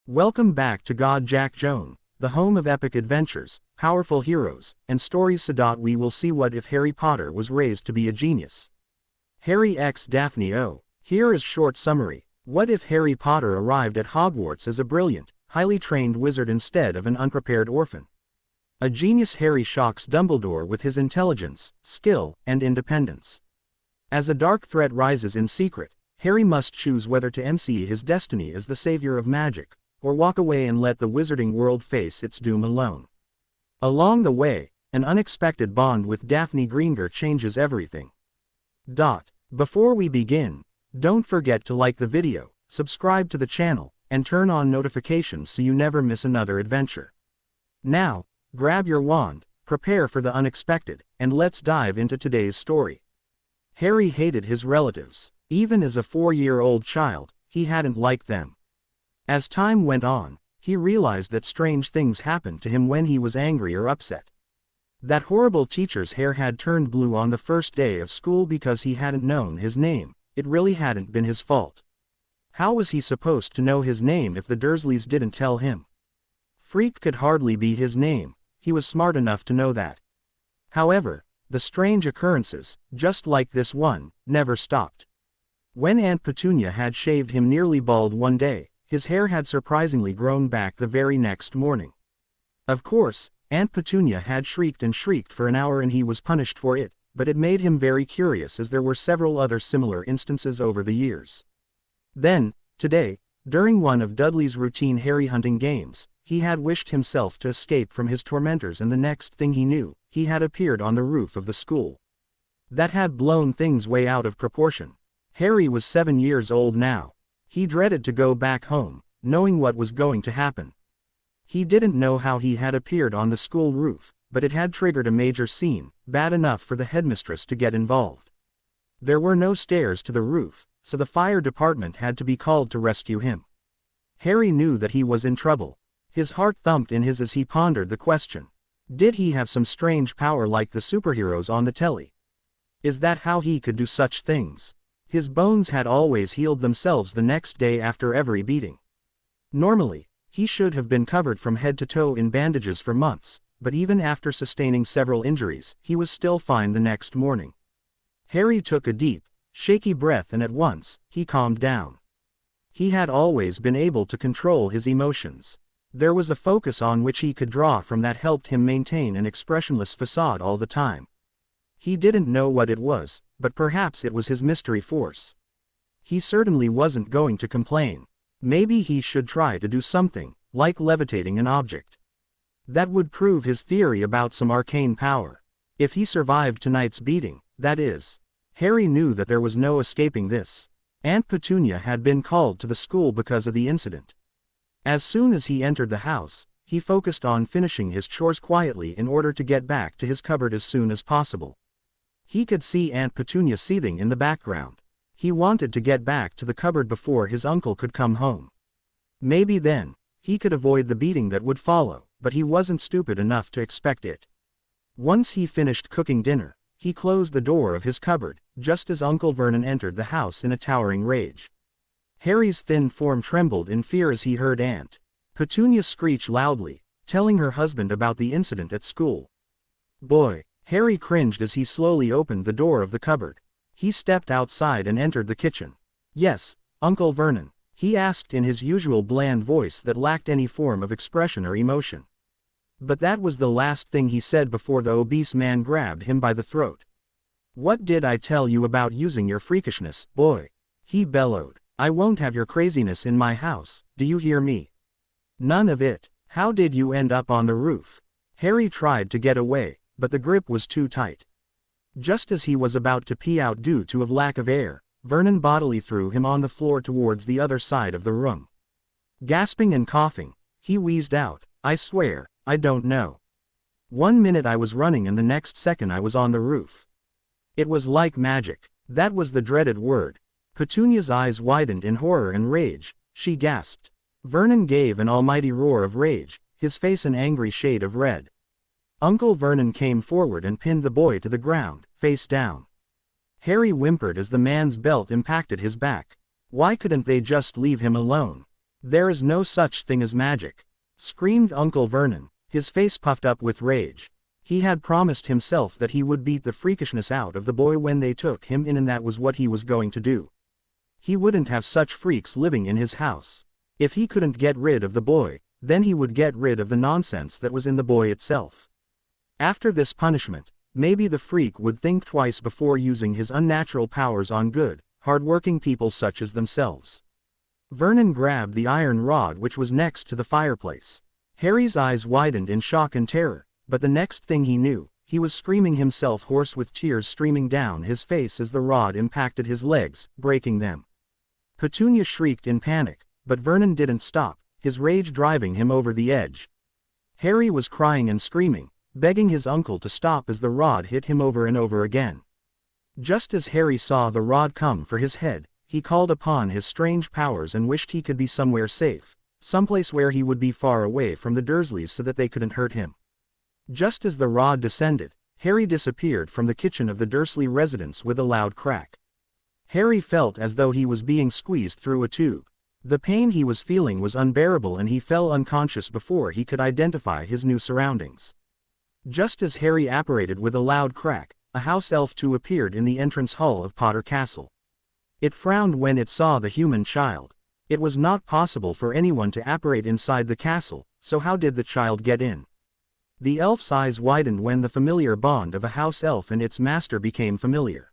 Welcome back to God Jack Joan, the home of epic adventures, powerful heroes, and stories. We will see what if Harry Potter was raised to be a genius. Harry x Daphne O. Here is short summary. What if Harry Potter arrived at Hogwarts as a brilliant, highly trained wizard instead of an unprepared orphan? A genius Harry shocks Dumbledore with his intelligence, skill, and independence. As a dark threat rises in secret, Harry must choose whether to MC his destiny as the Saviour of Magic, or walk away and let the wizarding world face its doom alone. Along the way, an unexpected bond with Daphne Greengrass changes everything. Before we begin, don't forget to like the video, subscribe to the channel, and turn on notifications so you never miss another adventure. Now, grab your wand, prepare for the unexpected, and let's dive into today's story. Harry hated his relatives. Even as a 4-year-old child, he hadn't liked them. As time went on, he realized that strange things happened to him when he was angry or upset. That horrible teacher's hair had turned blue on the first day of school because he hadn't known his name. It really hadn't been his fault. How was he supposed to know his name if the Dursleys didn't tell him? Freak could hardly be his name, he was smart enough to know that. However, the strange occurrences, just like this one, never stopped. When Aunt Petunia had shaved him nearly bald one day, his hair had surprisingly grown back the very next morning. Of course, Aunt Petunia had shrieked and shrieked for an hour and he was punished for it, but it made him very curious as there were several other similar instances over the years. Then, today, during one of Dudley's routine Harry hunting games, he had wished himself to escape from his tormentors, and the next thing he knew, he had appeared on the roof of the school. That had blown things way out of proportion. Harry was 7 years old now. He dreaded to go back home, knowing what was going to happen. He didn't know how he had appeared on the school roof, but it had triggered a major scene, bad enough for the headmistress to get involved. There were no stairs to the roof, so the fire department had to be called to rescue him. Harry knew that he was in trouble. His heart thumped in his as he pondered the question. Did he have some strange power like the superheroes on the telly? Is that how he could do such things? His bones had always healed themselves the next day after every beating. Normally, he should have been covered from head to toe in bandages for months, but even after sustaining several injuries, he was still fine the next morning. Harry took a deep, shaky breath and at once, he calmed down. He had always been able to control his emotions. There was a focus on which he could draw from that helped him maintain an expressionless facade all the time. He didn't know what it was, but perhaps it was his mystery force. He certainly wasn't going to complain. Maybe he should try to do something, like levitating an object. That would prove his theory about some arcane power. If he survived tonight's beating, that is. Harry knew that there was no escaping this. Aunt Petunia had been called to the school because of the incident. As soon as he entered the house, he focused on finishing his chores quietly in order to get back to his cupboard as soon as possible. He could see Aunt Petunia seething in the background. He wanted to get back to the cupboard before his uncle could come home. Maybe then, he could avoid the beating that would follow, but he wasn't stupid enough to expect it. Once he finished cooking dinner, he closed the door of his cupboard, just as Uncle Vernon entered the house in a towering rage. Harry's thin form trembled in fear as he heard Aunt Petunia screech loudly, telling her husband about the incident at school. Boy! Harry cringed as he slowly opened the door of the cupboard. He stepped outside and entered the kitchen. Yes, Uncle Vernon, he asked in his usual bland voice that lacked any form of expression or emotion. But that was the last thing he said before the obese man grabbed him by the throat. What did I tell you about using your freakishness, boy? He bellowed. I won't have your craziness in my house, do you hear me? None of it. How did you end up on the roof? Harry tried to get away, but the grip was too tight. Just as he was about to pee out due to a lack of air, Vernon bodily threw him on the floor towards the other side of the room. Gasping and coughing, he wheezed out, I swear, I don't know. 1 minute I was running and the next second I was on the roof. It was like magic. That was the dreaded word. Petunia's eyes widened in horror and rage. She gasped. Vernon gave an almighty roar of rage, his face an angry shade of red. Uncle Vernon came forward and pinned the boy to the ground, face down. Harry whimpered as the man's belt impacted his back. Why couldn't they just leave him alone? "There is no such thing as magic," screamed Uncle Vernon, his face puffed up with rage. He had promised himself that he would beat the freakishness out of the boy when they took him in, and that was what he was going to do. He wouldn't have such freaks living in his house. If he couldn't get rid of the boy, then he would get rid of the nonsense that was in the boy itself. After this punishment, maybe the freak would think twice before using his unnatural powers on good, hard-working people such as themselves. Vernon grabbed the iron rod which was next to the fireplace. Harry's eyes widened in shock and terror, but the next thing he knew, he was screaming himself hoarse with tears streaming down his face as the rod impacted his legs, breaking them. Petunia shrieked in panic, but Vernon didn't stop, his rage driving him over the edge. Harry was crying and screaming, begging his uncle to stop as the rod hit him over and over again. Just as Harry saw the rod come for his head, he called upon his strange powers and wished he could be somewhere safe, someplace where he would be far away from the Dursleys so that they couldn't hurt him. Just as the rod descended, Harry disappeared from the kitchen of the Dursley residence with a loud crack. Harry felt as though he was being squeezed through a tube. The pain he was feeling was unbearable and he fell unconscious before he could identify his new surroundings. Just as Harry apparated with a loud crack, a house elf too appeared in the entrance hall of Potter Castle. It frowned when it saw the human child. It was not possible for anyone to apparate inside the castle, so how did the child get in? The elf's eyes widened when the familiar bond of a house elf and its master became familiar.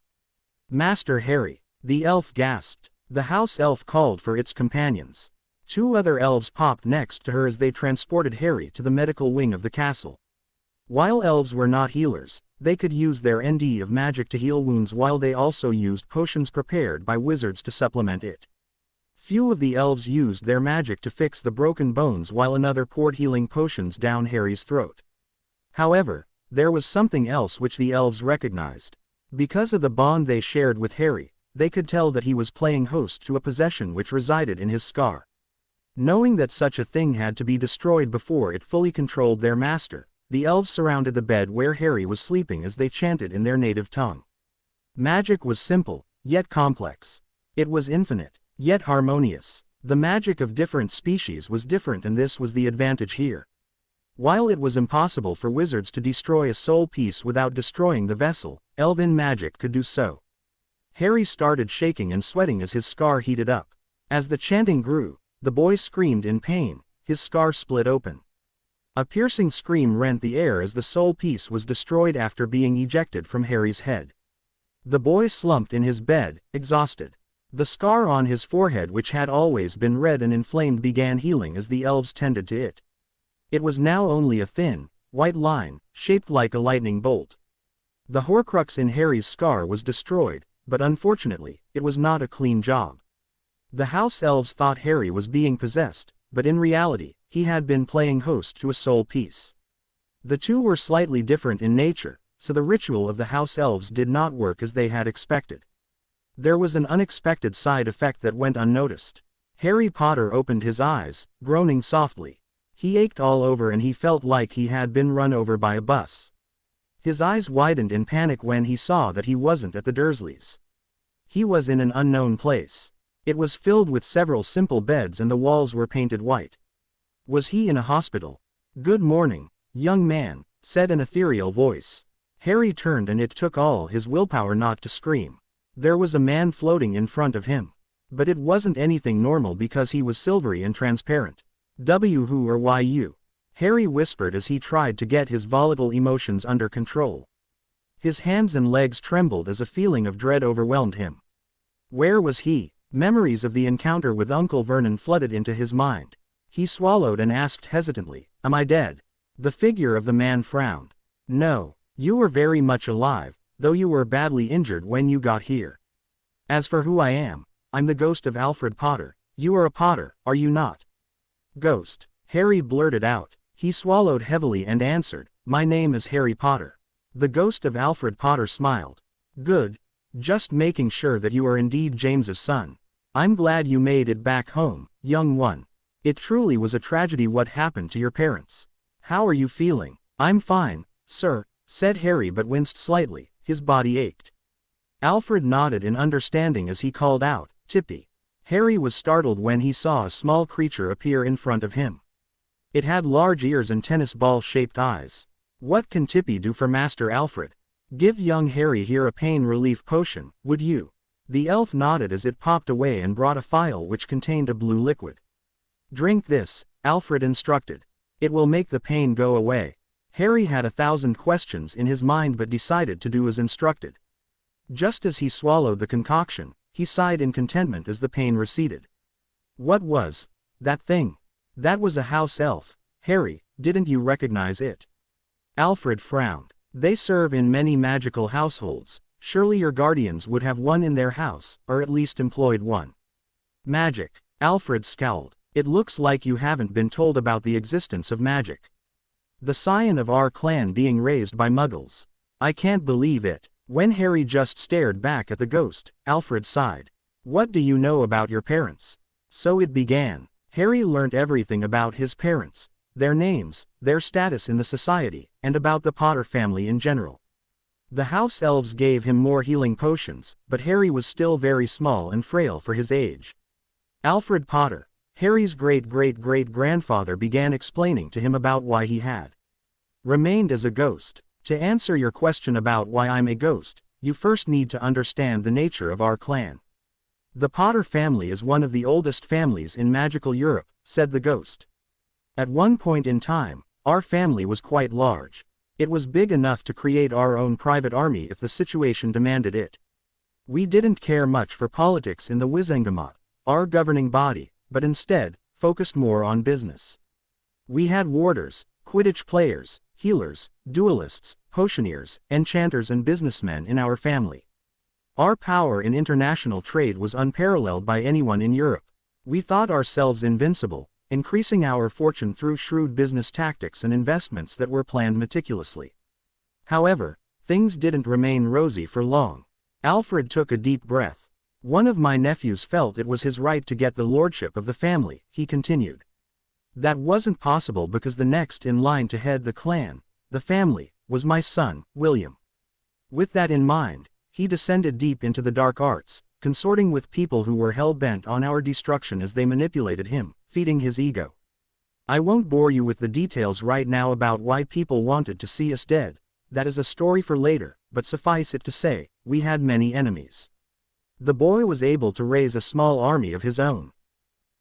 "Master Harry," the elf gasped. The house elf called for its companions. 2 other elves popped next to her as they transported Harry to the medical wing of the castle. While elves were not healers, they could use their ND of magic to heal wounds, while they also used potions prepared by wizards to supplement it. Few of the elves used their magic to fix the broken bones, while another poured healing potions down Harry's throat. However, there was something else which the elves recognized. Because of the bond they shared with Harry, they could tell that he was playing host to a possession which resided in his scar. Knowing that such a thing had to be destroyed before it fully controlled their master, the elves surrounded the bed where Harry was sleeping as they chanted in their native tongue. Magic was simple, yet complex. It was infinite, yet harmonious. The magic of different species was different, and this was the advantage here. While it was impossible for wizards to destroy a soul piece without destroying the vessel, elven magic could do so. Harry started shaking and sweating as his scar heated up. As the chanting grew, the boy screamed in pain, his scar split open. A piercing scream rent the air as the soul piece was destroyed after being ejected from Harry's head. The boy slumped in his bed, exhausted. The scar on his forehead, which had always been red and inflamed, began healing as the elves tended to it. It was now only a thin, white line, shaped like a lightning bolt. The Horcrux in Harry's scar was destroyed, but unfortunately, it was not a clean job. The house elves thought Harry was being possessed, but in reality, he had been playing host to a soul piece. The two were slightly different in nature, so the ritual of the house elves did not work as they had expected. There was an unexpected side effect that went unnoticed. Harry Potter opened his eyes, groaning softly. He ached all over and he felt like he had been run over by a bus. His eyes widened in panic when he saw that he wasn't at the Dursleys. He was in an unknown place. It was filled with several simple beds and the walls were painted white. Was he in a hospital? "Good morning, young man," said an ethereal voice. Harry turned and it took all his willpower not to scream. There was a man floating in front of him. But it wasn't anything normal because he was silvery and transparent. "Who or why you?" Harry whispered as he tried to get his volatile emotions under control. His hands and legs trembled as a feeling of dread overwhelmed him. Where was he? Memories of the encounter with Uncle Vernon flooded into his mind. He swallowed and asked hesitantly, "Am I dead?" The figure of the man frowned. "No, you were very much alive, though you were badly injured when you got here. As for who I am, I'm the ghost of Alfred Potter. You are a Potter, are you not?" "Ghost," Harry blurted out. He swallowed heavily and answered, "My name is Harry Potter." The ghost of Alfred Potter smiled. "Good. Just making sure that you are indeed James's son. I'm glad you made it back home, young one. It truly was a tragedy what happened to your parents. How are you feeling?" "I'm fine, sir," said Harry, but winced slightly, his body ached. Alfred nodded in understanding as he called out, "Tippy." Harry was startled when he saw a small creature appear in front of him. It had large ears and tennis ball-shaped eyes. "What can Tippy do for Master Alfred? Give young Harry here a pain relief potion, would you?" The elf nodded as it popped away and brought a phial which contained a blue liquid. "Drink this," Alfred instructed. "It will make the pain go away." Harry had 1,000 questions in his mind but decided to do as instructed. Just as he swallowed the concoction, he sighed in contentment as the pain receded. What was that thing? That was a house elf. Harry, didn't you recognize it? Alfred frowned. They serve in many magical households. Surely your guardians would have one in their house, or at least employed one. Magic. Alfred scowled. It looks like you haven't been told about the existence of magic. The scion of our clan being raised by muggles. I can't believe it. When Harry just stared back at the ghost, Alfred sighed. What do you know about your parents? So it began. Harry learned everything about his parents, their names, their status in the society, and about the Potter family in general. The house elves gave him more healing potions, but Harry was still very small and frail for his age. Alfred Potter, Harry's great-great-great-grandfather, began explaining to him about why he had remained as a ghost. To answer your question about why I'm a ghost, you first need to understand the nature of our clan. The Potter family is one of the oldest families in magical Europe, said the ghost. At one point in time, our family was quite large. It was big enough to create our own private army if the situation demanded it. We didn't care much for politics in the Wizengamot, our governing body, but instead, focused more on business. We had warders, Quidditch players, healers, duelists, potioneers, enchanters and businessmen in our family. Our power in international trade was unparalleled by anyone in Europe. We thought ourselves invincible, increasing our fortune through shrewd business tactics and investments that were planned meticulously. However, things didn't remain rosy for long. Alfred took a deep breath. One of my nephews felt it was his right to get the lordship of the family, he continued. That wasn't possible because the next in line to head the clan, the family, was my son, William. With that in mind, he descended deep into the dark arts, consorting with people who were hell-bent on our destruction as they manipulated him, feeding his ego. I won't bore you with the details right now about why people wanted to see us dead. That is a story for later, but suffice it to say, we had many enemies. The boy was able to raise a small army of his own.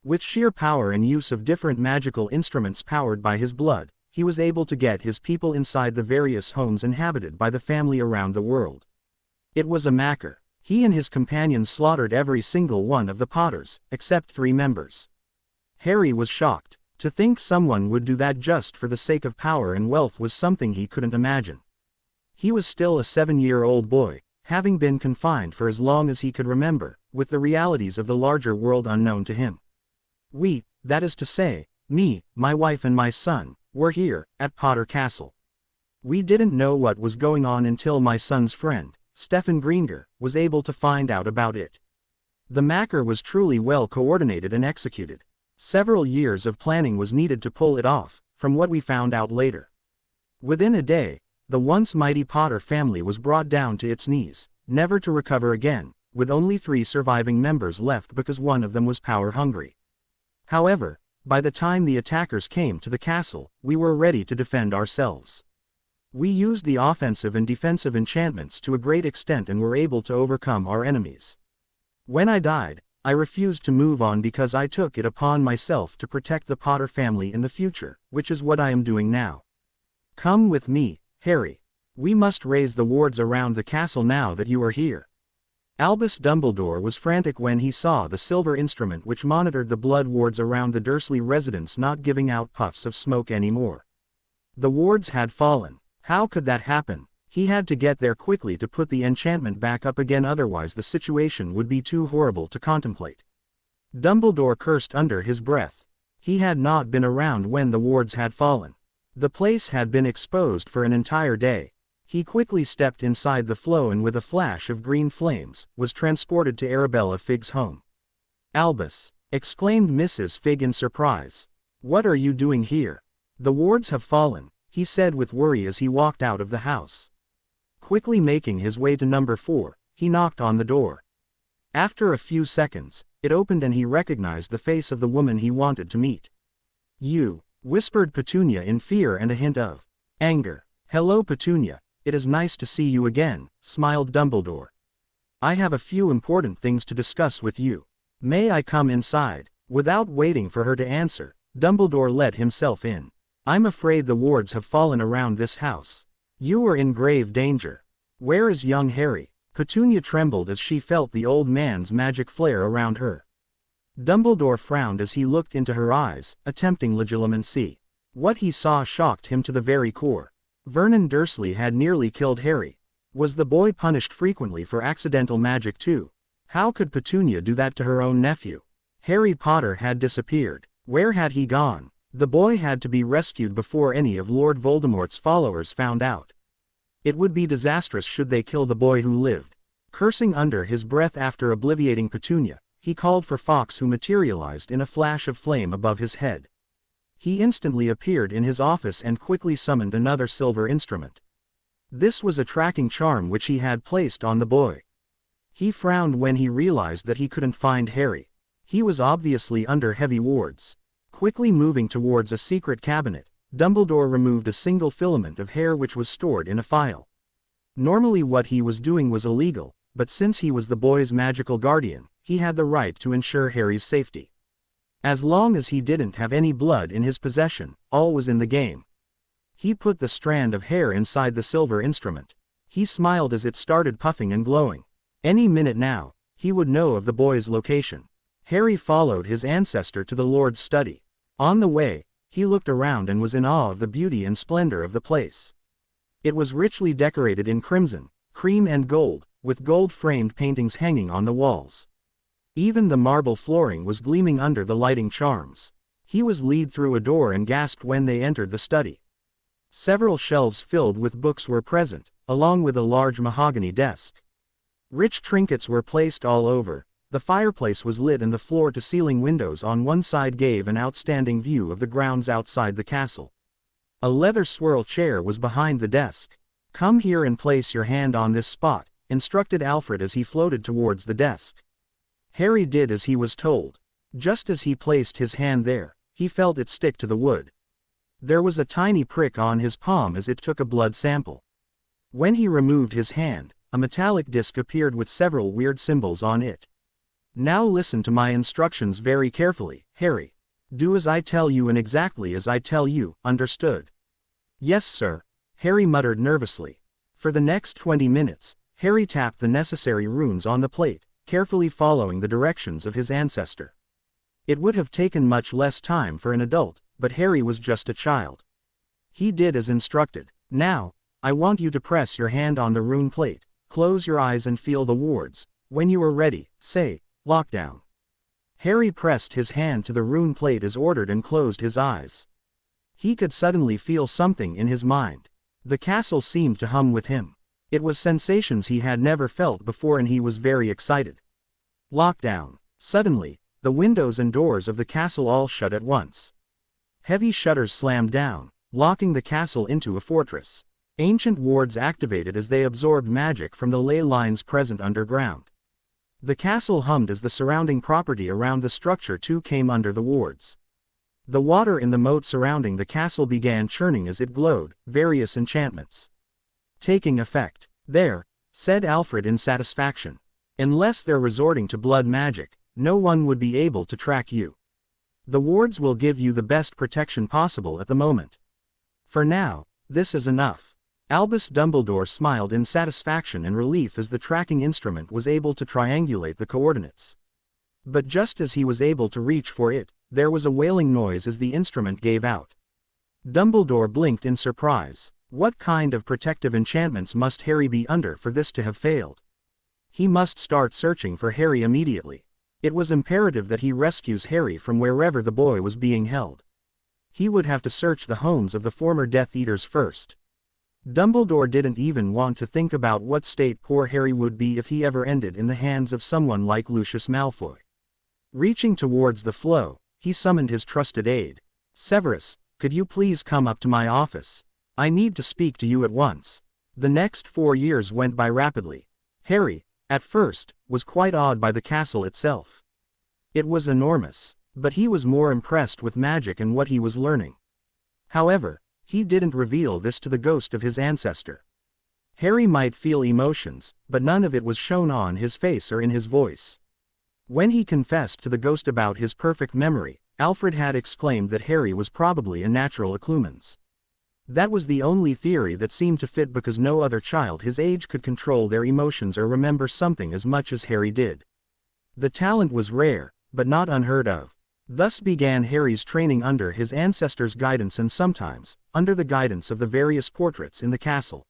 With sheer power and use of different magical instruments powered by his blood, he was able to get his people inside the various homes inhabited by the family around the world. It was a massacre. He and his companions slaughtered every single one of the Potters, except 3 members. Harry was shocked. To think someone would do that just for the sake of power and wealth was something he couldn't imagine. He was still a 7-year-old boy, having been confined for as long as he could remember, with the realities of the larger world unknown to him. We, that is to say, me, my wife and my son, were here, at Potter Castle. We didn't know what was going on until my son's friend, Daphne Greengrass, was able to find out about it. The massacre was truly well coordinated and executed. Several years of planning was needed to pull it off, from what we found out later. Within a day, the once mighty Potter family was brought down to its knees, never to recover again, with only 3 surviving members left because one of them was power-hungry. However, by the time the attackers came to the castle, we were ready to defend ourselves. We used the offensive and defensive enchantments to a great extent and were able to overcome our enemies. When I died, I refused to move on because I took it upon myself to protect the Potter family in the future, which is what I am doing now. Come with me, Harry. We must raise the wards around the castle now that you are here. Albus Dumbledore was frantic when he saw the silver instrument which monitored the blood wards around the Dursley residence not giving out puffs of smoke anymore. The wards had fallen. How could that happen? He had to get there quickly to put the enchantment back up again, otherwise the situation would be too horrible to contemplate. Dumbledore cursed under his breath. He had not been around when the wards had fallen. The place had been exposed for an entire day. He quickly stepped inside the flow and with a flash of green flames, was transported to Arabella Figg's home. Albus! Exclaimed Mrs. Figg in surprise. What are you doing here? The wards have fallen, he said with worry as he walked out of the house. Quickly making his way to number 4, he knocked on the door. After a few seconds, It opened and he recognized the face of the woman he wanted to meet. "You," whispered Petunia in fear and a hint of anger. "Hello Petunia, it is nice to see you again," smiled Dumbledore. "I have a few important things to discuss with you. May I come inside?" Without waiting for her to answer, Dumbledore let himself in. "I'm afraid the wards have fallen around this house. You are in grave danger. Where is young Harry?" Petunia trembled as she felt the old man's magic flare around her. Dumbledore frowned as he looked into her eyes, attempting legilimency. What he saw shocked him to the very core. Vernon Dursley had nearly killed Harry. Was the boy punished frequently for accidental magic too? How could Petunia do that to her own nephew? Harry Potter had disappeared. Where had he gone? The boy had to be rescued before any of Lord Voldemort's followers found out. It would be disastrous should they kill the boy who lived. Cursing under his breath after obliviating Petunia, he called for Fawkes, who materialized in a flash of flame above his head. He instantly appeared in his office and quickly summoned another silver instrument. This was a tracking charm which he had placed on the boy. He frowned when he realized that he couldn't find Harry. He was obviously under heavy wards. Quickly moving towards a secret cabinet, Dumbledore removed a single filament of hair which was stored in a file. Normally what he was doing was illegal, but since he was the boy's magical guardian, he had the right to ensure Harry's safety. As long as he didn't have any blood in his possession, all was in the game. He put the strand of hair inside the silver instrument. He smiled as it started puffing and glowing. Any minute now, he would know of the boy's location. Harry followed his ancestor to the Lord's study. On the way, he looked around and was in awe of the beauty and splendor of the place. It was richly decorated in crimson, cream and gold, with gold-framed paintings hanging on the walls. Even the marble flooring was gleaming under the lighting charms. He was led through a door and gasped when they entered the study. Several shelves filled with books were present, along with a large mahogany desk. Rich trinkets were placed all over. The fireplace was lit and the floor-to-ceiling windows on one side gave an outstanding view of the grounds outside the castle. A leather swirl chair was behind the desk. "Come here and place your hand on this spot," instructed Alfred as he floated towards the desk. Harry did as he was told. Just as he placed his hand there, he felt it stick to the wood. There was a tiny prick on his palm as it took a blood sample. When he removed his hand, a metallic disc appeared with several weird symbols on it. "Now listen to my instructions very carefully, Harry. Do as I tell you and exactly as I tell you, understood?" "Yes, sir," Harry muttered nervously. For the next 20 minutes, Harry tapped the necessary runes on the plate, carefully following the directions of his ancestor. It would have taken much less time for an adult, but Harry was just a child. He did as instructed. "Now, I want you to press your hand on the rune plate, close your eyes and feel the wards. When you are ready, say, 'Lockdown.'" Harry pressed his hand to the rune plate as ordered and closed his eyes. He could suddenly feel something in his mind. The castle seemed to hum with him. It was sensations he had never felt before and he was very excited. Lockdown. Suddenly, the windows and doors of the castle all shut at once. Heavy shutters slammed down, locking the castle into a fortress. Ancient wards activated as they absorbed magic from the ley lines present underground. The castle hummed as the surrounding property around the structure too came under the wards. The water in the moat surrounding the castle began churning as it glowed, various enchantments taking effect. "There," said Alfred in satisfaction. "Unless they're resorting to blood magic, no one would be able to track you. The wards will give you the best protection possible at the moment. For now, this is enough." Albus Dumbledore smiled in satisfaction and relief as the tracking instrument was able to triangulate the coordinates. But just as he was able to reach for it, there was a wailing noise as the instrument gave out. Dumbledore blinked in surprise. What kind of protective enchantments must Harry be under for this to have failed? He must start searching for Harry immediately. It was imperative that he rescues Harry from wherever the boy was being held. He would have to search the homes of the former Death Eaters first. Dumbledore didn't even want to think about what state poor Harry would be if he ever ended in the hands of someone like Lucius Malfoy. Reaching towards the flow, he summoned his trusted aide. "Severus, could you please come up to my office? I need to speak to you at once." The next 4 years went by rapidly. Harry, at first, was quite awed by the castle itself. It was enormous, but he was more impressed with magic and what he was learning. However, he didn't reveal this to the ghost of his ancestor. Harry might feel emotions, but none of it was shown on his face or in his voice. When he confessed to the ghost about his perfect memory, Alfred had exclaimed that Harry was probably a natural occlumens. That was the only theory that seemed to fit because no other child his age could control their emotions or remember something as much as Harry did. The talent was rare, but not unheard of. Thus began Harry's training under his ancestors' guidance and sometimes, under the guidance of the various portraits in the castle.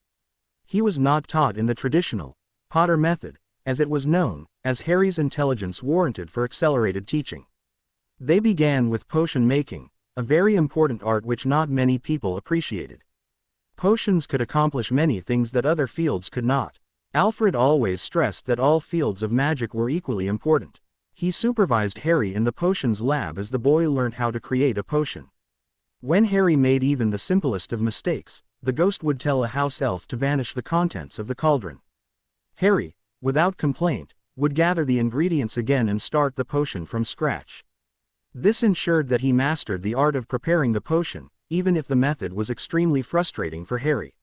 He was not taught in the traditional Potter method, as it was known, as Harry's intelligence warranted for accelerated teaching. They began with potion making, a very important art which not many people appreciated. Potions could accomplish many things that other fields could not. Alfred always stressed that all fields of magic were equally important. He supervised Harry in the potions lab as the boy learned how to create a potion. When Harry made even the simplest of mistakes, the ghost would tell a house elf to vanish the contents of the cauldron. Harry, without complaint, would gather the ingredients again and start the potion from scratch. This ensured that he mastered the art of preparing the potion, even if the method was extremely frustrating for Harry.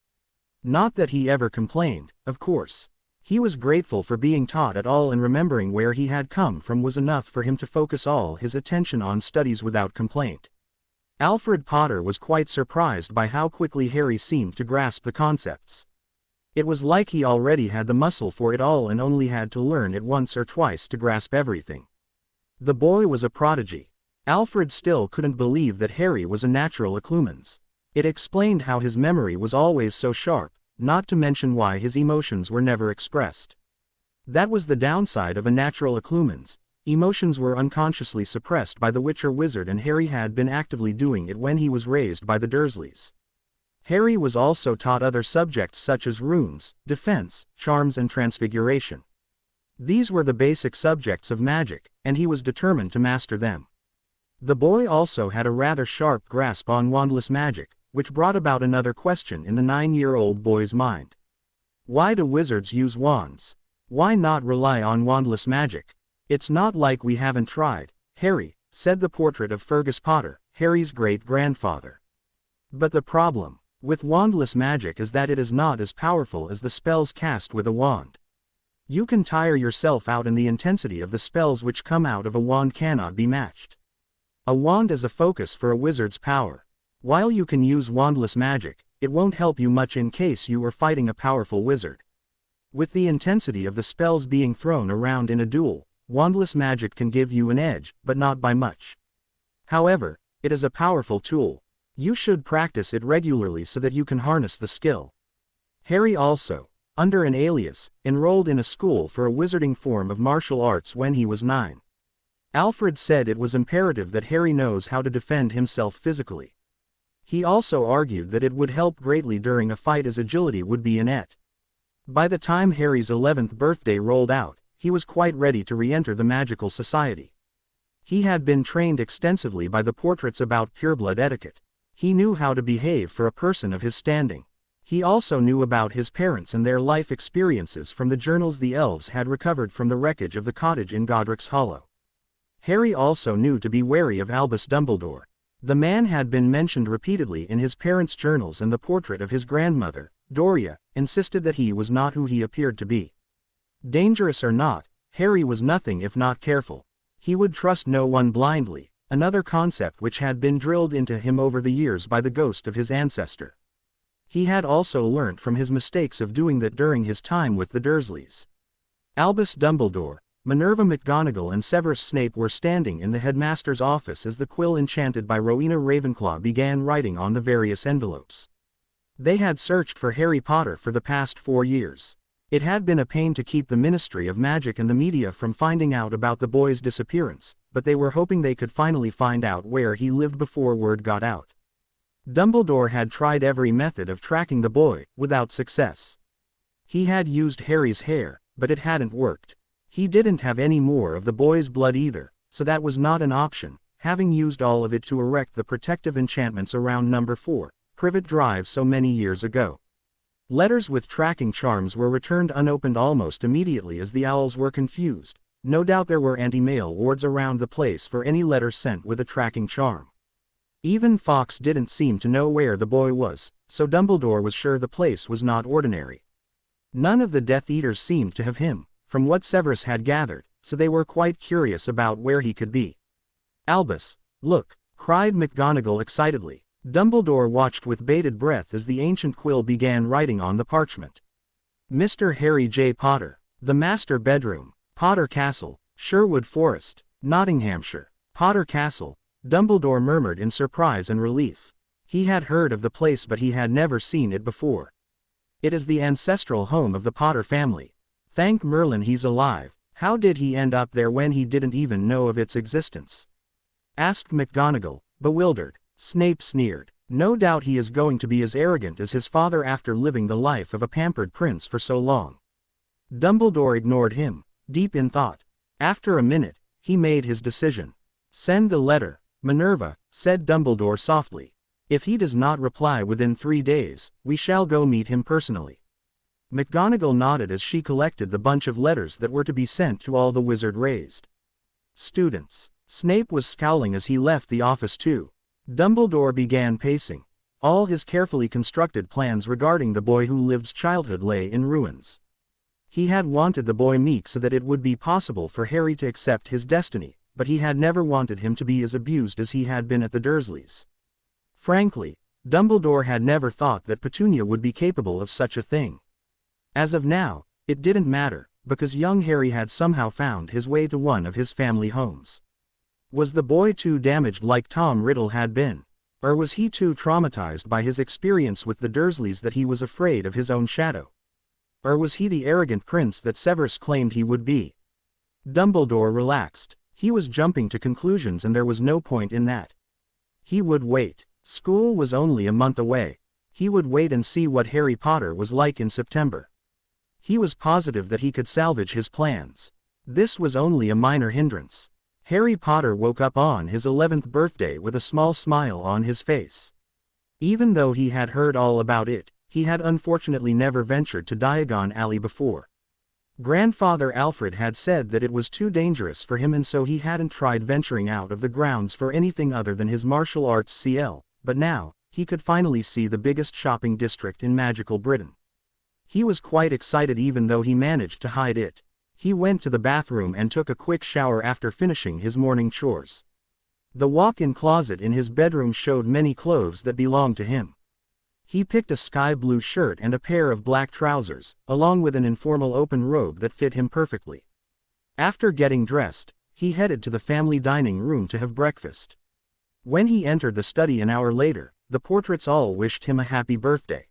Not that he ever complained, of course. He was grateful for being taught at all, and remembering where he had come from was enough for him to focus all his attention on studies without complaint. Alfred Potter was quite surprised by how quickly Harry seemed to grasp the concepts. It was like he already had the muscle for it all and only had to learn it once or twice to grasp everything. The boy was a prodigy. Alfred still couldn't believe that Harry was a natural occlumens. It explained how his memory was always so sharp, not to mention why his emotions were never expressed. That was the downside of a natural occlumens. Emotions were unconsciously suppressed by the Witcher wizard, and Harry had been actively doing it when he was raised by the Dursleys. Harry was also taught other subjects such as runes, defense, charms and transfiguration. These were the basic subjects of magic, and he was determined to master them. The boy also had a rather sharp grasp on wandless magic, which brought about another question in the 9-year-old boy's mind. Why do wizards use wands? Why not rely on wandless magic? It's not like we haven't tried, Harry, said the portrait of Fergus Potter, Harry's great-grandfather. But the problem with wandless magic is that it is not as powerful as the spells cast with a wand. You can tire yourself out, and the intensity of the spells which come out of a wand cannot be matched. A wand is a focus for a wizard's power. While you can use wandless magic, it won't help you much in case you are fighting a powerful wizard. With the intensity of the spells being thrown around in a duel, wandless magic can give you an edge, but not by much. However, it is a powerful tool. You should practice it regularly so that you can harness the skill. Harry also, under an alias, enrolled in a school for a wizarding form of martial arts when he was 9. Alfred said it was imperative that Harry knows how to defend himself physically. He also argued that it would help greatly during a fight, as agility would be innate. By the time Harry's 11th birthday rolled out, he was quite ready to re-enter the magical society. He had been trained extensively by the portraits about pureblood etiquette. He knew how to behave for a person of his standing. He also knew about his parents and their life experiences from the journals the elves had recovered from the wreckage of the cottage in Godric's Hollow. Harry also knew to be wary of Albus Dumbledore. The man had been mentioned repeatedly in his parents' journals, and the portrait of his grandmother, Doria, insisted that he was not who he appeared to be. Dangerous or not, Harry was nothing if not careful. He would trust no one blindly, another concept which had been drilled into him over the years by the ghost of his ancestor. He had also learnt from his mistakes of doing that during his time with the Dursleys. Albus Dumbledore, Minerva McGonagall and Severus Snape were standing in the headmaster's office as the quill enchanted by Rowena Ravenclaw began writing on the various envelopes. They had searched for Harry Potter for the past 4 years. It had been a pain to keep the Ministry of Magic and the media from finding out about the boy's disappearance, but they were hoping they could finally find out where he lived before word got out. Dumbledore had tried every method of tracking the boy, without success. He had used Harry's hair, but it hadn't worked. He didn't have any more of the boy's blood either, so that was not an option, having used all of it to erect the protective enchantments around number 4, Privet Drive so many years ago. Letters with tracking charms were returned unopened almost immediately, as the owls were confused. No doubt there were anti-mail wards around the place for any letter sent with a tracking charm. Even Fawkes didn't seem to know where the boy was, so Dumbledore was sure the place was not ordinary. None of the Death Eaters seemed to have him, from what Severus had gathered, so they were quite curious about where he could be. "Albus, look!" cried McGonagall excitedly. Dumbledore watched with bated breath as the ancient quill began writing on the parchment. Mr. Harry J. Potter, the master bedroom, Potter Castle, Sherwood Forest, Nottinghamshire. Potter Castle, Dumbledore murmured in surprise and relief. He had heard of the place but he had never seen it before. It is the ancestral home of the Potter family. Thank Merlin he's alive. How did he end up there when he didn't even know of its existence? Asked McGonagall, bewildered. Snape sneered. No doubt he is going to be as arrogant as his father after living the life of a pampered prince for so long. Dumbledore ignored him, deep in thought. After a minute, he made his decision. Send the letter, Minerva, said Dumbledore softly. If he does not reply within 3 days, we shall go meet him personally. McGonagall nodded as she collected the bunch of letters that were to be sent to all the wizard-raised students. Snape was scowling as he left the office too. Dumbledore began pacing. All his carefully constructed plans regarding the boy who lived's childhood lay in ruins. He had wanted the boy meek so that it would be possible for Harry to accept his destiny, but he had never wanted him to be as abused as he had been at the Dursleys. Frankly, Dumbledore had never thought that Petunia would be capable of such a thing. As of now, it didn't matter, because young Harry had somehow found his way to one of his family homes. Was the boy too damaged like Tom Riddle had been? Or was he too traumatized by his experience with the Dursleys that he was afraid of his own shadow? Or was he the arrogant prince that Severus claimed he would be? Dumbledore relaxed. He was jumping to conclusions and there was no point in that. He would wait. School was only a month away. He would wait and see what Harry Potter was like in September. He was positive that he could salvage his plans. This was only a minor hindrance. Harry Potter woke up on his 11th birthday with a small smile on his face. Even though he had heard all about it, he had unfortunately never ventured to Diagon Alley before. Grandfather Alfred had said that it was too dangerous for him and so he hadn't tried venturing out of the grounds for anything other than his martial arts CL, but now, he could finally see the biggest shopping district in magical Britain. He was quite excited even though he managed to hide it. He went to the bathroom and took a quick shower after finishing his morning chores. The walk-in closet in his bedroom showed many clothes that belonged to him. He picked a sky blue shirt and a pair of black trousers, along with an informal open robe that fit him perfectly. After getting dressed, he headed to the family dining room to have breakfast. When he entered the study an hour later, the portraits all wished him a happy birthday.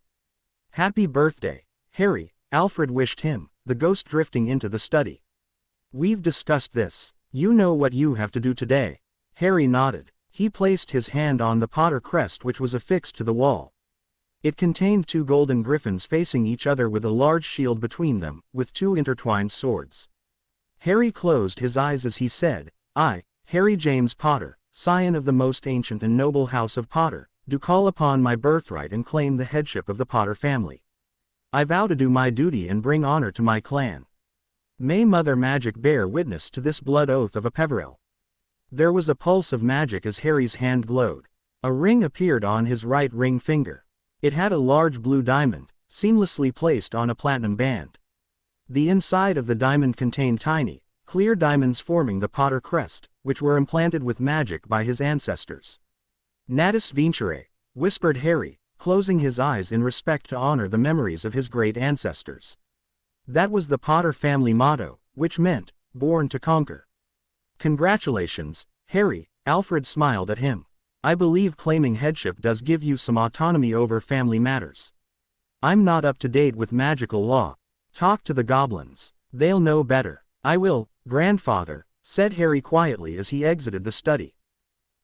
Happy birthday, Harry, Alfred wished him, the ghost drifting into the study. We've discussed this. You know what you have to do today. Harry nodded. He placed his hand on the Potter crest which was affixed to the wall. It contained 2 golden griffins facing each other with a large shield between them, with 2 intertwined swords. Harry closed his eyes as he said, I, Harry James Potter, scion of the most ancient and noble house of Potter, do call upon my birthright and claim the headship of the Potter family. I vow to do my duty and bring honor to my clan. May Mother Magic bear witness to this blood oath of a Peverell. There was a pulse of magic as Harry's hand glowed. A ring appeared on his right ring finger. It had a large blue diamond, seamlessly placed on a platinum band. The inside of the diamond contained tiny, clear diamonds forming the Potter crest, which were implanted with magic by his ancestors. Natus Vincere, whispered Harry, closing his eyes in respect to honor the memories of his great ancestors. That was the Potter family motto, which meant, born to conquer. Congratulations, Harry, Alfred smiled at him. I believe claiming headship does give you some autonomy over family matters. I'm not up to date with magical law. Talk to the goblins. They'll know better. I will, grandfather, said Harry quietly as he exited the study.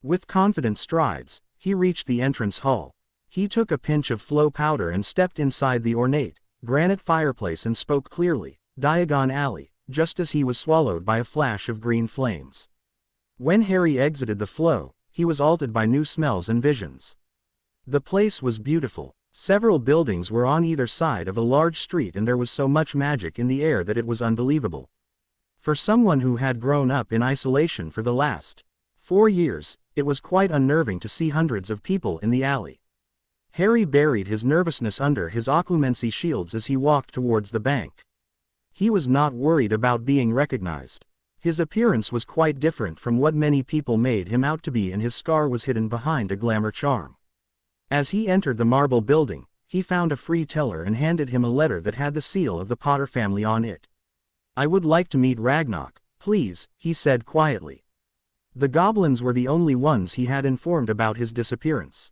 With confident strides, he reached the entrance hall. He took a pinch of flow powder and stepped inside the ornate, granite fireplace and spoke clearly, Diagon Alley, just as he was swallowed by a flash of green flames. When Harry exited the flow, he was altered by new smells and visions. The place was beautiful. Several buildings were on either side of a large street and there was so much magic in the air that it was unbelievable. For someone who had grown up in isolation for the last 4 years, it was quite unnerving to see hundreds of people in the alley. Harry buried his nervousness under his occlumency shields as he walked towards the bank. He was not worried about being recognized. His appearance was quite different from what many people made him out to be, and his scar was hidden behind a glamour charm. As he entered the marble building, he found a free teller and handed him a letter that had the seal of the Potter family on it. "I would like to meet Ragnarok, please," he said quietly. The goblins were the only ones he had informed about his disappearance.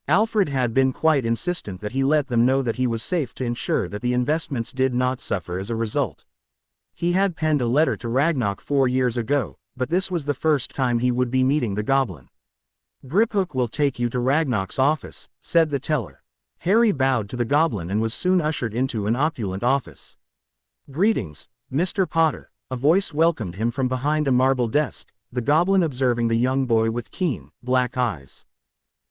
Alfred had been quite insistent that he let them know that he was safe to ensure that the investments did not suffer as a result. He had penned a letter to Ragnarok 4 years ago, but this was the first time he would be meeting the goblin. "Griphook will take you to Ragnarok's office," said the teller. Harry bowed to the goblin and was soon ushered into an opulent office. "Greetings, Mr. Potter," a voice welcomed him from behind a marble desk, the goblin observing the young boy with keen, black eyes.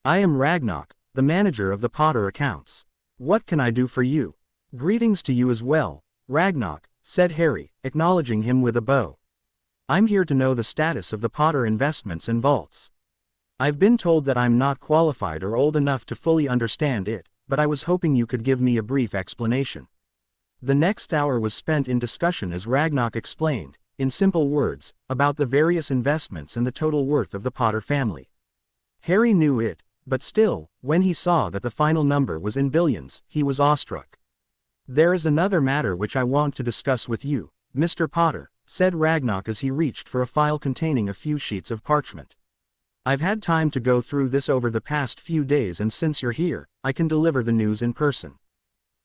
"I am Ragnarok, the manager of the Potter accounts. What can I do for you?" "Greetings to you as well, Ragnarok," said Harry, acknowledging him with a bow. "I'm here to know the status of the Potter investments and vaults. I've been told that I'm not qualified or old enough to fully understand it, but I was hoping you could give me a brief explanation." The next hour was spent in discussion as Ragnarok explained, in simple words, about the various investments and the total worth of the Potter family. Harry knew it, but still, when he saw that the final number was in billions, he was awestruck. "There is another matter which I want to discuss with you, Mr. Potter," said Ragnarok as he reached for a file containing a few sheets of parchment. "I've had time to go through this over the past few days, and since you're here, I can deliver the news in person.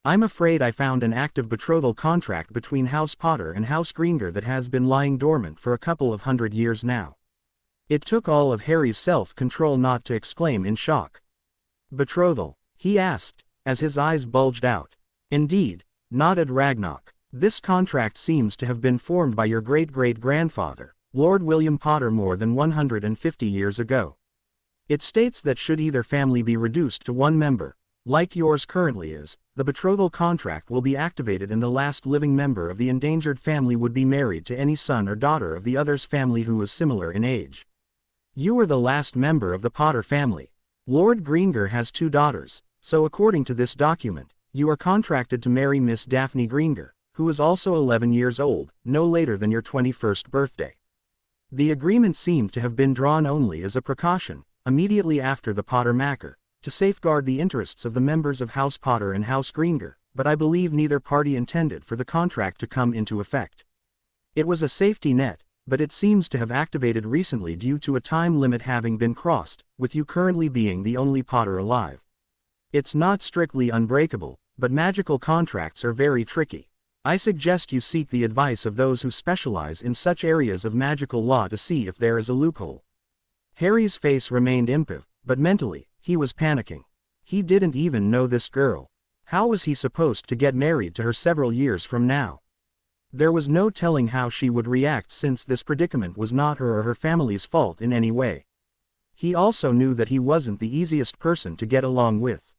I'm afraid I found an active betrothal contract between House Potter and House Greengrass that has been lying dormant for a couple of 100 years now." It took all of Harry's self-control not to exclaim in shock. "Betrothal?" he asked, as his eyes bulged out. "Indeed," nodded Ragnarok. "This contract seems to have been formed by your great-great-grandfather, Lord William Potter, more than 150 years ago. It states that should either family be reduced to one member, like yours currently is, the betrothal contract will be activated and the last living member of the endangered family would be married to any son or daughter of the other's family who was similar in age. You are the last member of the Potter family. Lord Greengrass has 2 daughters, so according to this document, you are contracted to marry Miss Daphne Greengrass, who is also 11 years old, no later than your 21st birthday." The agreement seemed to have been drawn only as a precaution, immediately after the Potter massacre, to safeguard the interests of the members of House Potter and House Greengrass, but I believe neither party intended for the contract to come into effect. It was a safety net, but it seems to have activated recently due to a time limit having been crossed, with you currently being the only Potter alive. It's not strictly unbreakable, but magical contracts are very tricky. I suggest you seek the advice of those who specialize in such areas of magical law to see if there is a loophole. Harry's face remained impassive, but mentally, he was panicking. He didn't even know this girl. How was he supposed to get married to her several years from now? There was no telling how she would react, since this predicament was not her or her family's fault in any way. He also knew that he wasn't the easiest person to get along with.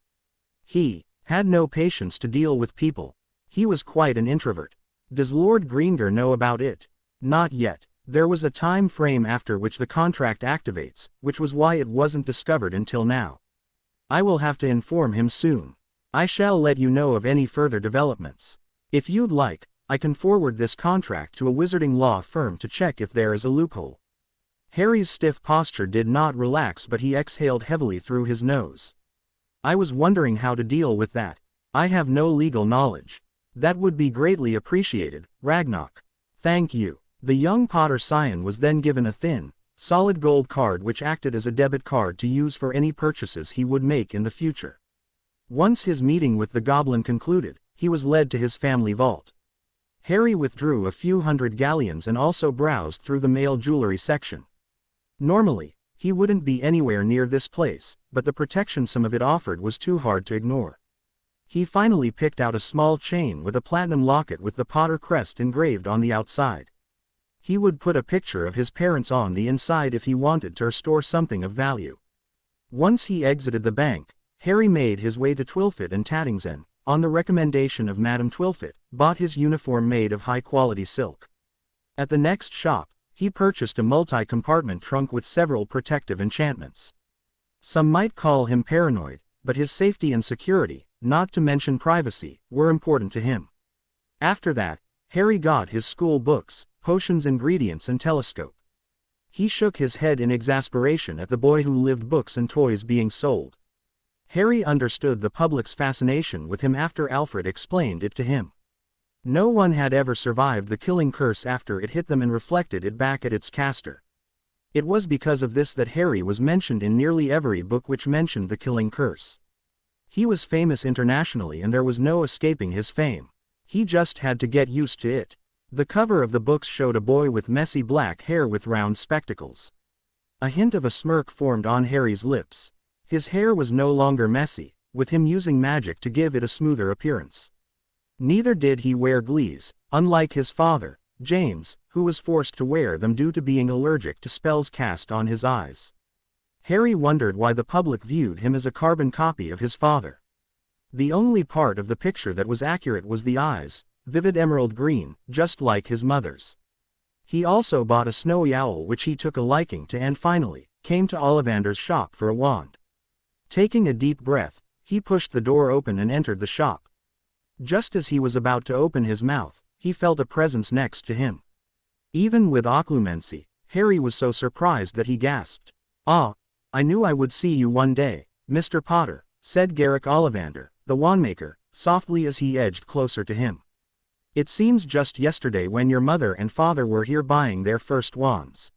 He had no patience to deal with people. He was quite an introvert. Does Lord Greengrass know about it? Not yet. There was a time frame after which the contract activates, which was why it wasn't discovered until now. I will have to inform him soon. I shall let you know of any further developments. If you'd like, I can forward this contract to a wizarding law firm to check if there is a loophole. Harry's stiff posture did not relax, but he exhaled heavily through his nose. I was wondering how to deal with that. I have no legal knowledge. That would be greatly appreciated, Ragnarok. Thank you. The young Potter scion was then given a thin, solid gold card which acted as a debit card to use for any purchases he would make in the future. Once his meeting with the goblin concluded, he was led to his family vault. Harry withdrew a few hundred galleons and also browsed through the male jewelry section. Normally, he wouldn't be anywhere near this place, but the protection some of it offered was too hard to ignore. He finally picked out a small chain with a platinum locket with the Potter crest engraved on the outside. He would put a picture of his parents on the inside if he wanted to restore something of value. Once he exited the bank, Harry made his way to Twilfit and Tatting's and, on the recommendation of Madame Twilfit, bought his uniform made of high-quality silk. At the next shop, he purchased a multi-compartment trunk with several protective enchantments. Some might call him paranoid, but his safety and security, not to mention privacy, were important to him. After that, Harry got his school books, potions, ingredients, and telescope. He shook his head in exasperation at the boy who lived books and toys being sold. Harry understood the public's fascination with him after Alfred explained it to him. No one had ever survived the killing curse after it hit them and reflected it back at its caster. It was because of this that Harry was mentioned in nearly every book which mentioned the killing curse. He was famous internationally and there was no escaping his fame. He just had to get used to it. The cover of the books showed a boy with messy black hair with round spectacles. A hint of a smirk formed on Harry's lips. His hair was no longer messy, with him using magic to give it a smoother appearance. Neither did he wear glees, unlike his father, James, who was forced to wear them due to being allergic to spells cast on his eyes. Harry wondered why the public viewed him as a carbon copy of his father. The only part of the picture that was accurate was the eyes, vivid emerald green, just like his mother's. He also bought a snowy owl which he took a liking to and finally, came to Ollivander's shop for a wand. Taking a deep breath, he pushed the door open and entered the shop. Just as he was about to open his mouth, he felt a presence next to him. Even with occlumency, Harry was so surprised that he gasped. "Ah, I knew I would see you one day, Mr. Potter," said Garrick Ollivander, the wandmaker, softly as he edged closer to him. "It seems just yesterday when your mother and father were here buying their first wands.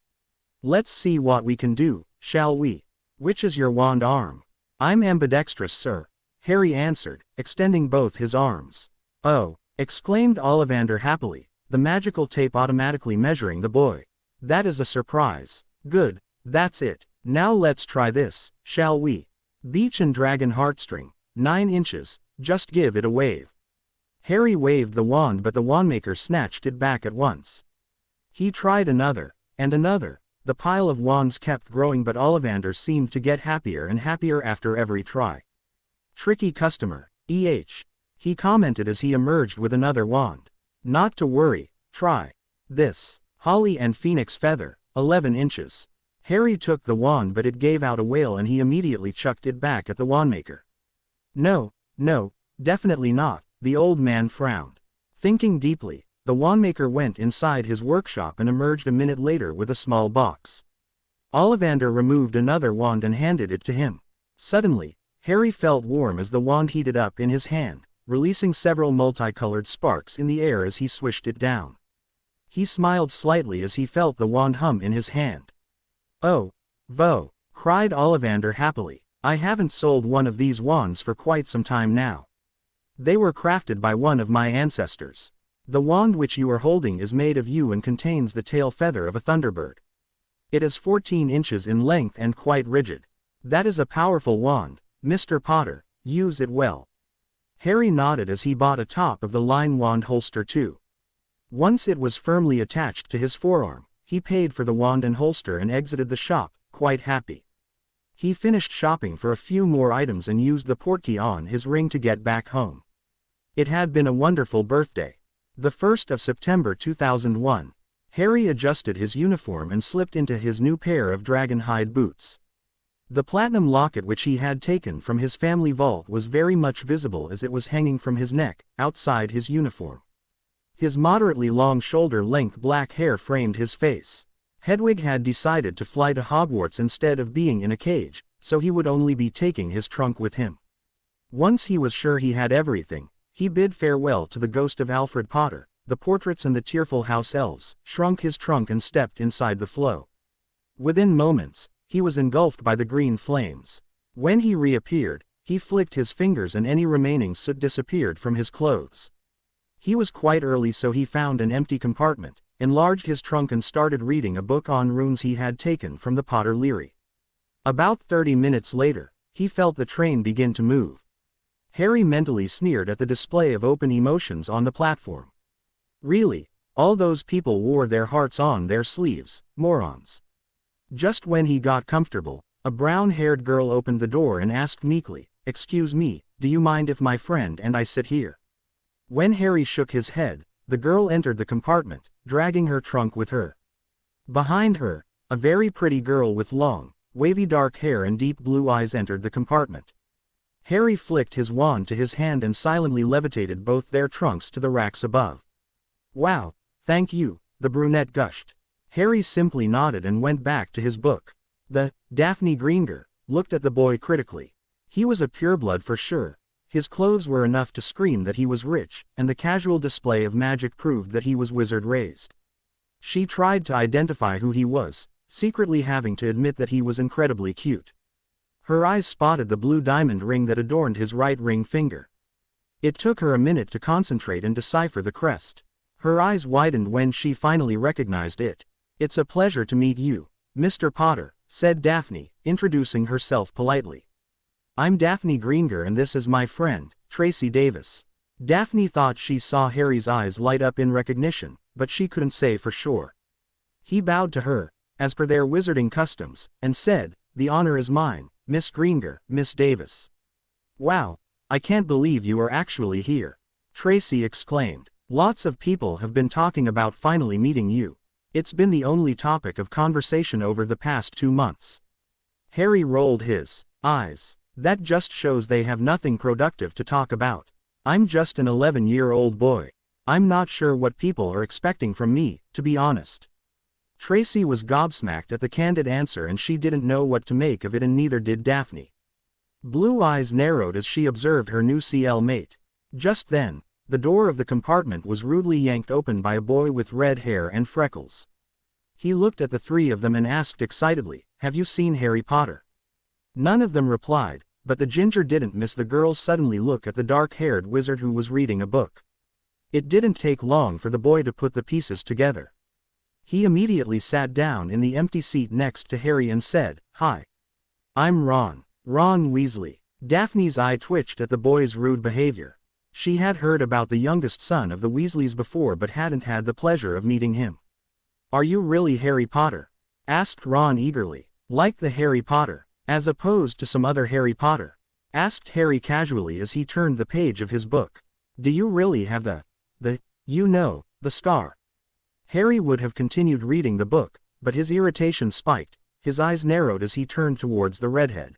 Let's see what we can do, shall we? Which is your wand arm?" "I'm ambidextrous, sir," Harry answered, extending both his arms. "Oh," exclaimed Ollivander happily, the magical tape automatically measuring the boy. "That is a surprise. Good, that's it. Now let's try this, shall we? Beach and dragon heartstring, 9 inches, just give it a wave." Harry waved the wand but the wandmaker snatched it back at once. He tried another, and another. The pile of wands kept growing but Ollivander seemed to get happier and happier after every try. "Tricky customer, he commented as he emerged with another wand. "Not to worry, try this. Holly and phoenix feather, 11 inches. Harry took the wand but it gave out a wail and he immediately chucked it back at the wandmaker. "No, definitely not," the old man frowned. Thinking deeply, the wandmaker went inside his workshop and emerged a minute later with a small box. Ollivander removed another wand and handed it to him. Suddenly, Harry felt warm as the wand heated up in his hand, releasing several multicolored sparks in the air as he swished it down. He smiled slightly as he felt the wand hum in his hand. "Oh, Vo!" cried Ollivander happily. "I haven't sold one of these wands for quite some time now. They were crafted by one of my ancestors. The wand which you are holding is made of yew and contains the tail feather of a thunderbird. It is 14 inches in length and quite rigid. That is a powerful wand, Mr. Potter, use it well." Harry nodded as he bought a top-of-the-line wand holster too. Once it was firmly attached to his forearm, he paid for the wand and holster and exited the shop, quite happy. He finished shopping for a few more items and used the portkey on his ring to get back home. It had been a wonderful birthday. The 1st of September 2001. Harry adjusted his uniform and slipped into his new pair of dragon hide boots. The platinum locket which he had taken from his family vault was very much visible as it was hanging from his neck, outside his uniform. His moderately long shoulder-length black hair framed his face. Hedwig had decided to fly to Hogwarts instead of being in a cage, so he would only be taking his trunk with him. Once he was sure he had everything, he bid farewell to the ghost of Alfred Potter, the portraits and the tearful house elves, shrunk his trunk and stepped inside the flow. Within moments, he was engulfed by the green flames. When he reappeared, he flicked his fingers and any remaining soot disappeared from his clothes. He was quite early so he found an empty compartment, enlarged his trunk and started reading a book on runes he had taken from the Potter Leary. About 30 minutes later, he felt the train begin to move. Harry mentally sneered at the display of open emotions on the platform. Really, all those people wore their hearts on their sleeves, morons. Just when he got comfortable, a brown-haired girl opened the door and asked meekly, "Excuse me, do you mind if my friend and I sit here?" When Harry shook his head, the girl entered the compartment, dragging her trunk with her. Behind her, a very pretty girl with long, wavy dark hair and deep blue eyes entered the compartment. Harry flicked his wand to his hand and silently levitated both their trunks to the racks above. "Wow, thank you," the brunette gushed. Harry simply nodded and went back to his book. The Daphne Greengrass looked at the boy critically. He was a pureblood for sure. His clothes were enough to scream that he was rich, and the casual display of magic proved that he was wizard-raised. She tried to identify who he was, secretly having to admit that he was incredibly cute. Her eyes spotted the blue diamond ring that adorned his right ring finger. It took her a minute to concentrate and decipher the crest. Her eyes widened when she finally recognized it. "It's a pleasure to meet you, Mr. Potter," said Daphne, introducing herself politely. "I'm Daphne Greengrass and this is my friend, Tracy Davis." Daphne thought she saw Harry's eyes light up in recognition, but she couldn't say for sure. He bowed to her, as per their wizarding customs, and said, "The honor is mine, Miss Greengrass, Miss Davis." "Wow, I can't believe you are actually here," Tracy exclaimed. "Lots of people have been talking about finally meeting you. It's been the only topic of conversation over the past 2 months." Harry rolled his eyes. "That just shows they have nothing productive to talk about. I'm just an 11-year-old boy. I'm not sure what people are expecting from me, to be honest." Tracy was gobsmacked at the candid answer and she didn't know what to make of it, and neither did Daphne. Blue eyes narrowed as she observed her new CL mate. Just then, the door of the compartment was rudely yanked open by a boy with red hair and freckles. He looked at the three of them and asked excitedly, "Have you seen Harry Potter?" None of them replied, but the ginger didn't miss the girls' suddenly look at the dark-haired wizard who was reading a book. It didn't take long for the boy to put the pieces together. He immediately sat down in the empty seat next to Harry and said, "Hi. I'm Ron Weasley." Daphne's eye twitched at the boy's rude behavior. She had heard about the youngest son of the Weasleys before but hadn't had the pleasure of meeting him. "Are you really Harry Potter?" asked Ron eagerly. "Like the Harry Potter, as opposed to some other Harry Potter?" asked Harry casually as he turned the page of his book. "Do you really have the scar?" Harry would have continued reading the book, but his irritation spiked, his eyes narrowed as he turned towards the redhead.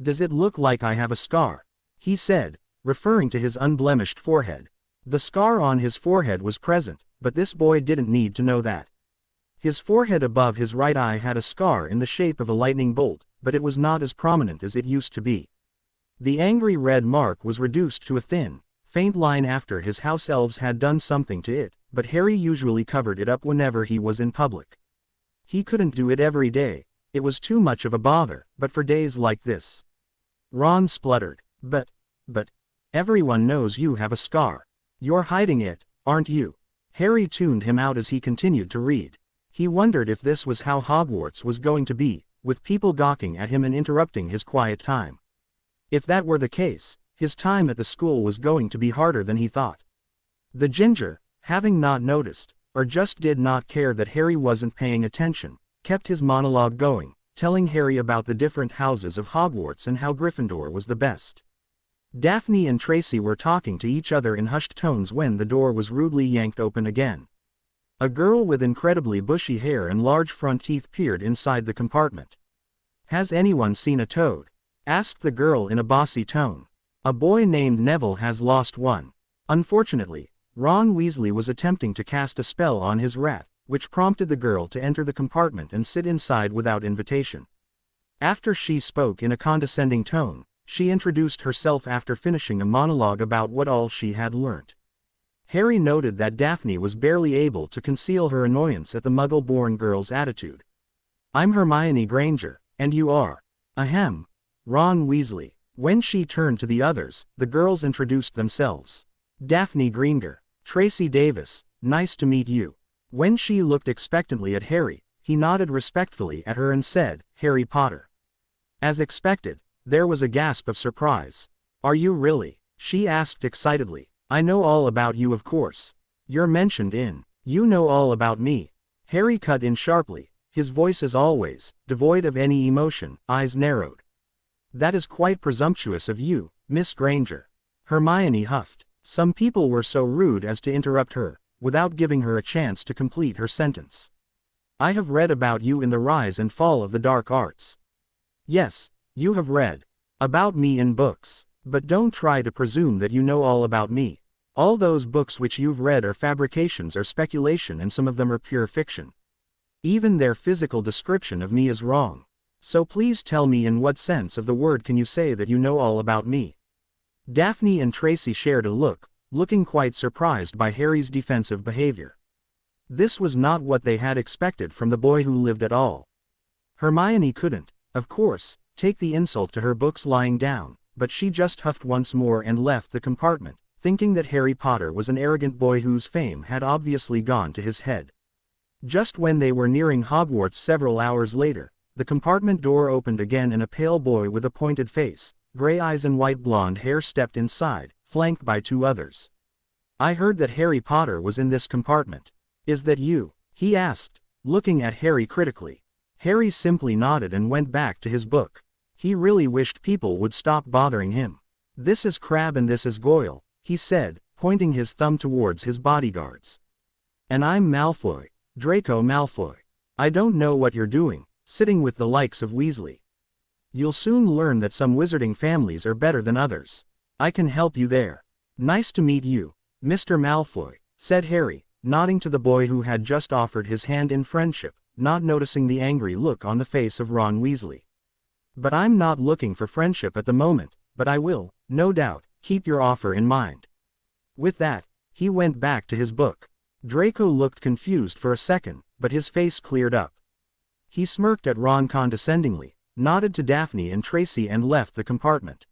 "Does it look like I have a scar?" he said, referring to his unblemished forehead. The scar on his forehead was present, but this boy didn't need to know that. His forehead above his right eye had a scar in the shape of a lightning bolt, but it was not as prominent as it used to be. The angry red mark was reduced to a thin, faint line after his house elves had done something to it, but Harry usually covered it up whenever he was in public. He couldn't do it every day, it was too much of a bother, but for days like this. Ron spluttered, But, everyone knows you have a scar. You're hiding it, aren't you?" Harry tuned him out as he continued to read. He wondered if this was how Hogwarts was going to be, with people gawking at him and interrupting his quiet time. If that were the case, his time at the school was going to be harder than he thought. The ginger, having not noticed, or just did not care that Harry wasn't paying attention, kept his monologue going, telling Harry about the different houses of Hogwarts and how Gryffindor was the best. Daphne and Tracy were talking to each other in hushed tones when the door was rudely yanked open again. A girl with incredibly bushy hair and large front teeth peered inside the compartment. "Has anyone seen a toad?" asked the girl in a bossy tone. "A boy named Neville has lost one. Unfortunately, Ron Weasley was attempting to cast a spell on his rat, which prompted the girl to enter the compartment and sit inside without invitation." After she spoke in a condescending tone, she introduced herself after finishing a monologue about what all she had learnt. Harry noted that Daphne was barely able to conceal her annoyance at the Muggle-born girl's attitude. "I'm Hermione Granger, and you are?" "Ahem. Ron Weasley." When she turned to the others, the girls introduced themselves. "Daphne Greengrass. Tracy Davis, nice to meet you." When she looked expectantly at Harry, he nodded respectfully at her and said, "Harry Potter." As expected, there was a gasp of surprise. "Are you really?" she asked excitedly. "I know all about you, of course. You're mentioned in You Know All About Me." Harry cut in sharply, his voice as always, devoid of any emotion, eyes narrowed. "That is quite presumptuous of you, Miss Granger." Hermione huffed. Some people were so rude as to interrupt her, without giving her a chance to complete her sentence. I have read about you in the rise and fall of the dark arts. Yes, you have read about me in books. But don't try to presume that you know all about me. All those books which you've read are fabrications or speculation, and some of them are pure fiction. Even their physical description of me is wrong. So please tell me, in what sense of the word can you say that you know all about me? Daphne and Tracy shared a look, looking quite surprised by Harry's defensive behavior. This was not what they had expected from the boy who lived at all. Hermione couldn't, of course, take the insult to her books lying down, but she just huffed once more and left the compartment, thinking that Harry Potter was an arrogant boy whose fame had obviously gone to his head. Just when they were nearing Hogwarts several hours later, the compartment door opened again and a pale boy with a pointed face, gray eyes and white blonde hair stepped inside, flanked by 2 others. I heard that Harry Potter was in this compartment. Is that you? He asked, looking at Harry critically. Harry simply nodded and went back to his book. He really wished people would stop bothering him. This is Crabbe and this is Goyle, he said, pointing his thumb towards his bodyguards. And I'm Malfoy, Draco Malfoy. I don't know what you're doing, sitting with the likes of Weasley. You'll soon learn that some wizarding families are better than others. I can help you there. Nice to meet you, Mr. Malfoy, said Harry, nodding to the boy who had just offered his hand in friendship, not noticing the angry look on the face of Ron Weasley. But I'm not looking for friendship at the moment, but I will, no doubt, keep your offer in mind. With that, he went back to his book. Draco looked confused for a second, but his face cleared up. He smirked at Ron condescendingly, nodded to Daphne and Tracy and left the compartment.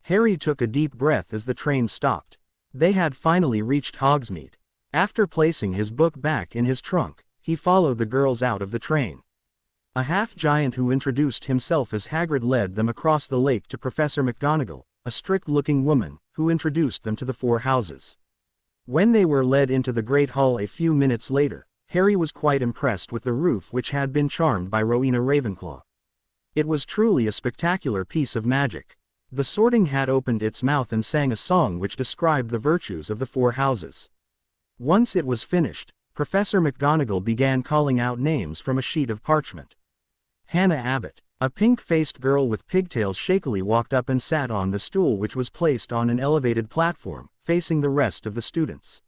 Harry took a deep breath as the train stopped. They had finally reached Hogsmeade. After placing his book back in his trunk, he followed the girls out of the train. A half-giant who introduced himself as Hagrid led them across the lake to Professor McGonagall, a strict-looking woman, who introduced them to the 4 houses. When they were led into the Great Hall a few minutes later, Harry was quite impressed with the roof which had been charmed by Rowena Ravenclaw. It was truly a spectacular piece of magic. The Sorting Hat opened its mouth and sang a song which described the virtues of the 4 houses. Once it was finished, Professor McGonagall began calling out names from a sheet of parchment. Hannah Abbott, a pink-faced girl with pigtails, shakily walked up and sat on the stool which was placed on an elevated platform, facing the rest of the students.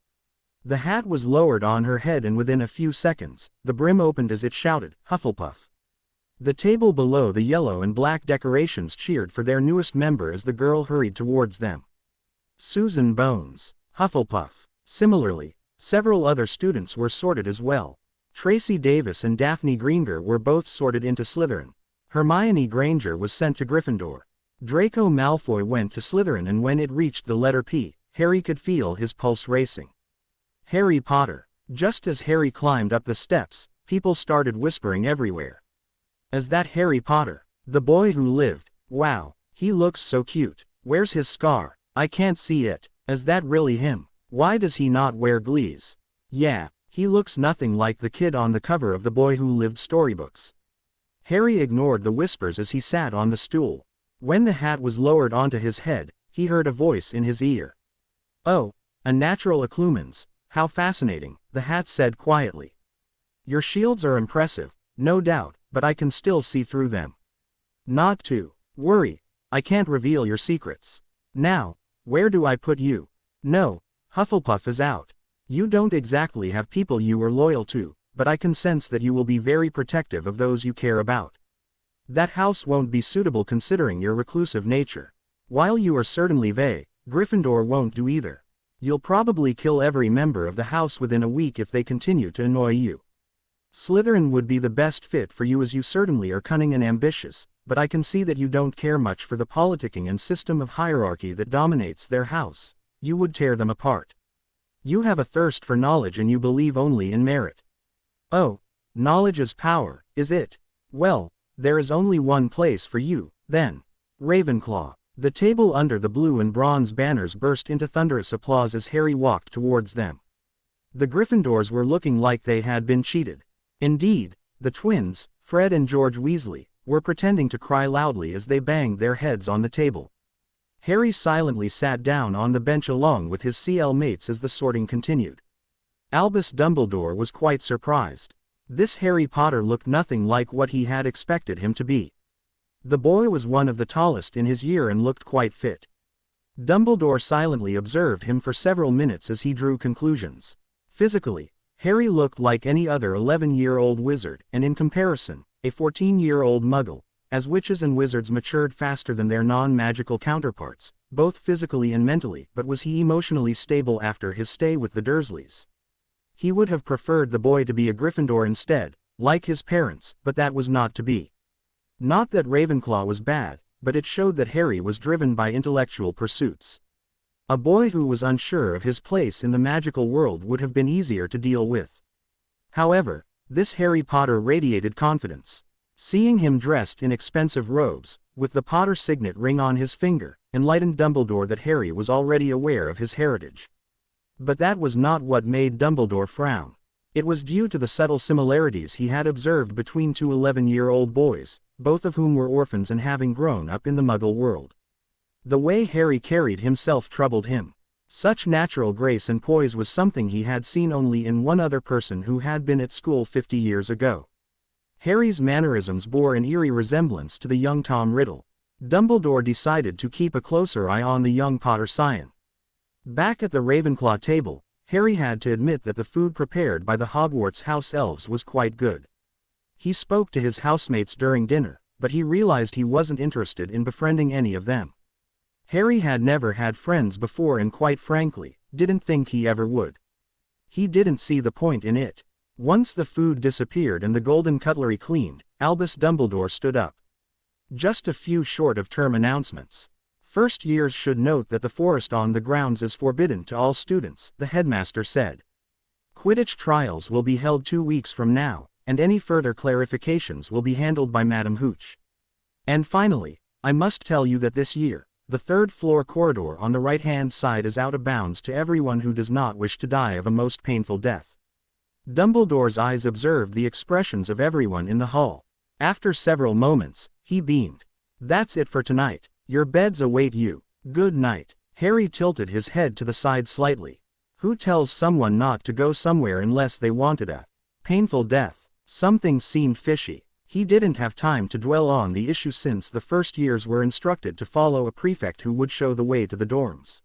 The hat was lowered on her head and within a few seconds, the brim opened as it shouted, "Hufflepuff." The table below the yellow and black decorations cheered for their newest member as the girl hurried towards them. Susan Bones, Hufflepuff. Similarly, several other students were sorted as well. Tracy Davis and Daphne Greengrass were both sorted into Slytherin. Hermione Granger was sent to Gryffindor. Draco Malfoy went to Slytherin, and when it reached the letter P, Harry could feel his pulse racing. Harry Potter. Just as Harry climbed up the steps, people started whispering everywhere. Is that Harry Potter? The boy who lived? Wow, he looks so cute. Where's his scar? I can't see it. Is that really him? Why does he not wear glees? Yeah, he looks nothing like the kid on the cover of The Boy Who Lived storybooks. Harry ignored the whispers as he sat on the stool. When the hat was lowered onto his head, he heard a voice in his ear. "Oh, a natural occlumens, how fascinating," the hat said quietly. "Your shields are impressive, no doubt, but I can still see through them. Not to worry, I can't reveal your secrets. Now, where do I put you? No, Hufflepuff is out. You don't exactly have people you are loyal to, but I can sense that you will be very protective of those you care about. That house won't be suitable considering your reclusive nature. While you are certainly vague, Gryffindor won't do either. You'll probably kill every member of the house within a week if they continue to annoy you. Slytherin would be the best fit for you as you certainly are cunning and ambitious, but I can see that you don't care much for the politicking and system of hierarchy that dominates their house. You would tear them apart. You have a thirst for knowledge and you believe only in merit. Oh, knowledge is power, is it? Well, there is only one place for you, then. Ravenclaw." The table under the blue and bronze banners burst into thunderous applause as Harry walked towards them. The Gryffindors were looking like they had been cheated. Indeed, the twins, Fred and George Weasley, were pretending to cry loudly as they banged their heads on the table. Harry silently sat down on the bench along with his CL mates as the sorting continued. Albus Dumbledore was quite surprised. This Harry Potter looked nothing like what he had expected him to be. The boy was one of the tallest in his year and looked quite fit. Dumbledore silently observed him for several minutes as he drew conclusions. Physically, Harry looked like any other 11-year-old wizard, and in comparison, a 14-year-old muggle, as witches and wizards matured faster than their non-magical counterparts, both physically and mentally. But was he emotionally stable after his stay with the Dursleys? He would have preferred the boy to be a Gryffindor instead, like his parents, but that was not to be. Not that Ravenclaw was bad, but it showed that Harry was driven by intellectual pursuits. A boy who was unsure of his place in the magical world would have been easier to deal with. However, this Harry Potter radiated confidence. Seeing him dressed in expensive robes, with the Potter signet ring on his finger, enlightened Dumbledore that Harry was already aware of his heritage. But that was not what made Dumbledore frown. It was due to the subtle similarities he had observed between two 11-year-old boys, both of whom were orphans and having grown up in the Muggle world. The way Harry carried himself troubled him. Such natural grace and poise was something he had seen only in one other person who had been at school 50 years ago. Harry's mannerisms bore an eerie resemblance to the young Tom Riddle. Dumbledore decided to keep a closer eye on the young Potter scion. Back at the Ravenclaw table, Harry had to admit that the food prepared by the Hogwarts house elves was quite good. He spoke to his housemates during dinner, but he realized he wasn't interested in befriending any of them. Harry had never had friends before and quite frankly, didn't think he ever would. He didn't see the point in it. Once the food disappeared and the golden cutlery cleaned, Albus Dumbledore stood up. Just a few short of term announcements. First years should note that the forest on the grounds is forbidden to all students, the headmaster said. Quidditch trials will be held 2 weeks from now, and any further clarifications will be handled by Madam Hooch. And finally, I must tell you that this year, the third-floor corridor on the right-hand side is out of bounds to everyone who does not wish to die of a most painful death. Dumbledore's eyes observed the expressions of everyone in the hall. After several moments, he beamed. That's it for tonight. Your beds await you. Good night. Harry tilted his head to the side slightly. Who tells someone not to go somewhere unless they wanted a painful death? Something seemed fishy. He didn't have time to dwell on the issue since the first years were instructed to follow a prefect who would show the way to the dorms.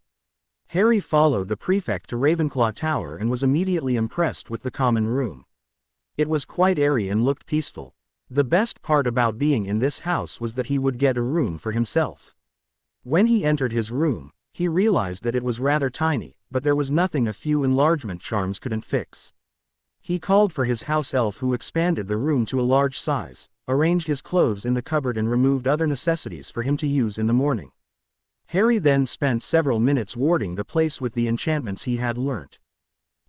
Harry followed the prefect to Ravenclaw Tower and was immediately impressed with the common room. It was quite airy and looked peaceful. The best part about being in this house was that he would get a room for himself. When he entered his room, he realized that it was rather tiny, but there was nothing a few enlargement charms couldn't fix. He called for his house elf who expanded the room to a large size, arranged his clothes in the cupboard and removed other necessities for him to use in the morning. Harry then spent several minutes warding the place with the enchantments he had learnt.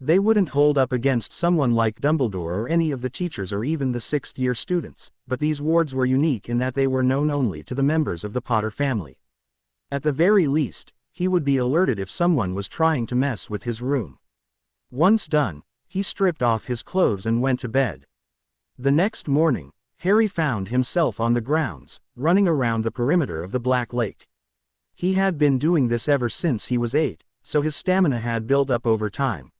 They wouldn't hold up against someone like Dumbledore or any of the teachers or even the sixth-year students, but these wards were unique in that they were known only to the members of the Potter family. At the very least, he would be alerted if someone was trying to mess with his room. Once done, he stripped off his clothes and went to bed. The next morning, Harry found himself on the grounds, running around the perimeter of the Black Lake. He had been doing this ever since he was 8, so his stamina had built up over time.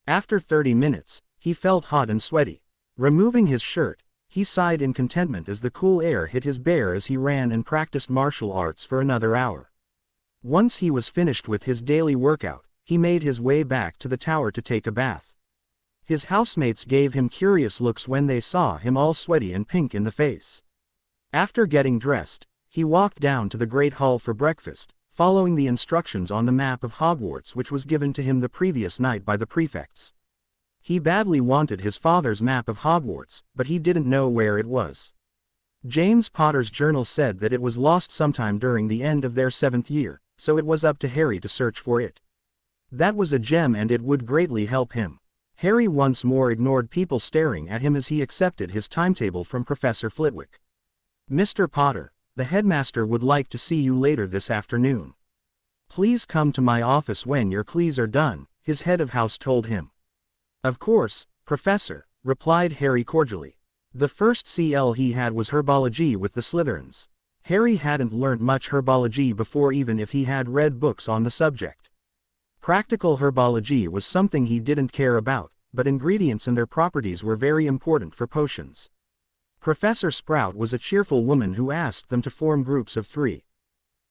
After 30 minutes, he felt hot and sweaty. Removing his shirt, he sighed in contentment as the cool air hit his bare as he ran and practiced martial arts for another hour. Once he was finished with his daily workout, he made his way back to the tower to take a bath. His housemates gave him curious looks when they saw him all sweaty and pink in the face. After getting dressed, he walked down to the Great Hall for breakfast, following the instructions on the map of Hogwarts which was given to him the previous night by the prefects. He badly wanted his father's map of Hogwarts, but he didn't know where it was. James Potter's journal said that it was lost sometime during the end of their 7th year, so it was up to Harry to search for it. That was a gem and it would greatly help him. Harry once more ignored people staring at him as he accepted his timetable from Professor Flitwick. Mr. Potter, the headmaster would like to see you later this afternoon. Please come to my office when your clees are done, his head of house told him. Of course, Professor, replied Harry cordially. The first CL he had was herbology with the Slytherins. Harry hadn't learnt much herbology before even if he had read books on the subject. Practical herbology was something he didn't care about, but ingredients and their properties were very important for potions. Professor Sprout was a cheerful woman who asked them to form groups of 3.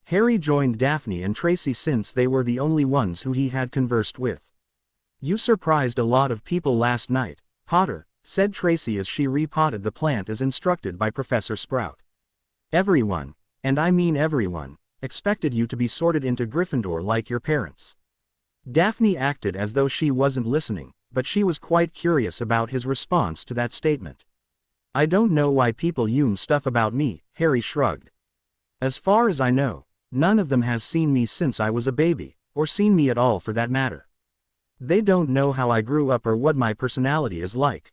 Harry joined Daphne and Tracy since they were the only ones who he had conversed with. "You surprised a lot of people last night, Potter," said Tracy as she repotted the plant as instructed by Professor Sprout. "Everyone, and I mean everyone, expected you to be sorted into Gryffindor like your parents." Daphne acted as though she wasn't listening, but she was quite curious about his response to that statement. "I don't know why people assume stuff about me," Harry shrugged. "As far as I know, none of them has seen me since I was a baby, or seen me at all for that matter. They don't know how I grew up or what my personality is like.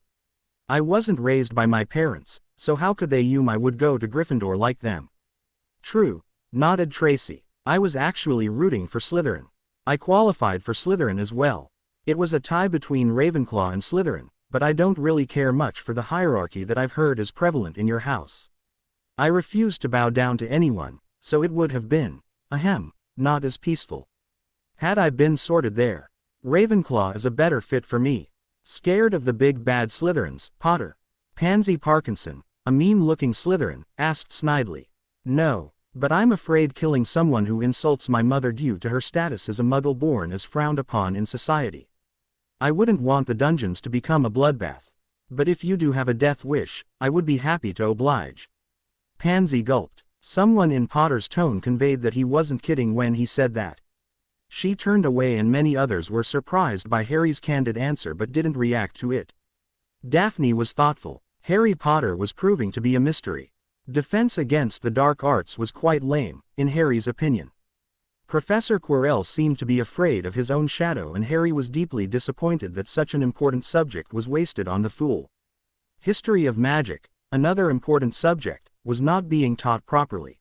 I wasn't raised by my parents, so how could they assume I would go to Gryffindor like them?" "True," nodded Tracy. "I was actually rooting for Slytherin. I qualified for Slytherin as well. It was a tie between Ravenclaw and Slytherin, but I don't really care much for the hierarchy that I've heard is prevalent in your house. I refuse to bow down to anyone, so it would have been, not as peaceful. Had I been sorted there. Ravenclaw is a better fit for me." "Scared of the big bad Slytherins, Potter?" Pansy Parkinson, a mean-looking Slytherin, asked snidely. "No, but I'm afraid killing someone who insults my mother due to her status as a Muggle-born is frowned upon in society. I wouldn't want the dungeons to become a bloodbath. But if you do have a death wish, I would be happy to oblige." Pansy gulped. Someone in Potter's tone conveyed that he wasn't kidding when he said that. She turned away and many others were surprised by Harry's candid answer but didn't react to it. Daphne was thoughtful. Harry Potter was proving to be a mystery. Defense against the dark arts was quite lame, in Harry's opinion. Professor Quirrell seemed to be afraid of his own shadow and Harry was deeply disappointed that such an important subject was wasted on the fool. History of magic, another important subject, was not being taught properly.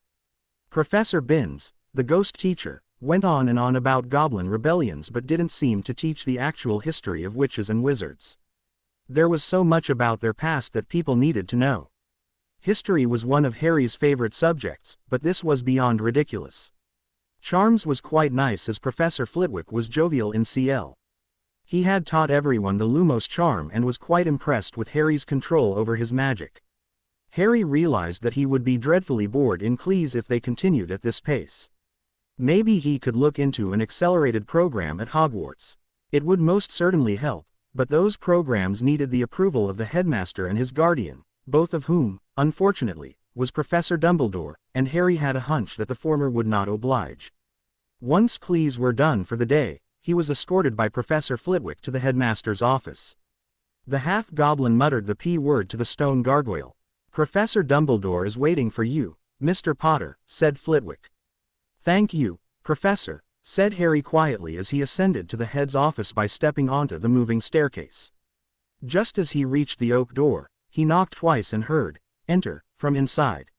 Professor Binns, the ghost teacher, went on and on about goblin rebellions but didn't seem to teach the actual history of witches and wizards. There was so much about their past that people needed to know. History was one of Harry's favorite subjects, but this was beyond ridiculous. Charms was quite nice as Professor Flitwick was jovial in CL. He had taught everyone the Lumos charm and was quite impressed with Harry's control over his magic. Harry realized that he would be dreadfully bored in Cleese if they continued at this pace. Maybe he could look into an accelerated program at Hogwarts. It would most certainly help, but those programs needed the approval of the headmaster and his guardian, both of whom, unfortunately, was Professor Dumbledore, and Harry had a hunch that the former would not oblige. Once Cleese were done for the day, he was escorted by Professor Flitwick to the headmaster's office. The half-goblin muttered the P-word to the stone gargoyle. "Professor Dumbledore is waiting for you, Mr. Potter," said Flitwick. "Thank you, Professor," said Harry quietly as he ascended to the head's office by stepping onto the moving staircase. Just as he reached the oak door, he knocked twice and heard, "Enter," from inside.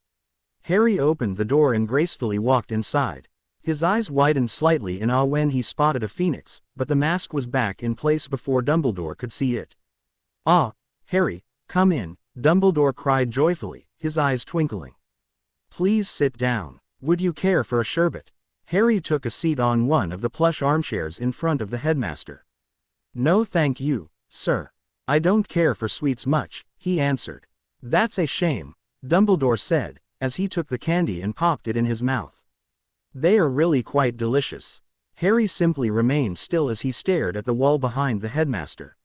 Harry opened the door and gracefully walked inside. His eyes widened slightly in awe when he spotted a phoenix, but the mask was back in place before Dumbledore could see it. "Ah, Harry, come in," Dumbledore cried joyfully, his eyes twinkling. "Please sit down. Would you care for a sherbet?" Harry took a seat on one of the plush armchairs in front of the headmaster. "No thank you, sir. I don't care for sweets much," he answered. "That's a shame," Dumbledore said, as he took the candy and popped it in his mouth. "They are really quite delicious." Harry simply remained still as he stared at the wall behind the headmaster.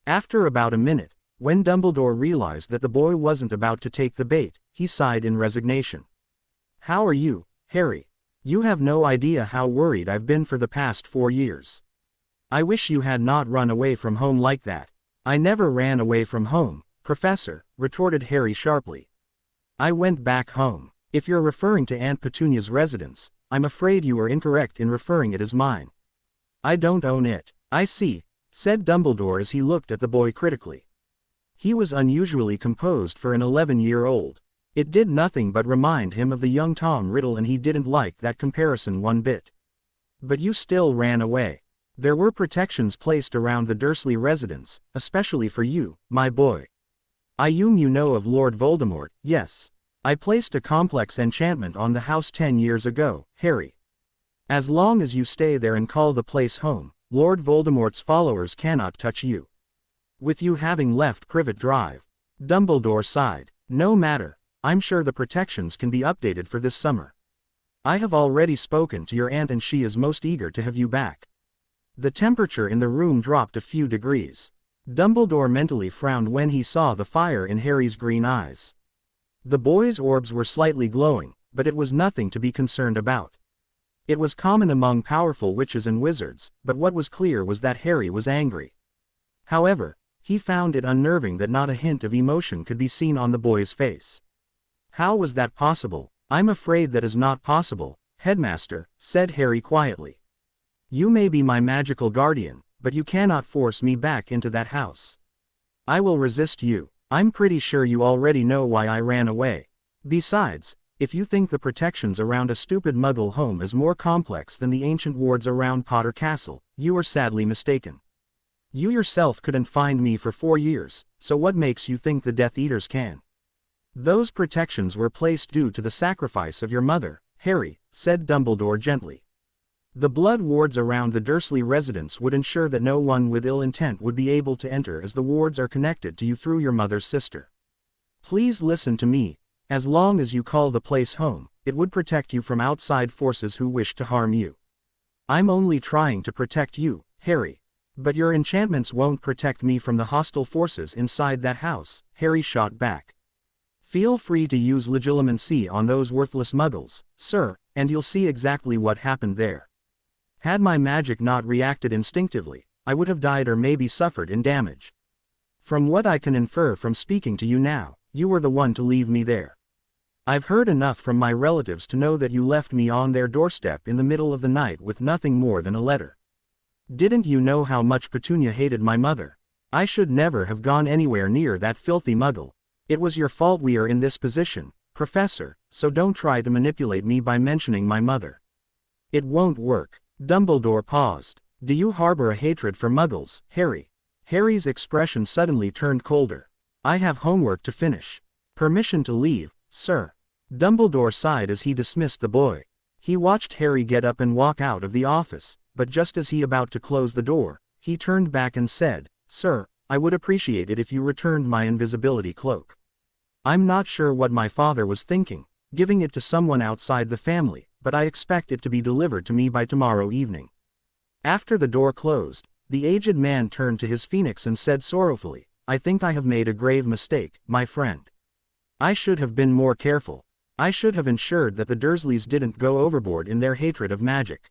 After about a minute, when Dumbledore realized that the boy wasn't about to take the bait, he sighed in resignation. "How are you, Harry? You have no idea how worried I've been for the past 4 years. I wish you had not run away from home like that." "I never ran away from home, Professor," retorted Harry sharply. "I went back home. If you're referring to Aunt Petunia's residence, I'm afraid you are incorrect in referring it as mine. I don't own it." "I see," said Dumbledore as he looked at the boy critically. He was unusually composed for an 11-year-old. It did nothing but remind him of the young Tom Riddle and he didn't like that comparison one bit. "But you still ran away. There were protections placed around the Dursley residence, especially for you, my boy. I assume you know of Lord Voldemort." "Yes. I placed a complex enchantment on the house 10 years ago, Harry." As long as you stay there and call the place home, Lord Voldemort's followers cannot touch you. With you having left Privet Drive. Dumbledore sighed. No matter, I'm sure the protections can be updated for this summer. I have already spoken to your aunt and she is most eager to have you back. The temperature in the room dropped a few degrees. Dumbledore mentally frowned when he saw the fire in Harry's green eyes. The boy's orbs were slightly glowing, but it was nothing to be concerned about. It was common among powerful witches and wizards, but what was clear was that Harry was angry. However, he found it unnerving that not a hint of emotion could be seen on the boy's face. How was that possible? I'm afraid that is not possible, Headmaster, said Harry quietly. You may be my magical guardian, but you cannot force me back into that house. I will resist you. I'm pretty sure you already know why I ran away. Besides, if you think the protections around a stupid Muggle home is more complex than the ancient wards around Potter Castle, you are sadly mistaken. You yourself couldn't find me for 4 years, so what makes you think the Death Eaters can? Those protections were placed due to the sacrifice of your mother, Harry, said Dumbledore gently. The blood wards around the Dursley residence would ensure that no one with ill intent would be able to enter as the wards are connected to you through your mother's sister. Please listen to me. As long as you call the place home, it would protect you from outside forces who wish to harm you. I'm only trying to protect you, Harry. But your enchantments won't protect me from the hostile forces inside that house, Harry shot back. Feel free to use legilimency on those worthless Muggles, sir, and you'll see exactly what happened there. Had my magic not reacted instinctively, I would have died or maybe suffered in damage. From what I can infer from speaking to you now, you were the one to leave me there. I've heard enough from my relatives to know that you left me on their doorstep in the middle of the night with nothing more than a letter. Didn't you know how much Petunia hated my mother? I should never have gone anywhere near that filthy Muggle. It was your fault we are in this position, Professor, so don't try to manipulate me by mentioning my mother. It won't work. Dumbledore paused. Do you harbor a hatred for Muggles, Harry? Harry's expression suddenly turned colder. I have homework to finish. Permission to leave, sir. Dumbledore sighed as he dismissed the boy. He watched Harry get up and walk out of the office, but just as he about to close the door, he turned back and said, Sir, I would appreciate it if you returned my invisibility cloak. I'm not sure what my father was thinking, giving it to someone outside the family, but I expect it to be delivered to me by tomorrow evening. After the door closed, the aged man turned to his phoenix and said sorrowfully, I think I have made a grave mistake, my friend. I should have been more careful. I should have ensured that the Dursleys didn't go overboard in their hatred of magic.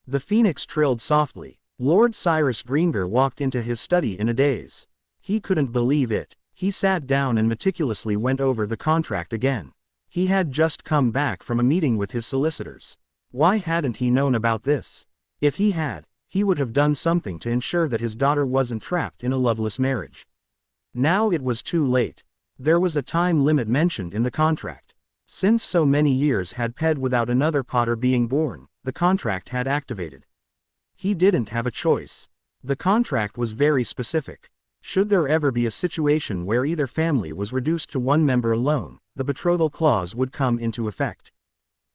The phoenix trilled softly. Lord Cyrus Greengrass walked into his study in a daze. He couldn't believe it. He sat down and meticulously went over the contract again. He had just come back from a meeting with his solicitors. Why hadn't he known about this? If he had, he would have done something to ensure that his daughter wasn't trapped in a loveless marriage. Now it was too late. There was a time limit mentioned in the contract. Since so many years had passed without another Potter being born, the contract had activated. He didn't have a choice. The contract was very specific. Should there ever be a situation where either family was reduced to one member alone, the betrothal clause would come into effect.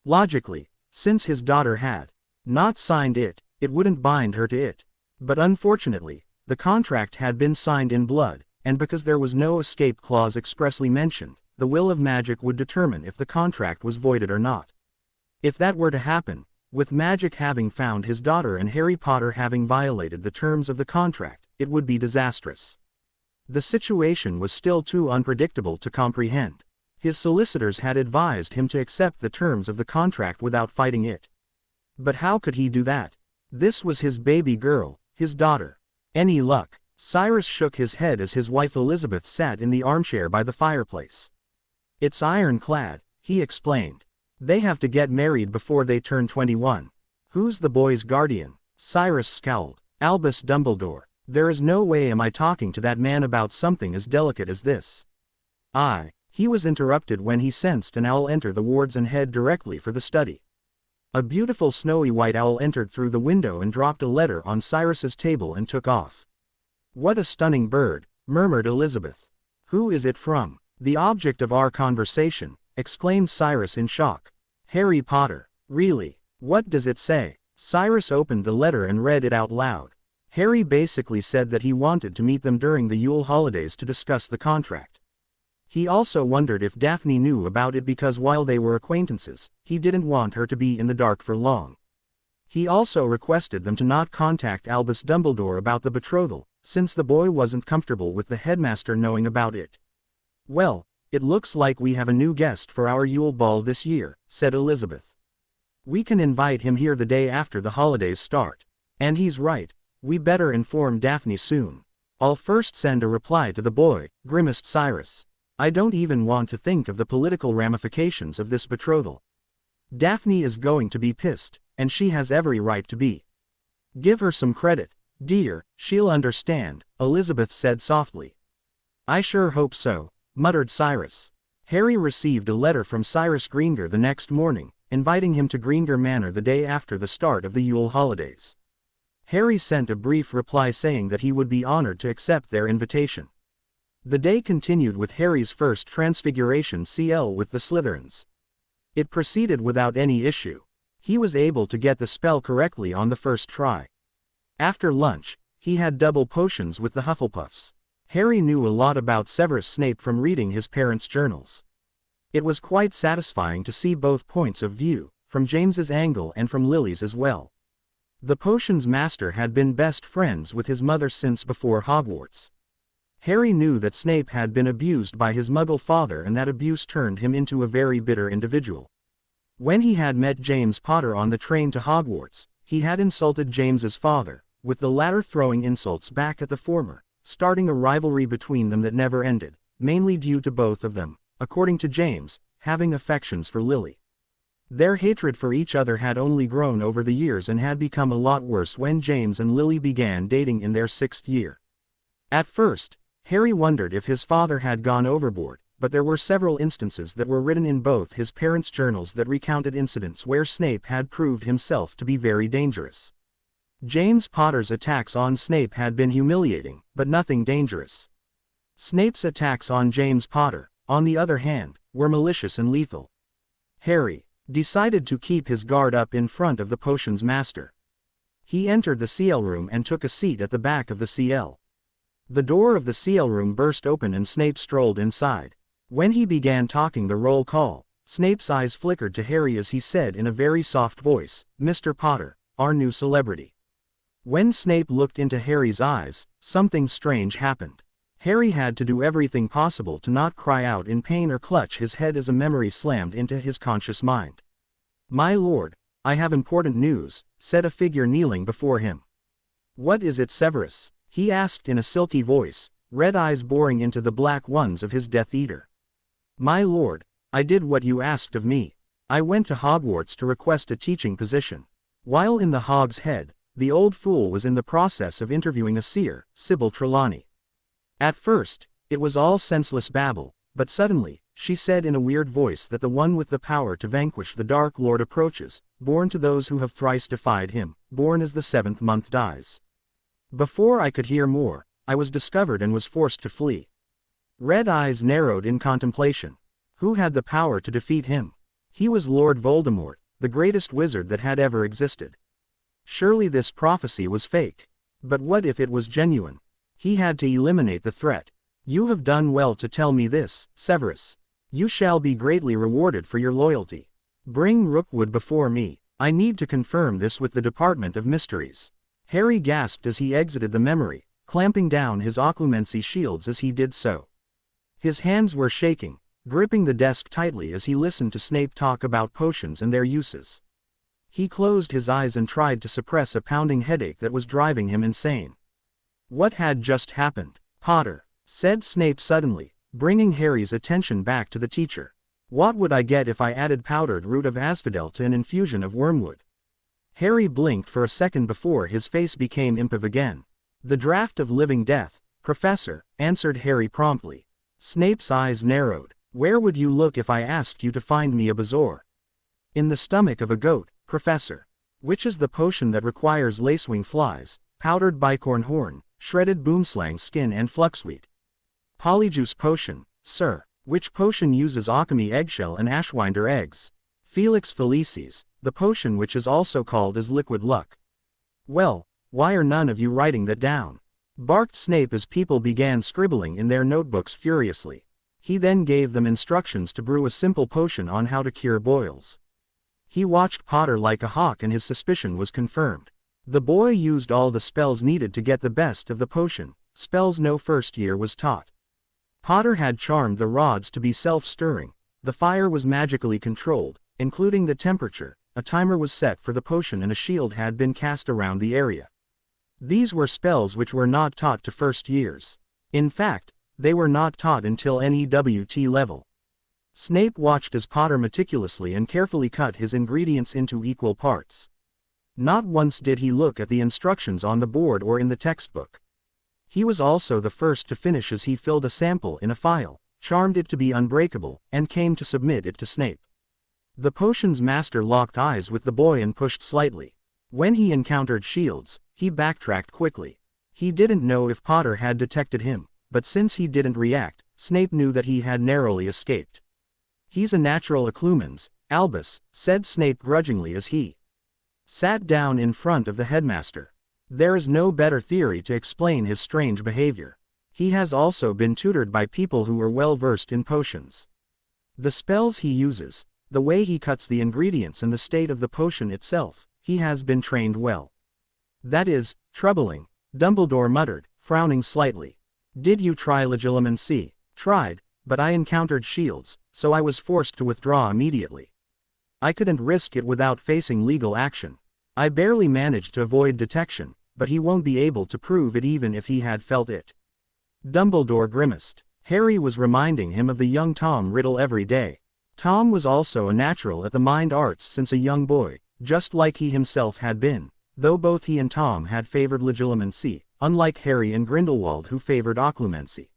Logically, since his daughter had not signed it, it wouldn't bind her to it. But unfortunately, the contract had been signed in blood, and because there was no escape clause expressly mentioned, the will of magic would determine if the contract was voided or not. If that were to happen, with magic having found his daughter and Harry Potter having violated the terms of the contract, it would be disastrous. The situation was still too unpredictable to comprehend. His solicitors had advised him to accept the terms of the contract without fighting it. But how could he do that? This was his baby girl, his daughter. Any luck? Cyrus shook his head as his wife Elizabeth sat in the armchair by the fireplace. It's ironclad, he explained. They have to get married before they turn 21. Who's the boy's guardian? Cyrus scowled. Albus Dumbledore. There is no way am I talking to that man about something as delicate as this. He was interrupted when he sensed an owl enter the wards and head directly for the study. A beautiful snowy white owl entered through the window and dropped a letter on Cyrus's table and took off. What a stunning bird, murmured Elizabeth. Who is it from? The object of our conversation, exclaimed Cyrus in shock. Harry Potter. Really? What does it say? Cyrus opened the letter and read it out loud. Harry basically said that he wanted to meet them during the Yule holidays to discuss the contract. He also wondered if Daphne knew about it because while they were acquaintances, he didn't want her to be in the dark for long. He also requested them to not contact Albus Dumbledore about the betrothal, since the boy wasn't comfortable with the headmaster knowing about it. "Well, it looks like we have a new guest for our Yule ball this year," said Elizabeth. "We can invite him here the day after the holidays start. And he's right, we better inform Daphne soon. I'll first send a reply to the boy," grimaced Cyrus. "I don't even want to think of the political ramifications of this betrothal. Daphne is going to be pissed, and she has every right to be. Give her some credit, dear, she'll understand," Elizabeth said softly. "I sure hope so," muttered Cyrus. Harry received a letter from Cyrus Greengrass the next morning, inviting him to Greengrass Manor the day after the start of the Yule holidays. Harry sent a brief reply saying that he would be honored to accept their invitation. The day continued with Harry's first Transfiguration CL with the Slytherins. It proceeded without any issue. He was able to get the spell correctly on the first try. After lunch, he had double potions with the Hufflepuffs. Harry knew a lot about Severus Snape from reading his parents' journals. It was quite satisfying to see both points of view, from James's angle and from Lily's as well. The potions master had been best friends with his mother since before Hogwarts. Harry knew that Snape had been abused by his Muggle father and that abuse turned him into a very bitter individual. When he had met James Potter on the train to Hogwarts, he had insulted James's father, with the latter throwing insults back at the former, starting a rivalry between them that never ended, mainly due to both of them, according to James, having affections for Lily. Their hatred for each other had only grown over the years and had become a lot worse when James and Lily began dating in their 6th year. At first, Harry wondered if his father had gone overboard, but there were several instances that were written in both his parents' journals that recounted incidents where Snape had proved himself to be very dangerous. James Potter's attacks on Snape had been humiliating, but nothing dangerous. Snape's attacks on James Potter, on the other hand, were malicious and lethal. Harry decided to keep his guard up in front of the potions master. He entered the CL room and took a seat at the back of the CL. The door of the CL room burst open and Snape strolled inside. When he began talking the roll call, Snape's eyes flickered to Harry as he said in a very soft voice, "Mr. Potter, our new celebrity." When Snape looked into Harry's eyes, something strange happened. Harry had to do everything possible to not cry out in pain or clutch his head as a memory slammed into his conscious mind. "My lord, I have important news," said a figure kneeling before him. "What is it, Severus?" he asked in a silky voice, red eyes boring into the black ones of his Death Eater. "My lord, I did what you asked of me. I went to Hogwarts to request a teaching position." While in the Hog's Head, the old fool was in the process of interviewing a seer, Sybil Trelawney. At first, it was all senseless babble, but suddenly, she said in a weird voice that the one with the power to vanquish the Dark Lord approaches, born to those who have thrice defied him, born as the 7th month dies. Before I could hear more, I was discovered and was forced to flee. Red eyes narrowed in contemplation. Who had the power to defeat him? He was Lord Voldemort, the greatest wizard that had ever existed. Surely this prophecy was fake. But what if it was genuine? He had to eliminate the threat. "You have done well to tell me this, Severus. You shall be greatly rewarded for your loyalty. Bring Rookwood before me. I need to confirm this with the Department of Mysteries." Harry gasped as he exited the memory, clamping down his occlumency shields as he did so. His hands were shaking, gripping the desk tightly as he listened to Snape talk about potions and their uses. He closed his eyes and tried to suppress a pounding headache that was driving him insane. What had just happened? "Potter," said Snape suddenly, bringing Harry's attention back to the teacher. "What would I get if I added powdered root of asphodel to an infusion of wormwood?" Harry blinked for a second before his face became impiv again. "The draft of living death, Professor," answered Harry promptly. Snape's eyes narrowed. "Where would you look if I asked you to find me a bezoar?" "In the stomach of a goat, Professor." "Which is the potion that requires lacewing flies, powdered bicorn horn, shredded boomslang skin and fluxwheat?" "Polyjuice potion, sir." "Which potion uses alchemy eggshell and ashwinder eggs?" Felix Felicis, the potion which is also called as liquid luck. Well, why are none of you writing that down? Barked Snape as people began scribbling in their notebooks furiously. He then gave them instructions to brew a simple potion on how to cure boils. He watched Potter like a hawk and his suspicion was confirmed. The boy used all the spells needed to get the best of the potion, spells no first year was taught. Potter had charmed the rods to be self-stirring. The fire was magically controlled, including the temperature. A timer was set for the potion and a shield had been cast around the area. These were spells which were not taught to first years. In fact, they were not taught until NEWT level. Snape watched as Potter meticulously and carefully cut his ingredients into equal parts. Not once did he look at the instructions on the board or in the textbook. He was also the first to finish as he filled a sample in a phial, charmed it to be unbreakable, and came to submit it to Snape. The potion's master locked eyes with the boy and pushed slightly. When he encountered shields, he backtracked quickly. He didn't know if Potter had detected him, but since he didn't react, Snape knew that he had narrowly escaped. "He's a natural Acclumans, Albus," said Snape grudgingly as he sat down in front of the headmaster. "There is no better theory to explain his strange behavior. He has also been tutored by people who are well versed in potions. The spells he uses, the way he cuts the ingredients and the state of the potion itself, he has been trained well." "That is troubling," Dumbledore muttered, frowning slightly. "Did you try legilimency?" "Tried, but I encountered shields, so I was forced to withdraw immediately. I couldn't risk it without facing legal action. I barely managed to avoid detection, but he won't be able to prove it even if he had felt it." Dumbledore grimaced. Harry was reminding him of the young Tom Riddle every day. Tom was also a natural at the mind arts since a young boy, just like he himself had been, though both he and Tom had favored legilimency, unlike Harry and Grindelwald who favored occlumency.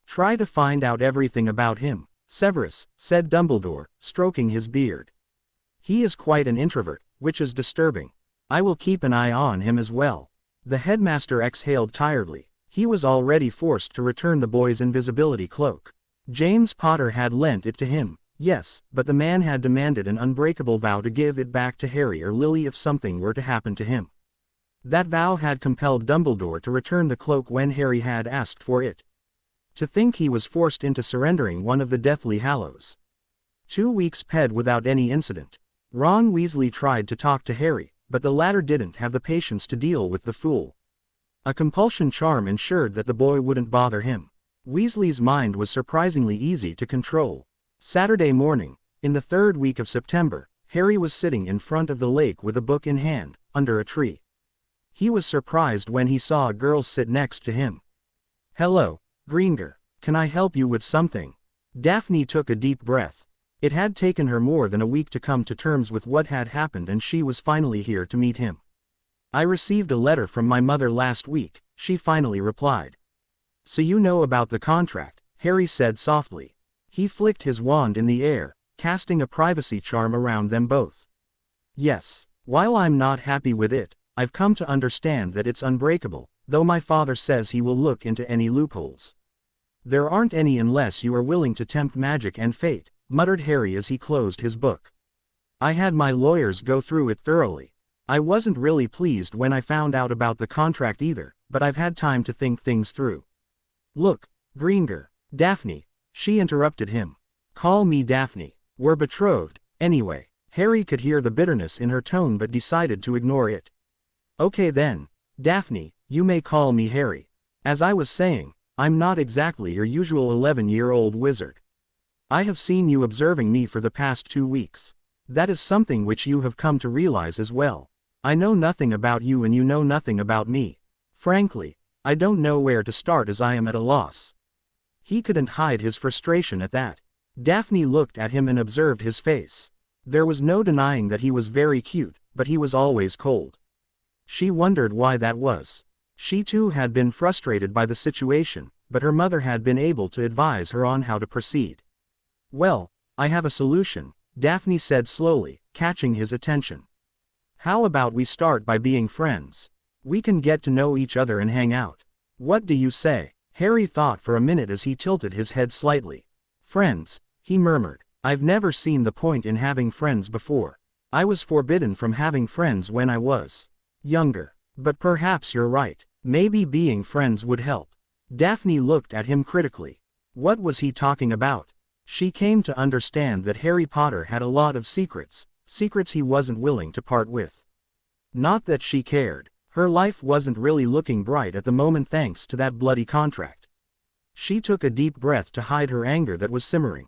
"Try to find out everything about him, Severus," said Dumbledore, stroking his beard. "He is quite an introvert, which is disturbing. I will keep an eye on him as well." The headmaster exhaled tiredly. He was already forced to return the boy's invisibility cloak. James Potter had lent it to him, yes, but the man had demanded an unbreakable vow to give it back to Harry or Lily if something were to happen to him. That vow had compelled Dumbledore to return the cloak when Harry had asked for it. To think he was forced into surrendering one of the Deathly Hallows. 2 weeks passed without any incident. Ron Weasley tried to talk to Harry, but the latter didn't have the patience to deal with the fool. A compulsion charm ensured that the boy wouldn't bother him. Weasley's mind was surprisingly easy to control. Saturday morning, in the 3rd week of September, Harry was sitting in front of the lake with a book in hand, under a tree. He was surprised when he saw a girl sit next to him. "Hello, Greengrass. Can I help you with something?" Daphne took a deep breath. It had taken her more than a week to come to terms with what had happened and she was finally here to meet him. "I received a letter from my mother last week," she finally replied. "So you know about the contract," Harry said softly. He flicked his wand in the air, casting a privacy charm around them both. "Yes. While I'm not happy with it, I've come to understand that it's unbreakable, though my father says he will look into any loopholes." "There aren't any unless you are willing to tempt magic and fate," muttered Harry as he closed his book. "I had my lawyers go through it thoroughly. I wasn't really pleased when I found out about the contract either, but I've had time to think things through." "Look, Greengrass." "Daphne," she interrupted him. "Call me Daphne. We're betrothed, anyway." Harry could hear the bitterness in her tone but decided to ignore it. "Okay then, Daphne, you may call me Harry. As I was saying, I'm not exactly your usual 11-year-old wizard. I have seen you observing me for the past 2 weeks. That is something which you have come to realize as well. I know nothing about you and you know nothing about me. Frankly, I don't know where to start as I am at a loss." He couldn't hide his frustration at that. Daphne looked at him and observed his face. There was no denying that he was very cute, but he was always cold. She wondered why that was. She too had been frustrated by the situation, but her mother had been able to advise her on how to proceed. "Well, I have a solution," Daphne said slowly, catching his attention. "How about we start by being friends? We can get to know each other and hang out. What do you say?" Harry thought for a minute as he tilted his head slightly. "Friends," he murmured. I've never seen the point in having friends before. I was forbidden from having friends when I was younger. But perhaps you're right. Maybe being friends would help. Daphne looked at him critically. What was he talking about? She came to understand that Harry Potter had a lot of secrets, secrets he wasn't willing to part with. Not that she cared. Her life wasn't really looking bright at the moment thanks to that bloody contract. She took a deep breath to hide her anger that was simmering.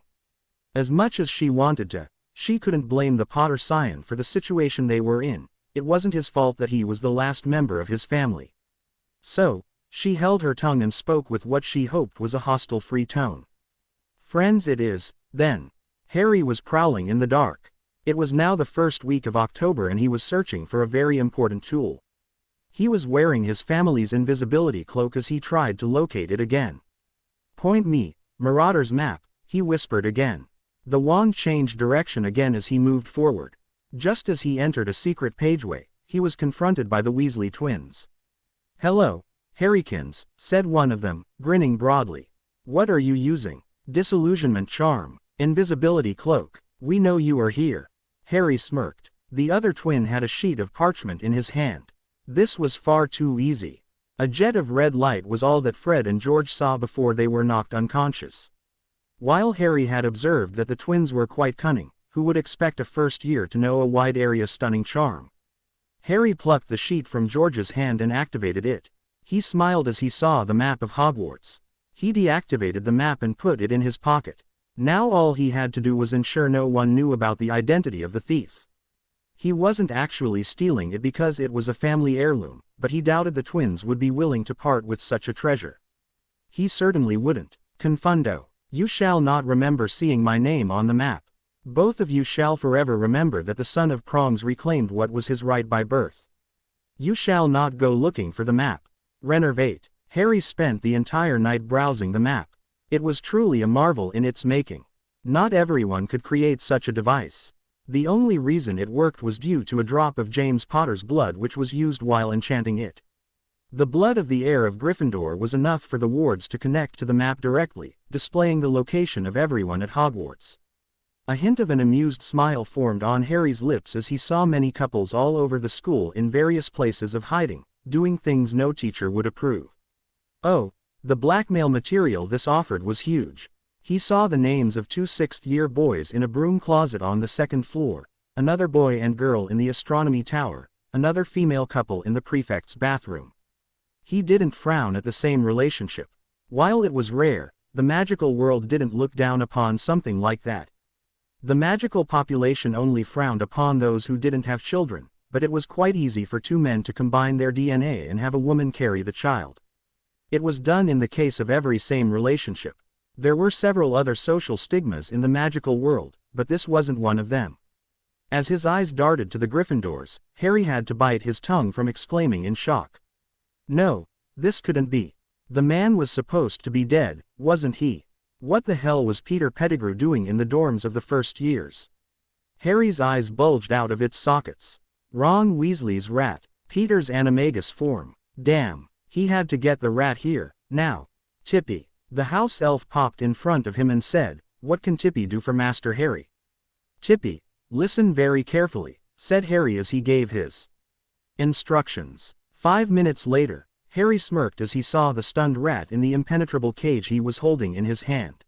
As much as she wanted to, she couldn't blame the Potter scion for the situation they were in. It wasn't his fault that he was the last member of his family. So, she held her tongue and spoke with what she hoped was a hostile-free tone. Friends it is, then. Harry was prowling in the dark. It was now the first week of October and he was searching for a very important tool. He was wearing his family's invisibility cloak as he tried to locate it again. Point me, Marauder's map, he whispered again. The wand changed direction again as he moved forward. Just as he entered a secret pageway, he was confronted by the Weasley twins. Hello, Harrykins, said one of them, grinning broadly. What are you using? Disillusionment charm, invisibility cloak. We know you are here. Harry smirked. The other twin had a sheet of parchment in his hand. This was far too easy. A jet of red light was all that Fred and George saw before they were knocked unconscious. While Harry had observed that the twins were quite cunning, who would expect a first year to know a wide area stunning charm? Harry plucked the sheet from George's hand and activated it. He smiled as he saw the map of Hogwarts. He deactivated the map and put it in his pocket. Now all he had to do was ensure no one knew about the identity of the thief. He wasn't actually stealing it because it was a family heirloom, but he doubted the twins would be willing to part with such a treasure. He certainly wouldn't. Confundo. You shall not remember seeing my name on the map. Both of you shall forever remember that the son of Prongs reclaimed what was his right by birth. You shall not go looking for the map. Renervate. Harry spent the entire night browsing the map. It was truly a marvel in its making. Not everyone could create such a device. The only reason it worked was due to a drop of James Potter's blood which was used while enchanting it. The blood of the heir of Gryffindor was enough for the wards to connect to the map directly, displaying the location of everyone at Hogwarts. A hint of an amused smile formed on Harry's lips as he saw many couples all over the school in various places of hiding, doing things no teacher would approve. Oh, the blackmail material this offered was huge. He saw the names of 2 sixth-year boys in a broom closet on the second floor, another boy and girl in the astronomy tower, another female couple in the prefect's bathroom. He didn't frown at the same relationship. While it was rare, the magical world didn't look down upon something like that. The magical population only frowned upon those who didn't have children, but it was quite easy for 2 men to combine their DNA and have a woman carry the child. It was done in the case of every same relationship. There were several other social stigmas in the magical world, but this wasn't one of them. As his eyes darted to the Gryffindors, Harry had to bite his tongue from exclaiming in shock. No, this couldn't be. The man was supposed to be dead, wasn't he? What the hell was Peter Pettigrew doing in the dorms of the first years? Harry's eyes bulged out of its sockets. Ron Weasley's rat, Peter's animagus form. Damn, he had to get the rat here, now. Tippy. The house elf popped in front of him and said, "What can Tippy do for Master Harry?" "Tippy, listen very carefully," said Harry as he gave his instructions. 5 minutes later, Harry smirked as he saw the stunned rat in the impenetrable cage he was holding in his hand.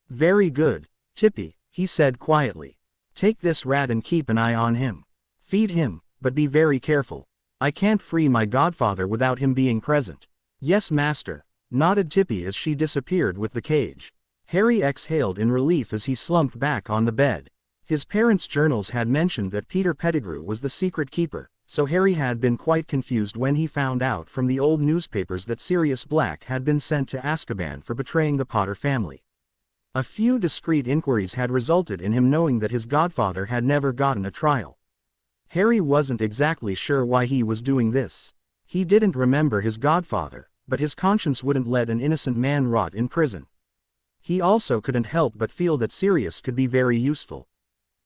"Very good, Tippy," he said quietly. "Take this rat and keep an eye on him. Feed him, but be very careful. I can't free my godfather without him being present." "Yes, master," nodded Tippy as she disappeared with the cage. Harry exhaled in relief as he slumped back on the bed. His parents' journals had mentioned that Peter Pettigrew was the secret keeper, so Harry had been quite confused when he found out from the old newspapers that Sirius Black had been sent to Azkaban for betraying the Potter family. A few discreet inquiries had resulted in him knowing that his godfather had never gotten a trial. Harry wasn't exactly sure why he was doing this. He didn't remember his godfather, but his conscience wouldn't let an innocent man rot in prison. He also couldn't help but feel that Sirius could be very useful.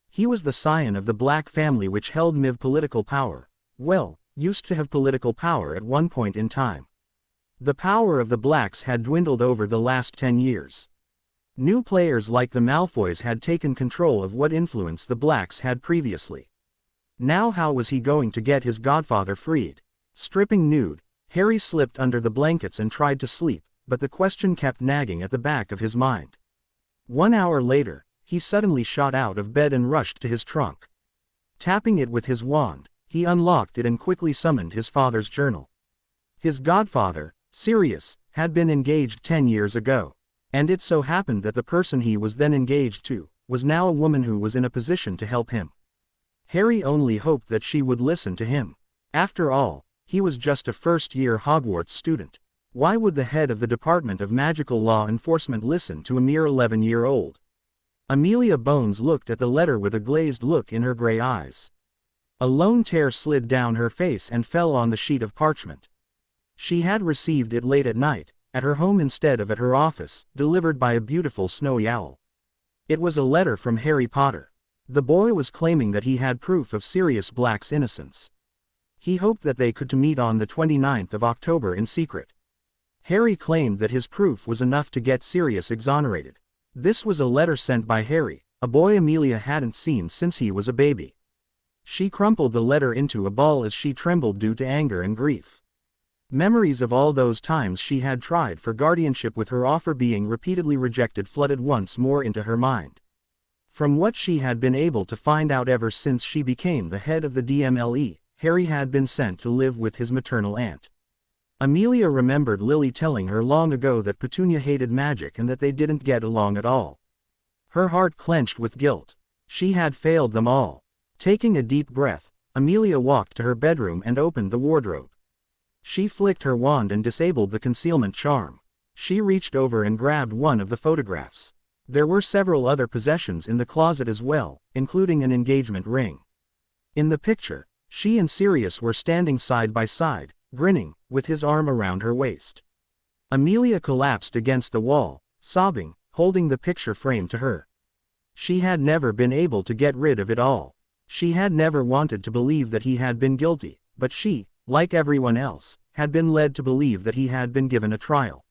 He was the scion of the Black family which held political power. Well, used to have political power at one point in time. The power of the Blacks had dwindled over the last 10 years. New players like the Malfoys had taken control of what influence the Blacks had previously. Now how was he going to get his godfather freed? Stripping nude, Harry slipped under the blankets and tried to sleep, but the question kept nagging at the back of his mind. 1 hour later, he suddenly shot out of bed and rushed to his trunk. Tapping it with his wand, he unlocked it and quickly summoned his father's journal. His godfather, Sirius, had been engaged 10 years ago. And it so happened that the person he was then engaged to, was now a woman who was in a position to help him. Harry only hoped that she would listen to him. After all, he was just a first-year Hogwarts student. Why would the head of the Department of Magical Law Enforcement listen to a mere 11-year-old? Amelia Bones looked at the letter with a glazed look in her gray eyes. A lone tear slid down her face and fell on the sheet of parchment. She had received it late at night, at her home instead of at her office, delivered by a beautiful snowy owl. It was a letter from Harry Potter. The boy was claiming that he had proof of Sirius Black's innocence. He hoped that they could meet on the 29th of October in secret. Harry claimed that his proof was enough to get Sirius exonerated. This was a letter sent by Harry, a boy Amelia hadn't seen since he was a baby. She crumpled the letter into a ball as she trembled due to anger and grief. Memories of all those times she had tried for guardianship with her offer being repeatedly rejected flooded once more into her mind. From what she had been able to find out ever since she became the head of the DMLE, Harry had been sent to live with his maternal aunt. Amelia remembered Lily telling her long ago that Petunia hated magic and that they didn't get along at all. Her heart clenched with guilt. She had failed them all. Taking a deep breath, Amelia walked to her bedroom and opened the wardrobe. She flicked her wand and disabled the concealment charm. She reached over and grabbed one of the photographs. There were several other possessions in the closet as well, including an engagement ring. In the picture, she and Sirius were standing side by side, grinning, with his arm around her waist. Amelia collapsed against the wall, sobbing, holding the picture frame to her. She had never been able to get rid of it all. She had never wanted to believe that he had been guilty, but she, like everyone else, had been led to believe that he had been given a trial.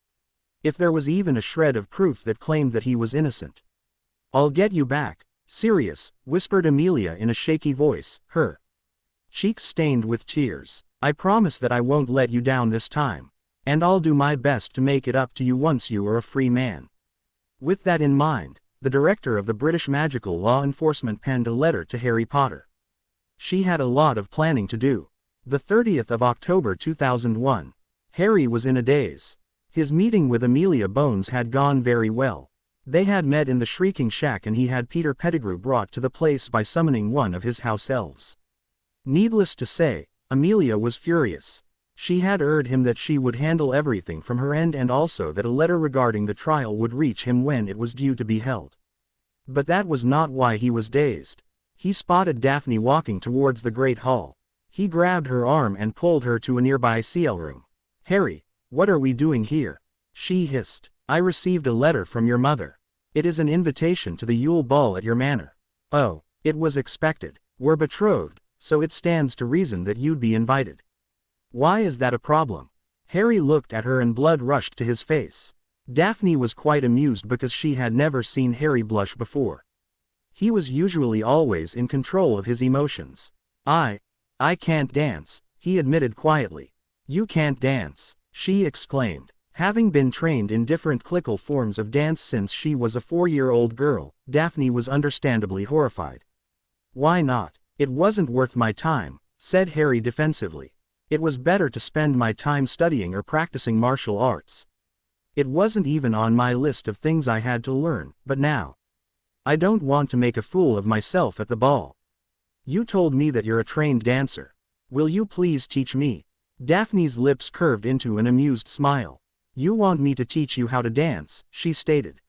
If there was even a shred of proof that claimed that he was innocent. "I'll get you back, Sirius," whispered Amelia in a shaky voice, her cheeks stained with tears. "I promise that I won't let you down this time. And I'll do my best to make it up to you once you are a free man." With that in mind, the director of the British Magical Law Enforcement penned a letter to Harry Potter. She had a lot of planning to do. The 30th of October 2001. Harry was in a daze. His meeting with Amelia Bones had gone very well. They had met in the Shrieking Shack and he had Peter Pettigrew brought to the place by summoning one of his house elves. Needless to say, Amelia was furious. She had assured him that she would handle everything from her end and also that a letter regarding the trial would reach him when it was due to be held. But that was not why he was dazed. He spotted Daphne walking towards the Great Hall. He grabbed her arm and pulled her to a nearby CL room. "Harry, what are we doing here?" she hissed. "I received a letter from your mother. It is an invitation to the Yule Ball at your manor." "Oh, it was expected. We're betrothed, so it stands to reason that you'd be invited." "Why is that a problem?" Harry looked at her and blood rushed to his face. Daphne was quite amused because she had never seen Harry blush before. He was usually always in control of his emotions. I can't dance," he admitted quietly. "You can't dance," she exclaimed. Having been trained in different clinical forms of dance since she was a 4-year-old girl, Daphne was understandably horrified. "Why not? It wasn't worth my time," said Harry defensively. "It was better to spend my time studying or practicing martial arts. It wasn't even on my list of things I had to learn, but now. I don't want to make a fool of myself at the ball. You told me that you're a trained dancer. Will you please teach me?" Daphne's lips curved into an amused smile. "You want me to teach you how to dance," she stated.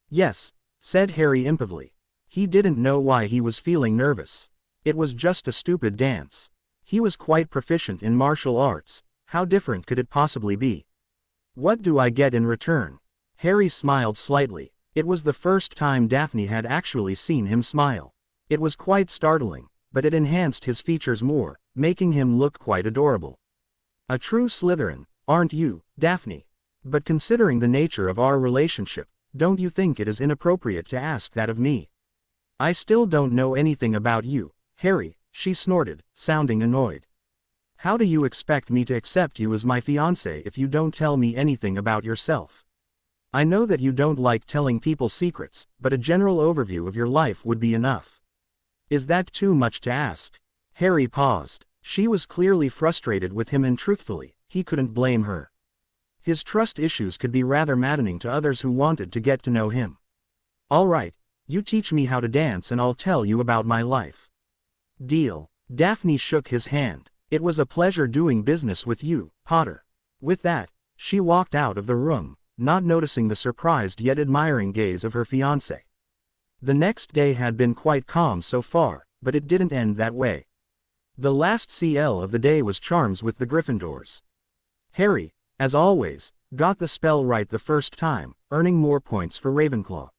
"Yes," said Harry impulsively. He didn't know why he was feeling nervous. It was just a stupid dance. He was quite proficient in martial arts. How different could it possibly be? "What do I get in return?" Harry smiled slightly. It was the first time Daphne had actually seen him smile. It was quite startling, but it enhanced his features more, making him look quite adorable. "A true Slytherin, aren't you, Daphne? But considering the nature of our relationship, Don't you think it is inappropriate to ask that of me? I still don't know anything about you, Harry, she snorted, sounding annoyed. How do you expect me to accept you as my fiancé if you don't tell me anything about yourself? I know that you don't like telling people secrets, but a general overview of your life would be enough. Is that too much to ask? Harry paused. She was clearly frustrated with him, and truthfully, he couldn't blame her. His trust issues could be rather maddening to others who wanted to get to know him. All right, you teach me how to dance and I'll tell you about my life. Deal. Daphne shook his hand. It was a pleasure doing business with you, Potter. With that, she walked out of the room, not noticing the surprised yet admiring gaze of her fiancé. The next day had been quite calm so far, but it didn't end that way. The last CL of the day was charms with the Gryffindors. Harry, as always, got the spell right the first time, earning more points for Ravenclaw.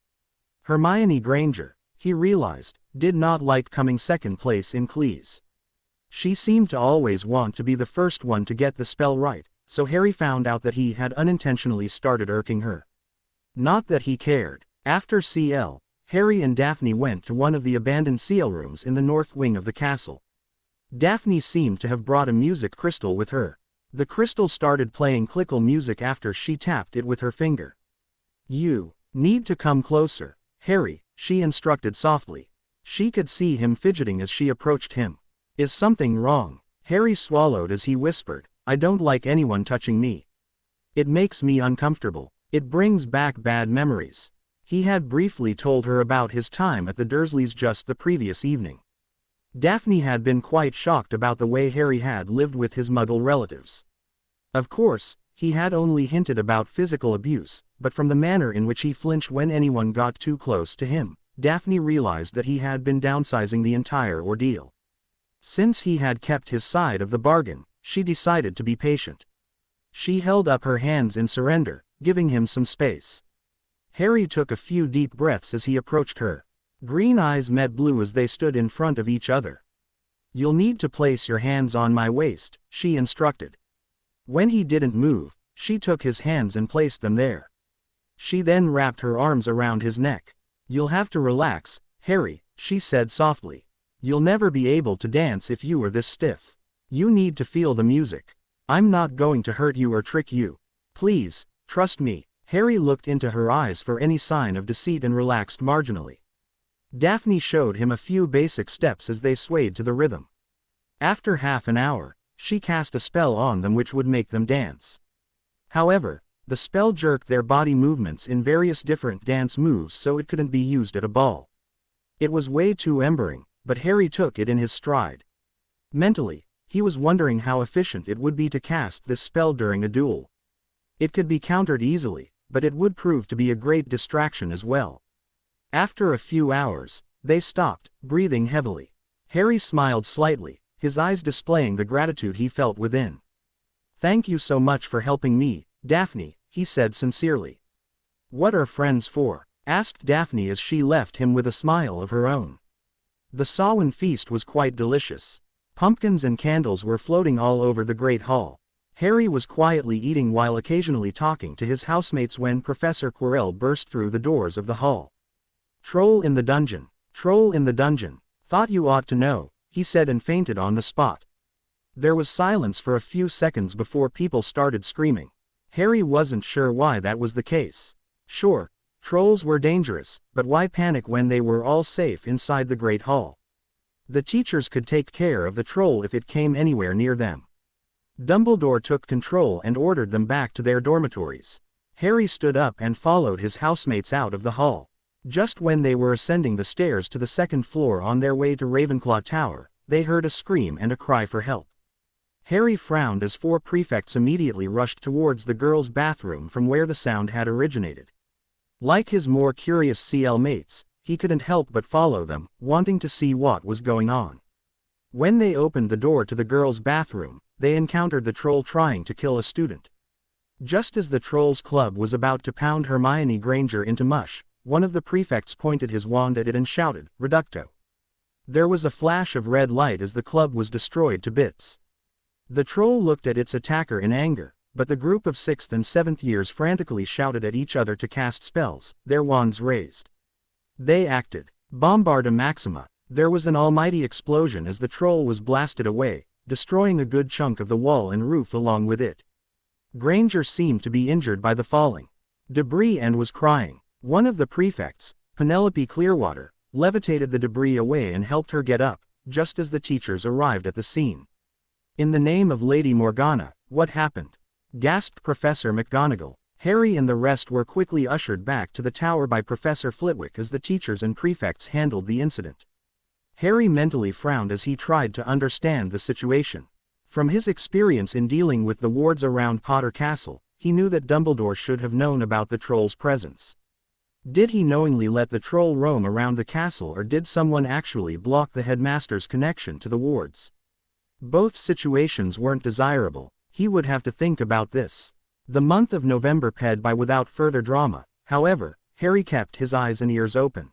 Hermione Granger, he realized, did not like coming second place in Cleese. She seemed to always want to be the first one to get the spell right, so Harry found out that he had unintentionally started irking her. Not that he cared. After CL, Harry and Daphne went to one of the abandoned CL rooms in the north wing of the castle. Daphne seemed to have brought a music crystal with her. The crystal started playing clickle music after she tapped it with her finger. You need to come closer, Harry, she instructed softly. She could see him fidgeting as she approached him. Is something wrong? Harry swallowed as he whispered, I don't like anyone touching me. It makes me uncomfortable. It brings back bad memories. He had briefly told her about his time at the Dursleys just the previous evening. Daphne had been quite shocked about the way Harry had lived with his Muggle relatives. Of course, he had only hinted about physical abuse, but from the manner in which he flinched when anyone got too close to him, Daphne realized that he had been downsizing the entire ordeal. Since he had kept his side of the bargain, she decided to be patient. She held up her hands in surrender, giving him some space. Harry took a few deep breaths as he approached her. Green eyes met blue as they stood in front of each other. You'll need to place your hands on my waist, she instructed. When he didn't move, she took his hands and placed them there. She then wrapped her arms around his neck. You'll have to relax, Harry, she said softly. You'll never be able to dance if you are this stiff. You need to feel the music. I'm not going to hurt you or trick you. Please, trust me. Harry looked into her eyes for any sign of deceit and relaxed marginally. Daphne showed him a few basic steps as they swayed to the rhythm. After half an hour, she cast a spell on them which would make them dance. However, the spell jerked their body movements in various different dance moves so it couldn't be used at a ball. It was way too embering, but Harry took it in his stride. Mentally, he was wondering how efficient it would be to cast this spell during a duel. It could be countered easily, but it would prove to be a great distraction as well. After a few hours, they stopped, breathing heavily. Harry smiled slightly, his eyes displaying the gratitude he felt within. Thank you so much for helping me, Daphne, he said sincerely. What are friends for? Asked Daphne as she left him with a smile of her own. The Samhain feast was quite delicious. Pumpkins and candles were floating all over the Great Hall. Harry was quietly eating while occasionally talking to his housemates when Professor Quirrell burst through the doors of the hall. Troll in the dungeon. Troll in the dungeon. Thought you ought to know, he said and fainted on the spot. There was silence for a few seconds before people started screaming. Harry wasn't sure why that was the case. Sure, trolls were dangerous, but why panic when they were all safe inside the Great Hall? The teachers could take care of the troll if it came anywhere near them. Dumbledore took control and ordered them back to their dormitories. Harry stood up and followed his housemates out of the hall. Just when they were ascending the stairs to the second floor on their way to Ravenclaw Tower, they heard a scream and a cry for help. Harry frowned as 4 prefects immediately rushed towards the girls' bathroom from where the sound had originated. Like his more curious CL mates, he couldn't help but follow them, wanting to see what was going on. When they opened the door to the girls' bathroom, they encountered the troll trying to kill a student. Just as the Trolls Club was about to pound Hermione Granger into mush, one of the prefects pointed his wand at it and shouted, Reducto. There was a flash of red light as the club was destroyed to bits. The troll looked at its attacker in anger, but the group of 6th and 7th years frantically shouted at each other to cast spells, their wands raised. They acted. Bombarda Maxima. There was an almighty explosion as the troll was blasted away, destroying a good chunk of the wall and roof along with it. Granger seemed to be injured by the falling debris and was crying. One of the prefects, Penelope Clearwater, levitated the debris away and helped her get up, just as the teachers arrived at the scene. "In the name of Lady Morgana, what happened?" gasped Professor McGonagall. Harry and the rest were quickly ushered back to the tower by Professor Flitwick as the teachers and prefects handled the incident. Harry mentally frowned as he tried to understand the situation. From his experience in dealing with the wards around Potter Castle, he knew that Dumbledore should have known about the troll's presence. Did he knowingly let the troll roam around the castle, or did someone actually block the headmaster's connection to the wards? Both situations weren't desirable. He would have to think about this. The month of November passed by without further drama. However, Harry kept his eyes and ears open.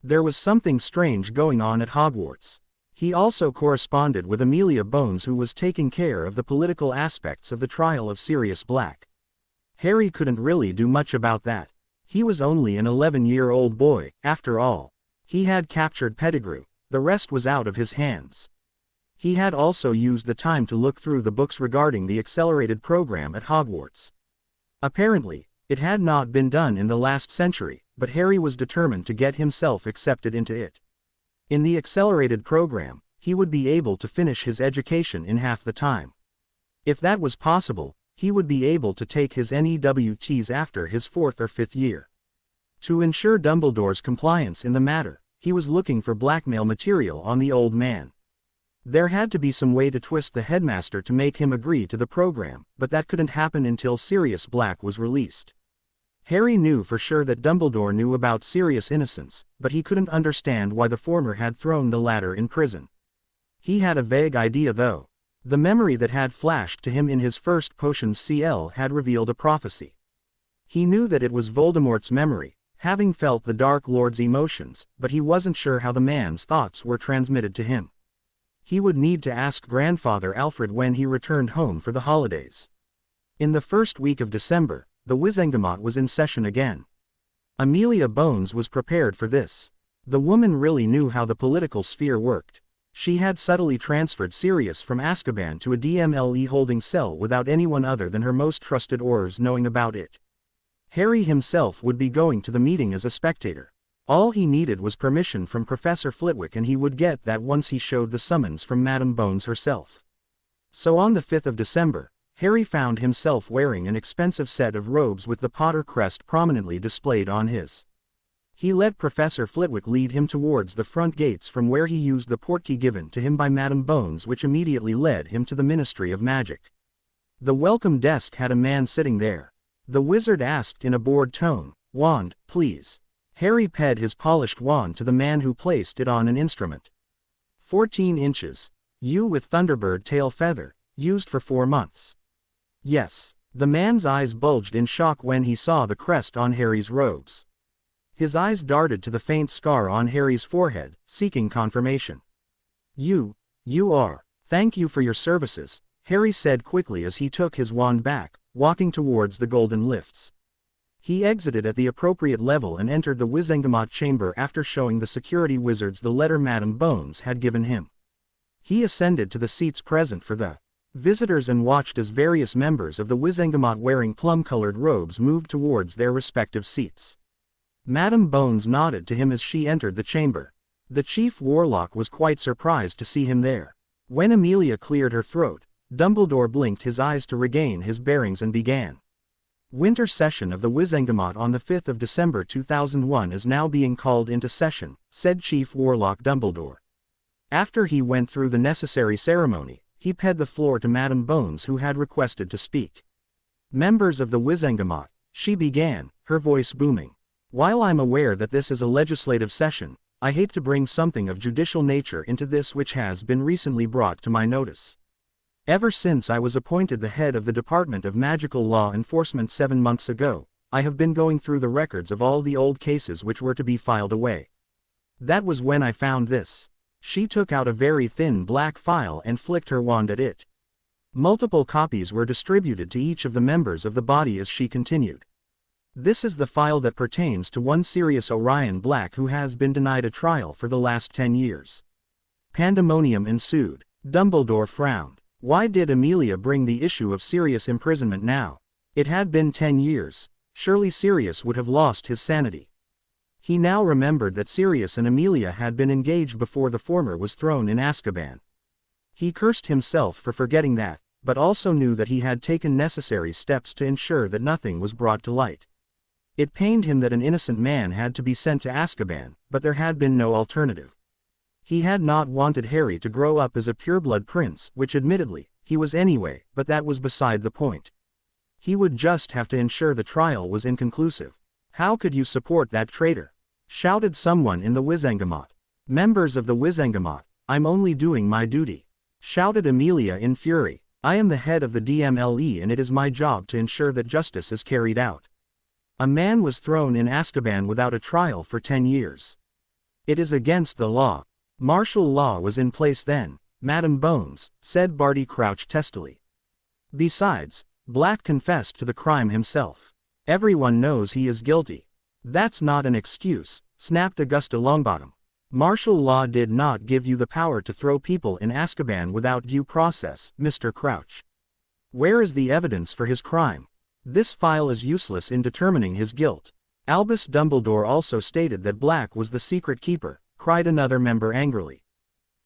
There was something strange going on at Hogwarts. He also corresponded with Amelia Bones, who was taking care of the political aspects of the trial of Sirius Black. Harry couldn't really do much about that. He was only an 11-year-old boy, after all. He had captured Pettigrew. The rest was out of his hands. He had also used the time to look through the books regarding the accelerated program at Hogwarts. Apparently, it had not been done in the last century, but Harry was determined to get himself accepted into it. In the accelerated program, he would be able to finish his education in half the time. If that was possible, he would be able to take his NEWTs after his 4th or 5th year. To ensure Dumbledore's compliance in the matter, he was looking for blackmail material on the old man. There had to be some way to twist the headmaster to make him agree to the program, but that couldn't happen until Sirius Black was released. Harry knew for sure that Dumbledore knew about Sirius' innocence, but he couldn't understand why the former had thrown the latter in prison. He had a vague idea though. The memory that had flashed to him in his first potions CL had revealed a prophecy. He knew that it was Voldemort's memory, having felt the Dark Lord's emotions, but he wasn't sure how the man's thoughts were transmitted to him. He would need to ask Grandfather Alfred when he returned home for the holidays. In the first week of December, the Wizengamot was in session again. Amelia Bones was prepared for this. The woman really knew how the political sphere worked. She had subtly transferred Sirius from Azkaban to a DMLE holding cell without anyone other than her most trusted Aurors knowing about it. Harry himself would be going to the meeting as a spectator. All he needed was permission from Professor Flitwick, and he would get that once he showed the summons from Madame Bones herself. So on the 5th of December, Harry found himself wearing an expensive set of robes with the Potter crest prominently displayed on his. He let Professor Flitwick lead him towards the front gates, from where he used the portkey given to him by Madame Bones, which immediately led him to the Ministry of Magic. The welcome desk had a man sitting there. The wizard asked in a bored tone, "Wand, please." Harry paid his polished wand to the man, who placed it on an instrument. 14 inches. You with Thunderbird tail feather, used for 4 months. Yes. The man's eyes bulged in shock when he saw the crest on Harry's robes. His eyes darted to the faint scar on Harry's forehead, seeking confirmation. You are. Thank you for your services, Harry said quickly as he took his wand back, walking towards the golden lifts. He exited at the appropriate level and entered the Wizengamot chamber after showing the security wizards the letter Madame Bones had given him. He ascended to the seats present for the visitors and watched as various members of the Wizengamot wearing plum-colored robes moved towards their respective seats. Madame Bones nodded to him as she entered the chamber. The chief warlock was quite surprised to see him there. When Amelia cleared her throat, Dumbledore blinked his eyes to regain his bearings and began. Winter session of the Wizengamot on the 5th of December 2001 is now being called into session, said Chief Warlock Dumbledore. After he went through the necessary ceremony, he paid the floor to Madame Bones, who had requested to speak. Members of the Wizengamot, she began, her voice booming. While I'm aware that this is a legislative session, I hate to bring something of judicial nature into this which has been recently brought to my notice. Ever since I was appointed the head of the Department of Magical Law Enforcement 7 months ago, I have been going through the records of all the old cases which were to be filed away. That was when I found this. She took out a very thin black file and flicked her wand at it. Multiple copies were distributed to each of the members of the body as she continued. This is the file that pertains to one Sirius Orion Black who has been denied a trial for the last 10 years. Pandemonium ensued. Dumbledore frowned. Why did Amelia bring the issue of Sirius' imprisonment now? It had been 10 years. Surely Sirius would have lost his sanity. He now remembered that Sirius and Amelia had been engaged before the former was thrown in Azkaban. He cursed himself for forgetting that, but also knew that he had taken necessary steps to ensure that nothing was brought to light. It pained him that an innocent man had to be sent to Azkaban, but there had been no alternative. He had not wanted Harry to grow up as a pureblood prince, which admittedly, he was anyway, but that was beside the point. He would just have to ensure the trial was inconclusive. How could you support that traitor? Shouted someone in the Wizengamot. Members of the Wizengamot, I'm only doing my duty. Shouted Amelia in fury. I am the head of the DMLE and it is my job to ensure that justice is carried out. A man was thrown in Azkaban without a trial for 10 years. It is against the law. Martial law was in place then, Madam Bones, said Barty Crouch testily. Besides, Black confessed to the crime himself. Everyone knows he is guilty. That's not an excuse, snapped Augusta Longbottom. Martial law did not give you the power to throw people in Azkaban without due process, Mr. Crouch. Where is the evidence for his crime? This file is useless in determining his guilt. Albus Dumbledore also stated that Black was the secret keeper, cried another member angrily.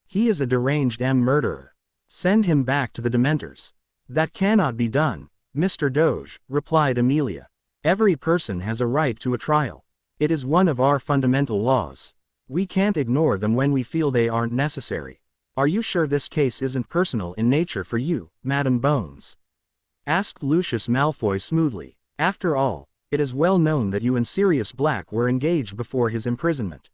He is a deranged murderer. Send him back to the Dementors. That cannot be done, Mr. Doge, replied Amelia. Every person has a right to a trial. It is one of our fundamental laws. We can't ignore them when we feel they aren't necessary. Are you sure this case isn't personal in nature for you, Madam Bones? Asked Lucius Malfoy smoothly. After all, it is well known that you and Sirius Black were engaged before his imprisonment.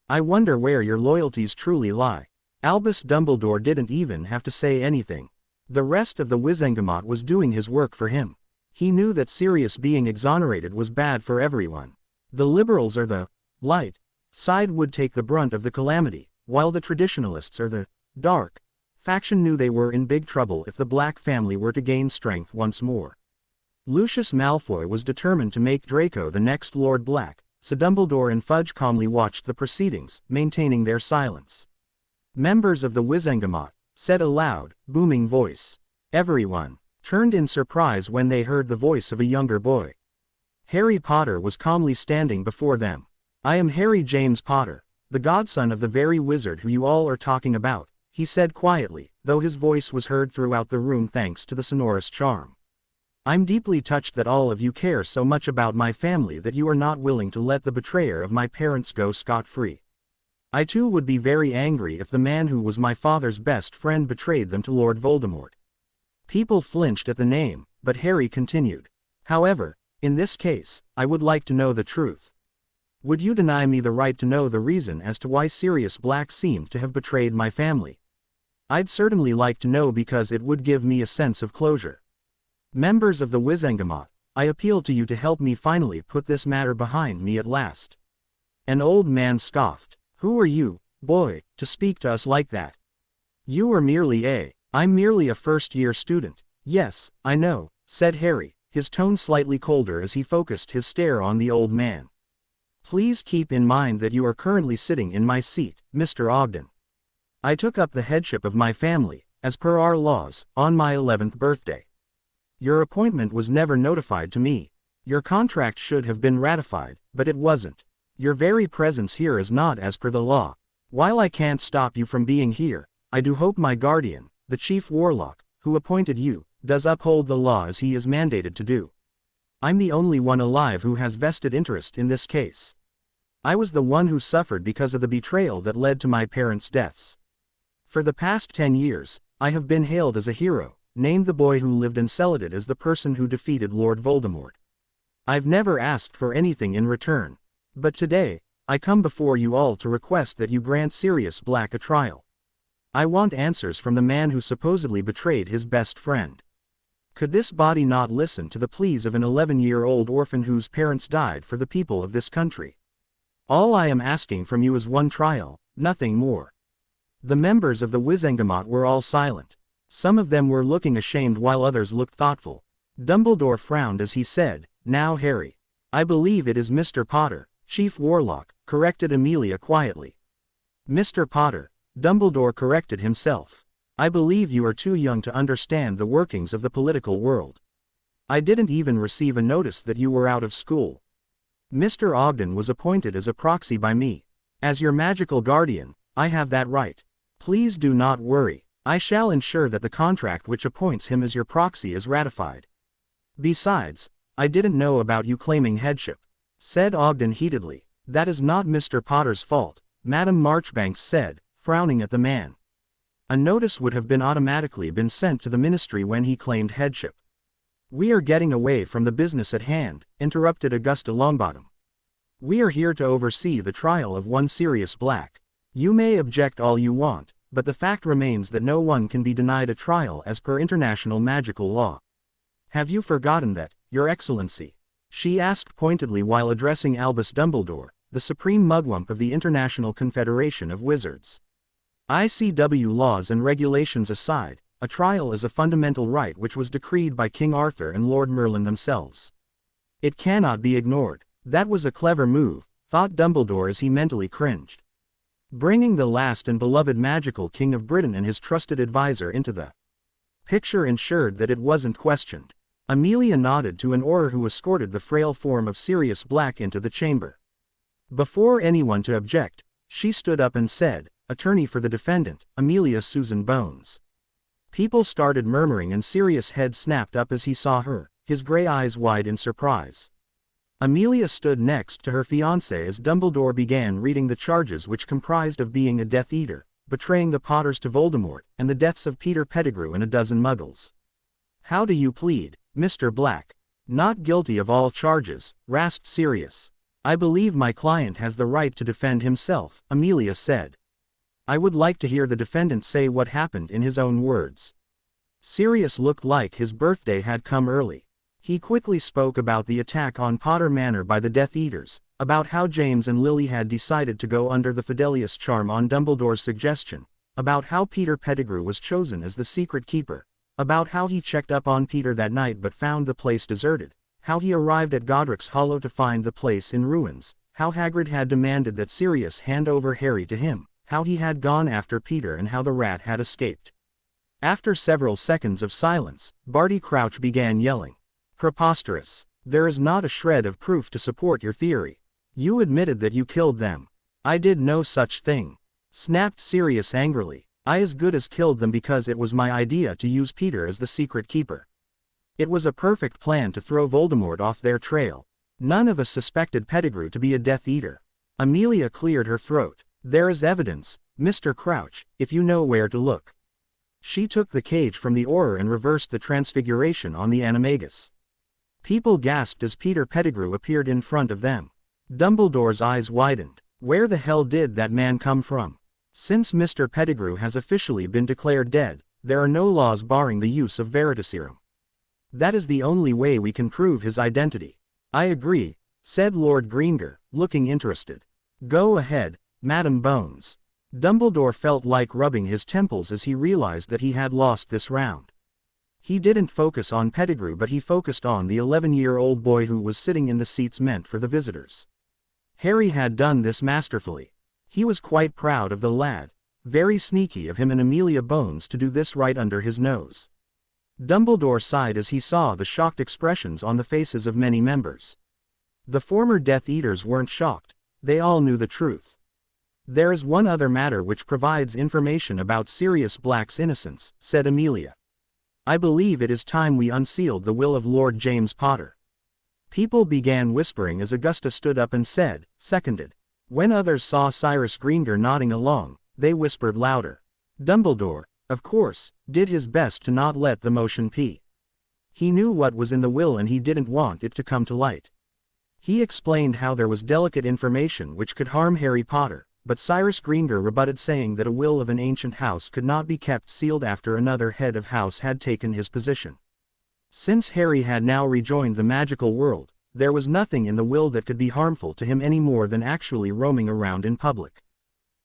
I wonder where your loyalties truly lie. Albus Dumbledore didn't even have to say anything. The rest of the Wizengamot was doing his work for him. He knew that Sirius being exonerated was bad for everyone. The liberals or the light side would take the brunt of the calamity, while the traditionalists or the dark faction knew they were in big trouble if the Black family were to gain strength once more. Lucius Malfoy was determined to make Draco the next Lord Black, so Dumbledore and Fudge calmly watched the proceedings, maintaining their silence. Members of the Wizengamot, said a loud, booming voice. Everyone turned in surprise when they heard the voice of a younger boy. Harry Potter was calmly standing before them. I am Harry James Potter, the godson of the very wizard who you all are talking about, he said quietly, though his voice was heard throughout the room thanks to the sonorous charm. I'm deeply touched that all of you care so much about my family that you are not willing to let the betrayer of my parents go scot-free. I too would be very angry if the man who was my father's best friend betrayed them to Lord Voldemort. People flinched at the name, but Harry continued. However, in this case, I would like to know the truth. Would you deny me the right to know the reason as to why Sirius Black seemed to have betrayed my family? I'd certainly like to know because it would give me a sense of closure. Members of the Wizengamot, I appeal to you to help me finally put this matter behind me at last. An old man scoffed. Who are you, boy, to speak to us like that? You are merely I'm merely a first-year student. Yes, I know, said Harry, his tone slightly colder as he focused his stare on the old man. Please keep in mind that you are currently sitting in my seat, Mr. Ogden. I took up the headship of my family, as per our laws, on my 11th birthday. Your appointment was never notified to me. Your contract should have been ratified, but it wasn't. Your very presence here is not as per the law. While I can't stop you from being here, I do hope my guardian, the Chief Warlock, who appointed you, does uphold the law as he is mandated to do. I'm the only one alive who has vested interest in this case. I was the one who suffered because of the betrayal that led to my parents' deaths. For the past 10 years, I have been hailed as a hero, named the boy who lived and celebrated as the person who defeated Lord Voldemort. I've never asked for anything in return. But today, I come before you all to request that you grant Sirius Black a trial. I want answers from the man who supposedly betrayed his best friend. Could this body not listen to the pleas of an 11-year-old orphan whose parents died for the people of this country? All I am asking from you is one trial, nothing more. The members of the Wizengamot were all silent. Some of them were looking ashamed while others looked thoughtful. Dumbledore frowned as he said, "Now Harry. I believe it is Mr. Potter, Chief Warlock," corrected Amelia quietly. "Mr. Potter," Dumbledore corrected himself. "I believe you are too young to understand the workings of the political world. I didn't even receive a notice that you were out of school. Mr. Ogden was appointed as a proxy by me. As your magical guardian, I have that right. Please do not worry. I shall ensure that the contract which appoints him as your proxy is ratified. Besides, I didn't know about you claiming headship," said Ogden heatedly. "That is not Mr. Potter's fault," Madame Marchbanks said, frowning at the man. "A notice would have been automatically sent to the ministry when he claimed headship." "We are getting away from the business at hand," interrupted Augusta Longbottom. "We are here to oversee the trial of one Sirius Black. You may object all you want, but the fact remains that no one can be denied a trial as per international magical law. Have you forgotten that, Your Excellency?" she asked pointedly while addressing Albus Dumbledore, the supreme mugwump of the International Confederation of Wizards. "ICW laws and regulations aside, a trial is a fundamental right which was decreed by King Arthur and Lord Merlin themselves. It cannot be ignored." "That was a clever move," thought Dumbledore as he mentally cringed. Bringing the last and beloved magical king of Britain and his trusted advisor into the picture ensured that it wasn't questioned. Amelia nodded to an Auror who escorted the frail form of Sirius Black into the chamber. Before anyone to object, she stood up and said, "Attorney for the defendant, Amelia Susan Bones." People started murmuring and Sirius' head snapped up as he saw her, his gray eyes wide in surprise. Amelia stood next to her fiancé as Dumbledore began reading the charges which comprised of being a Death Eater, betraying the Potters to Voldemort, and the deaths of Peter Pettigrew and a dozen Muggles. "How do you plead, Mr. Black?" "Not guilty of all charges," rasped Sirius. "I believe my client has the right to defend himself," Amelia said. "I would like to hear the defendant say what happened in his own words." Sirius looked like his birthday had come early. He quickly spoke about the attack on Potter Manor by the Death Eaters, about how James and Lily had decided to go under the Fidelius charm on Dumbledore's suggestion, about how Peter Pettigrew was chosen as the secret keeper, about how he checked up on Peter that night but found the place deserted, how he arrived at Godric's Hollow to find the place in ruins, how Hagrid had demanded that Sirius hand over Harry to him, how he had gone after Peter and how the rat had escaped. After several seconds of silence, Barty Crouch began yelling. "Preposterous. There is not a shred of proof to support your theory. You admitted that you killed them." "I did no such thing," snapped Sirius angrily. "I as good as killed them because it was my idea to use Peter as the secret keeper. It was a perfect plan to throw Voldemort off their trail. None of us suspected Pettigrew to be a Death Eater." Amelia cleared her throat. "There is evidence, Mr. Crouch, if you know where to look." She took the cage from the Auror and reversed the transfiguration on the animagus. People gasped as Peter Pettigrew appeared in front of them. Dumbledore's eyes widened. Where the hell did that man come from? Since Mr. Pettigrew has officially been declared dead, there are no laws barring the use of Veritaserum. That is the only way we can prove his identity. "I agree," said Lord Greengrass, looking interested. "Go ahead, Madam Bones." Dumbledore felt like rubbing his temples as he realized that he had lost this round. He didn't focus on Pettigrew but he focused on the 11-year-old boy who was sitting in the seats meant for the visitors. Harry had done this masterfully. He was quite proud of the lad. Very sneaky of him and Amelia Bones to do this right under his nose. Dumbledore sighed as he saw the shocked expressions on the faces of many members. The former Death Eaters weren't shocked. They all knew the truth. "There is one other matter which provides information about Sirius Black's innocence," said Amelia. "I believe it is time we unsealed the will of Lord James Potter." People began whispering as Augusta stood up and said, "Seconded." When others saw Cyrus Greengrass nodding along, they whispered louder. Dumbledore, of course, did his best to not let the motion pee. He knew what was in the will and he didn't want it to come to light. He explained how there was delicate information which could harm Harry Potter, but Cyrus Greengrass rebutted saying that a will of an ancient house could not be kept sealed after another head of house had taken his position. Since Harry had now rejoined the magical world, there was nothing in the will that could be harmful to him any more than actually roaming around in public.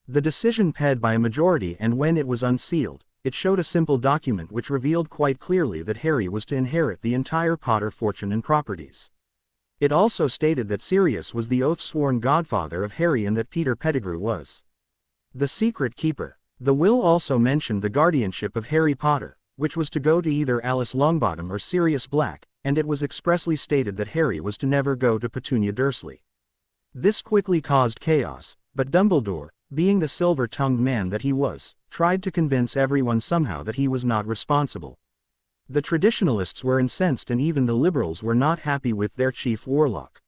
The decision passed by a majority and when it was unsealed, it showed a simple document which revealed quite clearly that Harry was to inherit the entire Potter fortune and properties. It also stated that Sirius was the oath-sworn godfather of Harry and that Peter Pettigrew was the secret keeper. The will also mentioned the guardianship of Harry Potter, which was to go to either Alice Longbottom or Sirius Black, and it was expressly stated that Harry was to never go to Petunia Dursley. This quickly caused chaos, but Dumbledore, being the silver-tongued man that he was, tried to convince everyone somehow that he was not responsible. The traditionalists were incensed and even the liberals were not happy with their chief warlock.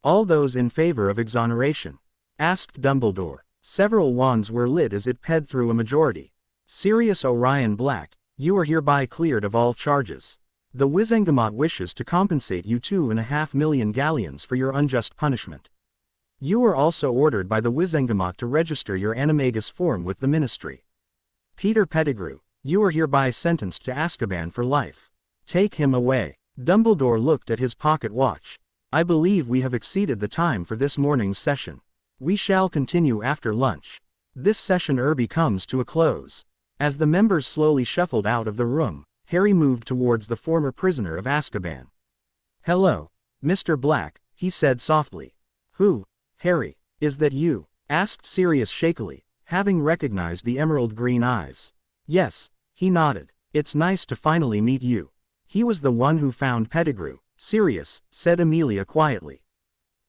All those in favor of exoneration? Asked Dumbledore. Several wands were lit as it ped through a majority. Sirius Orion Black, you are hereby cleared of all charges. The Wizengamot wishes to compensate you 2.5 million galleons for your unjust punishment. You are also ordered by the Wizengamot to register your animagus form with the ministry. Peter Pettigrew, you are hereby sentenced to Azkaban for life. Take him away. Dumbledore looked at his pocket watch. I believe we have exceeded the time for this morning's session. We shall continue after lunch. This session comes to a close. As the members slowly shuffled out of the room, Harry moved towards the former prisoner of Azkaban. Hello, Mr. Black, he said softly. Who, Harry, is that you? Asked Sirius shakily, having recognized the emerald green eyes. Yes, he nodded. It's nice to finally meet you. He was the one who found Pettigrew, Sirius, said Amelia quietly.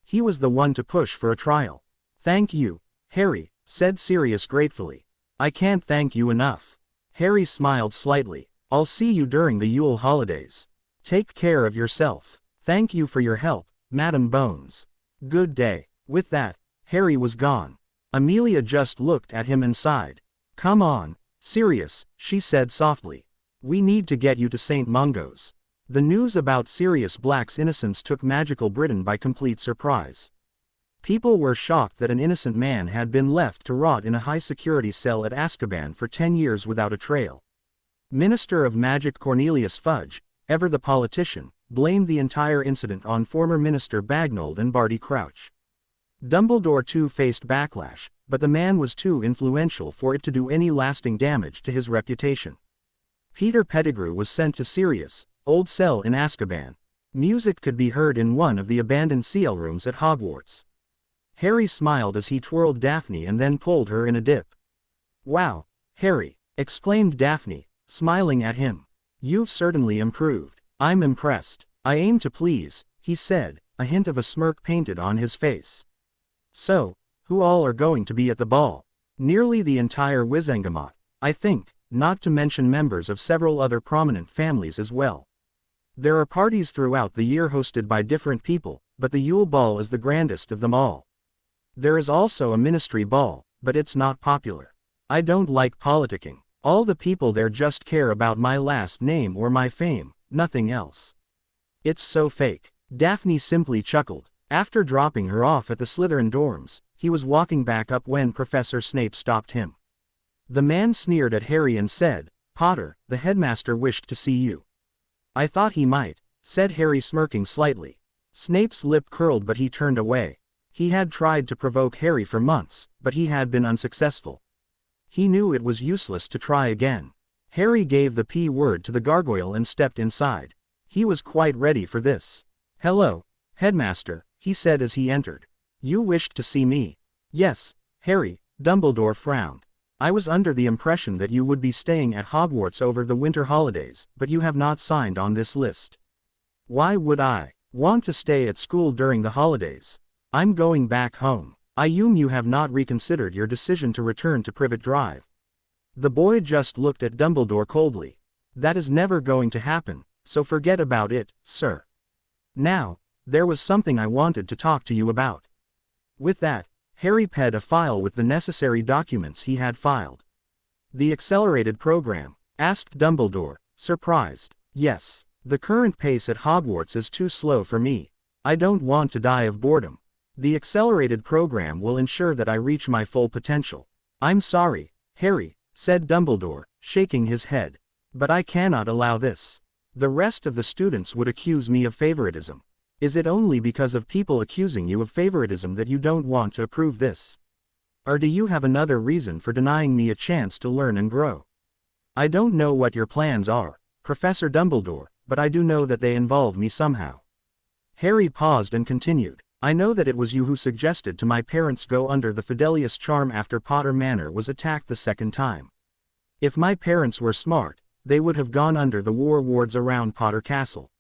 He was the one to push for a trial. Thank you, Harry, said Sirius gratefully. I can't thank you enough. Harry smiled slightly. I'll see you during the Yule holidays. Take care of yourself. Thank you for your help, Madam Bones. Good day. With that, Harry was gone. Amelia just looked at him and sighed. Come on, Sirius, she said softly. We need to get you to St. Mungo's. The news about Sirius Black's innocence took magical Britain by complete surprise. People were shocked that an innocent man had been left to rot in a high-security cell at Azkaban for 10 years without a trail. Minister of Magic Cornelius Fudge, ever the politician, blamed the entire incident on former Minister Bagnold and Barty Crouch. Dumbledore too faced backlash, but the man was too influential for it to do any lasting damage to his reputation. Peter Pettigrew was sent to Sirius' old cell in Azkaban. Music could be heard in one of the abandoned CL rooms at Hogwarts. Harry smiled as he twirled Daphne and then pulled her in a dip. Wow, Harry, exclaimed Daphne, smiling at him. You've certainly improved. I'm impressed. I aim to please, he said, a hint of a smirk painted on his face. So, who all are going to be at the ball? Nearly the entire Wizengamot, I think, not to mention members of several other prominent families as well. There are parties throughout the year hosted by different people, but the Yule Ball is the grandest of them all. There is also a ministry ball, but it's not popular. I don't like politicking. All the people there just care about my last name or my fame, nothing else. It's so fake. Daphne simply chuckled. After dropping her off at the Slytherin dorms, he was walking back up when Professor Snape stopped him. The man sneered at Harry and said, Potter, the headmaster wished to see you. I thought he might, said Harry smirking slightly. Snape's lip curled but he turned away. He had tried to provoke Harry for months, but he had been unsuccessful. He knew it was useless to try again. Harry gave the P word to the gargoyle and stepped inside. He was quite ready for this. Hello, headmaster, he said as he entered. You wished to see me? Yes, Harry, Dumbledore frowned. I was under the impression that you would be staying at Hogwarts over the winter holidays, but you have not signed on this list. Why would I want to stay at school during the holidays? I'm going back home. I assume you have not reconsidered your decision to return to Privet Drive. The boy just looked at Dumbledore coldly. That is never going to happen, so forget about it, sir. Now, there was something I wanted to talk to you about. With that, Harry ped a file with the necessary documents he had filed. The accelerated program? Asked Dumbledore, surprised. Yes. The current pace at Hogwarts is too slow for me. I don't want to die of boredom. The accelerated program will ensure that I reach my full potential. I'm sorry, Harry, said Dumbledore, shaking his head. But I cannot allow this. The rest of the students would accuse me of favoritism. Is it only because of people accusing you of favoritism that you don't want to approve this? Or do you have another reason for denying me a chance to learn and grow? I don't know what your plans are, Professor Dumbledore, but I do know that they involve me somehow. Harry paused and continued. I know that it was you who suggested to my parents go under the Fidelius charm after Potter Manor was attacked the second time. If my parents were smart, they would have gone under the war wards around Potter Castle.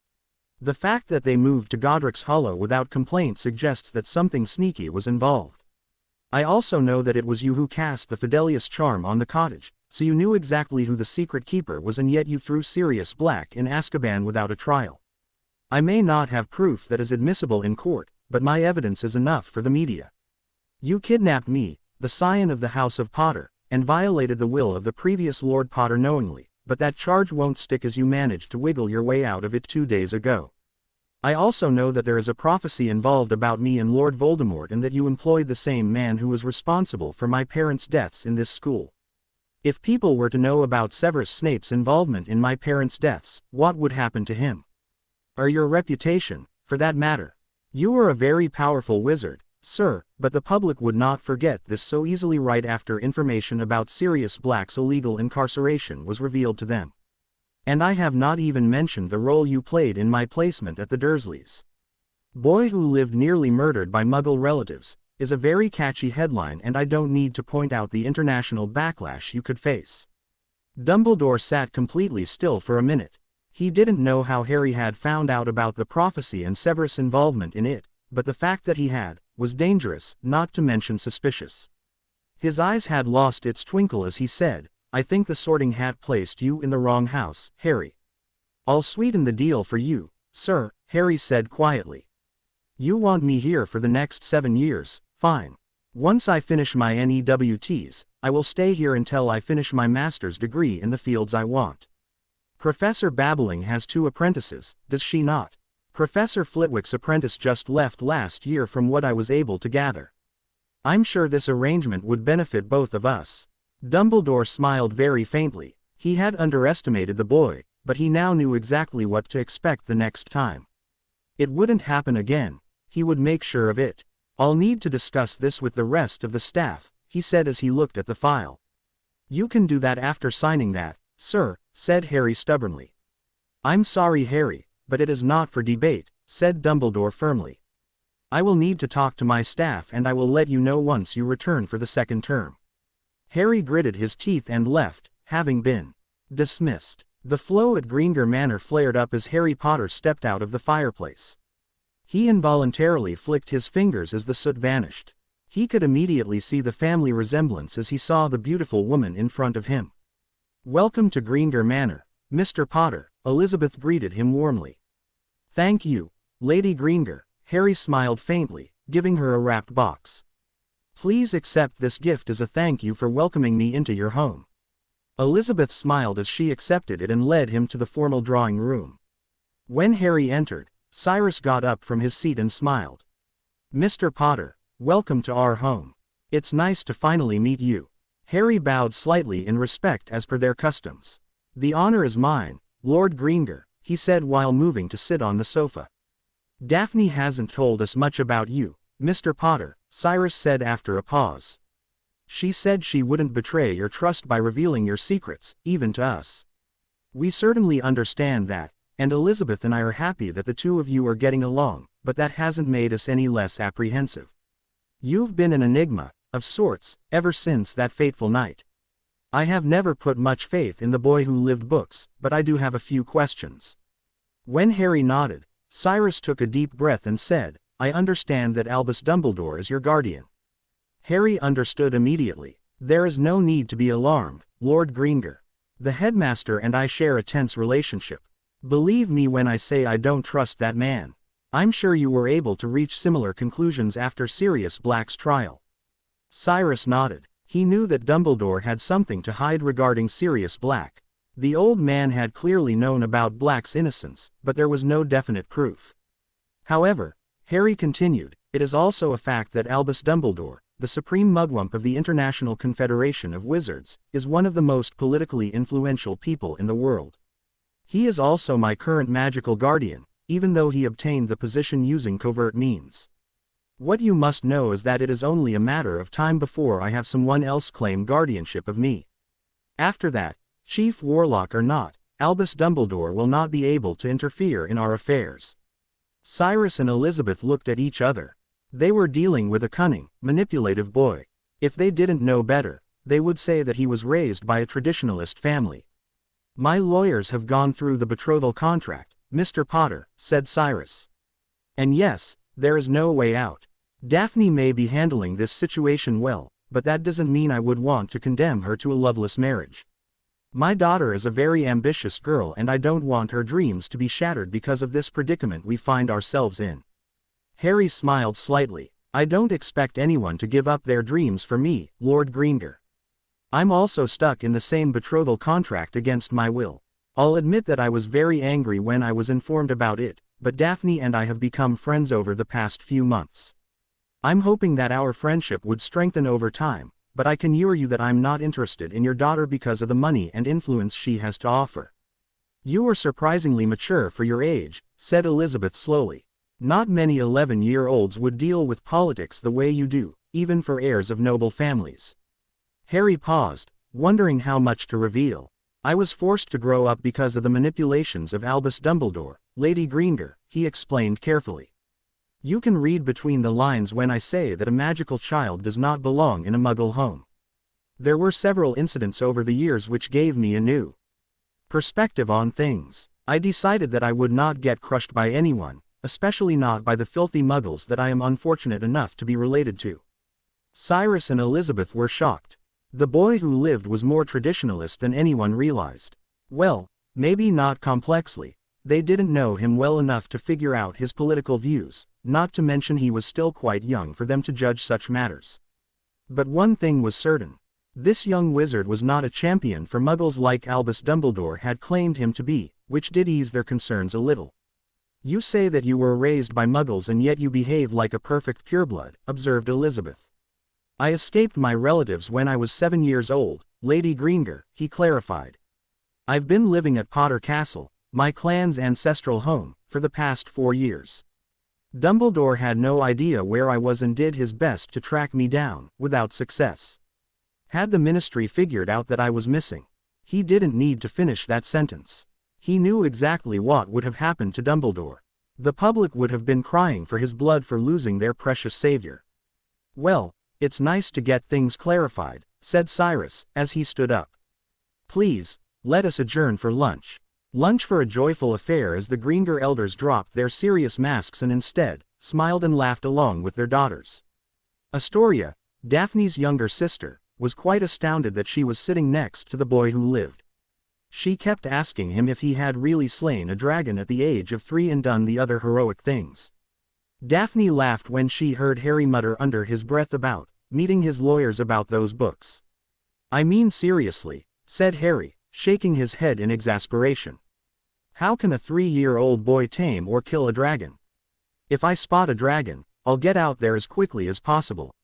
The fact that they moved to Godric's Hollow without complaint suggests that something sneaky was involved. I also know that it was you who cast the Fidelius charm on the cottage, so you knew exactly who the secret keeper was, and yet you threw Sirius Black in Azkaban without a trial. I may not have proof that is admissible in court, but my evidence is enough for the media. You kidnapped me, the scion of the House of Potter, and violated the will of the previous Lord Potter knowingly, but that charge won't stick as you managed to wiggle your way out of it 2 days ago. I also know that there is a prophecy involved about me and Lord Voldemort, and that you employed the same man who was responsible for my parents' deaths in this school. If people were to know about Severus Snape's involvement in my parents' deaths, what would happen to him? Or your reputation, for that matter? You are a very powerful wizard, sir, but the public would not forget this so easily right after information about Sirius Black's illegal incarceration was revealed to them. And I have not even mentioned the role you played in my placement at the Dursleys. Boy who lived nearly murdered by Muggle relatives, is a very catchy headline, and I don't need to point out the international backlash you could face. Dumbledore sat completely still for a minute. He didn't know how Harry had found out about the prophecy and Severus' involvement in it, but the fact that he had, was dangerous, not to mention suspicious. His eyes had lost its twinkle as he said, I think the Sorting Hat placed you in the wrong house, Harry. I'll sweeten the deal for you, sir, Harry said quietly. You want me here for the next 7 years, fine. Once I finish my NEWTs, I will stay here until I finish my master's degree in the fields I want. Professor Babbling has 2 apprentices, does she not? Professor Flitwick's apprentice just left last year from what I was able to gather. I'm sure this arrangement would benefit both of us. Dumbledore smiled very faintly. He had underestimated the boy, but he now knew exactly what to expect the next time. It wouldn't happen again. He would make sure of it. I'll need to discuss this with the rest of the staff, he said as he looked at the file. You can do that after signing that, sir, said Harry stubbornly. I'm sorry, Harry, but it is not for debate, said Dumbledore firmly. I will need to talk to my staff, and I will let you know once you return for the second term. Harry gritted his teeth and left, having been dismissed. The flow at Greengrass Manor flared up as Harry Potter stepped out of the fireplace. He involuntarily flicked his fingers as the soot vanished. He could immediately see the family resemblance as he saw the beautiful woman in front of him. Welcome to Greengrass Manor, Mr. Potter, Elizabeth greeted him warmly. Thank you, Lady Greengrass, Harry smiled faintly, giving her a wrapped box. Please accept this gift as a thank you for welcoming me into your home. Elizabeth smiled as she accepted it and led him to the formal drawing room. When Harry entered, Cyrus got up from his seat and smiled. Mr. Potter, welcome to our home. It's nice to finally meet you. Harry bowed slightly in respect as per their customs. The honor is mine, Lord Greengrass, he said while moving to sit on the sofa. Daphne hasn't told us much about you, Mr. Potter, Cyrus said after a pause. She said she wouldn't betray your trust by revealing your secrets, even to us. We certainly understand that, and Elizabeth and I are happy that the 2 of you are getting along, but that hasn't made us any less apprehensive. You've been an enigma, of sorts, ever since that fateful night. I have never put much faith in the boy who lived books, but I do have a few questions. When Harry nodded, Cyrus took a deep breath and said, I understand that Albus Dumbledore is your guardian. Harry understood immediately. There is no need to be alarmed, Lord Greengrass. The headmaster and I share a tense relationship. Believe me when I say I don't trust that man. I'm sure you were able to reach similar conclusions after Sirius Black's trial. Cyrus nodded. He knew that Dumbledore had something to hide regarding Sirius Black. The old man had clearly known about Black's innocence, but there was no definite proof. However, Harry continued, it is also a fact that Albus Dumbledore, the supreme mugwump of the International Confederation of Wizards, is one of the most politically influential people in the world. He is also my current magical guardian, even though he obtained the position using covert means. What you must know is that it is only a matter of time before I have someone else claim guardianship of me. After that, Chief Warlock or not, Albus Dumbledore will not be able to interfere in our affairs." Cyrus and Elizabeth looked at each other. They were dealing with a cunning, manipulative boy. If they didn't know better, they would say that he was raised by a traditionalist family. "My lawyers have gone through the betrothal contract, Mr. Potter," said Cyrus. "And yes, there is no way out. Daphne may be handling this situation well, but that doesn't mean I would want to condemn her to a loveless marriage. My daughter is a very ambitious girl and I don't want her dreams to be shattered because of this predicament we find ourselves in." Harry smiled slightly. "I don't expect anyone to give up their dreams for me, Lord Greengrass. I'm also stuck in the same betrothal contract against my will. I'll admit that I was very angry when I was informed about it, but Daphne and I have become friends over the past few months. I'm hoping that our friendship would strengthen over time, but I can assure you that I'm not interested in your daughter because of the money and influence she has to offer." "You are surprisingly mature for your age," said Elizabeth slowly. "Not many 11-year-olds would deal with politics the way you do, even for heirs of noble families." Harry paused, wondering how much to reveal. "I was forced to grow up because of the manipulations of Albus Dumbledore, Lady Greengrass," he explained carefully. "You can read between the lines when I say that a magical child does not belong in a Muggle home. There were several incidents over the years which gave me a new perspective on things. I decided that I would not get crushed by anyone, especially not by the filthy Muggles that I am unfortunate enough to be related to." Cyrus and Elizabeth were shocked. The boy who lived was more traditionalist than anyone realized. Well, maybe not complexly. They didn't know him well enough to figure out his political views, not to mention he was still quite young for them to judge such matters. But one thing was certain. This young wizard was not a champion for Muggles like Albus Dumbledore had claimed him to be, which did ease their concerns a little. "You say that you were raised by Muggles and yet you behave like a perfect pureblood," observed Elizabeth. "I escaped my relatives when I was 7 years old, Lady Greengrass," he clarified. "I've been living at Potter Castle, my clan's ancestral home, for the past 4 years. Dumbledore had no idea where I was and did his best to track me down, without success. Had the ministry figured out that I was missing?" He didn't need to finish that sentence. He knew exactly what would have happened to Dumbledore. The public would have been crying for his blood for losing their precious savior. "Well, it's nice to get things clarified," said Cyrus, as he stood up. "Please, let us adjourn for lunch." Lunch for a joyful affair as the Greengrass elders dropped their serious masks and instead, smiled and laughed along with their daughters. Astoria, Daphne's younger sister, was quite astounded that she was sitting next to the boy who lived. She kept asking him if he had really slain a dragon at the age of 3 and done the other heroic things. Daphne laughed when she heard Harry mutter under his breath about meeting his lawyers about those books. "I mean seriously," said Harry, shaking his head in exasperation. "How can a 3-year-old boy tame or kill a dragon? If I spot a dragon, I'll get out there as quickly as possible.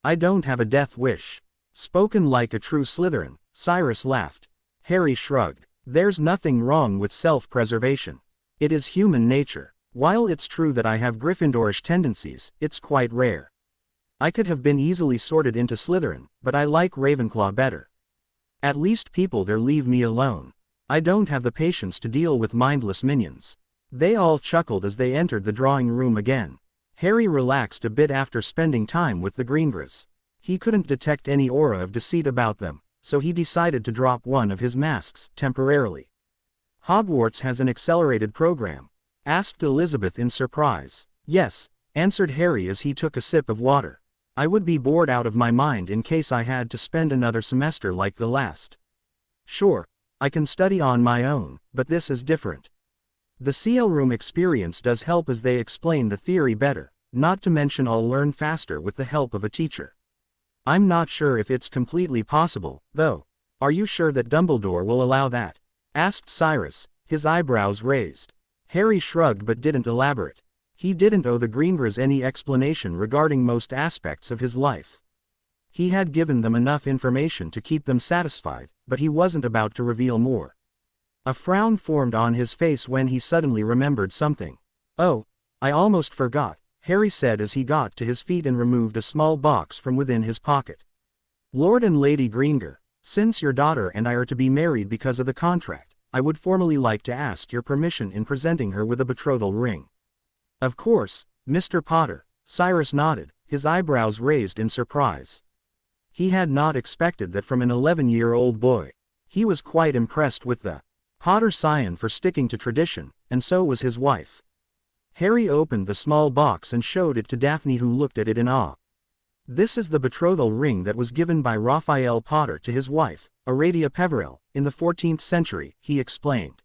I don't have a death wish." Spoken like a true Slytherin, Cyrus laughed. Harry shrugged. "There's nothing wrong with self-preservation. It is human nature. While it's true that I have Gryffindorish tendencies, it's quite rare. I could have been easily sorted into Slytherin, but I like Ravenclaw better. At least people there leave me alone. I don't have the patience to deal with mindless minions." They all chuckled as they entered the drawing room again. Harry relaxed a bit after spending time with the Greengrass. He couldn't detect any aura of deceit about them, so he decided to drop one of his masks, temporarily. "Hogwarts has an accelerated program?" asked Elizabeth in surprise. "Yes," answered Harry as he took a sip of water. "I would be bored out of my mind in case I had to spend another semester like the last. Sure, I can study on my own, but this is different. The CL room experience does help as they explain the theory better, not to mention I'll learn faster with the help of a teacher. I'm not sure if it's completely possible, though. Are you sure that Dumbledore will allow that?" asked Cyrus, his eyebrows raised. Harry shrugged but didn't elaborate. He didn't owe the Greengrass any explanation regarding most aspects of his life. He had given them enough information to keep them satisfied, but he wasn't about to reveal more. A frown formed on his face when he suddenly remembered something. "Oh, I almost forgot," Harry said as he got to his feet and removed a small box from within his pocket. "Lord and Lady Greengrass, Since your daughter and I are to be married because of the contract, I would formally like to ask your permission in presenting her with a betrothal ring." "Of course, Mr. Potter," Cyrus nodded, his eyebrows raised in surprise. He had not expected that from an 11-year-old boy. He was quite impressed with the Potter scion for sticking to tradition, and so was his wife. Harry opened the small box and showed it to Daphne, who looked at it in awe. "This is the betrothal ring that was given by Raphael Potter to his wife, Aradia Peverell, in the 14th century, he explained.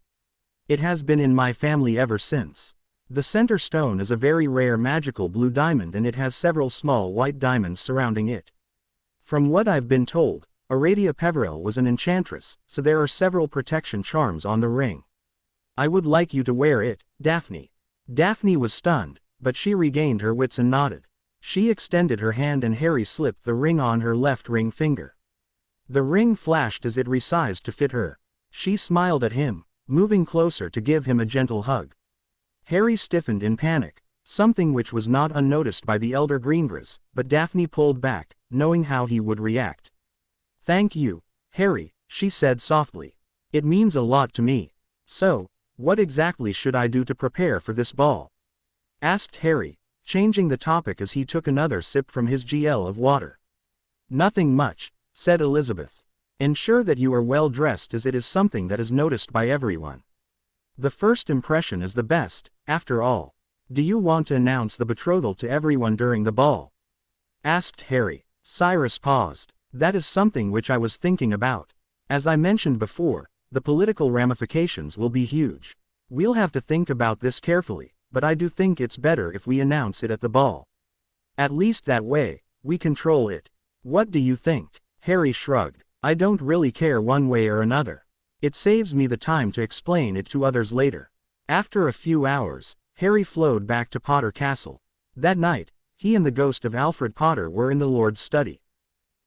"It has been in my family ever since. The center stone is a very rare magical blue diamond, and it has several small white diamonds surrounding it. From what I've been told, Aradia Peverell was an enchantress, so there are several protection charms on the ring. I would like you to wear it, Daphne." Daphne was stunned, but she regained her wits and nodded. She extended her hand and Harry slipped the ring on her left ring finger. The ring flashed as it resized to fit her. She smiled at him, moving closer to give him a gentle hug. Harry stiffened in panic, something which was not unnoticed by the elder Greengrass, but Daphne pulled back, knowing how he would react. "Thank you, Harry," she said softly. "It means a lot to me. So, what exactly should I do to prepare for this ball?" asked Harry, changing the topic as he took another sip from his GL of water. "Nothing much," said Elizabeth. "Ensure that you are well dressed, as it is something that is noticed by everyone. The first impression is the best, after all. Do you want to announce the betrothal to everyone during the ball?" asked Harry. Cyrus paused. "That is something which I was thinking about. As I mentioned before, the political ramifications will be huge. We'll have to think about this carefully, but I do think it's better if we announce it at the ball. At least that way, we control it. What do you think?" Harry shrugged. "I don't really care one way or another. It saves me the time to explain it to others later." After a few hours, Harry flowed back to Potter Castle. That night, he and the ghost of Alfred Potter were in the Lord's study.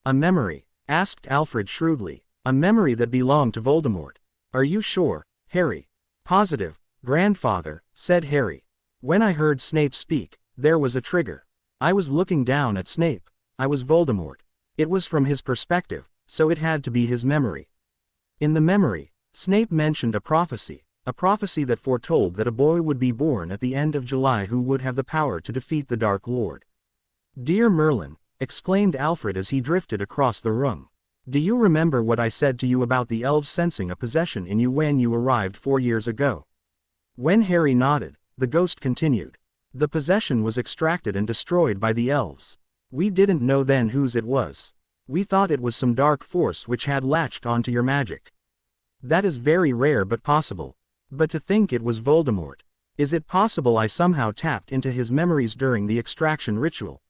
"A memory?" asked Alfred shrewdly. "A memory that belonged to Voldemort. Are you sure, Harry?" "Positive, grandfather," said Harry. "When I heard Snape speak, there was a trigger. I was looking down at Snape. I was Voldemort. It was from his perspective, so it had to be his memory. In the memory, Snape mentioned a prophecy that foretold that a boy would be born at the end of July who would have the power to defeat the Dark Lord." "Dear Merlin," exclaimed Alfred as he drifted across the room. "Do you remember what I said to you about the elves sensing a possession in you when you arrived 4 years ago?" When Harry nodded, the ghost continued. "The possession was extracted and destroyed by the elves. We didn't know then whose it was. We thought it was some dark force which had latched onto your magic. That is very rare but possible. But to think it was Voldemort. Is it possible I somehow tapped into his memories during the extraction ritual?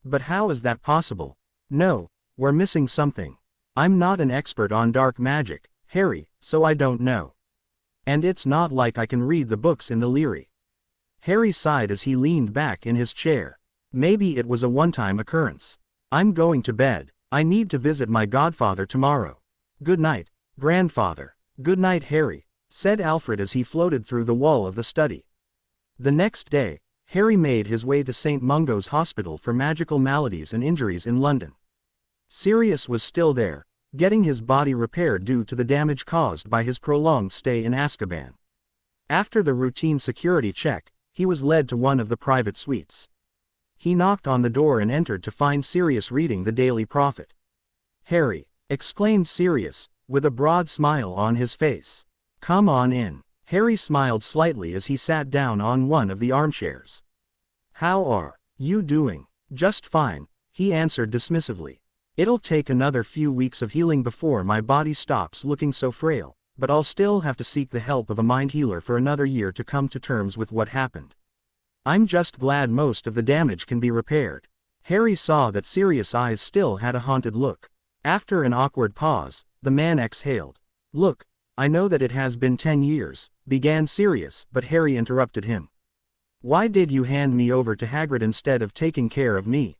But how is that possible? No, we're missing something. I'm not an expert on dark magic, Harry, so I don't know. And it's not like I can read the books in the Leary." Harry sighed as he leaned back in his chair. "Maybe it was a one-time occurrence. I'm going to bed. I need to visit my godfather tomorrow. Good night, grandfather." "Good night, Harry," said Alfred as he floated through the wall of the study. The next day, Harry made his way to St. Mungo's Hospital for Magical Maladies and Injuries in London. Sirius was still there, getting his body repaired due to the damage caused by his prolonged stay in Azkaban. After the routine security check, he was led to one of the private suites. He knocked on the door and entered to find Sirius reading the Daily Prophet. "Harry," exclaimed Sirius, with a broad smile on his face. "Come on in." Harry smiled slightly as he sat down on one of the armchairs. "How are you doing?" "Just fine," he answered dismissively. "It'll take another few weeks of healing before my body stops looking so frail, but I'll still have to seek the help of a mind healer for another year to come to terms with what happened. I'm just glad most of the damage can be repaired." Harry saw that Sirius' eyes still had a haunted look. After an awkward pause, the man exhaled. "Look, I know that it has been 10 years, began Sirius, but Harry interrupted him. "Why did you hand me over to Hagrid instead of taking care of me?"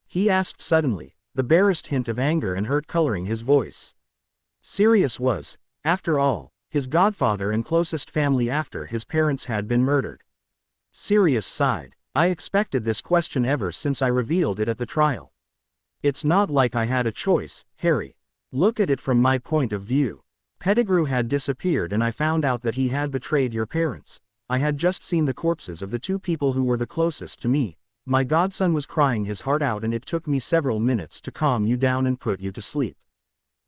he asked suddenly, the barest hint of anger and hurt coloring his voice. Sirius was, after all, his godfather and closest family after his parents had been murdered. Sirius sighed. "I expected this question ever since I revealed it at the trial. It's not like I had a choice, Harry. Look at it from my point of view. Pettigrew had disappeared and I found out that he had betrayed your parents. I had just seen the corpses of the two people who were the closest to me. My godson was crying his heart out and it took me several minutes to calm you down and put you to sleep.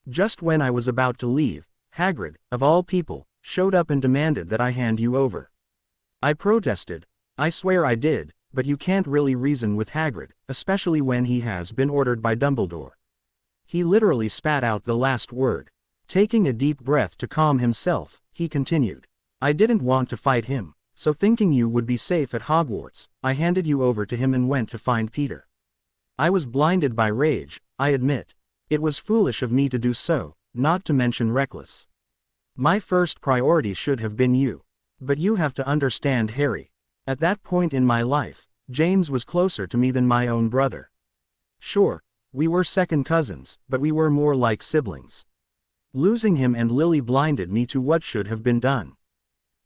Just when I was about to leave, Hagrid, of all people, showed up and demanded that I hand you over. I protested. I swear I did, but you can't really reason with Hagrid, especially when he has been ordered by Dumbledore. He literally spat out the last word. Taking a deep breath to calm himself, he continued. I didn't want to fight him, so thinking you would be safe at Hogwarts, I handed you over to him and went to find Peter. I was blinded by rage, I admit. It was foolish of me to do so, not to mention reckless. My first priority should have been you. But you have to understand, Harry. At that point in my life, James was closer to me than my own brother. Sure, we were second cousins, but we were more like siblings. Losing him and Lily blinded me to what should have been done.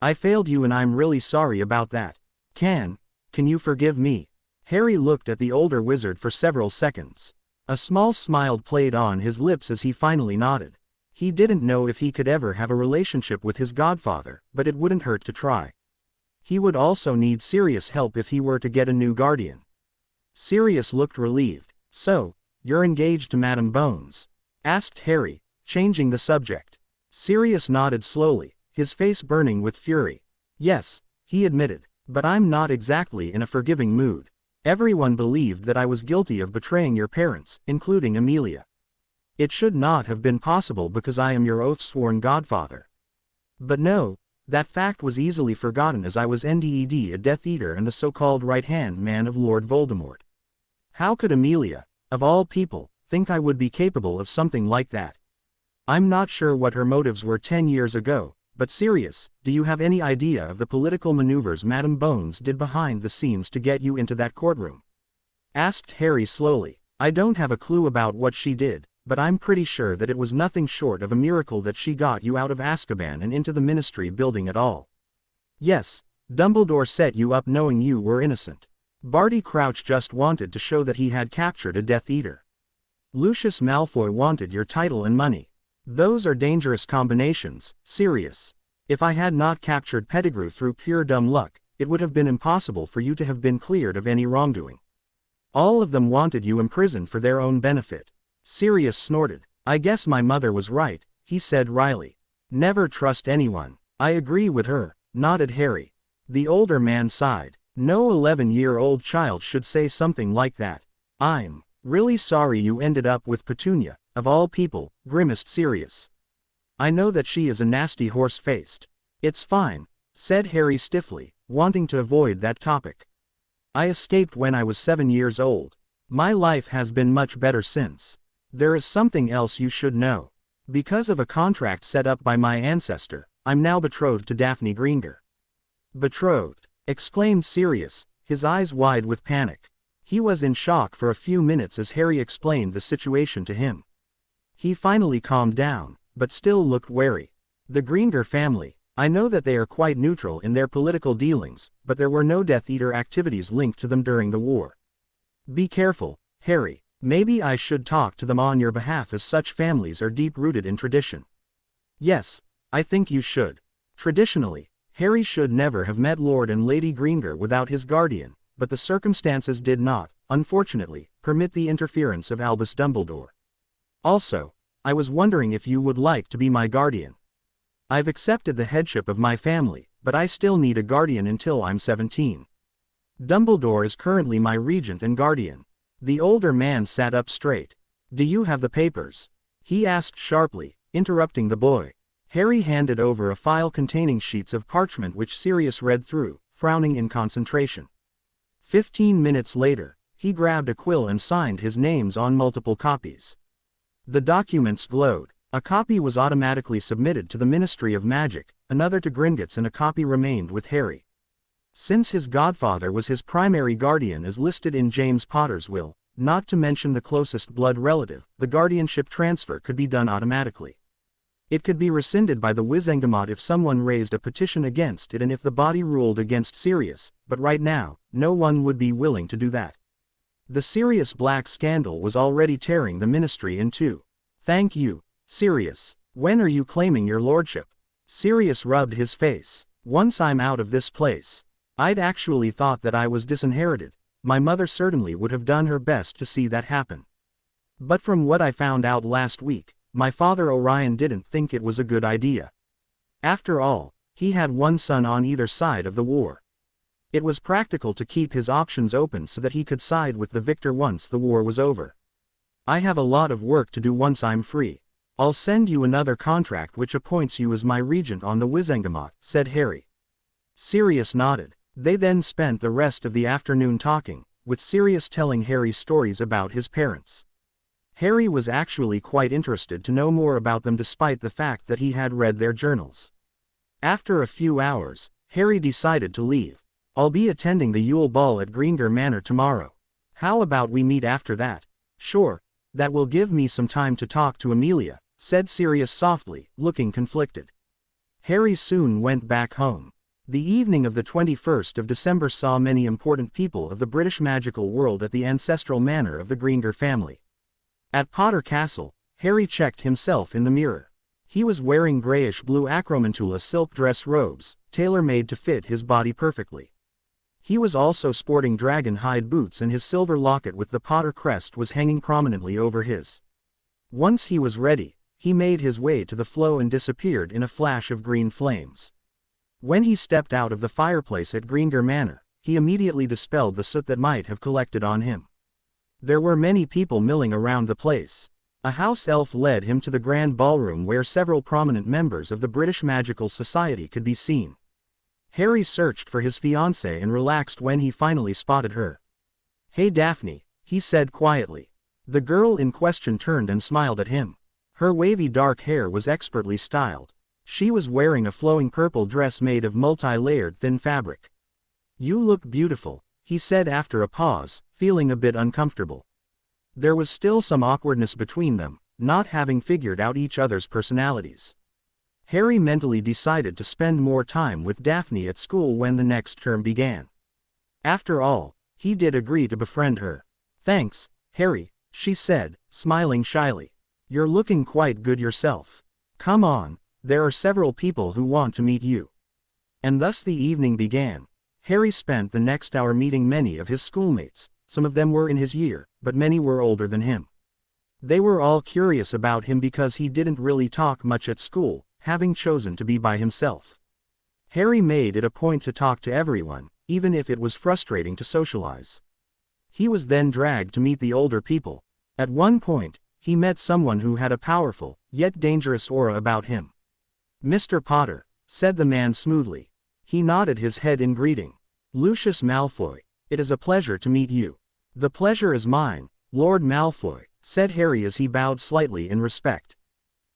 I failed you and I'm really sorry about that. Can you forgive me? Harry looked at the older wizard for several seconds. A small smile played on his lips as he finally nodded. He didn't know if he could ever have a relationship with his godfather, but it wouldn't hurt to try. He would also need Sirius help if he were to get a new guardian. Sirius looked relieved. So, you're engaged to Madame Bones? Asked Harry, changing the subject. Sirius nodded slowly, his face burning with fury. Yes, he admitted, but I'm not exactly in a forgiving mood. Everyone believed that I was guilty of betraying your parents, including Amelia. It should not have been possible because I am your oath-sworn godfather. But no, that fact was easily forgotten as I was indeed a Death Eater and the so-called right-hand man of Lord Voldemort. How could Amelia, of all people, think I would be capable of something like that? I'm not sure what her motives were 10 years ago, but Sirius, do you have any idea of the political maneuvers Madame Bones did behind the scenes to get you into that courtroom? Asked Harry slowly. I don't have a clue about what she did, but I'm pretty sure that it was nothing short of a miracle that she got you out of Azkaban and into the Ministry building at all. Yes, Dumbledore set you up knowing you were innocent. Barty Crouch just wanted to show that he had captured a Death Eater. Lucius Malfoy wanted your title and money. Those are dangerous combinations, Sirius. If I had not captured Pettigrew through pure dumb luck, it would have been impossible for you to have been cleared of any wrongdoing. All of them wanted you imprisoned for their own benefit. Sirius snorted. I guess my mother was right, he said wryly. Never trust anyone. I agree with her, nodded Harry. The older man sighed. No 11-year-old child should say something like that. I'm really sorry you ended up with Petunia, of all people, grimaced Sirius. I know that she is a nasty horse-faced. It's fine, said Harry stiffly, wanting to avoid that topic. I escaped when I was 7 years old. My life has been much better since. There is something else you should know. Because of a contract set up by my ancestor, I'm now betrothed to Daphne Greengrass. Betrothed? Exclaimed Sirius, his eyes wide with panic. He was in shock for a few minutes as Harry explained the situation to him. He finally calmed down, but still looked wary. The Greengrass family, I know that they are quite neutral in their political dealings, but there were no Death Eater activities linked to them during the war. Be careful, Harry. Maybe I should talk to them on your behalf as such families are deep-rooted in tradition. Yes, I think you should. Traditionally, Harry should never have met Lord and Lady Greengrass without his guardian, but the circumstances did not, unfortunately, permit the interference of Albus Dumbledore. Also, I was wondering if you would like to be my guardian. I've accepted the headship of my family, but I still need a guardian until I'm 17. Dumbledore is currently my regent and guardian. The older man sat up straight. Do you have the papers? He asked sharply, interrupting the boy. Harry handed over a file containing sheets of parchment which Sirius read through, frowning in concentration. 15 minutes later, he grabbed a quill and signed his names on multiple copies. The documents glowed. A copy was automatically submitted to the Ministry of Magic, another to Gringotts, and a copy remained with Harry. Since his godfather was his primary guardian as listed in James Potter's will, not to mention the closest blood relative, the guardianship transfer could be done automatically. It could be rescinded by the Wizengamot if someone raised a petition against it and if the body ruled against Sirius, but right now, no one would be willing to do that. The Sirius Black scandal was already tearing the ministry in two. Thank you, Sirius, when are you claiming your lordship? Sirius rubbed his face. Once I'm out of this place. I'd actually thought that I was disinherited. My mother certainly would have done her best to see that happen. But from what I found out last week, my father Orion didn't think it was a good idea. After all, he had one son on either side of the war. It was practical to keep his options open so that he could side with the victor once the war was over. I have a lot of work to do once I'm free. I'll send you another contract which appoints you as my regent on the Wizengamot, said Harry. Sirius nodded. They then spent the rest of the afternoon talking, with Sirius telling Harry stories about his parents. Harry was actually quite interested to know more about them despite the fact that he had read their journals. After a few hours, Harry decided to leave. I'll be attending the Yule Ball at Greengrass Manor tomorrow. How about we meet after that? Sure, that will give me some time to talk to Amelia, said Sirius softly, looking conflicted. Harry soon went back home. The evening of the 21st of December saw many important people of the British magical world at the ancestral manor of the Greengrass family. At Potter Castle, Harry checked himself in the mirror. He was wearing grayish-blue acromantula silk dress robes, tailor-made to fit his body perfectly. He was also sporting dragon hide boots and his silver locket with the Potter crest was hanging prominently over his. Once he was ready, he made his way to the flow and disappeared in a flash of green flames. When he stepped out of the fireplace at Greengrass Manor, he immediately dispelled the soot that might have collected on him. There were many people milling around the place. A house elf led him to the grand ballroom where several prominent members of the British Magical Society could be seen. Harry searched for his fiancée and relaxed when he finally spotted her. "Hey Daphne," he said quietly. The girl in question turned and smiled at him. Her wavy dark hair was expertly styled. She was wearing a flowing purple dress made of multi-layered thin fabric. "You look beautiful," he said after a pause, feeling a bit uncomfortable. There was still some awkwardness between them, not having figured out each other's personalities. Harry mentally decided to spend more time with Daphne at school when the next term began. After all, he did agree to befriend her. "Thanks, Harry," she said, smiling shyly. "You're looking quite good yourself. Come on, there are several people who want to meet you." And thus the evening began. Harry spent the next hour meeting many of his schoolmates. Some of them were in his year, but many were older than him. They were all curious about him because he didn't really talk much at school, having chosen to be by himself. Harry made it a point to talk to everyone, even if it was frustrating to socialize. He was then dragged to meet the older people. At one point, he met someone who had a powerful, yet dangerous aura about him. "Mr. Potter," said the man smoothly. He nodded his head in greeting. "Lucius Malfoy, it is a pleasure to meet you." "The pleasure is mine, Lord Malfoy," said Harry as he bowed slightly in respect.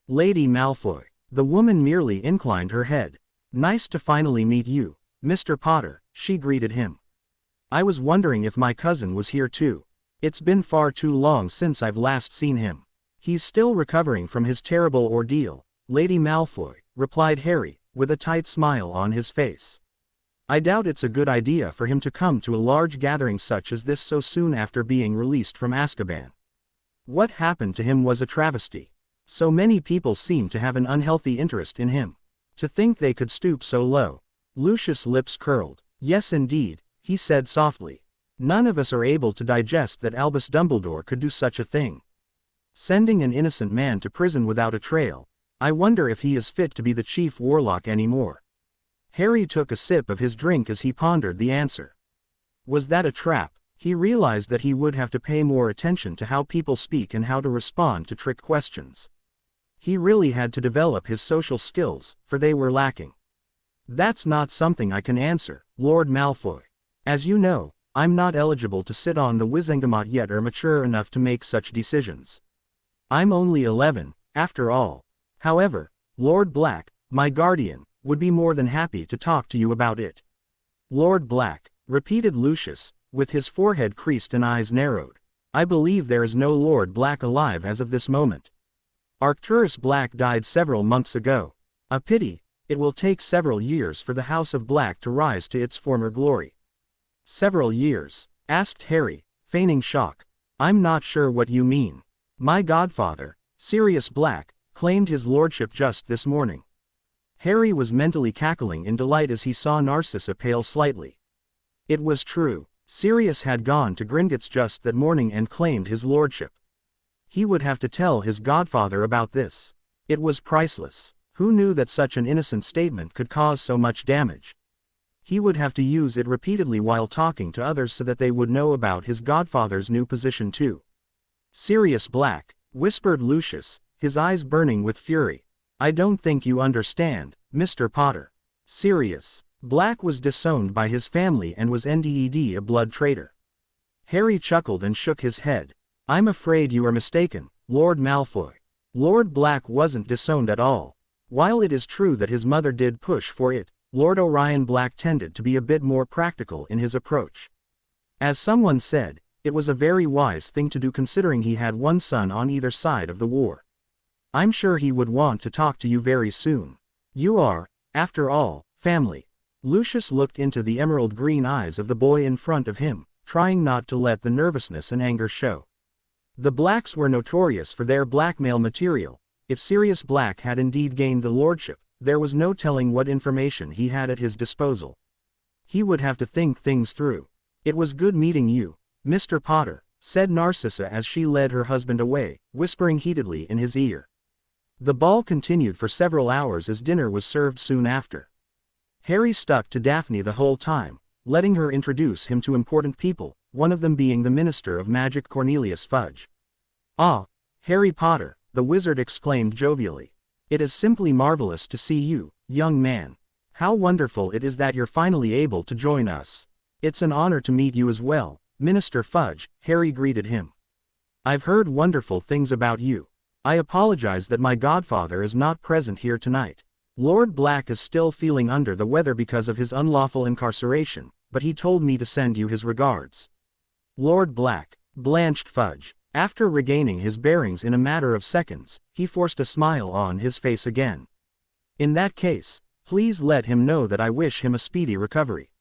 "Lady Malfoy." The woman merely inclined her head. "Nice to finally meet you, Mr. Potter," she greeted him. "I was wondering if my cousin was here too. It's been far too long since I've last seen him." "He's still recovering from his terrible ordeal, Lady Malfoy," replied Harry, with a tight smile on his face. "I doubt it's a good idea for him to come to a large gathering such as this so soon after being released from Azkaban. What happened to him was a travesty. So many people seem to have an unhealthy interest in him. To think they could stoop so low." Lucius' lips curled. "Yes indeed," he said softly. "None of us are able to digest that Albus Dumbledore could do such a thing. Sending an innocent man to prison without a trail. I wonder if he is fit to be the chief warlock anymore." Harry took a sip of his drink as he pondered the answer. Was that a trap? He realized that he would have to pay more attention to how people speak and how to respond to trick questions. He really had to develop his social skills, for they were lacking. "That's not something I can answer, Lord Malfoy. As you know, I'm not eligible to sit on the Wizengamot yet or mature enough to make such decisions. I'm only 11, after all. However, Lord Black, my guardian, would be more than happy to talk to you about it." "Lord Black," repeated Lucius, with his forehead creased and eyes narrowed. "I believe there is no Lord Black alive as of this moment. Arcturus Black died several months ago. A pity, it will take several years for the House of Black to rise to its former glory." "Several years?" asked Harry, feigning shock. "I'm not sure what you mean. My godfather, Sirius Black, claimed his lordship just this morning. Harry was mentally cackling in delight as he saw Narcissa pale slightly. It was true. Sirius had gone to Gringotts just that morning and claimed his lordship. He would have to tell his godfather about this. It was priceless. Who knew that such an innocent statement could cause so much damage? He would have to use it repeatedly while talking to others so that they would know about his godfather's new position too. "Sirius Black," whispered Lucius, his eyes burning with fury. "I don't think you understand, Mr. Potter. Sirius Black was disowned by his family and was indeed a blood traitor." Harry chuckled and shook his head. "I'm afraid you are mistaken, Lord Malfoy. Lord Black wasn't disowned at all. While it is true that his mother did push for it, Lord Orion Black tended to be a bit more practical in his approach. As someone said, it was a very wise thing to do considering he had one son on either side of the war. I'm sure he would want to talk to you very soon. You are, after all, family." Lucius looked into the emerald green eyes of the boy in front of him, trying not to let the nervousness and anger show. The Blacks were notorious for their blackmail material. If Sirius Black had indeed gained the lordship, there was no telling what information he had at his disposal. He would have to think things through. "It was good meeting you, Mr. Potter," said Narcissa as she led her husband away, whispering heatedly in his ear. The ball continued for several hours as dinner was served soon after. Harry stuck to Daphne the whole time, letting her introduce him to important people, one of them being the Minister of Magic Cornelius Fudge. "Ah, Harry Potter," the wizard exclaimed jovially. "It is simply marvelous to see you, young man. How wonderful it is that you're finally able to join us." "It's an honor to meet you as well, Minister Fudge," Harry greeted him. "I've heard wonderful things about you. I apologize that my godfather is not present here tonight. Lord Black is still feeling under the weather because of his unlawful incarceration, but he told me to send you his regards." Lord Black, blanched Fudge. After regaining his bearings in a matter of seconds, he forced a smile on his face again. "In that case, please let him know that I wish him a speedy recovery.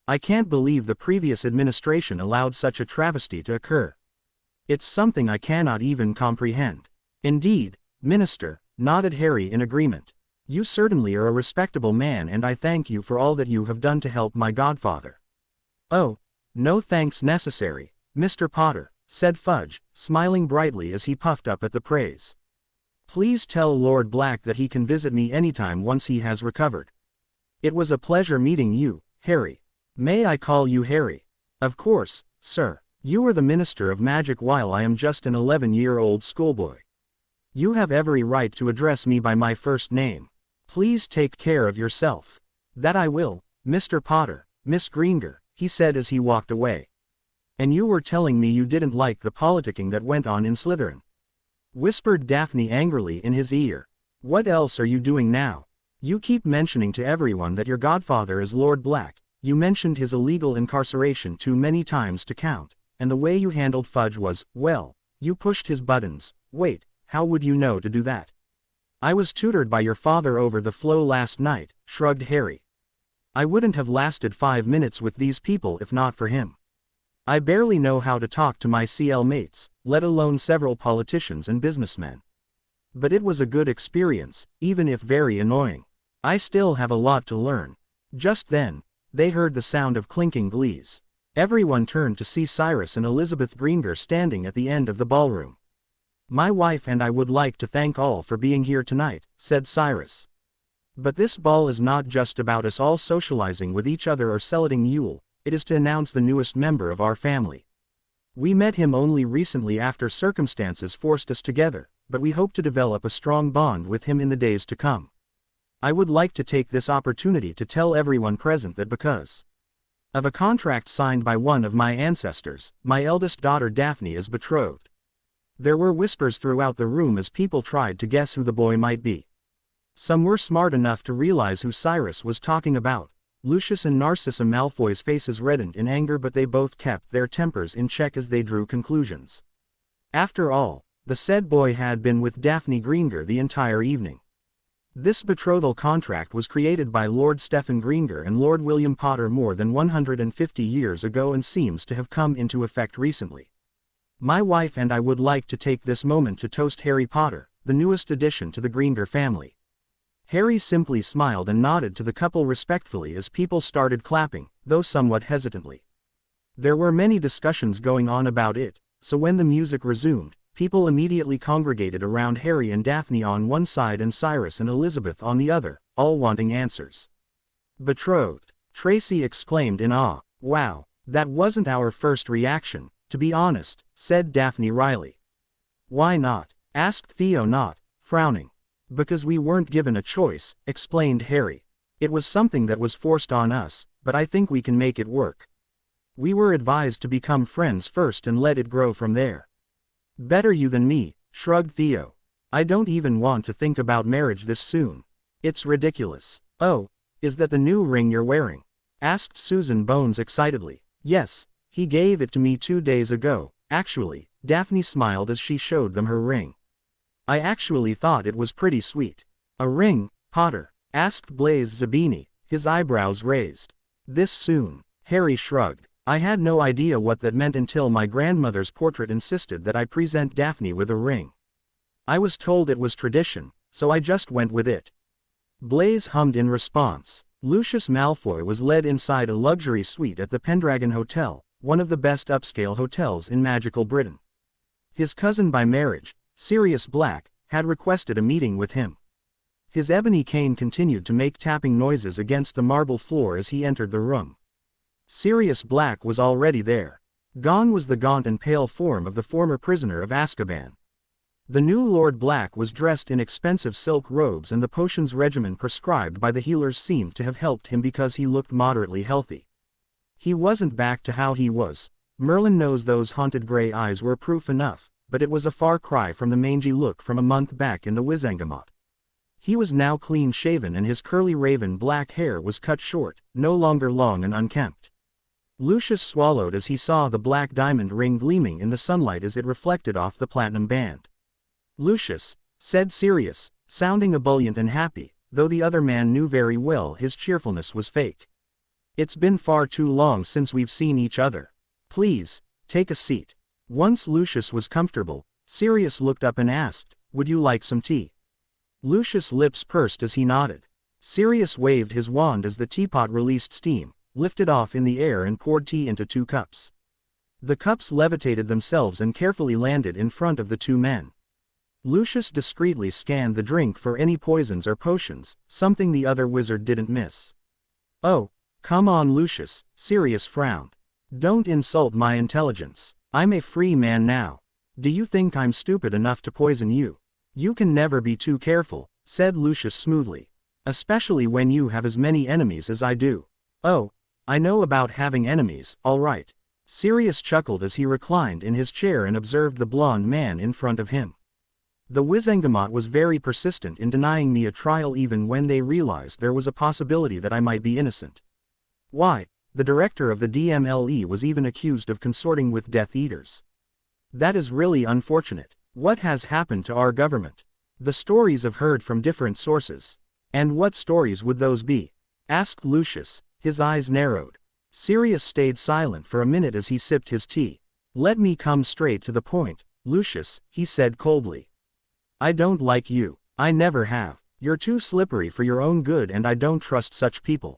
I can't believe the previous administration allowed such a travesty to occur. It's something I cannot even comprehend." "Indeed, Minister," nodded Harry in agreement. "You certainly are a respectable man and I thank you for all that you have done to help my godfather." "Oh, no thanks necessary, Mr. Potter," said Fudge, smiling brightly as he puffed up at the praise. "Please tell Lord Black that he can visit me anytime once he has recovered." "It was a pleasure meeting you, Harry. May I call you Harry?" "Of course, sir. You are the Minister of Magic while I am just an 11-year-old schoolboy. You have every right to address me by my first name. Please take care of yourself." "That I will, Mr. Potter, Miss Greengrass," he said as he walked away. "And you were telling me you didn't like the politicking that went on in Slytherin," whispered Daphne angrily in his ear. "What else are you doing now? You keep mentioning to everyone that your godfather is Lord Black, you mentioned his illegal incarceration too many times to count, and the way you handled Fudge was, well, you pushed his buttons. Wait, how would you know to do that?" "I was tutored by your father over the flow last night," shrugged Harry. "I wouldn't have lasted 5 minutes with these people if not for him. I barely know how to talk to my CL mates, let alone several politicians and businessmen. But it was a good experience, even if very annoying. I still have a lot to learn." Just then, they heard the sound of clinking glees. Everyone turned to see Cyrus and Elizabeth Greengrass standing at the end of the ballroom. "My wife and I would like to thank all for being here tonight," said Cyrus. "But this ball is not just about us all socializing with each other or celebrating Yule, it is to announce the newest member of our family. We met him only recently after circumstances forced us together, but we hope to develop a strong bond with him in the days to come. I would like to take this opportunity to tell everyone present that because of a contract signed by one of my ancestors, my eldest daughter Daphne is betrothed." There were whispers throughout the room as people tried to guess who the boy might be. Some were smart enough to realize who Cyrus was talking about. Lucius and Narcissa Malfoy's faces reddened in anger, but they both kept their tempers in check as they drew conclusions. After all, the said boy had been with Daphne Greengrass the entire evening. This betrothal contract was created by Lord Stephen Greengrass and Lord William Potter more than 150 years ago and seems to have come into effect recently. "My wife and I would like to take this moment to toast Harry Potter, the newest addition to the Greengrass family. Harry simply smiled and nodded to the couple respectfully as people started clapping, though somewhat hesitantly. There were many discussions going on about it, so when the music resumed, people immediately congregated around Harry and Daphne on one side and Cyrus and Elizabeth on the other, all wanting answers. Betrothed, Tracy exclaimed in awe. Wow, that wasn't our first reaction, to be honest, said Daphne wryly. Why not? Asked Theo, not frowning. Because we weren't given a choice, explained Harry. It was something that was forced on us, but I think we can make it work. We were advised to become friends first and let it grow from there. Better you than me, shrugged Theo. I don't even want to think about marriage this soon. It's ridiculous. Oh, is that the new ring you're wearing? Asked Susan Bones excitedly. Yes, he gave it to me 2 days ago, actually, Daphne smiled as she showed them her ring. I actually thought it was pretty sweet. A ring, Potter? Asked Blaise Zabini, his eyebrows raised. This soon? Harry shrugged. I had no idea what that meant until my grandmother's portrait insisted that I present Daphne with a ring. I was told it was tradition, so I just went with it. Blaise hummed in response. Lucius Malfoy was led inside a luxury suite at the Pendragon Hotel, one of the best upscale hotels in magical Britain. His cousin by marriage, Sirius Black, had requested a meeting with him. His ebony cane continued to make tapping noises against the marble floor as he entered the room. Sirius Black was already there. Gone was the gaunt and pale form of the former prisoner of Azkaban. The new Lord Black was dressed in expensive silk robes, and the potions regimen prescribed by the healers seemed to have helped him because he looked moderately healthy. He wasn't back to how he was. Merlin knows those haunted gray eyes were proof enough, but it was a far cry from the mangy look from a month back in the Wizengamot. He was now clean-shaven and his curly raven black hair was cut short, no longer long and unkempt. Lucius swallowed as he saw the black diamond ring gleaming in the sunlight as it reflected off the platinum band. Lucius, said Sirius, sounding ebullient and happy, though the other man knew very well his cheerfulness was fake. It's been far too long since we've seen each other. Please, take a seat. Once Lucius was comfortable, Sirius looked up and asked, would you like some tea? Lucius' lips pursed as he nodded. Sirius waved his wand as the teapot released steam, lifted off in the air and poured tea into 2 cups. The cups levitated themselves and carefully landed in front of the 2 men. Lucius discreetly scanned the drink for any poisons or potions, something the other wizard didn't miss. Oh, come on Lucius, Sirius frowned. Don't insult my intelligence. I'm a free man now. Do you think I'm stupid enough to poison you? You can never be too careful, said Lucius smoothly. Especially when you have as many enemies as I do. Oh, I know about having enemies, all right. Sirius chuckled as he reclined in his chair and observed the blonde man in front of him. The Wizengamot was very persistent in denying me a trial even when they realized there was a possibility that I might be innocent. Why, the director of the DMLE was even accused of consorting with Death Eaters. That is really unfortunate. What has happened to our government? The stories I've heard from different sources. And what stories would those be? Asked Lucius, his eyes narrowed. Sirius stayed silent for a minute as he sipped his tea. Let me come straight to the point, Lucius, he said coldly. I don't like you. I never have. You're too slippery for your own good and I don't trust such people.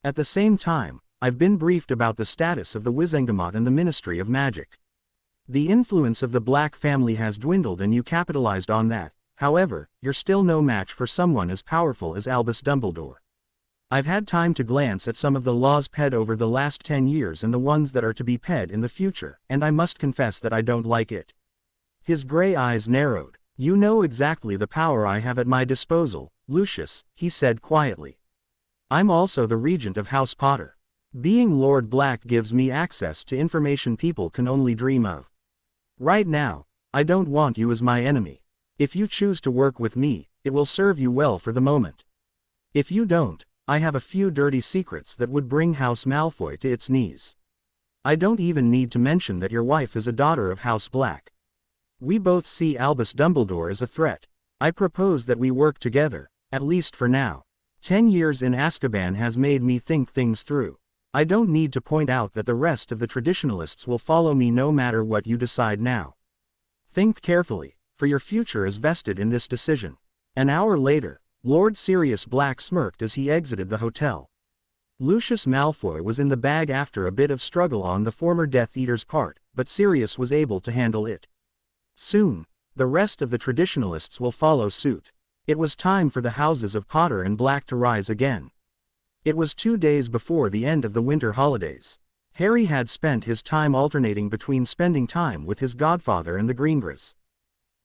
At the same time, I've been briefed about the status of the Wizengamot and the Ministry of Magic. The influence of the Black family has dwindled and you capitalized on that. However, you're still no match for someone as powerful as Albus Dumbledore. I've had time to glance at some of the laws penned over the last 10 years and the ones that are to be penned in the future, and I must confess that I don't like it. His gray eyes narrowed. You know exactly the power I have at my disposal, Lucius, he said quietly. I'm also the regent of House Potter. Being Lord Black gives me access to information people can only dream of. Right now, I don't want you as my enemy. If you choose to work with me, it will serve you well for the moment. If you don't, I have a few dirty secrets that would bring House Malfoy to its knees. I don't even need to mention that your wife is a daughter of House Black. We both see Albus Dumbledore as a threat. I propose that we work together, at least for now. 10 years in Azkaban has made me think things through. I don't need to point out that the rest of the traditionalists will follow me no matter what you decide now. Think carefully. for your future is vested in this decision. An hour later, Lord Sirius Black smirked as he exited the hotel. Lucius Malfoy was in the bag after a bit of struggle on the former Death Eater's part, but Sirius was able to handle it. Soon, the rest of the traditionalists will follow suit. It was time for the houses of Potter and Black to rise again. It was 2 days before the end of the winter holidays. Harry had spent his time alternating between spending time with his godfather and the Greengrass.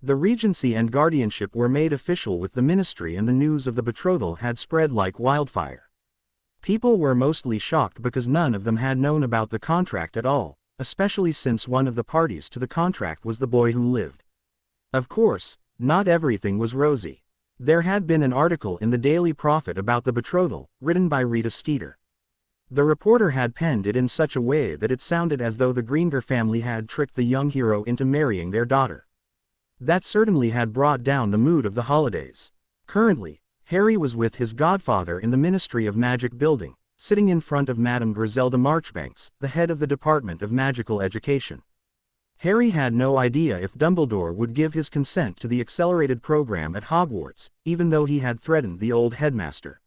The regency and guardianship were made official with the ministry, and the news of the betrothal had spread like wildfire. People were mostly shocked because none of them had known about the contract at all, especially since one of the parties to the contract was the boy who lived. Of course, not everything was rosy. There had been an article in the Daily Prophet about the betrothal, written by Rita Skeeter. The reporter had penned it in such a way that it sounded as though the Greengrass family had tricked the young hero into marrying their daughter. That certainly had brought down the mood of the holidays. Currently, Harry was with his godfather in the Ministry of Magic building, sitting in front of Madame Griselda Marchbanks, the head of the Department of Magical Education. Harry had no idea if Dumbledore would give his consent to the accelerated program at Hogwarts, even though he had threatened the old headmaster.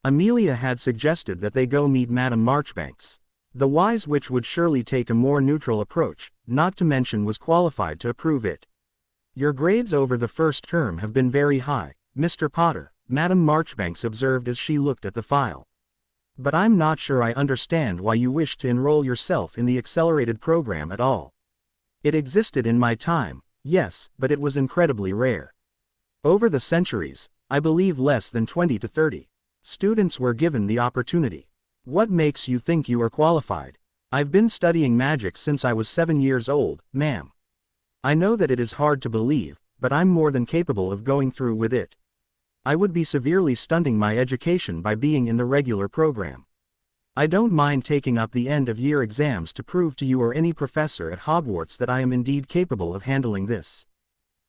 Amelia had suggested that they go meet Madame Marchbanks. The wise witch would surely take a more neutral approach, not to mention was qualified to approve it. Your grades over the first term have been very high, Mr. Potter, Madame Marchbanks observed as she looked at the file. But I'm not sure I understand why you wish to enroll yourself in the accelerated program at all. It existed in my time, yes, but it was incredibly rare. Over the centuries, I believe less than 20 to 30 students were given the opportunity. What makes you think you are qualified? I've been studying magic since I was 7 years old, ma'am. I know that it is hard to believe, but I'm more than capable of going through with it. I would be severely stunting my education by being in the regular program. I don't mind taking up the end-of-year exams to prove to you or any professor at Hogwarts that I am indeed capable of handling this.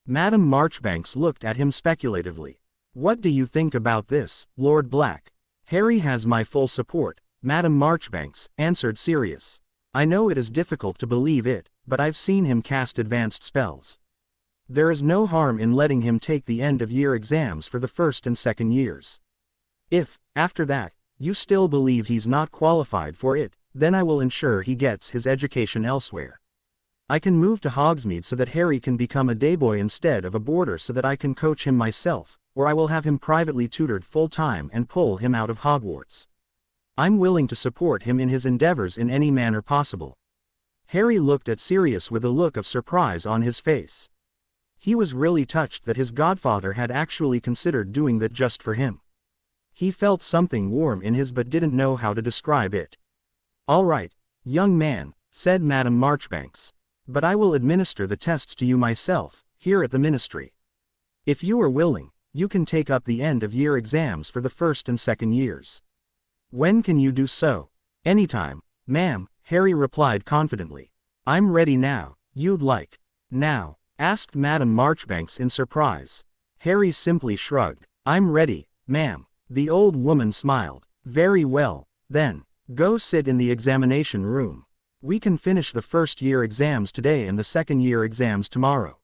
Madame Marchbanks looked at him speculatively. What do you think about this, Lord Black? Harry has my full support, Madame Marchbanks, answered Sirius. I know it is difficult to believe it, but I've seen him cast advanced spells. There is no harm in letting him take the end-of-year exams for the first and second years. If, after that, you still believe he's not qualified for it, then I will ensure he gets his education elsewhere. I can move to Hogsmeade so that Harry can become a dayboy instead of a boarder so that I can coach him myself, or I will have him privately tutored full-time and pull him out of Hogwarts. I'm willing to support him in his endeavors in any manner possible. Harry looked at Sirius with a look of surprise on his face. He was really touched that his godfather had actually considered doing that just for him. He felt something warm in his but didn't know how to describe it. All right, young man, said Madame Marchbanks. But I will administer the tests to you myself, here at the ministry. If you are willing, you can take up the end-of-year exams for the first and second years. When can you do so? Anytime, ma'am, Harry replied confidently. I'm ready now, you'd like. Now, asked Madame Marchbanks in surprise. Harry simply shrugged. I'm ready, ma'am. The old woman smiled. Very well, then, go sit in the examination room. We can finish the first-year exams today and the second-year exams tomorrow.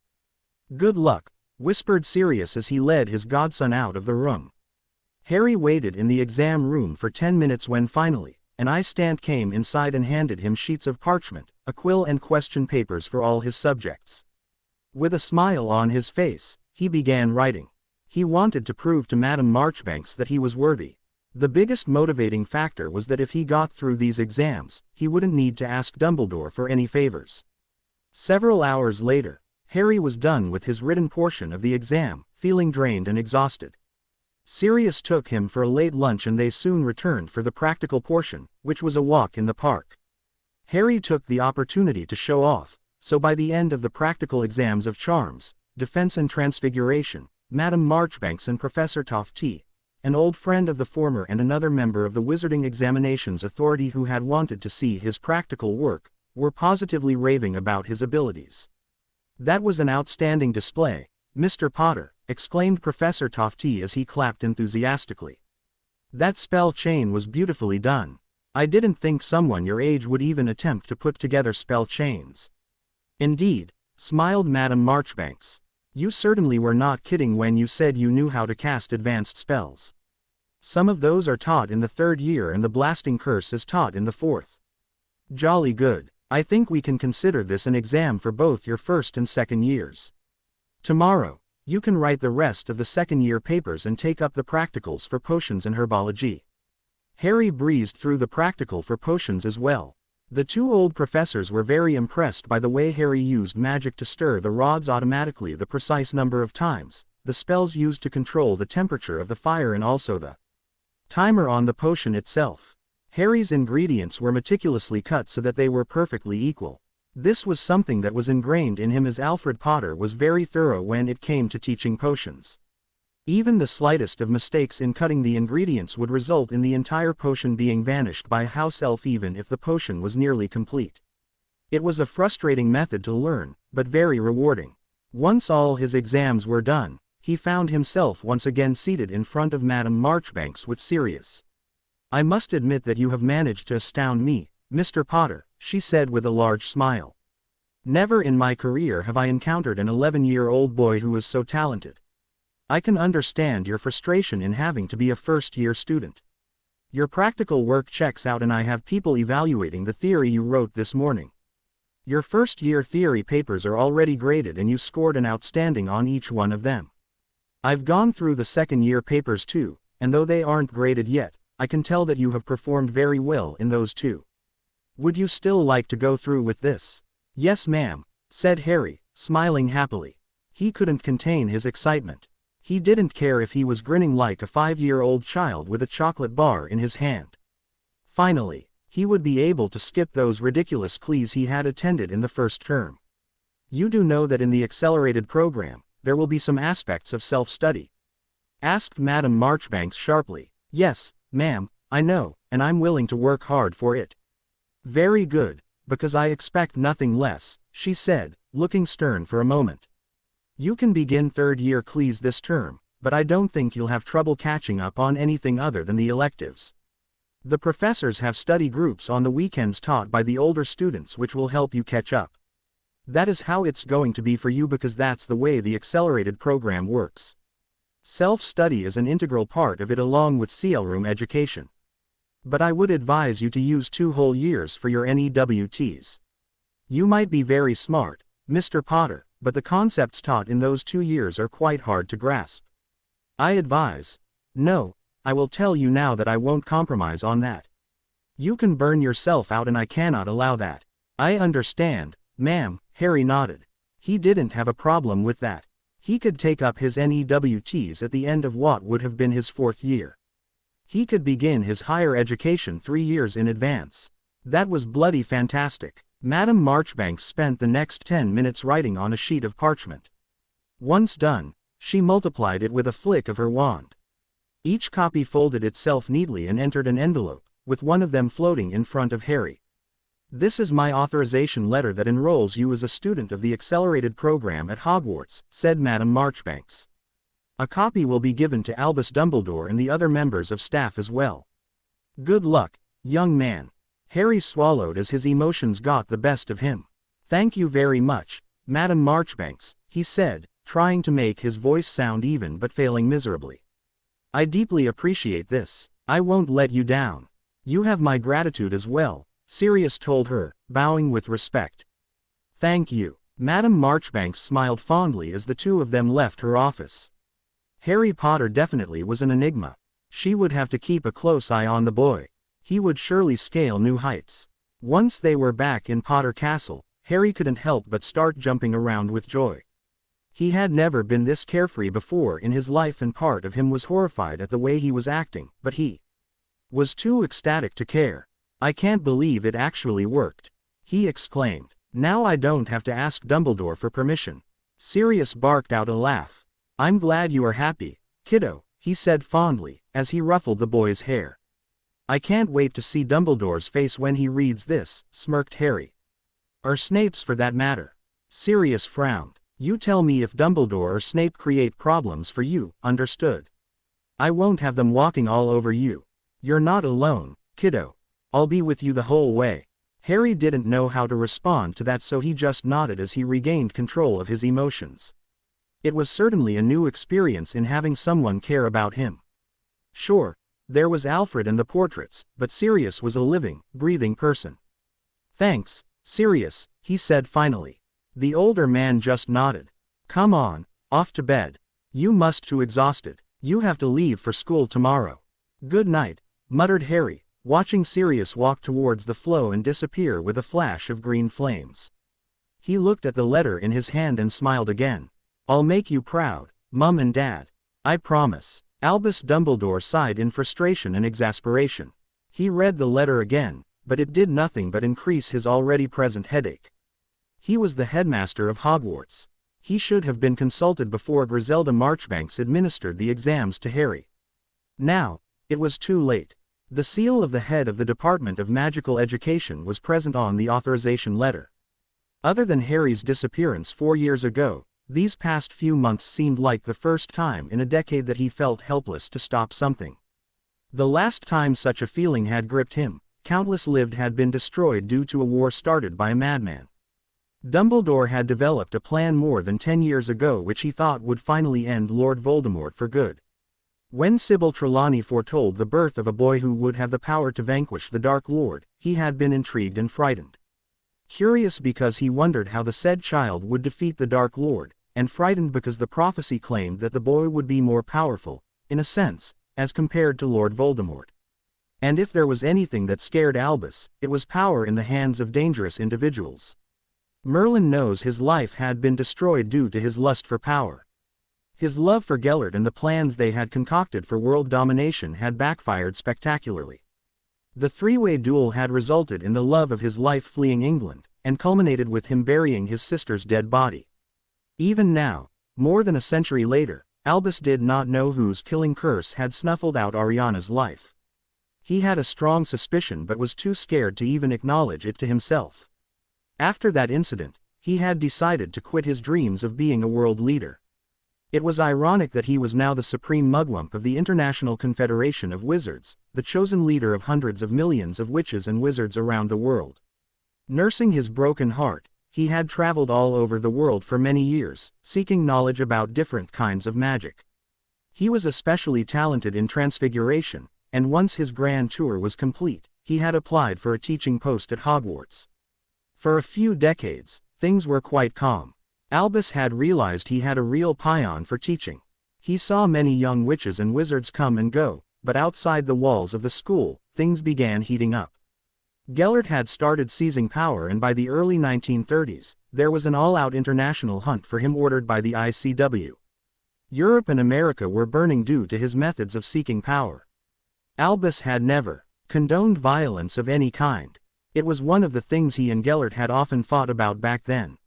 Good luck, whispered Sirius as he led his godson out of the room. Harry waited in the exam room for 10 minutes when finally, an assistant came inside and handed him sheets of parchment, a quill and question papers for all his subjects. With a smile on his face, he began writing. He wanted to prove to Madame Marchbanks that he was worthy. The biggest motivating factor was that if he got through these exams, he wouldn't need to ask Dumbledore for any favors. Several hours later, Harry was done with his written portion of the exam, feeling drained and exhausted. Sirius took him for a late lunch and they soon returned for the practical portion, which was a walk in the park. Harry took the opportunity to show off, so by the end of the practical exams of Charms, Defense and Transfiguration, Madame Marchbanks and Professor Tofty, an old friend of the former and another member of the Wizarding Examinations Authority who had wanted to see his practical work, were positively raving about his abilities. That was an outstanding display, Mr. Potter, exclaimed Professor Tofty as he clapped enthusiastically. That spell chain was beautifully done. I didn't think someone your age would even attempt to put together spell chains. Indeed, smiled Madame Marchbanks. You certainly were not kidding when you said you knew how to cast advanced spells. Some of those are taught in the 3rd year and the blasting curse is taught in the 4th. Jolly good. I think we can consider this an exam for both your 1st and 2nd years. Tomorrow, you can write the rest of the 2nd year papers and take up the practicals for potions and herbology. Harry breezed through the practical for potions as well. The 2 old professors were very impressed by the way Harry used magic to stir the rods automatically the precise number of times, the spells used to control the temperature of the fire and also the timer on the potion itself. Harry's ingredients were meticulously cut so that they were perfectly equal. This was something that was ingrained in him as Alfred Potter was very thorough when it came to teaching potions. Even the slightest of mistakes in cutting the ingredients would result in the entire potion being vanished by a house elf even if the potion was nearly complete. It was a frustrating method to learn, but very rewarding. Once all his exams were done, he found himself once again seated in front of Madame Marchbanks with Sirius. "I must admit that you have managed to astound me, Mr. Potter," she said with a large smile. "Never in my career have I encountered an 11-year-old boy who is so talented. I can understand your frustration in having to be a first-year student. Your practical work checks out and I have people evaluating the theory you wrote this morning. Your first-year theory papers are already graded and you scored an outstanding on each one of them. I've gone through the second-year papers too, and though they aren't graded yet, I can tell that you have performed very well in those too. Would you still like to go through with this?" "Yes, ma'am," said Harry, smiling happily. He couldn't contain his excitement. He didn't care if he was grinning like a 5-year-old child with a chocolate bar in his hand. Finally, he would be able to skip those ridiculous classes he had attended in the first term. "You do know that in the accelerated program, there will be some aspects of self-study?" asked Madame Marchbanks sharply. "Yes, ma'am, I know, and I'm willing to work hard for it." "Very good, because I expect nothing less," she said, looking stern for a moment. "You can begin 3rd-year classes this term, but I don't think you'll have trouble catching up on anything other than the electives. The professors have study groups on the weekends taught by the older students which will help you catch up. That is how it's going to be for you because that's the way the accelerated program works. Self-study is an integral part of it along with CL room education. But I would advise you to use 2 whole years for your NEWTs. You might be very smart, Mr. Potter, but the concepts taught in those 2 years are quite hard to grasp. I advise. No, I will tell you now that I won't compromise on that. You can burn yourself out and I cannot allow that." "I understand, ma'am," Harry nodded. He didn't have a problem with that. He could take up his NEWTs at the end of what would have been his 4th year. He could begin his higher education 3 years in advance. That was bloody fantastic. Madame Marchbanks spent the next 10 minutes writing on a sheet of parchment. Once done, she multiplied it with a flick of her wand. Each copy folded itself neatly and entered an envelope, with one of them floating in front of Harry. "This is my authorization letter that enrolls you as a student of the accelerated program at Hogwarts," said Madame Marchbanks. "A copy will be given to Albus Dumbledore and the other members of staff as well. Good luck, young man." Harry swallowed as his emotions got the best of him. "Thank you very much, Madame Marchbanks," he said, trying to make his voice sound even but failing miserably. "I deeply appreciate this. I won't let you down. You have my gratitude as well," Sirius told her, bowing with respect. "Thank you." Madame Marchbanks smiled fondly as the 2 of them left her office. Harry Potter definitely was an enigma. She would have to keep a close eye on the boy. He would surely scale new heights. Once they were back in Potter Castle, Harry couldn't help but start jumping around with joy. He had never been this carefree before in his life and part of him was horrified at the way he was acting, but he was too ecstatic to care. "I can't believe it actually worked," he exclaimed. "Now I don't have to ask Dumbledore for permission." Sirius barked out a laugh. "I'm glad you are happy, kiddo," he said fondly, as he ruffled the boy's hair. "I can't wait to see Dumbledore's face when he reads this," smirked Harry. "Or Snape's for that matter." Sirius frowned. "You tell me if Dumbledore or Snape create problems for you, understood? I won't have them walking all over you. You're not alone, kiddo. I'll be with you the whole way." Harry didn't know how to respond to that so he just nodded as he regained control of his emotions. It was certainly a new experience in having someone care about him. Sure, there was Alfred and the portraits, but Sirius was a living, breathing person. "Thanks, Sirius," he said finally. The older man just nodded. "Come on, off to bed. You must too exhausted. You have to leave for school tomorrow." "Good night," muttered Harry, watching Sirius walk towards the flow and disappear with a flash of green flames. He looked at the letter in his hand and smiled again. "I'll make you proud, Mum and Dad. I promise." Albus Dumbledore sighed in frustration and exasperation. He read the letter again, but it did nothing but increase his already present headache. He was the headmaster of Hogwarts. He should have been consulted before Griselda Marchbanks administered the exams to Harry. Now, it was too late. The seal of the head of the Department of Magical Education was present on the authorization letter. Other than Harry's disappearance 4 years ago, these past few months seemed like the first time in a decade that he felt helpless to stop something. The last time such a feeling had gripped him, countless lives had been destroyed due to a war started by a madman. Dumbledore had developed a plan more than 10 years ago which he thought would finally end Lord Voldemort for good. When Sybil Trelawney foretold the birth of a boy who would have the power to vanquish the Dark Lord, he had been intrigued and frightened. Curious because he wondered how the said child would defeat the Dark Lord, and frightened because the prophecy claimed that the boy would be more powerful, in a sense, as compared to Lord Voldemort. And if there was anything that scared Albus, it was power in the hands of dangerous individuals. Merlin knows his life had been destroyed due to his lust for power. His love for Gellert and the plans they had concocted for world domination had backfired spectacularly. The three-way duel had resulted in the love of his life fleeing England, and culminated with him burying his sister's dead body. Even now, more than a century later, Albus did not know whose killing curse had snuffled out Ariana's life. He had a strong suspicion but was too scared to even acknowledge it to himself. After that incident, he had decided to quit his dreams of being a world leader. It was ironic that he was now the supreme mugwump of the International Confederation of Wizards, the chosen leader of hundreds of millions of witches and wizards around the world. Nursing his broken heart, he had traveled all over the world for many years, seeking knowledge about different kinds of magic. He was especially talented in transfiguration, and once his grand tour was complete, he had applied for a teaching post at Hogwarts. For a few decades, things were quite calm. Albus had realized he had a real paean for teaching. He saw many young witches and wizards come and go, but outside the walls of the school, things began heating up. Gellert had started seizing power, and by the early 1930s, there was an all-out international hunt for him ordered by the ICW. Europe and America were burning due to his methods of seeking power. Albus had never condoned violence of any kind. It was one of the things he and Gellert had often fought about back then.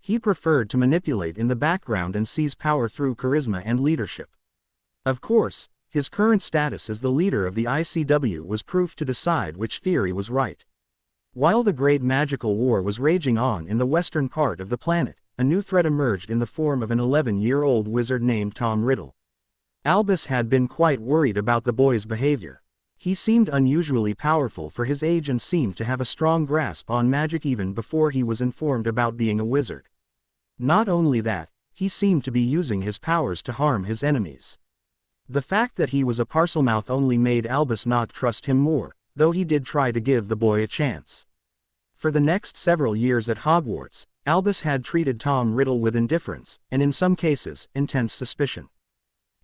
He preferred to manipulate in the background and seize power through charisma and leadership. Of course, his current status as the leader of the ICW was proof to decide which theory was right. While the Great Magical War was raging on in the western part of the planet, a new threat emerged in the form of an 11-year-old wizard named Tom Riddle. Albus had been quite worried about the boy's behavior. He seemed unusually powerful for his age and seemed to have a strong grasp on magic even before he was informed about being a wizard. Not only that, he seemed to be using his powers to harm his enemies. The fact that he was a Parselmouth only made Albus not trust him more, though he did try to give the boy a chance. For the next several years at Hogwarts, Albus had treated Tom Riddle with indifference, and in some cases, intense suspicion.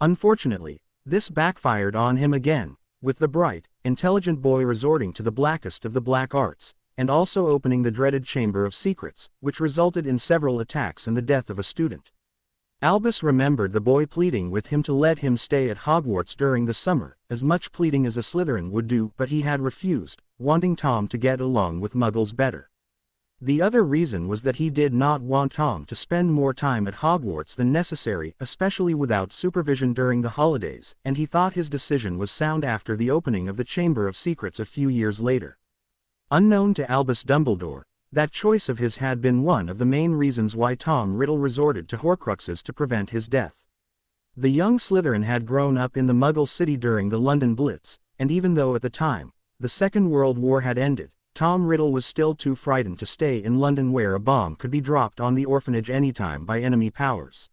Unfortunately, this backfired on him again, with the bright, intelligent boy resorting to the blackest of the black arts, and also opening the dreaded Chamber of Secrets, which resulted in several attacks and the death of a student. Albus remembered the boy pleading with him to let him stay at Hogwarts during the summer, as much pleading as a Slytherin would do, but he had refused, wanting Tom to get along with Muggles better. The other reason was that he did not want Tom to spend more time at Hogwarts than necessary, especially without supervision during the holidays, and he thought his decision was sound after the opening of the Chamber of Secrets a few years later. Unknown to Albus Dumbledore, that choice of his had been one of the main reasons why Tom Riddle resorted to Horcruxes to prevent his death. The young Slytherin had grown up in the Muggle city during the London Blitz, and even though at the time, the Second World War had ended, Tom Riddle was still too frightened to stay in London where a bomb could be dropped on the orphanage anytime by enemy powers.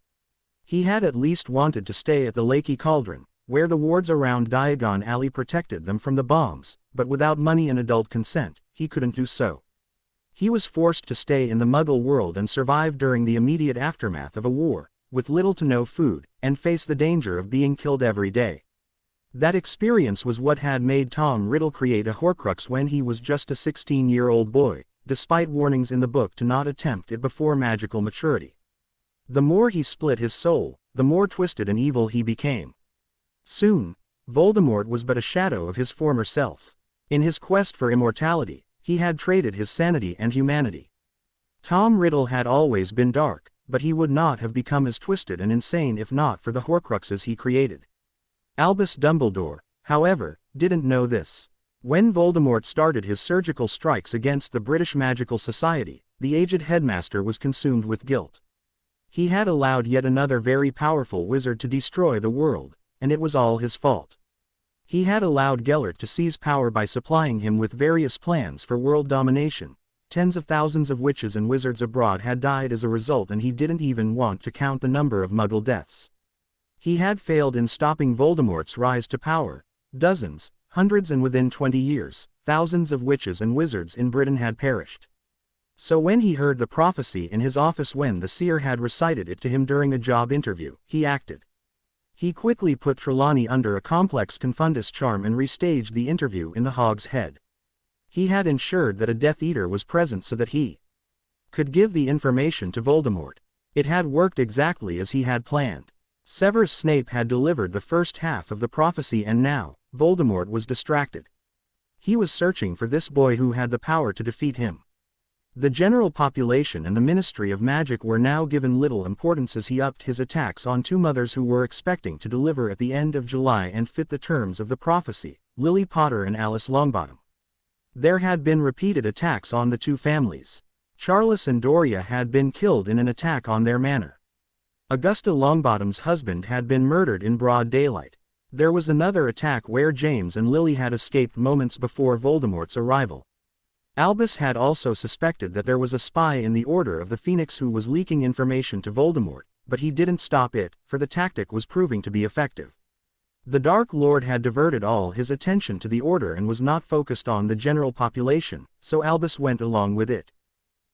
He had at least wanted to stay at the Lakey Cauldron, where the wards around Diagon Alley protected them from the bombs, but without money and adult consent, he couldn't do so. He was forced to stay in the Muggle world and survive during the immediate aftermath of a war, with little to no food, and face the danger of being killed every day. That experience was what had made Tom Riddle create a Horcrux when he was just a 16-year-old boy, despite warnings in the book to not attempt it before magical maturity. The more he split his soul, the more twisted and evil he became. Soon, Voldemort was but a shadow of his former self. In his quest for immortality, he had traded his sanity and humanity. Tom Riddle had always been dark, but he would not have become as twisted and insane if not for the Horcruxes he created. Albus Dumbledore, however, didn't know this. When Voldemort started his surgical strikes against the British Magical Society, the aged headmaster was consumed with guilt. He had allowed yet another very powerful wizard to destroy the world, and it was all his fault. He had allowed Gellert to seize power by supplying him with various plans for world domination. Tens of thousands of witches and wizards abroad had died as a result, and he didn't even want to count the number of Muggle deaths. He had failed in stopping Voldemort's rise to power. Dozens, hundreds, and within 20 years, thousands of witches and wizards in Britain had perished. So when he heard the prophecy in his office when the seer had recited it to him during a job interview, he acted. He quickly put Trelawney under a complex confundus charm and restaged the interview in the Hog's Head. He had ensured that a Death Eater was present so that he could give the information to Voldemort. It had worked exactly as he had planned. Severus Snape had delivered the first half of the prophecy, and now, Voldemort was distracted. He was searching for this boy who had the power to defeat him. The general population and the Ministry of Magic were now given little importance as he upped his attacks on two mothers who were expecting to deliver at the end of July and fit the terms of the prophecy, Lily Potter and Alice Longbottom. There had been repeated attacks on the two families. Charles and Doria had been killed in an attack on their manor. Augusta Longbottom's husband had been murdered in broad daylight. There was another attack where James and Lily had escaped moments before Voldemort's arrival. Albus had also suspected that there was a spy in the Order of the Phoenix who was leaking information to Voldemort, but he didn't stop it, for the tactic was proving to be effective. The Dark Lord had diverted all his attention to the Order and was not focused on the general population, so Albus went along with it.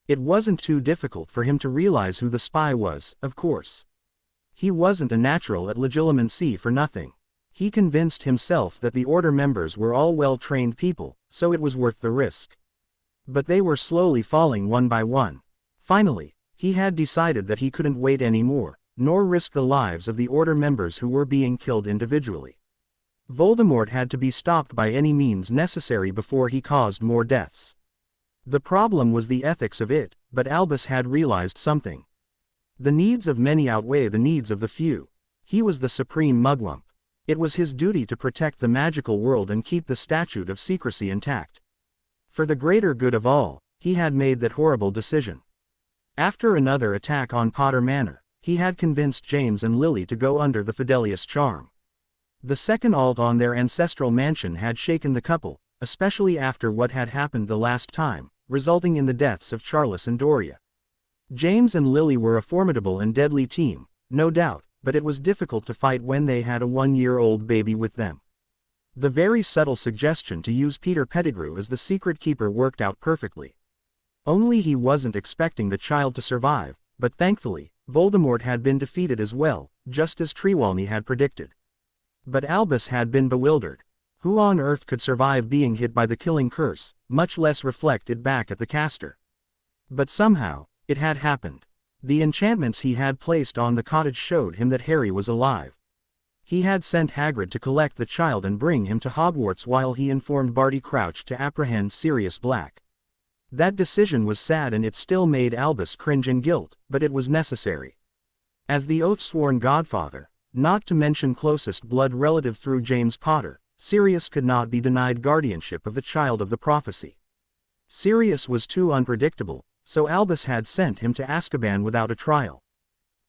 It wasn't too difficult for him to realize who the spy was, of course. He wasn't a natural at Legilimency for nothing. He convinced himself that the Order members were all well-trained people, so it was worth the risk. But they were slowly falling one by one. Finally, he had decided that he couldn't wait anymore, nor risk the lives of the Order members who were being killed individually. Voldemort had to be stopped by any means necessary before he caused more deaths. The problem was the ethics of it, but Albus had realized something. The needs of many outweigh the needs of the few. He was the supreme mugwump. It was his duty to protect the magical world and keep the statute of secrecy intact. For the greater good of all, he had made that horrible decision. After another attack on Potter Manor, he had convinced James and Lily to go under the Fidelius charm. The second alt on their ancestral mansion had shaken the couple, especially after what had happened the last time, resulting in the deaths of Charles and Doria. James and Lily were a formidable and deadly team, no doubt, but it was difficult to fight when they had a 1-year-old baby with them. The very subtle suggestion to use Peter Pettigrew as the secret keeper worked out perfectly. Only he wasn't expecting the child to survive, but thankfully, Voldemort had been defeated as well, just as Trelawney had predicted. But Albus had been bewildered. Who on earth could survive being hit by the killing curse, much less reflect it back at the caster? But somehow, it had happened. The enchantments he had placed on the cottage showed him that Harry was alive. He had sent Hagrid to collect the child and bring him to Hogwarts while he informed Barty Crouch to apprehend Sirius Black. That decision was sad and it still made Albus cringe in guilt, but it was necessary. As the oath-sworn godfather, not to mention closest blood relative through James Potter, Sirius could not be denied guardianship of the child of the prophecy. Sirius was too unpredictable, so Albus had sent him to Azkaban without a trial.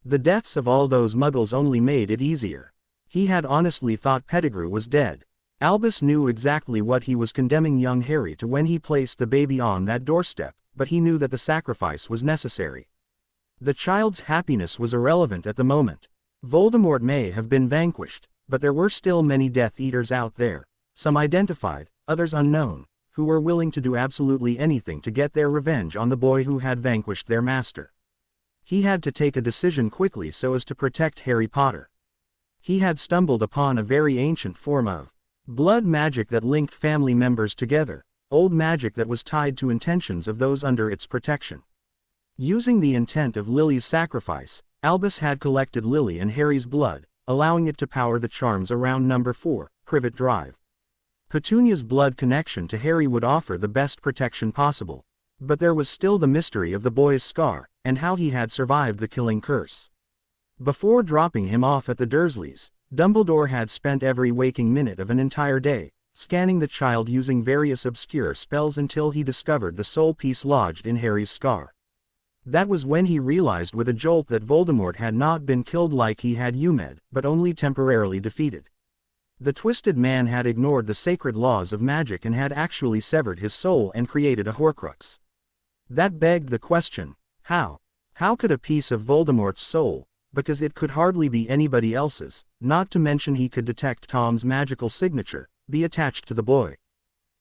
The deaths of all those muggles only made it easier. He had honestly thought Pettigrew was dead. Albus knew exactly what he was condemning young Harry to when he placed the baby on that doorstep, but he knew that the sacrifice was necessary. The child's happiness was irrelevant at the moment. Voldemort may have been vanquished, but there were still many Death Eaters out there, some identified, others unknown, who were willing to do absolutely anything to get their revenge on the boy who had vanquished their master. He had to take a decision quickly so as to protect Harry Potter. He had stumbled upon a very ancient form of blood magic that linked family members together, old magic that was tied to intentions of those under its protection. Using the intent of Lily's sacrifice, Albus had collected Lily and Harry's blood, allowing it to power the charms around number 4, Privet Drive. Petunia's blood connection to Harry would offer the best protection possible, but there was still the mystery of the boy's scar, and how he had survived the killing curse. Before dropping him off at the Dursleys, Dumbledore had spent every waking minute of an entire day, scanning the child using various obscure spells until he discovered the soul piece lodged in Harry's scar. That was when he realized with a jolt that Voldemort had not been killed like he had Umed, but only temporarily defeated. The twisted man had ignored the sacred laws of magic and had actually severed his soul and created a Horcrux. That begged the question, how? How could a piece of Voldemort's soul, because it could hardly be anybody else's, not to mention he could detect Tom's magical signature, be attached to the boy?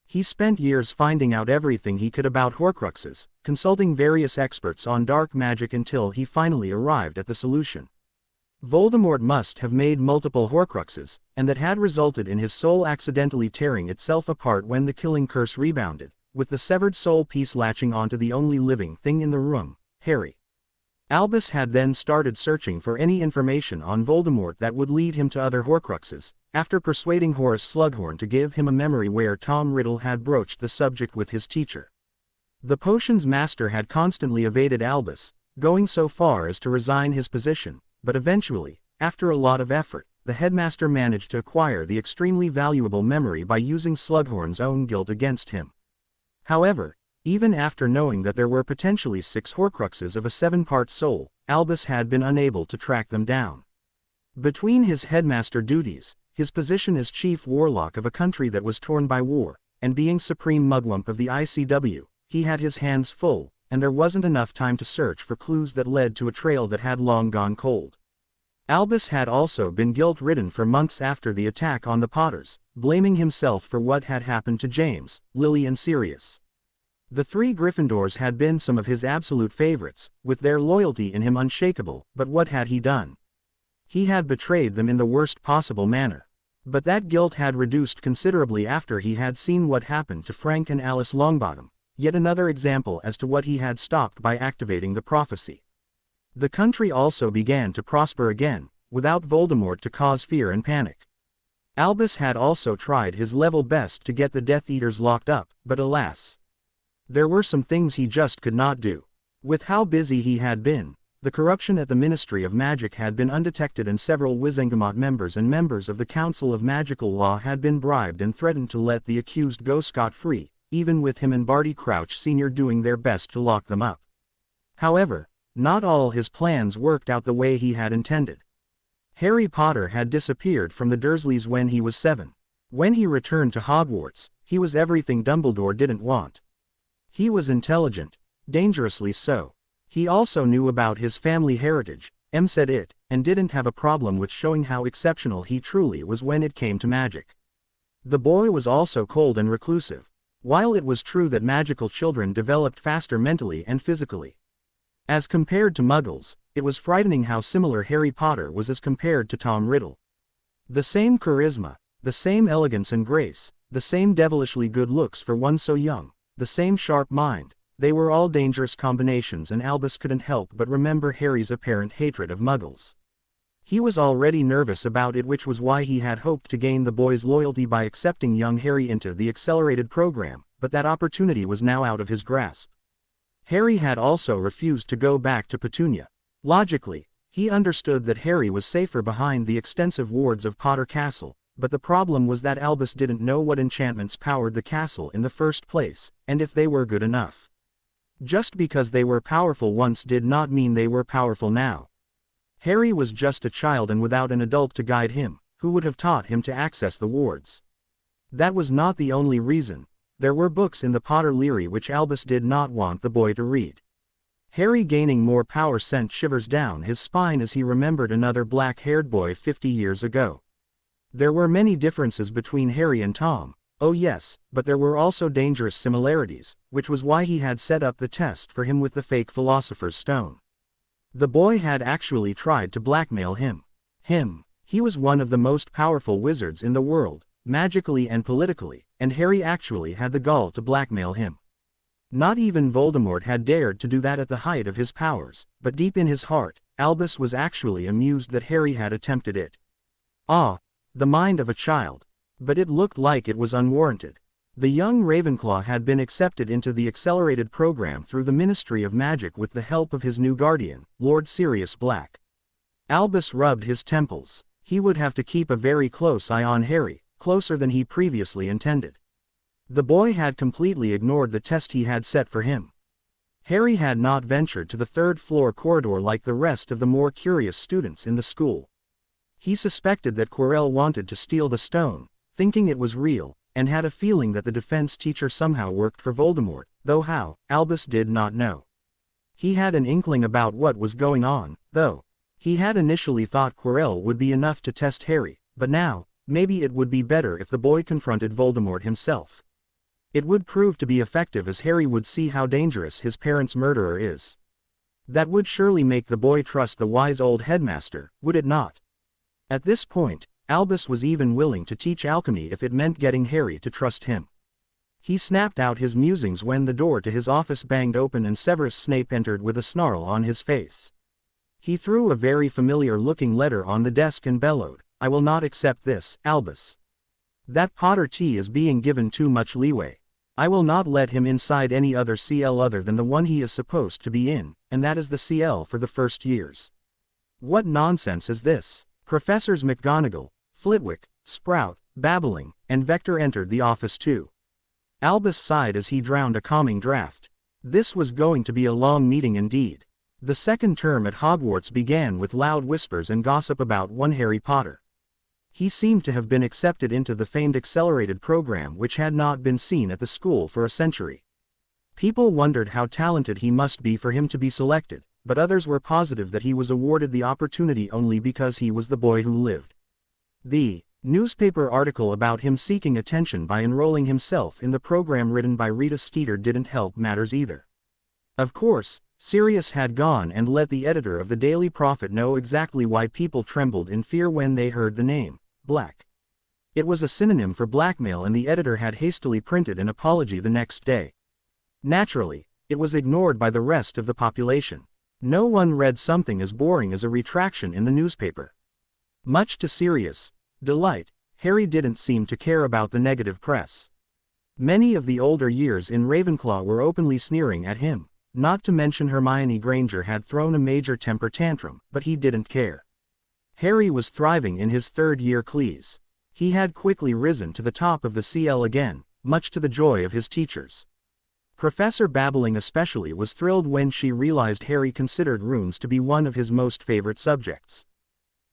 He spent years finding out everything he could about Horcruxes, consulting various experts on dark magic until he finally arrived at the solution. Voldemort must have made multiple Horcruxes, and that had resulted in his soul accidentally tearing itself apart when the killing curse rebounded, with the severed soul piece latching onto the only living thing in the room, Harry. Albus had then started searching for any information on Voldemort that would lead him to other Horcruxes, after persuading Horace Slughorn to give him a memory where Tom Riddle had broached the subject with his teacher. The potions master had constantly evaded Albus, going so far as to resign his position, but eventually, after a lot of effort, the headmaster managed to acquire the extremely valuable memory by using Slughorn's own guilt against him. However, even after knowing that there were potentially 6 Horcruxes of a 7-part soul, Albus had been unable to track them down. Between his headmaster duties, his position as chief warlock of a country that was torn by war, and being supreme mugwump of the ICW, he had his hands full, and there wasn't enough time to search for clues that led to a trail that had long gone cold. Albus had also been guilt-ridden for months after the attack on the Potters, blaming himself for what had happened to James, Lily and Sirius. The 3 Gryffindors had been some of his absolute favorites, with their loyalty in him unshakable, but what had he done? He had betrayed them in the worst possible manner. But that guilt had reduced considerably after he had seen what happened to Frank and Alice Longbottom, yet another example as to what he had stopped by activating the prophecy. The country also began to prosper again, without Voldemort to cause fear and panic. Albus had also tried his level best to get the Death Eaters locked up, but alas, there were some things he just could not do. With how busy he had been, the corruption at the Ministry of Magic had been undetected and several Wizengamot members and members of the Council of Magical Law had been bribed and threatened to let the accused go scot-free, even with him and Barty Crouch Sr. doing their best to lock them up. However, not all his plans worked out the way he had intended. Harry Potter had disappeared from the Dursleys when he was 7. When he returned to Hogwarts, he was everything Dumbledore didn't want. He was intelligent, dangerously so. He also knew about his family heritage, said it, and didn't have a problem with showing how exceptional he truly was when it came to magic. The boy was also cold and reclusive. While it was true that magical children developed faster mentally and physically as compared to Muggles, it was frightening how similar Harry Potter was as compared to Tom Riddle. The same charisma, the same elegance and grace, the same devilishly good looks for one so young, the same sharp mind, they were all dangerous combinations, and Albus couldn't help but remember Harry's apparent hatred of Muggles. He was already nervous about it, which was why he had hoped to gain the boy's loyalty by accepting young Harry into the accelerated program, but that opportunity was now out of his grasp. Harry had also refused to go back to Petunia. Logically, he understood that Harry was safer behind the extensive wards of Potter Castle, but the problem was that Albus didn't know what enchantments powered the castle in the first place, and if they were good enough. Just because they were powerful once did not mean they were powerful now. Harry was just a child and without an adult to guide him, who would have taught him to access the wards. That was not the only reason. There were books in the Potterlery which Albus did not want the boy to read. Harry gaining more power sent shivers down his spine as he remembered another black-haired boy 50 years ago. There were many differences between Harry and Tom, oh yes, but there were also dangerous similarities, which was why he had set up the test for him with the fake Philosopher's Stone. The boy had actually tried to blackmail him. He was one of the most powerful wizards in the world, magically and politically, and Harry actually had the gall to blackmail him. Not even Voldemort had dared to do that at the height of his powers, but deep in his heart, Albus was actually amused that Harry had attempted it. Ah, the mind of a child. But it looked like it was unwarranted. The young Ravenclaw had been accepted into the accelerated program through the Ministry of Magic with the help of his new guardian, Lord Sirius Black. Albus rubbed his temples. He would have to keep a very close eye on Harry, closer than he previously intended. The boy had completely ignored the test he had set for him. Harry had not ventured to the third-floor corridor like the rest of the more curious students in the school. He suspected that Quirrell wanted to steal the stone, thinking it was real, and had a feeling that the defense teacher somehow worked for Voldemort, though how, Albus did not know. He had an inkling about what was going on, though. He had initially thought Quirrell would be enough to test Harry, but now, maybe it would be better if the boy confronted Voldemort himself. It would prove to be effective as Harry would see how dangerous his parents' murderer is. That would surely make the boy trust the wise old headmaster, would it not? At this point, Albus was even willing to teach alchemy if it meant getting Harry to trust him. He snapped out his musings when the door to his office banged open and Severus Snape entered with a snarl on his face. He threw a very familiar-looking letter on the desk and bellowed, "I will not accept this, Albus. That Potter T is being given too much leeway. I will not let him inside any other CL other than the one he is supposed to be in, and that is the CL for the first years. What nonsense is this?" Professors McGonagall, Flitwick, Sprout, Babbling, and Vector entered the office too. Albus sighed as he drowned a calming draft. This was going to be a long meeting indeed. The second term at Hogwarts began with loud whispers and gossip about one Harry Potter. He seemed to have been accepted into the famed accelerated program which had not been seen at the school for a century. People wondered how talented he must be for him to be selected, but others were positive that he was awarded the opportunity only because he was the boy who lived. The newspaper article about him seeking attention by enrolling himself in the program written by Rita Skeeter didn't help matters either. Of course, Sirius had gone and let the editor of the Daily Prophet know exactly why people trembled in fear when they heard the name, Black. It was a synonym for blackmail and the editor had hastily printed an apology the next day. Naturally, it was ignored by the rest of the population. No one read something as boring as a retraction in the newspaper. Much to Sirius' delight, Harry didn't seem to care about the negative press. Many of the older years in Ravenclaw were openly sneering at him, not to mention Hermione Granger had thrown a major temper tantrum, but he didn't care. Harry was thriving in his third-year Cleese. He had quickly risen to the top of the CL again, much to the joy of his teachers. Professor Babbling especially was thrilled when she realized Harry considered runes to be one of his most favorite subjects.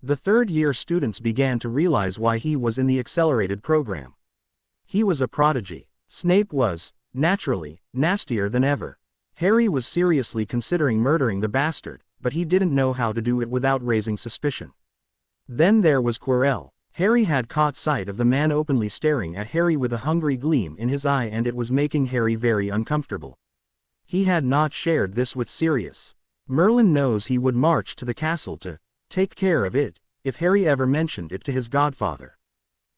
The third-year students began to realize why he was in the accelerated program. He was a prodigy. Snape was, naturally, nastier than ever. Harry was seriously considering murdering the bastard, but he didn't know how to do it without raising suspicion. Then there was Quirrell. Harry had caught sight of the man openly staring at Harry with a hungry gleam in his eye and it was making Harry very uncomfortable. He had not shared this with Sirius. Merlin knows he would march to the castle to take care of it, if Harry ever mentioned it to his godfather.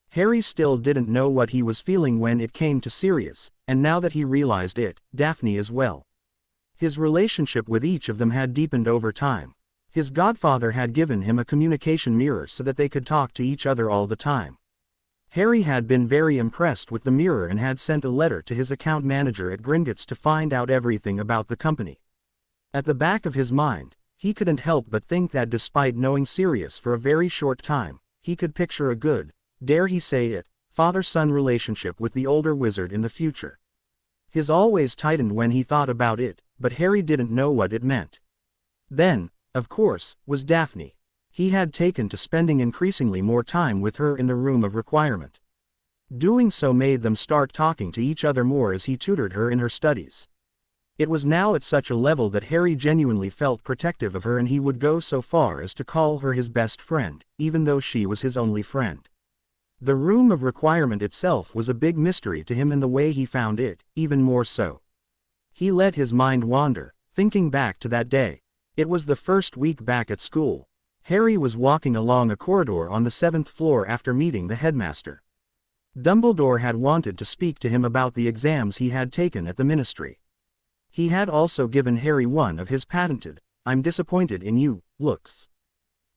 Harry still didn't know what he was feeling when it came to Sirius, and now that he realized it, Daphne as well. His relationship with each of them had deepened over time. His godfather had given him a communication mirror so that they could talk to each other all the time. Harry had been very impressed with the mirror and had sent a letter to his account manager at Gringotts to find out everything about the company. At the back of his mind, he couldn't help but think that despite knowing Sirius for a very short time, he could picture a good, dare he say it, father-son relationship with the older wizard in the future. His always tightened when he thought about it, but Harry didn't know what it meant. Then, of course, was Daphne. He had taken to spending increasingly more time with her in the room of requirement. Doing so made them start talking to each other more as he tutored her in her studies. It was now at such a level that Harry genuinely felt protective of her, and he would go so far as to call her his best friend, even though she was his only friend. The room of requirement itself was a big mystery to him, and the way he found it, even more so. He let his mind wander, thinking back to that day. It was the first week back at school. Harry was walking along a corridor on the 7th floor after meeting the headmaster. Dumbledore had wanted to speak to him about the exams he had taken at the ministry. He had also given Harry one of his patented, "I'm disappointed in you" looks.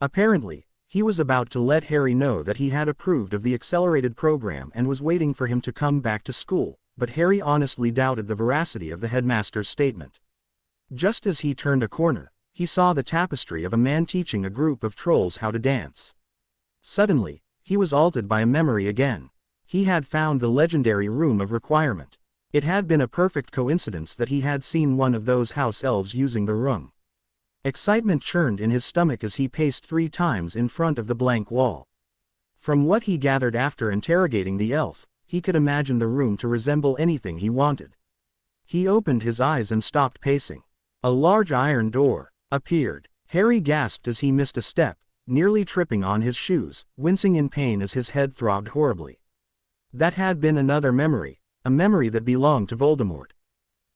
Apparently, he was about to let Harry know that he had approved of the accelerated program and was waiting for him to come back to school, but Harry honestly doubted the veracity of the headmaster's statement. Just as he turned a corner, he saw the tapestry of a man teaching a group of trolls how to dance. Suddenly, he was altered by a memory again. He had found the legendary room of requirement. It had been a perfect coincidence that he had seen one of those house elves using the room. Excitement churned in his stomach as he paced 3 times in front of the blank wall. From what he gathered after interrogating the elf, he could imagine the room to resemble anything he wanted. He opened his eyes and stopped pacing. A large iron door appeared. Harry gasped as he missed a step, nearly tripping on his shoes, wincing in pain as his head throbbed horribly. That had been another memory. A memory that belonged to Voldemort.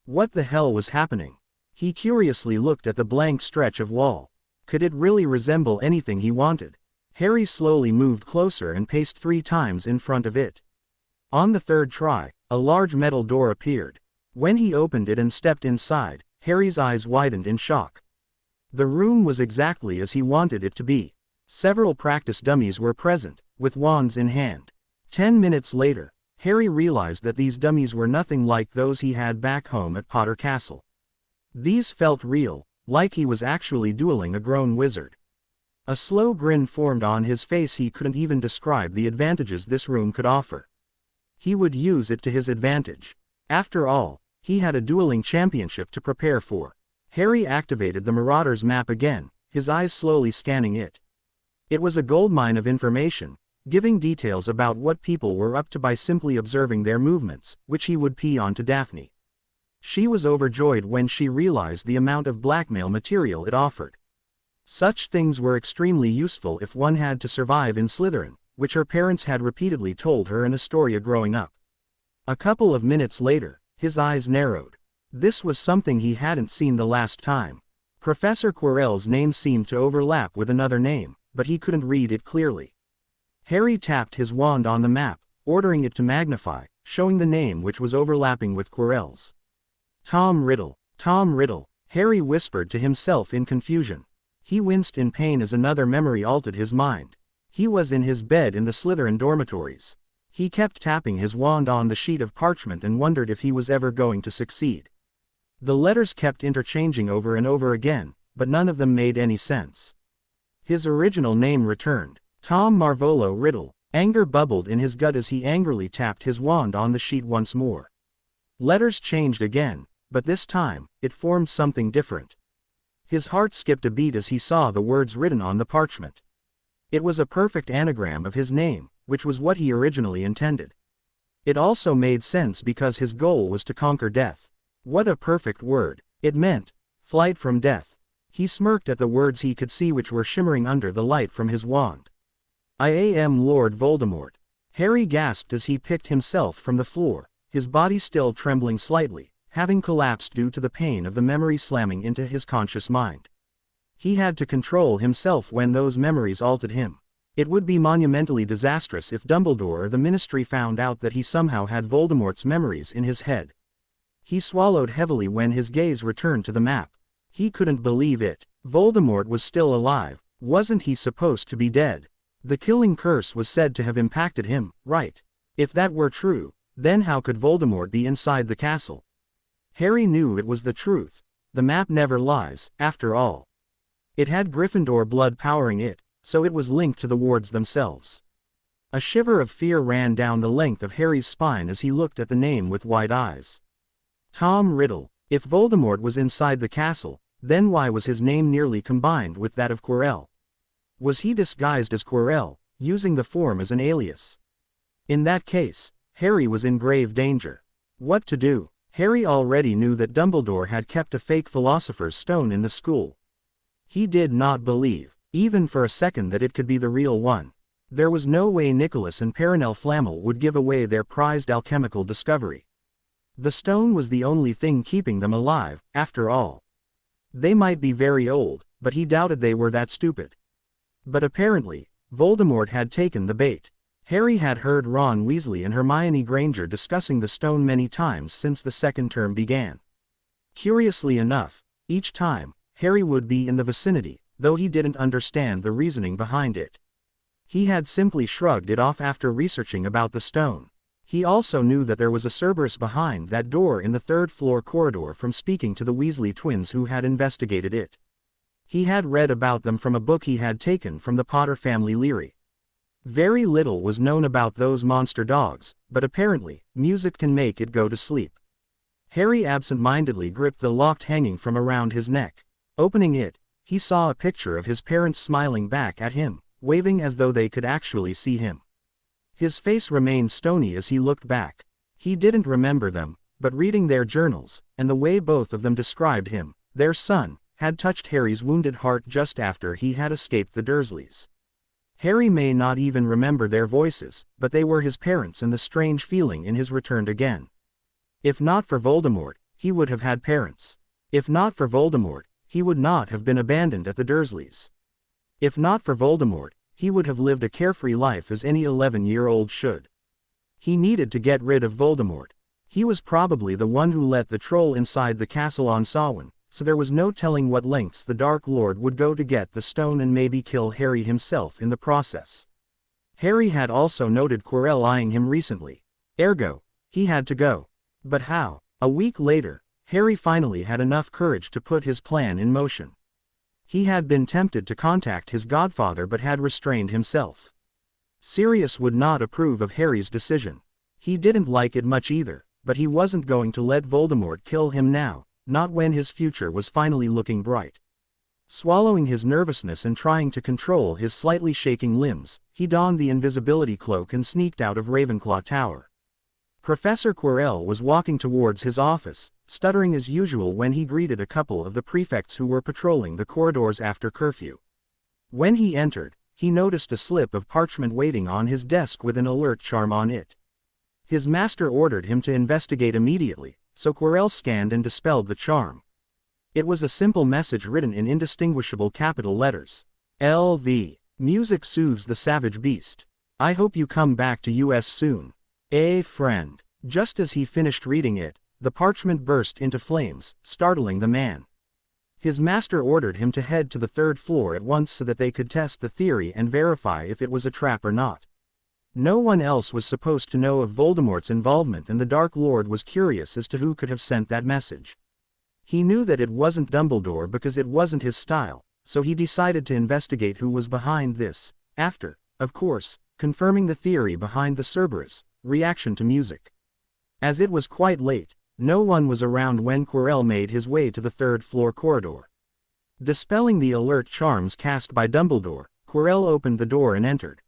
What the hell was happening? He curiously looked at the blank stretch of wall. Could it really resemble anything he wanted? Harry slowly moved closer and paced 3 times in front of it. On the 3rd try, a large metal door appeared. When he opened it and stepped inside, Harry's eyes widened in shock. The room was exactly as he wanted it to be. Several practice dummies were present, with wands in hand. 10 minutes later, Harry realized that these dummies were nothing like those he had back home at Potter Castle. These felt real, like he was actually dueling a grown wizard. A slow grin formed on his face. He couldn't even describe the advantages this room could offer. He would use it to his advantage. After all, he had a dueling championship to prepare for. Harry activated the Marauder's map again, his eyes slowly scanning it. It was a goldmine of information, giving details about what people were up to by simply observing their movements, which he would pee on to Daphne. She was overjoyed when she realized the amount of blackmail material it offered. Such things were extremely useful if one had to survive in Slytherin, which her parents had repeatedly told her in Astoria growing up. A couple of minutes later, his eyes narrowed. This was something he hadn't seen the last time. Professor Quirrell's name seemed to overlap with another name, but he couldn't read it clearly. Harry tapped his wand on the map, ordering it to magnify, showing the name which was overlapping with Quirrell's. Tom Riddle. Tom Riddle, Harry whispered to himself in confusion. He winced in pain as another memory altered his mind. He was in his bed in the Slytherin dormitories. He kept tapping his wand on the sheet of parchment and wondered if he was ever going to succeed. The letters kept interchanging over and over again, but none of them made any sense. His original name returned. Tom Marvolo Riddle. Anger bubbled in his gut as he angrily tapped his wand on the sheet once more. Letters changed again, but this time, it formed something different. His heart skipped a beat as he saw the words written on the parchment. It was a perfect anagram of his name, which was what he originally intended. It also made sense because his goal was to conquer death. What a perfect word. It meant flight from death. He smirked at the words he could see which were shimmering under the light from his wand. I am Lord Voldemort. Harry gasped as he picked himself from the floor, his body still trembling slightly, having collapsed due to the pain of the memory slamming into his conscious mind. He had to control himself when those memories altered him. It would be monumentally disastrous if Dumbledore or the Ministry found out that he somehow had Voldemort's memories in his head. He swallowed heavily when his gaze returned to the map. He couldn't believe it. Voldemort was still alive. Wasn't he supposed to be dead? The killing curse was said to have impacted him, right? If that were true, then how could Voldemort be inside the castle? Harry knew it was the truth. The map never lies, after all. It had Gryffindor blood powering it, so it was linked to the wards themselves. A shiver of fear ran down the length of Harry's spine as he looked at the name with wide eyes. Tom Riddle. If Voldemort was inside the castle, then why was his name nearly combined with that of Quirrell? Was he disguised as Quirrell, using the form as an alias? In that case, Harry was in grave danger. What to do? Harry already knew that Dumbledore had kept a fake Philosopher's Stone in the school. He did not believe, even for a second, that it could be the real one. There was no way Nicholas and Perenelle Flammel would give away their prized alchemical discovery. The stone was the only thing keeping them alive, after all. They might be very old, but he doubted they were that stupid. But apparently, Voldemort had taken the bait. Harry had heard Ron Weasley and Hermione Granger discussing the stone many times since the second term began. Curiously enough, each time, Harry would be in the vicinity, though he didn't understand the reasoning behind it. He had simply shrugged it off after researching about the stone. He also knew that there was a Cerberus behind that door in the third-floor corridor from speaking to the Weasley twins who had investigated it. He had read about them from a book he had taken from the Potter family Leary. Very little was known about those monster dogs, but apparently, music can make it go to sleep. Harry absent-mindedly gripped the lock hanging from around his neck. Opening it, he saw a picture of his parents smiling back at him, waving as though they could actually see him. His face remained stony as he looked back. He didn't remember them, but reading their journals, and the way both of them described him, their son, had touched Harry's wounded heart just after he had escaped the Dursleys. Harry may not even remember their voices, but they were his parents, and the strange feeling in his returned again. If not for Voldemort, he would have had parents. If not for Voldemort, he would not have been abandoned at the Dursleys. If not for Voldemort, he would have lived a carefree life as any 11-year-old should. He needed to get rid of Voldemort. He was probably the one who let the troll inside the castle on Samhain, so there was no telling what lengths the Dark Lord would go to get the stone and maybe kill Harry himself in the process. Harry had also noted Quirrell eyeing him recently. Ergo, he had to go. But how? A week later, Harry finally had enough courage to put his plan in motion. He had been tempted to contact his godfather but had restrained himself. Sirius would not approve of Harry's decision. He didn't like it much either, but he wasn't going to let Voldemort kill him now, not when his future was finally looking bright. Swallowing his nervousness and trying to control his slightly shaking limbs, he donned the invisibility cloak and sneaked out of Ravenclaw Tower. Professor Quirrell was walking towards his office, stuttering as usual when he greeted a couple of the prefects who were patrolling the corridors after curfew. When he entered, he noticed a slip of parchment waiting on his desk with an alert charm on it. His master ordered him to investigate immediately, so Quirrell scanned and dispelled the charm. It was a simple message written in indistinguishable capital letters. LV. Music soothes the savage beast. I hope you come back to us soon. A friend. Just as he finished reading it, the parchment burst into flames, startling the man. His master ordered him to head to the third floor at once so that they could test the theory and verify if it was a trap or not. No one else was supposed to know of Voldemort's involvement, and the Dark Lord was curious as to who could have sent that message. He knew that it wasn't Dumbledore because it wasn't his style, so he decided to investigate who was behind this, after, of course, confirming the theory behind the Cerberus reaction to music. As it was quite late, no one was around when Quirrell made his way to the third-floor corridor. Dispelling the alert charms cast by Dumbledore, Quirrell opened the door and entered.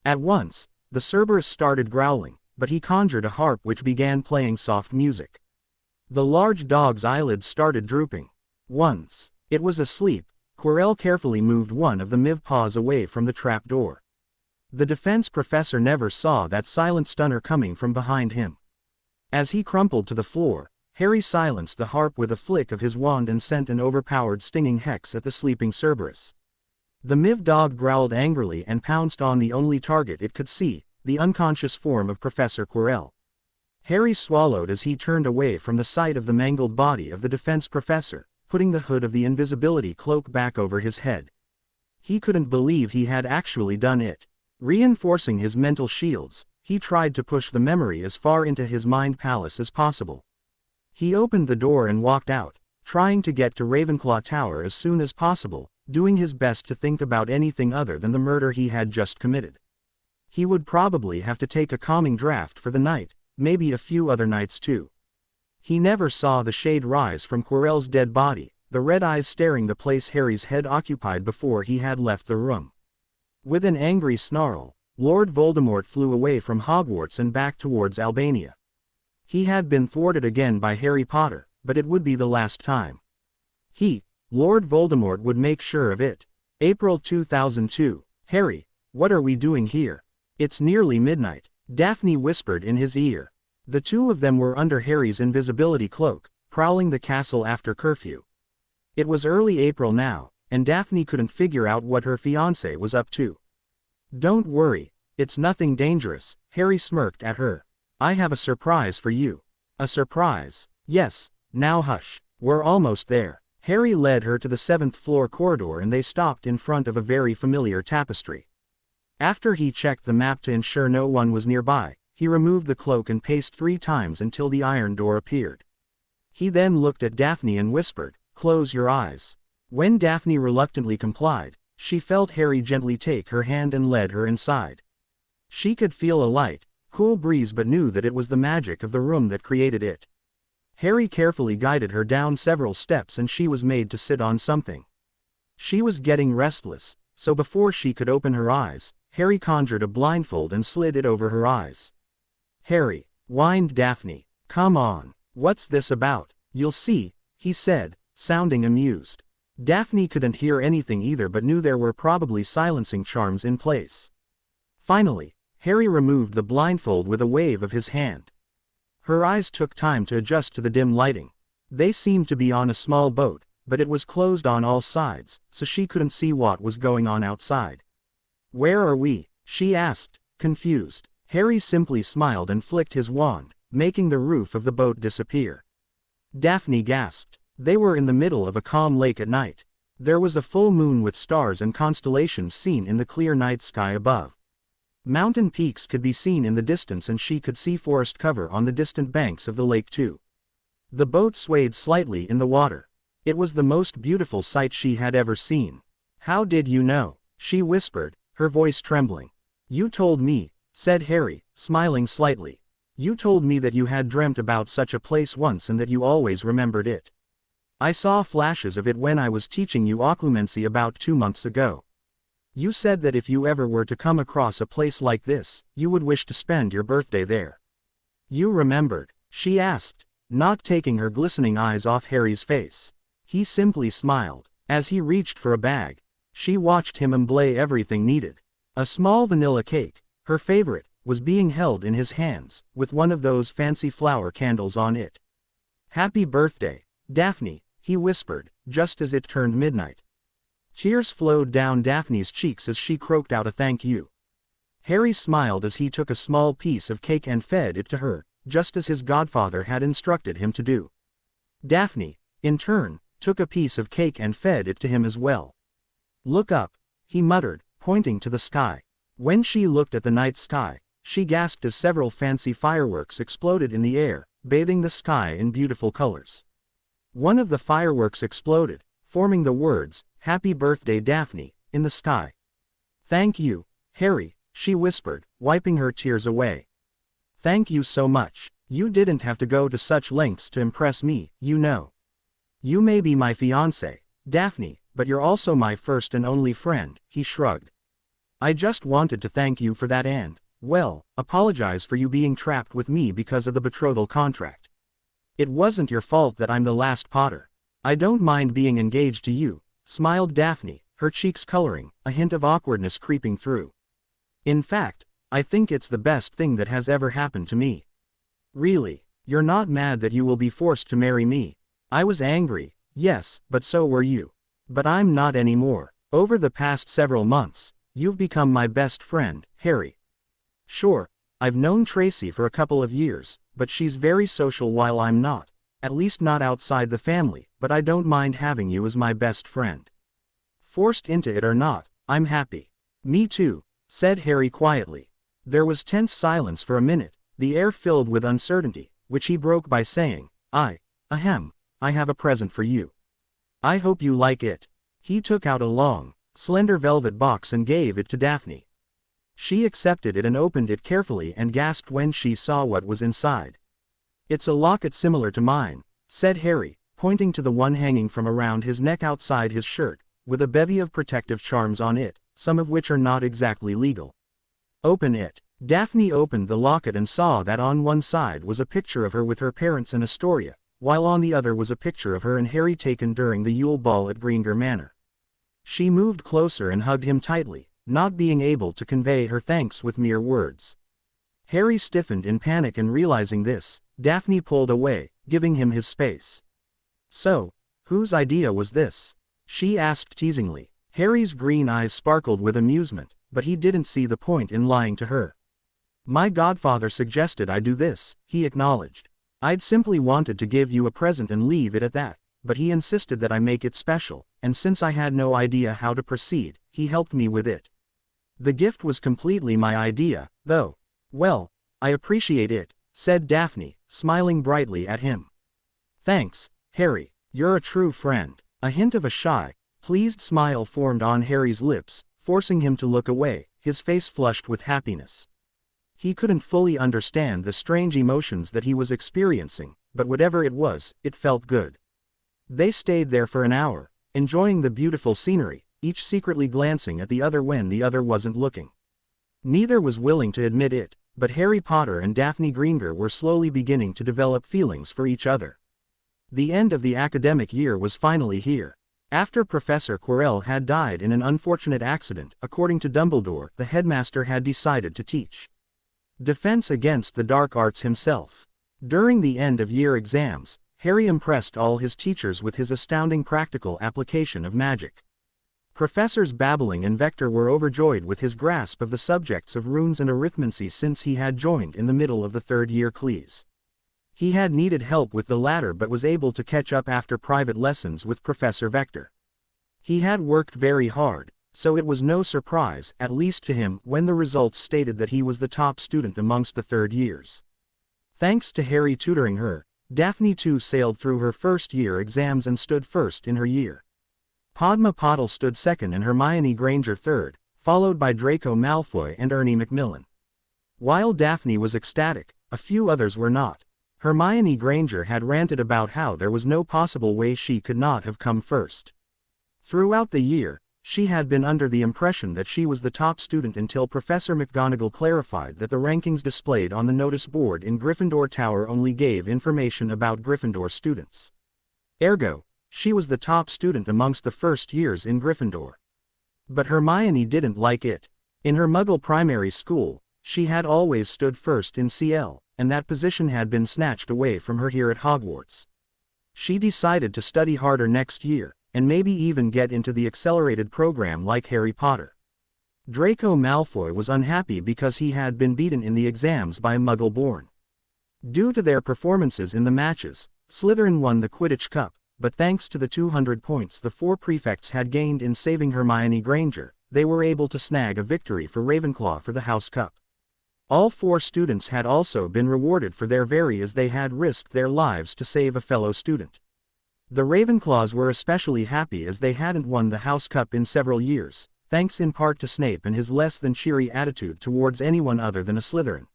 At once, the Cerberus started growling, but he conjured a harp which began playing soft music. The large dog's eyelids started drooping. Once it was asleep, Quirrell carefully moved one of the Mivpaws away from the trap door. The defense professor never saw that silent stunner coming from behind him. As he crumpled to the floor, Harry silenced the harp with a flick of his wand and sent an overpowered stinging hex at the sleeping Cerberus. The Miv dog growled angrily and pounced on the only target it could see, the unconscious form of Professor Quirrell. Harry swallowed as he turned away from the sight of the mangled body of the defense professor, putting the hood of the invisibility cloak back over his head. He couldn't believe he had actually done it. Reinforcing his mental shields, he tried to push the memory as far into his mind palace as possible. He opened the door and walked out, trying to get to Ravenclaw Tower as soon as possible, doing his best to think about anything other than the murder he had just committed. He would probably have to take a calming draft for the night, maybe a few other nights too. He never saw the shade rise from Quirrell's dead body, the red eyes staring the place Harry's head occupied before he had left the room. With an angry snarl, Lord Voldemort flew away from Hogwarts and back towards Albania. He had been thwarted again by Harry Potter, but it would be the last time. Lord Voldemort would make sure of it. April 2002. Harry, what are we doing here? It's nearly midnight, Daphne whispered in his ear. The two of them were under Harry's invisibility cloak, prowling the castle after curfew. It was early April now, and Daphne couldn't figure out what her fiancé was up to. Don't worry, it's nothing dangerous, Harry smirked at her. I have a surprise for you. A surprise? Yes, now hush, we're almost there. Harry led her to the 7th floor corridor and they stopped in front of a very familiar tapestry. After he checked the map to ensure no one was nearby, he removed the cloak and paced 3 times until the iron door appeared. He then looked at Daphne and whispered, "Close your eyes." When Daphne reluctantly complied, she felt Harry gently take her hand and led her inside. She could feel a light, cool breeze but knew that it was the magic of the room that created it. Harry carefully guided her down several steps and she was made to sit on something. She was getting restless, so before she could open her eyes, Harry conjured a blindfold and slid it over her eyes. "Harry," whined Daphne, "come on, what's this about?" "You'll see," he said, sounding amused. Daphne couldn't hear anything either but knew there were probably silencing charms in place. Finally, Harry removed the blindfold with a wave of his hand. Her eyes took time to adjust to the dim lighting. They seemed to be on a small boat, but it was closed on all sides, so she couldn't see what was going on outside. "Where are we?" she asked, confused. Harry simply smiled and flicked his wand, making the roof of the boat disappear. Daphne gasped. They were in the middle of a calm lake at night. There was a full moon with stars and constellations seen in the clear night sky above. Mountain peaks could be seen in the distance and she could see forest cover on the distant banks of the lake too. The boat swayed slightly in the water. It was the most beautiful sight she had ever seen. "How did you know?" she whispered, her voice trembling. "You told me," said Harry, smiling slightly. "You told me that you had dreamt about such a place once and that you always remembered it. I saw flashes of it when I was teaching you occlumency about 2 months ago. You said that if you ever were to come across a place like this, you would wish to spend your birthday there. You remembered?" she asked, not taking her glistening eyes off Harry's face. He simply smiled. As he reached for a bag, she watched him emblay everything needed. A small vanilla cake, her favorite, was being held in his hands, with one of those fancy flower candles on it. "Happy birthday, Daphne," he whispered, just as it turned midnight. Tears flowed down Daphne's cheeks as she croaked out a thank you. Harry smiled as he took a small piece of cake and fed it to her, just as his godfather had instructed him to do. Daphne, in turn, took a piece of cake and fed it to him as well. "Look up," he muttered, pointing to the sky. When she looked at the night sky, she gasped as several fancy fireworks exploded in the air, bathing the sky in beautiful colors. One of the fireworks exploded, forming the words, "Happy birthday Daphne," in the sky. "Thank you, Harry," she whispered, wiping her tears away. "Thank you so much. You didn't have to go to such lengths to impress me, you know. You may be my fiancé, Daphne, but you're also my first and only friend," he shrugged. "I just wanted to thank you for that and, well, apologize for you being trapped with me because of the betrothal contract. It wasn't your fault that I'm the last Potter. I don't mind being engaged to you," smiled Daphne, her cheeks coloring, a hint of awkwardness creeping through. "In fact, I think it's the best thing that has ever happened to me." "Really, you're not mad that you will be forced to marry me?" "I was angry, yes, but so were you. But I'm not anymore. Over the past several months, you've become my best friend, Harry. Sure, I've known Tracy for a couple of years, but she's very social while I'm not, at least not outside the family, but I don't mind having you as my best friend. Forced into it or not, I'm happy." "Me too," said Harry quietly. There was tense silence for a minute, the air filled with uncertainty, which he broke by saying, I have a present for you. I hope you like it." He took out a long, slender velvet box and gave it to Daphne. She accepted it and opened it carefully and gasped when she saw what was inside. "It's a locket similar to mine," said Harry, pointing to the one hanging from around his neck outside his shirt, with a bevy of protective charms on it, some of which are not exactly legal. "Open it." Daphne opened the locket and saw that on one side was a picture of her with her parents in Astoria, while on the other was a picture of her and Harry taken during the Yule Ball at Greengrass Manor. She moved closer and hugged him tightly, not being able to convey her thanks with mere words. Harry stiffened in panic, and realizing this, Daphne pulled away, giving him his space. "So, whose idea was this?" she asked teasingly. Harry's green eyes sparkled with amusement, but he didn't see the point in lying to her. "My godfather suggested I do this," he acknowledged. "I'd simply wanted to give you a present and leave it at that, but he insisted that I make it special, and since I had no idea how to proceed, he helped me with it. The gift was completely my idea, though." "Well, I appreciate it," said Daphne, smiling brightly at him. "Thanks, Harry, you're a true friend." A hint of a shy, pleased smile formed on Harry's lips, forcing him to look away, his face flushed with happiness. He couldn't fully understand the strange emotions that he was experiencing, but whatever it was, it felt good. They stayed there for an hour, enjoying the beautiful scenery, each secretly glancing at the other when the other wasn't looking. Neither was willing to admit it, but Harry Potter and Daphne Greengrass were slowly beginning to develop feelings for each other. The end of the academic year was finally here. After Professor Quirrell had died in an unfortunate accident, according to Dumbledore, the headmaster had decided to teach defense against the dark arts himself. During the end-of-year exams, Harry impressed all his teachers with his astounding practical application of magic. Professors Babbling and Vector were overjoyed with his grasp of the subjects of runes and arithmancy since he had joined in the middle of the third-year classes. He had needed help with the latter but was able to catch up after private lessons with Professor Vector. He had worked very hard, so it was no surprise, at least to him, when the results stated that he was the top student amongst the third years. Thanks to Harry tutoring her, Daphne too sailed through her first-year exams and stood first in her year. Padma Patil stood second and Hermione Granger third, followed by Draco Malfoy and Ernie Macmillan. While Daphne was ecstatic, a few others were not. Hermione Granger had ranted about how there was no possible way she could not have come first. Throughout the year, she had been under the impression that she was the top student until Professor McGonagall clarified that the rankings displayed on the notice board in Gryffindor Tower only gave information about Gryffindor students. Ergo, she was the top student amongst the first years in Gryffindor. But Hermione didn't like it. In her Muggle primary school, she had always stood first in CL, and that position had been snatched away from her here at Hogwarts. She decided to study harder next year, and maybe even get into the accelerated program like Harry Potter. Draco Malfoy was unhappy because he had been beaten in the exams by a Muggle-born. Due to their performances in the matches, Slytherin won the Quidditch Cup, but thanks to the 200 points the four prefects had gained in saving Hermione Granger, they were able to snag a victory for Ravenclaw for the House Cup. All four students had also been rewarded for their very as they had risked their lives to save a fellow student. The Ravenclaws were especially happy as they hadn't won the House Cup in several years, thanks in part to Snape and his less than cheery attitude towards anyone other than a Slytherin.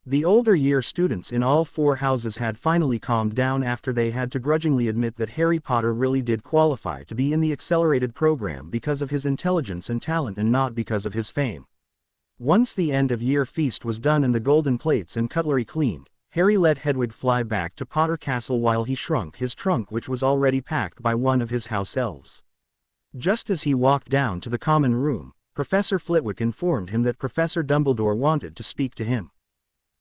The older year students in all four houses had finally calmed down after they had to grudgingly admit that Harry Potter really did qualify to be in the accelerated program because of his intelligence and talent and not because of his fame. Once the end-of-year feast was done and the golden plates and cutlery cleaned, Harry let Hedwig fly back to Potter Castle while he shrunk his trunk, which was already packed by one of his house elves. Just as he walked down to the common room, Professor Flitwick informed him that Professor Dumbledore wanted to speak to him.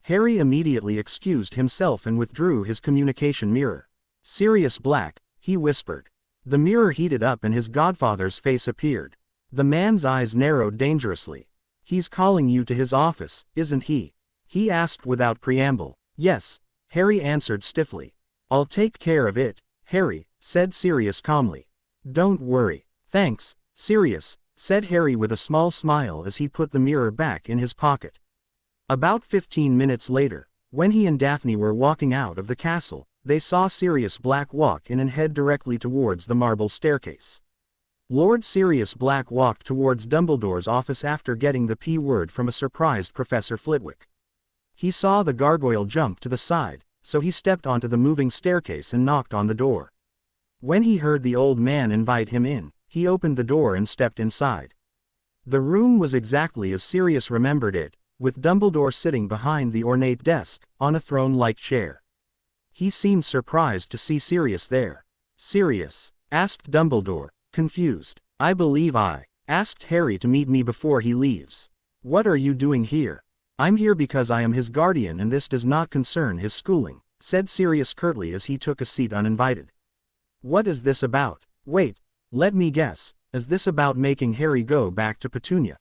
Harry immediately excused himself and withdrew his communication mirror. "Sirius Black," he whispered. The mirror heated up and his godfather's face appeared. The man's eyes narrowed dangerously. "He's calling you to his office, isn't he?" he asked without preamble. "Yes," Harry answered stiffly. "I'll take care of it, Harry," said Sirius calmly. "Don't worry." "Thanks, Sirius," said Harry with a small smile as he put the mirror back in his pocket. About 15 minutes later, when he and Daphne were walking out of the castle, they saw Sirius Black walk in and head directly towards the marble staircase. Lord Sirius Black walked towards Dumbledore's office after getting the P-word from a surprised Professor Flitwick. He saw the gargoyle jump to the side, so he stepped onto the moving staircase and knocked on the door. When he heard the old man invite him in, he opened the door and stepped inside. The room was exactly as Sirius remembered it, with Dumbledore sitting behind the ornate desk, on a throne-like chair. He seemed surprised to see Sirius there. "Sirius?" asked Dumbledore, confused. "I believe I asked Harry to meet me before he leaves. What are you doing here?" "I'm here because I am his guardian and this does not concern his schooling," said Sirius curtly as he took a seat uninvited. "What is this about? Wait, let me guess, is this about making Harry go back to Petunia?"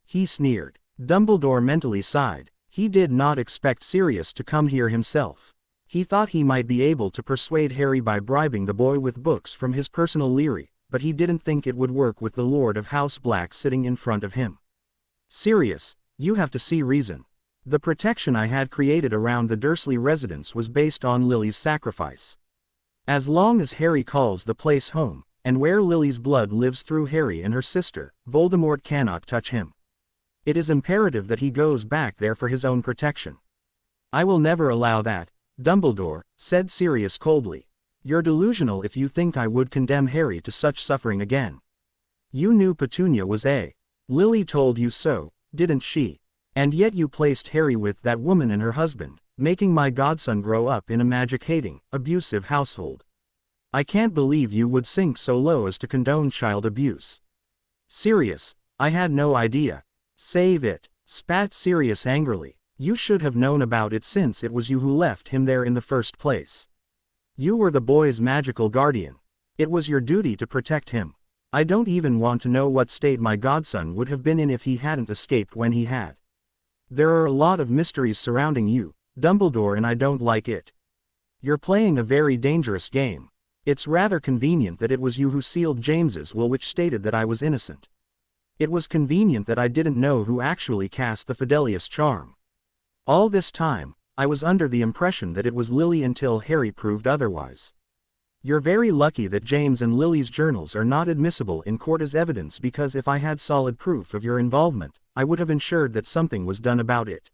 He sneered. Dumbledore mentally sighed. He did not expect Sirius to come here himself. He thought he might be able to persuade Harry by bribing the boy with books from his personal library, but he didn't think it would work with the Lord of House Black sitting in front of him. "Sirius, you have to see reason. The protection I had created around the Dursley residence was based on Lily's sacrifice. As long as Harry calls the place home, and where Lily's blood lives through Harry and her sister, Voldemort cannot touch him. It is imperative that he goes back there for his own protection." "I will never allow that, Dumbledore," said Sirius coldly. "You're delusional if you think I would condemn Harry to such suffering again. You knew Petunia was a Lily told you so, didn't she? And yet you placed Harry with that woman and her husband, making my godson grow up in a magic-hating, abusive household. I can't believe you would sink so low as to condone child abuse." "Sirius, I had no idea." "Save it," spat Sirius angrily. "You should have known about it since it was you who left him there in the first place. You were the boy's magical guardian. It was your duty to protect him. I don't even want to know what state my godson would have been in if he hadn't escaped when he had. There are a lot of mysteries surrounding you, Dumbledore, and I don't like it. You're playing a very dangerous game. It's rather convenient that it was you who sealed James's will, which stated that I was innocent. It was convenient that I didn't know who actually cast the Fidelius charm. All this time, I was under the impression that it was Lily until Harry proved otherwise. You're very lucky that James and Lily's journals are not admissible in court as evidence, because if I had solid proof of your involvement, I would have ensured that something was done about it.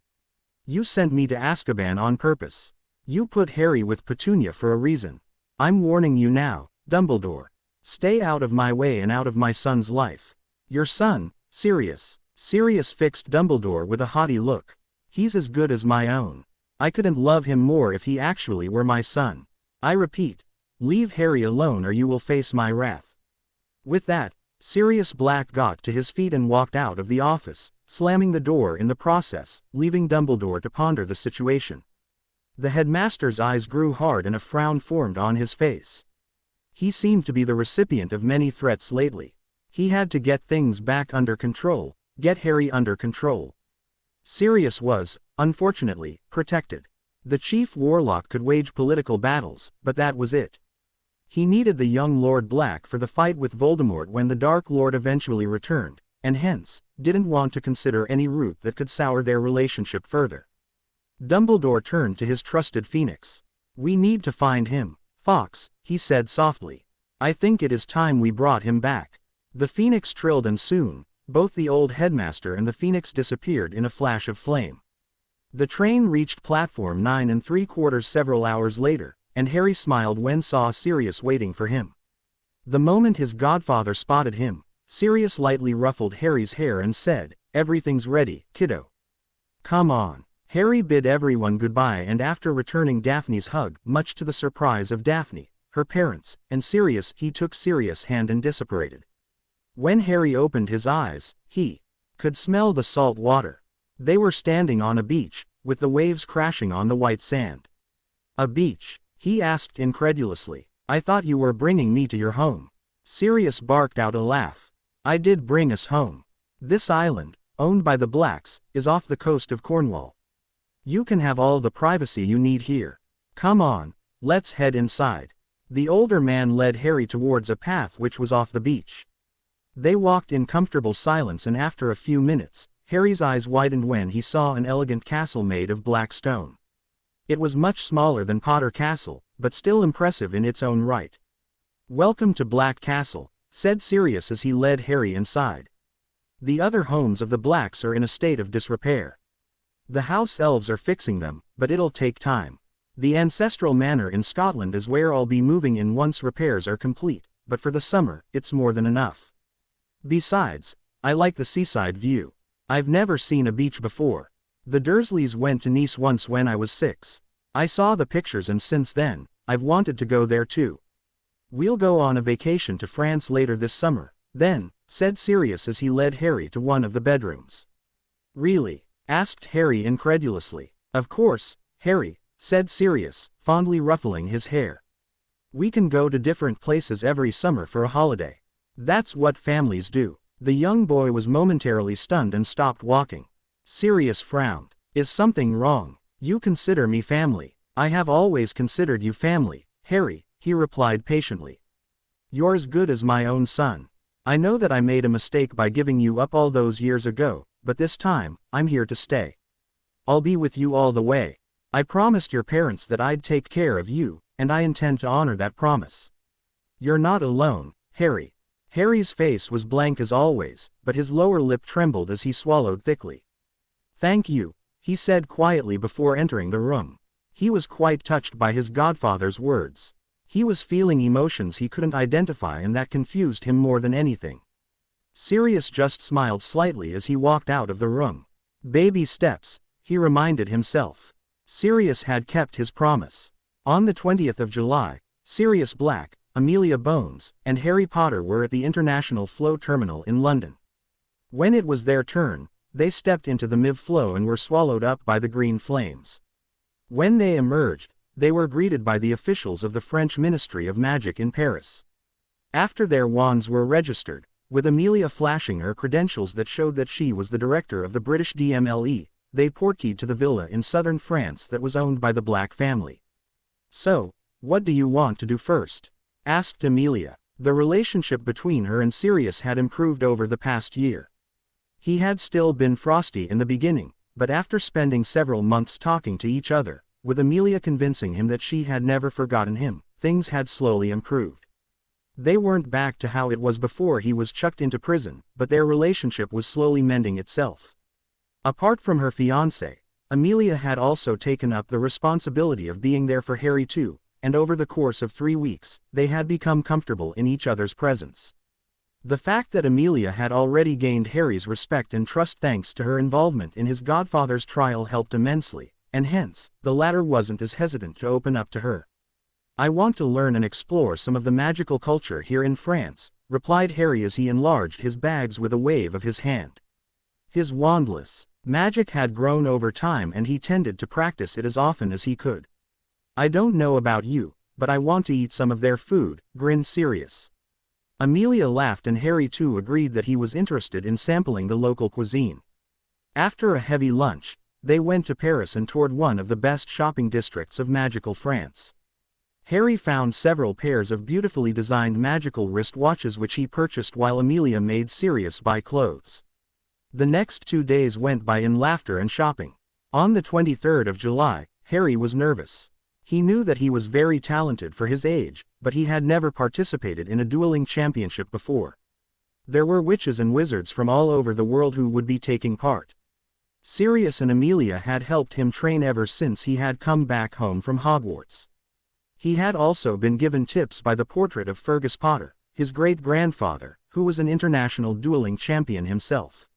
You sent me to Azkaban on purpose. You put Harry with Petunia for a reason. I'm warning you now, Dumbledore. Stay out of my way and out of my son's life." "Your son, Sirius." Sirius fixed Dumbledore with a haughty look. "He's as good as my own. I couldn't love him more if he actually were my son. I repeat, leave Harry alone or you will face my wrath." With that, Sirius Black got to his feet and walked out of the office, slamming the door in the process, leaving Dumbledore to ponder the situation. The headmaster's eyes grew hard and a frown formed on his face. He seemed to be the recipient of many threats lately. He had to get things back under control, get Harry under control. Sirius was, unfortunately, protected. The chief warlock could wage political battles, but that was it. He needed the young Lord Black for the fight with Voldemort when the Dark Lord eventually returned, and hence, didn't want to consider any route that could sour their relationship further. Dumbledore turned to his trusted Phoenix. "We need to find him, Fox," he said softly. "I think it is time we brought him back." The Phoenix trilled, and soon, both the old headmaster and the Phoenix disappeared in a flash of flame. The train reached platform 9 3/4 several hours later, and Harry smiled when saw Sirius waiting for him. The moment his godfather spotted him, Sirius lightly ruffled Harry's hair and said, "Everything's ready, kiddo. Come on." Harry bid everyone goodbye, and after returning Daphne's hug, much to the surprise of Daphne, her parents, and Sirius, he took Sirius' hand and disapparated. When Harry opened his eyes, he could smell the salt water. They were standing on a beach, with the waves crashing on the white sand. "A beach?" he asked incredulously. "I thought you were bringing me to your home." Sirius barked out a laugh. "I did bring us home. This island, owned by the Blacks, is off the coast of Cornwall. You can have all the privacy you need here. Come on, let's head inside." The older man led Harry towards a path which was off the beach. They walked in comfortable silence, and after a few minutes, Harry's eyes widened when he saw an elegant castle made of black stone. It was much smaller than Potter Castle, but still impressive in its own right. "Welcome to Black Castle," said Sirius as he led Harry inside. "The other homes of the Blacks are in a state of disrepair. The house elves are fixing them, but it'll take time. The ancestral manor in Scotland is where I'll be moving in once repairs are complete, but for the summer, it's more than enough. Besides, I like the seaside view. I've never seen a beach before. The Dursleys went to Nice once when I was 6. I saw the pictures and since then, I've wanted to go there too. We'll go on a vacation to France later this summer, then, said Sirius as he led Harry to one of the bedrooms. Really? Asked Harry incredulously. Of course, Harry, said Sirius, fondly ruffling his hair. We can go to different places every summer for a holiday. That's what families do. The young boy was momentarily stunned and stopped walking. Sirius frowned. Is something wrong? You consider me family. I have always considered you family, Harry, he replied patiently. You're as good as my own son. I know that I made a mistake by giving you up all those years ago, but this time, I'm here to stay. I'll be with you all the way. I promised your parents that I'd take care of you, and I intend to honor that promise. You're not alone, Harry. Harry's face was blank as always, but his lower lip trembled as he swallowed thickly. Thank you, he said quietly before entering the room. He was quite touched by his godfather's words. He was feeling emotions he couldn't identify and that confused him more than anything. Sirius just smiled slightly as he walked out of the room. Baby steps, he reminded himself. Sirius had kept his promise. On the 20th of July, Sirius Black, Amelia Bones, and Harry Potter were at the International Flow Terminal in London. When it was their turn, they stepped into the MIV flow and were swallowed up by the green flames. When they emerged, they were greeted by the officials of the French Ministry of Magic in Paris. After their wands were registered, with Amelia flashing her credentials that showed that she was the director of the British DMLE, they portkeyed to the villa in southern France that was owned by the Black family. So, what do you want to do first? Asked Amelia. The relationship between her and Sirius had improved over the past year. He had still been frosty in the beginning, but after spending several months talking to each other, with Amelia convincing him that she had never forgotten him, things had slowly improved. They weren't back to how it was before he was chucked into prison, but their relationship was slowly mending itself. Apart from her fiancé, Amelia had also taken up the responsibility of being there for Harry too, and over the course of 3 weeks, they had become comfortable in each other's presence. The fact that Amelia had already gained Harry's respect and trust thanks to her involvement in his godfather's trial helped immensely, and hence, the latter wasn't as hesitant to open up to her. I want to learn and explore some of the magical culture here in France, replied Harry as he enlarged his bags with a wave of his hand. His wandless magic had grown over time and he tended to practice it as often as he could. I don't know about you, but I want to eat some of their food, grinned Sirius. Amelia laughed and Harry too agreed that he was interested in sampling the local cuisine. After a heavy lunch, they went to Paris and toured one of the best shopping districts of magical France. Harry found several pairs of beautifully designed magical wristwatches which he purchased while Amelia made Sirius buy clothes. The next 2 days went by in laughter and shopping. On the 23rd of July, Harry was nervous. He knew that he was very talented for his age, but he had never participated in a dueling championship before. There were witches and wizards from all over the world who would be taking part. Sirius and Amelia had helped him train ever since he had come back home from Hogwarts. He had also been given tips by the portrait of Fergus Potter, his great-grandfather, who was an international dueling champion himself.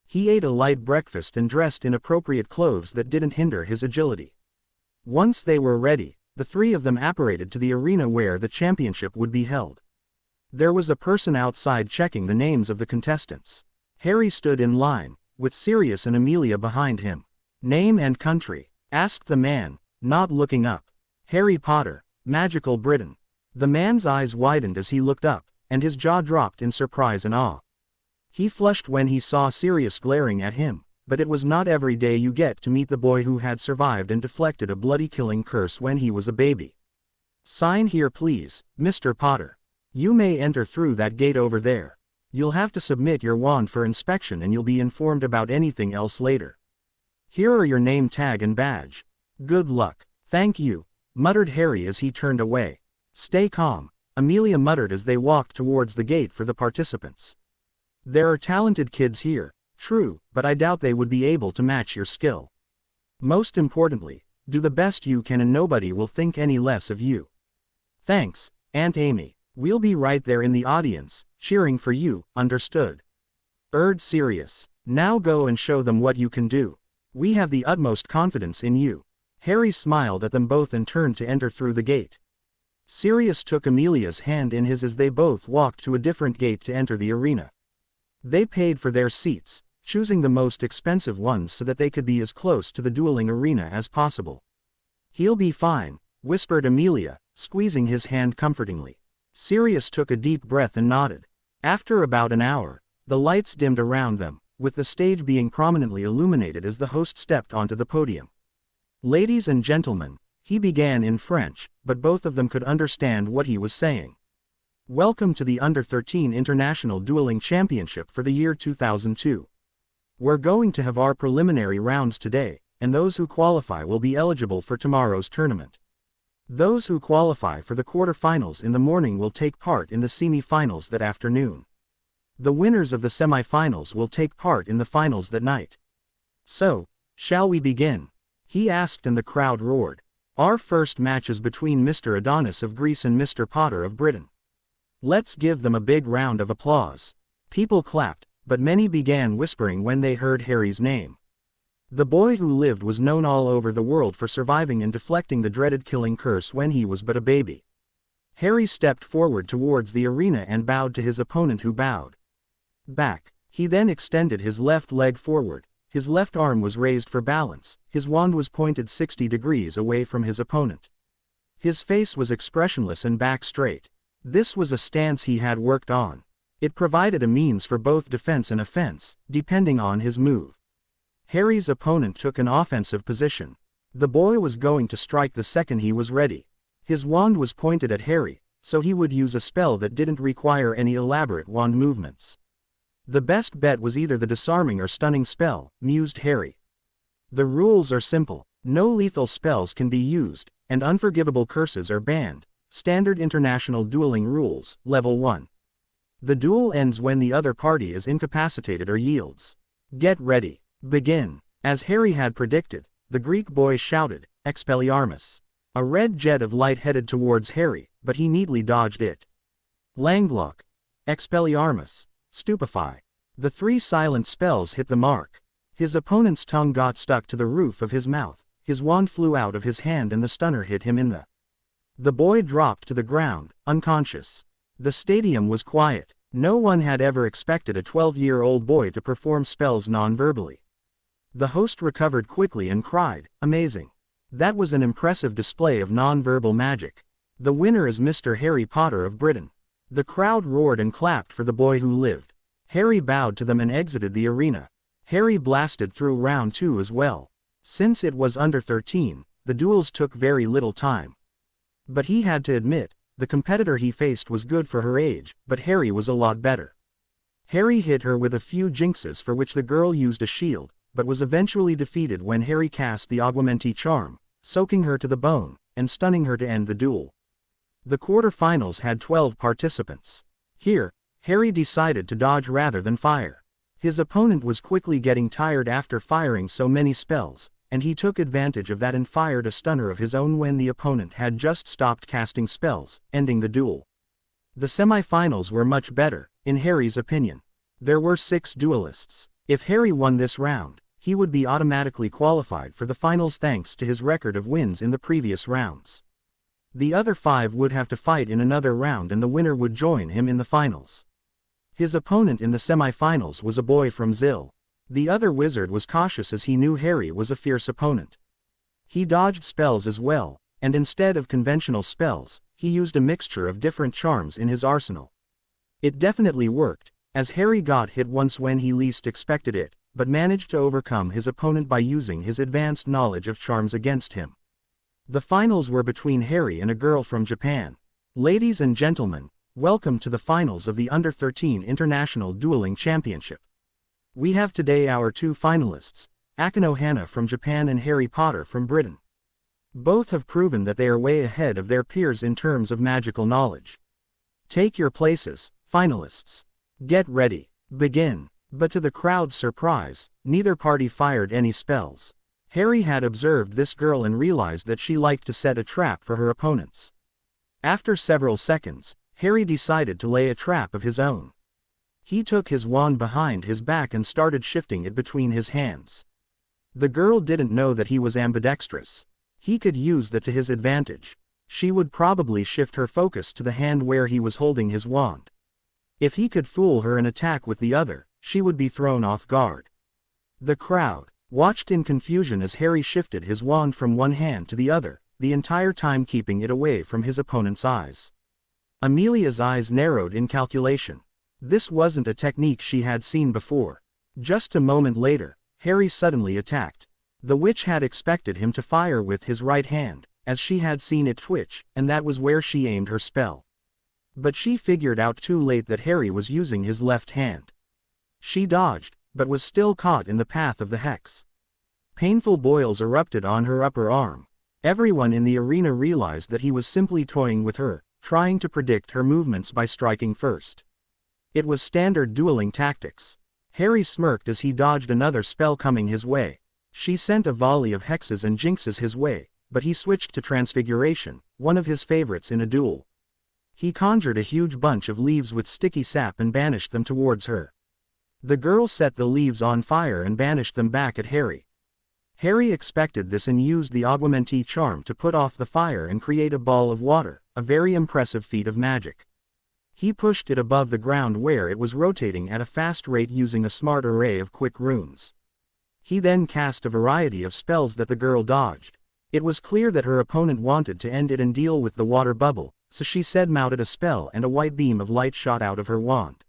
He ate a light breakfast and dressed in appropriate clothes that didn't hinder his agility. Once they were ready, the three of them apparated to the arena where the championship would be held. There was a person outside checking the names of the contestants. Harry stood in line, with Sirius and Amelia behind him. Name and country? Asked the man, not looking up. Harry Potter, Magical Britain. The man's eyes widened as he looked up, and his jaw dropped in surprise and awe. He flushed when he saw Sirius glaring at him, but it was not every day you get to meet the boy who had survived and deflected a bloody killing curse when he was a baby. Sign here please, Mr. Potter. You may enter through that gate over there. You'll have to submit your wand for inspection and you'll be informed about anything else later. Here are your name tag and badge. Good luck. Thank you, muttered Harry as he turned away. Stay calm, Amelia muttered as they walked towards the gate for the participants. There are talented kids here, true, but I doubt they would be able to match your skill. Most importantly, do the best you can and nobody will think any less of you. Thanks, Aunt Amy. We'll be right there in the audience, cheering for you, understood? Urged Sirius. Now go and show them what you can do. We have the utmost confidence in you." Harry smiled at them both and turned to enter through the gate. Sirius took Amelia's hand in his as they both walked to a different gate to enter the arena. They paid for their seats, choosing the most expensive ones so that they could be as close to the dueling arena as possible. "He'll be fine," whispered Amelia, squeezing his hand comfortingly. Sirius took a deep breath and nodded. After about an hour, the lights dimmed around them, with the stage being prominently illuminated as the host stepped onto the podium. "Ladies and gentlemen," he began in French, but both of them could understand what he was saying. "Welcome to the Under-13 International Dueling Championship for the year 2002. We're going to have our preliminary rounds today, and those who qualify will be eligible for tomorrow's tournament. Those who qualify for the quarterfinals in the morning will take part in the semi-finals that afternoon. The winners of the semi-finals will take part in the finals that night. So, shall we begin?" he asked and the crowd roared. "Our first match is between Mr. Adonis of Greece and Mr. Potter of Britain. Let's give them a big round of applause." People clapped, but many began whispering when they heard Harry's name. The boy who lived was known all over the world for surviving and deflecting the dreaded killing curse when he was but a baby. Harry stepped forward towards the arena and bowed to his opponent, who bowed back. He then extended his left leg forward, his left arm was raised for balance, his wand was pointed 60 degrees away from his opponent. His face was expressionless and back straight. This was a stance he had worked on. It provided a means for both defense and offense, depending on his move. Harry's opponent took an offensive position. The boy was going to strike the second he was ready. His wand was pointed at Harry, so he would use a spell that didn't require any elaborate wand movements. The best bet was either the disarming or stunning spell, mused Harry. The rules are simple. No lethal spells can be used, and unforgivable curses are banned. Standard International Dueling Rules, Level 1. The duel ends when the other party is incapacitated or yields. Get ready. Begin. As Harry had predicted, the Greek boy shouted, "Expelliarmus!" A red jet of light headed towards Harry, but he neatly dodged it. Langblock. Expelliarmus. Stupefy. The three silent spells hit the mark. His opponent's tongue got stuck to the roof of his mouth, his wand flew out of his hand and the stunner hit him in the. The boy dropped to the ground, unconscious. The stadium was quiet. No one had ever expected a 12-year-old boy to perform spells non-verbally. The host recovered quickly and cried, "Amazing. That was an impressive display of non-verbal magic. The winner is Mr. Harry Potter of Britain." The crowd roared and clapped for the boy who lived. Harry bowed to them and exited the arena. Harry blasted through round 2 as well. Since it was under 13, the duels took very little time. But he had to admit, the competitor he faced was good for her age, but Harry was a lot better. Harry hit her with a few jinxes for which the girl used a shield, but was eventually defeated when Harry cast the Augmenti charm, soaking her to the bone, and stunning her to end the duel. The quarterfinals had 12 participants. Here, Harry decided to dodge rather than fire. His opponent was quickly getting tired after firing so many spells, and he took advantage of that and fired a stunner of his own when the opponent had just stopped casting spells, ending the duel. The semi-finals were much better, in Harry's opinion. There were 6 duelists. If Harry won this round, he would be automatically qualified for the finals thanks to his record of wins in the previous rounds. The other 5 would have to fight in another round and the winner would join him in the finals. His opponent in the semi-finals was a boy from Zil. The other wizard was cautious as he knew Harry was a fierce opponent. He dodged spells as well, and instead of conventional spells, he used a mixture of different charms in his arsenal. It definitely worked, as Harry got hit once when he least expected it, but managed to overcome his opponent by using his advanced knowledge of charms against him. The finals were between Harry and a girl from Japan. Ladies and gentlemen, welcome to the finals of the Under-13 International Dueling Championship. We have today our 2 finalists, Akano Hana from Japan and Harry Potter from Britain. Both have proven that they are way ahead of their peers in terms of magical knowledge. Take your places, finalists. Get ready. Begin. But to the crowd's surprise, neither party fired any spells. Harry had observed this girl and realized that she liked to set a trap for her opponents. After several seconds, Harry decided to lay a trap of his own. He took his wand behind his back and started shifting it between his hands. The girl didn't know that he was ambidextrous. He could use that to his advantage. She would probably shift her focus to the hand where he was holding his wand. If he could fool her and attack with the other, she would be thrown off guard. The crowd watched in confusion as Harry shifted his wand from one hand to the other, the entire time keeping it away from his opponent's eyes. Amelia's eyes narrowed in calculation. This wasn't a technique she had seen before. Just a moment later, Harry suddenly attacked. The witch had expected him to fire with his right hand, as she had seen it twitch, and that was where she aimed her spell. But she figured out too late that Harry was using his left hand. She dodged, but was still caught in the path of the hex. Painful boils erupted on her upper arm. Everyone in the arena realized that he was simply toying with her, trying to predict her movements by striking first. It was standard dueling tactics. Harry smirked as he dodged another spell coming his way. She sent a volley of hexes and jinxes his way, but he switched to transfiguration, one of his favorites in a duel. He conjured a huge bunch of leaves with sticky sap and banished them towards her. The girl set the leaves on fire and banished them back at Harry. Harry expected this and used the augmenté charm to put off the fire and create a ball of water, a very impressive feat of magic. He pushed it above the ground where it was rotating at a fast rate using a smart array of quick runes. He then cast a variety of spells that the girl dodged. It was clear that her opponent wanted to end it and deal with the water bubble, so she said mounted a spell and a white beam of light shot out of her wand.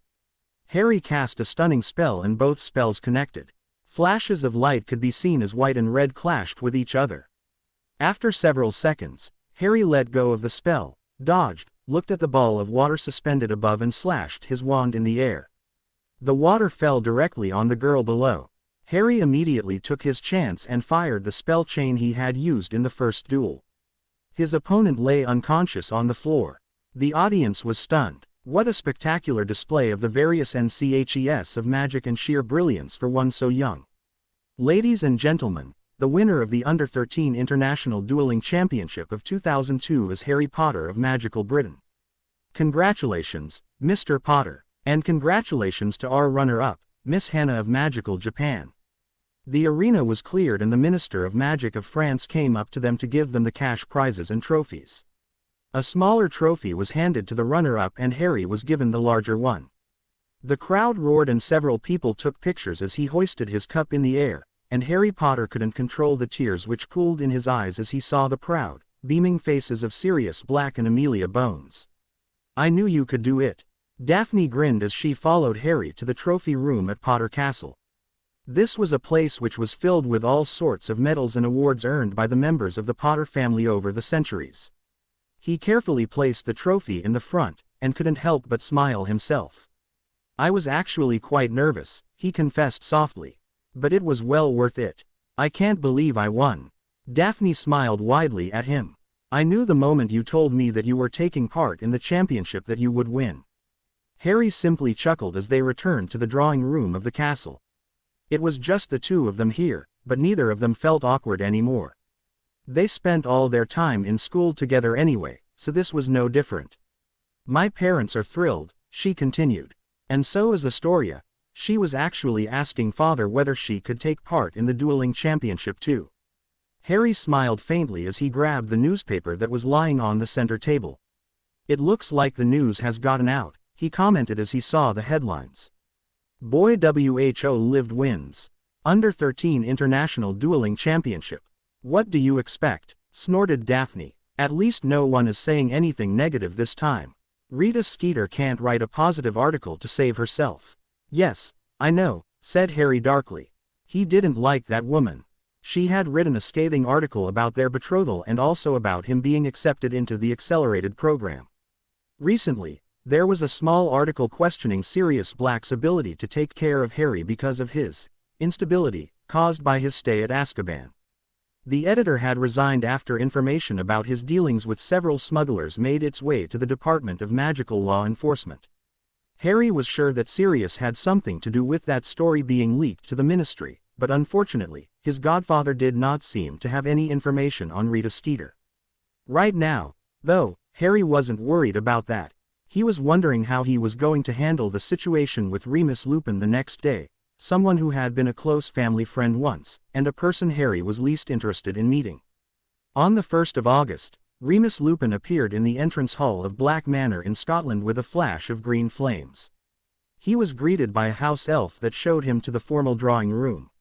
Harry cast a stunning spell and both spells connected. Flashes of light could be seen as white and red clashed with each other. After several seconds, Harry let go of the spell, dodged, looked at the ball of water suspended above and slashed his wand in the air. The water fell directly on the girl below. Harry immediately took his chance and fired the spell chain he had used in the first duel. His opponent lay unconscious on the floor. The audience was stunned. What a spectacular display of the various NCHES of magic and sheer brilliance for one so young. Ladies and gentlemen, the winner of the Under-13 International Dueling Championship of 2002 is Harry Potter of Magical Britain. Congratulations, Mr. Potter, and congratulations to our runner-up, Miss Hannah of Magical Japan. The arena was cleared and the Minister of Magic of France came up to them to give them the cash prizes and trophies. A smaller trophy was handed to the runner-up and Harry was given the larger one. The crowd roared and several people took pictures as he hoisted his cup in the air, and Harry Potter couldn't control the tears which cooled in his eyes as he saw the proud, beaming faces of Sirius Black and Amelia Bones. "I knew you could do it." Daphne grinned as she followed Harry to the trophy room at Potter Castle. This was a place which was filled with all sorts of medals and awards earned by the members of the Potter family over the centuries. He carefully placed the trophy in the front, and couldn't help but smile himself. "I was actually quite nervous," he confessed softly. "But it was well worth it. I can't believe I won." Daphne smiled widely at him. "I knew the moment you told me that you were taking part in the championship that you would win." Harry simply chuckled as they returned to the drawing room of the castle. It was just the two of them here, but neither of them felt awkward anymore. They spent all their time in school together anyway, so this was no different. "My parents are thrilled," she continued. "And so is Astoria." She was actually asking Father whether she could take part in the dueling championship too. Harry smiled faintly as he grabbed the newspaper that was lying on the center table. "It looks like the news has gotten out," he commented as he saw the headlines. "Boy WHO lived wins. Under-13 International Dueling Championship. What do you expect?" snorted Daphne. "At least no one is saying anything negative this time. Rita Skeeter can't write a positive article to save herself." "Yes, I know," said Harry darkly. He didn't like that woman. She had written a scathing article about their betrothal and also about him being accepted into the accelerated program. Recently, there was a small article questioning Sirius Black's ability to take care of Harry because of his instability caused by his stay at Azkaban. The editor had resigned after information about his dealings with several smugglers made its way to the Department of Magical Law Enforcement. Harry was sure that Sirius had something to do with that story being leaked to the ministry, but unfortunately, his godfather did not seem to have any information on Rita Skeeter. Right now, though, Harry wasn't worried about that. He was wondering how he was going to handle the situation with Remus Lupin the next day, someone who had been a close family friend once, and a person Harry was least interested in meeting. On the 1st of August, Remus Lupin appeared in the entrance hall of Black Manor in Scotland with a flash of green flames. He was greeted by a house elf that showed him to the formal drawing room.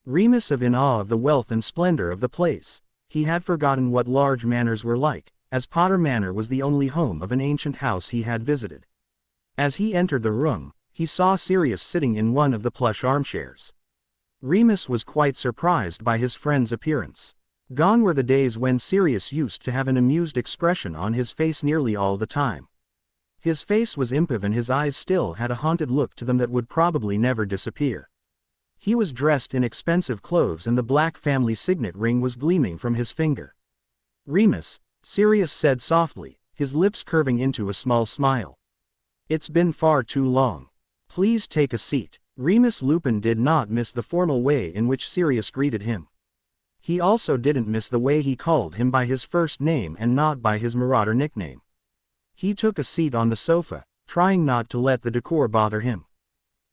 Remus was in awe of the wealth and splendor of the place. He had forgotten what large manors were like, as Potter Manor was the only home of an ancient house he had visited. As he entered the room, he saw Sirius sitting in one of the plush armchairs. Remus was quite surprised by his friend's appearance. Gone were the days when Sirius used to have an amused expression on his face nearly all the time. His face was impive and his eyes still had a haunted look to them that would probably never disappear. He was dressed in expensive clothes and the black family signet ring was gleaming from his finger. "Remus," Sirius said softly, his lips curving into a small smile. "It's been far too long. Please take a seat." Remus Lupin did not miss the formal way in which Sirius greeted him. He also didn't miss the way he called him by his first name and not by his marauder nickname. He took a seat on the sofa, trying not to let the decor bother him.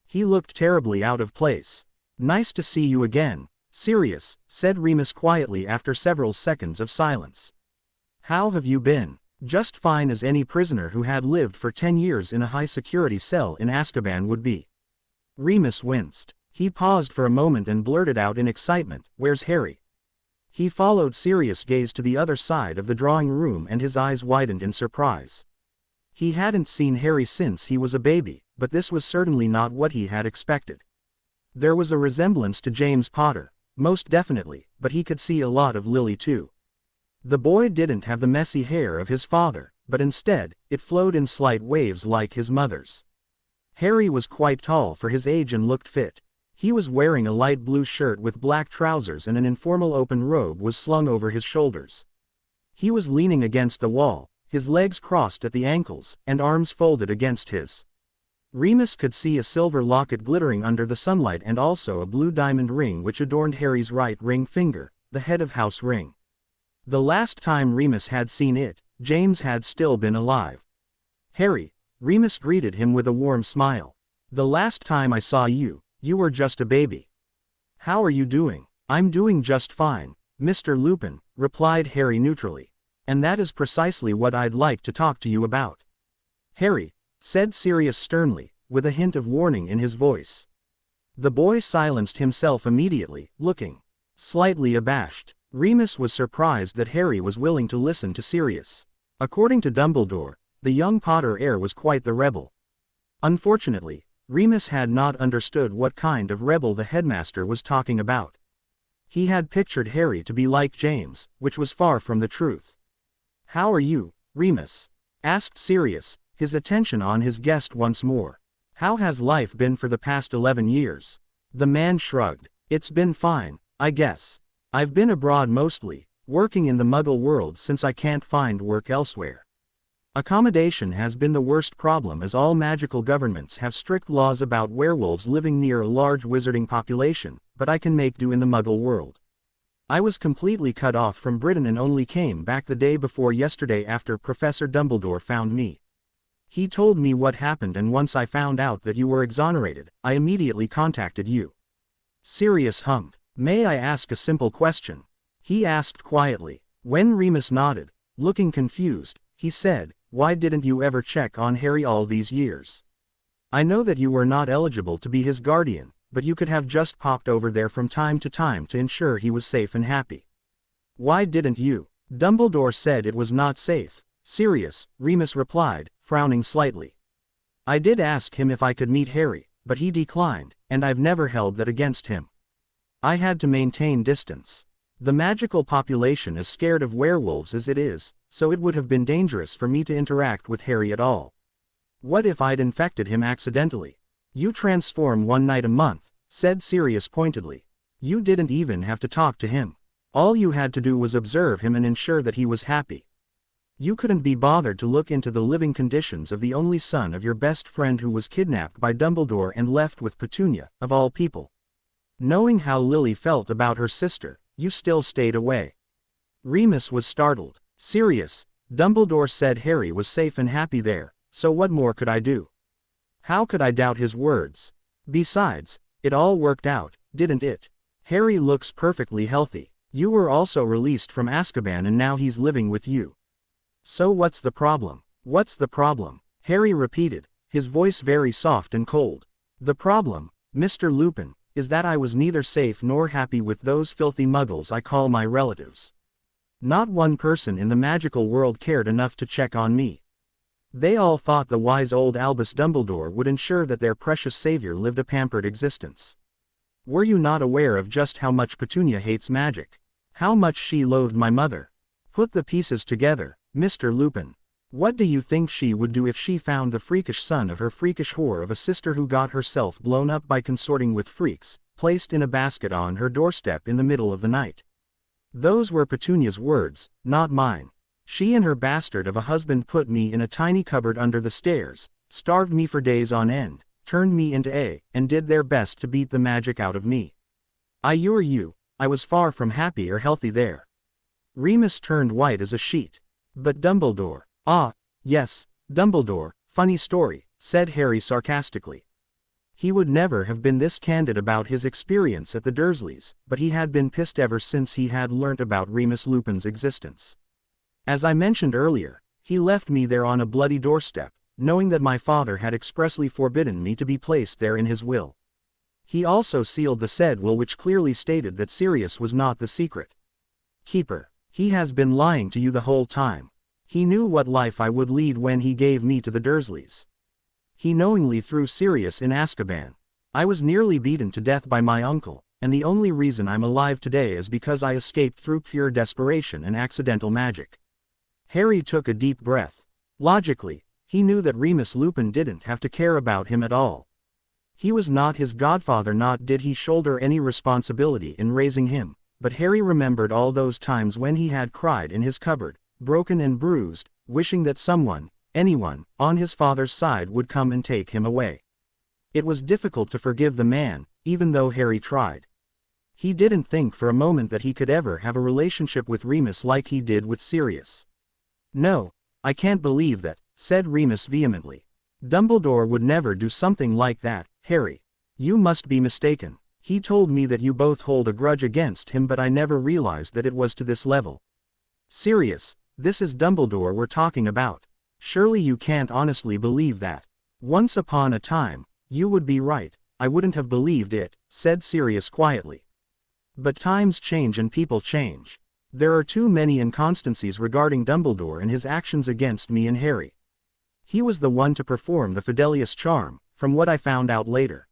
He looked terribly out of place. "Nice to see you again, Sirius," said Remus quietly after several seconds of silence. "How have you been?" "Just fine as any prisoner who had lived for 10 years in a high-security cell in Azkaban would be." Remus winced. He paused for a moment and blurted out in excitement, "Where's Harry?" He followed Sirius' gaze to the other side of the drawing room and his eyes widened in surprise. He hadn't seen Harry since he was a baby, but this was certainly not what he had expected. There was a resemblance to James Potter, most definitely, but he could see a lot of Lily too. The boy didn't have the messy hair of his father, but instead, it flowed in slight waves like his mother's. Harry was quite tall for his age and looked fit. He was wearing a light blue shirt with black trousers and an informal open robe was slung over his shoulders. He was leaning against the wall, his legs crossed at the ankles, and arms folded against his. Remus could see a silver locket glittering under the sunlight and also a blue diamond ring which adorned Harry's right ring finger, the head of house ring. The last time Remus had seen it, James had still been alive. "Harry," Remus greeted him with a warm smile. "The last time I saw you, you were just a baby. How are you doing?" "I'm doing just fine, Mr. Lupin," replied Harry neutrally. "And that is precisely what I'd like to talk to you about." "Harry," said Sirius sternly, with a hint of warning in his voice. The boy silenced himself immediately, looking slightly abashed. Remus was surprised that Harry was willing to listen to Sirius. According to Dumbledore, the young Potter heir was quite the rebel. Unfortunately, Remus had not understood what kind of rebel the headmaster was talking about. He had pictured Harry to be like James, which was far from the truth. "How are you, Remus?" asked Sirius, his attention on his guest once more. "How has life been for the past 11 years? The man shrugged. "It's been fine, I guess. I've been abroad mostly, working in the Muggle world since I can't find work elsewhere. Accommodation has been the worst problem as all magical governments have strict laws about werewolves living near a large wizarding population, but I can make do in the Muggle world. I was completely cut off from Britain and only came back the day before yesterday after Professor Dumbledore found me. He told me what happened and once I found out that you were exonerated, I immediately contacted you." Sirius hummed. "May I ask a simple question?" he asked quietly. When Remus nodded, looking confused, he said, "Why didn't you ever check on Harry all these years? I know that you were not eligible to be his guardian, but you could have just popped over there from time to ensure he was safe and happy. Why didn't you?" "Dumbledore said it was not safe, Sirius," Remus replied, frowning slightly. "I did ask him if I could meet Harry, but he declined, and I've never held that against him. I had to maintain distance. The magical population is scared of werewolves as it is, so it would have been dangerous for me to interact with Harry at all. What if I'd infected him accidentally?" "You transform one night a month," said Sirius pointedly. "You didn't even have to talk to him. All you had to do was observe him and ensure that he was happy. You couldn't be bothered to look into the living conditions of the only son of your best friend who was kidnapped by Dumbledore and left with Petunia, of all people. Knowing how Lily felt about her sister, you still stayed away." Remus was startled. "Sirius, Dumbledore said Harry was safe and happy there, so what more could I do? How could I doubt his words? Besides, It all worked out, didn't it? Harry looks perfectly healthy. You were also released from Azkaban and now he's living with you. So what's the problem? What's the problem? Harry repeated, his voice very soft and cold. The problem, Mr. Lupin, is that I was neither safe nor happy with those filthy muggles I call my relatives. Not one person in the magical world cared enough to check on me. They all thought the wise old Albus Dumbledore would ensure that their precious savior lived a pampered existence. Were you not aware of just how much Petunia hates magic? How much she loathed my mother? Put the pieces together, Mr. Lupin. What do you think she would do if she found the freakish son of her freakish whore of a sister who got herself blown up by consorting with freaks, placed in a basket on her doorstep in the middle of the night? Those were Petunia's words, not mine. She and her bastard of a husband put me in a tiny cupboard under the stairs, starved me for days on end, turned me into and did their best to beat the magic out of me. I assure you, I was far from happy or healthy there. Remus turned white as a sheet. But Dumbledore. Ah, yes, Dumbledore, funny story, said Harry sarcastically. He would never have been this candid about his experience at the Dursleys, but he had been pissed ever since he had learnt about Remus Lupin's existence. As I mentioned earlier, he left me there on a bloody doorstep, knowing that my father had expressly forbidden me to be placed there in his will. He also sealed the said will which clearly stated that Sirius was not the secret keeper. He has been lying to you the whole time. He knew what life I would lead when he gave me to the Dursleys. He knowingly threw Sirius in Azkaban. I was nearly beaten to death by my uncle, and the only reason I'm alive today is because I escaped through pure desperation and accidental magic. Harry took a deep breath. Logically, he knew that Remus Lupin didn't have to care about him at all. He was not his godfather, nor did he shoulder any responsibility in raising him, but Harry remembered all those times when he had cried in his cupboard, broken and bruised, wishing that someone, anyone, on his father's side would come and take him away. It was difficult to forgive the man, even though Harry tried. He didn't think for a moment that he could ever have a relationship with Remus like he did with Sirius. No, I can't believe that, said Remus vehemently. Dumbledore would never do something like that, Harry. You must be mistaken. He told me that you both hold a grudge against him, but I never realized that it was to this level. Sirius, this is Dumbledore we're talking about. Surely you can't honestly believe that. Once upon a time, you would be right, I wouldn't have believed it, said Sirius quietly. But times change and people change. There are too many inconsistencies regarding Dumbledore and his actions against me and Harry. He was the one to perform the Fidelius charm, from what I found out later.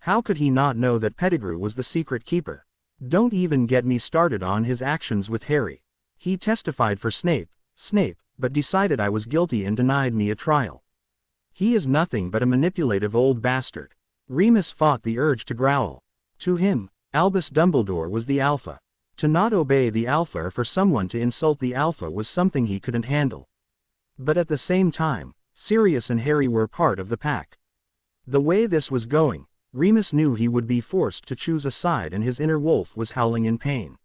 How could he not know that Pettigrew was the secret keeper? Don't even get me started on his actions with Harry. He testified for Snape, but decided I was guilty and denied me a trial. He is nothing but a manipulative old bastard. Remus fought the urge to growl. To him, Albus Dumbledore was the Alpha. To not obey the Alpha or for someone to insult the Alpha was something he couldn't handle. But at the same time, Sirius and Harry were part of the pack. The way this was going, Remus knew he would be forced to choose a side, and his inner wolf was howling in pain.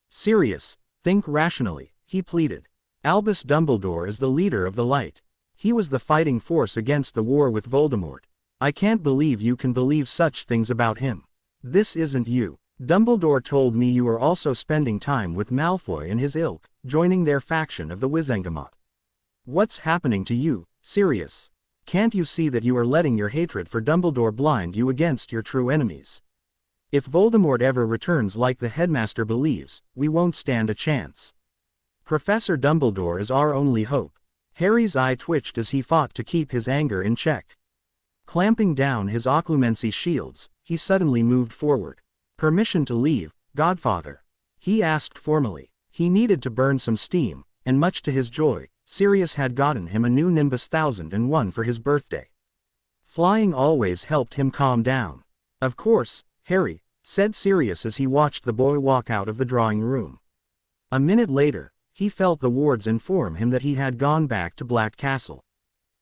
Sirius, think rationally, he pleaded. Albus Dumbledore is the leader of the light. He was the fighting force against the war with Voldemort. I can't believe you can believe such things about him. This isn't you. Dumbledore told me you are also spending time with Malfoy and his ilk, joining their faction of the Wizengamot. What's happening to you, Sirius? Can't you see that you are letting your hatred for Dumbledore blind you against your true enemies? If Voldemort ever returns like the headmaster believes, we won't stand a chance. Professor Dumbledore is our only hope. Harry's eye twitched as he fought to keep his anger in check. Clamping down his occlumency shields, he suddenly moved forward. Permission to leave, Godfather? He asked formally. He needed to burn some steam, and much to his joy, Sirius had gotten him a new Nimbus 1001 for his birthday. Flying always helped him calm down. Of course, Harry, said Sirius as he watched the boy walk out of the drawing room. A minute later, he felt the wards inform him that he had gone back to Black Castle.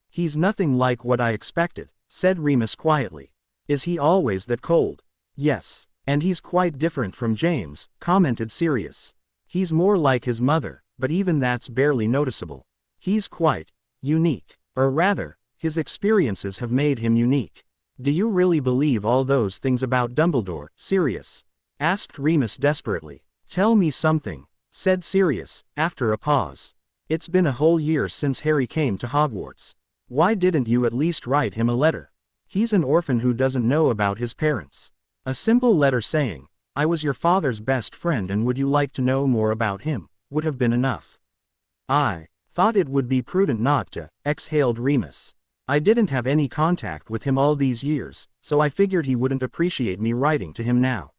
He's nothing like what I expected, said Remus quietly. Is he always that cold? Yes, and he's quite different from James, commented Sirius. He's more like his mother, but even that's barely noticeable. He's quite unique, or rather, his experiences have made him unique. Do you really believe all those things about Dumbledore, Sirius? Asked Remus desperately. Tell me something, said Sirius, after a pause. It's been a whole year since Harry came to Hogwarts. Why didn't you at least write him a letter? He's an orphan who doesn't know about his parents. A simple letter saying, "I was your father's best friend and would you like to know more about him," would have been enough. I thought it would be prudent not to, exhaled Remus. I didn't have any contact with him all these years, so I figured he wouldn't appreciate me writing to him now.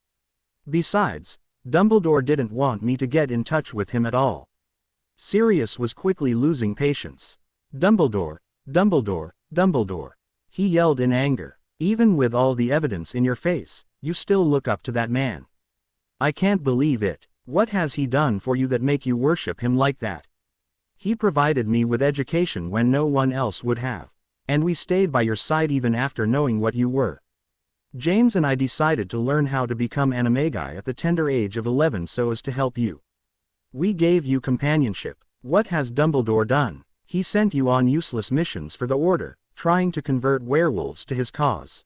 Besides, Dumbledore didn't want me to get in touch with him at all. Sirius was quickly losing patience. Dumbledore, Dumbledore, Dumbledore. He yelled in anger. Even with all the evidence in your face, you still look up to that man. I can't believe it. What has he done for you that make you worship him like that? He provided me with education when no one else would have. And we stayed by your side even after knowing what you were. James and I decided to learn how to become animagi at the tender age of 11 so as to help you. We gave you companionship. What has Dumbledore done? He sent you on useless missions for the Order, trying to convert werewolves to his cause.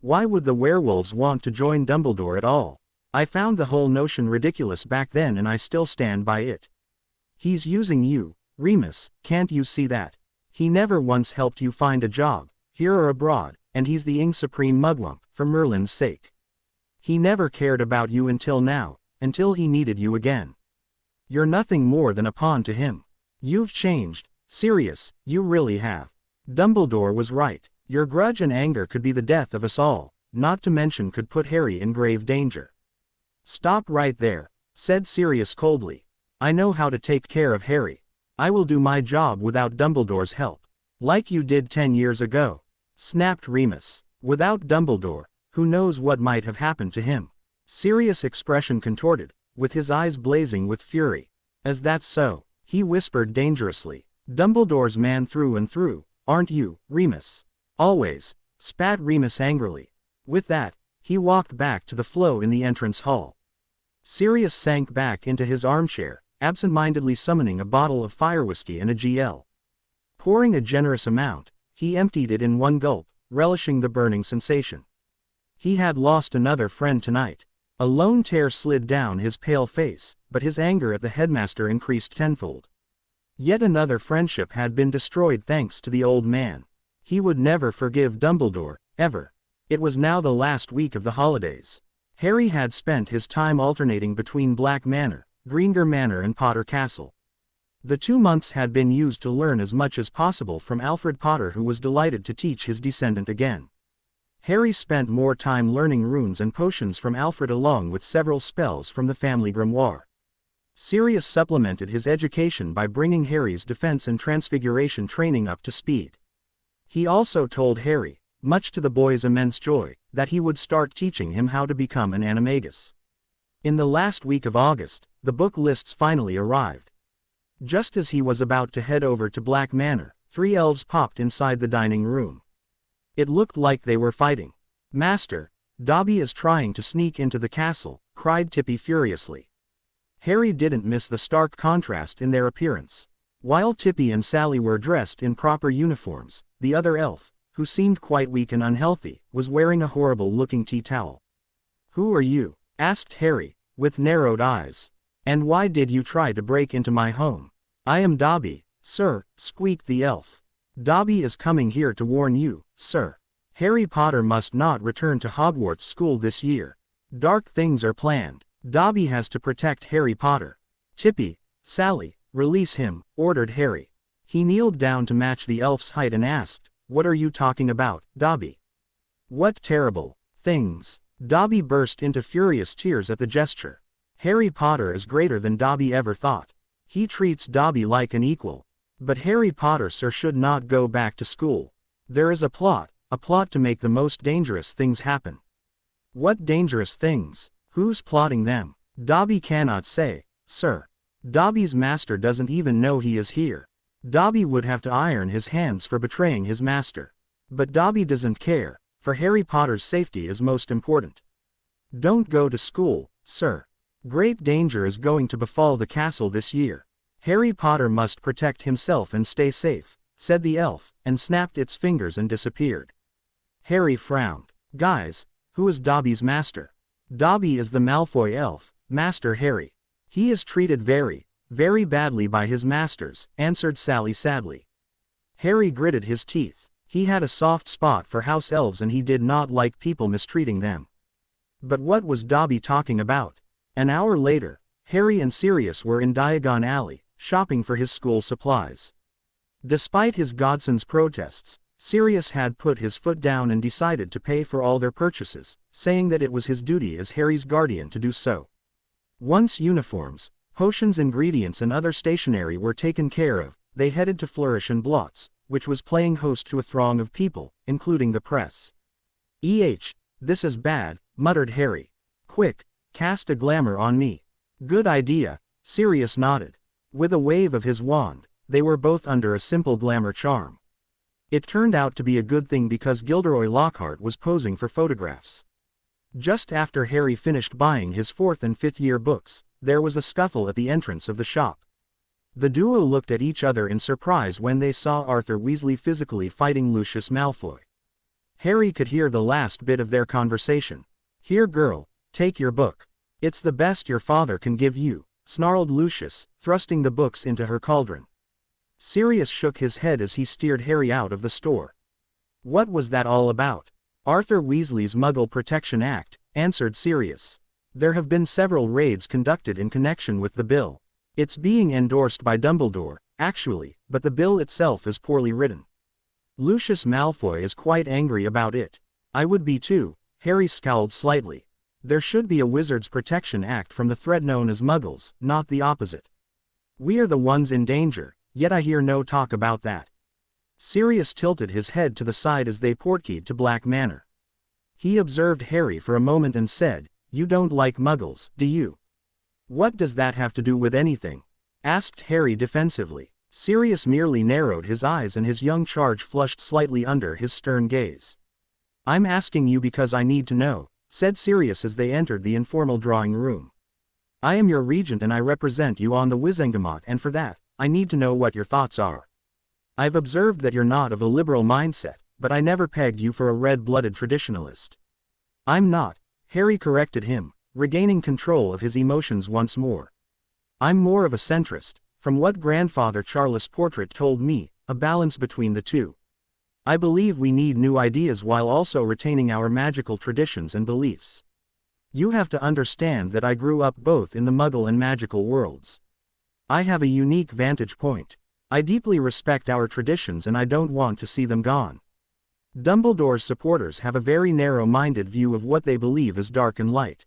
Why would the werewolves want to join Dumbledore at all? I found the whole notion ridiculous back then and I still stand by it. He's using you, Remus, can't you see that? He never once helped you find a job, here or abroad, and he's the supreme mugwump, for Merlin's sake. He never cared about you until now, until he needed you again. You're nothing more than a pawn to him. You've changed, Sirius, you really have. Dumbledore was right. Your grudge and anger could be the death of us all, not to mention could put Harry in grave danger. Stop right there, said Sirius coldly. I know how to take care of Harry. I will do my job without Dumbledore's help. Like you did 10 years ago. Snapped Remus. Without Dumbledore, who knows what might have happened to him? Sirius' expression contorted, with his eyes blazing with fury. As that's so, he whispered dangerously. Dumbledore's man through and through, aren't you, Remus? Always, spat Remus angrily. With that, he walked back to the flow in the entrance hall. Sirius sank back into his armchair, absent-mindedly summoning a bottle of fire whiskey and a GL. Pouring a generous amount, he emptied it in one gulp, relishing the burning sensation. He had lost another friend tonight. A lone tear slid down his pale face, but his anger at the headmaster increased tenfold. Yet another friendship had been destroyed thanks to the old man. He would never forgive Dumbledore, ever. It was now the last week of the holidays. Harry had spent his time alternating between Black Manor, Greengrass Manor and Potter Castle. The 2 months had been used to learn as much as possible from Alfred Potter, who was delighted to teach his descendant again. Harry spent more time learning runes and potions from Alfred along with several spells from the family grimoire. Sirius supplemented his education by bringing Harry's defense and transfiguration training up to speed. He also told Harry, much to the boy's immense joy, that he would start teaching him how to become an animagus. In the last week of August, the book lists finally arrived. Just as he was about to head over to Black Manor, 3 elves popped inside the dining room. It looked like they were fighting. Master, Dobby is trying to sneak into the castle, cried Tippy furiously. Harry didn't miss the stark contrast in their appearance. While Tippy and Sally were dressed in proper uniforms, the other elf, who seemed quite weak and unhealthy, was wearing a horrible-looking tea towel. Who are you? Asked Harry, with narrowed eyes. And why did you try to break into my home? I am Dobby, sir, squeaked the elf. Dobby is coming here to warn you, sir. Harry Potter must not return to Hogwarts school this year. Dark things are planned. Dobby has to protect Harry Potter. Tippy, Sally, release him, ordered Harry. He kneeled down to match the elf's height and asked, what are you talking about, Dobby? What terrible things? Dobby burst into furious tears at the gesture. Harry Potter is greater than Dobby ever thought. He treats Dobby like an equal. But Harry Potter, sir, should not go back to school. There is a plot to make the most dangerous things happen. What dangerous things? Who's plotting them? Dobby cannot say, sir. Dobby's master doesn't even know he is here. Dobby would have to iron his hands for betraying his master. But Dobby doesn't care, for Harry Potter's safety is most important. Don't go to school, sir. Great danger is going to befall the castle this year. Harry Potter must protect himself and stay safe, said the elf, and snapped its fingers and disappeared. Harry frowned. Guys, who is Dobby's master? Dobby is the Malfoy elf, Master Harry. He is treated very, very badly by his masters, answered Sally sadly. Harry gritted his teeth. He had a soft spot for house elves and he did not like people mistreating them. But what was Dobby talking about? An hour later, Harry and Sirius were in Diagon Alley, shopping for his school supplies. Despite his godson's protests, Sirius had put his foot down and decided to pay for all their purchases, saying that it was his duty as Harry's guardian to do so. Once uniforms, potions, ingredients and other stationery were taken care of, they headed to Flourish and Blots, which was playing host to a throng of people, including the press. This is bad, muttered Harry. Quick, cast a glamour on me. Good idea, Sirius nodded. With a wave of his wand, they were both under a simple glamour charm. It turned out to be a good thing because Gilderoy Lockhart was posing for photographs. Just after Harry finished buying his 4th and 5th year books, there was a scuffle at the entrance of the shop. The duo looked at each other in surprise when they saw Arthur Weasley physically fighting Lucius Malfoy. Harry could hear the last bit of their conversation. Here girl, take your book. It's the best your father can give you, snarled Lucius, thrusting the books into her cauldron. Sirius shook his head as he steered Harry out of the store. What was that all about? Arthur Weasley's Muggle Protection Act, answered Sirius. There have been several raids conducted in connection with the bill. It's being endorsed by Dumbledore, actually, but the bill itself is poorly written. Lucius Malfoy is quite angry about it. I would be too, Harry scowled slightly. There should be a Wizards Protection Act from the threat known as Muggles, not the opposite. We are the ones in danger, yet I hear no talk about that. Sirius tilted his head to the side as they portkeyed to Black Manor. He observed Harry for a moment and said, You don't like Muggles, do you? What does that have to do with anything? Asked Harry defensively. Sirius merely narrowed his eyes and his young charge flushed slightly under his stern gaze. I'm asking you because I need to know, said Sirius as they entered the informal drawing room. I am your regent and I represent you on the Wizengamot, and for that, I need to know what your thoughts are. I've observed that you're not of a liberal mindset, but I never pegged you for a red-blooded traditionalist. I'm not, Harry corrected him, regaining control of his emotions once more. I'm more of a centrist, from what Grandfather Charles' portrait told me, a balance between the two. I believe we need new ideas while also retaining our magical traditions and beliefs. You have to understand that I grew up both in the Muggle and magical worlds. I have a unique vantage point. I deeply respect our traditions and I don't want to see them gone. Dumbledore's supporters have a very narrow-minded view of what they believe is dark and light.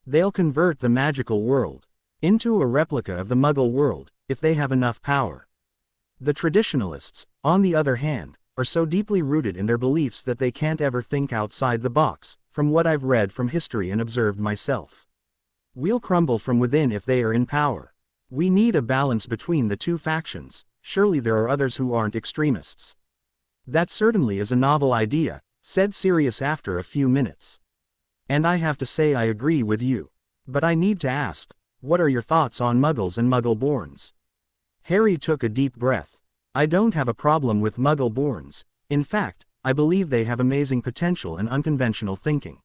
They'll convert the magical world into a replica of the Muggle world, if they have enough power. The traditionalists, on the other hand, are so deeply rooted in their beliefs that they can't ever think outside the box, from what I've read from history and observed myself. We'll crumble from within if they are in power. We need a balance between the two factions. Surely there are others who aren't extremists. That certainly is a novel idea, said Sirius after a few minutes. And I have to say I agree with you. But I need to ask, what are your thoughts on Muggles and Muggle-borns? Harry took a deep breath. I don't have a problem with Muggle-borns. In fact, I believe they have amazing potential and unconventional thinking.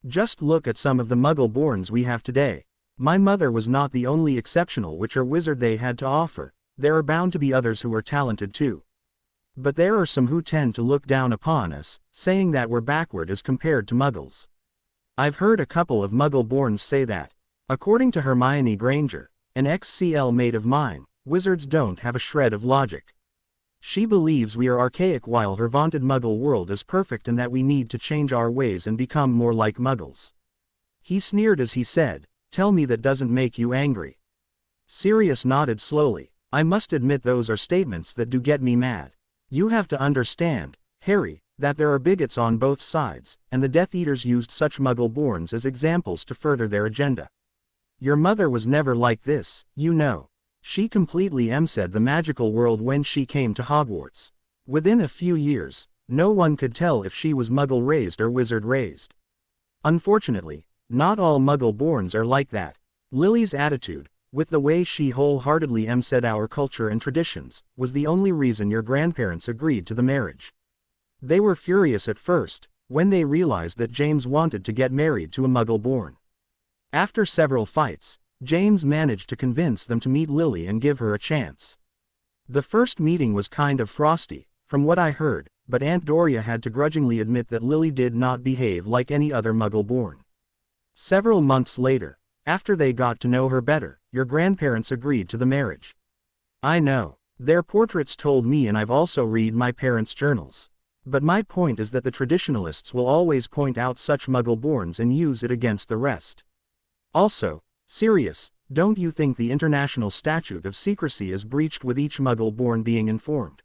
Just look at some of the Muggle-borns we have today. My mother was not the only exceptional witch or wizard they had to offer. There are bound to be others who are talented too. But there are some who tend to look down upon us, saying that we're backward as compared to Muggles. I've heard a couple of Muggle-borns say that. According to Hermione Granger, an ex-CL mate of mine, wizards don't have a shred of logic. She believes we are archaic while her vaunted Muggle world is perfect and that we need to change our ways and become more like Muggles. He sneered as he said, Tell me that doesn't make you angry. Sirius nodded slowly. I must admit those are statements that do get me mad. You have to understand, Harry, that there are bigots on both sides, and the Death Eaters used such Muggle-borns as examples to further their agenda. Your mother was never like this, you know. She completely emceed the magical world when she came to Hogwarts. Within a few years, no one could tell if she was Muggle-raised or wizard-raised. Unfortunately, not all Muggle-borns are like that. Lily's attitude, with the way she wholeheartedly emceed our culture and traditions, was the only reason your grandparents agreed to the marriage. They were furious at first, when they realized that James wanted to get married to a Muggle-born. After several fights, James managed to convince them to meet Lily and give her a chance. The first meeting was kind of frosty, from what I heard, but Aunt Doria had to grudgingly admit that Lily did not behave like any other Muggle-born. Several months later, after they got to know her better, your grandparents agreed to the marriage. I know. Their portraits told me, and I've also read my parents' journals. But my point is that the traditionalists will always point out such Muggle-borns and use it against the rest. Also, Sirius, don't you think the international statute of secrecy is breached with each Muggle-born being informed?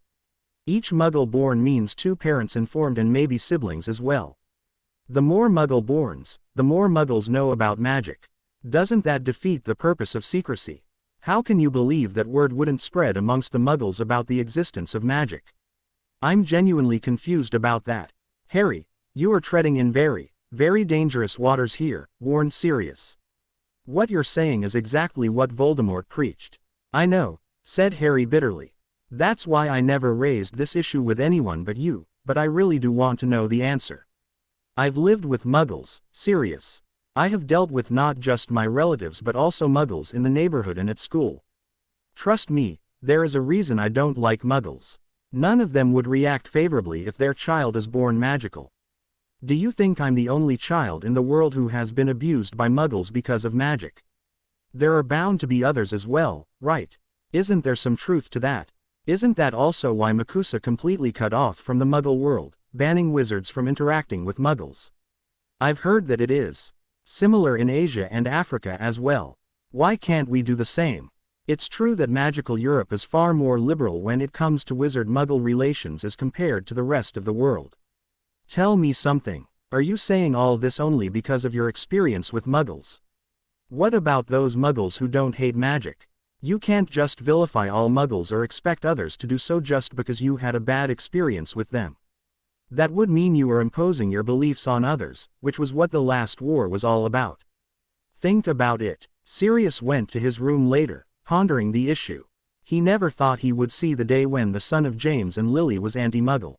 Each Muggle-born means two parents informed and maybe siblings as well. The more Muggle-borns, the more Muggles know about magic. Doesn't that defeat the purpose of secrecy? How can you believe that word wouldn't spread amongst the Muggles about the existence of magic? I'm genuinely confused about that. Harry, you are treading in very, very dangerous waters here, warned Sirius. What you're saying is exactly what Voldemort preached. I know, said Harry bitterly. That's why I never raised this issue with anyone but you, but I really do want to know the answer. I've lived with Muggles, Sirius. I have dealt with not just my relatives but also Muggles in the neighborhood and at school. Trust me, there is a reason I don't like Muggles. None of them would react favorably if their child is born magical. Do you think I'm the only child in the world who has been abused by Muggles because of magic? There are bound to be others as well, right? Isn't there some truth to that? Isn't that also why Makusa completely cut off from the Muggle world, banning wizards from interacting with Muggles? I've heard that it is similar in Asia and Africa as well. Why can't we do the same? It's true that magical Europe is far more liberal when it comes to wizard-Muggle relations as compared to the rest of the world. Tell me something. Are you saying all this only because of your experience with Muggles? What about those Muggles who don't hate magic? You can't just vilify all Muggles or expect others to do so just because you had a bad experience with them. That would mean you are imposing your beliefs on others, which was what the last war was all about. Think about it. Sirius went to his room later, pondering the issue. He never thought he would see the day when the son of James and Lily was anti-Muggle.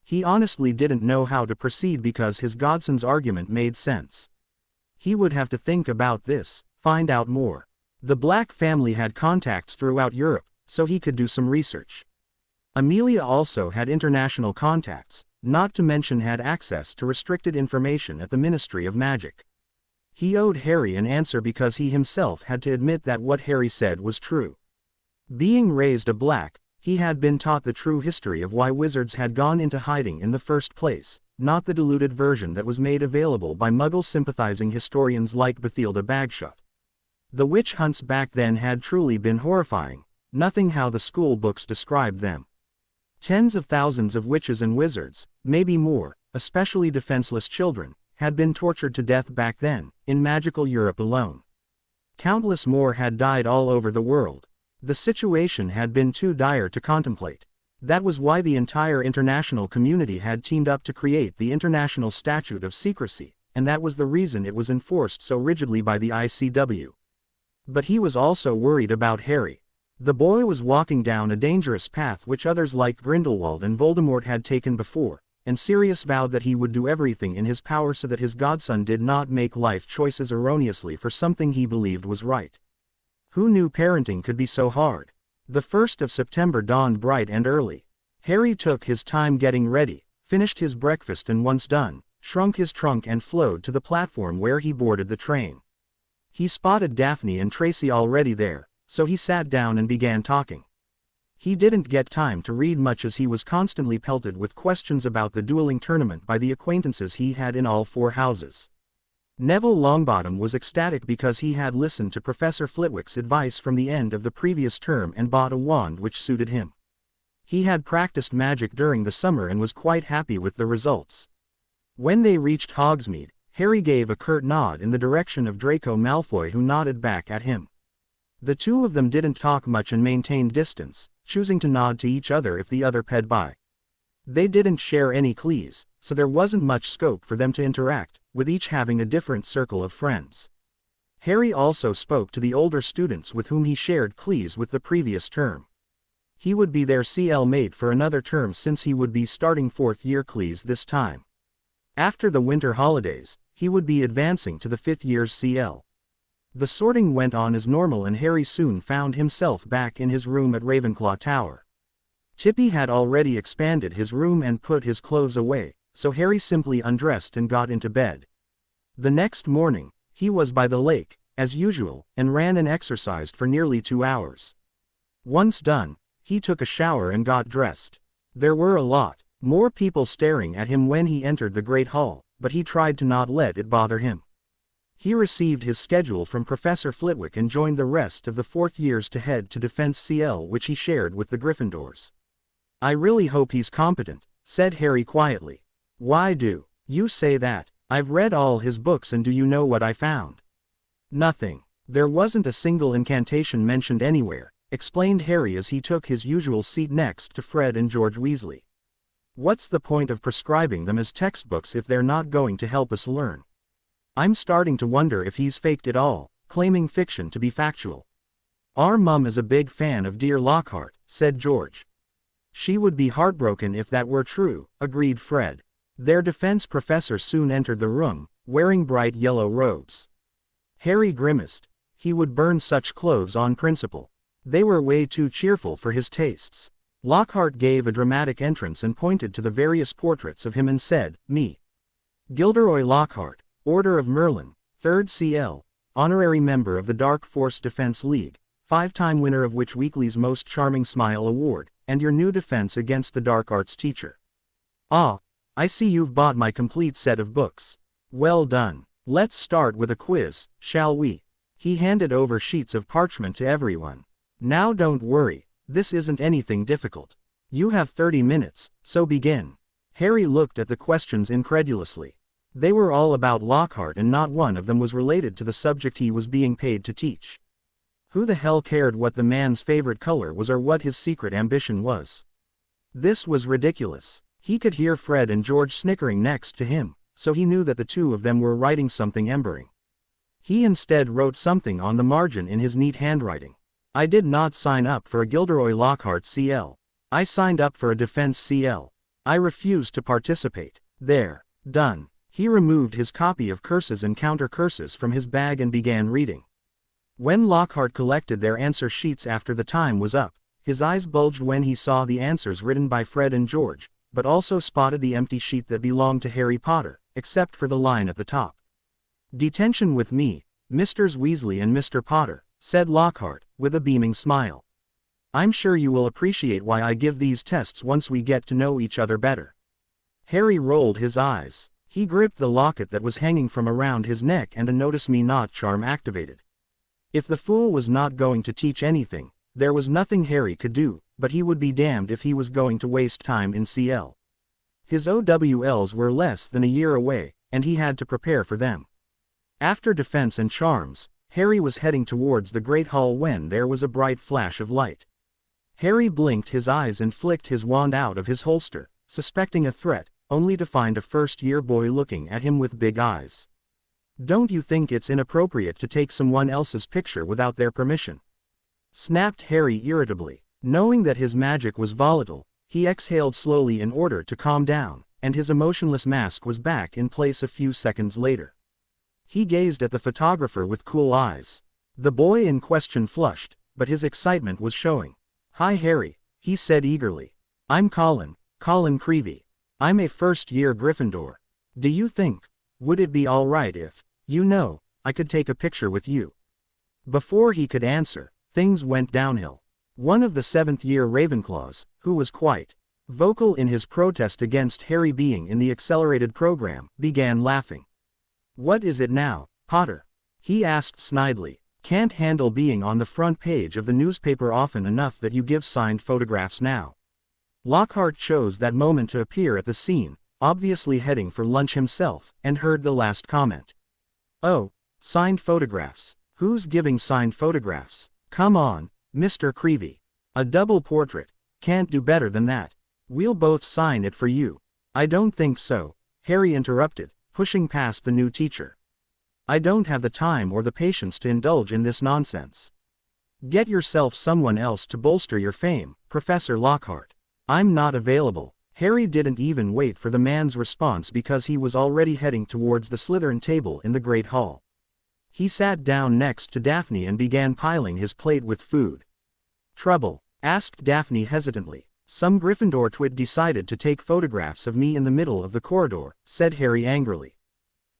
He honestly didn't know how to proceed because his godson's argument made sense. He would have to think about this, find out more. The Black family had contacts throughout Europe, so he could do some research. Amelia also had international contacts, not to mention had access to restricted information at the Ministry of Magic. He owed Harry an answer because he himself had to admit that what Harry said was true. Being raised a Black, he had been taught the true history of why wizards had gone into hiding in the first place, not the diluted version that was made available by Muggle-sympathizing historians like Bathilda Bagshot. The witch hunts back then had truly been horrifying, nothing how the school books described them. Tens of thousands of witches and wizards, maybe more, especially defenseless children, had been tortured to death back then, in magical Europe alone. Countless more had died all over the world. The situation had been too dire to contemplate. That was why the entire international community had teamed up to create the International Statute of Secrecy, and that was the reason it was enforced so rigidly by the ICW. But he was also worried about Harry. The boy was walking down a dangerous path which others like Grindelwald and Voldemort had taken before, and Sirius vowed that he would do everything in his power so that his godson did not make life choices erroneously for something he believed was right. Who knew parenting could be so hard? The 1st of September dawned bright and early. Harry took his time getting ready, finished his breakfast and once done, shrunk his trunk and flowed to the platform where he boarded the train. He spotted Daphne and Tracy already there, so he sat down and began talking. He didn't get time to read much as he was constantly pelted with questions about the dueling tournament by the acquaintances he had in all 4 houses. Neville Longbottom was ecstatic because he had listened to Professor Flitwick's advice from the end of the previous term and bought a wand which suited him. He had practiced magic during the summer and was quite happy with the results. When they reached Hogsmeade, Harry gave a curt nod in the direction of Draco Malfoy, who nodded back at him. The two of them didn't talk much and maintained distance, choosing to nod to each other if the other ped by. They didn't share any clees, so there wasn't much scope for them to interact, with each having a different circle of friends. Harry also spoke to the older students with whom he shared clees with the previous term. He would be their CL mate for another term since he would be starting 4th year CLEs this time. After the winter holidays, he would be advancing to the 5th year's CL. The sorting went on as normal and Harry soon found himself back in his room at Ravenclaw Tower. Chippy had already expanded his room and put his clothes away, so Harry simply undressed and got into bed. The next morning, he was by the lake, as usual, and ran and exercised for nearly 2 hours. Once done, he took a shower and got dressed. There were a lot more people staring at him when he entered the Great Hall, but he tried to not let it bother him. He received his schedule from Professor Flitwick and joined the rest of the 4th years to head to Defense CL, which he shared with the Gryffindors. "I really hope he's competent," said Harry quietly. "Why do you say that? I've read all his books, and do you know what I found?" "Nothing. There wasn't a single incantation mentioned anywhere," explained Harry as he took his usual seat next to Fred and George Weasley. "What's the point of prescribing them as textbooks if they're not going to help us learn? I'm starting to wonder if he's faked it all, claiming fiction to be factual." "Our mum is a big fan of Dear Lockhart," said George. "She would be heartbroken if that were true," agreed Fred. Their defense professor soon entered the room, wearing bright yellow robes. Harry grimaced. He would burn such clothes on principle. They were way too cheerful for his tastes. Lockhart gave a dramatic entrance and pointed to the various portraits of him and said, "Me. Gilderoy Lockhart, Order of Merlin, 3rd CL, honorary member of the Dark Force Defense League, 5-time winner of Witch Weekly's Most Charming Smile Award, and your new defense against the dark arts teacher. Ah, I see you've bought my complete set of books. Well done. Let's start with a quiz, shall we?" He handed over sheets of parchment to everyone. "Now don't worry, this isn't anything difficult. You have 30 minutes, so begin." Harry looked at the questions incredulously. They were all about Lockhart and not one of them was related to the subject he was being paid to teach. Who the hell cared what the man's favorite color was or what his secret ambition was? This was ridiculous. He could hear Fred and George snickering next to him, so he knew that the two of them were writing something embering. He instead wrote something on the margin in his neat handwriting. "I did not sign up for a Gilderoy Lockhart CL. I signed up for a Defense CL. I refused to participate." There. Done. He removed his copy of Curses and Counter Curses from his bag and began reading. When Lockhart collected their answer sheets after the time was up, his eyes bulged when he saw the answers written by Fred and George, but also spotted the empty sheet that belonged to Harry Potter, except for the line at the top. "Detention with me, Misters Weasley and Mr. Potter," said Lockhart, with a beaming smile. "I'm sure you will appreciate why I give these tests once we get to know each other better." Harry rolled his eyes. He gripped the locket that was hanging from around his neck and a Notice Me Not charm activated. If the fool was not going to teach anything, there was nothing Harry could do, but he would be damned if he was going to waste time in CL. His OWLs were less than a year away, and he had to prepare for them. After defense and charms, Harry was heading towards the Great Hall when there was a bright flash of light. Harry blinked his eyes and flicked his wand out of his holster, suspecting a threat, only to find a first-year boy looking at him with big eyes. "Don't you think it's inappropriate to take someone else's picture without their permission?" snapped Harry irritably. Knowing that his magic was volatile, he exhaled slowly in order to calm down, and his emotionless mask was back in place a few seconds later. He gazed at the photographer with cool eyes. The boy in question flushed, but his excitement was showing. "Hi Harry," he said eagerly. "I'm Colin Creevy. I'm a first-year Gryffindor. Do you think, would it be all right if, I could take a picture with you?" Before he could answer, things went downhill. One of the 7th-year Ravenclaws, who was quite vocal in his protest against Harry being in the accelerated program, began laughing. "What is it now, Potter?" he asked snidely. "Can't handle being on the front page of the newspaper often enough that you give signed photographs now." Lockhart chose that moment to appear at the scene, obviously heading for lunch himself, and heard the last comment. "Oh, signed photographs. Who's giving signed photographs? Come on, Mr. Creevy. A double portrait. Can't do better than that. We'll both sign it for you." "I don't think so," Harry interrupted, pushing past the new teacher. "I don't have the time or the patience to indulge in this nonsense." Get yourself someone else to bolster your fame, Professor Lockhart. I'm not available. Harry didn't even wait for the man's response because he was already heading towards the Slytherin table in the Great Hall. He sat down next to Daphne and began piling his plate with food. Trouble? Asked Daphne hesitantly. Some Gryffindor twit decided to take photographs of me in the middle of the corridor, said Harry angrily.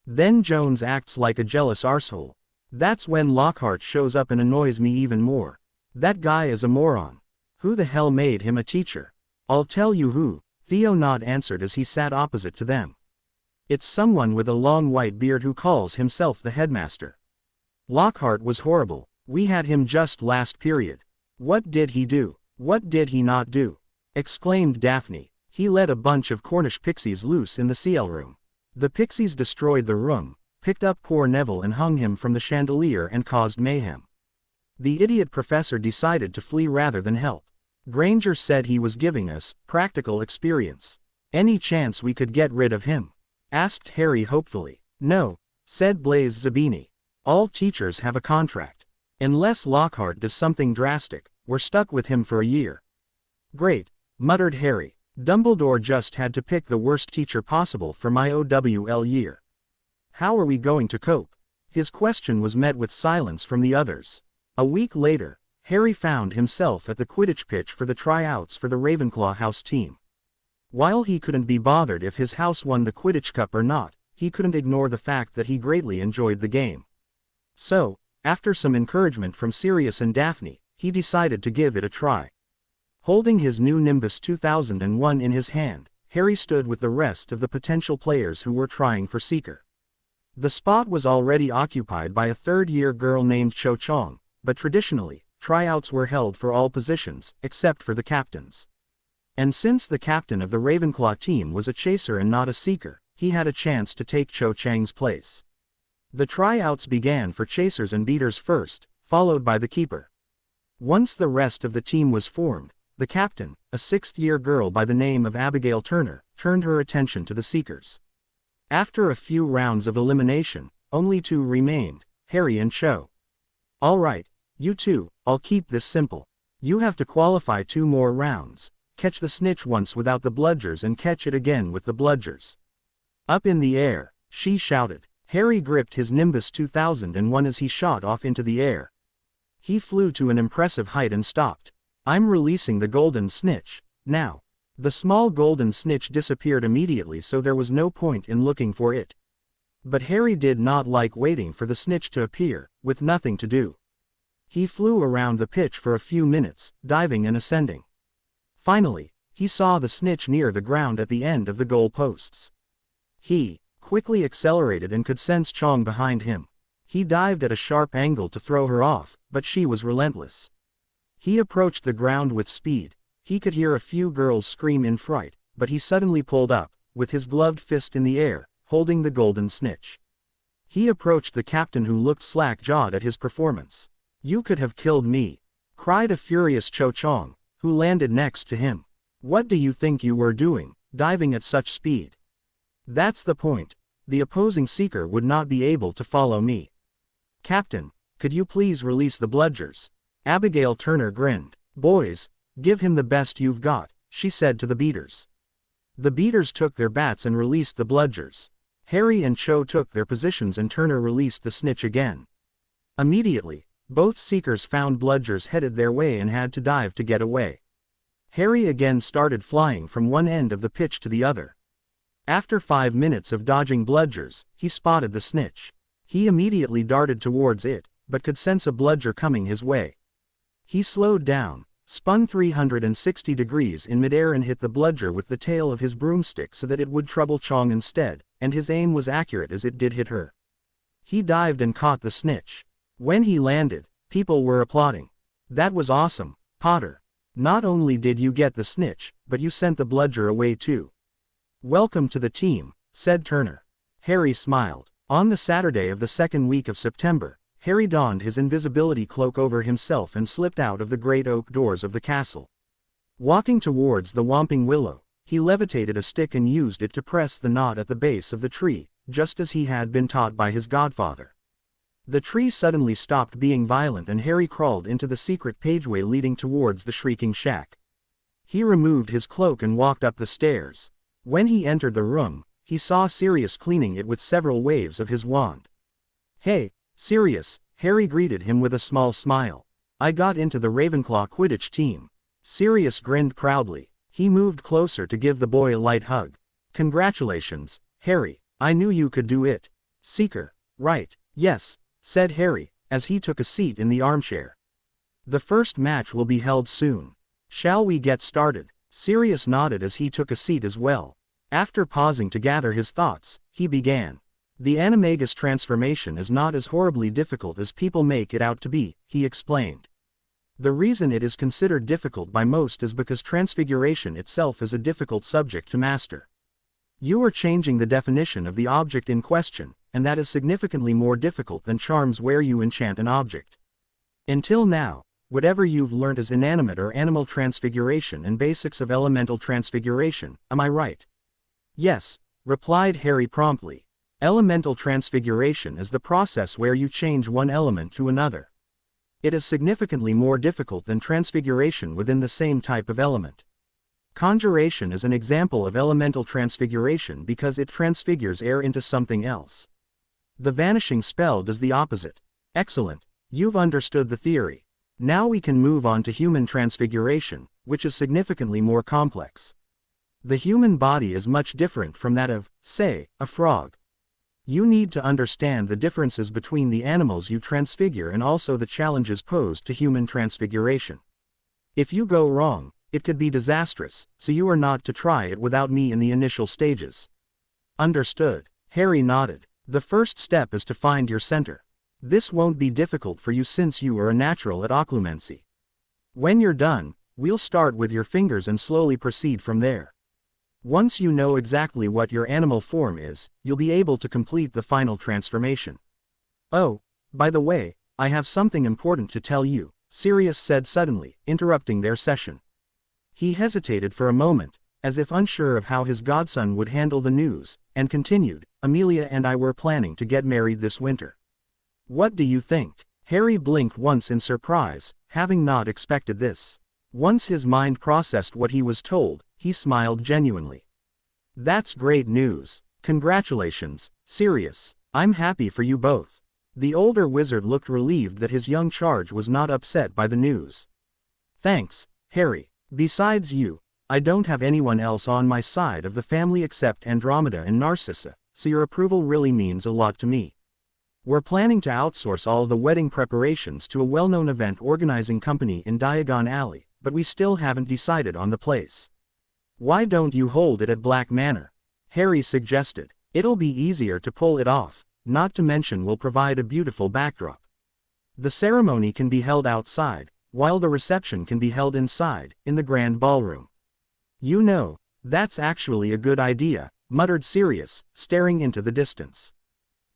Then Jones acts like a jealous arsehole. That's when Lockhart shows up and annoys me even more. That guy is a moron. Who the hell made him a teacher? I'll tell you who, Theonard answered as he sat opposite to them. It's someone with a long white beard who calls himself the headmaster. Lockhart was horrible. We had him just last period. What did he do? What did he not do? Exclaimed Daphne. He let a bunch of Cornish pixies loose in the CL room. The pixies destroyed the room, picked up poor Neville and hung him from the chandelier and caused mayhem. The idiot professor decided to flee rather than help. Granger said he was giving us practical experience. Any chance we could get rid of him? Asked Harry hopefully. No, said Blaise Zabini. All teachers have a contract. Unless Lockhart does something drastic, we're stuck with him for a year. Great, muttered Harry. Dumbledore just had to pick the worst teacher possible for my OWL year. How are we going to cope? His question was met with silence from the others. A week later, Harry found himself at the Quidditch pitch for the tryouts for the Ravenclaw house team. While he couldn't be bothered if his house won the Quidditch Cup or not, he couldn't ignore the fact that he greatly enjoyed the game. So, after some encouragement from Sirius and Daphne, he decided to give it a try. Holding his new Nimbus 2001 in his hand, Harry stood with the rest of the potential players who were trying for Seeker. The spot was already occupied by a third-year girl named Cho Chang, but traditionally, tryouts were held for all positions, except for the captains. And since the captain of the Ravenclaw team was a chaser and not a seeker, he had a chance to take Cho Chang's place. The tryouts began for chasers and beaters first, followed by the keeper. Once the rest of the team was formed, the captain, a sixth-year girl by the name of Abigail Turner, turned her attention to the seekers. After a few rounds of elimination, only two remained, Harry and Cho. All right, you two, I'll keep this simple. You have to qualify 2 more rounds, catch the snitch once without the bludgers and catch it again with the bludgers. Up in the air, she shouted. Harry gripped his Nimbus 2001 as he shot off into the air. He flew to an impressive height and stopped. I'm releasing the golden snitch, now. The small golden snitch disappeared immediately, so there was no point in looking for it. But Harry did not like waiting for the snitch to appear, with nothing to do. He flew around the pitch for a few minutes, diving and ascending. Finally, he saw the snitch near the ground at the end of the goal posts. He quickly accelerated and could sense Chong behind him. He dived at a sharp angle to throw her off, but she was relentless. He approached the ground with speed. He could hear a few girls scream in fright, but he suddenly pulled up, with his gloved fist in the air, holding the golden snitch. He approached the captain, who looked slack-jawed at his performance. You could have killed me, cried a furious Cho Chang, who landed next to him. What do you think you were doing, diving at such speed? That's the point. The opposing seeker would not be able to follow me. Captain, could you please release the bludgers? Abigail Turner grinned. Boys, give him the best you've got, she said to the beaters. The beaters took their bats and released the bludgers. Harry and Cho took their positions and Turner released the snitch again. Immediately, both seekers found bludgers headed their way and had to dive to get away. Harry again started flying from one end of the pitch to the other. After 5 minutes of dodging bludgers, he spotted the snitch. He immediately darted towards it, but could sense a bludger coming his way. He slowed down, spun 360 degrees in midair and hit the bludger with the tail of his broomstick so that it would trouble Chong instead, and his aim was accurate as it did hit her. He dived and caught the snitch. When he landed, people were applauding. That was awesome, Potter. Not only did you get the snitch, but you sent the bludger away too. Welcome to the team, said Turner. Harry smiled. On the Saturday of the second week of September, Harry donned his invisibility cloak over himself and slipped out of the great oak doors of the castle. Walking towards the Whomping Willow, he levitated a stick and used it to press the knot at the base of the tree, just as he had been taught by his godfather. The tree suddenly stopped being violent and Harry crawled into the secret passageway leading towards the shrieking shack. He removed his cloak and walked up the stairs. When he entered the room, he saw Sirius cleaning it with several waves of his wand. "Hey, Sirius," Harry greeted him with a small smile. "I got into the Ravenclaw Quidditch team." Sirius grinned proudly. He moved closer to give the boy a light hug. "Congratulations, Harry, I knew you could do it." "Seeker, right, yes," said Harry, as he took a seat in the armchair. "The first match will be held soon. Shall we get started?" Sirius nodded as he took a seat as well. After pausing to gather his thoughts, he began. "The animagus transformation is not as horribly difficult as people make it out to be," he explained. "The reason it is considered difficult by most is because transfiguration itself is a difficult subject to master. You are changing the definition of the object in question, and that is significantly more difficult than charms where you enchant an object. Until now, whatever you've learnt is inanimate or animal transfiguration and basics of elemental transfiguration, am I right?" "Yes," replied Harry promptly. "Elemental transfiguration is the process where you change one element to another. It is significantly more difficult than transfiguration within the same type of element. Conjuration is an example of elemental transfiguration because it transfigures air into something else. The vanishing spell does the opposite." "Excellent, you've understood the theory. Now we can move on to human transfiguration, which is significantly more complex. The human body is much different from that of, say, a frog. You need to understand the differences between the animals you transfigure and also the challenges posed to human transfiguration. If you go wrong, it could be disastrous, so you are not to try it without me in the initial stages." "Understood," Harry nodded. "The first step is to find your center. This won't be difficult for you since you are a natural at occlumency. When you're done, we'll start with your fingers and slowly proceed from there. Once you know exactly what your animal form is, you'll be able to complete the final transformation." "Oh, by the way, I have something important to tell you," Sirius said suddenly, interrupting their session. He hesitated for a moment, as if unsure of how his godson would handle the news, and continued, "Amelia and I were planning to get married this winter. What do you think?" Harry blinked once in surprise, having not expected this. Once his mind processed what he was told, he smiled genuinely. "That's great news. Congratulations, Sirius. I'm happy for you both." The older wizard looked relieved that his young charge was not upset by the news. "Thanks, Harry. Besides you, I don't have anyone else on my side of the family except Andromeda and Narcissa, so your approval really means a lot to me. We're planning to outsource all the wedding preparations to a well-known event organizing company in Diagon Alley, but we still haven't decided on the place. Why don't you hold it at Black Manor?" Harry suggested. "It'll be easier to pull it off, not to mention we'll provide a beautiful backdrop. The ceremony can be held outside, while the reception can be held inside, in the grand ballroom." "You know, that's actually a good idea," muttered Sirius, staring into the distance.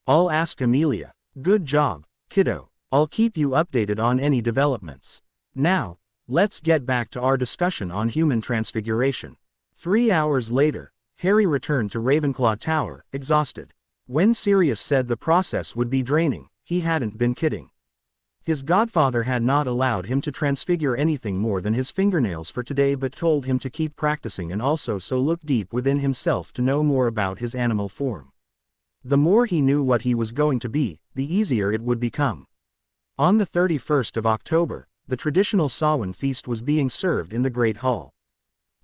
"I'll ask Amelia." "Good job, kiddo. I'll keep you updated on any developments. Now, let's get back to our discussion on human transfiguration." 3 hours later, Harry returned to Ravenclaw Tower, exhausted. When Sirius said the process would be draining, he hadn't been kidding. His godfather had not allowed him to transfigure anything more than his fingernails for today but told him to keep practicing and also so look deep within himself to know more about his animal form. The more he knew what he was going to be, the easier it would become. On the 31st of October, the traditional Samhain feast was being served in the Great Hall.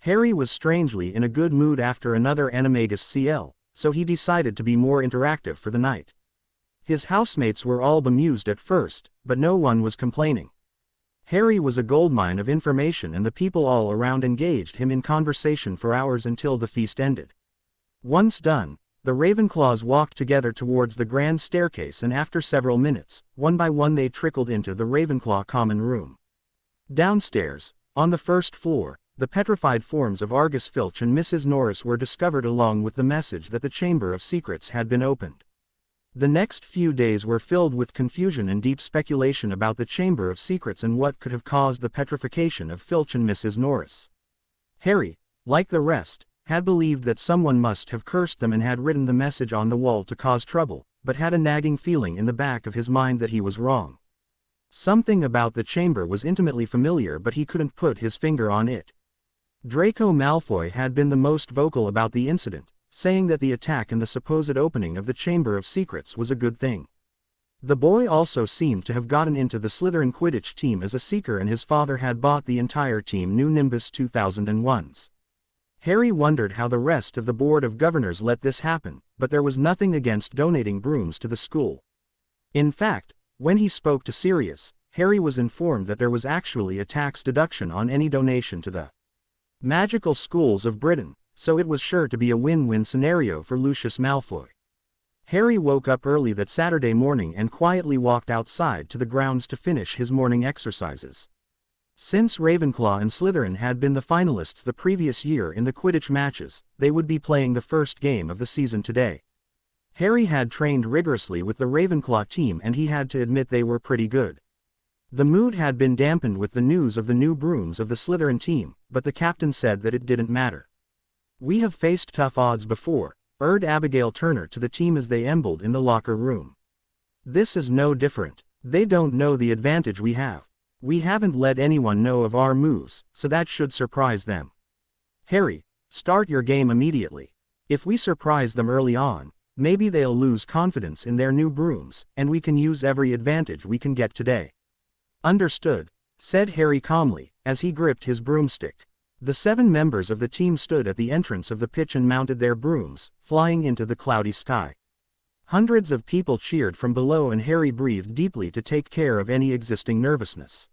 Harry was strangely in a good mood after another animagus CL, so he decided to be more interactive for the night. His housemates were all bemused at first, but no one was complaining. Harry was a goldmine of information and the people all around engaged him in conversation for hours until the feast ended. Once done, the Ravenclaws walked together towards the grand staircase and after several minutes, one by one they trickled into the Ravenclaw common room. Downstairs, on the first floor, the petrified forms of Argus Filch and Mrs. Norris were discovered along with the message that the Chamber of Secrets had been opened. The next few days were filled with confusion and deep speculation about the Chamber of Secrets and what could have caused the petrification of Filch and Mrs. Norris. Harry, like the rest, had believed that someone must have cursed them and had written the message on the wall to cause trouble, but had a nagging feeling in the back of his mind that he was wrong. Something about the chamber was intimately familiar, but he couldn't put his finger on it. Draco Malfoy had been the most vocal about the incident, saying that the attack and the supposed opening of the Chamber of Secrets was a good thing. The boy also seemed to have gotten into the Slytherin Quidditch team as a seeker, and his father had bought the entire team new Nimbus 2001s. Harry wondered how the rest of the Board of Governors let this happen, but there was nothing against donating brooms to the school. In fact, when he spoke to Sirius, Harry was informed that there was actually a tax deduction on any donation to the magical schools of Britain, so it was sure to be a win-win scenario for Lucius Malfoy. Harry woke up early that Saturday morning and quietly walked outside to the grounds to finish his morning exercises. Since Ravenclaw and Slytherin had been the finalists the previous year in the Quidditch matches, they would be playing the first game of the season today. Harry had trained rigorously with the Ravenclaw team, and he had to admit they were pretty good. The mood had been dampened with the news of the new brooms of the Slytherin team, but the captain said that it didn't matter. "We have faced tough odds before," urged Abigail Turner to the team as they ambled in the locker room. "This is no different. They don't know the advantage we have. We haven't let anyone know of our moves, so that should surprise them. Harry, start your game immediately. If we surprise them early on, maybe they'll lose confidence in their new brooms, and we can use every advantage we can get today." "Understood," said Harry calmly, as he gripped his broomstick. The 7 members of the team stood at the entrance of the pitch and mounted their brooms, flying into the cloudy sky. Hundreds of people cheered from below, and Harry breathed deeply to take care of any existing nervousness.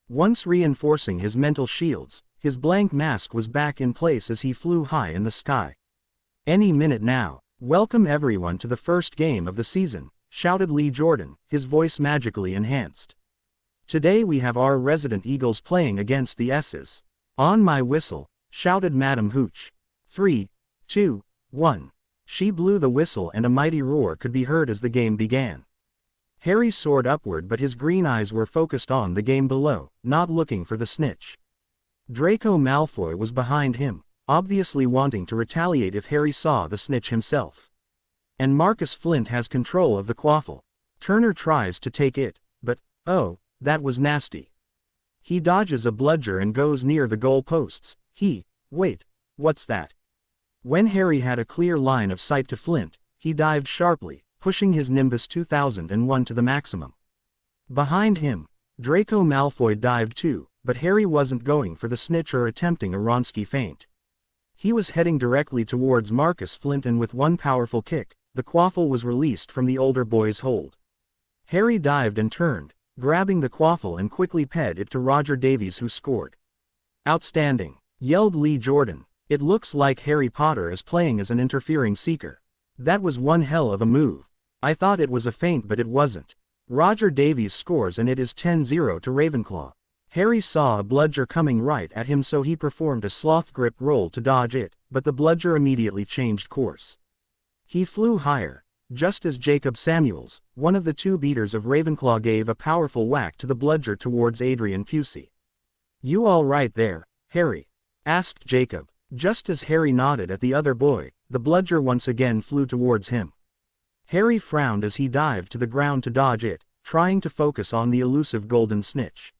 Once reinforcing his mental shields, his blank mask was back in place as he flew high in the sky. "Any minute now. Welcome everyone to the first game of the season," shouted Lee Jordan, his voice magically enhanced. "Today we have our resident Eagles playing against the S's. On my whistle," shouted Madam Hooch. 3, 2, 1. She blew the whistle and a mighty roar could be heard as the game began. Harry soared upward, but his green eyes were focused on the game below, not looking for the snitch. Draco Malfoy was behind him, obviously wanting to retaliate if Harry saw the snitch himself. And Marcus Flint has control of the quaffle. Turner tries to take it, but, oh, that was nasty. He dodges a bludger and goes near the goal posts. Wait, what's that? When Harry had a clear line of sight to Flint, he dived sharply, pushing his Nimbus 2001 to the maximum. Behind him, Draco Malfoy dived too, but Harry wasn't going for the snitch or attempting a Wronski feint. He was heading directly towards Marcus Flint, and with one powerful kick, the quaffle was released from the older boy's hold. Harry dived and turned, grabbing the quaffle and quickly ped it to Roger Davies, who scored. "Outstanding," yelled Lee Jordan. "It looks like Harry Potter is playing as an interfering seeker. That was one hell of a move. I thought it was a feint, but it wasn't." Roger Davies scores, and it is 10-0 to Ravenclaw. Harry saw a bludger coming right at him, so he performed a sloth grip roll to dodge it, but the bludger immediately changed course. He flew higher, just as Jacob Samuels, one of the 2 beaters of Ravenclaw, gave a powerful whack to the bludger towards Adrian Pusey. "You all right there, Harry?" asked Jacob. Just as Harry nodded at the other boy, the bludger once again flew towards him. Harry frowned as he dived to the ground to dodge it, trying to focus on the elusive golden snitch.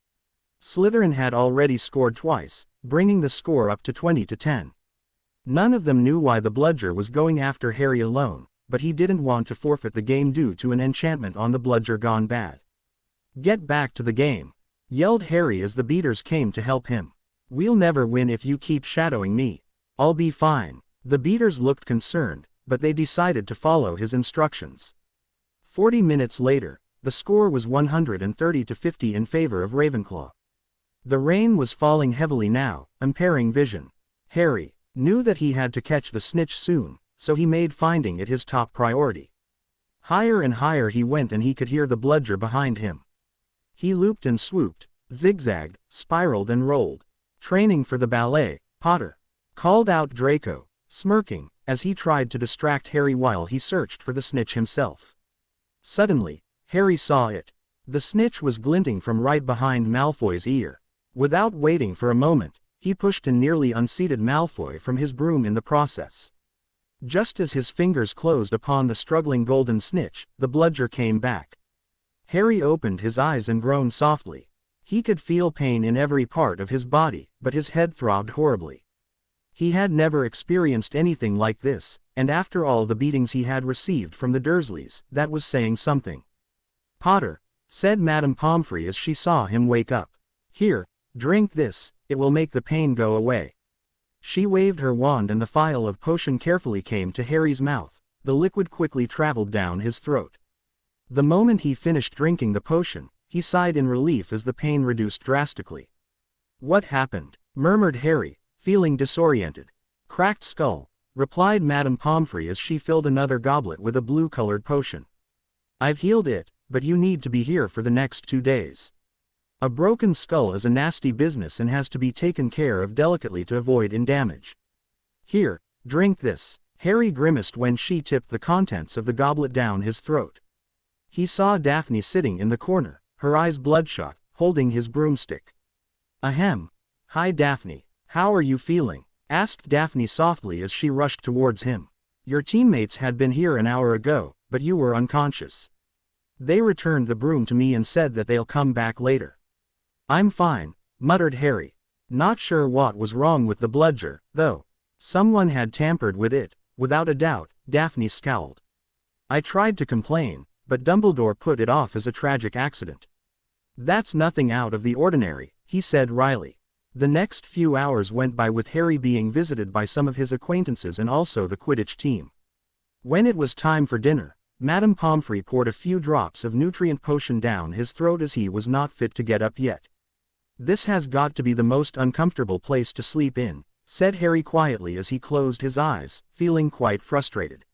Slytherin had already scored twice, bringing the score up to 20-10. None of them knew why the bludger was going after Harry alone, but he didn't want to forfeit the game due to an enchantment on the bludger gone bad. "Get back to the game," yelled Harry as the beaters came to help him. "We'll never win if you keep shadowing me." "I'll be fine." The beaters looked concerned, but they decided to follow his instructions. 40 minutes later, the score was 130-50 in favor of Ravenclaw. The rain was falling heavily now, impairing vision. Harry knew that he had to catch the snitch soon, so he made finding it his top priority. Higher and higher he went, and he could hear the bludger behind him. He looped and swooped, zigzagged, spiraled and rolled. "Training for the ballet, Potter," called out Draco, smirking, as he tried to distract Harry while he searched for the snitch himself. Suddenly, Harry saw it. The snitch was glinting from right behind Malfoy's ear. Without waiting for a moment, he pushed and nearly unseated Malfoy from his broom in the process. Just as his fingers closed upon the struggling golden snitch, the bludger came back. Harry opened his eyes and groaned softly. He could feel pain in every part of his body, but his head throbbed horribly. He had never experienced anything like this, and after all the beatings he had received from the Dursleys, that was saying something. "Potter," said Madame Pomfrey as she saw him wake up. "Here, drink this, it will make the pain go away." She waved her wand and the phial of potion carefully came to Harry's mouth. The liquid quickly traveled down his throat. The moment he finished drinking the potion, he sighed in relief as the pain reduced drastically. "What happened?" murmured Harry, feeling disoriented. "Cracked skull," replied Madame Pomfrey as she filled another goblet with a blue-colored potion. "I've healed it, but you need to be here for the next 2 days. A broken skull is a nasty business and has to be taken care of delicately to avoid damage. Here, drink this." Harry grimaced when she tipped the contents of the goblet down his throat. He saw Daphne sitting in the corner, her eyes bloodshot, holding his broomstick. "Ahem. Hi Daphne, how are you feeling?" asked Daphne softly as she rushed towards him. "Your teammates had been here an hour ago, but you were unconscious. They returned the broom to me and said that they'll come back later." "I'm fine," muttered Harry. Not sure what was wrong with the bludger, though. Someone had tampered with it, without a doubt. Daphne scowled. "I tried to complain, but Dumbledore put it off as a tragic accident." "That's nothing out of the ordinary," he said wryly. The next few hours went by with Harry being visited by some of his acquaintances and also the Quidditch team. When it was time for dinner, Madame Pomfrey poured a few drops of nutrient potion down his throat as he was not fit to get up yet. "This has got to be the most uncomfortable place to sleep in," said Harry quietly as he closed his eyes, feeling quite frustrated.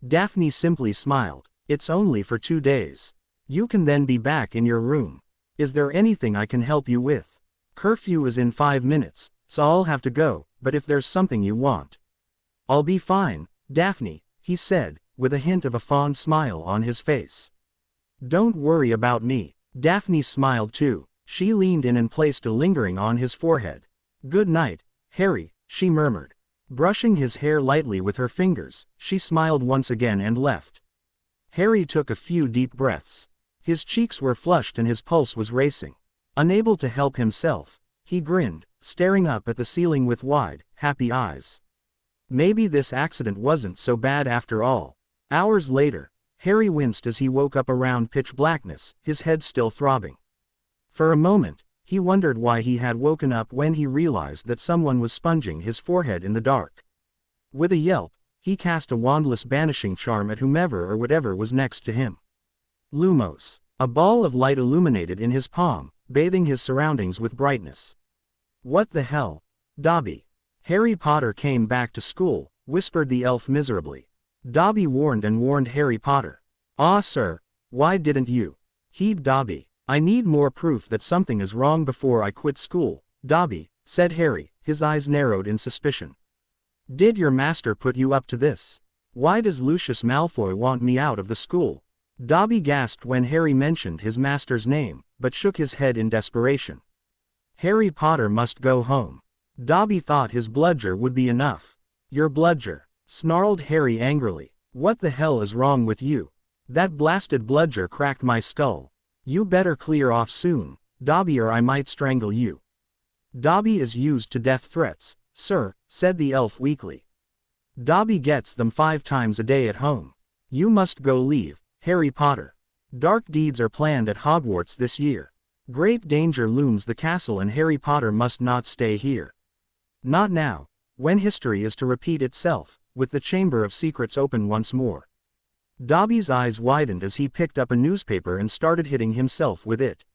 Daphne simply smiled. "It's only for 2 days. You can then be back in your room. Is there anything I can help you with? Curfew is in 5 minutes, so I'll have to go, but if there's something you want." "I'll be fine, Daphne," he said, with a hint of a fond smile on his face. "Don't worry about me." Daphne smiled too. She leaned in and placed a lingering on his forehead. "Good night, Harry," she murmured. Brushing his hair lightly with her fingers, she smiled once again and left. Harry took a few deep breaths. His cheeks were flushed and his pulse was racing. Unable to help himself, he grinned, staring up at the ceiling with wide, happy eyes. Maybe this accident wasn't so bad after all. Hours later, Harry winced as he woke up around pitch blackness, his head still throbbing. For a moment, he wondered why he had woken up when he realized that someone was sponging his forehead in the dark. With a yelp, he cast a wandless banishing charm at whomever or whatever was next to him. Lumos. A ball of light illuminated in his palm, bathing his surroundings with brightness. "What the hell? Dobby." "Harry Potter came back to school," whispered the elf miserably. Dobby warned Harry Potter. "Ah sir, why didn't you?" heaved Dobby. "I need more proof that something is wrong before I quit school, Dobby," said Harry, his eyes narrowed in suspicion. "Did your master put you up to this? Why does Lucius Malfoy want me out of the school?" Dobby gasped when Harry mentioned his master's name, but shook his head in desperation. Harry Potter must go home. Dobby thought his bludger would be enough. "Your bludger," snarled Harry angrily. "What the hell is wrong with you? That blasted bludger cracked my skull. You better clear off soon, Dobby, or I might strangle you." "Dobby is used to death threats, sir," said the elf weakly. "Dobby gets them 5 times a day at home. You must go leave, Harry Potter. Dark deeds are planned at Hogwarts this year. Great danger looms the castle and Harry Potter must not stay here. Not now, when history is to repeat itself, with the Chamber of Secrets open once more." Dobby's eyes widened as he picked up a newspaper and started hitting himself with it.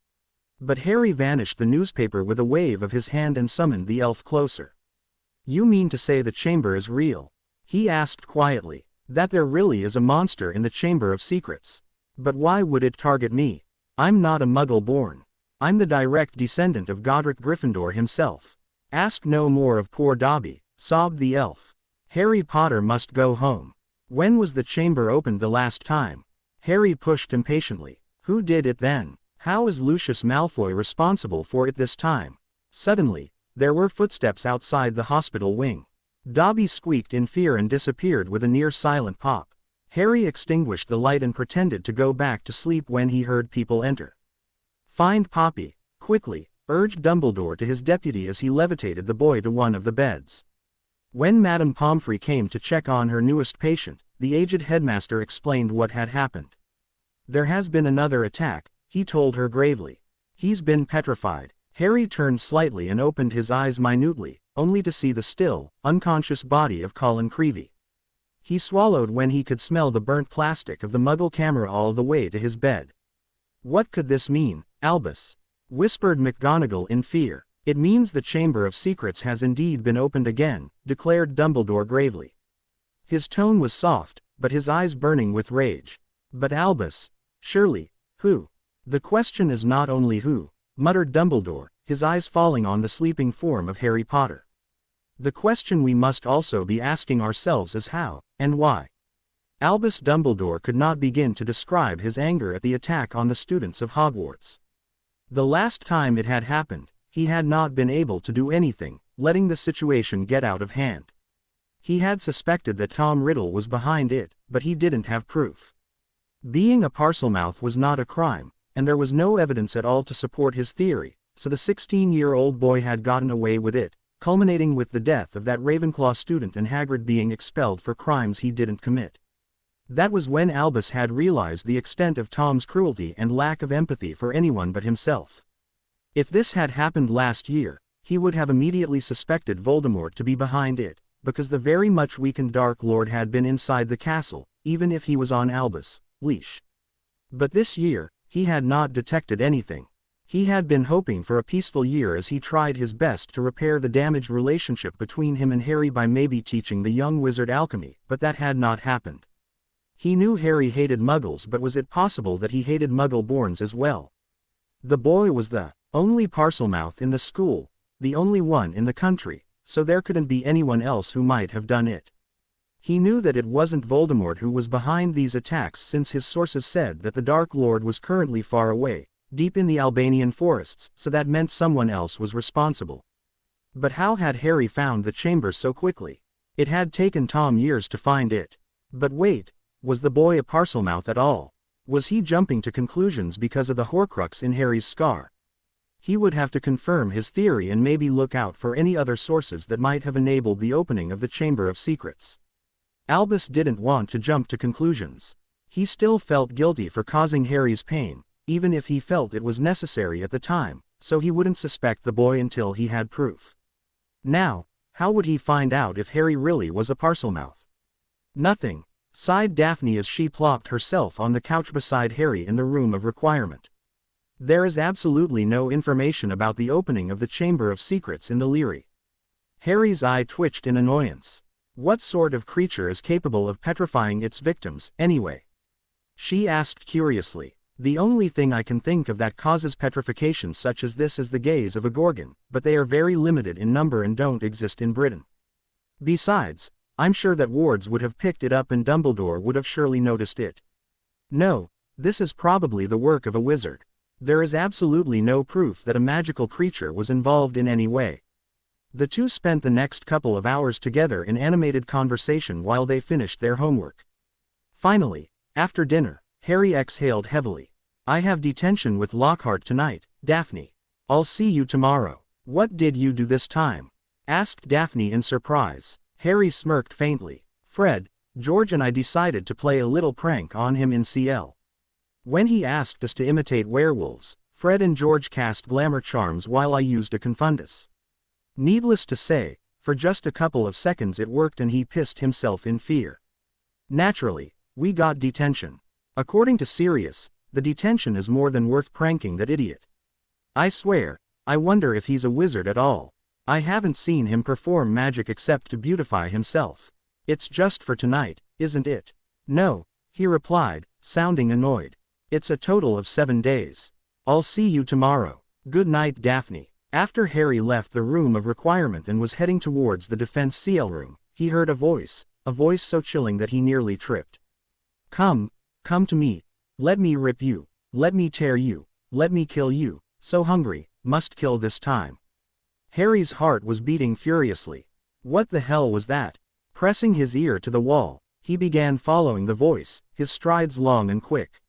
But Harry vanished the newspaper with a wave of his hand and summoned the elf closer. "You mean to say the chamber is real?" he asked quietly. "That there really is a monster in the Chamber of Secrets? But why would it target me? I'm not a Muggle born. I'm the direct descendant of Godric Gryffindor himself." "Ask no more of poor Dobby," sobbed the elf. "Harry Potter must go home. When was the chamber opened the last time?" Harry pushed impatiently. "Who did it then? How is Lucius Malfoy responsible for it this time?" Suddenly, there were footsteps outside the hospital wing. Dobby squeaked in fear and disappeared with a near-silent pop. Harry extinguished the light and pretended to go back to sleep when he heard people enter. "Find Poppy, quickly," urged Dumbledore to his deputy as he levitated the boy to one of the beds. When Madame Pomfrey came to check on her newest patient, the aged headmaster explained what had happened. "There has been another attack," he told her gravely. "He's been petrified." Harry turned slightly and opened his eyes minutely, only to see the still, unconscious body of Colin Creevey. He swallowed when he could smell the burnt plastic of the Muggle camera all the way to his bed. "What could this mean, Albus?" whispered McGonagall in fear. "It means the Chamber of Secrets has indeed been opened again," declared Dumbledore gravely. His tone was soft, but his eyes burning with rage. "But Albus, surely, who?" "The question is not only who," muttered Dumbledore, his eyes falling on the sleeping form of Harry Potter. "The question we must also be asking ourselves is how, and why." Albus Dumbledore could not begin to describe his anger at the attack on the students of Hogwarts. The last time it had happened, he had not been able to do anything, letting the situation get out of hand. He had suspected that Tom Riddle was behind it, but he didn't have proof. Being a Parselmouth was not a crime, and there was no evidence at all to support his theory, so the 16-year-old boy had gotten away with it, culminating with the death of that Ravenclaw student and Hagrid being expelled for crimes he didn't commit. That was when Albus had realized the extent of Tom's cruelty and lack of empathy for anyone but himself. If this had happened last year, he would have immediately suspected Voldemort to be behind it, because the very much weakened Dark Lord had been inside the castle, even if he was on Albus' leash. But this year, he had not detected anything. He had been hoping for a peaceful year as he tried his best to repair the damaged relationship between him and Harry by maybe teaching the young wizard alchemy, but that had not happened. He knew Harry hated Muggles, but was it possible that he hated Muggle-borns as well? The boy was the only Parselmouth in the school, the only one in the country, so there couldn't be anyone else who might have done it. He knew that it wasn't Voldemort who was behind these attacks since his sources said that the Dark Lord was currently far away, deep in the Albanian forests, so that meant someone else was responsible. But how had Harry found the chamber so quickly? It had taken Tom years to find it. But wait, was the boy a Parselmouth at all? Was he jumping to conclusions because of the Horcrux in Harry's scar? He would have to confirm his theory and maybe look out for any other sources that might have enabled the opening of the Chamber of Secrets. Albus didn't want to jump to conclusions. He still felt guilty for causing Harry's pain, even if he felt it was necessary at the time, so he wouldn't suspect the boy until he had proof. Now, how would he find out if Harry really was a Parselmouth? "Nothing," sighed Daphne as she plopped herself on the couch beside Harry in the room of requirement. "There is absolutely no information about the opening of the Chamber of Secrets in the Leary." Harry's eye twitched in annoyance. What sort of creature is capable of petrifying its victims, anyway? She asked curiously. "The only thing I can think of that causes petrification such as this is the gaze of a Gorgon, but they are very limited in number and don't exist in Britain. Besides, I'm sure that wards would have picked it up and Dumbledore would have surely noticed it. No, this is probably the work of a wizard. There is absolutely no proof that a magical creature was involved in any way." The two spent the next couple of hours together in animated conversation while they finished their homework. Finally, after dinner, Harry exhaled heavily. "I have detention with Lockhart tonight, Daphne. I'll see you tomorrow." "What did you do this time?" asked Daphne in surprise. Harry smirked faintly. "Fred, George and I decided to play a little prank on him in CL. When he asked us to imitate werewolves, Fred and George cast glamour charms while I used a confundus. Needless to say, for just a couple of seconds it worked and he pissed himself in fear. Naturally, we got detention. According to Sirius, the detention is more than worth pranking that idiot. I swear, I wonder if he's a wizard at all. I haven't seen him perform magic except to beautify himself. It's just for tonight, isn't it?" "No," he replied, sounding annoyed. "It's a total of 7 days. I'll see you tomorrow. Good night, Daphne." After Harry left the room of requirement and was heading towards the defense CL room, he heard a voice so chilling that he nearly tripped. Come to me. Let me rip you. Let me tear you. Let me kill you. So hungry, must kill this time." Harry's heart was beating furiously. What the hell was that? Pressing his ear to the wall, he began following the voice, his strides long and quick.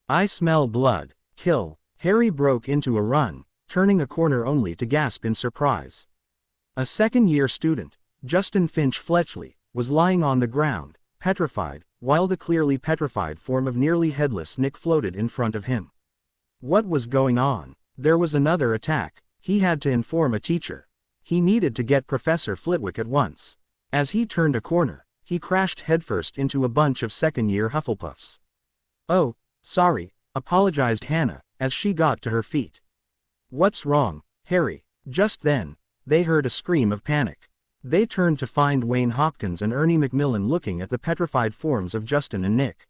I smell blood. Kill. Harry broke into a run, turning a corner only to gasp in surprise. A second-year student, Justin Finch Fletchley, was lying on the ground, petrified, while the clearly petrified form of nearly headless Nick floated in front of him. What was going on? There was another attack. He had to inform a teacher. He needed to get Professor Flitwick at once. As he turned a corner, he crashed headfirst into a bunch of second-year Hufflepuffs. Oh, sorry, apologized Hannah, as she got to her feet. What's wrong, Harry? Just then, they heard a scream of panic. They turned to find Wayne Hopkins and Ernie Macmillan looking at the petrified forms of Justin and Nick.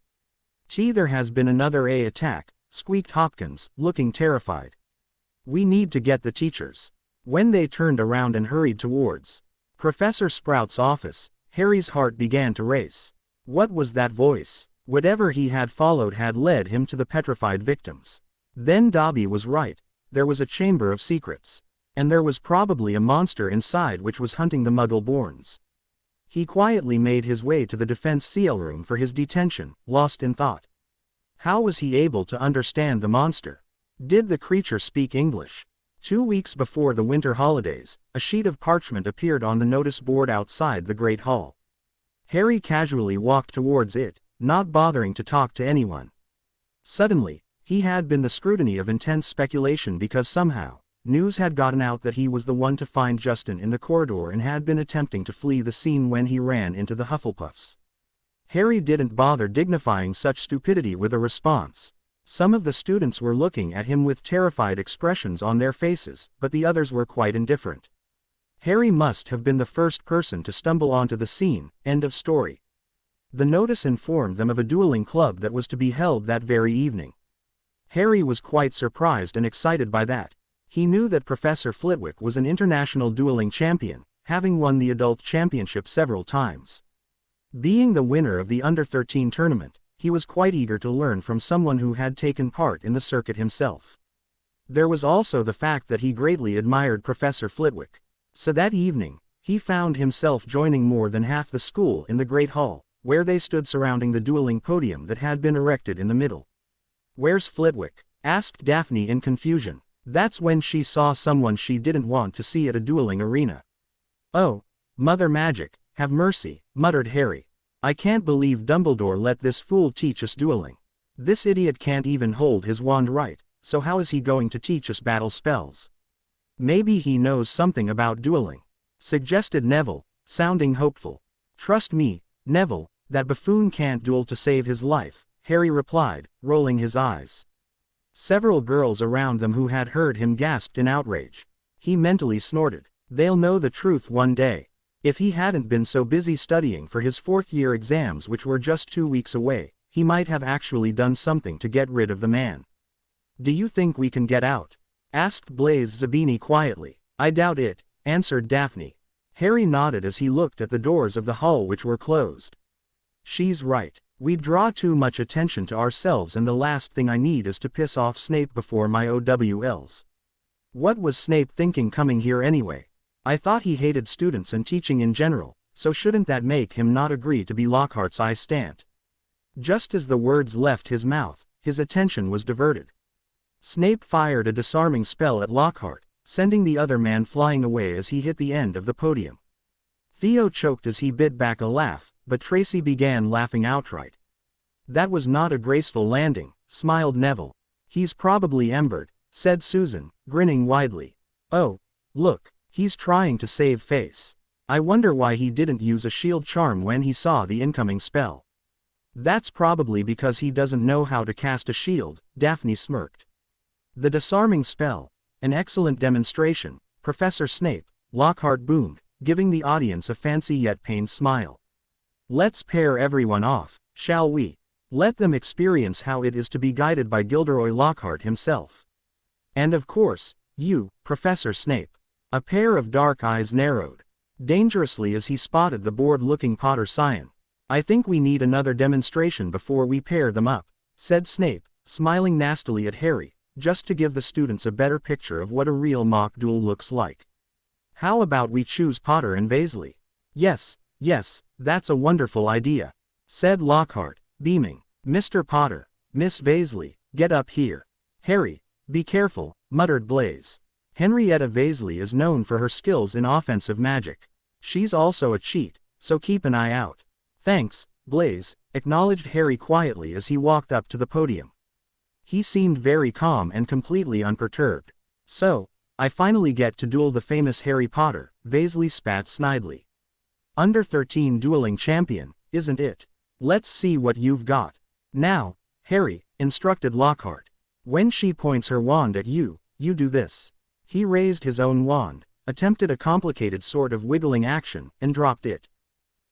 There has been another attack, squeaked Hopkins, looking terrified. We need to get the teachers. When they turned around and hurried towards Professor Sprout's office, Harry's heart began to race. What was that voice? Whatever he had followed had led him to the petrified victims. Then Dobby was right. There was a chamber of secrets. And there was probably a monster inside which was hunting the Muggle-borns. He quietly made his way to the defense seal room for his detention, lost in thought. How was he able to understand the monster? Did the creature speak English? 2 weeks before the winter holidays, a sheet of parchment appeared on the notice board outside the Great Hall. Harry casually walked towards it, not bothering to talk to anyone. Suddenly, he had been the scrutiny of intense speculation because somehow, news had gotten out that he was the one to find Justin in the corridor and had been attempting to flee the scene when he ran into the Hufflepuffs. Harry didn't bother dignifying such stupidity with a response. Some of the students were looking at him with terrified expressions on their faces, but the others were quite indifferent. Harry must have been the first person to stumble onto the scene, end of story. The notice informed them of a dueling club that was to be held that very evening. Harry was quite surprised and excited by that. He knew that Professor Flitwick was an international dueling champion, having won the adult championship several times. Being the winner of the Under-13 tournament, he was quite eager to learn from someone who had taken part in the circuit himself. There was also the fact that he greatly admired Professor Flitwick. So that evening, he found himself joining more than half the school in the Great Hall, where they stood surrounding the dueling podium that had been erected in the middle. "Where's Flitwick?" asked Daphne in confusion. That's when she saw someone she didn't want to see at a dueling arena. "Oh, Mother Magic, have mercy," muttered Harry. "I can't believe Dumbledore let this fool teach us dueling. This idiot can't even hold his wand right, so how is he going to teach us battle spells?" "Maybe he knows something about dueling," suggested Neville, sounding hopeful. "Trust me, Neville, that buffoon can't duel to save his life," Harry replied, rolling his eyes. Several girls around them who had heard him gasped in outrage. He mentally snorted. They'll know the truth one day. If he hadn't been so busy studying for his fourth-year exams which were just 2 weeks away, he might have actually done something to get rid of the man. "Do you think we can get out?" asked Blaise Zabini quietly. "I doubt it," answered Daphne. Harry nodded as he looked at the doors of the hall which were closed. "She's right. We'd draw too much attention to ourselves and the last thing I need is to piss off Snape before my OWLs. What was Snape thinking coming here anyway? I thought he hated students and teaching in general, so shouldn't that make him not agree to be Lockhart's eye stand?" Just as the words left his mouth, his attention was diverted. Snape fired a disarming spell at Lockhart, sending the other man flying away as he hit the end of the podium. Theo choked as he bit back a laugh, but Tracy began laughing outright. "That was not a graceful landing," smiled Neville. "He's probably embered," said Susan, grinning widely. "Oh, look, he's trying to save face. I wonder why he didn't use a shield charm when he saw the incoming spell." "That's probably because he doesn't know how to cast a shield," Daphne smirked. "The disarming spell, an excellent demonstration, Professor Snape," Lockhart boomed, giving the audience a fancy yet pained smile. "Let's pair everyone off, shall we? Let them experience how it is to be guided by Gilderoy Lockhart himself. And of course, you, Professor Snape." A pair of dark eyes narrowed dangerously as he spotted the bored-looking Potter scion. "I think we need another demonstration before we pair them up," said Snape, smiling nastily at Harry, just to give the students a better picture of what a real mock duel looks like. "How about we choose Potter and Weasley? Yes, yes, that's a wonderful idea, said Lockhart, beaming. Mr. Potter, Miss Weasley, get up here. Harry, be careful, muttered Blaise. Henrietta Weasley is known for her skills in offensive magic. She's also a cheat, so keep an eye out. Thanks, Blaise, acknowledged Harry quietly as he walked up to the podium. He seemed very calm and completely unperturbed. So, I finally get to duel the famous Harry Potter, Weasley spat snidely. Under 13 dueling champion, isn't it? Let's see what you've got. Now, Harry, instructed Lockhart. When she points her wand at you, you do this. He raised his own wand, attempted a complicated sort of wiggling action, and dropped it.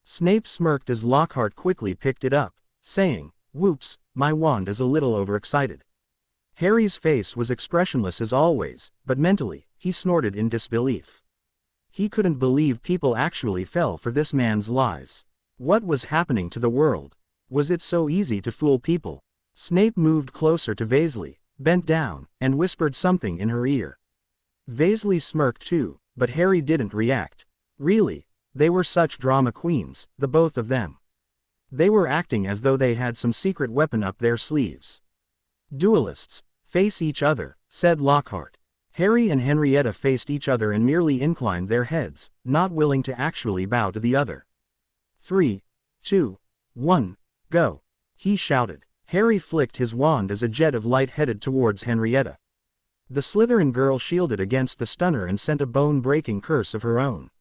Snape smirked as Lockhart quickly picked it up, saying, "Whoops, my wand is a little overexcited." Harry's face was expressionless as always, but mentally, he snorted in disbelief. He couldn't believe people actually fell for this man's lies. What was happening to the world? Was it so easy to fool people? Snape moved closer to Weasley, bent down, and whispered something in her ear. Weasley smirked too, but Harry didn't react. Really, they were such drama queens, the both of them. They were acting as though they had some secret weapon up their sleeves. Duelists, face each other, said Lockhart. Harry and Henrietta faced each other and merely inclined their heads, not willing to actually bow to the other. 3, 2, 1, go, he shouted. Harry flicked his wand as a jet of light headed towards Henrietta. The Slytherin girl shielded against the stunner and sent a bone-breaking curse of her own.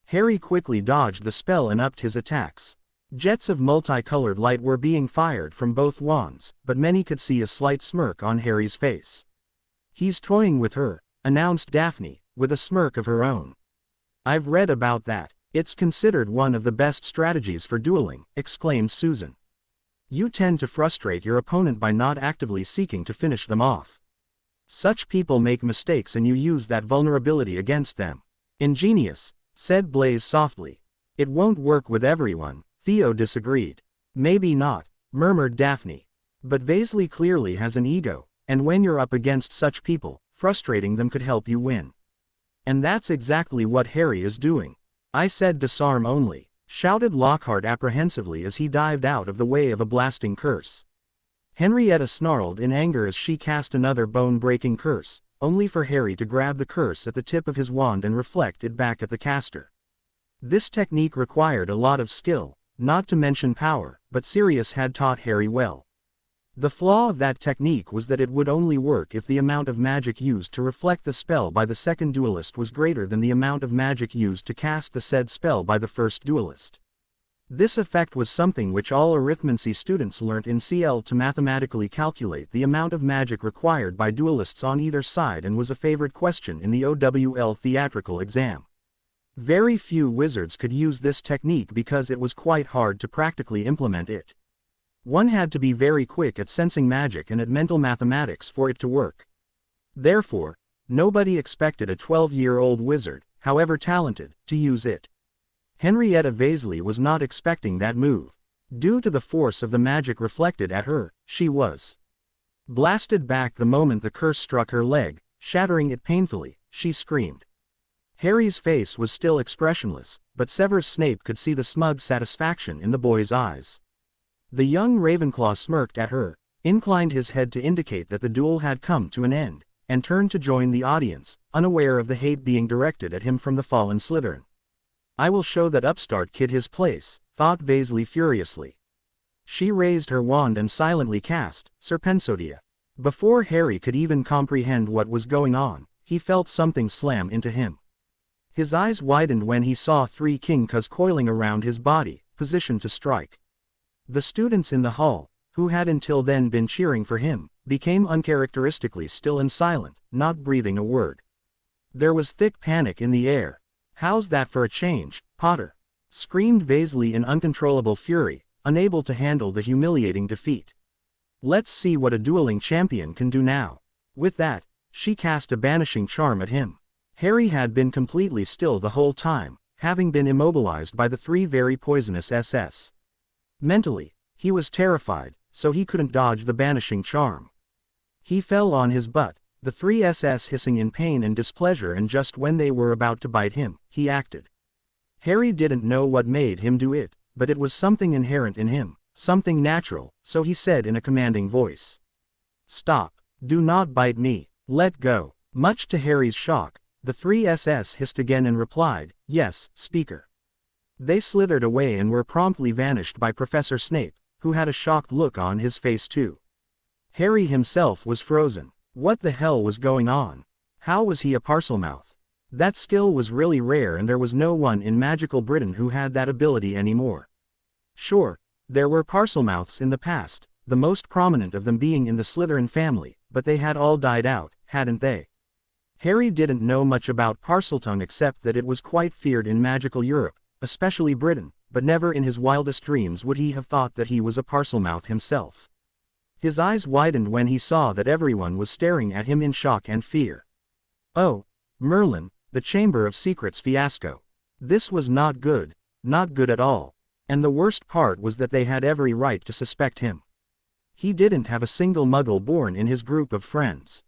Harry quickly dodged the spell and upped his attacks. Jets of multicolored light were being fired from both wands, but many could see a slight smirk on Harry's face. He's toying with her, announced Daphne, with a smirk of her own. I've read about that. It's considered one of the best strategies for dueling, exclaimed Susan. You tend to frustrate your opponent by not actively seeking to finish them off. Such people make mistakes and you use that vulnerability against them. Ingenious, said Blaise softly. It won't work with everyone, Theo disagreed. Maybe not, murmured Daphne. But Weasley clearly has an ego, and when you're up against such people, frustrating them could help you win. And that's exactly what Harry is doing. I said disarm only, shouted Lockhart apprehensively as he dived out of the way of a blasting curse. Henrietta snarled in anger as she cast another bone-breaking curse, only for Harry to grab the curse at the tip of his wand and reflect it back at the caster. This technique required a lot of skill, not to mention power, but Sirius had taught Harry well. The flaw of that technique was that it would only work if the amount of magic used to reflect the spell by the second duelist was greater than the amount of magic used to cast the said spell by the first duelist. This effect was something which all arithmancy students learnt in CL to mathematically calculate the amount of magic required by duelists on either side and was a favorite question in the OWL theatrical exam. Very few wizards could use this technique because it was quite hard to practically implement it. One had to be very quick at sensing magic and at mental mathematics for it to work. Therefore, nobody expected a 12-year-old wizard, however talented, to use it. Henrietta Weasley was not expecting that move. Due to the force of the magic reflected at her, she was blasted back the moment the curse struck her leg, shattering it painfully. She screamed. Harry's face was still expressionless, but Severus Snape could see the smug satisfaction in the boy's eyes. The young Ravenclaw smirked at her, inclined his head to indicate that the duel had come to an end, and turned to join the audience, unaware of the hate being directed at him from the fallen Slytherin. I will show that upstart kid his place, thought Weasley furiously. She raised her wand and silently cast Serpensodia. Before Harry could even comprehend what was going on, he felt something slam into him. His eyes widened when he saw 3 King-Cus coiling around his body, positioned to strike. The students in the hall, who had until then been cheering for him, became uncharacteristically still and silent, not breathing a word. There was thick panic in the air. How's that for a change, Potter? Screamed Weasley in uncontrollable fury, unable to handle the humiliating defeat. Let's see what a dueling champion can do now. With that, she cast a banishing charm at him. Harry had been completely still the whole time, having been immobilized by the 3 very poisonous SS. Mentally, he was terrified, so he couldn't dodge the banishing charm. He fell on his butt, the 3 SS hissing in pain and displeasure, and just when they were about to bite him, he acted. Harry didn't know what made him do it, but it was something inherent in him, something natural, so he said in a commanding voice. "Stop. Do not bite me. Let go." Much to Harry's shock, the three SS hissed again and replied, "Yes, Speaker." They slithered away and were promptly vanished by Professor Snape, who had a shocked look on his face too. Harry himself was frozen. What the hell was going on? How was he a Parselmouth? That skill was really rare and there was no one in magical Britain who had that ability anymore. Sure, there were Parselmouths in the past, the most prominent of them being in the Slytherin family, but they had all died out, hadn't they? Harry didn't know much about Parseltongue except that it was quite feared in magical Europe, especially Britain, but never in his wildest dreams would he have thought that he was a Parselmouth himself. His eyes widened when he saw that everyone was staring at him in shock and fear. Oh, Merlin, the Chamber of Secrets fiasco. This was not good at all. And the worst part was that they had every right to suspect him. He didn't have a single Muggle born in his group of friends.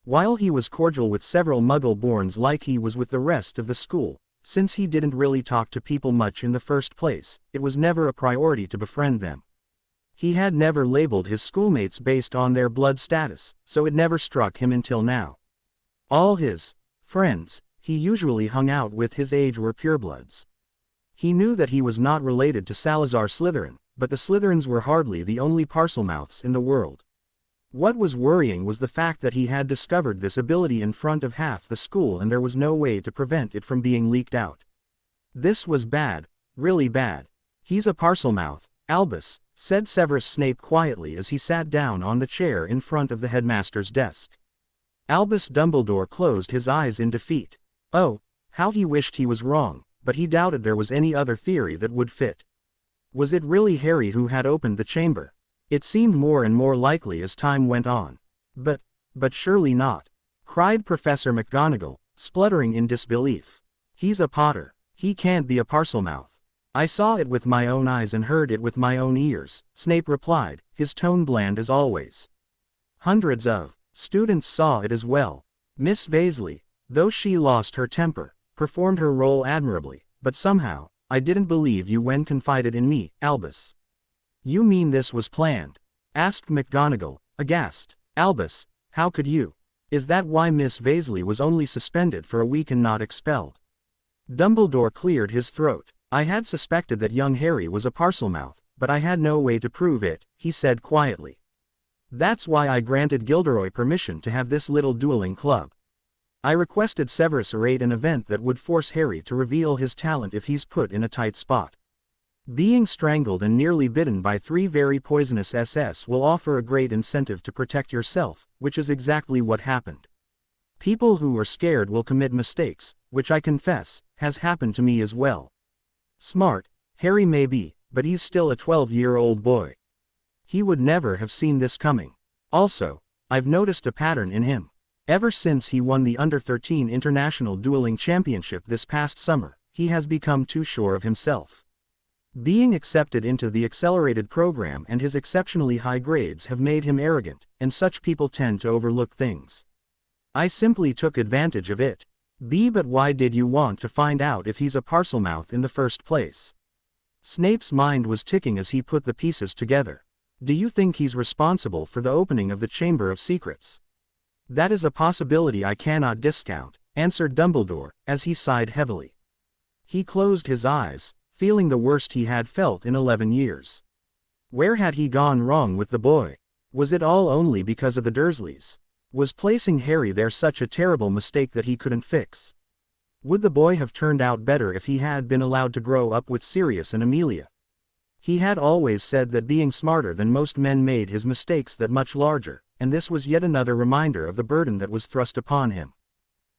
While he was cordial with several Muggle-borns like he was with the rest of the school, since he didn't really talk to people much in the first place, it was never a priority to befriend them. He had never labeled his schoolmates based on their blood status, so it never struck him until now. All his friends he usually hung out with his age were purebloods. He knew that he was not related to Salazar Slytherin, but the Slytherins were hardly the only Parselmouths in the world. What was worrying was the fact that he had discovered this ability in front of half the school and there was no way to prevent it from being leaked out. This was bad, really bad. "He's a Parselmouth, Albus," said Severus Snape quietly as he sat down on the chair in front of the headmaster's desk. Albus Dumbledore closed his eyes in defeat. Oh, how he wished he was wrong, but he doubted there was any other theory that would fit. Was it really Harry who had opened the chamber? It seemed more and more likely as time went on. But surely not," cried Professor McGonagall, spluttering in disbelief. "He's a Potter. He can't be a Parselmouth." "I saw it with my own eyes and heard it with my own ears," Snape replied, his tone bland as always. "Hundreds of students saw it as well. Miss Weasley, though she lost her temper, performed her role admirably, but somehow, I didn't believe you when confided in me, Albus." "You mean this was planned?" asked McGonagall, aghast. "Albus, how could you? Is that why Miss Weasley was only suspended for a week and not expelled?" Dumbledore cleared his throat. "I had suspected that young Harry was a Parselmouth, but I had no way to prove it," he said quietly. "That's why I granted Gilderoy permission to have this little dueling club. I requested Severus arrange an event that would force Harry to reveal his talent if he's put in a tight spot. Being strangled and nearly bitten by 3 very poisonous SS will offer a great incentive to protect yourself, which is exactly what happened. People who are scared will commit mistakes, which I confess, has happened to me as well. Smart, Harry may be, but he's still a 12-year-old boy. He would never have seen this coming. Also, I've noticed a pattern in him. Ever since he won the Under-13 International Dueling Championship this past summer, he has become too sure of himself. Being accepted into the accelerated program and his exceptionally high grades have made him arrogant, and such people tend to overlook things. I simply took advantage of it. But why did you want to find out if he's a Parselmouth in the first place?" Snape's mind was ticking as he put the pieces together. "Do you think he's responsible for the opening of the Chamber of Secrets?" "That is a possibility I cannot discount," answered Dumbledore, as he sighed heavily. He closed his eyes, feeling the worst he had felt in 11 years. Where had he gone wrong with the boy? Was it all only because of the Dursleys? Was placing Harry there such a terrible mistake that he couldn't fix? Would the boy have turned out better if he had been allowed to grow up with Sirius and Amelia? He had always said that being smarter than most men made his mistakes that much larger, and this was yet another reminder of the burden that was thrust upon him.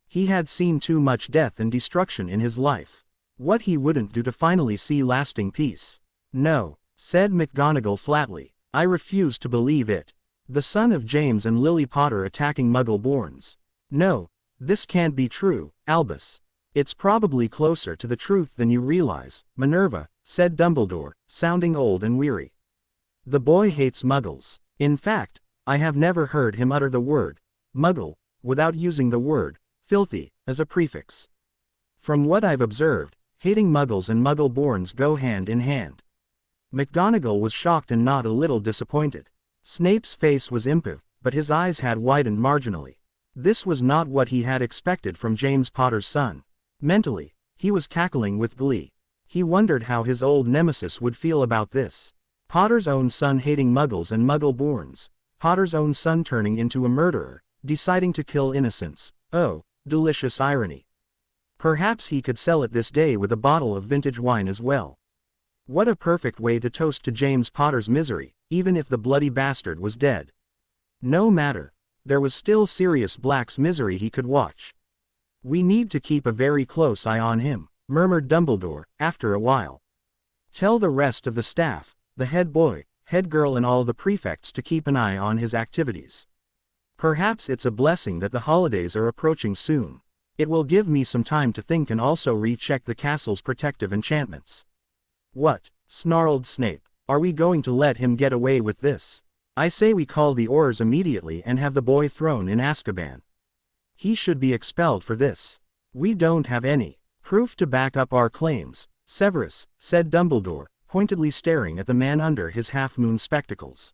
He had seen too much death and destruction in his life. What he wouldn't do to finally see lasting peace. "No," said McGonagall flatly, "I refuse to believe it. The son of James and Lily Potter attacking Muggle-borns. No, this can't be true, Albus." "It's probably closer to the truth than you realize, Minerva," said Dumbledore, sounding old and weary. "The boy hates Muggles. In fact, I have never heard him utter the word Muggle without using the word filthy as a prefix. From what I've observed, Hating Muggles and Muggle-borns go hand in hand. McGonagall was shocked and not a little disappointed. Snape's face was impassive, but his eyes had widened marginally. This was not what he had expected from James Potter's son. Mentally, he was cackling with glee. He wondered how his old nemesis would feel about this. Potter's own son hating Muggles and Muggle-borns. Potter's own son turning into a murderer, deciding to kill innocents. Oh, delicious irony. Perhaps he could sell it this day with a bottle of vintage wine as well. What a perfect way to toast to James Potter's misery, even if the bloody bastard was dead. No matter. There was still Sirius Black's misery he could watch. We need to keep a very close eye on him, murmured Dumbledore, after a while. Tell the rest of the staff, the head boy, head girl and all the prefects to keep an eye on his activities. Perhaps it's a blessing that the holidays are approaching soon. It will give me some time to think and also recheck the castle's protective enchantments. What? Snarled Snape. Are we going to let him get away with this? I say we call the Aurors immediately and have the boy thrown in Azkaban. He should be expelled for this. We don't have any proof to back up our claims, Severus, said Dumbledore, pointedly staring at the man under his half-moon spectacles.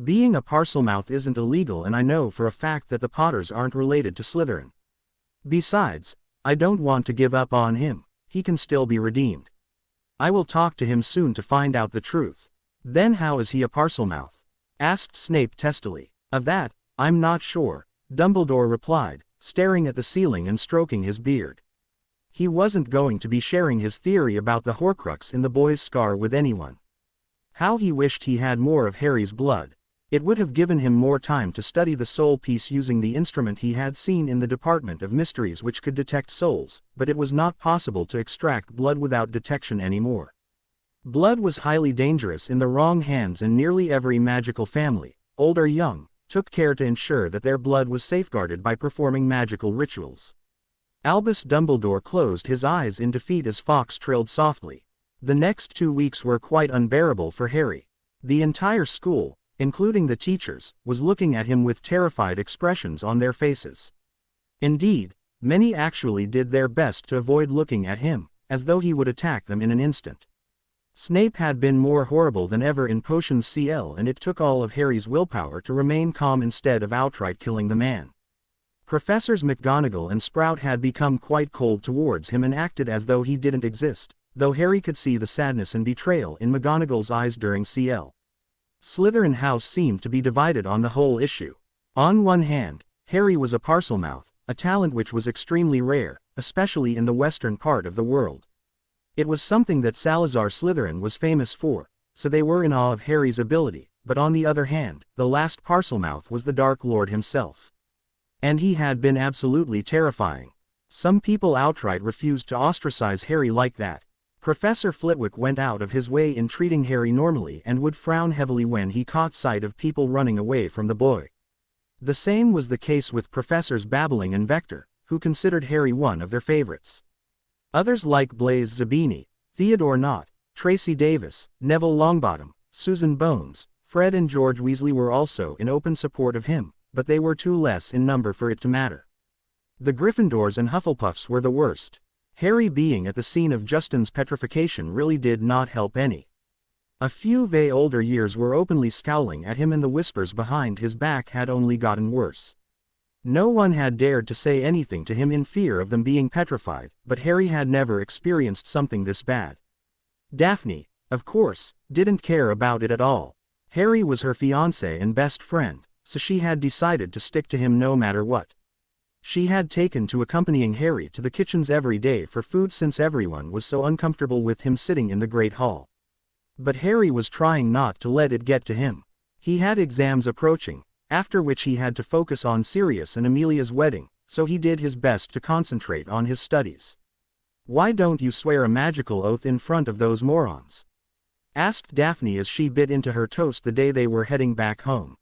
Being a Parselmouth isn't illegal and I know for a fact that the Potters aren't related to Slytherin. Besides, I don't want to give up on him, he can still be redeemed. I will talk to him soon to find out the truth. Then how is he a Parselmouth? Asked Snape testily. Of that, I'm not sure, Dumbledore replied, staring at the ceiling and stroking his beard. He wasn't going to be sharing his theory about the Horcrux in the boy's scar with anyone. How he wished he had more of Harry's blood. It would have given him more time to study the soul piece using the instrument he had seen in the Department of Mysteries which could detect souls, but it was not possible to extract blood without detection anymore. Blood was highly dangerous in the wrong hands and nearly every magical family, old or young, took care to ensure that their blood was safeguarded by performing magical rituals. Albus Dumbledore closed his eyes in defeat as Fawkes trilled softly. The next 2 weeks were quite unbearable for Harry. The entire school, including the teachers, was looking at him with terrified expressions on their faces. Indeed, many actually did their best to avoid looking at him, as though he would attack them in an instant. Snape had been more horrible than ever in Potions CL and it took all of Harry's willpower to remain calm instead of outright killing the man. Professors McGonagall and Sprout had become quite cold towards him and acted as though he didn't exist, though Harry could see the sadness and betrayal in McGonagall's eyes during CL. Slytherin House seemed to be divided on the whole issue. On one hand, Harry was a Parselmouth, a talent which was extremely rare, especially in the western part of the world. It was something that Salazar Slytherin was famous for, so they were in awe of Harry's ability, but on the other hand, the last Parselmouth was the Dark Lord himself. And he had been absolutely terrifying. Some people outright refused to ostracize Harry like that. Professor Flitwick went out of his way in treating Harry normally and would frown heavily when he caught sight of people running away from the boy. The same was the case with Professors Babbling and Vector, who considered Harry one of their favorites. Others like Blaise Zabini, Theodore Nott, Tracy Davis, Neville Longbottom, Susan Bones, Fred and George Weasley were also in open support of him, but they were too less in number for it to matter. The Gryffindors and Hufflepuffs were the worst. Harry being at the scene of Justin's petrification really did not help any. A few of the older years were openly scowling at him and the whispers behind his back had only gotten worse. No one had dared to say anything to him in fear of them being petrified, but Harry had never experienced something this bad. Daphne, of course, didn't care about it at all. Harry was her fiancé and best friend, so she had decided to stick to him no matter what. She had taken to accompanying Harry to the kitchens every day for food since everyone was so uncomfortable with him sitting in the Great Hall. But Harry was trying not to let it get to him. He had exams approaching, after which he had to focus on Sirius and Amelia's wedding, so he did his best to concentrate on his studies. "Why don't you swear a magical oath in front of those morons?" asked Daphne as she bit into her toast the day they were heading back home.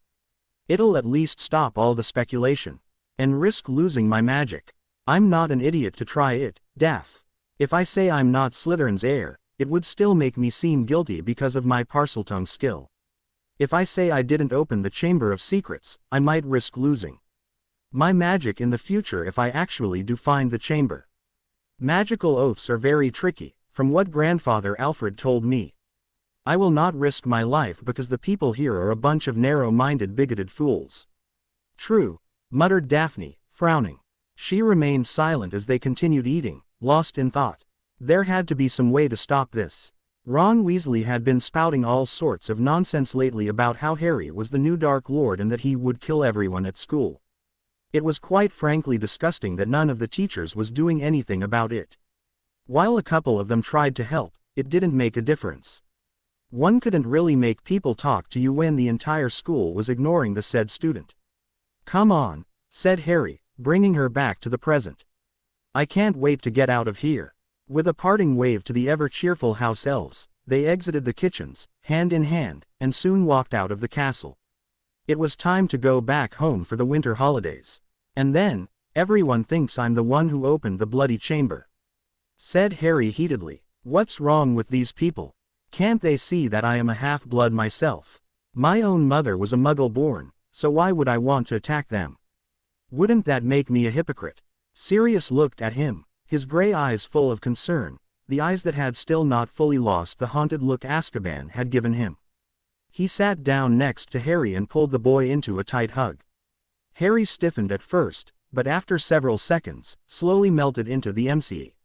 "It'll at least stop all the speculation. And risk losing my magic. I'm not an idiot to try it, Daph. If I say I'm not Slytherin's heir, it would still make me seem guilty because of my Parseltongue skill. If I say I didn't open the Chamber of Secrets, I might risk losing my magic in the future if I actually do find the chamber." Magical oaths are very tricky, from what Grandfather Alfred told me. I will not risk my life because the people here are a bunch of narrow-minded bigoted fools. True, muttered Daphne, frowning. She remained silent as they continued eating, lost in thought. There had to be some way to stop this. Ron Weasley had been spouting all sorts of nonsense lately about how Harry was the new Dark Lord and that he would kill everyone at school. It was quite frankly disgusting that none of the teachers was doing anything about it. While a couple of them tried to help, it didn't make a difference. One couldn't really make people talk to you when the entire school was ignoring the said student. Come on, said Harry, bringing her back to the present. I can't wait to get out of here. With a parting wave to the ever-cheerful house elves, they exited the kitchens, hand in hand, and soon walked out of the castle. It was time to go back home for the winter holidays. And then, everyone thinks I'm the one who opened the bloody chamber, said Harry heatedly. What's wrong with these people? Can't they see that I am a half-blood myself? My own mother was a Muggle born, so why would I want to attack them? Wouldn't that make me a hypocrite? Sirius looked at him, his gray eyes full of concern, the eyes that had still not fully lost the haunted look Azkaban had given him. He sat down next to Harry and pulled the boy into a tight hug. Harry stiffened at first, but after several seconds, slowly melted into the MCE.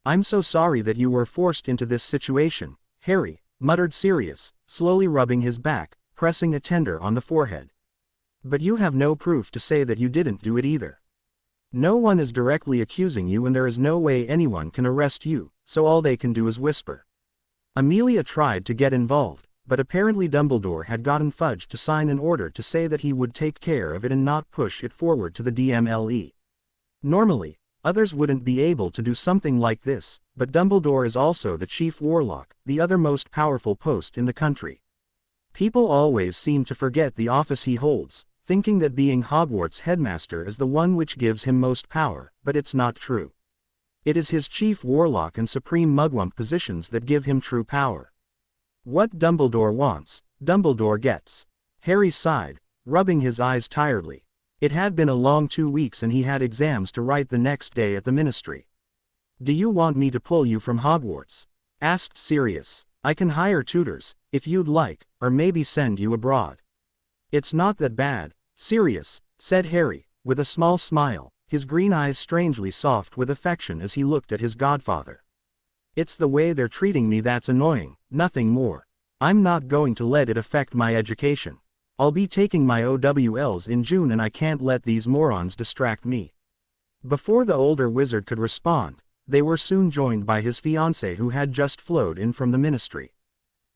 I'm so sorry that you were forced into this situation, Harry, muttered Sirius, slowly rubbing his back, pressing a tender on the forehead. But you have no proof to say that you didn't do it either. No one is directly accusing you and there is no way anyone can arrest you, so all they can do is whisper. Amelia tried to get involved, but apparently Dumbledore had gotten Fudge to sign an order to say that he would take care of it and not push it forward to the DMLE. Normally, others wouldn't be able to do something like this, but Dumbledore is also the chief warlock, the other most powerful post in the country. People always seem to forget the office he holds, thinking that being Hogwarts headmaster is the one which gives him most power, but it's not true. It is his chief warlock and supreme mugwump positions that give him true power. What Dumbledore wants, Dumbledore gets. Harry sighed, rubbing his eyes tiredly. It had been a long 2 weeks and he had exams to write the next day at the ministry. Do you want me to pull you from Hogwarts? Asked Sirius. I can hire tutors, if you'd like, or maybe send you abroad. It's not that bad, Sirius, said Harry, with a small smile, his green eyes strangely soft with affection as he looked at his godfather. It's the way they're treating me that's annoying, nothing more. I'm not going to let it affect my education. I'll be taking my OWLs in June and I can't let these morons distract me. Before the older wizard could respond, they were soon joined by his fiancée who had just flowed in from the ministry.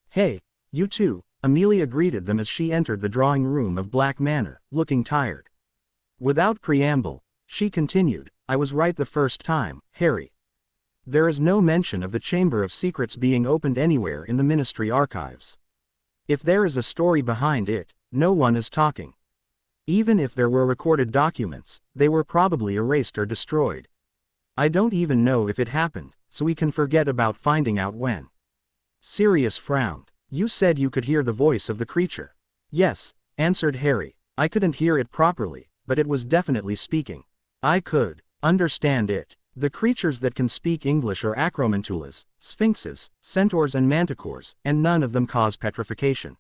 Hey, you two, Amelia greeted them as she entered the drawing room of Black Manor, looking tired. Without preamble, she continued, I was right the first time, Harry. There is no mention of the Chamber of Secrets being opened anywhere in the ministry archives. If there is a story behind it, no one is talking. Even if there were recorded documents, they were probably erased or destroyed. I don't even know if it happened, so we can forget about finding out when. Sirius frowned. You said you could hear the voice of the creature. Yes, answered Harry. I couldn't hear it properly, but it was definitely speaking. I could understand it. The creatures that can speak English are acromantulas, sphinxes, centaurs and manticores, and none of them cause petrification.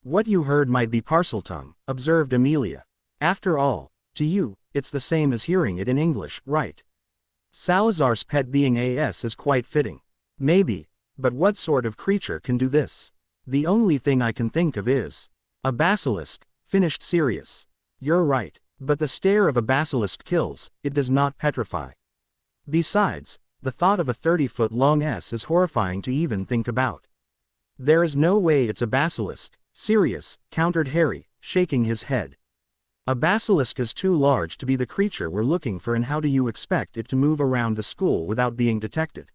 What you heard might be Parseltongue, observed Amelia. After all, to you, it's the same as hearing it in English, right? Salazar's pet being AS is quite fitting. Maybe, but what sort of creature can do this? The only thing I can think of is a basilisk, finished Sirius. You're right, but the stare of a basilisk kills, it does not petrify. Besides, the thought of a 30-foot-long S is horrifying to even think about. There is no way it's a basilisk, Sirius, countered Harry, shaking his head. A basilisk is too large to be the creature we're looking for, and how do you expect it to move around the school without being detected?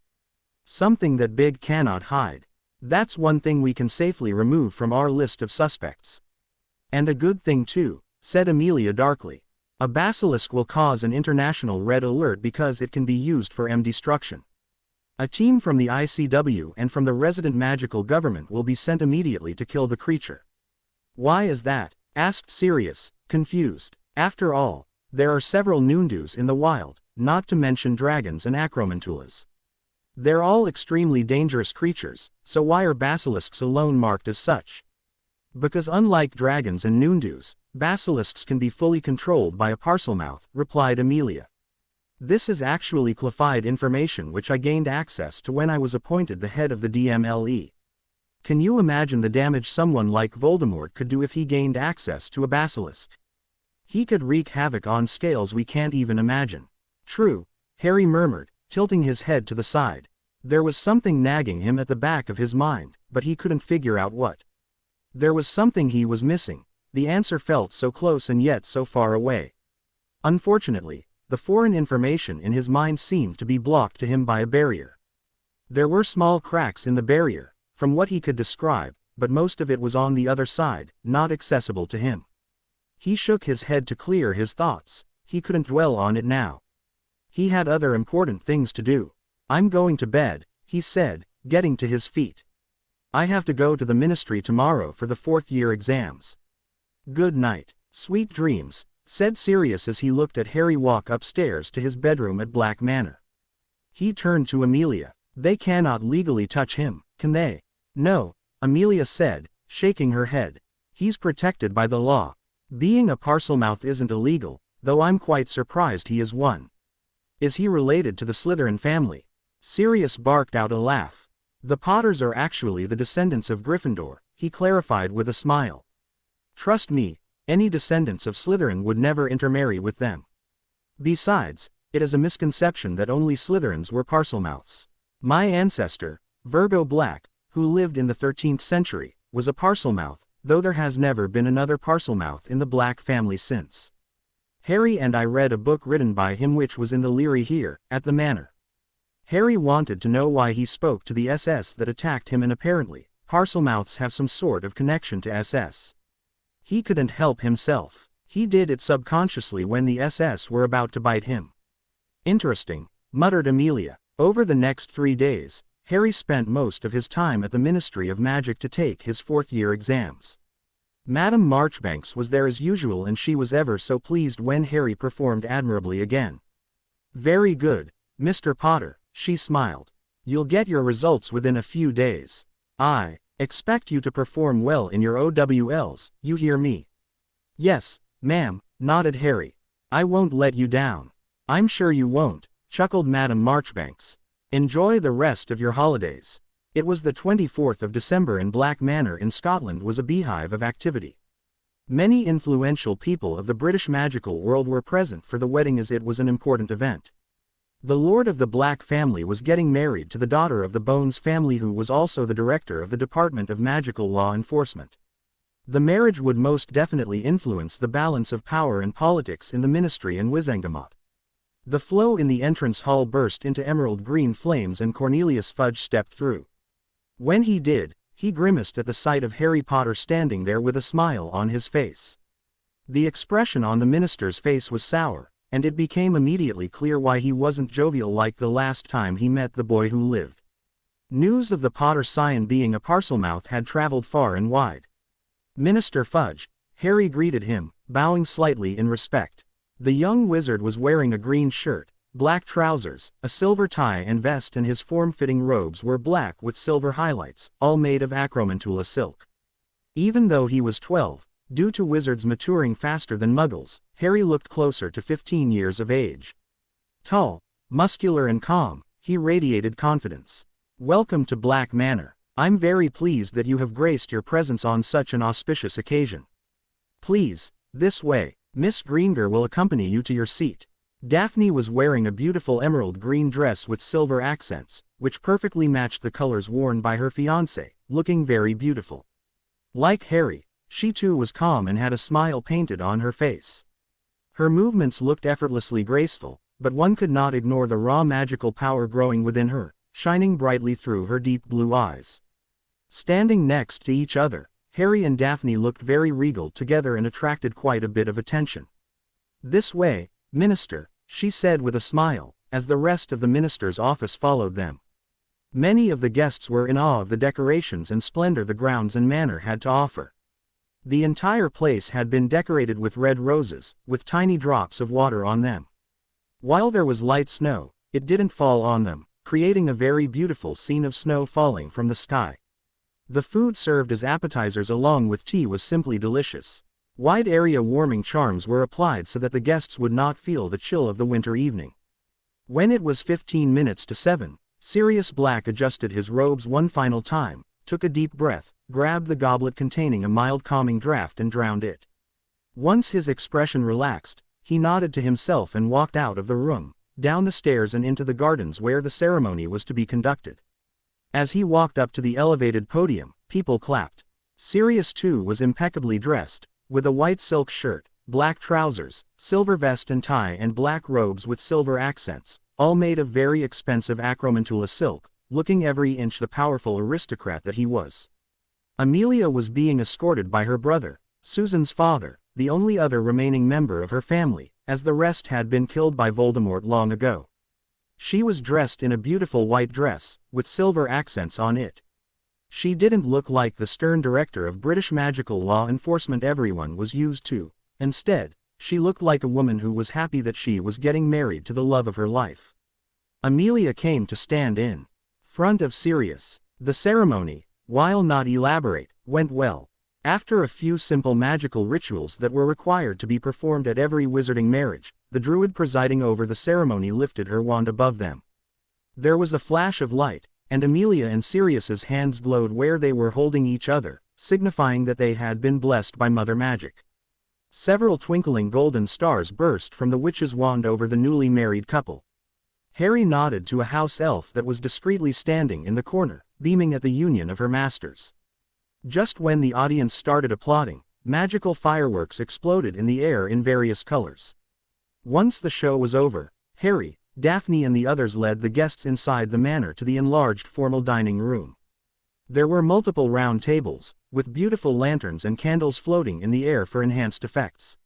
Something that big cannot hide. That's one thing we can safely remove from our list of suspects. And a good thing too, said Amelia darkly. A basilisk will cause an international red alert because it can be used for destruction. A team from the ICW and from the resident magical government will be sent immediately to kill the creature. Why is that? Asked Sirius, confused. After all, there are several Noondoos in the wild, not to mention dragons and acromantulas. They're all extremely dangerous creatures, so why are basilisks alone marked as such? Because unlike dragons and noondoos, basilisks can be fully controlled by a parselmouth, replied Amelia. This is actually classified information which I gained access to when I was appointed the head of the DMLE. Can you imagine the damage someone like Voldemort could do if he gained access to a basilisk? He could wreak havoc on scales we can't even imagine. True, Harry murmured, tilting his head to the side. There was something nagging him at the back of his mind, but he couldn't figure out what. There was something he was missing. The answer felt so close and yet so far away. Unfortunately, the foreign information in his mind seemed to be blocked to him by a barrier. There were small cracks in the barrier, from what he could describe, but most of it was on the other side, not accessible to him. He shook his head to clear his thoughts. He couldn't dwell on it now. He had other important things to do. I'm going to bed, he said, getting to his feet. I have to go to the ministry tomorrow for the fourth-year exams. Good night, sweet dreams, said Sirius as he looked at Harry walk upstairs to his bedroom at Black Manor. He turned to Amelia. They cannot legally touch him, can they? No, Amelia said, shaking her head. He's protected by the law. Being a parselmouth isn't illegal, though I'm quite surprised he is one. Is he related to the Slytherin family? Sirius barked out a laugh. The Potters are actually the descendants of Gryffindor, he clarified with a smile. Trust me, any descendants of Slytherin would never intermarry with them. Besides, it is a misconception that only Slytherins were parselmouths. My ancestor, Virgo Black, who lived in the 13th century, was a parselmouth, though there has never been another parselmouth in the Black family since. Harry and I read a book written by him which was in the Leary here, at the manor. Harry wanted to know why he spoke to the SS that attacked him, and apparently, parselmouths have some sort of connection to SS. He couldn't help himself. He did it subconsciously when the SS were about to bite him. Interesting, muttered Amelia. Over the next 3 days, Harry spent most of his time at the Ministry of Magic to take his fourth-year exams. Madame Marchbanks was there as usual, and she was ever so pleased when Harry performed admirably again. Very good, Mr. Potter, she smiled. You'll get your results within a few days. I expect you to perform well in your OWLs, you hear me? Yes, ma'am, nodded Harry. I won't let you down. I'm sure you won't, chuckled Madame Marchbanks. Enjoy the rest of your holidays. It was the 24th of December, and Black Manor in Scotland was a beehive of activity. Many influential people of the British magical world were present for the wedding, as it was an important event. The Lord of the Black family was getting married to the daughter of the Bones family, who was also the director of the Department of Magical Law Enforcement. The marriage would most definitely influence the balance of power and politics in the ministry and Wizengamot. The flow in the entrance hall burst into emerald green flames, and Cornelius Fudge stepped through. When he did, he grimaced at the sight of Harry Potter standing there with a smile on his face. The expression on the minister's face was sour, and it became immediately clear why he wasn't jovial like the last time he met the boy who lived. News of the Potter scion being a parselmouth had traveled far and wide. Minister Fudge, Harry greeted him, bowing slightly in respect. The young wizard was wearing a green shirt, black trousers, a silver tie and vest, and his form-fitting robes were black with silver highlights, all made of acromantula silk. Even though he was 12, due to wizards maturing faster than muggles, Harry looked closer to 15 years of age. Tall, muscular and calm, he radiated confidence. Welcome to Black Manor. I'm very pleased that you have graced your presence on such an auspicious occasion. Please, this way. Miss Greengrass will accompany you to your seat. Daphne was wearing a beautiful emerald green dress with silver accents, which perfectly matched the colors worn by her fiancé, looking very beautiful. Like Harry, she too was calm and had a smile painted on her face. Her movements looked effortlessly graceful, but one could not ignore the raw magical power growing within her, shining brightly through her deep blue eyes. Standing next to each other, Harry and Daphne looked very regal together and attracted quite a bit of attention. This way, Minister, she said with a smile, as the rest of the minister's office followed them. Many of the guests were in awe of the decorations and splendor the grounds and manor had to offer. The entire place had been decorated with red roses, with tiny drops of water on them. While there was light snow, it didn't fall on them, creating a very beautiful scene of snow falling from the sky. The food served as appetizers along with tea was simply delicious. Wide area warming charms were applied so that the guests would not feel the chill of the winter evening. When it was 15 minutes to 7, Sirius Black adjusted his robes one final time, took a deep breath, grabbed the goblet containing a mild calming draught and drowned it. Once his expression relaxed, he nodded to himself and walked out of the room, down the stairs and into the gardens where the ceremony was to be conducted. As he walked up to the elevated podium, people clapped. Sirius too was impeccably dressed, with a white silk shirt, black trousers, silver vest and tie and black robes with silver accents, all made of very expensive acromantula silk, looking every inch the powerful aristocrat that he was. Amelia was being escorted by her brother, Susan's father, the only other remaining member of her family, as the rest had been killed by Voldemort long ago. She was dressed in a beautiful white dress, with silver accents on it. She didn't look like the stern director of British magical law enforcement everyone was used to. Instead, she looked like a woman who was happy that she was getting married to the love of her life. Amelia came to stand in front of Sirius. The ceremony, while not elaborate, went well. After a few simple magical rituals that were required to be performed at every wizarding marriage, the druid presiding over the ceremony lifted her wand above them. There was a flash of light, and Amelia and Sirius's hands glowed where they were holding each other, signifying that they had been blessed by Mother Magic. Several twinkling golden stars burst from the witch's wand over the newly married couple. Harry nodded to a house elf that was discreetly standing in the corner, beaming at the union of her masters. Just when the audience started applauding, magical fireworks exploded in the air in various colors. Once the show was over, Harry, Daphne and the others led the guests inside the manor to the enlarged formal dining room. There were multiple round tables, with beautiful lanterns and candles floating in the air for enhanced effects.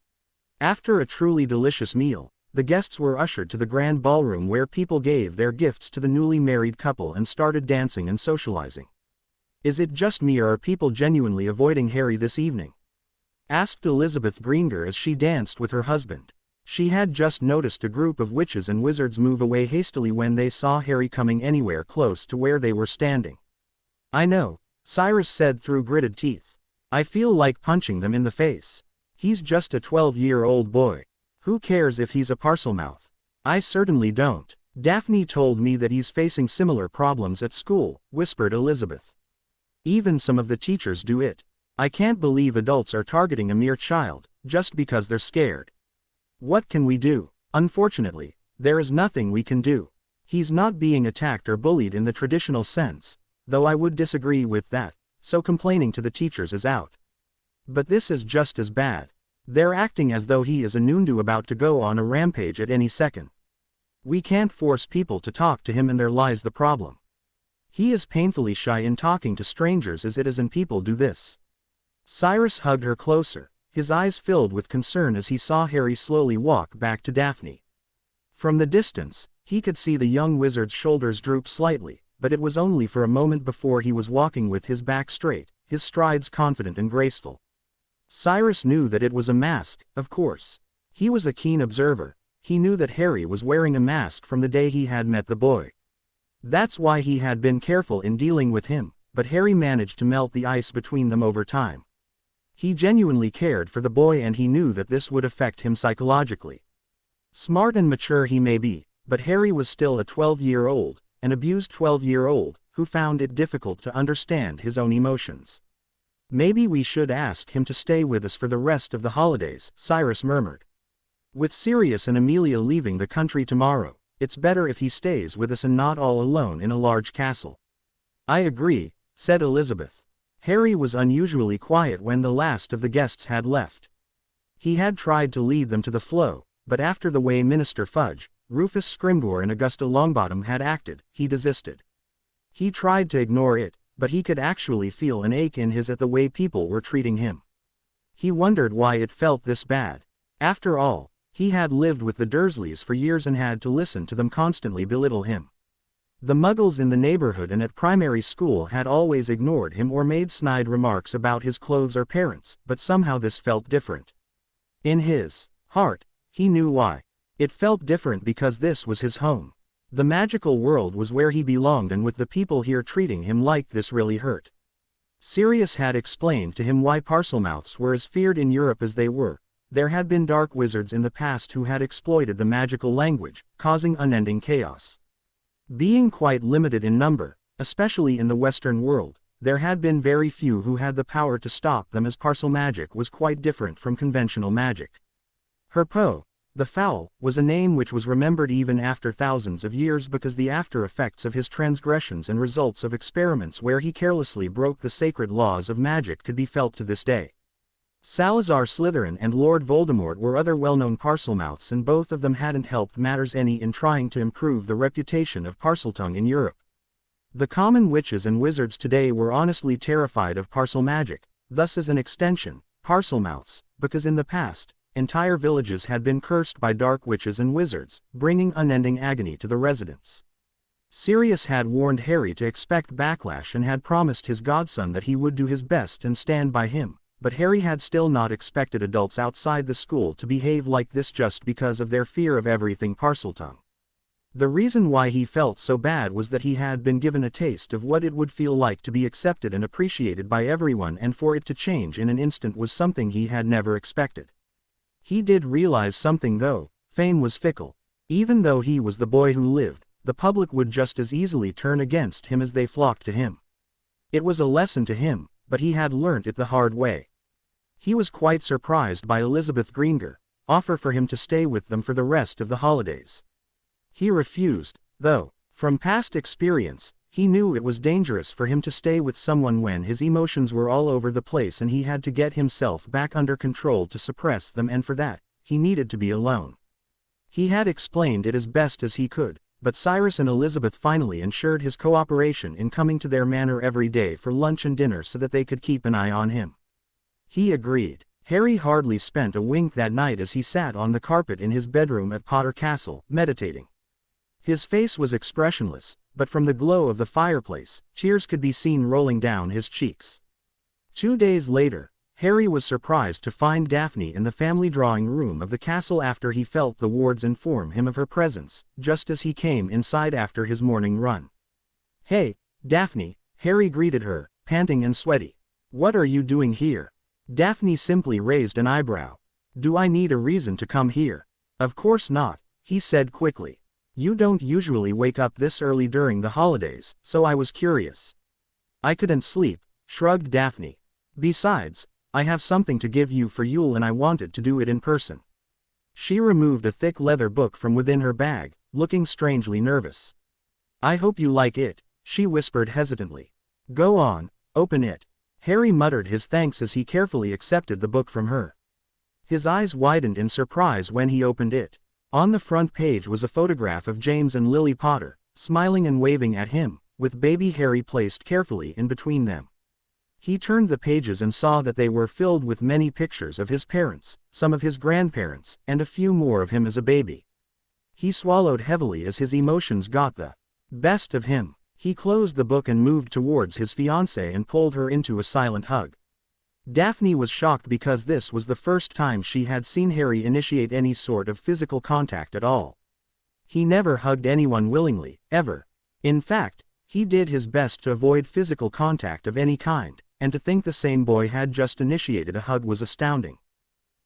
After a truly delicious meal, the guests were ushered to the grand ballroom where people gave their gifts to the newly married couple and started dancing and socializing. "Is it just me or are people genuinely avoiding Harry this evening?" asked Elizabeth Greengrass as she danced with her husband. She had just noticed a group of witches and wizards move away hastily when they saw Harry coming anywhere close to where they were standing. "I know," Cyrus said through gritted teeth. "I feel like punching them in the face. He's just a 12-year-old boy. Who cares if he's a Parselmouth?" "I certainly don't. Daphne told me that he's facing similar problems at school," whispered Elizabeth. "Even some of the teachers do it. I can't believe adults are targeting a mere child, just because they're scared. What can we do?" "Unfortunately, there is nothing we can do. He's not being attacked or bullied in the traditional sense, though I would disagree with that, so complaining to the teachers is out. But this is just as bad. They're acting as though he is a Nundu about to go on a rampage at any second. We can't force people to talk to him, and there lies the problem. He is painfully shy in talking to strangers as it is, and people do this." Cyrus hugged her closer, his eyes filled with concern as he saw Harry slowly walk back to Daphne. From the distance, he could see the young wizard's shoulders droop slightly, but it was only for a moment before he was walking with his back straight, his strides confident and graceful. Cyrus knew that it was a mask, of course. He was a keen observer. He knew that Harry was wearing a mask from the day he had met the boy. That's why he had been careful in dealing with him, but Harry managed to melt the ice between them over time. He genuinely cared for the boy, and he knew that this would affect him psychologically. Smart and mature he may be, but Harry was still a 12-year-old, an abused 12-year-old, who found it difficult to understand his own emotions. "Maybe we should ask him to stay with us for the rest of the holidays," Cyrus murmured. "With Sirius and Amelia leaving the country tomorrow, it's better if he stays with us and not all alone in a large castle." "I agree," said Elizabeth. Harry was unusually quiet when the last of the guests had left. He had tried to lead them to the flow, but after the way Minister Fudge, Rufus Scrimgeour and Augusta Longbottom had acted, he desisted. He tried to ignore it, but he could actually feel an ache in his at the way people were treating him. He wondered why it felt this bad. After all, he had lived with the Dursleys for years and had to listen to them constantly belittle him. The Muggles in the neighborhood and at primary school had always ignored him or made snide remarks about his clothes or parents, but somehow this felt different. In his heart, he knew why. It felt different because this was his home. The magical world was where he belonged, and with the people here treating him like this really hurt. Sirius had explained to him why Parselmouths were as feared in Europe as they were. There had been dark wizards in the past who had exploited the magical language, causing unending chaos. Being quite limited in number, especially in the Western world, there had been very few who had the power to stop them, as parcel magic was quite different from conventional magic. Herpo, the Foul, was a name which was remembered even after thousands of years because the after effects of his transgressions and results of experiments where he carelessly broke the sacred laws of magic could be felt to this day. Salazar Slytherin and Lord Voldemort were other well-known Parselmouths, and both of them hadn't helped matters any in trying to improve the reputation of Parseltongue in Europe. The common witches and wizards today were honestly terrified of parcel magic, thus as an extension, Parselmouths, because in the past, entire villages had been cursed by dark witches and wizards, bringing unending agony to the residents. Sirius had warned Harry to expect backlash and had promised his godson that he would do his best and stand by him, but Harry had still not expected adults outside the school to behave like this just because of their fear of everything Parseltongue. The reason why he felt so bad was that he had been given a taste of what it would feel like to be accepted and appreciated by everyone, and for it to change in an instant was something he had never expected. He did realize something though: fame was fickle. Even though he was the boy who lived, the public would just as easily turn against him as they flocked to him. It was a lesson to him, but he had learnt it the hard way. He was quite surprised by Elizabeth Greengrass' offer for him to stay with them for the rest of the holidays. He refused, though. From past experience, he knew it was dangerous for him to stay with someone when his emotions were all over the place, and he had to get himself back under control to suppress them, and for that, he needed to be alone. He had explained it as best as he could, but Cyrus and Elizabeth finally ensured his cooperation in coming to their manor every day for lunch and dinner so that they could keep an eye on him. He agreed. Harry hardly spent a wink that night as he sat on the carpet in his bedroom at Potter Castle, meditating. His face was expressionless, but from the glow of the fireplace, tears could be seen rolling down his cheeks. 2 days later, Harry was surprised to find Daphne in the family drawing room of the castle after he felt the wards inform him of her presence, just as he came inside after his morning run. "Hey, Daphne," Harry greeted her, panting and sweaty. "What are you doing here?" Daphne simply raised an eyebrow. "Do I need a reason to come here?" "Of course not," he said quickly. "You don't usually wake up this early during the holidays, so I was curious." "I couldn't sleep," shrugged Daphne. "Besides, I have something to give you for Yule and I wanted to do it in person." She removed a thick leather book from within her bag, looking strangely nervous. "I hope you like it," she whispered hesitantly. "Go on, open it." Harry muttered his thanks as he carefully accepted the book from her. His eyes widened in surprise when he opened it. On the front page was a photograph of James and Lily Potter, smiling and waving at him, with baby Harry placed carefully in between them. He turned the pages and saw that they were filled with many pictures of his parents, some of his grandparents, and a few more of him as a baby. He swallowed heavily as his emotions got the best of him. He closed the book and moved towards his fiancée and pulled her into a silent hug. Daphne was shocked because this was the first time she had seen Harry initiate any sort of physical contact at all. He never hugged anyone willingly, ever. In fact, he did his best to avoid physical contact of any kind, and to think the same boy had just initiated a hug was astounding.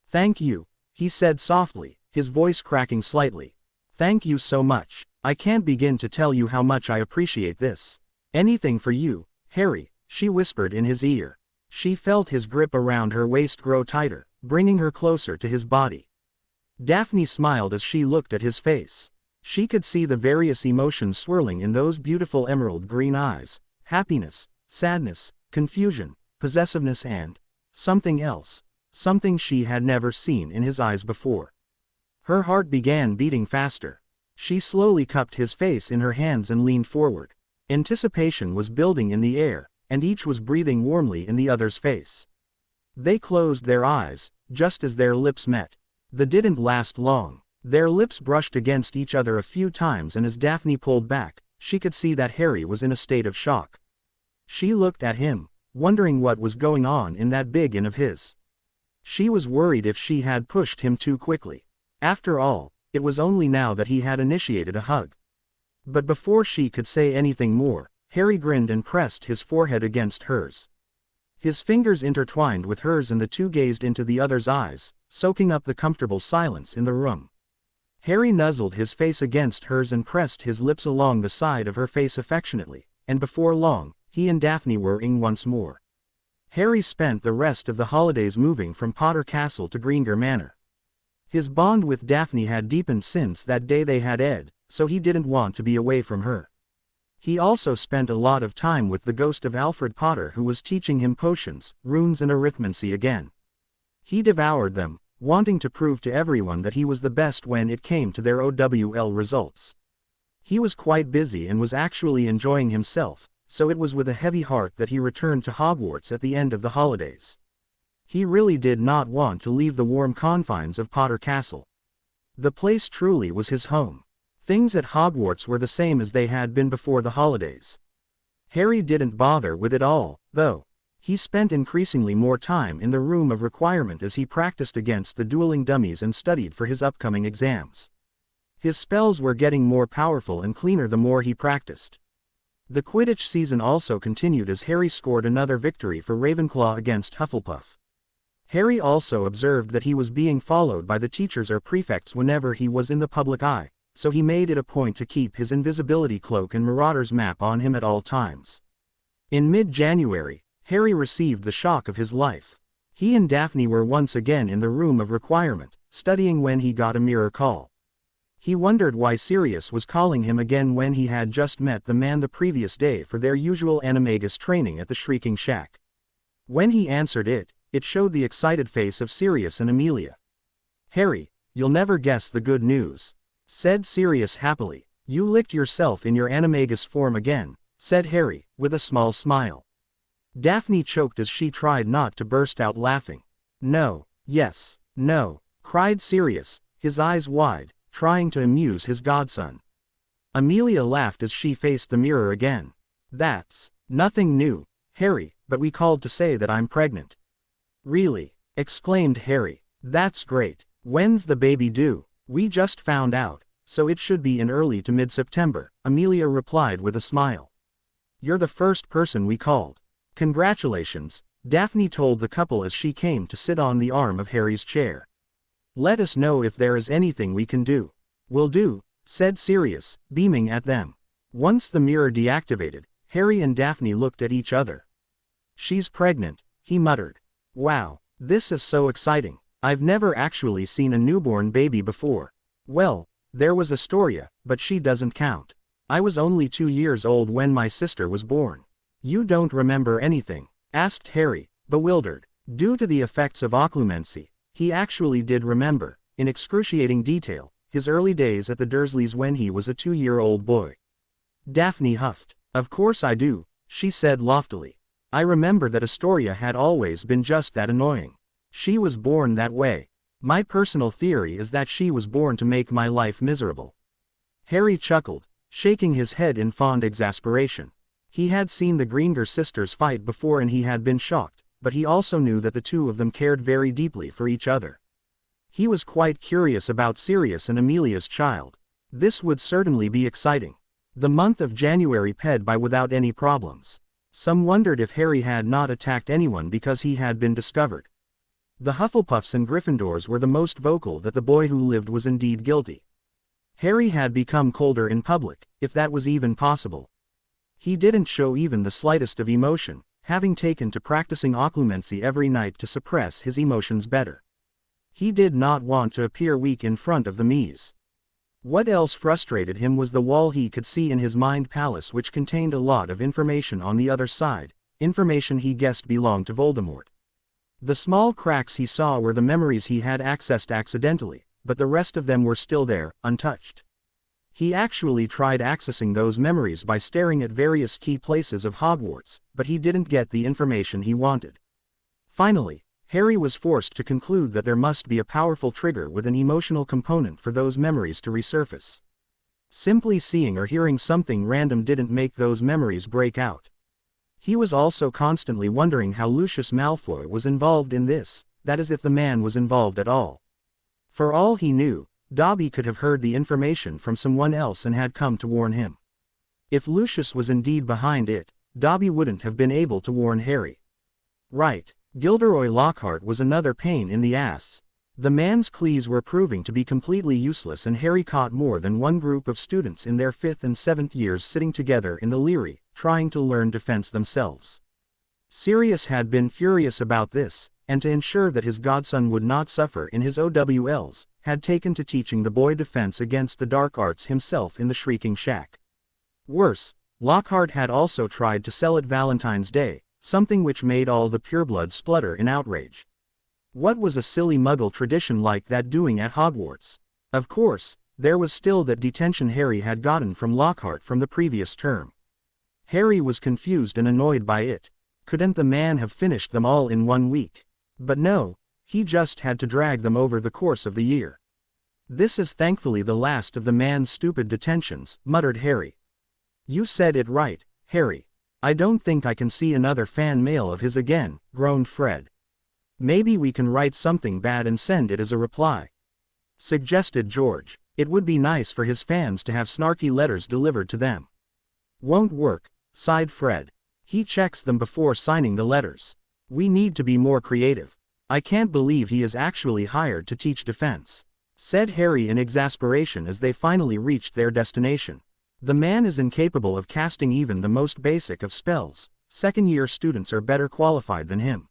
"Thank you," he said softly, his voice cracking slightly. "Thank you so much. I can't begin to tell you how much I appreciate this. Anything for you, Harry," she whispered in his ear. She felt his grip around her waist grow tighter, bringing her closer to his body. Daphne smiled as she looked at his face. She could see the various emotions swirling in those beautiful emerald green eyes: happiness, sadness, confusion, possessiveness, and something else, something she had never seen in his eyes before. Her heart began beating faster. She slowly cupped his face in her hands and leaned forward. Anticipation was building in the air, and each was breathing warmly in the other's face. They closed their eyes, just as their lips met. That didn't last long. Their lips brushed against each other a few times, and as Daphne pulled back, she could see that Harry was in a state of shock. She looked at him, wondering what was going on in that big inn of his. She was worried if she had pushed him too quickly. After all, It was only now that he had initiated a hug. But before she could say anything more, Harry grinned and pressed his forehead against hers. His fingers intertwined with hers and the two gazed into the other's eyes, soaking up the comfortable silence in the room. Harry nuzzled his face against hers and pressed his lips along the side of her face affectionately, and before long, he and Daphne were in once more. Harry spent the rest of the holidays moving from Potter Castle to Greengrass Manor. His bond with Daphne had deepened since that day they had Ed, so he didn't want to be away from her. He also spent a lot of time with the ghost of Alfred Potter, who was teaching him potions, runes and arithmancy again. He devoured them, wanting to prove to everyone that he was the best when it came to their OWL results. He was quite busy and was actually enjoying himself, so it was with a heavy heart that he returned to Hogwarts at the end of the holidays. He really did not want to leave the warm confines of Potter Castle. The place truly was his home. Things at Hogwarts were the same as they had been before the holidays. Harry didn't bother with it all, though. He spent increasingly more time in the room of requirement as he practiced against the dueling dummies and studied for his upcoming exams. His spells were getting more powerful and cleaner the more he practiced. The Quidditch season also continued as Harry scored another victory for Ravenclaw against Hufflepuff. Harry also observed that he was being followed by the teachers or prefects whenever he was in the public eye, so he made it a point to keep his invisibility cloak and Marauder's map on him at all times. In mid-January, Harry received the shock of his life. He and Daphne were once again in the room of requirement, studying when he got a mirror call. He wondered why Sirius was calling him again when he had just met the man the previous day for their usual animagus training at the Shrieking Shack. When he answered it, it showed the excited face of Sirius and Amelia. "Harry, you'll never guess the good news," said Sirius happily. "You licked yourself in your animagus form again," said Harry, with a small smile. Daphne choked as she tried not to burst out laughing. "No, yes, no," cried Sirius, his eyes wide, trying to amuse his godson. Amelia laughed as she faced the mirror again. "That's nothing new, Harry, but we called to say that I'm pregnant." "Really?" exclaimed Harry. "That's great. When's the baby due?" "We just found out, so it should be in early to mid-September," Amelia replied with a smile. "You're the first person we called." "Congratulations," Daphne told the couple as she came to sit on the arm of Harry's chair. "Let us know if there is anything we can do." "Will do," said Sirius, beaming at them. Once the mirror deactivated, Harry and Daphne looked at each other. "She's pregnant," he muttered. "Wow, this is so exciting. I've never actually seen a newborn baby before." "Well, there was Astoria, but she doesn't count. I was only 2 years old when my sister was born." "You don't remember anything?" asked Harry, bewildered. Due to the effects of occlumency, he actually did remember, in excruciating detail, his early days at the Dursleys when he was a 2-year-old boy. Daphne huffed. "Of course I do," she said loftily. "I remember that Astoria had always been just that annoying. She was born that way. My personal theory is that she was born to make my life miserable." Harry chuckled, shaking his head in fond exasperation. He had seen the Greengrass sisters fight before and he had been shocked, but he also knew that the two of them cared very deeply for each other. He was quite curious about Sirius and Amelia's child. This would certainly be exciting. The month of January passed by without any problems. Some wondered if Harry had not attacked anyone because he had been discovered. The Hufflepuffs and Gryffindors were the most vocal that the boy who lived was indeed guilty. Harry had become colder in public, if that was even possible. He didn't show even the slightest of emotion, having taken to practicing occlumency every night to suppress his emotions better. He did not want to appear weak in front of the Mies. What else frustrated him was the wall he could see in his mind palace, which contained a lot of information on the other side, information he guessed belonged to Voldemort. The small cracks he saw were the memories he had accessed accidentally, but the rest of them were still there, untouched. He actually tried accessing those memories by staring at various key places of Hogwarts, but he didn't get the information he wanted. Finally, Harry was forced to conclude that there must be a powerful trigger with an emotional component for those memories to resurface. Simply seeing or hearing something random didn't make those memories break out. He was also constantly wondering how Lucius Malfoy was involved in this, that is if the man was involved at all. For all he knew, Dobby could have heard the information from someone else and had come to warn him. If Lucius was indeed behind it, Dobby wouldn't have been able to warn Harry. Right, Gilderoy Lockhart was another pain in the ass. The man's pleas were proving to be completely useless, and Harry caught more than one group of students in their 5th and 7th years sitting together in the Leary, trying to learn defense themselves. Sirius had been furious about this, and to ensure that his godson would not suffer in his OWLs, had taken to teaching the boy defense against the dark arts himself in the Shrieking Shack. Worse, Lockhart had also tried to sell it Valentine's Day, something which made all the purebloods splutter in outrage. What was a silly Muggle tradition like that doing at Hogwarts? Of course, there was still that detention Harry had gotten from Lockhart from the previous term. Harry was confused and annoyed by it. Couldn't the man have finished them all in 1 week? But no, he just had to drag them over the course of the year. This is thankfully the last of the man's stupid detentions, muttered Harry. You said it right, Harry. I don't think I can see another fan mail of his again, groaned Fred. Maybe we can write something bad and send it as a reply, suggested George. It would be nice for his fans to have snarky letters delivered to them. Won't work, sighed Fred. He checks them before signing the letters. We need to be more creative. I can't believe he is actually hired to teach defense, said Harry in exasperation as they finally reached their destination. The man is incapable of casting even the most basic of spells. Second-year students are better qualified than him.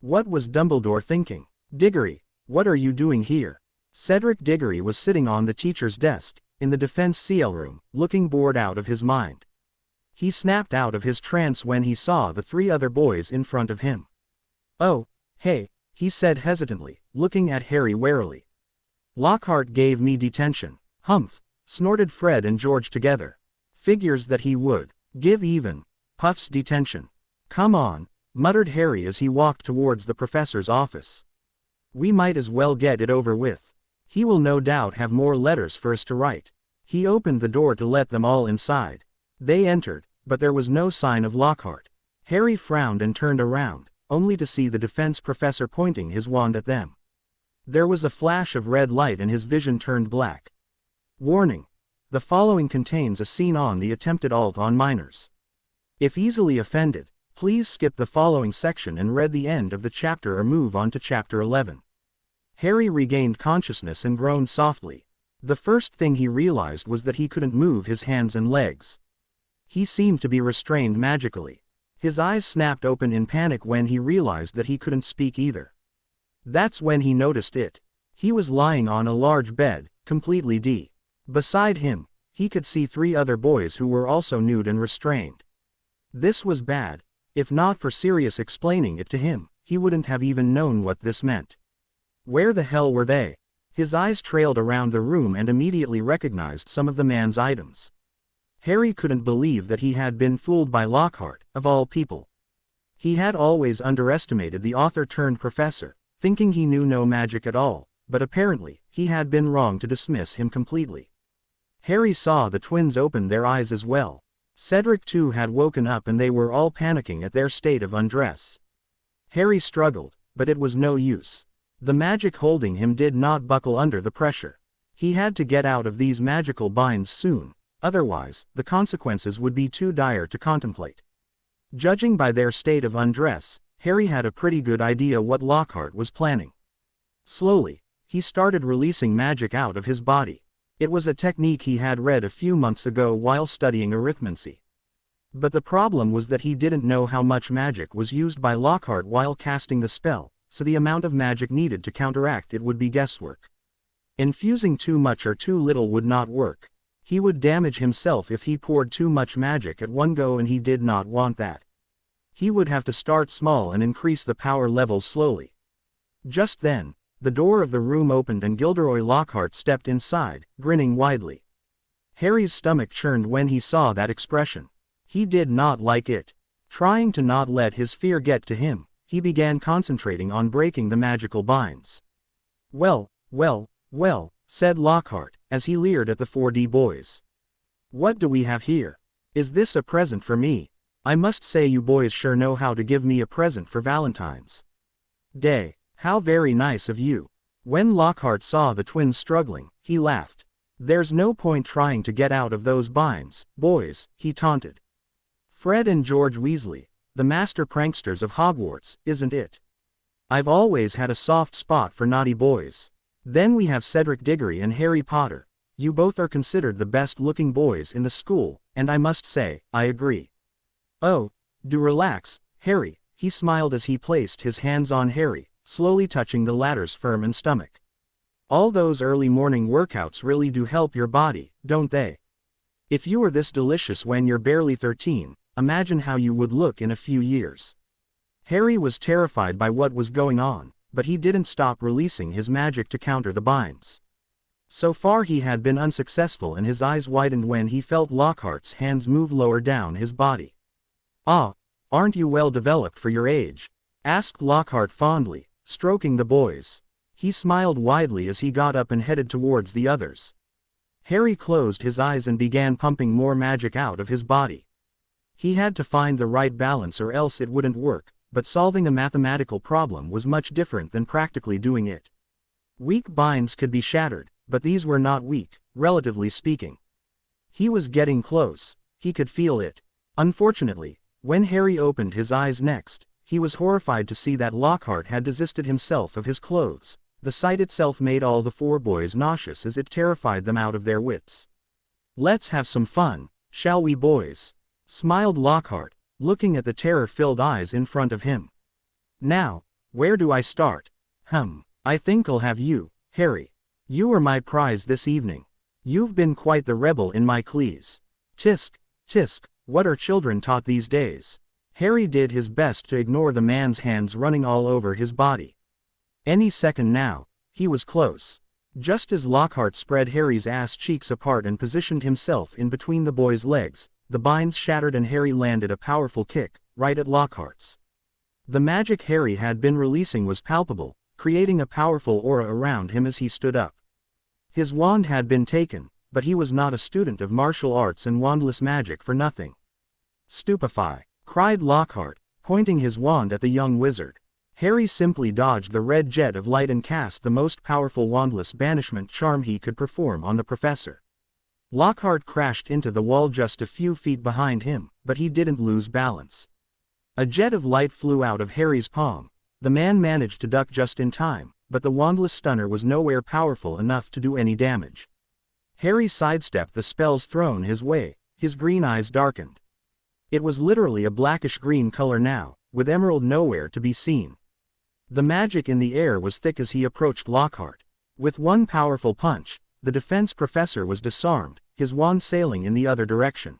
What was Dumbledore thinking? Diggory, what are you doing here? Cedric Diggory was sitting on the teacher's desk, in the defense CL room, looking bored out of his mind. He snapped out of his trance when he saw the 3 other boys in front of him. Oh, hey, he said hesitantly, looking at Harry warily. Lockhart gave me detention. Humph, snorted Fred and George together. Figures that he would. Give even. Puff's detention. Come on, muttered Harry as he walked towards the professor's office. We might as well get it over with. He will no doubt have more letters for us to write. He opened the door to let them all inside. They entered, but there was no sign of Lockhart. Harry frowned and turned around, only to see the defense professor pointing his wand at them. There was a flash of red light and his vision turned black. Warning. The following contains a scene on the attempted assault on minors. If easily offended, please skip the following section and read the end of the chapter or move on to chapter 11. Harry regained consciousness and groaned softly. The first thing he realized was that he couldn't move his hands and legs. He seemed to be restrained magically. His eyes snapped open in panic when he realized that he couldn't speak either. That's when he noticed it. He was lying on a large bed, completely beside him, he could see 3 other boys who were also nude and restrained. This was bad. If not for Sirius explaining it to him, he wouldn't have even known what this meant. Where the hell were they? His eyes trailed around the room and immediately recognized some of the man's items. Harry couldn't believe that he had been fooled by Lockhart, of all people. He had always underestimated the author-turned-professor, thinking he knew no magic at all, but apparently, he had been wrong to dismiss him completely. Harry saw the twins open their eyes as well. Cedric too had woken up and they were all panicking at their state of undress. Harry struggled, but it was no use. The magic holding him did not buckle under the pressure. He had to get out of these magical binds soon. Otherwise, the consequences would be too dire to contemplate. Judging by their state of undress, Harry had a pretty good idea what Lockhart was planning. Slowly, he started releasing magic out of his body. It was a technique he had read a few months ago while studying arithmancy. But the problem was that he didn't know how much magic was used by Lockhart while casting the spell, so the amount of magic needed to counteract it would be guesswork. Infusing too much or too little would not work. He would damage himself if he poured too much magic at one go, and he did not want that. He would have to start small and increase the power levels slowly. Just then, the door of the room opened and Gilderoy Lockhart stepped inside, grinning widely. Harry's stomach churned when he saw that expression. He did not like it. Trying to not let his fear get to him, he began concentrating on breaking the magical binds. Well, said Lockhart, as he leered at the 4D boys. What do we have here? Is this a present for me? I must say you boys sure know how to give me a present for Valentine's Day. How very nice of you. When Lockhart saw the twins struggling, he laughed. "There's no point trying to get out of those binds, boys," he taunted. "Fred and George Weasley, the master pranksters of Hogwarts, isn't it? I've always had a soft spot for naughty boys. Then we have Cedric Diggory and Harry Potter. You both are considered the best-looking boys in the school, and I must say, I agree." "Oh, do relax, Harry," he smiled as he placed his hands on Harry, slowly touching the latter's firm stomach. "All those early morning workouts really do help your body, don't they? If you were this delicious when you're barely 13, imagine how you would look in a few years." Harry was terrified by what was going on, but he didn't stop releasing his magic to counter the binds. So far he had been unsuccessful, and his eyes widened when he felt Lockhart's hands move lower down his body. "Ah, aren't you well developed for your age?" asked Lockhart fondly, stroking the boys. He smiled widely as he got up and headed towards the others. Harry closed his eyes and began pumping more magic out of his body. He had to find the right balance or else it wouldn't work, but solving a mathematical problem was much different than practically doing it. Weak binds could be shattered, but these were not weak, relatively speaking. He was getting close. He could feel it. Unfortunately, when Harry opened his eyes next, he was horrified to see that Lockhart had divested himself of his clothes. The sight itself made all the four boys nauseous as it terrified them out of their wits. "Let's have some fun, shall we, boys?" smiled Lockhart, looking at the terror-filled eyes in front of him. "Now, where do I start? I think I'll have you, Harry. You are my prize this evening. You've been quite the rebel in my clees. Tisk, tisk, what are children taught these days?" Harry did his best to ignore the man's hands running all over his body. Any second now, he was close. Just as Lockhart spread Harry's ass cheeks apart and positioned himself in between the boy's legs, the binds shattered and Harry landed a powerful kick, right at Lockhart's. The magic Harry had been releasing was palpable, creating a powerful aura around him as he stood up. His wand had been taken, but he was not a student of martial arts and wandless magic for nothing. "Stupefy!" cried Lockhart, pointing his wand at the young wizard. Harry simply dodged the red jet of light and cast the most powerful wandless banishment charm he could perform on the professor. Lockhart crashed into the wall just a few feet behind him, but he didn't lose balance. A jet of light flew out of Harry's palm. The man managed to duck just in time, but the wandless stunner was nowhere powerful enough to do any damage. Harry sidestepped the spells thrown his way, his green eyes darkened. It was literally a blackish-green color now, with emerald nowhere to be seen. The magic in the air was thick as he approached Lockhart. With one powerful punch, the defense professor was disarmed, his wand sailing in the other direction.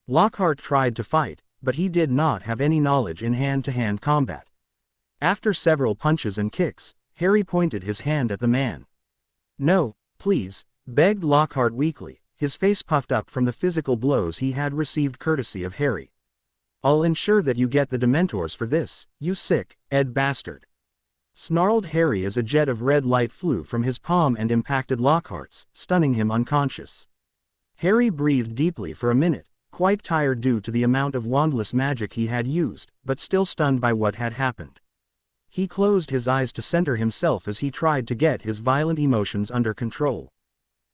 Lockhart tried to fight, but he did not have any knowledge in hand-to-hand combat. After several punches and kicks, Harry pointed his hand at the man. "No, please," begged Lockhart weakly, his face puffed up from the physical blows he had received courtesy of Harry. "I'll ensure that you get the Dementors for this, you sick, Ed bastard," snarled Harry as a jet of red light flew from his palm and impacted Lockhart's, stunning him unconscious. Harry breathed deeply for a minute, quite tired due to the amount of wandless magic he had used, but still stunned by what had happened. He closed his eyes to center himself as he tried to get his violent emotions under control.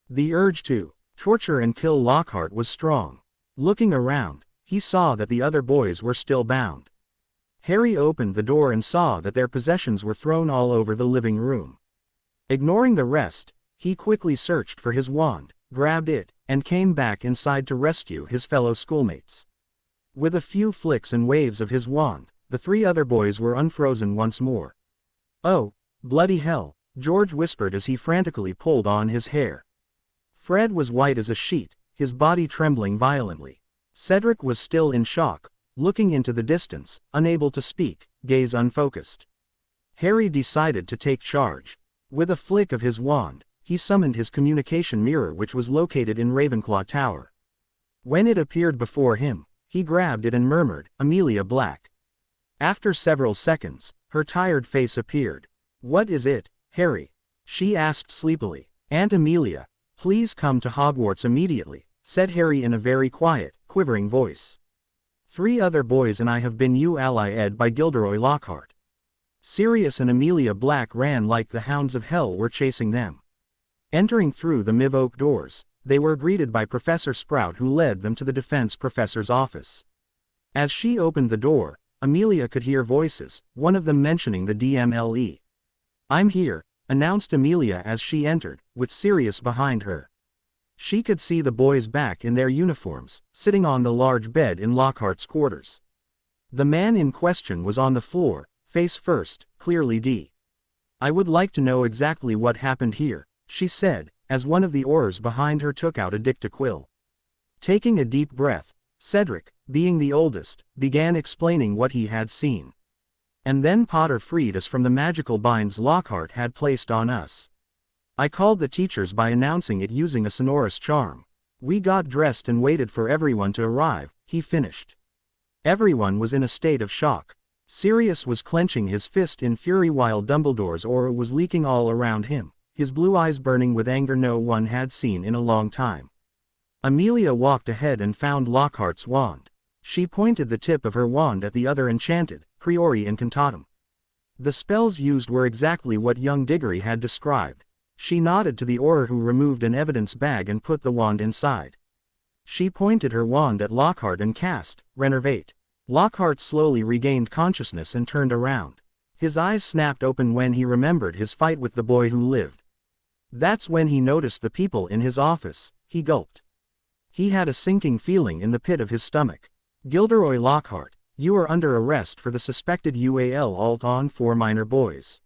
The urge to torture and kill Lockhart was strong. Looking around, he saw that the other boys were still bound. Harry opened the door and saw that their possessions were thrown all over the living room. Ignoring the rest, he quickly searched for his wand, grabbed it, and came back inside to rescue his fellow schoolmates. With a few flicks and waves of his wand, the three other boys were unfrozen once more. "Oh, bloody hell," George whispered as he frantically pulled on his hair. Fred was white as a sheet, his body trembling violently. Cedric was still in shock, looking into the distance, unable to speak, gaze unfocused. Harry decided to take charge. With a flick of his wand, he summoned his communication mirror, which was located in Ravenclaw Tower. When it appeared before him, he grabbed it and murmured, "Amelia Black." After several seconds, her tired face appeared. "What is it, Harry?" she asked sleepily. "Aunt Amelia, please come to Hogwarts immediately," said Harry in a very quiet, quivering voice. "3 other boys and I have been allied by Gilderoy Lockhart. Sirius and Amelia Black ran like the hounds of hell were chasing them." Entering through the Miv Oak doors, they were greeted by Professor Sprout, who led them to the defense professor's office. As she opened the door, Amelia could hear voices, one of them mentioning the DMLE. "I'm here," announced Amelia as she entered, with Sirius behind her. She could see the boys back in their uniforms, sitting on the large bed in Lockhart's quarters. The man in question was on the floor, face first, clearly D. "I would like to know exactly what happened here," she said, as one of the Aurors behind her took out a dictaquill. Taking a deep breath, Cedric, being the oldest, began explaining what he had seen. "And then Potter freed us from the magical binds Lockhart had placed on us. I called the teachers by announcing it using a sonorous charm. We got dressed and waited for everyone to arrive," he finished. Everyone was in a state of shock. Sirius was clenching his fist in fury while Dumbledore's aura was leaking all around him, his blue eyes burning with anger no one had seen in a long time. Amelia walked ahead and found Lockhart's wand. She pointed the tip of her wand at the other enchanted, Priori Incantatum. The spells used were exactly what young Diggory had described. She nodded to the Auror, who removed an evidence bag and put the wand inside. She pointed her wand at Lockhart and cast Renervate. Lockhart slowly regained consciousness and turned around. His eyes snapped open when he remembered his fight with the boy who lived. That's when he noticed the people in his office. He gulped. He had a sinking feeling in the pit of his stomach. "Gilderoy Lockhart, you are under arrest for the suspected UAL alt on 4 minor boys.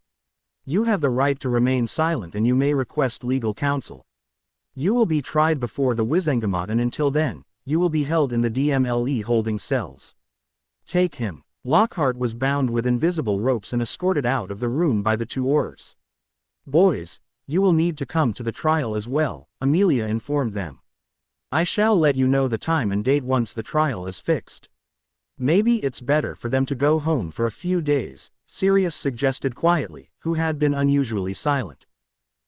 You have the right to remain silent and you may request legal counsel. You will be tried before the Wizengamot, and until then, you will be held in the DMLE holding cells. Take him." Lockhart was bound with invisible ropes and escorted out of the room by the 2 Aurors. "Boys, you will need to come to the trial as well," Amelia informed them. "I shall let you know the time and date once the trial is fixed." "Maybe it's better for them to go home for a few days," Sirius suggested quietly, who had been unusually silent.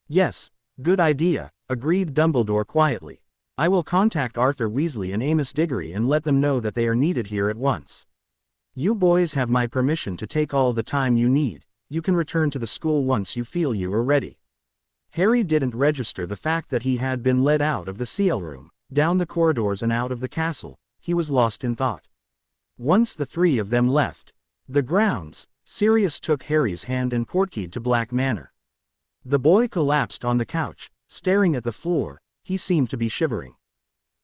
"Yes, good idea," agreed Dumbledore quietly. "I will contact Arthur Weasley and Amos Diggory and let them know that they are needed here at once. You boys have my permission to take all the time you need. You can return to the school once you feel you are ready." Harry didn't register the fact that he had been led out of the CL room, down the corridors and out of the castle. He was lost in thought. Once the 3 of them left the grounds, Sirius took Harry's hand and portkeyed to Black Manor. The boy collapsed on the couch, staring at the floor. He seemed to be shivering.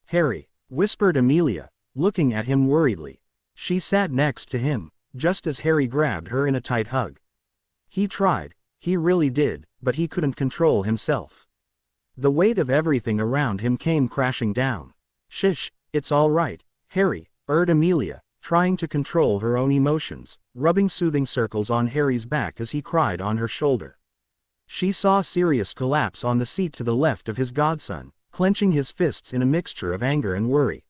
"Harry," whispered Amelia, looking at him worriedly. She sat next to him, just as Harry grabbed her in a tight hug. He tried, he really did, but he couldn't control himself. The weight of everything around him came crashing down. "Shish, it's all right, Harry," urged Amelia, trying to control her own emotions, rubbing soothing circles on Harry's back as he cried on her shoulder. She saw Sirius collapse on the seat to the left of his godson, clenching his fists in a mixture of anger and worry.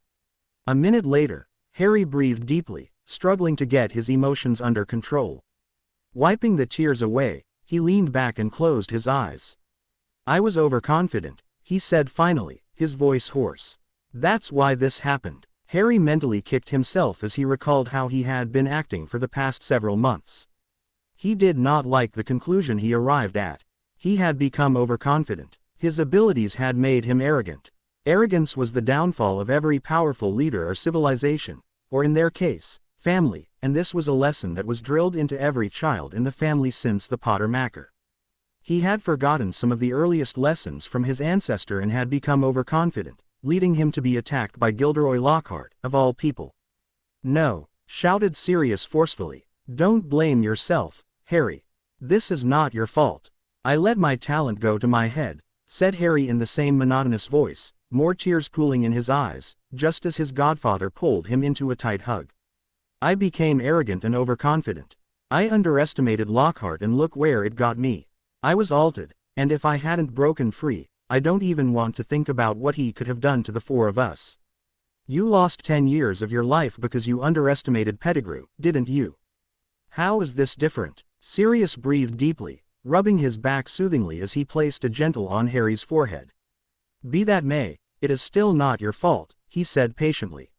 A minute later, Harry breathed deeply, struggling to get his emotions under control. Wiping the tears away, he leaned back and closed his eyes. "I was overconfident," he said finally, his voice hoarse. "That's why this happened." Harry mentally kicked himself as he recalled how he had been acting for the past several months. He did not like the conclusion he arrived at. He had become overconfident. His abilities had made him arrogant. Arrogance was the downfall of every powerful leader or civilization, or in their case, family, and this was a lesson that was drilled into every child in the family since the Potter Macker. He had forgotten some of the earliest lessons from his ancestor and had become overconfident, leading him to be attacked by Gilderoy Lockhart, of all people. "No," shouted Sirius forcefully. "Don't blame yourself, Harry. This is not your fault. I let my talent go to my head," said Harry in the same monotonous voice, more tears pooling in his eyes, just as his godfather pulled him into a tight hug. "I became arrogant and overconfident. I underestimated Lockhart and look where it got me. I was altered, and if I hadn't broken free, I don't even want to think about what he could have done to the 4 of us. You lost 10 years of your life because you underestimated Pettigrew, didn't you? How is this different?" Sirius breathed deeply, rubbing his back soothingly as he placed a gentle on Harry's forehead. "Be that may, it is still not your fault," he said patiently.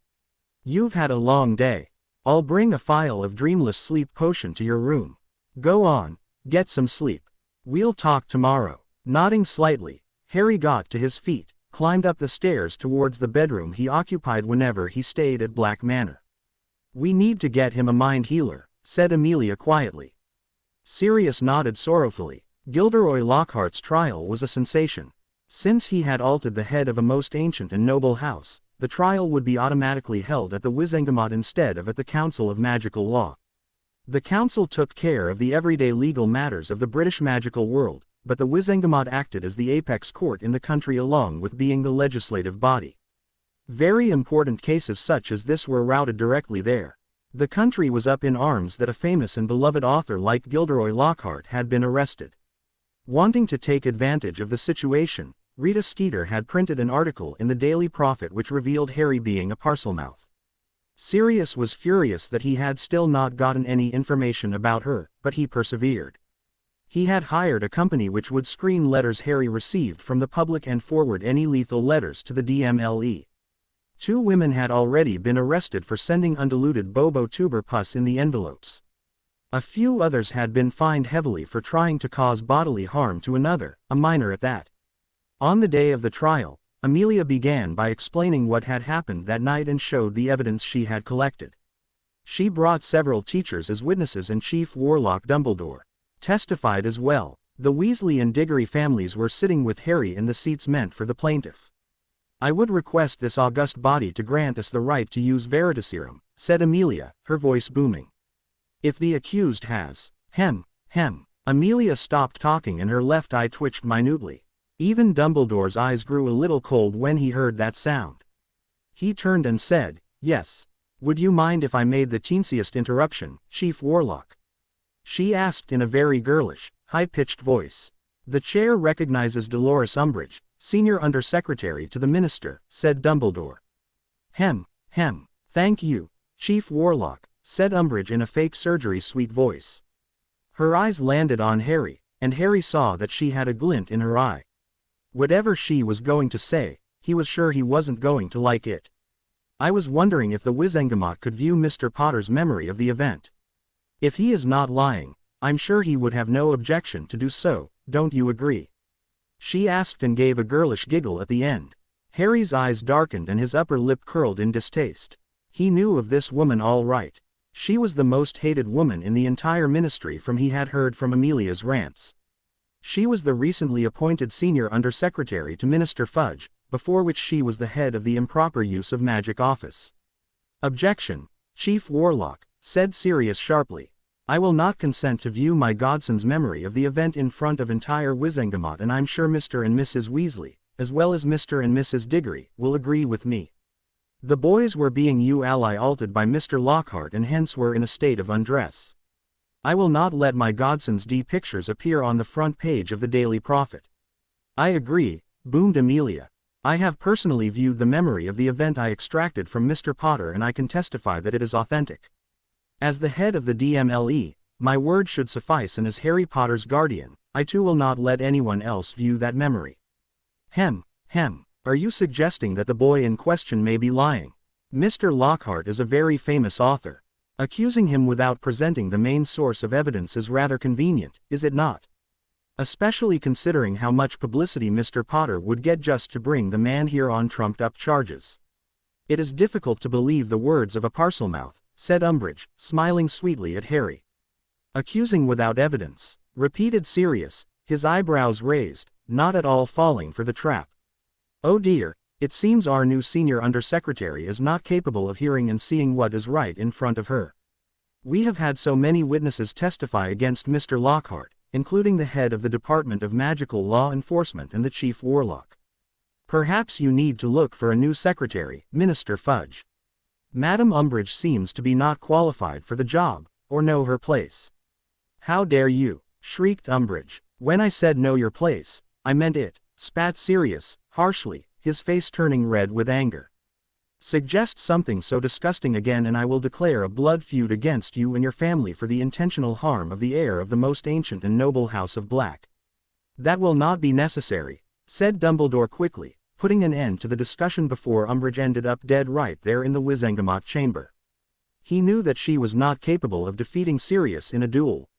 "You've had a long day. I'll bring a phial of dreamless sleep potion to your room. Go on, get some sleep. We'll talk tomorrow." Nodding slightly, Harry got to his feet, climbed up the stairs towards the bedroom he occupied whenever he stayed at Black Manor. "We need to get him a mind healer," said Amelia quietly. Sirius nodded sorrowfully. Gilderoy Lockhart's trial was a sensation. Since he had altered the head of a most ancient and noble house, the trial would be automatically held at the Wizengamot instead of at the Council of Magical Law. The council took care of the everyday legal matters of the British magical world, but the Wizengamot acted as the apex court in the country along with being the legislative body. Very important cases such as this were routed directly there. The country was up in arms that a famous and beloved author like Gilderoy Lockhart had been arrested. Wanting to take advantage of the situation, Rita Skeeter had printed an article in the Daily Prophet which revealed Harry being a Parselmouth. Sirius was furious that he had still not gotten any information about her, but he persevered. He had hired a company which would screen letters Harry received from the public and forward any lethal letters to the DMLE. 2 women had already been arrested for sending undiluted Bobo tuber pus in the envelopes. A few others had been fined heavily for trying to cause bodily harm to another, a minor at that. On the day of the trial, Amelia began by explaining what had happened that night and showed the evidence she had collected. She brought several teachers as witnesses and Chief Warlock Dumbledore testified as well. The Weasley and Diggory families were sitting with Harry in the seats meant for the plaintiff. "I would request this august body to grant us the right to use Veritaserum," said Amelia, her voice booming. "If the accused has..." Hem. Amelia stopped talking and her left eye twitched minutely. Even Dumbledore's eyes grew a little cold when he heard that sound. He turned and said, "Yes. Would you mind if I made the teensiest interruption, Chief Warlock?" She asked in a very girlish, high-pitched voice. "The chair recognizes Dolores Umbridge, Senior Undersecretary to the Minister," said Dumbledore. Hem. "Thank you, Chief Warlock," said Umbridge in a fake surgery sweet voice. Her eyes landed on Harry, and Harry saw that she had a glint in her eye. Whatever she was going to say, he was sure he wasn't going to like it. "I was wondering if the Wizengamot could view Mr. Potter's memory of the event. If he is not lying, I'm sure he would have no objection to do so, don't you agree?" She asked and gave a girlish giggle at the end. Harry's eyes darkened and his upper lip curled in distaste. He knew of this woman all right. She was the most hated woman in the entire ministry from he had heard from Amelia's rants. She was the recently appointed Senior Undersecretary to Minister Fudge, before which she was the head of the Improper Use of Magic Office. "Objection, Chief Warlock," said Sirius sharply. "I will not consent to view my godson's memory of the event in front of entire Wizengamot, and I'm sure Mr. and Mrs. Weasley, as well as Mr. and Mrs. Diggory, will agree with me. The boys were being altered by Mr. Lockhart and hence were in a state of undress. I will not let my godson's pictures appear on the front page of the Daily Prophet." "I agree," boomed Amelia. "I have personally viewed the memory of the event I extracted from Mr. Potter and I can testify that it is authentic. As the head of the DMLE, my word should suffice, and as Harry Potter's guardian, I too will not let anyone else view that memory." Hem. "Are you suggesting that the boy in question may be lying? Mr. Lockhart is a very famous author. Accusing him without presenting the main source of evidence is rather convenient, is it not? Especially considering how much publicity Mr. Potter would get just to bring the man here on trumped-up charges. It is difficult to believe the words of a Parselmouth," said Umbridge, smiling sweetly at Harry. "Accusing without evidence," repeated Sirius, his eyebrows raised, not at all falling for the trap. "Oh dear, it seems our new Senior Undersecretary is not capable of hearing and seeing what is right in front of her. We have had so many witnesses testify against Mr. Lockhart, including the head of the Department of Magical Law Enforcement and the Chief Warlock. Perhaps you need to look for a new secretary, Minister Fudge. Madam Umbridge seems to be not qualified for the job, or know her place." "How dare you?" shrieked Umbridge. "When I said know your place, I meant it," spat Sirius, harshly, his face turning red with anger. "Suggest something so disgusting again and I will declare a blood feud against you and your family for the intentional harm of the heir of the most ancient and noble House of Black." "That will not be necessary," said Dumbledore quickly, putting an end to the discussion before Umbridge ended up dead right there in the Wizengamot chamber. He knew that she was not capable of defeating Sirius in a duel.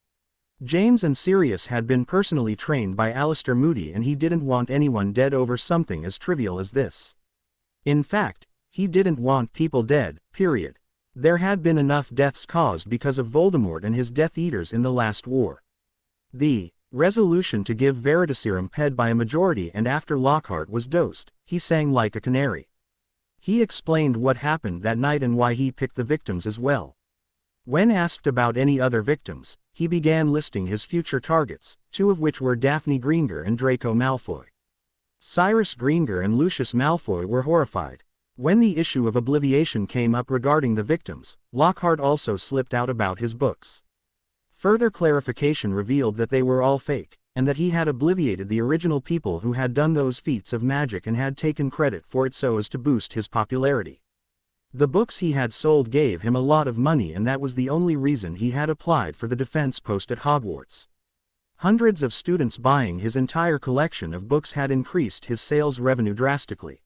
James and Sirius had been personally trained by Alistair Moody, and he didn't want anyone dead over something as trivial as this. In fact, he didn't want people dead, period. There had been enough deaths caused because of Voldemort and his Death Eaters in the last war. The resolution to give Veritaserum head by a majority, and after Lockhart was dosed, he sang like a canary. He explained what happened that night and why he picked the victims as well. When asked about any other victims, he began listing his future targets, two of which were Daphne Greengrass and Draco Malfoy. Cyrus Greengrass and Lucius Malfoy were horrified. When the issue of Obliviation came up regarding the victims, Lockhart also slipped out about his books. Further clarification revealed that they were all fake, and that he had obliviated the original people who had done those feats of magic and had taken credit for it so as to boost his popularity. The books he had sold gave him a lot of money, and that was the only reason he had applied for the defense post at Hogwarts. Hundreds of students buying his entire collection of books had increased his sales revenue drastically.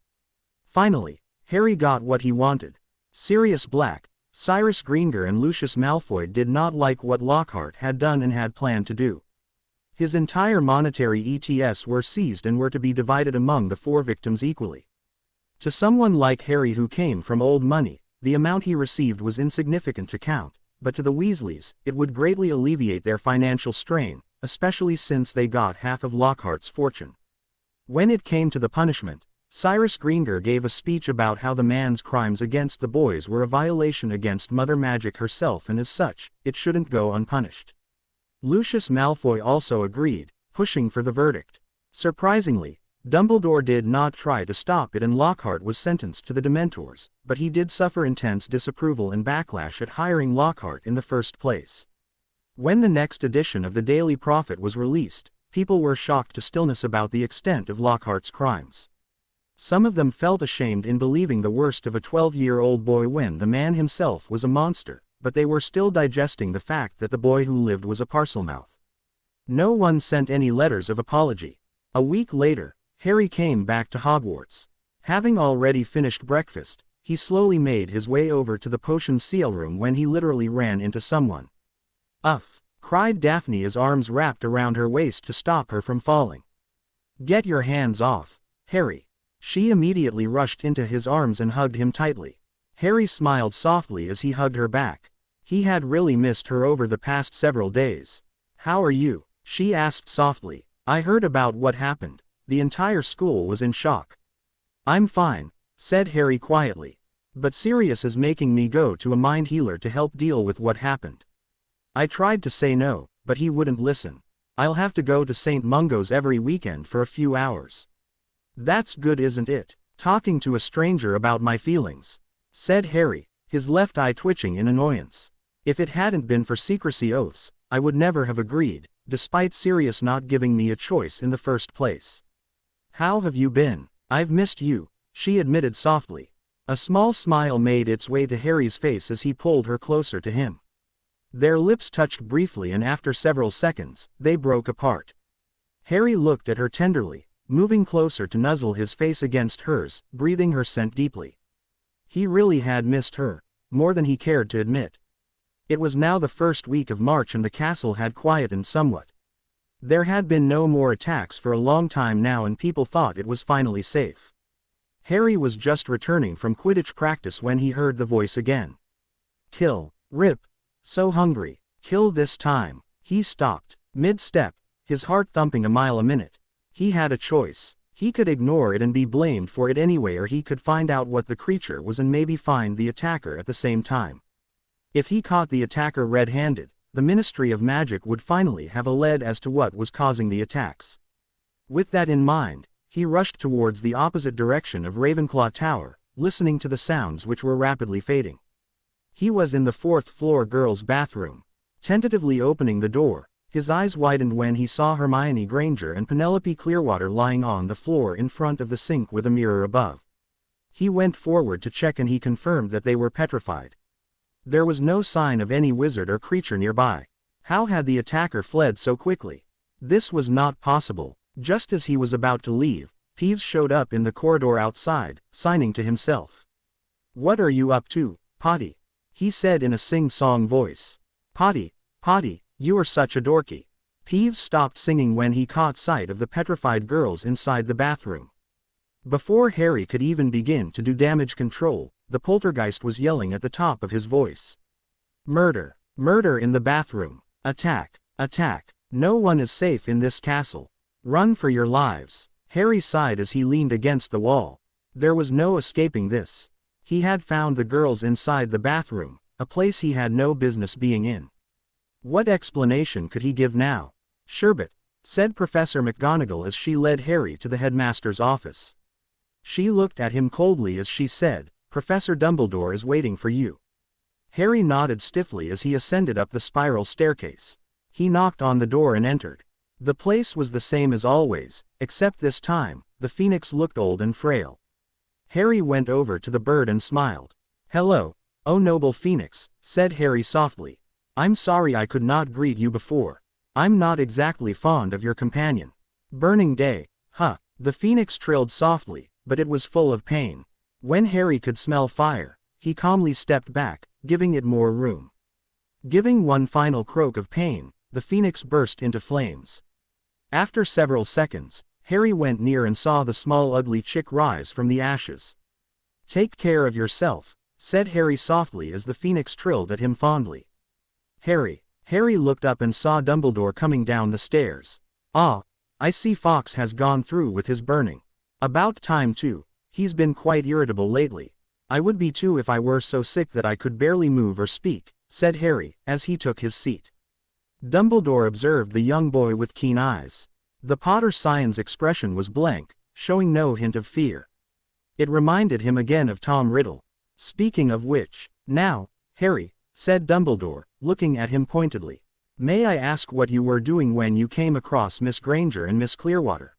Finally, Harry got what he wanted. Sirius Black, Cyrus Greengrass and Lucius Malfoy did not like what Lockhart had done and had planned to do. His entire monetary ETS were seized and were to be divided among the four victims equally. To someone like Harry who came from old money, the amount he received was insignificant to count, but to the Weasleys, it would greatly alleviate their financial strain, especially since they got half of Lockhart's fortune. When it came to the punishment, Cyrus Greengrass gave a speech about how the man's crimes against the boys were a violation against Mother Magic herself, and as such, it shouldn't go unpunished. Lucius Malfoy also agreed, pushing for the verdict. Surprisingly, Dumbledore did not try to stop it, and Lockhart was sentenced to the Dementors, but he did suffer intense disapproval and backlash at hiring Lockhart in the first place. When the next edition of the Daily Prophet was released, people were shocked to stillness about the extent of Lockhart's crimes. Some of them felt ashamed in believing the worst of a 12-year-old boy when the man himself was a monster, but they were still digesting the fact that the boy who lived was a Parselmouth. No one sent any letters of apology. A week later, Harry came back to Hogwarts. Having already finished breakfast, he slowly made his way over to the potion seal room when he literally ran into someone. "Uff!" cried Daphne as arms wrapped around her waist to stop her from falling. "Get your hands off, Harry!" She immediately rushed into his arms and hugged him tightly. Harry smiled softly as he hugged her back. He had really missed her over the past several days. "How are you?" she asked softly. "I heard about what happened. The entire school was in shock." "I'm fine," said Harry quietly. "But Sirius is making me go to a mind healer to help deal with what happened." I tried to say no, but he wouldn't listen. "I'll have to go to St. Mungo's every weekend for a few hours." "That's good, isn't it? Talking to a stranger about my feelings," said Harry, his left eye twitching in annoyance. "If it hadn't been for secrecy oaths, I would never have agreed, despite Sirius not giving me a choice in the first place." "How have you been?" "I've missed you," she admitted softly. A small smile made its way to Harry's face as he pulled her closer to him. Their lips touched briefly, and after several seconds, they broke apart. Harry looked at her tenderly, moving closer to nuzzle his face against hers, breathing her scent deeply. He really had missed her, more than he cared to admit. It was now the first week of March and the castle had quietened somewhat. There had been no more attacks for a long time now, and people thought it was finally safe. Harry was just returning from Quidditch practice when he heard the voice again. "Kill, Rip. So hungry. Kill this time." He stopped, mid-step, his heart thumping a mile a minute. He had a choice. He could ignore it and be blamed for it anyway, or he could find out what the creature was and maybe find the attacker at the same time. If he caught the attacker red-handed, the Ministry of Magic would finally have a lead as to what was causing the attacks. With that in mind, he rushed towards the opposite direction of Ravenclaw Tower, listening to the sounds which were rapidly fading. He was in the fourth-floor girls' bathroom. Tentatively opening the door, his eyes widened when he saw Hermione Granger and Penelope Clearwater lying on the floor in front of the sink with a mirror above. He went forward to check and he confirmed that they were petrified. There was no sign of any wizard or creature nearby. How had the attacker fled so quickly? This was not possible. Just as he was about to leave, Peeves showed up in the corridor outside, signing to himself. "What are you up to, Potty?" he said in a sing-song voice. "Potty, Potty," You are such a dorky. Peeves stopped singing when he caught sight of the petrified girls inside the bathroom. Before Harry could even begin to do damage control, the poltergeist was yelling at the top of his voice. Murder! Murder in the bathroom! Attack! Attack! No one is safe in this castle. Run for your lives! Harry sighed as he leaned against the wall. There was no escaping this. He had found the girls inside the bathroom, a place he had no business being in. What explanation could he give now? Sherbet, said Professor McGonagall as she led Harry to the headmaster's office. She looked at him coldly as she said, Professor Dumbledore is waiting for you. Harry nodded stiffly as he ascended up the spiral staircase. He knocked on the door and entered. The place was the same as always, except this time, the phoenix looked old and frail. Harry went over to the bird and smiled. Hello, oh noble phoenix, said Harry softly. I'm sorry I could not greet you before. I'm not exactly fond of your companion. Burning day, huh, the phoenix trilled softly, but it was full of pain. When Harry could smell fire, he calmly stepped back, giving it more room. Giving one final croak of pain, the phoenix burst into flames. After several seconds, Harry went near and saw the small ugly chick rise from the ashes. Take care of yourself, said Harry softly as the phoenix trilled at him fondly. Harry looked up and saw Dumbledore coming down the stairs. Ah, I see Fawkes has gone through with his burning. About time too, he's been quite irritable lately. I would be too if I were so sick that I could barely move or speak, said Harry, as he took his seat. Dumbledore observed the young boy with keen eyes. The Potter Scion's expression was blank, showing no hint of fear. It reminded him again of Tom Riddle. Speaking of which, now, Harry, said Dumbledore, looking at him pointedly. May I ask what you were doing when you came across Miss Granger and Miss Clearwater?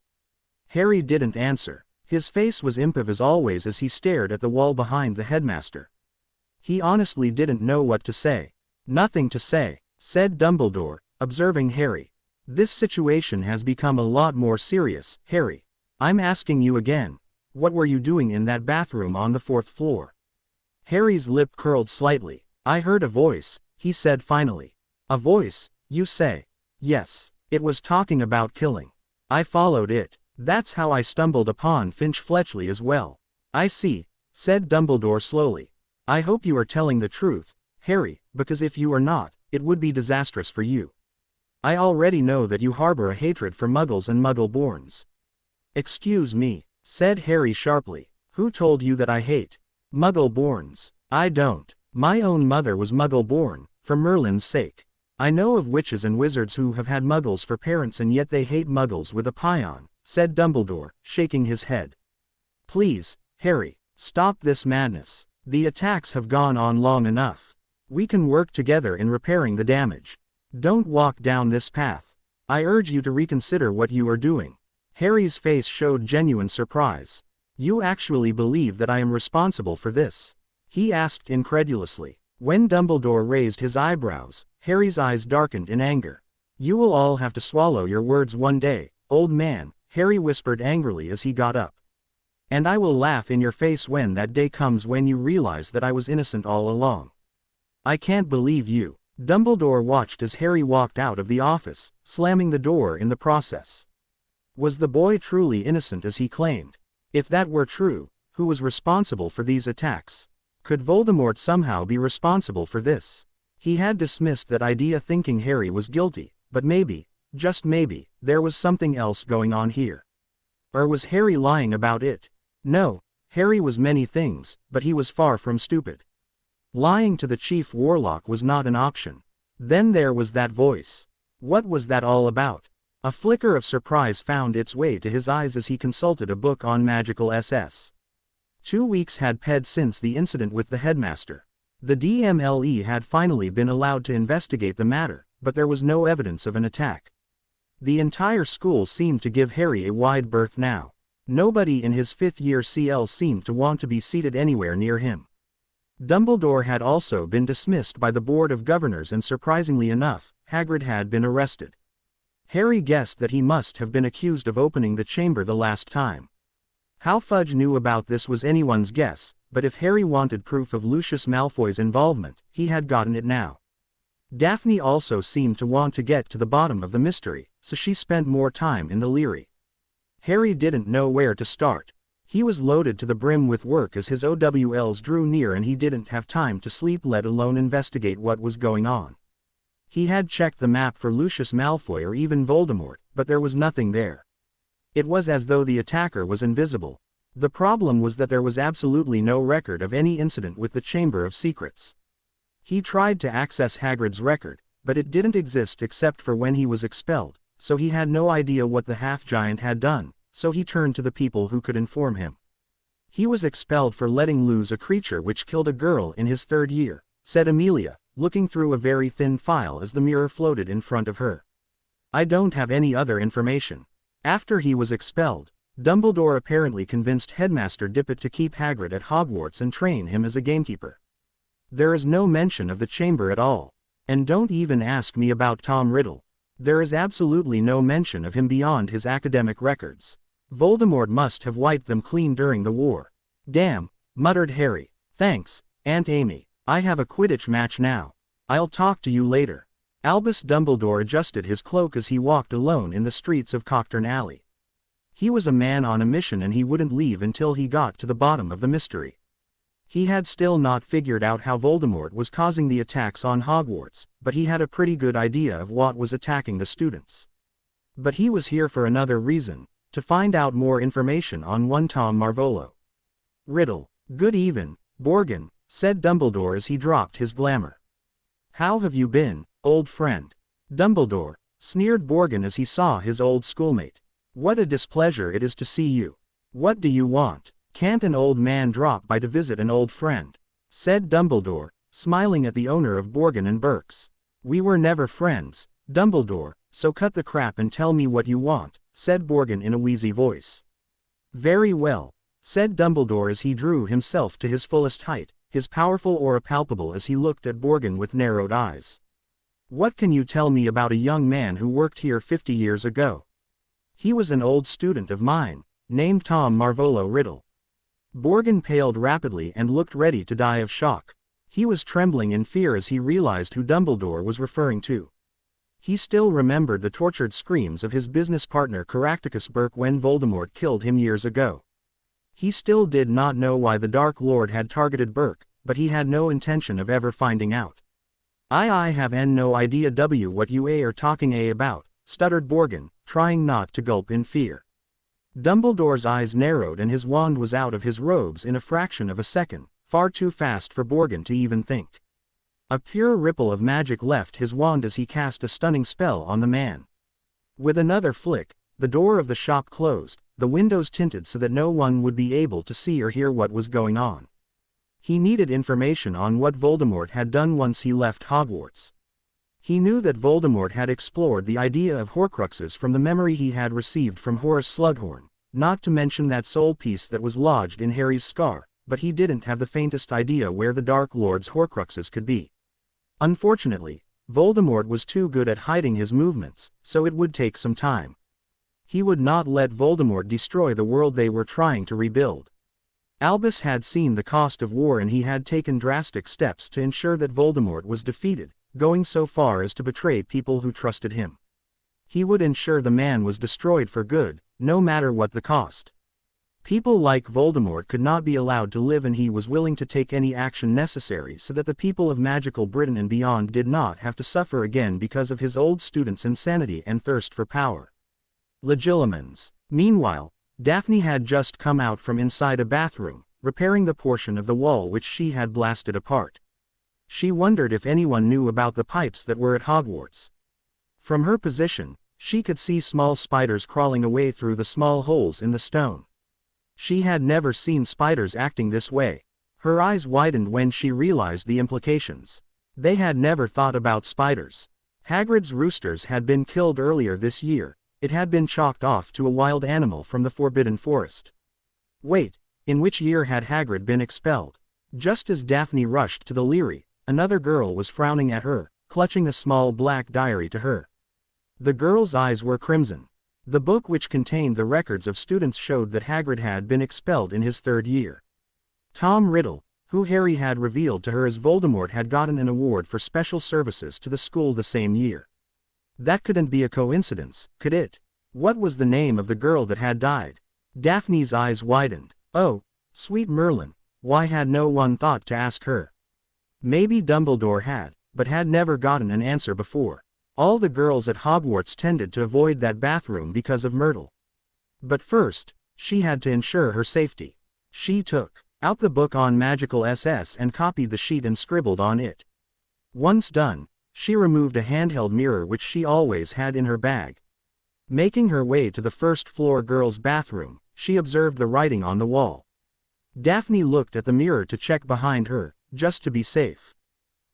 Harry didn't answer. His face was impish as always as he stared at the wall behind the headmaster. He honestly didn't know what to say. Nothing to say, said Dumbledore, observing Harry. This situation has become a lot more serious, Harry. I'm asking you again. What were you doing in that bathroom on the 4th floor? Harry's lip curled slightly. I heard a voice, he said finally. A voice, you say? Yes, it was talking about killing. I followed it. That's how I stumbled upon Finch Fletchley as well. I see, said Dumbledore slowly. I hope you are telling the truth, Harry, because if you are not, it would be disastrous for you. I already know that you harbor a hatred for Muggles and Muggle-borns. Excuse me, said Harry sharply. Who told you that I hate Muggle-borns? I don't. My own mother was Muggle-born, for Merlin's sake. I know of witches and wizards who have had Muggles for parents and yet they hate Muggles with a paean, said Dumbledore, shaking his head. Please, Harry, stop this madness. The attacks have gone on long enough. We can work together in repairing the damage. Don't walk down this path. I urge you to reconsider what you are doing. Harry's face showed genuine surprise. You actually believe that I am responsible for this? He asked incredulously. When Dumbledore raised his eyebrows, Harry's eyes darkened in anger. You will all have to swallow your words one day, old man, Harry whispered angrily as he got up. And I will laugh in your face when that day comes when you realize that I was innocent all along. I can't believe you. Dumbledore watched as Harry walked out of the office, slamming the door in the process. Was the boy truly innocent as he claimed? If that were true, who was responsible for these attacks? Could Voldemort somehow be responsible for this? He had dismissed that idea thinking Harry was guilty, but maybe, just maybe, there was something else going on here. Or was Harry lying about it? No, Harry was many things, but he was far from stupid. Lying to the chief warlock was not an option. Then there was that voice. What was that all about? A flicker of surprise found its way to his eyes as he consulted a book on magical SS. 2 weeks had passed since the incident with the headmaster. The DMLE had finally been allowed to investigate the matter, but there was no evidence of an attack. The entire school seemed to give Harry a wide berth now. Nobody in his 5th year CL seemed to want to be seated anywhere near him. Dumbledore had also been dismissed by the Board of Governors and surprisingly enough, Hagrid had been arrested. Harry guessed that he must have been accused of opening the chamber the last time. How Fudge knew about this was anyone's guess, but if Harry wanted proof of Lucius Malfoy's involvement, he had gotten it now. Daphne also seemed to want to get to the bottom of the mystery, so she spent more time in the Leary. Harry didn't know where to start. He was loaded to the brim with work as his OWLs drew near and he didn't have time to sleep, let alone investigate what was going on. He had checked the map for Lucius Malfoy or even Voldemort, but there was nothing there. It was as though the attacker was invisible. The problem was that there was absolutely no record of any incident with the Chamber of Secrets. He tried to access Hagrid's record, but it didn't exist except for when he was expelled, so he had no idea what the half-giant had done, so he turned to the people who could inform him. He was expelled for letting loose a creature which killed a girl in his 3rd year, said Amelia, looking through a very thin file as the mirror floated in front of her. I don't have any other information. After he was expelled, Dumbledore apparently convinced Headmaster Dippet to keep Hagrid at Hogwarts and train him as a gamekeeper. There is no mention of the chamber at all. And don't even ask me about Tom Riddle. There is absolutely no mention of him beyond his academic records. Voldemort must have wiped them clean during the war. Damn, muttered Harry. Thanks, Aunt Amy. I have a Quidditch match now. I'll talk to you later. Albus Dumbledore adjusted his cloak as he walked alone in the streets of Cockturn Alley. He was a man on a mission and he wouldn't leave until he got to the bottom of the mystery. He had still not figured out how Voldemort was causing the attacks on Hogwarts, but he had a pretty good idea of what was attacking the students. But he was here for another reason, to find out more information on one Tom Marvolo. Riddle. Good even, Borgin, said Dumbledore as he dropped his glamour. How have you been, old friend? Dumbledore, sneered Borgin as he saw his old schoolmate. What a displeasure it is to see you. What do you want? Can't an old man drop by to visit an old friend? Said Dumbledore, smiling at the owner of Borgin and Burke's. We were never friends, Dumbledore, so cut the crap and tell me what you want, said Borgin in a wheezy voice. Very well, said Dumbledore as he drew himself to his fullest height, his powerful aura palpable as he looked at Borgin with narrowed eyes. What can you tell me about a young man who worked here 50 years ago? He was an old student of mine, named Tom Marvolo Riddle. Borgin paled rapidly and looked ready to die of shock. He was trembling in fear as he realized who Dumbledore was referring to. He still remembered the tortured screams of his business partner Caractacus Burke when Voldemort killed him years ago. He still did not know why the Dark Lord had targeted Burke, but he had no intention of ever finding out. I have no idea what you are talking about, stuttered Borgin, trying not to gulp in fear. Dumbledore's eyes narrowed and his wand was out of his robes in a fraction of a second, far too fast for Borgin to even think. A pure ripple of magic left his wand as he cast a stunning spell on the man. With another flick, the door of the shop closed, the windows tinted so that no one would be able to see or hear what was going on. He needed information on what Voldemort had done once he left Hogwarts. He knew that Voldemort had explored the idea of Horcruxes from the memory he had received from Horace Slughorn, not to mention that soul piece that was lodged in Harry's scar, but he didn't have the faintest idea where the Dark Lord's Horcruxes could be. Unfortunately, Voldemort was too good at hiding his movements, so it would take some time. He would not let Voldemort destroy the world they were trying to rebuild. Albus had seen the cost of war and he had taken drastic steps to ensure that Voldemort was defeated, going so far as to betray people who trusted him. He would ensure the man was destroyed for good, no matter what the cost. People like Voldemort could not be allowed to live and he was willing to take any action necessary so that the people of magical Britain and beyond did not have to suffer again because of his old students' insanity and thirst for power. Legilimens. Meanwhile, Daphne had just come out from inside a bathroom, repairing the portion of the wall which she had blasted apart. She wondered if anyone knew about the pipes that were at Hogwarts. From her position, she could see small spiders crawling away through the small holes in the stone. She had never seen spiders acting this way. Her eyes widened when she realized the implications. They had never thought about spiders. Hagrid's roosters had been killed earlier this year. It had been chalked off to a wild animal from the Forbidden Forest. Wait, in which year had Hagrid been expelled? Just as Daphne rushed to the Leary, another girl was frowning at her, clutching a small black diary to her. The girl's eyes were crimson. The book which contained the records of students showed that Hagrid had been expelled in his 3rd year. Tom Riddle, who Harry had revealed to her as Voldemort had gotten an award for special services to the school the same year. That couldn't be a coincidence, could it? What was the name of the girl that had died? Daphne's eyes widened. Oh, sweet Merlin, why had no one thought to ask her? Maybe Dumbledore had, but had never gotten an answer before. All the girls at Hogwarts tended to avoid that bathroom because of Myrtle. But first, she had to ensure her safety. She took out the book on magical SS and copied the sheet and scribbled on it. Once done, she removed a handheld mirror which she always had in her bag. Making her way to the first-floor girls' bathroom, she observed the writing on the wall. Daphne looked at the mirror to check behind her, just to be safe.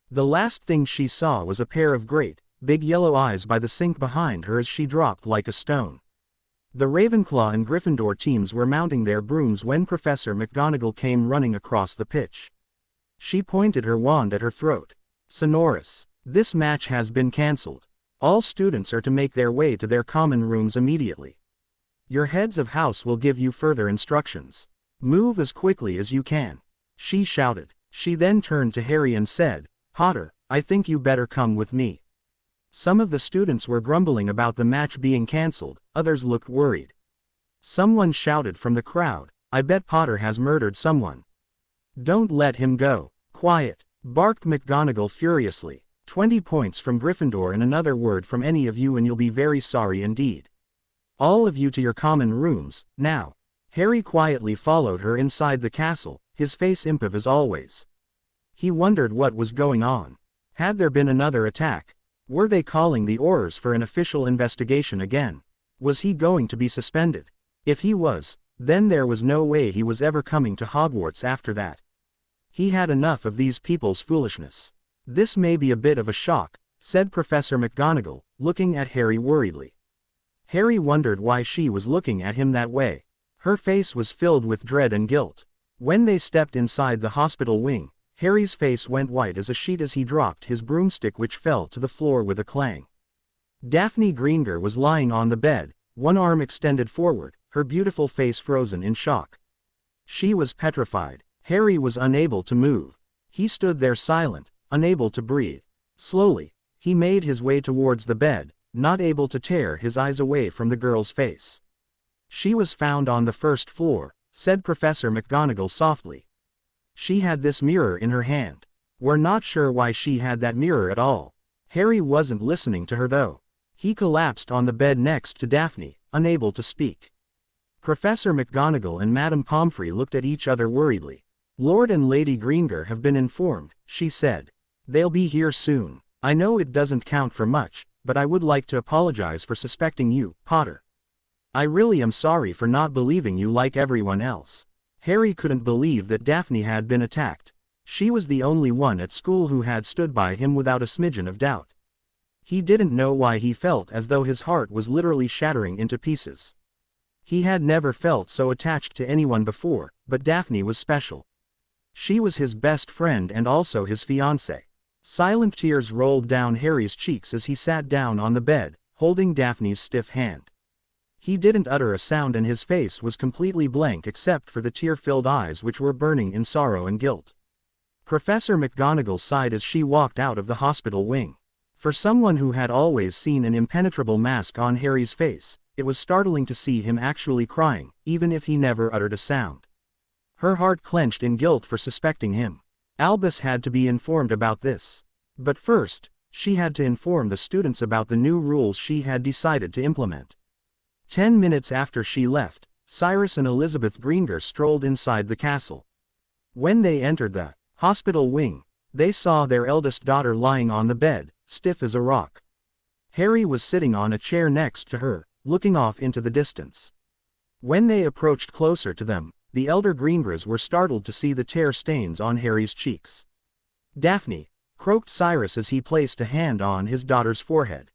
The last thing she saw was a pair of great, big yellow eyes by the sink behind her as she dropped like a stone. The Ravenclaw and Gryffindor teams were mounting their brooms when Professor McGonagall came running across the pitch. She pointed her wand at her throat. "Sonorous, this match has been cancelled. All students are to make their way to their common rooms immediately. Your heads of house will give you further instructions. Move as quickly as you can," she shouted. She then turned to Harry and said, "Potter, I think you better come with me." Some of the students were grumbling about the match being cancelled, others looked worried. Someone shouted from the crowd, "I bet Potter has murdered someone." "Don't let him go." "Quiet," barked McGonagall furiously. 20 points from Gryffindor and another word from any of you and you'll be very sorry indeed. All of you to your common rooms, now." Harry quietly followed her inside the castle, his face impassive as always. He wondered what was going on. Had there been another attack? Were they calling the Aurors for an official investigation again? Was he going to be suspended? If he was, then there was no way he was ever coming to Hogwarts after that. He had enough of these people's foolishness. "This may be a bit of a shock," said Professor McGonagall, looking at Harry worriedly. Harry wondered why she was looking at him that way. Her face was filled with dread and guilt. When they stepped inside the hospital wing, Harry's face went white as a sheet as he dropped his broomstick which fell to the floor with a clang. Daphne Greengrass was lying on the bed, one arm extended forward, her beautiful face frozen in shock. She was petrified. Harry was unable to move. He stood there silent, unable to breathe. Slowly, he made his way towards the bed, not able to tear his eyes away from the girl's face. "She was found on the first floor," said Professor McGonagall softly. "She had this mirror in her hand. We're not sure why she had that mirror at all." Harry wasn't listening to her though. He collapsed on the bed next to Daphne, unable to speak. Professor McGonagall and Madame Pomfrey looked at each other worriedly. "Lord and Lady Greengrass have been informed," she said. "They'll be here soon. I know it doesn't count for much, but I would like to apologize for suspecting you, Potter. I really am sorry for not believing you like everyone else." Harry couldn't believe that Daphne had been attacked. She was the only one at school who had stood by him without a smidgen of doubt. He didn't know why he felt as though his heart was literally shattering into pieces. He had never felt so attached to anyone before, but Daphne was special. She was his best friend and also his fiancée. Silent tears rolled down Harry's cheeks as he sat down on the bed, holding Daphne's stiff hand. He didn't utter a sound and his face was completely blank except for the tear-filled eyes which were burning in sorrow and guilt. Professor McGonagall sighed as she walked out of the hospital wing. For someone who had always seen an impenetrable mask on Harry's face, it was startling to see him actually crying, even if he never uttered a sound. Her heart clenched in guilt for suspecting him. Albus had to be informed about this. But first, she had to inform the students about the new rules she had decided to implement. 10 minutes after she left, Cyrus and Elizabeth Greengrass strolled inside the castle. When they entered the hospital wing, they saw their eldest daughter lying on the bed, stiff as a rock. Harry was sitting on a chair next to her, looking off into the distance. When they approached closer to them, the elder Greengrass were startled to see the tear stains on Harry's cheeks. "Daphne," croaked Cyrus as he placed a hand on his daughter's forehead.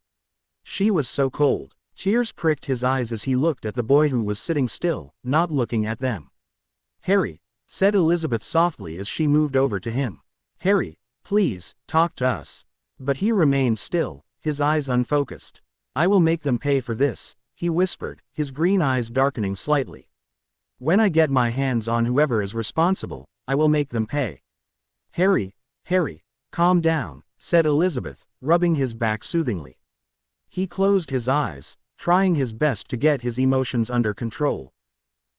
She was so cold. Tears pricked his eyes as he looked at the boy who was sitting still, not looking at them. "Harry," said Elizabeth softly as she moved over to him. "Harry, please, talk to us." But he remained still, his eyes unfocused. "I will make them pay for this," he whispered, his green eyes darkening slightly. "When I get my hands on whoever is responsible, I will make them pay." Harry, calm down, said Elizabeth, rubbing his back soothingly. He closed his eyes, trying his best to get his emotions under control.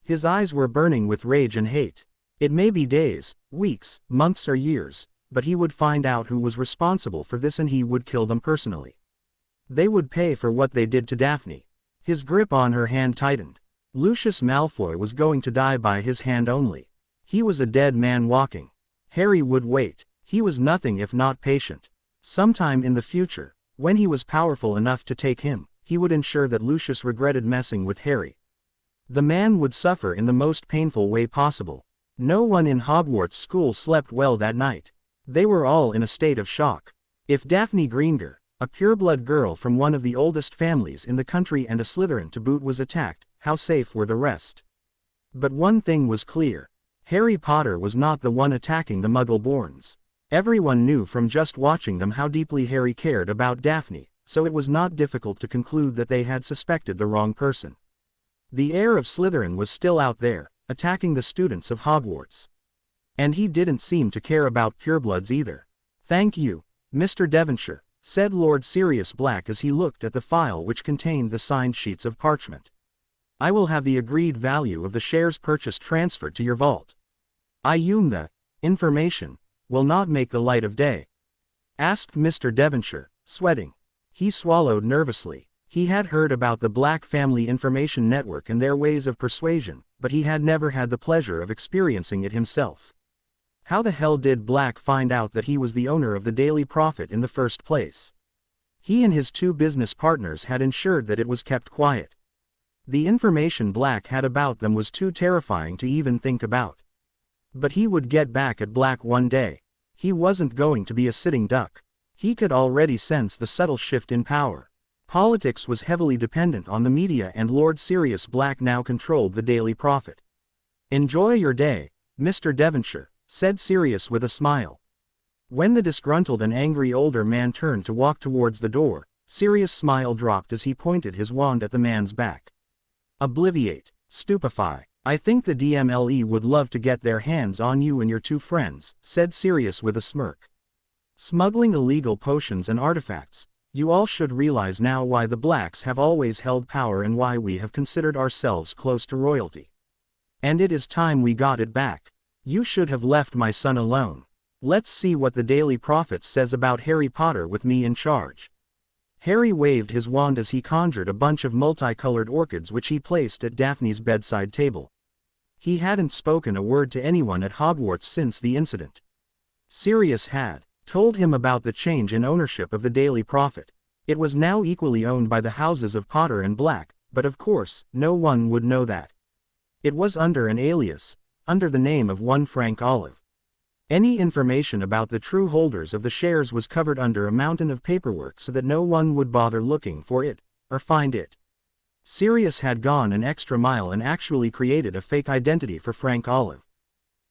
His eyes were burning with rage and hate. It may be days, weeks, months or years, but he would find out who was responsible for this and he would kill them personally. They would pay for what they did to Daphne. His grip on her hand tightened. Lucius Malfoy was going to die by his hand only. He was a dead man walking. Harry would wait. He was nothing if not patient. Sometime in the future, when he was powerful enough to take him, he would ensure that Lucius regretted messing with Harry. The man would suffer in the most painful way possible. No one in Hogwarts school slept well that night. They were all in a state of shock. If Daphne Greengrass, a pureblood girl from one of the oldest families in the country and a Slytherin to boot, was attacked, how safe were the rest? But one thing was clear. Harry Potter was not the one attacking the Muggle-borns. Everyone knew from just watching them how deeply Harry cared about Daphne, so it was not difficult to conclude that they had suspected the wrong person. The heir of Slytherin was still out there, attacking the students of Hogwarts. And he didn't seem to care about purebloods either. "Thank you, Mr. Devonshire," said Lord Sirius Black as he looked at the file which contained the signed sheets of parchment. "I will have the agreed value of the shares purchased transferred to your vault. I assume the information will not make the light of day?" asked Mr. Devonshire, sweating. He swallowed nervously. He had heard about the Black Family Information Network and their ways of persuasion, but he had never had the pleasure of experiencing it himself. How the hell did Black find out that he was the owner of the Daily Prophet in the first place? He and his two business partners had ensured that it was kept quiet. The information Black had about them was too terrifying to even think about. But he would get back at Black one day. He wasn't going to be a sitting duck. He could already sense the subtle shift in power. Politics was heavily dependent on the media, and Lord Sirius Black now controlled the Daily Prophet. "Enjoy your day, Mr. Devonshire," said Sirius with a smile. When the disgruntled and angry older man turned to walk towards the door, Sirius' smile dropped as he pointed his wand at the man's back. "Obliviate, stupefy. I think the DMLE would love to get their hands on you and your two friends," said Sirius with a smirk. "Smuggling illegal potions and artifacts. You all should realize now why the Blacks have always held power and why we have considered ourselves close to royalty. And it is time we got it back. You should have left my son alone. Let's see what the Daily Prophet says about Harry Potter with me in charge." Harry waved his wand as he conjured a bunch of multicolored orchids which he placed at Daphne's bedside table. He hadn't spoken a word to anyone at Hogwarts since the incident. Sirius had told him about the change in ownership of the Daily Prophet. It was now equally owned by the houses of Potter and Black, but of course, no one would know that. It was under an alias, under the name of one Frank Olive. Any information about the true holders of the shares was covered under a mountain of paperwork so that no one would bother looking for it, or find it. Sirius had gone an extra mile and actually created a fake identity for Frank Olive.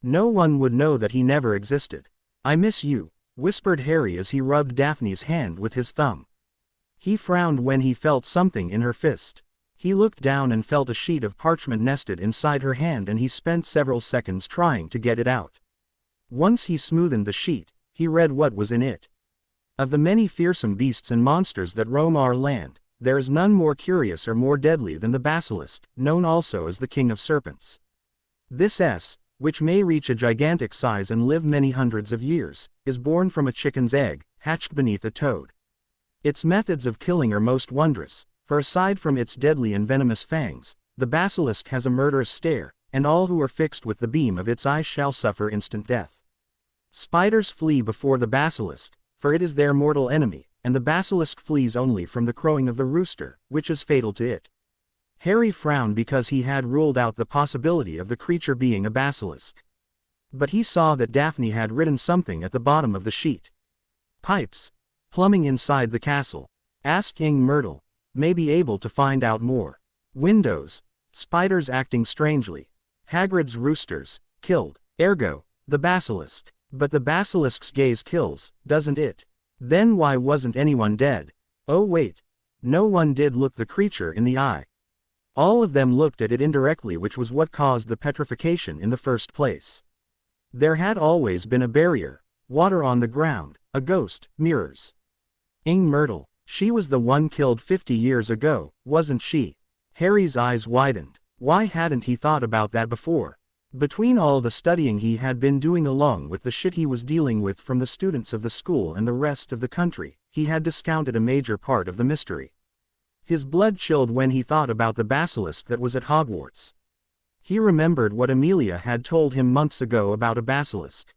No one would know that he never existed. "I miss you," whispered Harry as he rubbed Daphne's hand with his thumb. He frowned when he felt something in her fist. He looked down and felt a sheet of parchment nested inside her hand, and he spent several seconds trying to get it out. Once he smoothed the sheet, he read what was in it. "Of the many fearsome beasts and monsters that roam our land, there is none more curious or more deadly than the basilisk, known also as the king of serpents. This which may reach a gigantic size and live many hundreds of years, is born from a chicken's egg, hatched beneath a toad. Its methods of killing are most wondrous, for aside from its deadly and venomous fangs, the basilisk has a murderous stare, and all who are fixed with the beam of its eye shall suffer instant death. Spiders flee before the basilisk, for it is their mortal enemy, and the basilisk flees only from the crowing of the rooster, which is fatal to it." Harry frowned because he had ruled out the possibility of the creature being a basilisk. But he saw that Daphne had written something at the bottom of the sheet. "Pipes, plumbing inside the castle. Ask King Myrtle. May be able to find out more. Windows, spiders acting strangely. Hagrid's roosters, killed. Ergo, the basilisk. But the basilisk's gaze kills, doesn't it? Then why wasn't anyone dead? Oh wait. No one did look the creature in the eye. All of them looked at it indirectly, which was what caused the petrification in the first place. There had always been a barrier, water on the ground, a ghost, mirrors. Myrtle. She was the one killed 50 years ago, wasn't she? Harry's eyes widened. Why hadn't he thought about that before? Between all the studying he had been doing along with the shit he was dealing with from the students of the school and the rest of the country, he had discounted a major part of the mystery. His blood chilled when he thought about the basilisk that was at Hogwarts. He remembered what Amelia had told him months ago about a basilisk.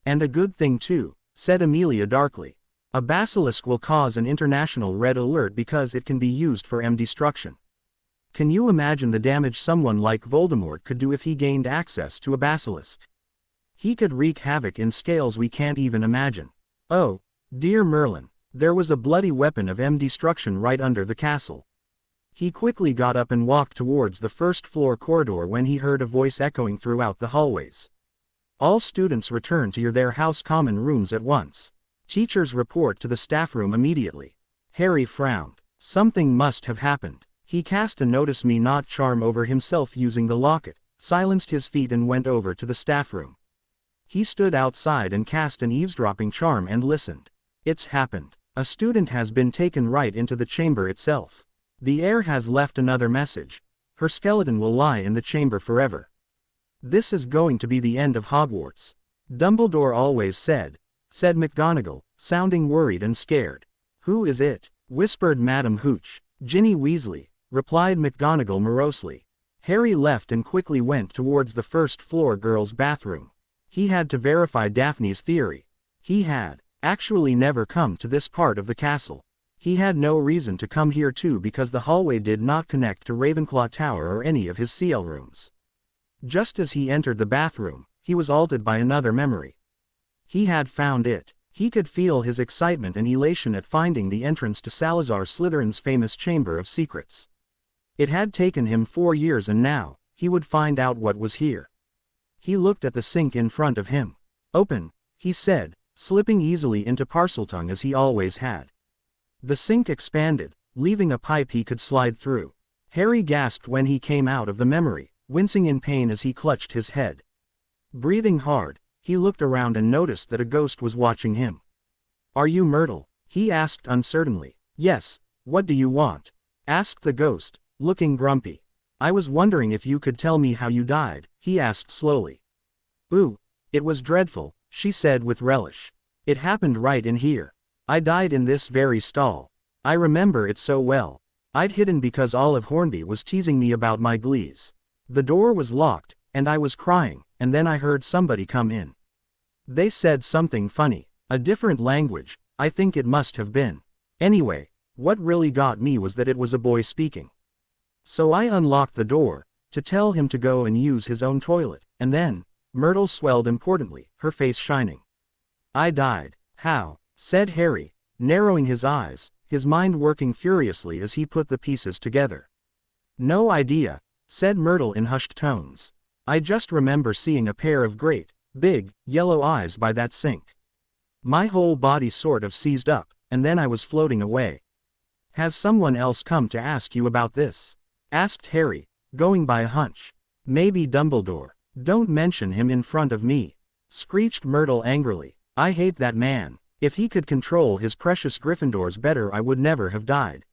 And a good thing too, said Amelia darkly. A basilisk will cause an international red alert because it can be used for destruction. Can you imagine the damage someone like Voldemort could do if he gained access to a basilisk? He could wreak havoc in scales we can't even imagine. Oh, dear Merlin, there was a bloody weapon of destruction right under the castle. He quickly got up and walked towards the first-floor corridor when he heard a voice echoing throughout the hallways. All students return to their house common rooms at once. Teachers report to the staff room immediately. Harry frowned. Something must have happened. He cast a notice me not charm over himself using the locket, silenced his feet and went over to the staff room. He stood outside and cast an eavesdropping charm and listened. It's happened. A student has been taken right into the chamber itself. The heir has left another message. Her skeleton will lie in the chamber forever. This is going to be the end of Hogwarts. Dumbledore always said McGonagall, sounding worried and scared. Who is it? Whispered Madam Hooch. Ginny Weasley, replied McGonagall morosely. Harry left and quickly went towards the first-floor girls' bathroom. He had to verify Daphne's theory. He had actually never come to this part of the castle. He had no reason to come here too because the hallway did not connect to Ravenclaw Tower or any of his CL rooms. Just as he entered the bathroom, he was altered by another memory. He had found it. He could feel his excitement and elation at finding the entrance to Salazar Slytherin's famous Chamber of Secrets. It had taken him 4 years and now, he would find out what was here. He looked at the sink in front of him. Open, he said, slipping easily into Parseltongue as he always had. The sink expanded, leaving a pipe he could slide through. Harry gasped when he came out of the memory, wincing in pain as he clutched his head. Breathing hard, he looked around and noticed that a ghost was watching him. Are you Myrtle? He asked uncertainly. Yes, what do you want? Asked the ghost, looking grumpy. I was wondering if you could tell me how you died, he asked slowly. Ooh, it was dreadful, she said with relish. It happened right in here. I died in this very stall. I remember it so well. I'd hidden because Olive Hornby was teasing me about my glees. The door was locked, and I was crying, and then I heard somebody come in. They said something funny, a different language, I think it must have been. Anyway, what really got me was that it was a boy speaking. So I unlocked the door, to tell him to go and use his own toilet, and then, Myrtle swelled importantly, her face shining. I died. How? Said Harry, narrowing his eyes, his mind working furiously as he put the pieces together. No idea, said Myrtle in hushed tones. I just remember seeing a pair of great, big, yellow eyes by that sink. My whole body sort of seized up, and then I was floating away. Has someone else come to ask you about this? Asked Harry, going by a hunch. Maybe Dumbledore. Don't mention him in front of me. Screeched Myrtle angrily. I hate that man. If he could control his precious Gryffindors better I would never have died.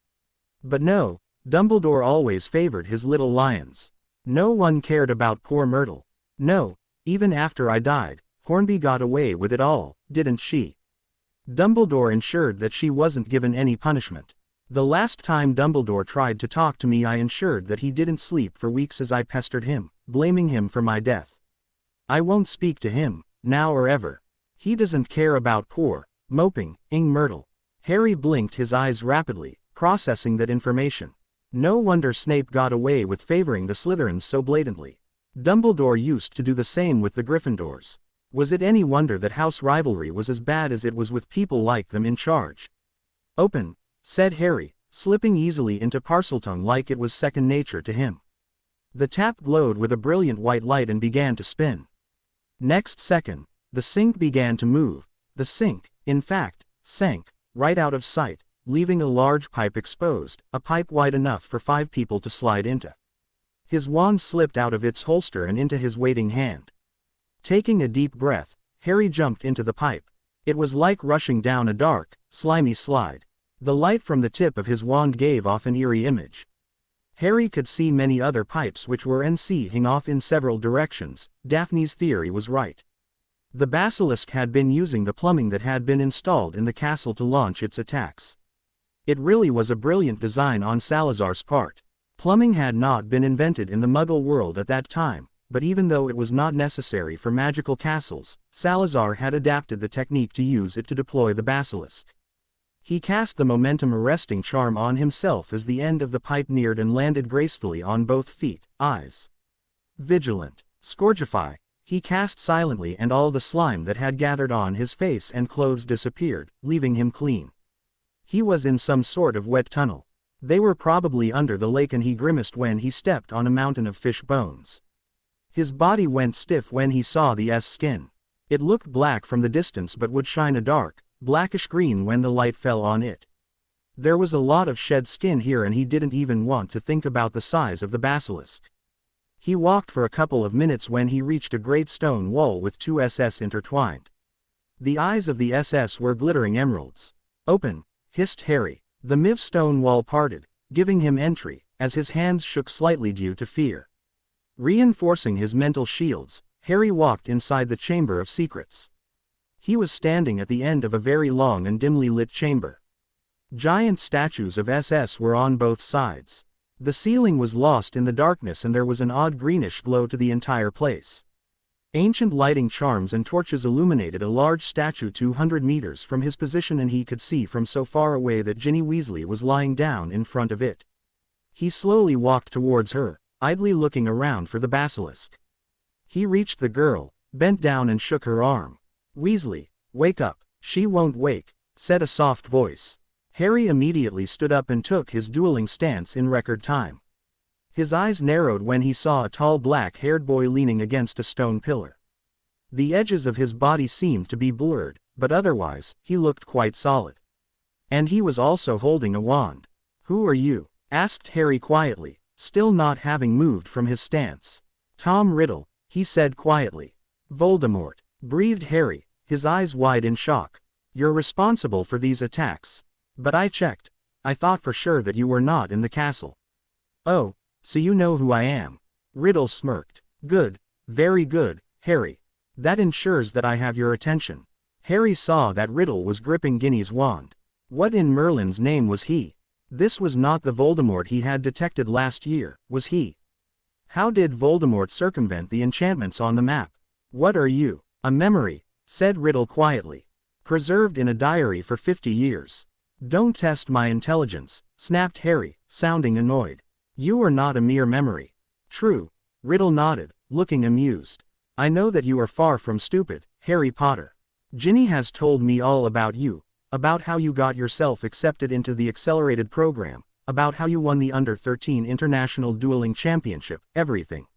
But no, Dumbledore always favored his little lions. No one cared about poor Myrtle. No, even after I died, Hornby got away with it all, didn't she? Dumbledore ensured that she wasn't given any punishment. The last time Dumbledore tried to talk to me I ensured that he didn't sleep for weeks as I pestered him, blaming him for my death. I won't speak to him, now or ever. He doesn't care about poor, moping, Myrtle. Harry blinked his eyes rapidly, processing that information. No wonder Snape got away with favoring the Slytherins so blatantly. Dumbledore used to do the same with the Gryffindors. Was it any wonder that house rivalry was as bad as it was with people like them in charge? Open, said Harry, slipping easily into Parseltongue like it was second nature to him. The tap glowed with a brilliant white light and began to spin. Next second, the sink began to move. The sink, in fact, sank, right out of sight, leaving a large pipe exposed, a pipe wide enough for 5 people to slide into. His wand slipped out of its holster and into his waiting hand. Taking a deep breath, Harry jumped into the pipe. It was like rushing down a dark, slimy slide. The light from the tip of his wand gave off an eerie image. Harry could see many other pipes which were hing off in several directions. Daphne's theory was right. The basilisk had been using the plumbing that had been installed in the castle to launch its attacks. It really was a brilliant design on Salazar's part. Plumbing had not been invented in the Muggle world at that time, but even though it was not necessary for magical castles, Salazar had adapted the technique to use it to deploy the basilisk. He cast the momentum-arresting charm on himself as the end of the pipe neared and landed gracefully on both feet, eyes. Vigilant. Scourgify. He cast silently and all the slime that had gathered on his face and clothes disappeared, leaving him clean. He was in some sort of wet tunnel. They were probably under the lake and he grimaced when he stepped on a mountain of fish bones. His body went stiff when he saw the skin. It looked black from the distance but would shine a dark, blackish green when the light fell on it. There was a lot of shed skin here and he didn't even want to think about the size of the basilisk. He walked for a couple of minutes when he reached a great stone wall with two SS intertwined. The eyes of the SS were glittering emeralds. Open, hissed Harry. The miv stone wall parted, giving him entry, as his hands shook slightly due to fear. Reinforcing his mental shields, Harry walked inside the Chamber of Secrets. He was standing at the end of a very long and dimly lit chamber. Giant statues of SS were on both sides. The ceiling was lost in the darkness and there was an odd greenish glow to the entire place. Ancient lighting charms and torches illuminated a large statue 200 meters from his position and he could see from so far away that Ginny Weasley was lying down in front of it. He slowly walked towards her, idly looking around for the basilisk. He reached the girl, bent down and shook her arm. "Weasley, wake up." "She won't wake," said a soft voice. Harry immediately stood up and took his dueling stance in record time. His eyes narrowed when he saw a tall black-haired boy leaning against a stone pillar. The edges of his body seemed to be blurred, but otherwise, he looked quite solid. And he was also holding a wand. "Who are you?" asked Harry quietly, still not having moved from his stance. "Tom Riddle," he said quietly. "Voldemort," breathed Harry, his eyes wide in shock. "You're responsible for these attacks. But I checked. I thought for sure that you were not in the castle." "Oh, so you know who I am." Riddle smirked. "Good, very good, Harry. That ensures that I have your attention." Harry saw that Riddle was gripping Ginny's wand. What in Merlin's name was he? This was not the Voldemort he had detected last year, was he? How did Voldemort circumvent the enchantments on the map? "What are you?" "A memory," said Riddle quietly. "Preserved in a diary for 50 years. "Don't test my intelligence," snapped Harry, sounding annoyed. "You are not a mere memory." "True." Riddle nodded, looking amused. "I know that you are far from stupid, Harry Potter. Ginny has told me all about you, about how you got yourself accepted into the accelerated program, about how you won the Under-13 International Dueling Championship, everything.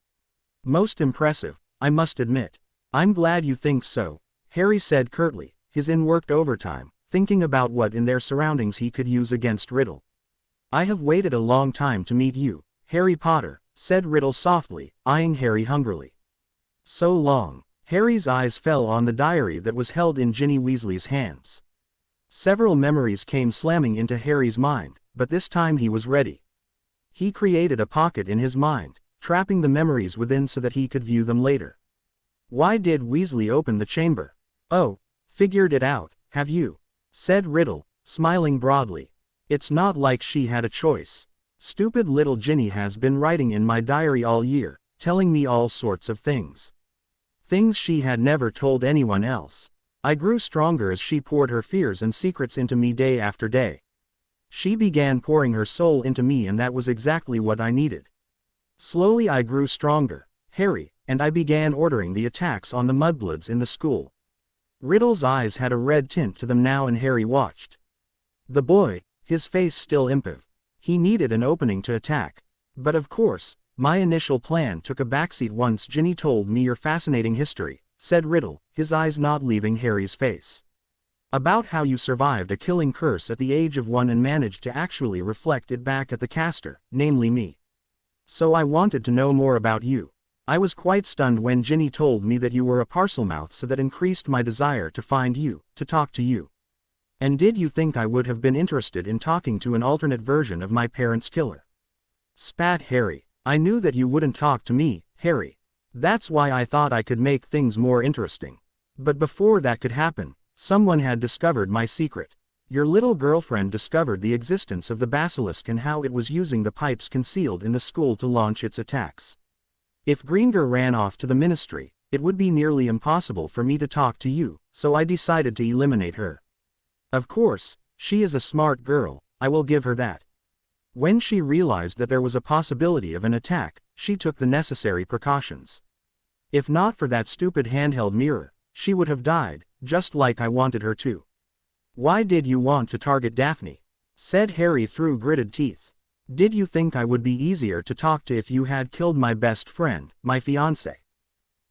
Most impressive, I must admit." "I'm glad you think so," Harry said curtly, his in-worked overtime, thinking about what in their surroundings he could use against Riddle. "I have waited a long time to meet you, Harry Potter," said Riddle softly, eyeing Harry hungrily. "So long." Harry's eyes fell on the diary that was held in Ginny Weasley's hands. Several memories came slamming into Harry's mind, but this time he was ready. He created a pocket in his mind, trapping the memories within so that he could view them later. Why did Weasley open the chamber? "Oh, figured it out, have you?" said Riddle, smiling broadly. "It's not like she had a choice. Stupid little Ginny has been writing in my diary all year, telling me all sorts of things. Things she had never told anyone else. I grew stronger as she poured her fears and secrets into me day after day. She began pouring her soul into me and that was exactly what I needed. Slowly I grew stronger, Harry, and I began ordering the attacks on the mudbloods in the school." Riddle's eyes had a red tint to them now and Harry watched. The boy, his face still impiv. He needed an opening to attack. "But of course, my initial plan took a backseat once Ginny told me your fascinating history," said Riddle, his eyes not leaving Harry's face. "About how you survived a killing curse at the age of 1 and managed to actually reflect it back at the caster, namely me. So I wanted to know more about you. I was quite stunned when Ginny told me that you were a Parselmouth, so that increased my desire to find you, to talk to you. And did you think I would have been interested in talking to an alternate version of my parents' killer? Spat Harry. I knew that you wouldn't talk to me, Harry. That's why I thought I could make things more interesting. But before that could happen, someone had discovered my secret. Your little girlfriend discovered the existence of the basilisk and how it was using the pipes concealed in the school to launch its attacks. If Greengrass ran off to the ministry, it would be nearly impossible for me to talk to you, so I decided to eliminate her. Of course, she is a smart girl, I will give her that. When she realized that there was a possibility of an attack, she took the necessary precautions. If not for that stupid handheld mirror, she would have died, just like I wanted her to. Why did you want to target Daphne? Said Harry through gritted teeth. Did you think I would be easier to talk to if you had killed my best friend, my fiancé?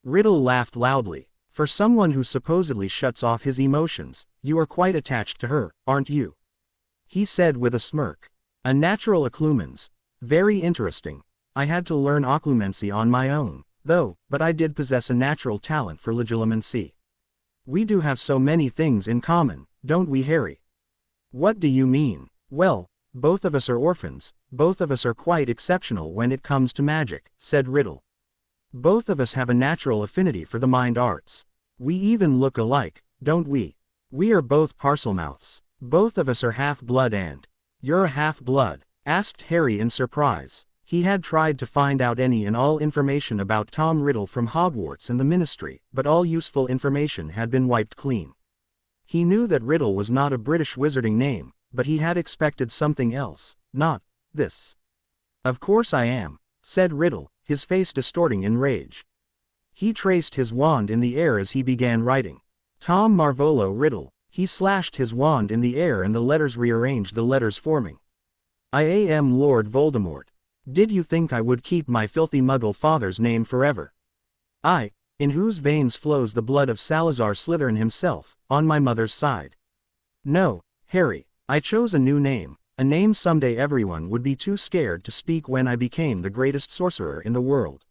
Riddle laughed loudly. For someone who supposedly shuts off his emotions, you are quite attached to her, aren't you? He said with a smirk. A natural occlumens. Very interesting. I had to learn occlumency on my own, though, but I did possess a natural talent for legilimency. We do have so many things in common, don't we, Harry? What do you mean? Well, both of us are orphans, both of us are quite exceptional when it comes to magic, said Riddle. Both of us have a natural affinity for the mind arts. We even look alike, don't we? We are both Parselmouths. Both of us are half-blood and... You're a half-blood? Asked Harry in surprise. He had tried to find out any and all information about Tom Riddle from Hogwarts and the Ministry, but all useful information had been wiped clean. He knew that Riddle was not a British wizarding name, but he had expected something else, not this. Of course I am, said Riddle, his face distorting in rage. He traced his wand in the air as he began writing. Tom Marvolo Riddle. He slashed his wand in the air and the letters rearranged, the letters forming. I am Lord Voldemort. Did you think I would keep my filthy Muggle father's name forever? I, in whose veins flows the blood of Salazar Slytherin himself, on my mother's side. No, Harry, I chose a new name, a name someday everyone would be too scared to speak when I became the greatest sorcerer in the world.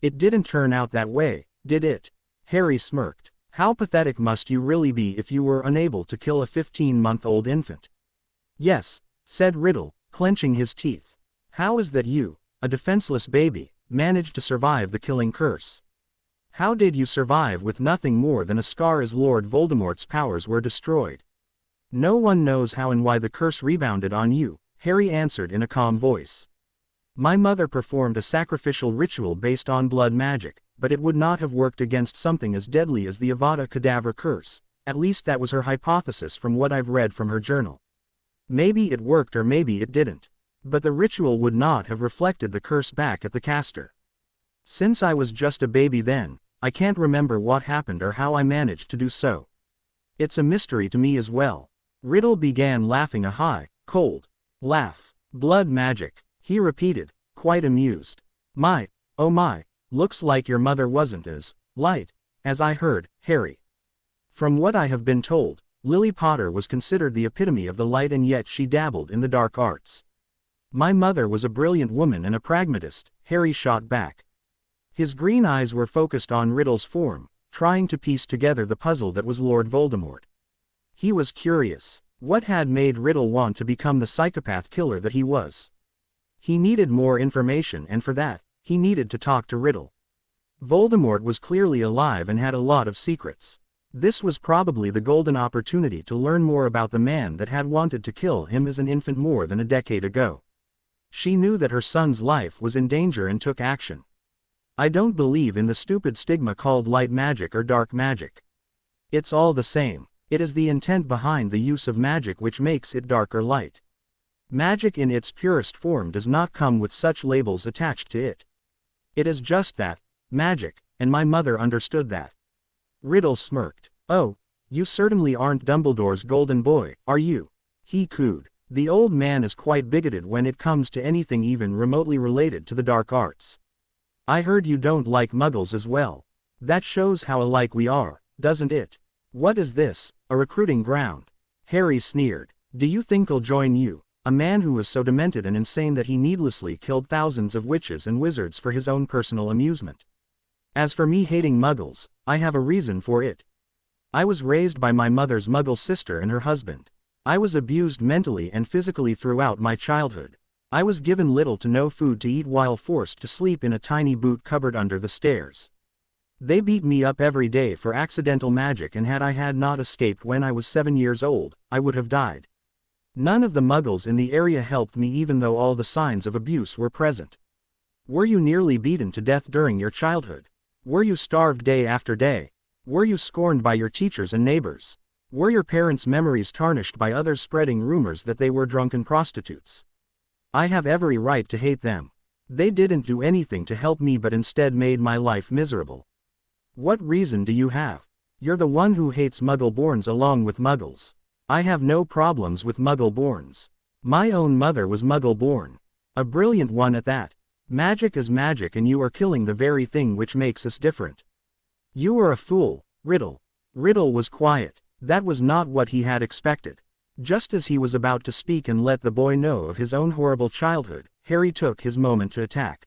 It didn't turn out that way, did it? Harry smirked. How pathetic must you really be if you were unable to kill a 15-month-old infant? Yes, said Riddle, clenching his teeth. How is that you, a defenseless baby, managed to survive the killing curse? How did you survive with nothing more than a scar as Lord Voldemort's powers were destroyed? No one knows how and why the curse rebounded on you, Harry answered in a calm voice. My mother performed a sacrificial ritual based on blood magic, but it would not have worked against something as deadly as the Avada Kedavra curse. At least that was her hypothesis from what I've read from her journal. Maybe it worked or maybe it didn't. But the ritual would not have reflected the curse back at the caster. Since I was just a baby then, I can't remember what happened or how I managed to do so. It's a mystery to me as well. Riddle began laughing a high, cold laugh. Blood magic, he repeated, quite amused. My, oh my. Looks like your mother wasn't as light as I heard, Harry. From what I have been told, Lily Potter was considered the epitome of the light and yet she dabbled in the dark arts. My mother was a brilliant woman and a pragmatist, Harry shot back. His green eyes were focused on Riddle's form, trying to piece together the puzzle that was Lord Voldemort. He was curious. What had made Riddle want to become the psychopath killer that he was? He needed more information and for that, he needed to talk to Riddle. Voldemort was clearly alive and had a lot of secrets. This was probably the golden opportunity to learn more about the man that had wanted to kill him as an infant more than a decade ago. She knew that her son's life was in danger and took action. I don't believe in the stupid stigma called light magic or dark magic. It's all the same. It is the intent behind the use of magic which makes it dark or light. Magic in its purest form does not come with such labels attached to it. It is just that, magic, and my mother understood that. Riddle smirked. Oh, you certainly aren't Dumbledore's golden boy, are you? He cooed. The old man is quite bigoted when it comes to anything even remotely related to the dark arts. I heard you don't like muggles as well. That shows how alike we are, doesn't it? What is this, a recruiting ground? Harry sneered. Do you think I'll join you? A man who was so demented and insane that he needlessly killed thousands of witches and wizards for his own personal amusement. As for me hating muggles, I have a reason for it. I was raised by my mother's muggle sister and her husband. I was abused mentally and physically throughout my childhood. I was given little to no food to eat while forced to sleep in a tiny boot cupboard under the stairs. They beat me up every day for accidental magic, and had I not escaped when I was 7 years old, I would have died. None of the muggles in the area helped me even though all the signs of abuse were present. Were you nearly beaten to death during your childhood? Were you starved day after day? Were you scorned by your teachers and neighbors? Were your parents' memories tarnished by others spreading rumors that they were drunken prostitutes? I have every right to hate them. They didn't do anything to help me but instead made my life miserable. What reason do you have? You're the one who hates Muggle-borns along with Muggles. I have no problems with Muggle-borns. My own mother was Muggle-born. A brilliant one at that. Magic is magic, and you are killing the very thing which makes us different. You are a fool, Riddle. Riddle was quiet. That was not what he had expected. Just as he was about to speak and let the boy know of his own horrible childhood, Harry took his moment to attack.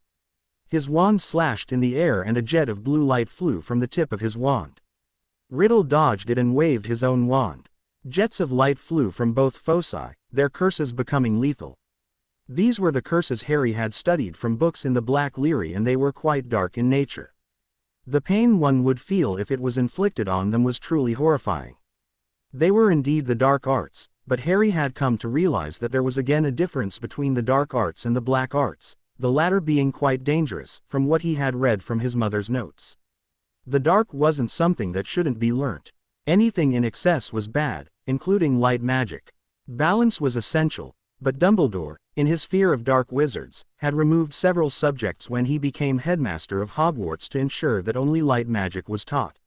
His wand slashed in the air and a jet of blue light flew from the tip of his wand. Riddle dodged it and waved his own wand. Jets of light flew from both foci, their curses becoming lethal. These were the curses Harry had studied from books in the Black Lyre, and they were quite dark in nature. The pain one would feel if it was inflicted on them was truly horrifying. They were indeed the dark arts, but Harry had come to realize that there was again a difference between the dark arts and the black arts, the latter being quite dangerous, from what he had read from his mother's notes. The dark wasn't something that shouldn't be learnt. Anything in excess was bad, including light magic. Balance was essential, but Dumbledore, in his fear of dark wizards, had removed several subjects when he became headmaster of Hogwarts to ensure that only light magic was taught.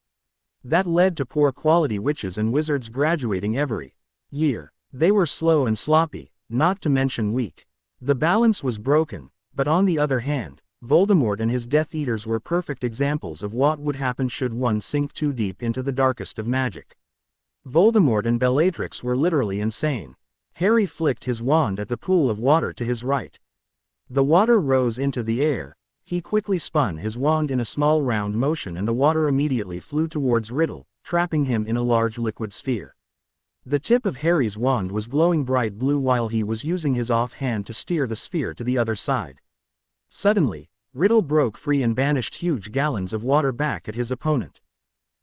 That led to poor quality witches and wizards graduating every year. They were slow and sloppy, not to mention weak. The balance was broken, but on the other hand, Voldemort and his Death Eaters were perfect examples of what would happen should one sink too deep into the darkest of magic. Voldemort and Bellatrix were literally insane. Harry flicked his wand at the pool of water to his right. The water rose into the air. He quickly spun his wand in a small round motion and the water immediately flew towards Riddle, trapping him in a large liquid sphere. The tip of Harry's wand was glowing bright blue while he was using his offhand to steer the sphere to the other side. Suddenly, Riddle broke free and banished huge gallons of water back at his opponent.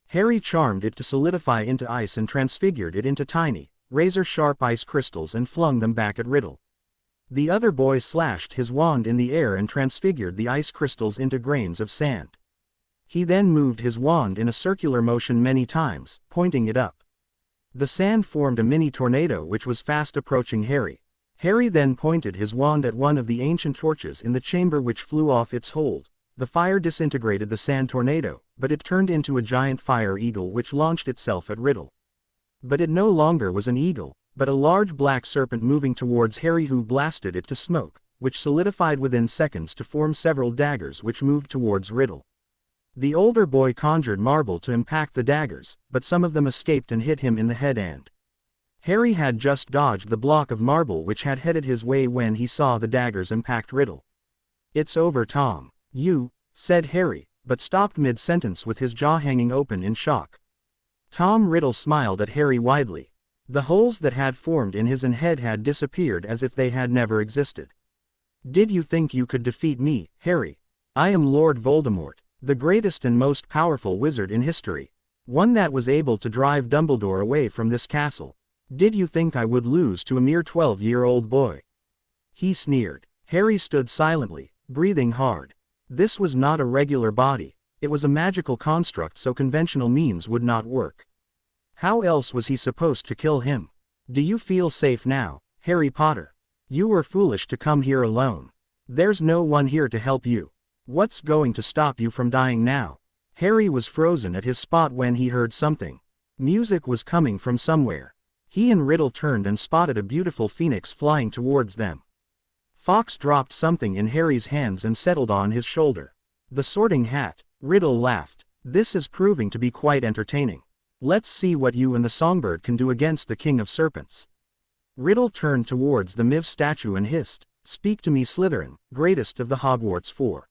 Harry charmed it to solidify into ice and transfigured it into tiny, razor-sharp ice crystals and flung them back at Riddle. The other boy slashed his wand in the air and transfigured the ice crystals into grains of sand. He then moved his wand in a circular motion many times, pointing it up. The sand formed a mini tornado which was fast approaching Harry. Harry then pointed his wand at one of the ancient torches in the chamber which flew off its hold. The fire disintegrated the sand tornado, but it turned into a giant fire eagle which launched itself at Riddle. But it no longer was an eagle, but a large black serpent moving towards Harry, who blasted it to smoke, which solidified within seconds to form several daggers which moved towards Riddle. The older boy conjured marble to impact the daggers, but some of them escaped and hit him in the head, and Harry had just dodged the block of marble which had headed his way when he saw the daggers impact Riddle. "It's over, Tom." "You," said Harry, but stopped mid-sentence with his jaw hanging open in shock. Tom Riddle smiled at Harry widely. The holes that had formed in his head had disappeared as if they had never existed. "Did you think you could defeat me, Harry? I am Lord Voldemort, the greatest and most powerful wizard in history. One that was able to drive Dumbledore away from this castle. Did you think I would lose to a mere 12-year-old boy?" He sneered. Harry stood silently, breathing hard. This was not a regular body. It was a magical construct, so conventional means would not work. How else was he supposed to kill him? "Do you feel safe now, Harry Potter? You were foolish to come here alone. There's no one here to help you. What's going to stop you from dying now?" Harry was frozen at his spot when he heard something. Music was coming from somewhere. He and Riddle turned and spotted a beautiful phoenix flying towards them. Fox dropped something in Harry's hands and settled on his shoulder. "The Sorting Hat." Riddle laughed. "This is proving to be quite entertaining. Let's see what you and the Songbird can do against the King of Serpents." Riddle turned towards the Miv statue and hissed, "Speak to me, Slytherin, greatest of the Hogwarts Four."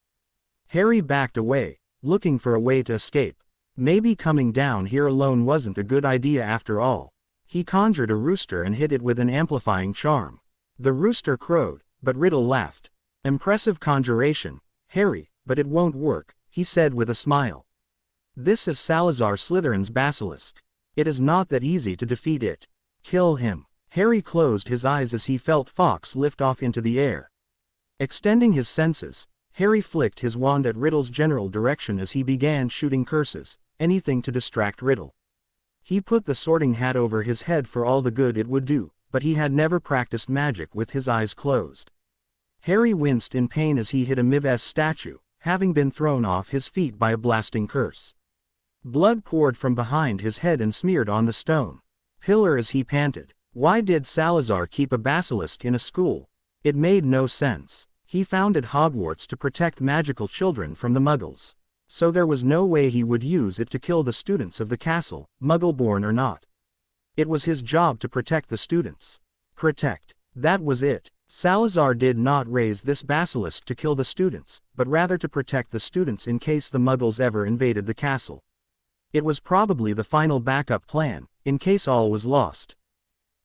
Harry backed away. looking for a way to escape. Maybe coming down here alone wasn't a good idea after all. He conjured a rooster and hit it with an amplifying charm. The rooster crowed, but Riddle laughed. Impressive conjuration, Harry, but it won't work, he said with a smile. This is Salazar Slytherin's basilisk. It is not that easy to defeat it. Kill him. Harry closed his eyes as he felt Fawkes lift off into the air. Extending his senses, Harry flicked his wand at Riddle's general direction as he began shooting curses, anything to distract Riddle. He put the sorting hat over his head for all the good it would do, but he had never practiced magic with his eyes closed. Harry winced in pain as he hit a Mives statue, having been thrown off his feet by a blasting curse. Blood poured from behind his head and smeared on the stone pillar as he panted. Why did Salazar keep a basilisk in a school? It made no sense. He founded Hogwarts to protect magical children from the Muggles. So there was no way he would use it to kill the students of the castle, Muggle-born or not. It was his job to protect the students. Protect. That was it. Salazar did not raise this basilisk to kill the students, but rather to protect the students in case the Muggles ever invaded the castle. It was probably the final backup plan, in case all was lost.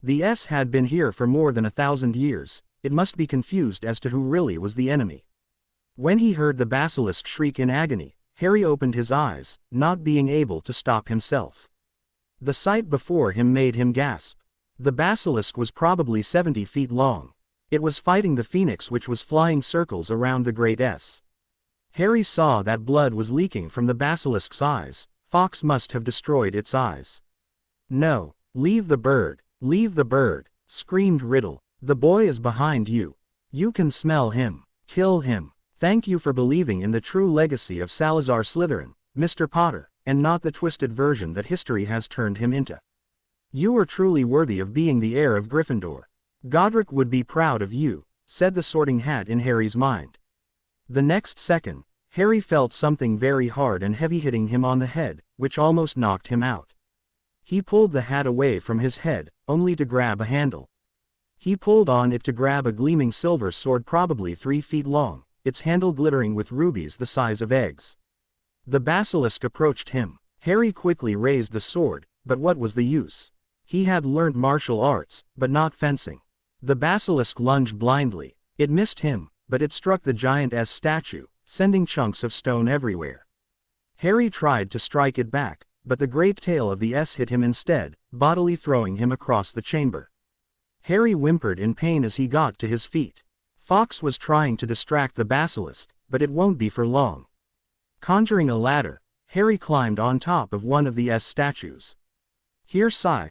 The S had been here for more than 1,000 years, it must be confused as to who really was the enemy. When he heard the basilisk shriek in agony, Harry opened his eyes, not being able to stop himself. The sight before him made him gasp. The basilisk was probably 70 feet long. It was fighting the phoenix which was flying circles around the great S. Harry saw that blood was leaking from the basilisk's eyes. Fawkes must have destroyed its eyes. No, leave the bird, screamed Riddle. The boy is behind you. You can smell him. Kill him. Thank you for believing in the true legacy of Salazar Slytherin, Mr. Potter, and not the twisted version that history has turned him into. You are truly worthy of being the heir of Gryffindor. Godric would be proud of you, said the sorting hat in Harry's mind. The next second, Harry felt something very hard and heavy hitting him on the head, which almost knocked him out. He pulled the hat away from his head, only to grab a handle. He pulled on it to grab a gleaming silver sword probably 3 feet long, its handle glittering with rubies the size of eggs. The basilisk approached him. Harry quickly raised the sword, but what was the use? He had learned martial arts, but not fencing. The basilisk lunged blindly. It missed him, but it struck the giant S statue, sending chunks of stone everywhere. Harry tried to strike it back, but the great tail of the S hit him instead, bodily throwing him across the chamber. Harry whimpered in pain as he got to his feet. Fawkes was trying to distract the basilisk, but it won't be for long. Conjuring a ladder, Harry climbed on top of one of the S statues. Here, sigh,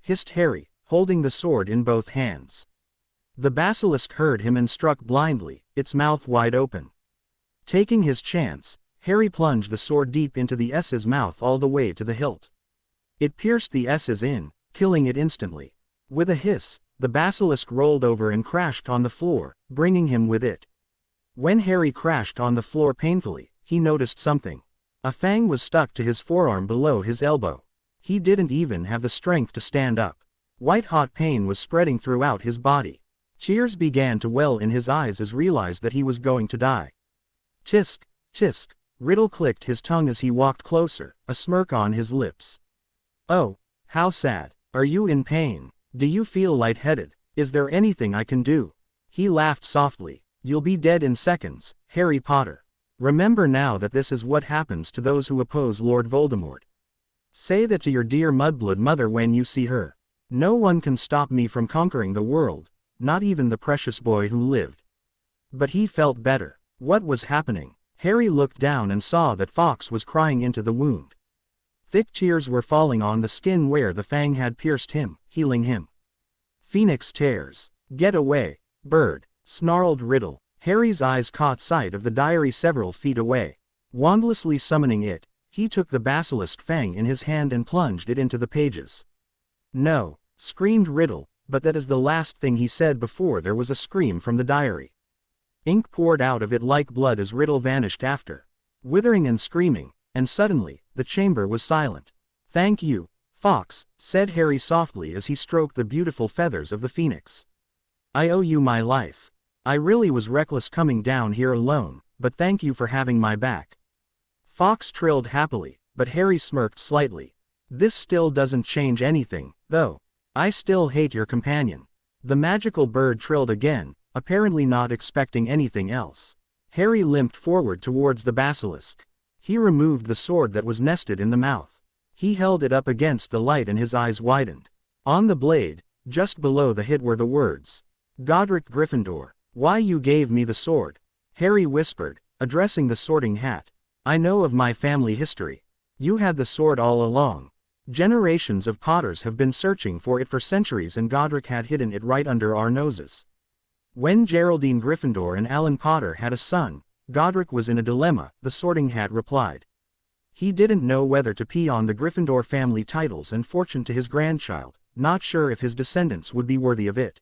hissed Harry, holding the sword in both hands. The basilisk heard him and struck blindly, its mouth wide open. Taking his chance, Harry plunged the sword deep into the S's mouth all the way to the hilt. It pierced the S's in, killing it instantly. With a hiss, the basilisk rolled over and crashed on the floor, bringing him with it. When Harry crashed on the floor painfully, he noticed something. A fang was stuck to his forearm below his elbow. He didn't even have the strength to stand up. White-hot pain was spreading throughout his body. Tears began to well in his eyes as he realized that he was going to die. Tisk, tisk, Riddle clicked his tongue as he walked closer, a smirk on his lips. Oh, how sad. Are you in pain? Do you feel lightheaded? Is there anything I can do? He laughed softly. You'll be dead in seconds, Harry Potter. Remember now that this is what happens to those who oppose Lord Voldemort. Say that to your dear mudblood mother when you see her. No one can stop me from conquering the world, not even the precious boy who lived. But he felt better. What was happening? Harry looked down and saw that Fawkes was crying into the wound. Thick tears were falling on the skin where the fang had pierced him, healing him. Phoenix tears. Get away, bird, snarled Riddle. Harry's eyes caught sight of the diary several feet away. Wandlessly summoning it, he took the basilisk fang in his hand and plunged it into the pages. No, screamed Riddle, but that is the last thing he said before there was a scream from the diary. Ink poured out of it like blood as Riddle vanished after, withering and screaming, and suddenly, the chamber was silent. Thank you, Fawkes, said Harry softly as he stroked the beautiful feathers of the phoenix. I owe you my life. I really was reckless coming down here alone, but thank you for having my back. Fox trilled happily, but Harry smirked slightly. This still doesn't change anything, though. I still hate your companion. The magical bird trilled again, apparently not expecting anything else. Harry limped forward towards the basilisk. He removed the sword that was nested in the mouth. He held it up against the light and his eyes widened. On the blade, just below the hit, were the words, "Godric Gryffindor, why you gave me the sword?" Harry whispered, addressing the Sorting Hat. "I know of my family history. You had the sword all along. Generations of Potters have been searching for it for centuries, and Godric had hidden it right under our noses. When Geraldine Gryffindor and Alan Potter had a son, Godric was in a dilemma," the Sorting Hat replied. "He didn't know whether to pee on the Gryffindor family titles and fortune to his grandchild, not sure if his descendants would be worthy of it.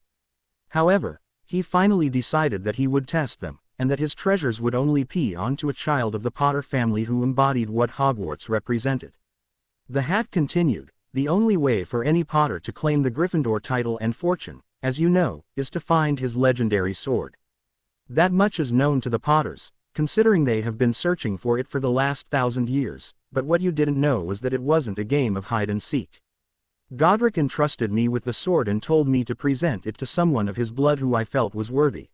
However, he finally decided that he would test them, and that his treasures would only pee onto a child of the Potter family who embodied what Hogwarts represented." The Hat continued, "The only way for any Potter to claim the Gryffindor title and fortune, as you know, is to find his legendary sword. That much is known to the Potters, considering they have been searching for it for the last 1,000 years, but what you didn't know was that it wasn't a game of hide and seek. Godric entrusted me with the sword and told me to present it to someone of his blood who I felt was worthy.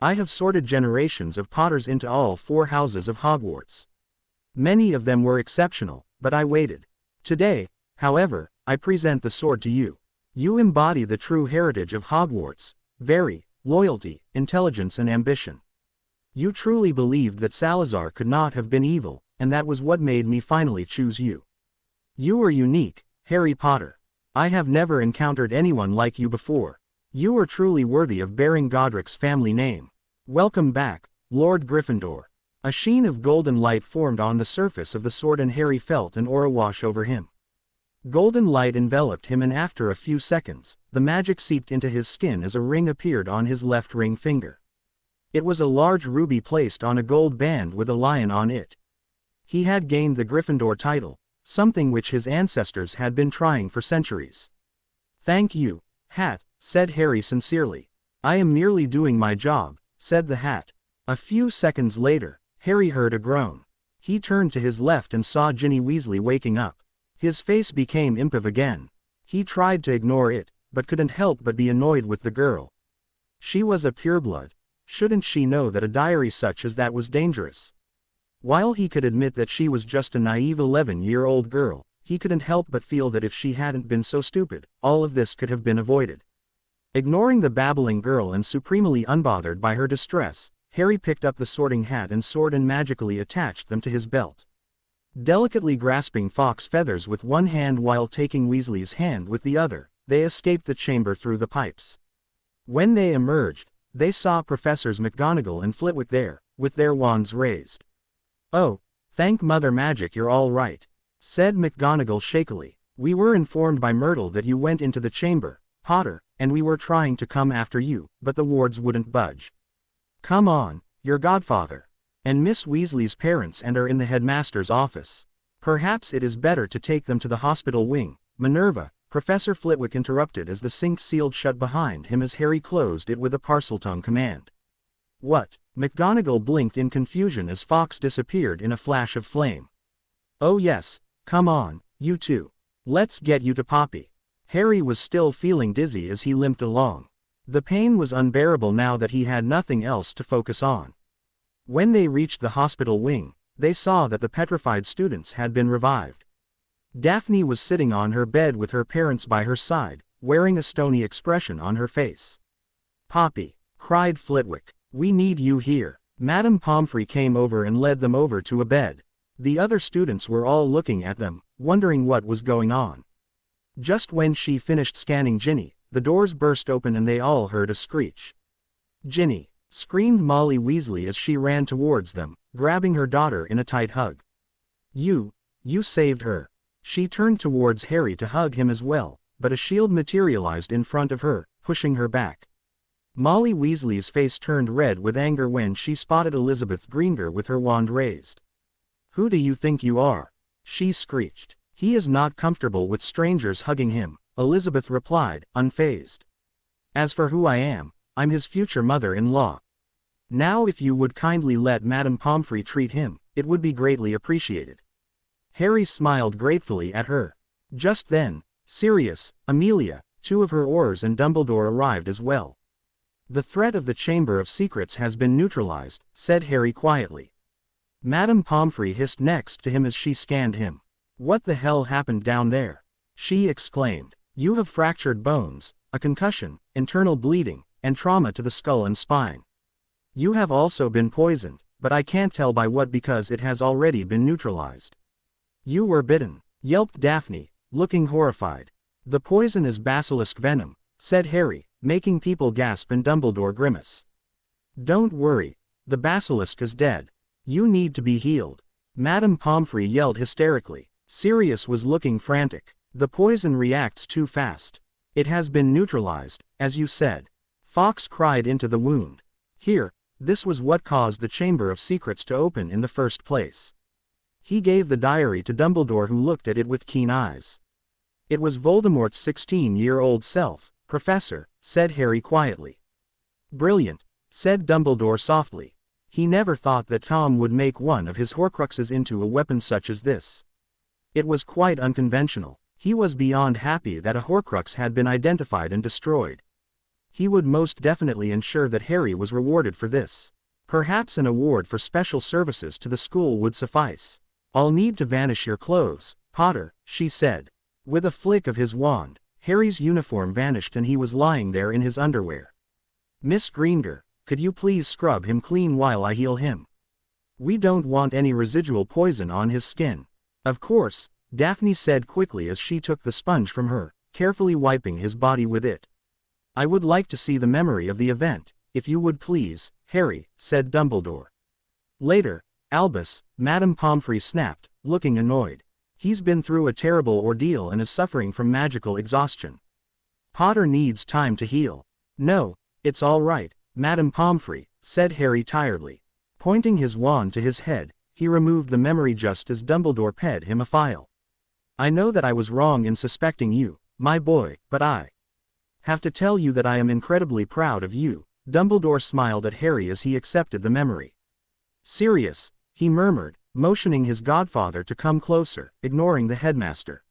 I have sorted generations of Potters into all 4 houses of Hogwarts. Many of them were exceptional, but I waited. Today, however, I present the sword to you. You embody the true heritage of Hogwarts: loyalty, intelligence and ambition. You truly believed that Salazar could not have been evil, and that was what made me finally choose you. You are unique, Harry Potter. I have never encountered anyone like you before. You are truly worthy of bearing Godric's family name. Welcome back, Lord Gryffindor." A sheen of golden light formed on the surface of the sword, and Harry felt an aura wash over him. Golden light enveloped him, and after a few seconds, the magic seeped into his skin as a ring appeared on his left ring finger. It was a large ruby placed on a gold band with a lion on it. He had gained the Gryffindor title, something which his ancestors had been trying for centuries. "Thank you, Hat," said Harry sincerely. "I am merely doing my job," said the Hat. A few seconds later, Harry heard a groan. He turned to his left and saw Ginny Weasley waking up. His face became impive again. He tried to ignore it, but couldn't help but be annoyed with the girl. She was a pureblood. Shouldn't she know that a diary such as that was dangerous? While he could admit that she was just a naive 11-year-old girl, he couldn't help but feel that if she hadn't been so stupid, all of this could have been avoided. Ignoring the babbling girl and supremely unbothered by her distress, Harry picked up the Sorting Hat and sword and magically attached them to his belt. Delicately grasping Fox feathers with one hand while taking Weasley's hand with the other, they escaped the chamber through the pipes. When they emerged, they saw Professors McGonagall and Flitwick there, with their wands raised. "Oh, thank Mother Magic you're all right," said McGonagall shakily. "We were informed by Myrtle that you went into the chamber, Potter, and we were trying to come after you, but the wards wouldn't budge. Come on, your godfather and Miss Weasley's parents and are in the headmaster's office. Perhaps it is better to take them to the hospital wing, Minerva," Professor Flitwick interrupted as the sink sealed shut behind him as Harry closed it with a Parseltongue command. "What?" McGonagall blinked in confusion as Fox disappeared in a flash of flame. "Oh yes, come on, you two. Let's get you to Poppy." Harry was still feeling dizzy as he limped along. The pain was unbearable now that he had nothing else to focus on. When they reached the hospital wing, they saw that the petrified students had been revived. Daphne was sitting on her bed with her parents by her side, wearing a stony expression on her face. "Poppy," cried Flitwick, "we need you here." Madame Pomfrey came over and led them over to a bed. The other students were all looking at them, wondering what was going on. Just when she finished scanning Ginny, the doors burst open and they all heard a screech. "Ginny!" screamed Molly Weasley as she ran towards them, grabbing her daughter in a tight hug. You saved her." She turned towards Harry to hug him as well, but a shield materialized in front of her, pushing her back. Molly Weasley's face turned red with anger when she spotted Elizabeth Greengrass with her wand raised. "Who do you think you are?" she screeched. "He is not comfortable with strangers hugging him," Elizabeth replied, unfazed. "As for who I am, I'm his future mother-in-law. Now if you would kindly let Madame Pomfrey treat him, it would be greatly appreciated. Harry smiled gratefully at her. Just then, Sirius, Amelia, two of her Aurors and Dumbledore arrived as well. The threat of the Chamber of Secrets has been neutralized, said Harry quietly. Madame Pomfrey hissed next to him as she scanned him. What the hell happened down there? She exclaimed. You have fractured bones, a concussion, internal bleeding, and trauma to the skull and spine. You have also been poisoned, but I can't tell by what because it has already been neutralized. You were bitten, yelped Daphne, looking horrified. The poison is basilisk venom, said Harry, making people gasp and Dumbledore grimace. Don't worry, the basilisk is dead. You need to be healed. Madame Pomfrey yelled hysterically. Sirius was looking frantic. The poison reacts too fast. It has been neutralized, as you said. Fawkes cried into the wound. Here, this was what caused the Chamber of Secrets to open in the first place. He gave the diary to Dumbledore, who looked at it with keen eyes. It was Voldemort's 16-year-old self, Professor, said Harry quietly. Brilliant, said Dumbledore softly. He never thought that Tom would make one of his Horcruxes into a weapon such as this. It was quite unconventional. He was beyond happy that a Horcrux had been identified and destroyed. He would most definitely ensure that Harry was rewarded for this. Perhaps an award for special services to the school would suffice. I'll need to vanish your clothes, Potter, she said. With a flick of his wand, Harry's uniform vanished and he was lying there in his underwear. Miss Greengrass, could you please scrub him clean while I heal him? We don't want any residual poison on his skin. Of course, Daphne said quickly as she took the sponge from her, carefully wiping his body with it. I would like to see the memory of the event, if you would please, Harry, said Dumbledore. Later, Albus, Madame Pomfrey snapped, looking annoyed. He's been through a terrible ordeal and is suffering from magical exhaustion. Potter needs time to heal. No, it's all right, Madame Pomfrey, said Harry tiredly. Pointing his wand to his head, he removed the memory just as Dumbledore paid him a file. I know that I was wrong in suspecting you, my boy, but I have to tell you that I am incredibly proud of you. Dumbledore smiled at Harry as he accepted the memory. Sirius, he murmured, motioning his godfather to come closer, ignoring the headmaster.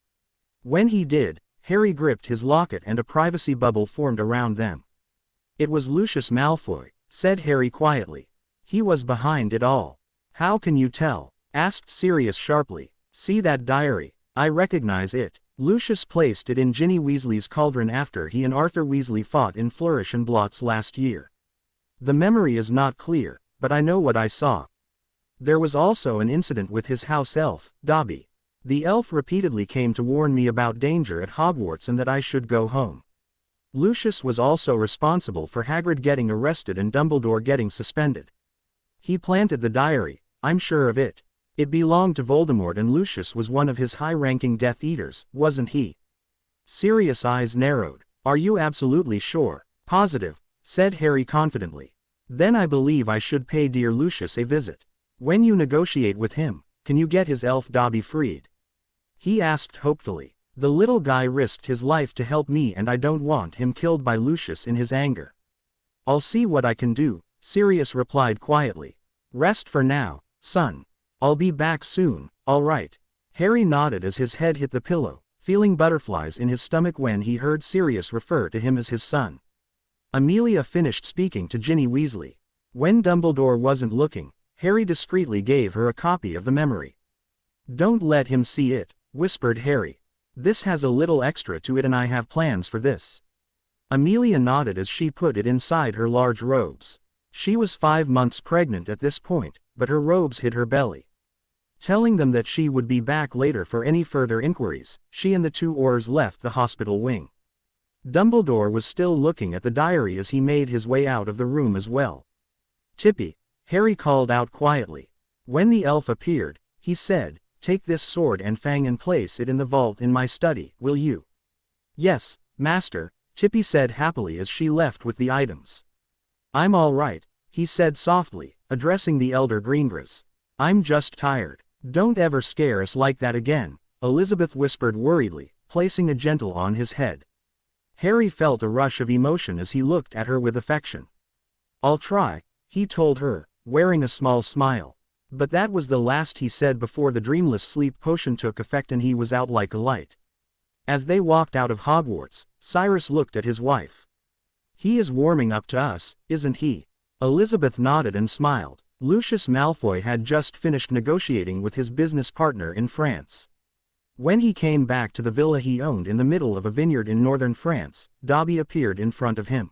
When he did, Harry gripped his locket and a privacy bubble formed around them. It was Lucius Malfoy, said Harry quietly. He was behind it all. How can you tell? Asked Sirius sharply. See that diary? I recognize it. Lucius placed it in Ginny Weasley's cauldron after he and Arthur Weasley fought in Flourish and Blots last year. The memory is not clear, but I know what I saw. There was also an incident with his house elf, Dobby. The elf repeatedly came to warn me about danger at Hogwarts and that I should go home. Lucius was also responsible for Hagrid getting arrested and Dumbledore getting suspended. He planted the diary, I'm sure of it. It belonged to Voldemort and Lucius was one of his high-ranking Death Eaters, wasn't he? Sirius' eyes narrowed. Are you absolutely sure? Positive, said Harry confidently. Then I believe I should pay dear Lucius a visit. When you negotiate with him, can you get his elf Dobby freed? He asked hopefully. The little guy risked his life to help me and I don't want him killed by Lucius in his anger. I'll see what I can do, Sirius replied quietly. Rest for now, son. I'll be back soon, all right. Harry nodded as his head hit the pillow, feeling butterflies in his stomach when he heard Sirius refer to him as his son. Amelia finished speaking to Ginny Weasley. When Dumbledore wasn't looking, Harry discreetly gave her a copy of the memory. Don't let him see it, whispered Harry. This has a little extra to it and I have plans for this. Amelia nodded as she put it inside her large robes. She was 5 months pregnant at this point, but her robes hid her belly. Telling them that she would be back later for any further inquiries, she and the two Aurors left the hospital wing. Dumbledore was still looking at the diary as he made his way out of the room as well. Tippy, Harry called out quietly. When the elf appeared, he said, take this sword and fang and place it in the vault in my study, will you? Yes, master, Tippy said happily as she left with the items. I'm all right, he said softly, addressing the elder Greengrass. I'm just tired. Don't ever scare us like that again, Elizabeth whispered worriedly, placing a gentle on his head. Harry felt a rush of emotion as he looked at her with affection. I'll try, he told her, wearing a small smile. But that was the last he said before the dreamless sleep potion took effect and he was out like a light. As they walked out of Hogwarts, Cyrus looked at his wife. "He is warming up to us, isn't he?" Elizabeth nodded and smiled. Lucius Malfoy had just finished negotiating with his business partner in France. When he came back to the villa he owned in the middle of a vineyard in northern France, Dobby appeared in front of him.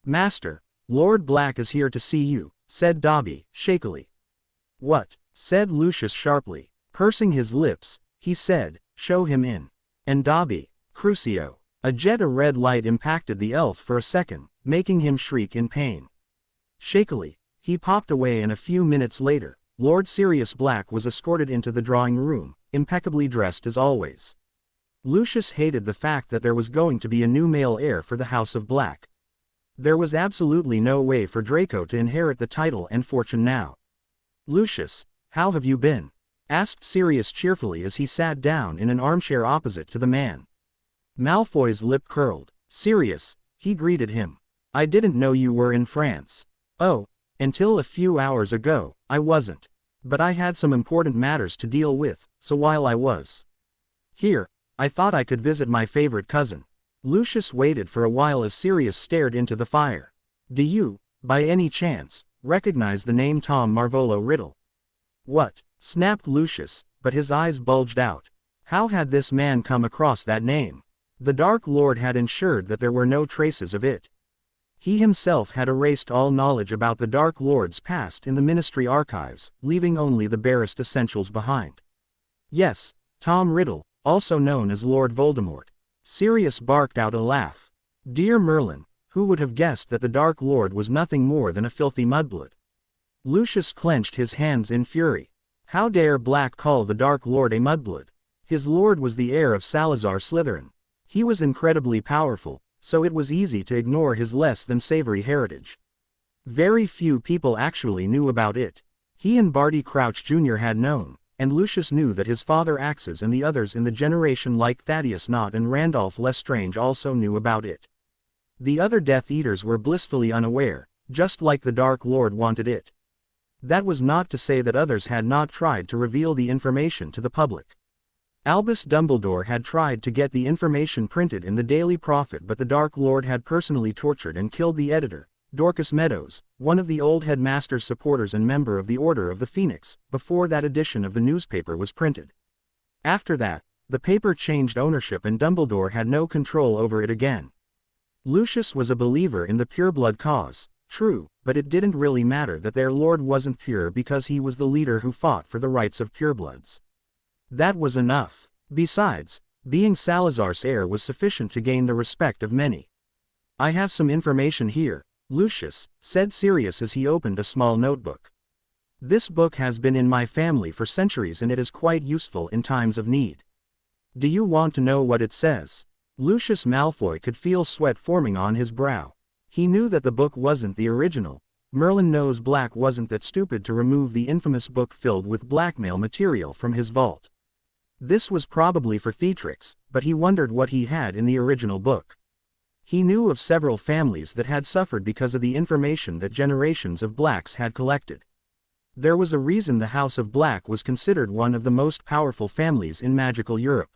"Master, Lord Black is here to see you," said Dobby, shakily. "What?" said Lucius sharply. Pursing his lips, he said, "Show him in." And Dobby, Crucio. A jet of red light impacted the elf for a second, making him shriek in pain. Shakily, he popped away and a few minutes later, Lord Sirius Black was escorted into the drawing room, impeccably dressed as always. Lucius hated the fact that there was going to be a new male heir for the House of Black. There was absolutely no way for Draco to inherit the title and fortune now. "Lucius, how have you been?" asked Sirius cheerfully as he sat down in an armchair opposite to the man. Malfoy's lip curled. "Sirius," he greeted him. "I didn't know you were in France." "Oh, until a few hours ago, I wasn't. But I had some important matters to deal with, so while I was here, I thought I could visit my favorite cousin." Lucius waited for a while as Sirius stared into the fire. "Do you, by any chance, recognize the name Tom Marvolo Riddle?" "What?" snapped Lucius, but his eyes bulged out. How had this man come across that name? The Dark Lord had ensured that there were no traces of it. He himself had erased all knowledge about the Dark Lord's past in the Ministry archives, leaving only the barest essentials behind. "Yes, Tom Riddle, also known as Lord Voldemort." Sirius barked out a laugh. "Dear Merlin, who would have guessed that the Dark Lord was nothing more than a filthy mudblood?" Lucius clenched his hands in fury. How dare Black call the Dark Lord a mudblood? His lord was the heir of Salazar Slytherin. He was incredibly powerful, so it was easy to ignore his less than savory heritage. Very few people actually knew about it. He and Barty Crouch Jr. had known, and Lucius knew that his father Axes and the others in the generation like Thaddeus Knott and Randolph Lestrange also knew about it. The other Death Eaters were blissfully unaware, just like the Dark Lord wanted it. That was not to say that others had not tried to reveal the information to the public. Albus Dumbledore had tried to get the information printed in the Daily Prophet, but the Dark Lord had personally tortured and killed the editor, Dorcas Meadows, one of the old headmaster's supporters and member of the Order of the Phoenix, before that edition of the newspaper was printed. After that, the paper changed ownership and Dumbledore had no control over it again. Lucius was a believer in the pureblood cause, true, but it didn't really matter that their lord wasn't pure because he was the leader who fought for the rights of purebloods. That was enough. Besides, being Salazar's heir was sufficient to gain the respect of many. "I have some information here, Lucius," said Sirius as he opened a small notebook. "This book has been in my family for centuries and it is quite useful in times of need. Do you want to know what it says?" Lucius Malfoy could feel sweat forming on his brow. He knew that the book wasn't the original. Merlin knows Black wasn't that stupid to remove the infamous book filled with blackmail material from his vault. This was probably for Theatrix, but he wondered what he had in the original book. He knew of several families that had suffered because of the information that generations of Blacks had collected. There was a reason the House of Black was considered one of the most powerful families in magical Europe.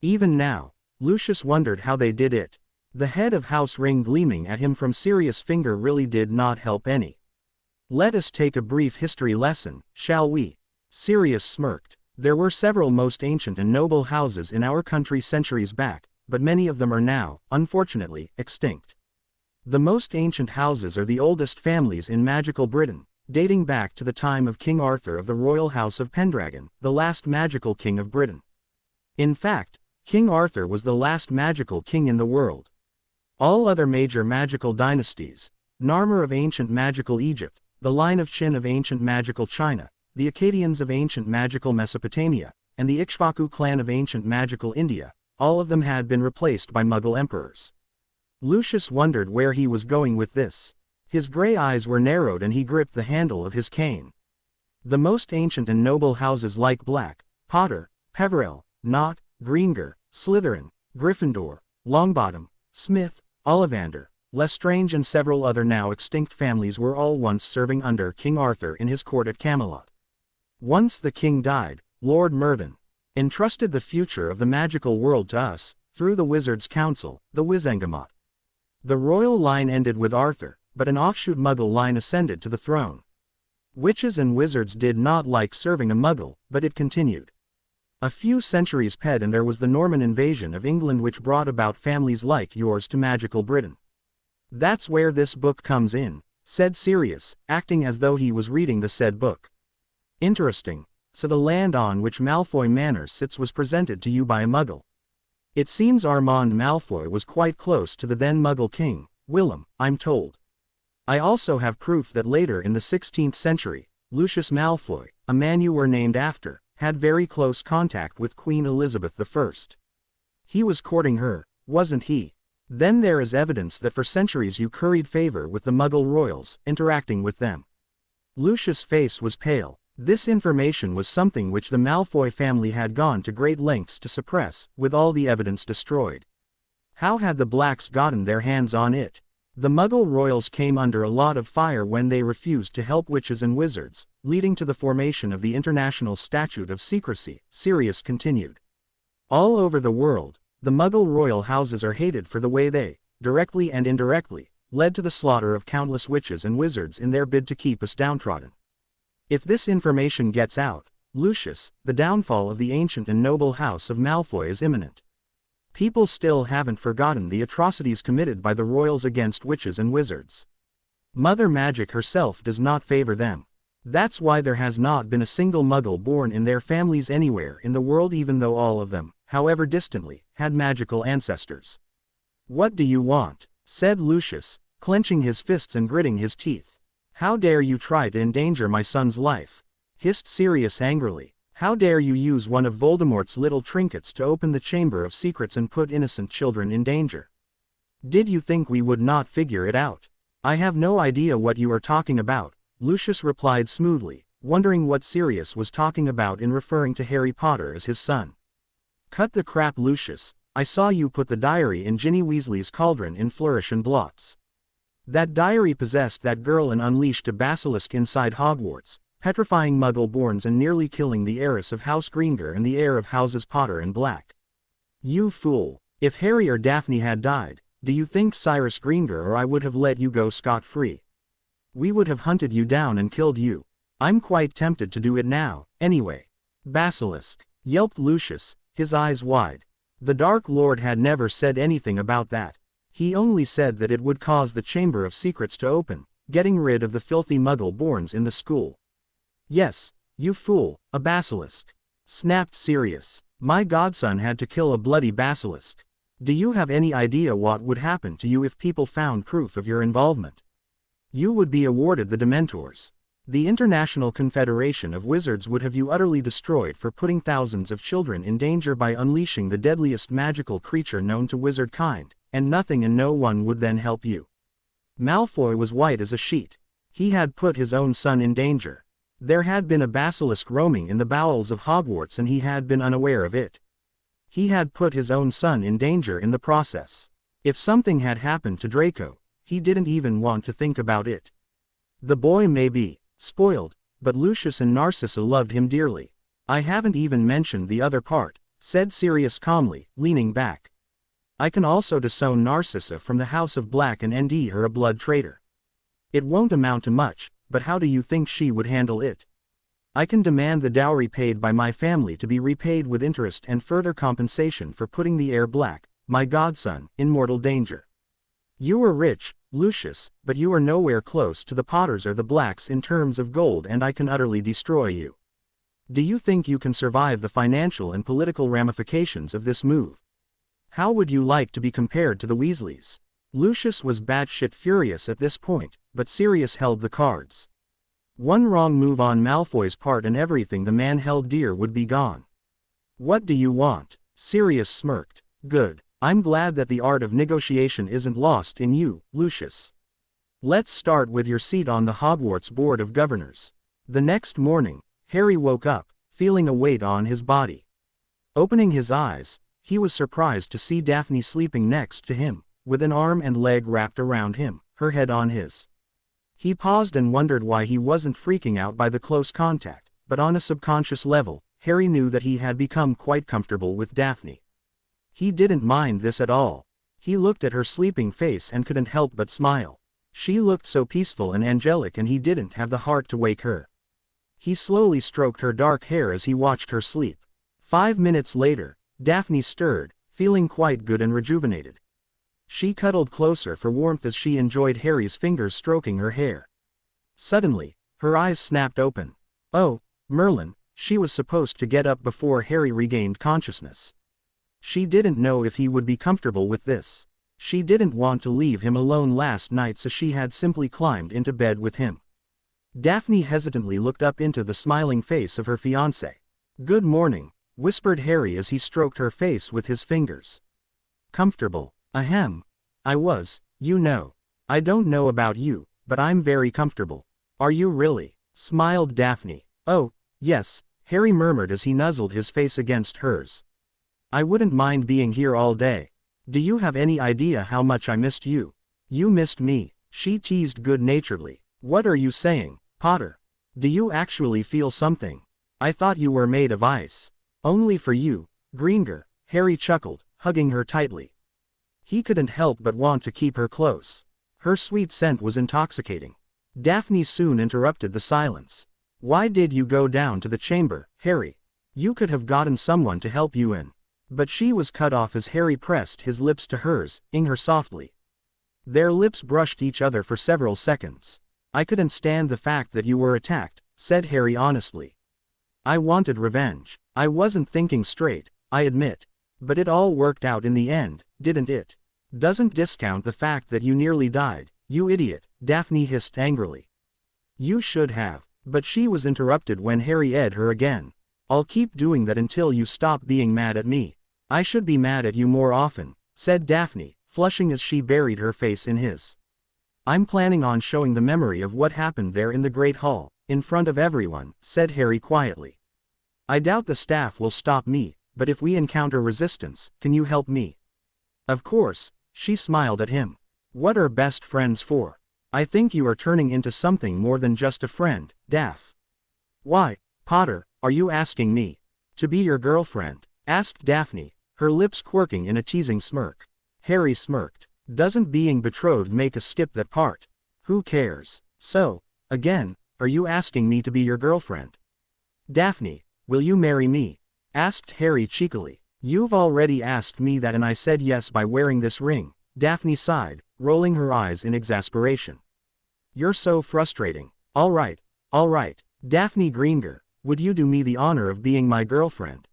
Even now, Lucius wondered how they did it. The head of House Ring gleaming at him from Sirius' finger really did not help any. "Let us take a brief history lesson, shall we?" Sirius smirked. There were several most ancient and noble houses in our country centuries back, but many of them are now, unfortunately, extinct. The most ancient houses are the oldest families in magical Britain, dating back to the time of King Arthur of the Royal House of Pendragon, the last magical king of Britain. In fact, King Arthur was the last magical king in the world. All other major magical dynasties, Narmer of ancient magical Egypt, the line of Qin of ancient magical China, the Akkadians of ancient magical Mesopotamia, and the Ikshvaku clan of ancient magical India, all of them had been replaced by Muggle emperors. Lucius wondered where he was going with this. His gray eyes were narrowed and he gripped the handle of his cane. The most ancient and noble houses like Black, Potter, Peverell, Knott, Greengar, Slytherin, Gryffindor, Longbottom, Smith, Ollivander, Lestrange and several other now extinct families were all once serving under King Arthur in his court at Camelot. Once the king died, Lord Mervyn entrusted the future of the magical world to us, through the Wizards' Council, the Wizengamot. The royal line ended with Arthur, but an offshoot Muggle line ascended to the throne. Witches and wizards did not like serving a Muggle, but it continued. A few centuries passed and there was the Norman invasion of England which brought about families like yours to magical Britain. That's where this book comes in, said Sirius, acting as though he was reading the said book. Interesting. So the land on which Malfoy Manor sits was presented to you by a Muggle. It seems Armand Malfoy was quite close to the then Muggle king, Willem, I'm told. I also have proof that later in the 16th century, Lucius Malfoy, a man you were named after, had very close contact with Queen Elizabeth I. He was courting her, wasn't he? Then there is evidence that for centuries you curried favor with the Muggle royals, interacting with them. Lucius' face was pale. This information was something which the Malfoy family had gone to great lengths to suppress, with all the evidence destroyed. How had the Blacks gotten their hands on it? The Muggle royals came under a lot of fire when they refused to help witches and wizards, leading to the formation of the International Statute of Secrecy, Sirius continued. All over the world, the Muggle royal houses are hated for the way they, directly and indirectly, led to the slaughter of countless witches and wizards in their bid to keep us downtrodden. If this information gets out, Lucius, the downfall of the ancient and noble house of Malfoy is imminent. People still haven't forgotten the atrocities committed by the royals against witches and wizards. Mother Magic herself does not favor them. That's why there has not been a single Muggle born in their families anywhere in the world, even though all of them, however distantly, had magical ancestors. What do you want? Said Lucius, clenching his fists and gritting his teeth. How dare you try to endanger my son's life? Hissed Sirius angrily. How dare you use one of Voldemort's little trinkets to open the Chamber of Secrets and put innocent children in danger? Did you think we would not figure it out? I have no idea what you are talking about, Lucius replied smoothly, wondering what Sirius was talking about in referring to Harry Potter as his son. Cut the crap, Lucius. I saw you put the diary in Ginny Weasley's cauldron in Flourish and Blots. That diary possessed that girl and unleashed a basilisk inside Hogwarts, petrifying Muggle-borns and nearly killing the heiress of House Greengrass and the heir of Houses Potter and Black. You fool. If Harry or Daphne had died, do you think Cyrus Greengrass or I would have let you go scot-free? We would have hunted you down and killed you. I'm quite tempted to do it now, anyway. Basilisk, yelped Lucius, his eyes wide. The Dark Lord had never said anything about that. He only said that it would cause the Chamber of Secrets to open, getting rid of the filthy Muggle-borns in the school. Yes, you fool, a basilisk. Snapped Sirius. My godson had to kill a bloody basilisk. Do you have any idea what would happen to you if people found proof of your involvement? You would be awarded the Dementors. The International Confederation of Wizards would have you utterly destroyed for putting thousands of children in danger by unleashing the deadliest magical creature known to wizard kind, and nothing and no one would then help you. Malfoy was white as a sheet. He had put his own son in danger. There had been a basilisk roaming in the bowels of Hogwarts and he had been unaware of it. He had put his own son in danger in the process. If something had happened to Draco, he didn't even want to think about it. The boy may be spoiled, but Lucius and Narcissa loved him dearly. I haven't even mentioned the other part, said Sirius calmly, leaning back. I can also disown Narcissa from the House of Black and end her a blood traitor. It won't amount to much, but how do you think she would handle it? I can demand the dowry paid by my family to be repaid with interest and further compensation for putting the heir Black, my godson, in mortal danger. You are rich, Lucius, but you are nowhere close to the Potters or the Blacks in terms of gold, and I can utterly destroy you. Do you think you can survive the financial and political ramifications of this move? How would you like to be compared to the Weasleys? Lucius was batshit furious at this point, but Sirius held the cards. One wrong move on Malfoy's part and everything the man held dear would be gone. What do you want? Sirius smirked. Good. I'm glad that the art of negotiation isn't lost in you, Lucius. Let's start with your seat on the Hogwarts Board of Governors. The next morning, Harry woke up, feeling a weight on his body. Opening his eyes, he was surprised to see Daphne sleeping next to him, with an arm and leg wrapped around him, her head on his. He paused and wondered why he wasn't freaking out by the close contact, but on a subconscious level, Harry knew that he had become quite comfortable with Daphne. He didn't mind this at all. He looked at her sleeping face and couldn't help but smile. She looked so peaceful and angelic, and he didn't have the heart to wake her. He slowly stroked her dark hair as he watched her sleep. 5 minutes later, Daphne stirred, feeling quite good and rejuvenated. She cuddled closer for warmth as she enjoyed Harry's fingers stroking her hair. Suddenly, her eyes snapped open. Oh, Merlin, she was supposed to get up before Harry regained consciousness. She didn't know if he would be comfortable with this. She didn't want to leave him alone last night, so she had simply climbed into bed with him. Daphne hesitantly looked up into the smiling face of her fiancé. "Good morning," whispered Harry as he stroked her face with his fingers. "Comfortable? Ahem. I was, you know. I don't know about you, but I'm very comfortable." "Are you really?" smiled Daphne. "Oh, yes," Harry murmured as he nuzzled his face against hers. "I wouldn't mind being here all day. Do you have any idea how much I missed you?" "You missed me," she teased good-naturedly. "What are you saying, Potter? Do you actually feel something? I thought you were made of ice." "Only for you, Greengrass," Harry chuckled, hugging her tightly. He couldn't help but want to keep her close. Her sweet scent was intoxicating. Daphne soon interrupted the silence. "Why did you go down to the chamber, Harry? You could have gotten someone to help you in." But she was cut off as Harry pressed his lips to hers, ing her softly. Their lips brushed each other for several seconds. "I couldn't stand the fact that you were attacked," said Harry honestly. "I wanted revenge. I wasn't thinking straight, I admit. But it all worked out in the end, didn't it? Doesn't discount the fact that you nearly died, you idiot," Daphne hissed angrily. "You should have." But she was interrupted when Harry edged her again. "I'll keep doing that until you stop being mad at me." "I should be mad at you more often," said Daphne, flushing as she buried her face in his. "I'm planning on showing the memory of what happened there in the Great Hall, in front of everyone," said Harry quietly. "I doubt the staff will stop me, but if we encounter resistance, can you help me?" "Of course," she smiled at him. "What are best friends for? I think you are turning into something more than just a friend, Daph." "Why, Potter, are you asking me to be your girlfriend?" asked Daphne, her lips quirking in a teasing smirk. Harry smirked. "Doesn't being betrothed make us skip that part?" "Who cares? So, again, are you asking me to be your girlfriend?" "Daphne, will you marry me?" asked Harry cheekily. "You've already asked me that and I said yes by wearing this ring," Daphne sighed, rolling her eyes in exasperation. "You're so frustrating." All right, Daphne Greengrass, would you do me the honor of being my girlfriend?"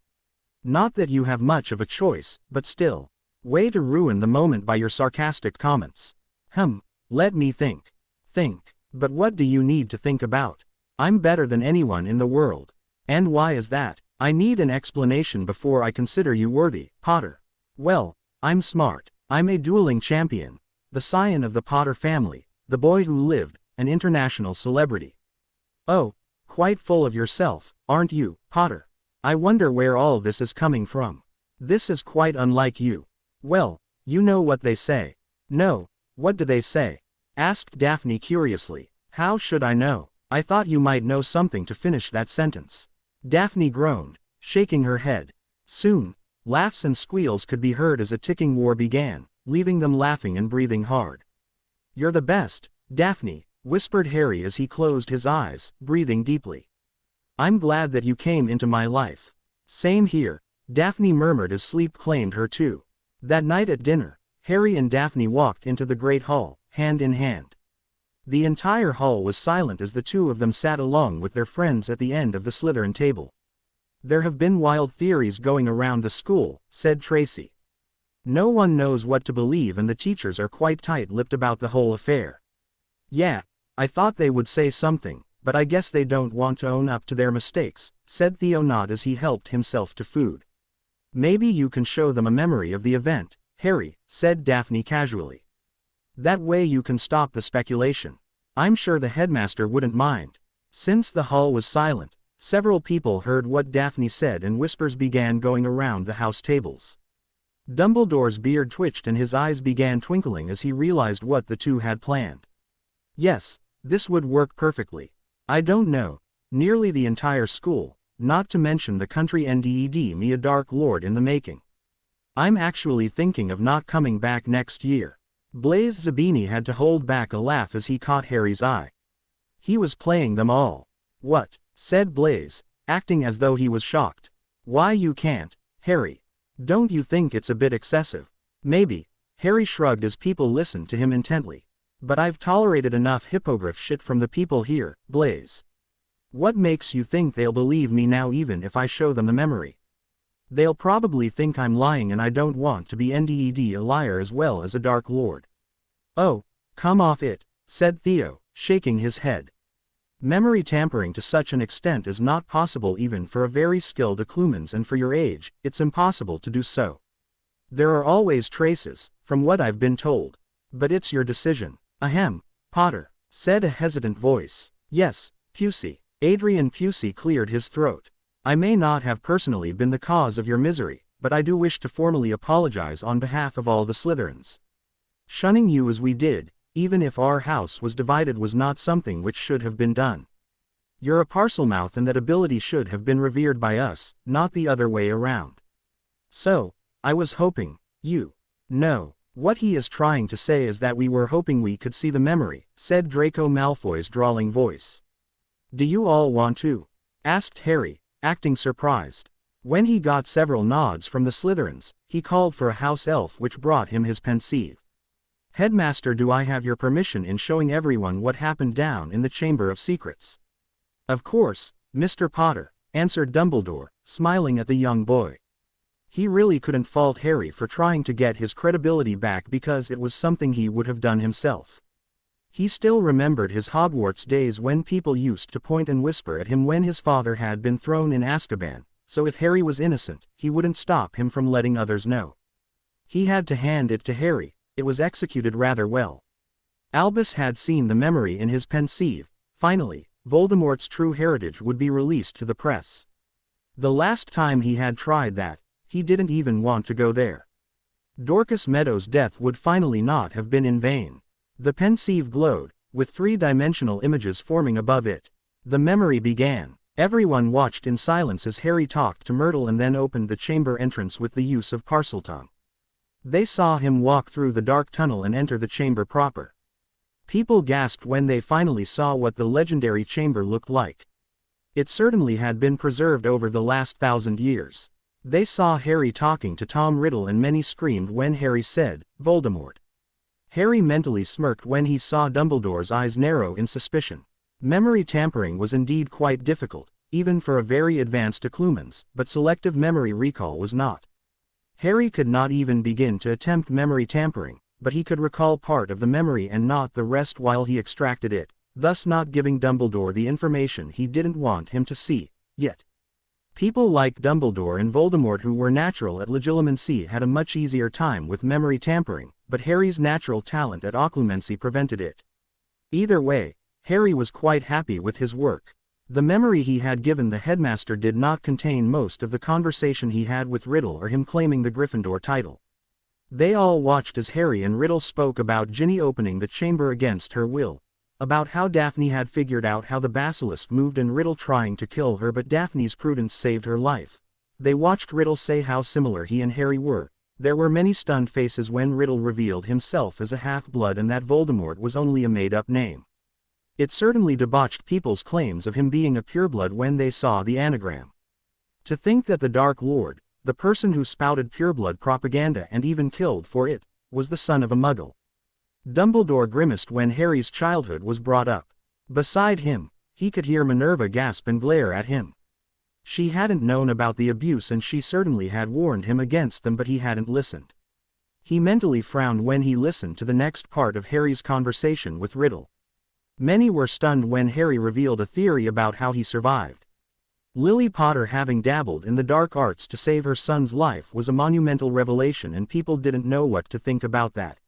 "Not that you have much of a choice, but still. Way to ruin the moment by your sarcastic comments." Let me think." "Think? But what do you need to think about? I'm better than anyone in the world." "And why is that?" "I need an explanation before I consider you worthy, Potter." "Well, I'm smart. I'm a dueling champion. The scion of the Potter family, the boy who lived, an international celebrity." "Oh, quite full of yourself, aren't you, Potter? I wonder where all this is coming from. This is quite unlike you." "Well, you know what they say." "No, what do they say?" asked Daphne curiously. "How should I know? I thought you might know something to finish that sentence." Daphne groaned, shaking her head. Soon, laughs and squeals could be heard as a ticking war began, leaving them laughing and breathing hard. "You're the best, Daphne," whispered Harry as he closed his eyes, breathing deeply. "I'm glad that you came into my life." "Same here," Daphne murmured as sleep claimed her too. That night at dinner, Harry and Daphne walked into the Great Hall, hand in hand. The entire hall was silent as the two of them sat along with their friends at the end of the Slytherin table. "There have been wild theories going around the school," said Tracy. "No one knows what to believe and the teachers are quite tight-lipped about the whole affair." "Yeah, I thought they would say something, but I guess they don't want to own up to their mistakes," said Theonard as he helped himself to food. "Maybe you can show them a memory of the event, Harry," said Daphne casually. "That way you can stop the speculation. I'm sure the headmaster wouldn't mind." Since the hall was silent, several people heard what Daphne said and whispers began going around the house tables. Dumbledore's beard twitched and his eyes began twinkling as he realized what the two had planned. "Yes, this would work perfectly. I don't know, Nearly the entire school, not to mention the country, NDED me a Dark Lord in the making. I'm actually thinking of not coming back next year. Blaise Zabini had to hold back a laugh as he caught Harry's eye. He was playing them all. What? Said Blaise, acting as though he was shocked. Why you can't, Harry? Don't you think it's a bit excessive? Maybe, Harry shrugged as people listened to him intently. But I've tolerated enough hippogriff shit from the people here, Blaise. What makes you think they'll believe me now even if I show them the memory? They'll probably think I'm lying, and I don't want to be NDED a liar as well as a Dark Lord. Oh, come off it, said Theo, shaking his head. Memory tampering to such an extent is not possible even for a very skilled occlumens, and for your age, it's impossible to do so. There are always traces, from what I've been told. But it's your decision. Ahem, Potter, said a hesitant voice. Yes, Pusey. Adrian Pusey cleared his throat. I may not have personally been the cause of your misery, but I do wish to formally apologize on behalf of all the Slytherins. Shunning you as we did, even if our house was divided, was not something which should have been done. You're a Parselmouth, and that ability should have been revered by us, not the other way around. So, I was hoping, you know. What he is trying to say is that we were hoping we could see the memory, said Draco Malfoy's drawling voice. Do you all want to? Asked Harry, acting surprised. When he got several nods from the Slytherins, he called for a house elf, which brought him his pensieve. Headmaster, do I have your permission in showing everyone what happened down in the Chamber of Secrets? Of course, Mr. Potter, answered Dumbledore, smiling at the young boy. He really couldn't fault Harry for trying to get his credibility back, because it was something he would have done himself. He still remembered his Hogwarts days when people used to point and whisper at him when his father had been thrown in Azkaban, so if Harry was innocent, he wouldn't stop him from letting others know. He had to hand it to Harry, it was executed rather well. Albus had seen the memory in his pensieve. Finally, Voldemort's true heritage would be released to the press. The last time he had tried that, he didn't even want to go there. Dorcas Meadows' death would finally not have been in vain. The pensieve glowed, with three-dimensional images forming above it. The memory began. Everyone watched in silence as Harry talked to Myrtle and then opened the chamber entrance with the use of Parseltongue. They saw him walk through the dark tunnel and enter the chamber proper. People gasped when they finally saw what the legendary chamber looked like. It certainly had been preserved over the last 1,000 years. They saw Harry talking to Tom Riddle, and many screamed when Harry said, Voldemort. Harry mentally smirked when he saw Dumbledore's eyes narrow in suspicion. Memory tampering was indeed quite difficult, even for a very advanced occlumens, but selective memory recall was not. Harry could not even begin to attempt memory tampering, but he could recall part of the memory and not the rest while he extracted it, thus not giving Dumbledore the information he didn't want him to see, yet. People like Dumbledore and Voldemort, who were natural at legilimency, had a much easier time with memory tampering, but Harry's natural talent at occlumency prevented it. Either way, Harry was quite happy with his work. The memory he had given the headmaster did not contain most of the conversation he had with Riddle or him claiming the Gryffindor title. They all watched as Harry and Riddle spoke about Ginny opening the chamber against her will, about how Daphne had figured out how the basilisk moved and Riddle trying to kill her, but Daphne's prudence saved her life. They watched Riddle say how similar he and Harry were. There were many stunned faces when Riddle revealed himself as a half-blood and that Voldemort was only a made-up name. It certainly debauched people's claims of him being a pureblood when they saw the anagram. To think that the Dark Lord, the person who spouted pureblood propaganda and even killed for it, was the son of a Muggle. Dumbledore grimaced when Harry's childhood was brought up. Beside him, he could hear Minerva gasp and glare at him. She hadn't known about the abuse and she certainly had warned him against them, but he hadn't listened. He mentally frowned when he listened to the next part of Harry's conversation with Riddle. Many were stunned when Harry revealed a theory about how he survived. Lily Potter having dabbled in the dark arts to save her son's life was a monumental revelation, and people didn't know what to think about that.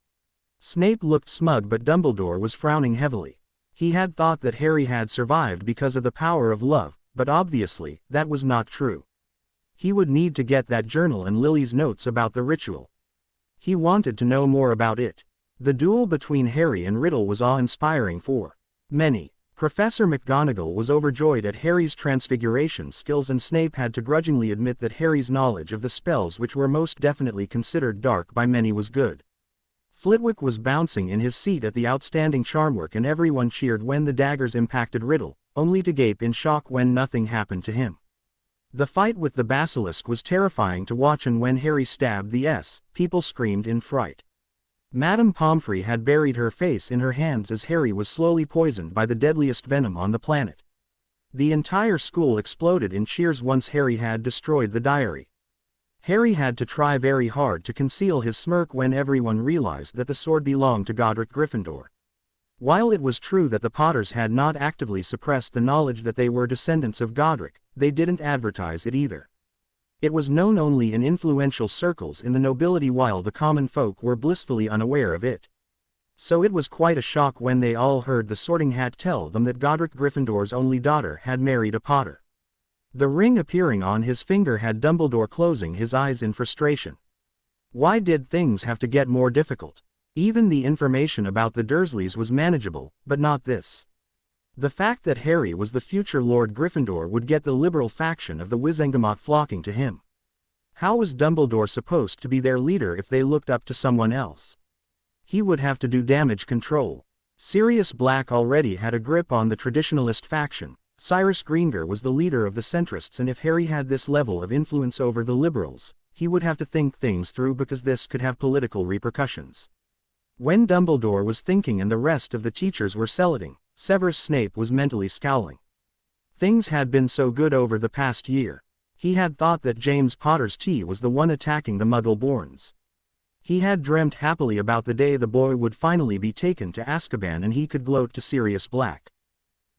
Snape looked smug, but Dumbledore was frowning heavily. He had thought that Harry had survived because of the power of love, but obviously, that was not true. He would need to get that journal and Lily's notes about the ritual. He wanted to know more about it. The duel between Harry and Riddle was awe-inspiring for many. Professor McGonagall was overjoyed at Harry's transfiguration skills, and Snape had to grudgingly admit that Harry's knowledge of the spells which were most definitely considered dark by many was good. Flitwick was bouncing in his seat at the outstanding charm work, and everyone cheered when the daggers impacted Riddle, only to gape in shock when nothing happened to him. The fight with the basilisk was terrifying to watch, and when Harry stabbed the S, people screamed in fright. Madame Pomfrey had buried her face in her hands as Harry was slowly poisoned by the deadliest venom on the planet. The entire school exploded in cheers once Harry had destroyed the diary. Harry had to try very hard to conceal his smirk when everyone realized that the sword belonged to Godric Gryffindor. While it was true that the Potters had not actively suppressed the knowledge that they were descendants of Godric, they didn't advertise it either. It was known only in influential circles in the nobility, while the common folk were blissfully unaware of it. So it was quite a shock when they all heard the Sorting Hat tell them that Godric Gryffindor's only daughter had married a Potter. The ring appearing on his finger had Dumbledore closing his eyes in frustration. Why did things have to get more difficult? Even the information about the Dursleys was manageable, but not this. The fact that Harry was the future Lord Gryffindor would get the liberal faction of the Wizengamot flocking to him. How was Dumbledore supposed to be their leader if they looked up to someone else? He would have to do damage control. Sirius Black already had a grip on the traditionalist faction. Cyrus Greenger was the leader of the centrists, and if Harry had this level of influence over the liberals, he would have to think things through, because this could have political repercussions. When Dumbledore was thinking and the rest of the teachers were cellating, Severus Snape was mentally scowling. Things had been so good over the past year. He had thought that James Potter's tea was the one attacking the Muggle-borns. He had dreamt happily about the day the boy would finally be taken to Azkaban and he could gloat to Sirius Black.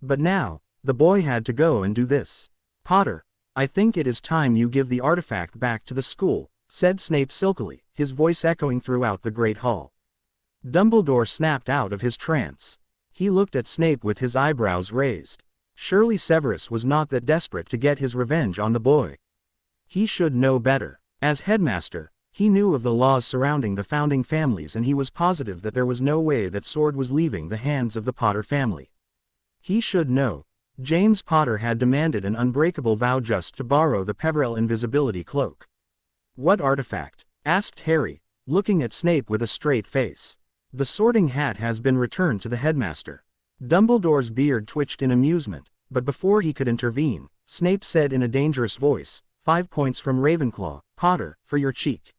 But now, the boy had to go and do this. "Potter, I think it is time you give the artifact back to the school," said Snape silkily, his voice echoing throughout the Great Hall. Dumbledore snapped out of his trance. He looked at Snape with his eyebrows raised. Surely Severus was not that desperate to get his revenge on the boy. He should know better. As headmaster, he knew of the laws surrounding the founding families, and he was positive that there was no way that sword was leaving the hands of the Potter family. He should know. James Potter had demanded an unbreakable vow just to borrow the Peverell invisibility cloak. "What artifact?" asked Harry, looking at Snape with a straight face. "The Sorting Hat has been returned to the headmaster." Dumbledore's beard twitched in amusement, but before he could intervene, Snape said in a dangerous voice, 5 points from Ravenclaw, Potter, for your cheek.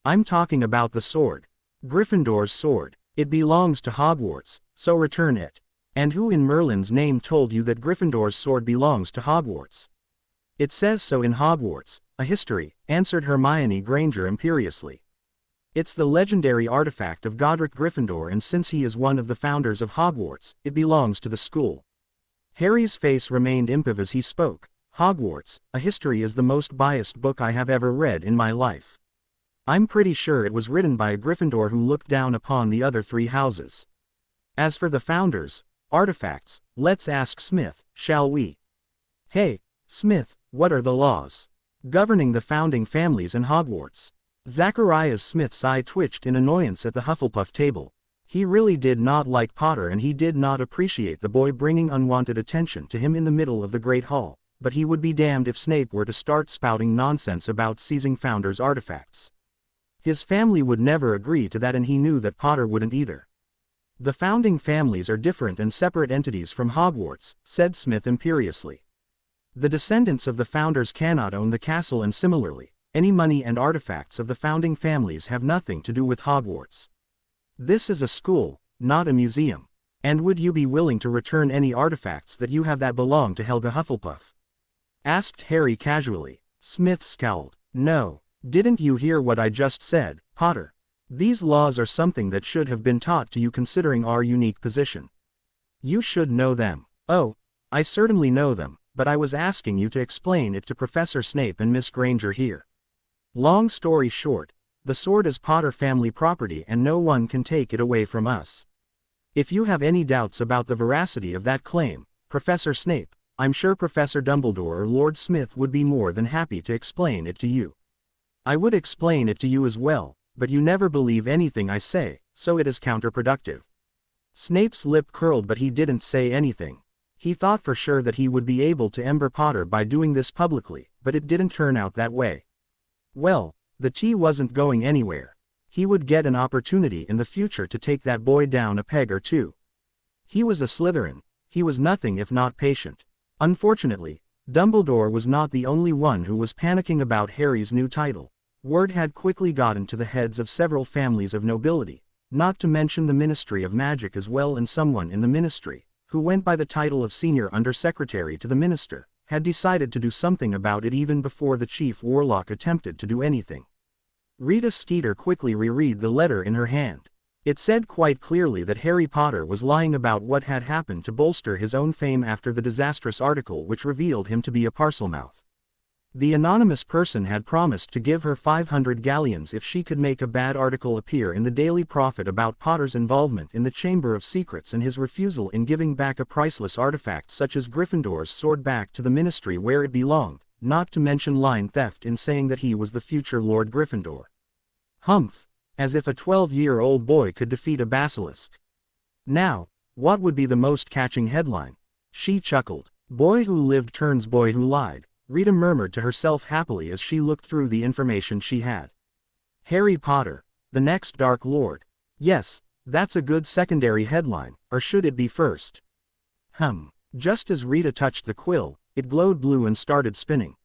"I'm talking about the sword. Gryffindor's sword. It belongs to Hogwarts, so return it." "And who in Merlin's name told you that Gryffindor's sword belongs to Hogwarts?" "It says so in Hogwarts, a history," answered Hermione Granger imperiously. "It's the legendary artifact of Godric Gryffindor, and since he is one of the founders of Hogwarts, it belongs to the school." Harry's face remained impassive as he spoke. "Hogwarts, a history is the most biased book I have ever read in my life. I'm pretty sure it was written by a Gryffindor who looked down upon the other 3 houses. As for the founders, artifacts, let's ask Smith, shall we?" "Hey, Smith, what are the laws governing the founding families in Hogwarts?" Zacharias Smith's eye twitched in annoyance at the Hufflepuff table. He really did not like Potter, and he did not appreciate the boy bringing unwanted attention to him in the middle of the Great Hall, but he would be damned if Snape were to start spouting nonsense about seizing founders' artifacts. His family would never agree to that, and he knew that Potter wouldn't either. "The founding families are different and separate entities from Hogwarts," said Smith imperiously. "The descendants of the founders cannot own the castle, and similarly, any money and artifacts of the founding families have nothing to do with Hogwarts. This is a school, not a museum. And would you be willing to return any artifacts that you have that belong to Helga Hufflepuff?" asked Harry casually. Smith scowled. "No. Didn't you hear what I just said, Potter? These laws are something that should have been taught to you, considering our unique position. You should know them." "Oh, I certainly know them, but I was asking you to explain it to Professor Snape and Miss Granger here. Long story short, the sword is Potter family property and no one can take it away from us. If you have any doubts about the veracity of that claim, Professor Snape, I'm sure Professor Dumbledore or Lord Smith would be more than happy to explain it to you. I would explain it to you as well, but you never believe anything I say, so it is counterproductive." Snape's lip curled, but he didn't say anything. He thought for sure that he would be able to ember Potter by doing this publicly, but it didn't turn out that way. Well, the tea wasn't going anywhere. He would get an opportunity in the future to take that boy down a peg or two. He was a Slytherin. He was nothing if not patient. Unfortunately, Dumbledore was not the only one who was panicking about Harry's new title. Word had quickly gotten to the heads of several families of nobility, not to mention the Ministry of Magic as well, and someone in the ministry, who went by the title of Senior Under-Secretary to the Minister, had decided to do something about it even before the Chief Warlock attempted to do anything. Rita Skeeter quickly reread the letter in her hand. It said quite clearly that Harry Potter was lying about what had happened to bolster his own fame after the disastrous article which revealed him to be a Parselmouth. The anonymous person had promised to give her 500 galleons if she could make a bad article appear in the Daily Prophet about Potter's involvement in the Chamber of Secrets and his refusal in giving back a priceless artifact such as Gryffindor's sword back to the ministry where it belonged, not to mention line theft in saying that he was the future Lord Gryffindor. Humph! As if a 12-year-old boy could defeat a basilisk. Now, what would be the most catching headline? She chuckled. Boy who lived turns boy who lied, Rita murmured to herself happily as she looked through the information she had. Harry Potter, the next Dark Lord. Yes, that's a good secondary headline, or should it be first? Just as Rita touched the quill, it glowed blue and started spinning.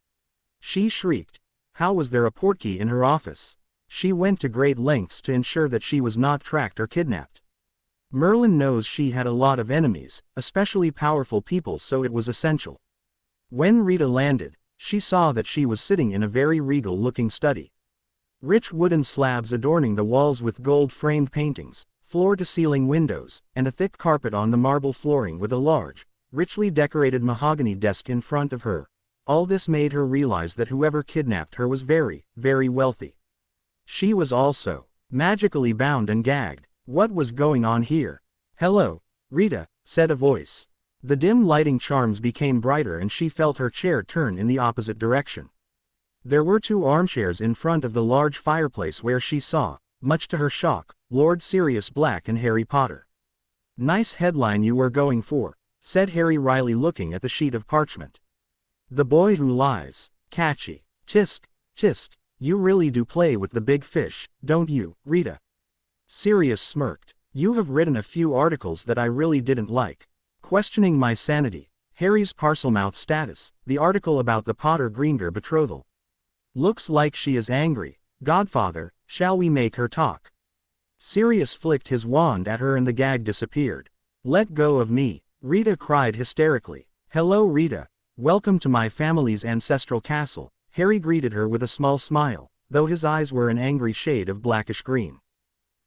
She shrieked. How was there a portkey in her office? She went to great lengths to ensure that she was not tracked or kidnapped. Merlin knows she had a lot of enemies, especially powerful people, so it was essential. When Rita landed, she saw that she was sitting in a very regal-looking study. Rich wooden slabs adorning the walls with gold-framed paintings, floor-to-ceiling windows, and a thick carpet on the marble flooring with a large, richly decorated mahogany desk in front of her. All this made her realize that whoever kidnapped her was very, very wealthy. She was also magically bound and gagged. What was going on here? Hello, Rita, said a voice. The dim lighting charms became brighter and she felt her chair turn in the opposite direction. There were two armchairs in front of the large fireplace where she saw, much to her shock, Lord Sirius Black and Harry Potter. Nice headline you were going for, said Harry wryly looking at the sheet of parchment. The boy who lies. Catchy. Tisk, tisk. You really do play with the big fish, don't you, Rita? Sirius smirked. You have written a few articles that I really didn't like. Questioning my sanity. Harry's Parselmouth status. The article about the Potter-Greengrass betrothal. Looks like she is angry. Godfather, shall we make her talk? Sirius flicked his wand at her and the gag disappeared. Let go of me, Rita cried hysterically. Hello Rita. Welcome to my family's ancestral castle. Harry greeted her with a small smile, though his eyes were an angry shade of blackish green.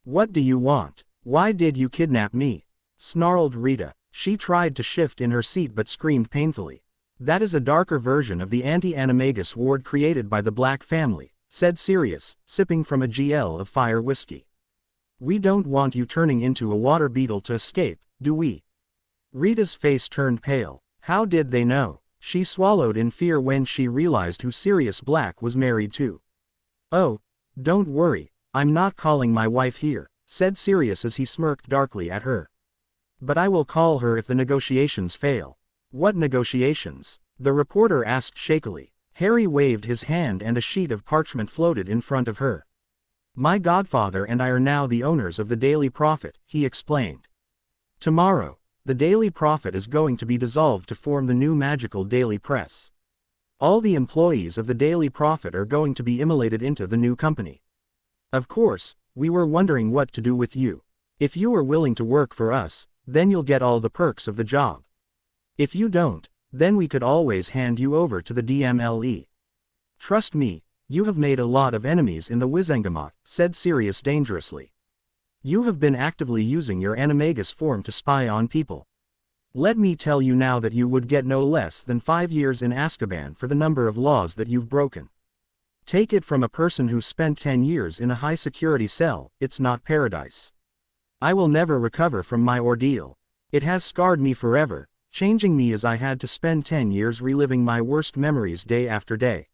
What do you want? Why did you kidnap me? Snarled Rita. She tried to shift in her seat but screamed painfully. That is a darker version of the anti-animagus ward created by the Black family, said Sirius, sipping from a GL of fire whiskey. We don't want you turning into a water beetle to escape, do we? Rita's face turned pale. How did they know? She swallowed in fear when she realized who Sirius Black was married to. Oh, don't worry, I'm not calling my wife here, said Sirius as he smirked darkly at her. But I will call her if the negotiations fail. What negotiations? The reporter asked shakily. Harry waved his hand and a sheet of parchment floated in front of her. My godfather and I are now the owners of the Daily Prophet, he explained. Tomorrow, the Daily Prophet is going to be dissolved to form the new magical Daily Press. All the employees of the Daily Prophet are going to be immolated into the new company. Of course, we were wondering what to do with you. If you are willing to work for us, then you'll get all the perks of the job. If you don't, then we could always hand you over to the DMLE. Trust me, you have made a lot of enemies in the Wizengamot, said Sirius dangerously. You have been actively using your animagus form to spy on people. Let me tell you now that you would get no less than 5 years in Azkaban for the number of laws that you've broken. Take it from a person who spent 10 years in a high-security cell, it's not paradise. I will never recover from my ordeal. It has scarred me forever, changing me as I had to spend 10 years reliving my worst memories day after day.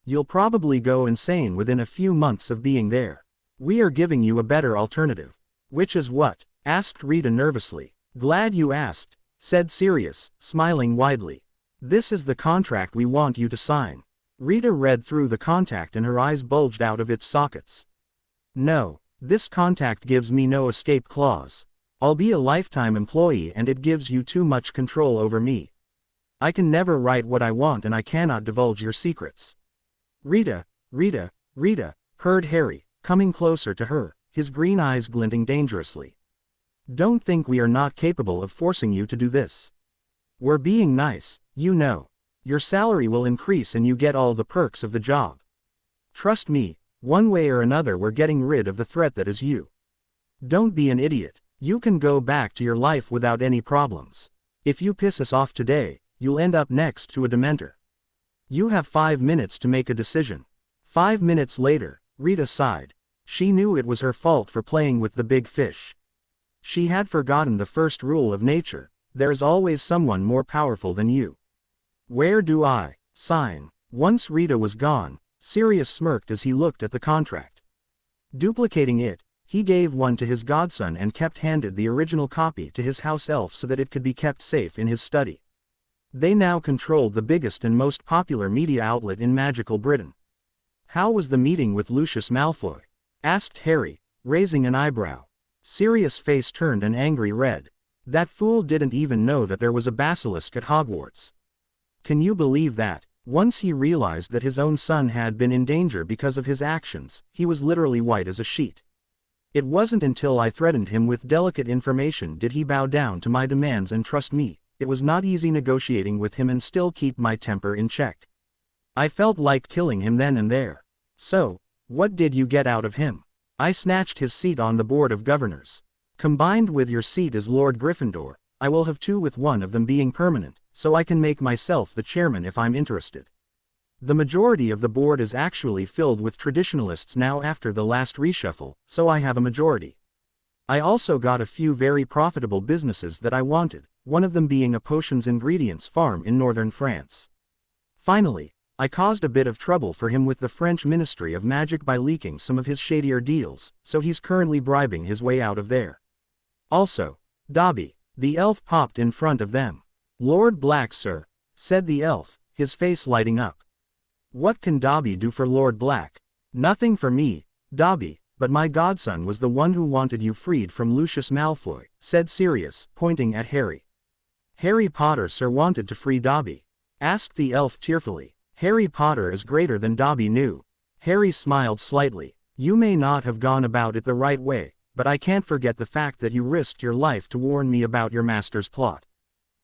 You'll probably go insane within a few months of being there. We are giving you a better alternative. Which is what? Asked Rita nervously. Glad you asked. said Sirius, smiling widely. "This is the contract we want you to sign." Rita read through the contract and her eyes bulged out of its sockets. "No, this contract gives me no escape clause. I'll be a lifetime employee and it gives you too much control over me. I can never write what I want and I cannot divulge your secrets." "Rita, Rita, Rita," purred Harry, coming closer to her, his green eyes glinting dangerously. "Don't think we are not capable of forcing you to do this. We're being nice, you know. Your salary will increase and you get all the perks of the job. Trust me, one way or another we're getting rid of the threat that is you. Don't be an idiot. You can go back to your life without any problems. If you piss us off today, you'll end up next to a Dementor. You have 5 minutes to make a decision." 5 minutes later, Rita sighed. She knew it was her fault for playing with the big fish. She had forgotten the first rule of nature: there is always someone more powerful than you. "Where do I sign?" Once Rita was gone, Sirius smirked as he looked at the contract. Duplicating it, he gave one to his godson and handed the original copy to his house elf so that it could be kept safe in his study. They now controlled the biggest and most popular media outlet in magical Britain. "How was the meeting with Lucius Malfoy?" asked Harry, raising an eyebrow. Sirius' face turned an angry red. That fool didn't even know that there was a basilisk at Hogwarts. Can you believe that? Once he realized that his own son had been in danger because of his actions, he was literally white as a sheet. "It wasn't until I threatened him with delicate information did he bow down to my demands and trust me. It was not easy negotiating with him and still keep my temper in check. I felt like killing him then and there." "So, what did you get out of him?" "I snatched his seat on the Board of Governors. Combined with your seat as Lord Gryffindor, I will have 2 with one of them being permanent, so I can make myself the chairman if I'm interested. The majority of the board is actually filled with traditionalists now after the last reshuffle, so I have a majority. I also got a few very profitable businesses that I wanted, one of them being a potions ingredients farm in northern France. Finally, I caused a bit of trouble for him with the French Ministry of Magic by leaking some of his shadier deals, so he's currently bribing his way out of there. Also, Dobby." The elf popped in front of them. "Lord Black, sir," said the elf, his face lighting up. "What can Dobby do for Lord Black?" "Nothing for me, Dobby, but my godson was the one who wanted you freed from Lucius Malfoy," said Sirius, pointing at Harry. "Harry Potter, sir, wanted to free Dobby?" asked the elf tearfully. "Harry Potter is greater than Dobby knew." Harry smiled slightly. "You may not have gone about it the right way, but I can't forget the fact that you risked your life to warn me about your master's plot.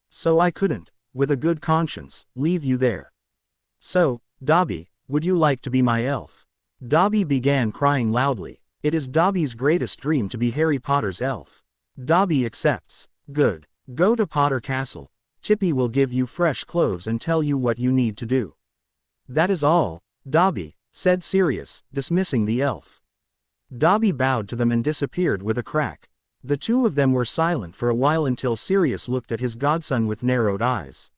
So I couldn't, with a good conscience, leave you there. So, Dobby, would you like to be my elf?" Dobby began crying loudly. It is Dobby's greatest dream to be Harry Potter's elf. Dobby accepts. "Good. Go to Potter Castle. Chippy will give you fresh clothes and tell you what you need to do." "That is all, Dobby," said Sirius, dismissing the elf. Dobby bowed to them and disappeared with a crack. The two of them were silent for a while until Sirius looked at his godson with narrowed eyes.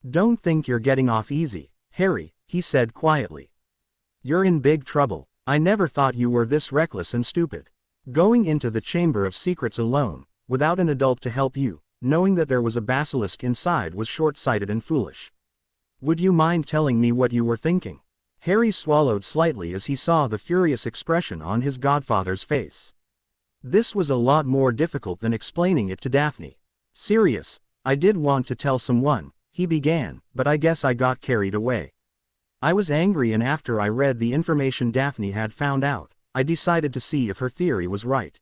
"Don't think you're getting off easy, Harry," he said quietly. "You're in big trouble. I never thought you were this reckless and stupid. Going into the Chamber of Secrets alone, without an adult to help you, knowing that there was a basilisk inside was short-sighted and foolish. Would you mind telling me what you were thinking?" Harry swallowed slightly as he saw the furious expression on his godfather's face. This was a lot more difficult than explaining it to Daphne. "Sirius, I did want to tell someone," he began, "but I guess I got carried away. I was angry and after I read the information Daphne had found out, I decided to see if her theory was right.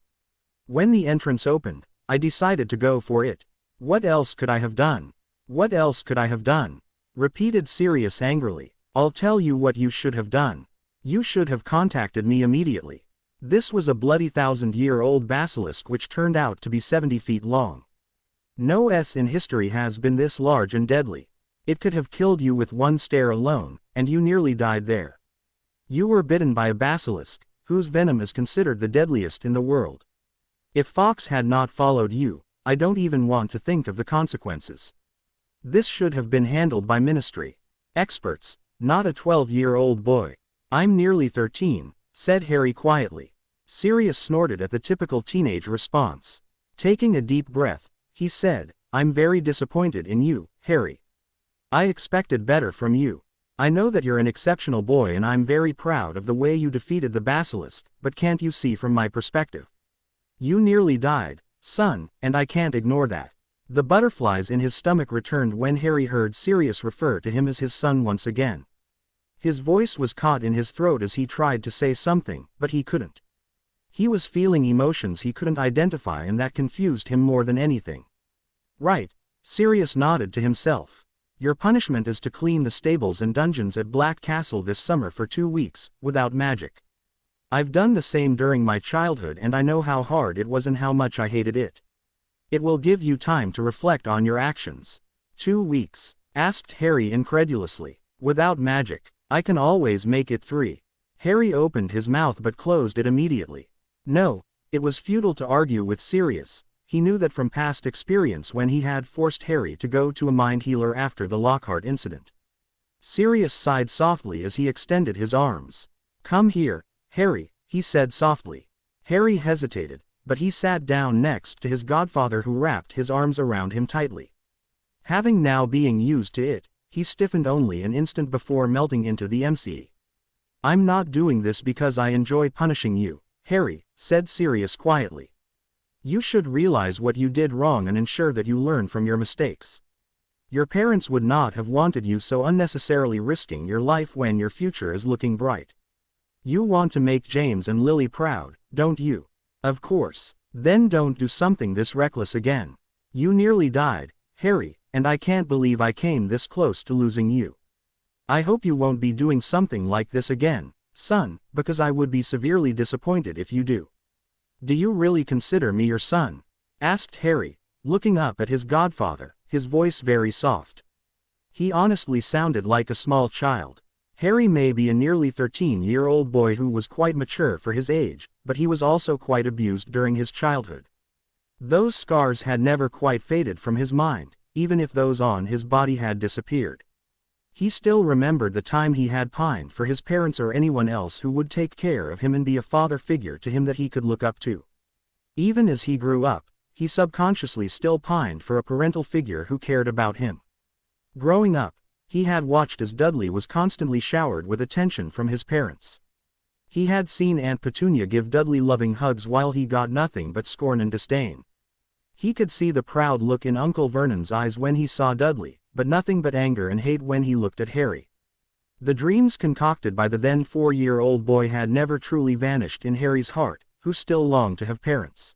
When the entrance opened, I decided to go for it. What else could I have done? What else could I have done?" repeated Sirius angrily. "I'll tell you what you should have done. You should have contacted me immediately. This was a bloody 1,000-year-old basilisk which turned out to be 70 feet long. No S in history has been this large and deadly. It could have killed you with one stare alone, and you nearly died there. You were bitten by a basilisk, whose venom is considered the deadliest in the world. If Fox had not followed you, I don't even want to think of the consequences. This should have been handled by ministry experts, not a 12-year-old boy." "I'm nearly 13, said Harry quietly. Sirius snorted at the typical teenage response. Taking a deep breath, he said, I'm very disappointed in you, Harry. I expected better from you. I know that you're an exceptional boy and I'm very proud of the way you defeated the basilisk, but can't you see from my perspective? You nearly died, son, and I can't ignore that. The butterflies in his stomach returned when Harry heard Sirius refer to him as his son once again. His voice was caught in his throat as he tried to say something, but he couldn't. He was feeling emotions he couldn't identify and that confused him more than anything. Right, Sirius nodded to himself. Your punishment is to clean the stables and dungeons at Black Castle this summer for 2 weeks, without magic. I've done the same during my childhood and I know how hard it was and how much I hated it. It will give you time to reflect on your actions. 2 weeks? Asked Harry incredulously. Without magic, I can always make it 3. Harry opened his mouth but closed it immediately. No, it was futile to argue with Sirius. He knew that from past experience when he had forced Harry to go to a mind healer after the Lockhart incident. Sirius sighed softly as he extended his arms. Come here, Harry, he said softly. Harry hesitated, but he sat down next to his godfather who wrapped his arms around him tightly. Having now being used to it, he stiffened only an instant before melting into the MC. I'm not doing this because I enjoy punishing you, Harry, said Sirius quietly. You should realize what you did wrong and ensure that you learn from your mistakes. Your parents would not have wanted you so unnecessarily risking your life when your future is looking bright. You want to make James and Lily proud, don't you? Of course. Then don't do something this reckless again. You nearly died, Harry, and I can't believe I came this close to losing you. I hope you won't be doing something like this again, son, because I would be severely disappointed if you do. Do you really consider me your son? Asked Harry, looking up at his godfather, his voice very soft. He honestly sounded like a small child. Harry may be a nearly 13-year-old boy who was quite mature for his age, but he was also quite abused during his childhood. Those scars had never quite faded from his mind, even if those on his body had disappeared. He still remembered the time he had pined for his parents or anyone else who would take care of him and be a father figure to him that he could look up to. Even as he grew up, he subconsciously still pined for a parental figure who cared about him. Growing up, he had watched as Dudley was constantly showered with attention from his parents. He had seen Aunt Petunia give Dudley loving hugs while he got nothing but scorn and disdain. He could see the proud look in Uncle Vernon's eyes when he saw Dudley, but nothing but anger and hate when he looked at Harry. The dreams concocted by the then 4-year-old boy had never truly vanished in Harry's heart, who still longed to have parents.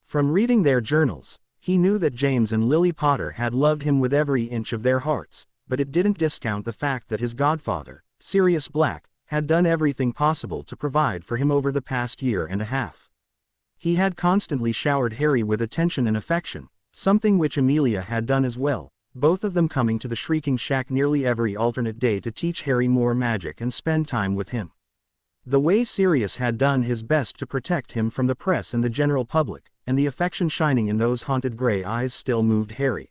From reading their journals, he knew that James and Lily Potter had loved him with every inch of their hearts, but it didn't discount the fact that his godfather, Sirius Black, had done everything possible to provide for him over the past year and a half. He had constantly showered Harry with attention and affection, something which Amelia had done as well, both of them coming to the Shrieking Shack nearly every alternate day to teach Harry more magic and spend time with him. The way Sirius had done his best to protect him from the press and the general public, and the affection shining in those haunted gray eyes still moved Harry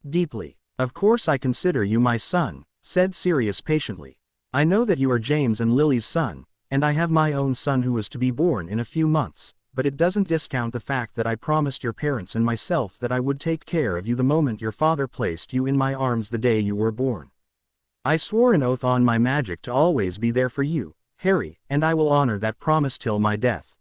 deeply. Of course I consider you my son, said Sirius patiently. I know that you are James and Lily's son, and I have my own son who is to be born in a few months, but it doesn't discount the fact that I promised your parents and myself that I would take care of you the moment your father placed you in my arms the day you were born. I swore an oath on my magic to always be there for you, Harry, and I will honor that promise till my death.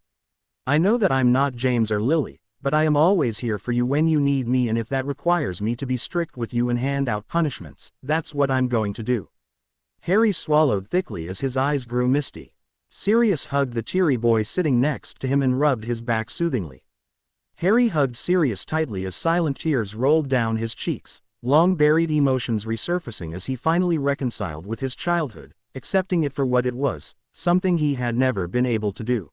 I know that I'm not James or Lily, but I am always here for you when you need me, and if that requires me to be strict with you and hand out punishments, that's what I'm going to do. Harry swallowed thickly as his eyes grew misty. Sirius hugged the teary boy sitting next to him and rubbed his back soothingly. Harry hugged Sirius tightly as silent tears rolled down his cheeks, long-buried emotions resurfacing as he finally reconciled with his childhood, accepting it for what it was, something he had never been able to do.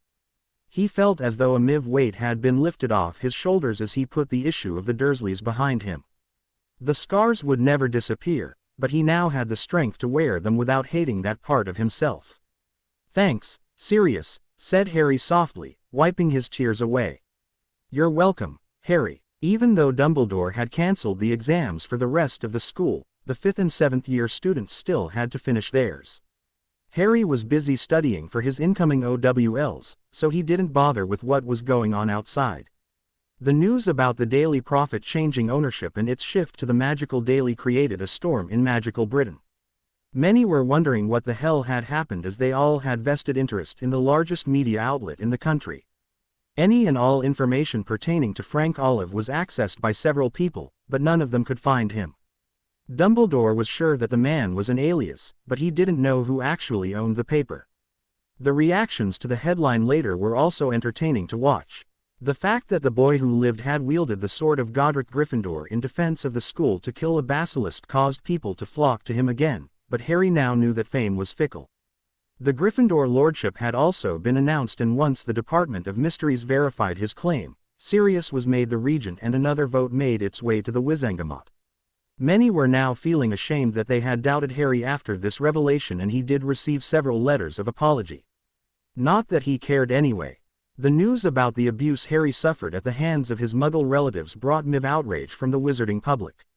He felt as though a miv weight had been lifted off his shoulders as he put the issue of the Dursleys behind him. The scars would never disappear, but he now had the strength to wear them without hating that part of himself. Thanks, Sirius, said Harry softly, wiping his tears away. You're welcome, Harry. Even though Dumbledore had cancelled the exams for the rest of the school, the 5th and 7th year students still had to finish theirs. Harry was busy studying for his incoming OWLs, so he didn't bother with what was going on outside. The news about the Daily Prophet changing ownership and its shift to the Magical Daily created a storm in magical Britain. Many were wondering what the hell had happened, as they all had vested interest in the largest media outlet in the country. Any and all information pertaining to Frank Olive was accessed by several people, but none of them could find him. Dumbledore was sure that the man was an alias, but he didn't know who actually owned the paper. The reactions to the headline later were also entertaining to watch. The fact that the boy who lived had wielded the sword of Godric Gryffindor in defense of the school to kill a basilisk caused people to flock to him again, but Harry now knew that fame was fickle. The Gryffindor lordship had also been announced, and once the Department of Mysteries verified his claim, Sirius was made the regent and another vote made its way to the Wizengamot. Many were now feeling ashamed that they had doubted Harry after this revelation, and he did receive several letters of apology. Not that he cared anyway. The news about the abuse Harry suffered at the hands of his Muggle relatives brought mild outrage from the wizarding public.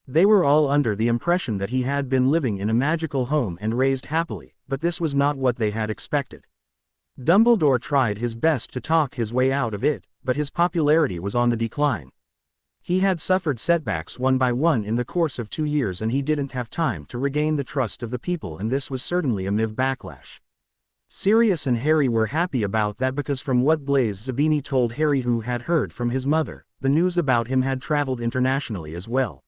They were all under the impression that he had been living in a magical home and raised happily, but this was not what they had expected. Dumbledore tried his best to talk his way out of it, but his popularity was on the decline. He had suffered setbacks one by one in the course of 2 years, and he didn't have time to regain the trust of the people, and this was certainly a mild backlash. Sirius and Harry were happy about that, because from what Blaise Zabini told Harry, who had heard from his mother, the news about him had traveled internationally as well.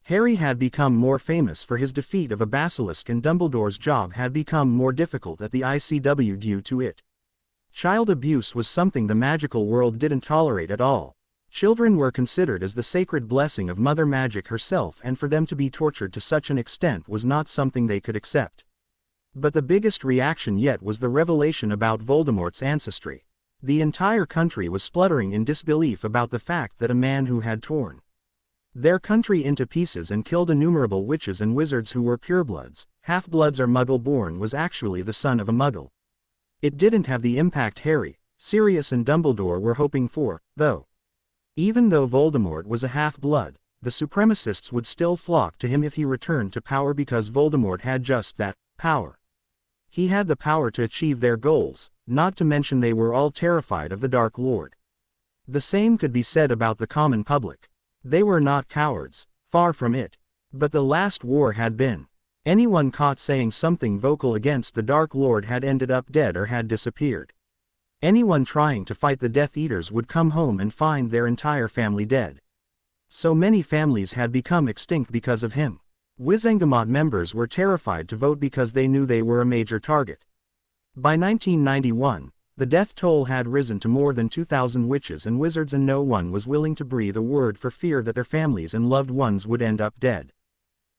Harry had become more famous for his defeat of a basilisk, and Dumbledore's job had become more difficult at the ICW due to it. Child abuse was something the magical world didn't tolerate at all. Children were considered as the sacred blessing of Mother Magic herself, and for them to be tortured to such an extent was not something they could accept. But the biggest reaction yet was the revelation about Voldemort's ancestry. The entire country was spluttering in disbelief about the fact that a man who had torn their country into pieces and killed innumerable witches and wizards who were purebloods, half-bloods or Muggle-born, was actually the son of a Muggle. It didn't have the impact Harry, Sirius and Dumbledore were hoping for, though. Even though Voldemort was a half-blood, the supremacists would still flock to him if he returned to power, because Voldemort had just that power. He had the power to achieve their goals, not to mention they were all terrified of the Dark Lord. The same could be said about the common public. They were not cowards, far from it. But the last war had been. Anyone caught saying something vocal against the Dark Lord had ended up dead or had disappeared. Anyone trying to fight the Death Eaters would come home and find their entire family dead. So many families had become extinct because of him. Wizengamot members were terrified to vote because they knew they were a major target. By 1991, the death toll had risen to more than 2,000 witches and wizards, and no one was willing to breathe a word for fear that their families and loved ones would end up dead.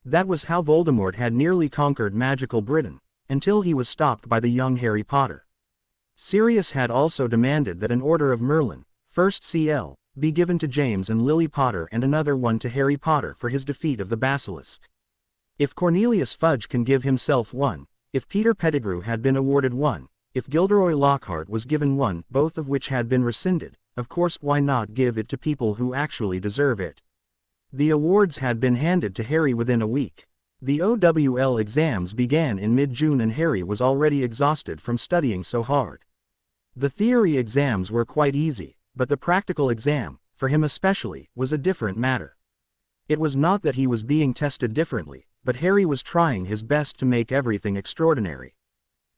That was how Voldemort had nearly conquered magical Britain, until he was stopped by the young Harry Potter. Sirius had also demanded that an Order of Merlin, 1st CL, be given to James and Lily Potter, and another one to Harry Potter for his defeat of the basilisk. If Cornelius Fudge can give himself one, if Peter Pettigrew had been awarded one, if Gilderoy Lockhart was given one, both of which had been rescinded, of course why not give it to people who actually deserve it? The awards had been handed to Harry within a week. The OWL exams began in mid-June, and Harry was already exhausted from studying so hard. The theory exams were quite easy, but the practical exam, for him especially, was a different matter. It was not that he was being tested differently, but Harry was trying his best to make everything extraordinary.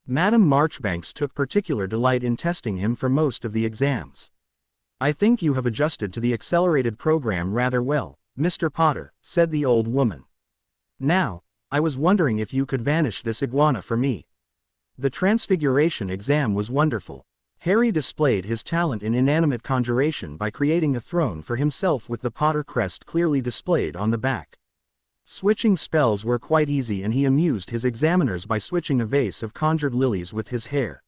Madame Marchbanks took particular delight in testing him for most of the exams. "I think you have adjusted to the accelerated program rather well, Mr. Potter," said the old woman. "Now, I was wondering if you could vanish this iguana for me." The Transfiguration exam was wonderful. Harry displayed his talent in inanimate conjuration by creating a throne for himself with the Potter crest clearly displayed on the back. Switching spells were quite easy, and he amused his examiners by switching a vase of conjured lilies with his hair.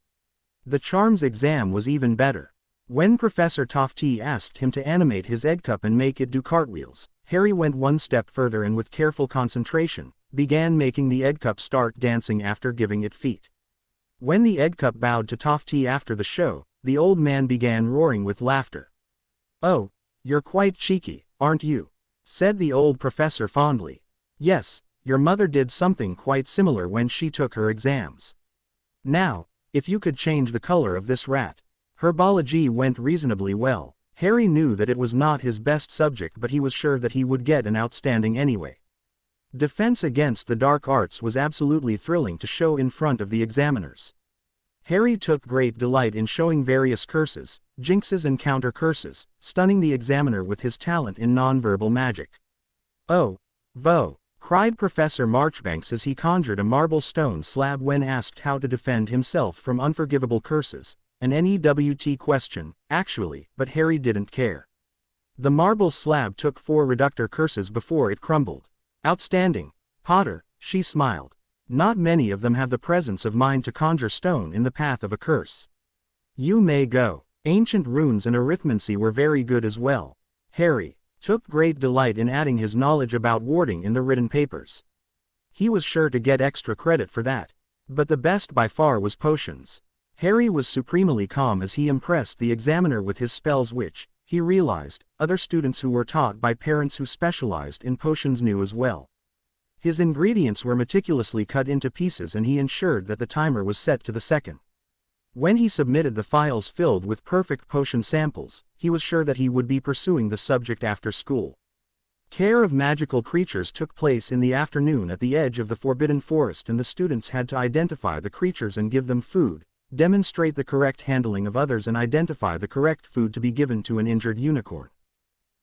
The charms exam was even better. When Professor Tofty asked him to animate his egg cup and make it do cartwheels, Harry went one step further and with careful concentration, began making the egg cup start dancing after giving it feet. When the egg cup bowed to Tofty after the show, the old man began roaring with laughter. "Oh, you're quite cheeky, aren't you?" said the old professor fondly. "Yes, your mother did something quite similar when she took her exams. Now, if you could change the color of this rat." Herbology went reasonably well. Harry knew that it was not his best subject, but he was sure that he would get an outstanding anyway. Defense against the dark arts was absolutely thrilling to show in front of the examiners. Harry took great delight in showing various curses, jinxes and counter-curses, stunning the examiner with his talent in nonverbal magic. "Oh, Vo!" cried Professor Marchbanks as he conjured a marble stone slab when asked how to defend himself from unforgivable curses, an NEWT question, actually, but Harry didn't care. The marble slab took 4 reductor curses before it crumbled. "Outstanding, Potter," she smiled. "Not many of them have the presence of mind to conjure stone in the path of a curse. You may go." Ancient runes and arithmancy were very good as well. Harry took great delight in adding his knowledge about warding in the written papers. He was sure to get extra credit for that. But the best by far was potions. Harry was supremely calm as he impressed the examiner with his spells, which, he realized, other students who were taught by parents who specialized in potions knew as well. His ingredients were meticulously cut into pieces and he ensured that the timer was set to the second. When he submitted the files filled with perfect potion samples, he was sure that he would be pursuing the subject after school. Care of magical creatures took place in the afternoon at the edge of the Forbidden Forest, and the students had to identify the creatures and give them food, demonstrate the correct handling of others and identify the correct food to be given to an injured unicorn.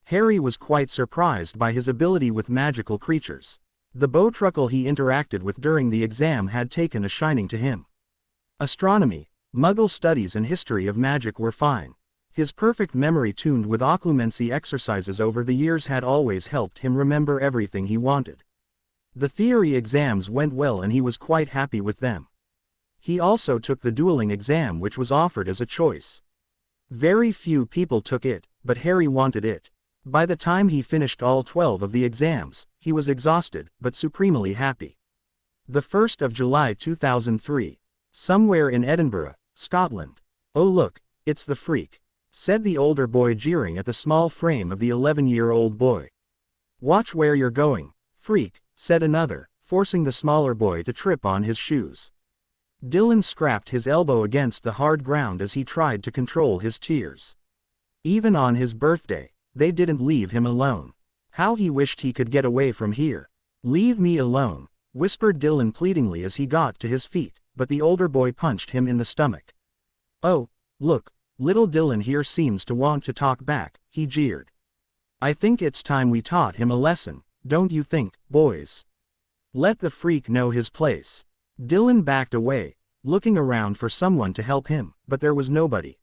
Harry was quite surprised by his ability with magical creatures. The bowtruckle he interacted with during the exam had taken a shining to him. Astronomy, Muggle studies and history of magic were fine. His perfect memory tuned with occlumency exercises over the years had always helped him remember everything he wanted. The theory exams went well and he was quite happy with them. He also took the dueling exam, which was offered as a choice. Very few people took it, but Harry wanted it. By the time he finished all 12 of the exams, he was exhausted, but supremely happy. The 1st of July 2003. Somewhere in Edinburgh, Scotland. "Oh look, it's the freak," said the older boy, jeering at the small frame of the 11-year-old boy. "Watch where you're going, freak," said another, forcing the smaller boy to trip on his shoes. Dylan scrapped his elbow against the hard ground as he tried to control his tears. Even on his birthday, they didn't leave him alone. How he wished he could get away from here. "Leave me alone," whispered Dylan pleadingly as he got to his feet, but the older boy punched him in the stomach. "Oh, look, little Dylan here seems to want to talk back," he jeered. "I think it's time we taught him a lesson, don't you think, boys? Let the freak know his place." Dylan backed away, looking around for someone to help him, but there was nobody.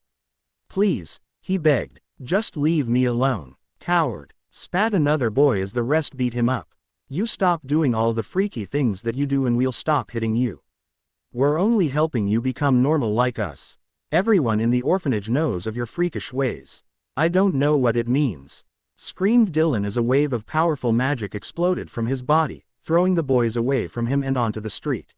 "Please," he begged, "just leave me alone, coward," spat another boy as the rest beat him up. "You stop doing all the freaky things that you do and we'll stop hitting you. We're only helping you become normal like us. Everyone in the orphanage knows of your freakish ways." "I don't know what it means," screamed Dylan as a wave of powerful magic exploded from his body, throwing the boys away from him and onto the street.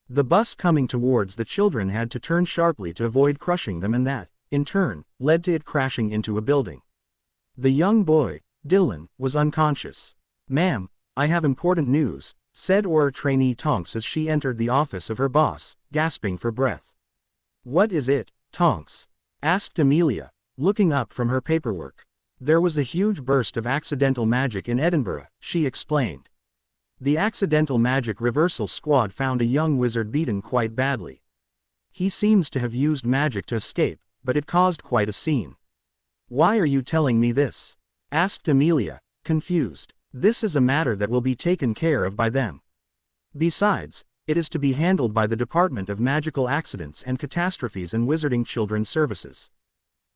The bus coming towards the children had to turn sharply to avoid crushing them, and that, in turn, led to it crashing into a building. The young boy, Dylan, was unconscious. "Ma'am, I have important news," said Auror trainee Tonks as she entered the office of her boss, gasping for breath. "What is it, Tonks?" asked Amelia, looking up from her paperwork. "There was a huge burst of accidental magic in Edinburgh," she explained. "The accidental magic reversal squad found a young wizard beaten quite badly. He seems to have used magic to escape, but it caused quite a scene." "Why are you telling me this?" asked Amelia, confused. "This is a matter that will be taken care of by them. Besides, it is to be handled by the Department of Magical Accidents and Catastrophes and Wizarding Children's Services.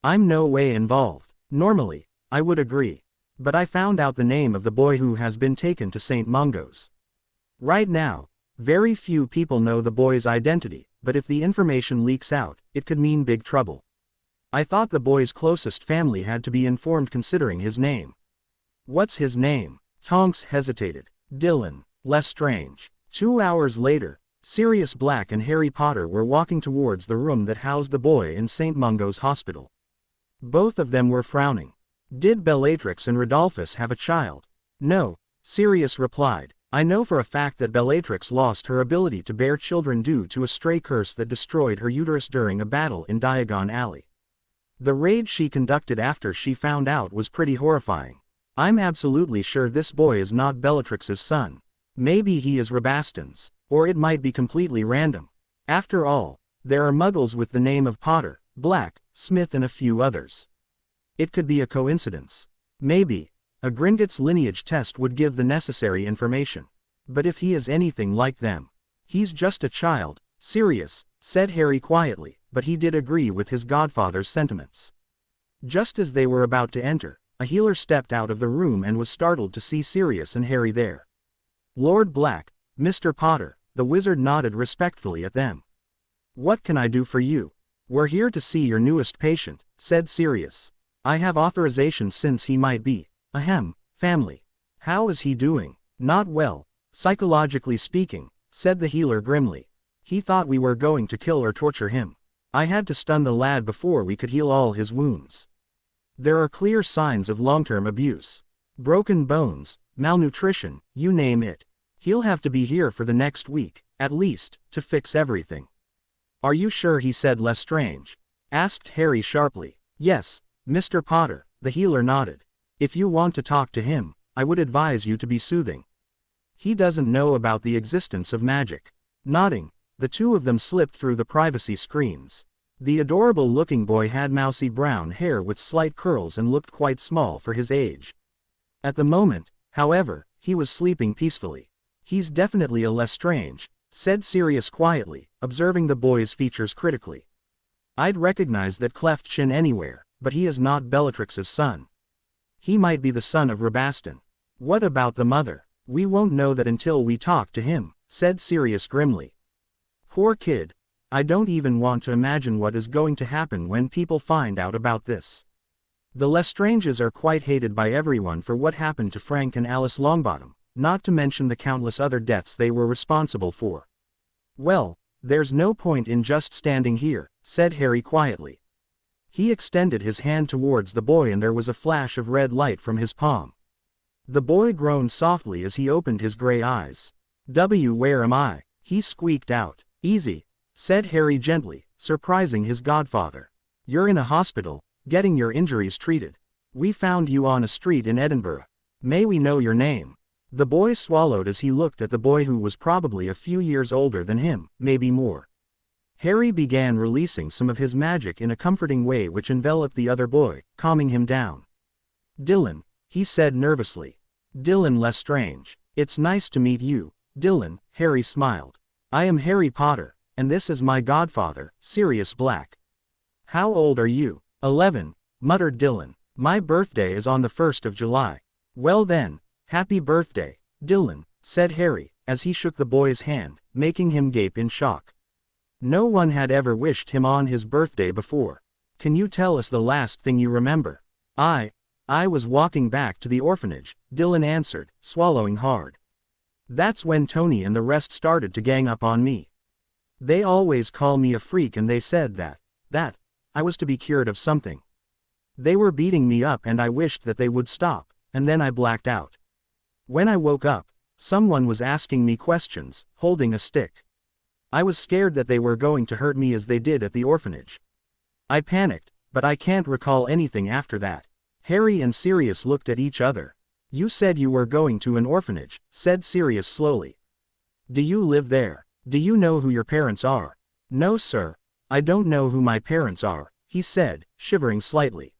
I'm no way involved. Normally, I would agree. But I found out the name of the boy who has been taken to St. Mungo's. Right now, very few people know the boy's identity, but if the information leaks out, it could mean big trouble. I thought the boy's closest family had to be informed considering his name." "What's his name?" Tonks hesitated. "Dylan Lestrange." 2 hours later, Sirius Black and Harry Potter were walking towards the room that housed the boy in St. Mungo's hospital. Both of them were frowning. "Did Bellatrix and Rodolphus have a child?" "No," Sirius replied. "I know for a fact that Bellatrix lost her ability to bear children due to a stray curse that destroyed her uterus during a battle in Diagon Alley. The raid she conducted after she found out was pretty horrifying. I'm absolutely sure this boy is not Bellatrix's son. Maybe he is Rabaston's, or it might be completely random. After all, there are muggles with the name of Potter, Black, Smith and a few others. It could be a coincidence. Maybe. A Gringotts lineage test would give the necessary information. But if he is anything like them, he's just a child. Sirius, said Harry quietly, but he did agree with his godfather's sentiments. Just as they were about to enter, a healer stepped out of the room and was startled to see Sirius and Harry there. Lord Black, Mr. Potter, the wizard nodded respectfully at them. What can I do for you? We're here to see your newest patient, said Sirius. I have authorization since he might be, family. How is he doing? Not well, psychologically speaking, said the healer grimly. He thought we were going to kill or torture him. I had to stun the lad before we could heal all his wounds. There are clear signs of long-term abuse. Broken bones, malnutrition, you name it. He'll have to be here for the next week, at least, to fix everything. Are you sure he said Lestrange? Asked Harry sharply. Yes, Mr. Potter, the healer nodded. If you want to talk to him, I would advise you to be soothing. He doesn't know about the existence of magic. Nodding, the two of them slipped through the privacy screens. The adorable-looking boy had mousy brown hair with slight curls and looked quite small for his age. At the moment, however, he was sleeping peacefully. He's definitely a Lestrange, said Sirius quietly, observing the boy's features critically. I'd recognize that cleft chin anywhere, but he is not Bellatrix's son. He might be the son of Rabaston. What about the mother? We won't know that until we talk to him, said Sirius grimly. Poor kid. I don't even want to imagine what is going to happen when people find out about this. The Lestranges are quite hated by everyone for what happened to Frank and Alice Longbottom, not to mention the countless other deaths they were responsible for. Well, there's no point in just standing here, said Harry quietly. He extended his hand towards the boy and there was a flash of red light from his palm. The boy groaned softly as he opened his gray eyes. Where am I? He squeaked out. Easy, said Harry gently, surprising his godfather. You're in a hospital, getting your injuries treated. We found you on a street in Edinburgh. May we know your name? The boy swallowed as he looked at the boy who was probably a few years older than him, maybe more. Harry began releasing some of his magic in a comforting way which enveloped the other boy, calming him down. Dylan, he said nervously. Dylan Lestrange. It's nice to meet you, Dylan, Harry smiled. I am Harry Potter, and this is my godfather, Sirius Black. How old are you? 11, muttered Dylan. My birthday is on the 1st of July. Well then, happy birthday, Dylan, said Harry, as he shook the boy's hand, making him gape in shock. No one had ever wished him on his birthday before. Can you tell us the last thing you remember? I was walking back to the orphanage, Dylan answered, swallowing hard. That's when Tony and the rest started to gang up on me. They always call me a freak and they said that I was to be cured of something. They were beating me up and I wished that they would stop, and then I blacked out. When I woke up, someone was asking me questions, holding a stick. I was scared that they were going to hurt me as they did at the orphanage. I panicked, but I can't recall anything after that. Harry and Sirius looked at each other. You said you were going to an orphanage, said Sirius slowly. Do you live there? Do you know who your parents are? No sir, I don't know who my parents are, he said, shivering slightly.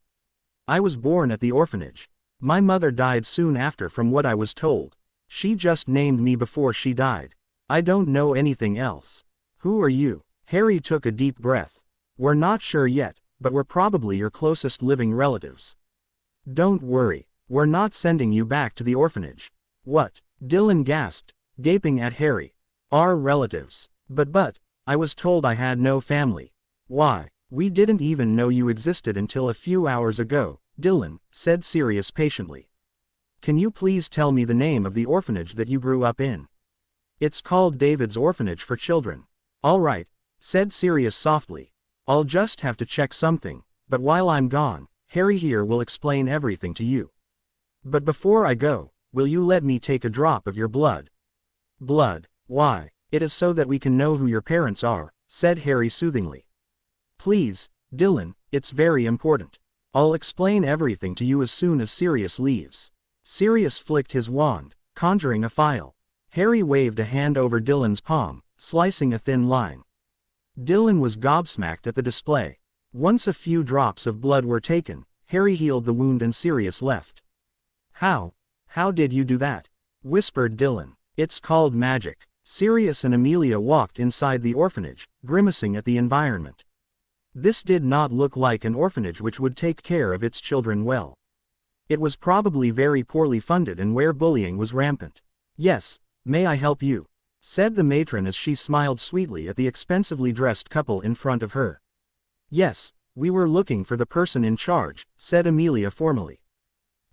I was born at the orphanage. My mother died soon after from what I was told. She just named me before she died. I don't know anything else. Who are you? Harry took a deep breath. We're not sure yet, but we're probably your closest living relatives. Don't worry, we're not sending you back to the orphanage. What? Dylan gasped, gaping at Harry. Our relatives. But, I was told I had no family. Why, we didn't even know you existed until a few hours ago, Dylan, said Sirius patiently. Can you please tell me the name of the orphanage that you grew up in? It's called David's Orphanage for Children. All right, said Sirius softly. I'll just have to check something, but while I'm gone, Harry here will explain everything to you. But before I go, will you let me take a drop of your blood? Blood? Why? It is so that we can know who your parents are, said Harry soothingly. Please, Dylan, It's very important. I'll explain everything to you as soon as Sirius leaves. Sirius flicked his wand, conjuring a file. Harry waved a hand over Dylan's palm, slicing a thin line. Dylan was gobsmacked at the display. Once a few drops of blood were taken, Harry healed the wound and Sirius left. How did you do that? Whispered Dylan. It's called magic. Sirius and Amelia walked inside the orphanage, grimacing at the environment. This did not look like an orphanage which would take care of its children well. It was probably very poorly funded and where bullying was rampant. Yes, may I help you? Said the matron as she smiled sweetly at the expensively dressed couple in front of her. Yes, we were looking for the person in charge, said Amelia formally.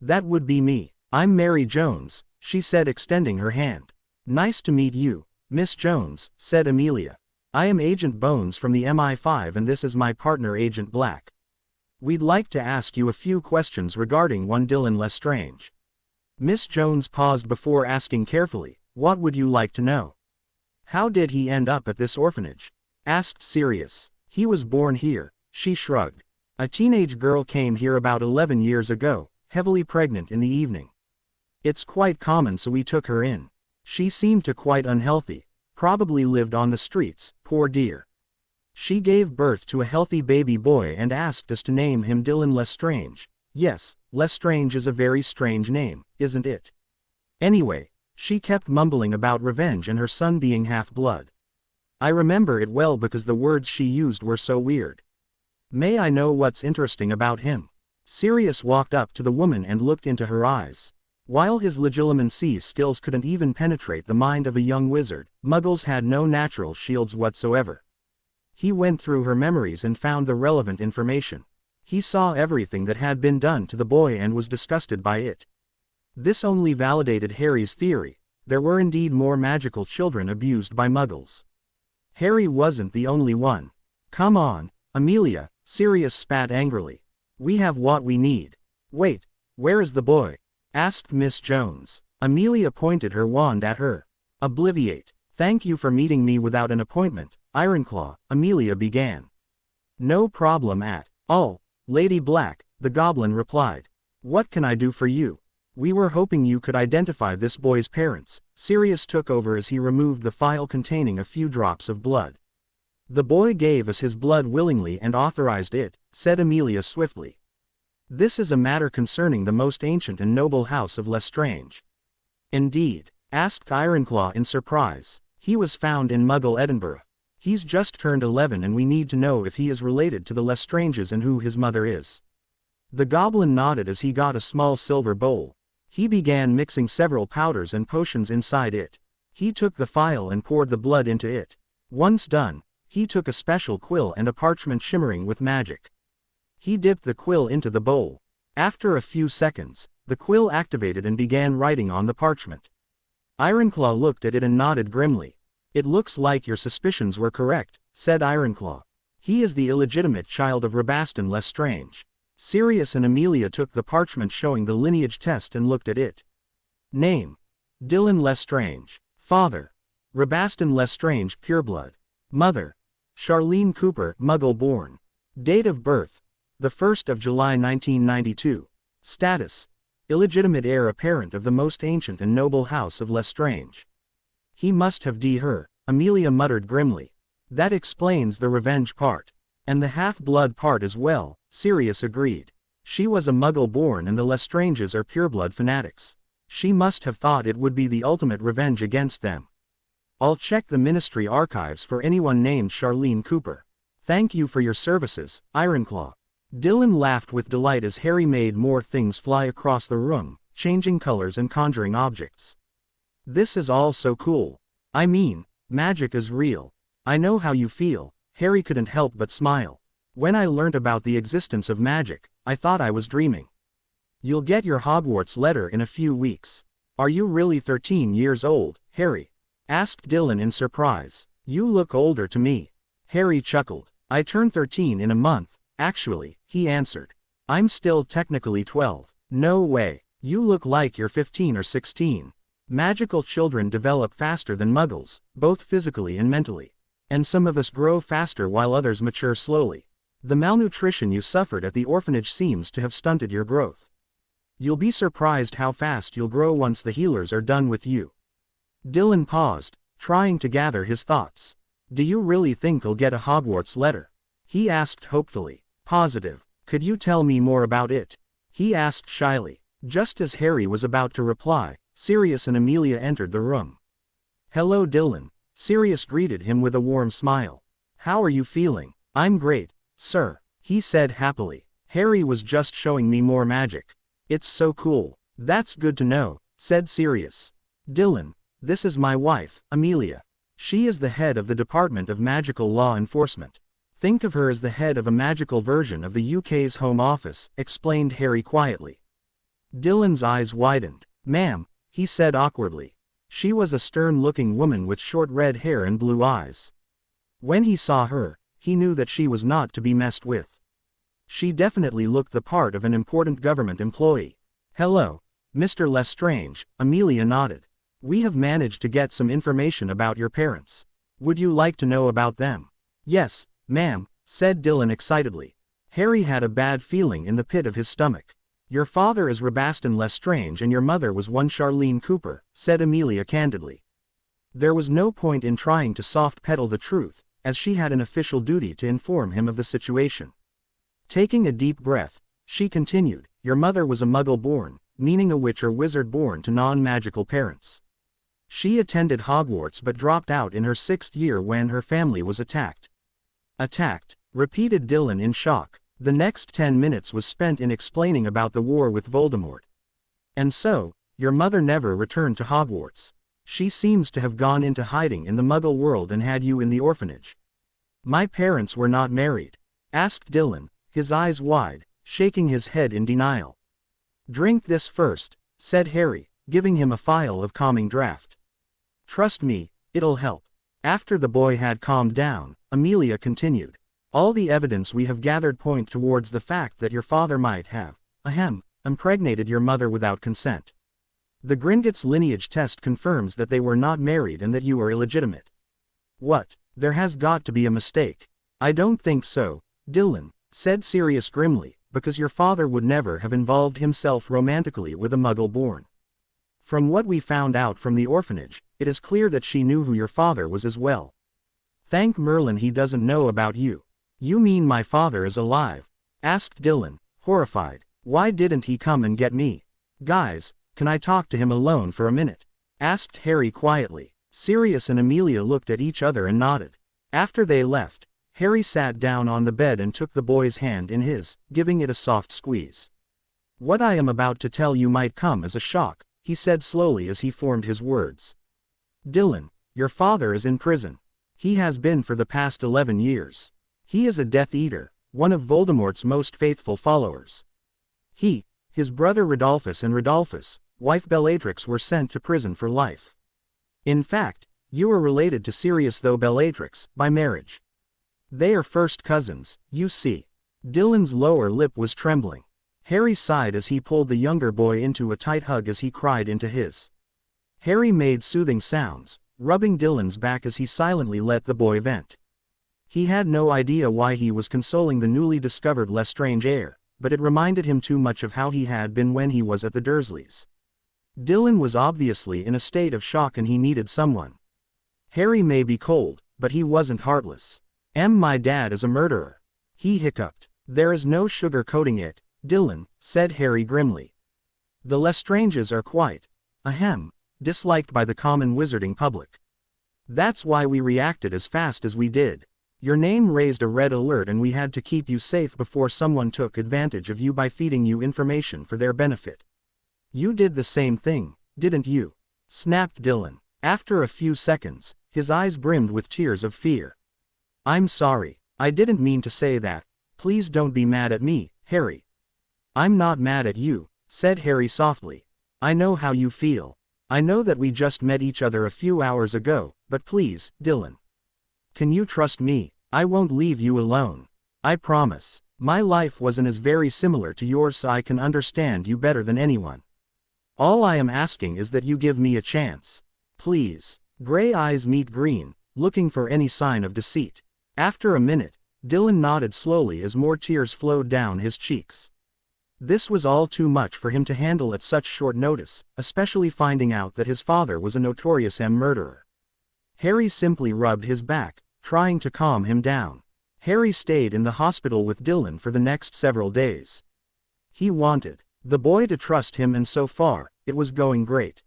That would be me. I'm Mary Jones, she said extending her hand. Nice to meet you, Miss Jones, said Amelia. I am Agent Bones from the MI5 and this is my partner Agent Black. We'd like to ask you a few questions regarding one Dylan Lestrange. Miss Jones paused before asking carefully, what would you like to know? How did he end up at this orphanage? Asked Sirius. He was born here, she shrugged. A teenage girl came here about 11 years ago, heavily pregnant in the evening. It's quite common so we took her in. She seemed quite unhealthy, probably lived on the streets, poor dear. She gave birth to a healthy baby boy and asked us to name him Dylan Lestrange. Yes, Lestrange is a very strange name, isn't it? Anyway, she kept mumbling about revenge and her son being half-blood. I remember it well because the words she used were so weird. May I know what's interesting about him? Sirius walked up to the woman and looked into her eyes. While his legilimency skills couldn't even penetrate the mind of a young wizard, Muggles had no natural shields whatsoever. He went through her memories and found the relevant information. He saw everything that had been done to the boy and was disgusted by it. This only validated Harry's theory. There were indeed more magical children abused by Muggles. Harry wasn't the only one. Come on, Amelia, Sirius spat angrily. We have what we need. Wait, where is the boy? Asked Miss Jones. Amelia pointed her wand at her. Obliviate. Thank you for meeting me without an appointment, Ironclaw, Amelia began. No problem at all, Lady Black, the goblin replied. What can I do for you? We were hoping you could identify this boy's parents. Sirius took over as he removed the file containing a few drops of blood. The boy gave us his blood willingly and authorized it, said Amelia swiftly. This is a matter concerning the most ancient and noble house of Lestrange. Indeed, asked Ironclaw in surprise. He was found in Muggle Edinburgh. He's just turned 11 and we need to know if he is related to the Lestranges and who his mother is. The goblin nodded as he got a small silver bowl. He began mixing several powders and potions inside it. He took the file and poured the blood into it. Once done, he took a special quill and a parchment shimmering with magic. He dipped the quill into the bowl. After a few seconds, the quill activated and began writing on the parchment. Ironclaw looked at it and nodded grimly. It looks like your suspicions were correct, said Ironclaw. He is the illegitimate child of Rabaston Lestrange. Sirius and Amelia took the parchment showing the lineage test and looked at it. Name: Dylan Lestrange. Father: Rabaston Lestrange pureblood. Mother: Charlene Cooper, Muggle-born. Date of birth: the 1st of July 1992. Status: illegitimate heir apparent of the most ancient and noble house of Lestrange. He must have her, Amelia muttered grimly. That explains the revenge part. And the half-blood part as well, Sirius agreed. She was a Muggle-born and the Lestranges are pureblood fanatics. She must have thought it would be the ultimate revenge against them. I'll check the Ministry archives for anyone named Charlene Cooper. Thank you for your services, Ironclaw. Dylan laughed with delight as Harry made more things fly across the room, changing colors and conjuring objects. This is all so cool. I mean, magic is real. I know how you feel. Harry couldn't help but smile. When I learned about the existence of magic, I thought I was dreaming. You'll get your Hogwarts letter in a few weeks. Are you really 13 years old, Harry? Asked Dylan in surprise. You look older to me. Harry chuckled. I turn 13 in a month, actually, he answered. I'm still technically 12. No way. You look like you're 15 or 16. Magical children develop faster than Muggles, both physically and mentally. And some of us grow faster while others mature slowly. The malnutrition you suffered at the orphanage seems to have stunted your growth. You'll be surprised how fast you'll grow once the healers are done with you." Dylan paused, trying to gather his thoughts. "Do you really think I'll get a Hogwarts letter?" he asked hopefully. "Positive. Could you tell me more about it?" he asked shyly. Just as Harry was about to reply, Sirius and Amelia entered the room. "Hello Dylan," Sirius greeted him with a warm smile. "How are you feeling?" "I'm great, sir," he said happily. "Harry was just showing me more magic." "It's so cool." "That's good to know," said Sirius. "Dylan, this is my wife, Amelia. She is the head of the Department of Magical Law Enforcement. Think of her as the head of a magical version of the UK's Home Office," explained Harry quietly. Dylan's eyes widened. "Ma'am," he said awkwardly. She was a stern-looking woman with short red hair and blue eyes. When he saw her, he knew that she was not to be messed with. She definitely looked the part of an important government employee. "Hello, Mr. Lestrange," Amelia nodded. "We have managed to get some information about your parents. Would you like to know about them?" "Yes, ma'am," said Dylan excitedly. Harry had a bad feeling in the pit of his stomach. "Your father is Rabaston Lestrange and your mother was one Charlene Cooper," said Amelia candidly. There was no point in trying to soft-pedal the truth, as she had an official duty to inform him of the situation. Taking a deep breath, she continued, "Your mother was a Muggle-born, meaning a witch or wizard born to non-magical parents. She attended Hogwarts but dropped out in her 6th year when her family was attacked." "Attacked," repeated Dylan in shock. The next 10 minutes was spent in explaining about the war with Voldemort. "And so, your mother never returned to Hogwarts. She seems to have gone into hiding in the Muggle world and had you in the orphanage." "My parents were not married," asked Dylan, his eyes wide, shaking his head in denial. "Drink this first," said Harry, giving him a phial of calming draught. "Trust me, it'll help." After the boy had calmed down, Amelia continued. "All the evidence we have gathered point towards the fact that your father might have, impregnated your mother without consent. The Gringotts lineage test confirms that they were not married and that you are illegitimate." "What? There has got to be a mistake." "I don't think so, Dylan," said Sirius grimly, "because your father would never have involved himself romantically with a Muggle-born. From what we found out from the orphanage, it is clear that she knew who your father was as well. Thank Merlin he doesn't know about you." "You mean my father is alive?" asked Dylan, horrified. "Why didn't he come and get me?" "Guys, can I talk to him alone for a minute?" asked Harry quietly. Sirius and Amelia looked at each other and nodded. After they left, Harry sat down on the bed and took the boy's hand in his, giving it a soft squeeze. "What I am about to tell you might come as a shock," he said slowly as he formed his words. "Dylan, your father is in prison. He has been for the past 11 years. He is a Death Eater, one of Voldemort's most faithful followers. He, his brother Rodolphus and Rodolphus' wife Bellatrix were sent to prison for life. In fact, you are related to Sirius though Bellatrix, by marriage. They are first cousins, you see." Dylan's lower lip was trembling. Harry sighed as he pulled the younger boy into a tight hug as he cried into his. Harry made soothing sounds, rubbing Dylan's back as he silently let the boy vent. He had no idea why he was consoling the newly discovered Lestrange heir, but it reminded him too much of how he had been when he was at the Dursleys'. Dylan was obviously in a state of shock and he needed someone. Harry may be cold, but he wasn't heartless. My dad is a murderer," he hiccuped. "There is no sugar-coating it, Dylan," said Harry grimly. "The Lestranges are quite, disliked by the common wizarding public. That's why we reacted as fast as we did. Your name raised a red alert and we had to keep you safe before someone took advantage of you by feeding you information for their benefit. You did the same thing, didn't you?" snapped Dylan. After a few seconds, his eyes brimmed with tears of fear. "I'm sorry, I didn't mean to say that. Please don't be mad at me, Harry." "I'm not mad at you," said Harry softly. "I know how you feel. I know that we just met each other a few hours ago, but please, Dylan. Can you trust me? I won't leave you alone. I promise. My life wasn't as very similar to yours so I can understand you better than anyone. All I am asking is that you give me a chance. Please." Gray eyes meet green, looking for any sign of deceit. After a minute, Dylan nodded slowly as more tears flowed down his cheeks. This was all too much for him to handle at such short notice, especially finding out that his father was a notorious murderer. Harry simply rubbed his back, trying to calm him down. Harry stayed in the hospital with Dylan for the next several days. He wanted the boy to trust him, and so far, it was going great.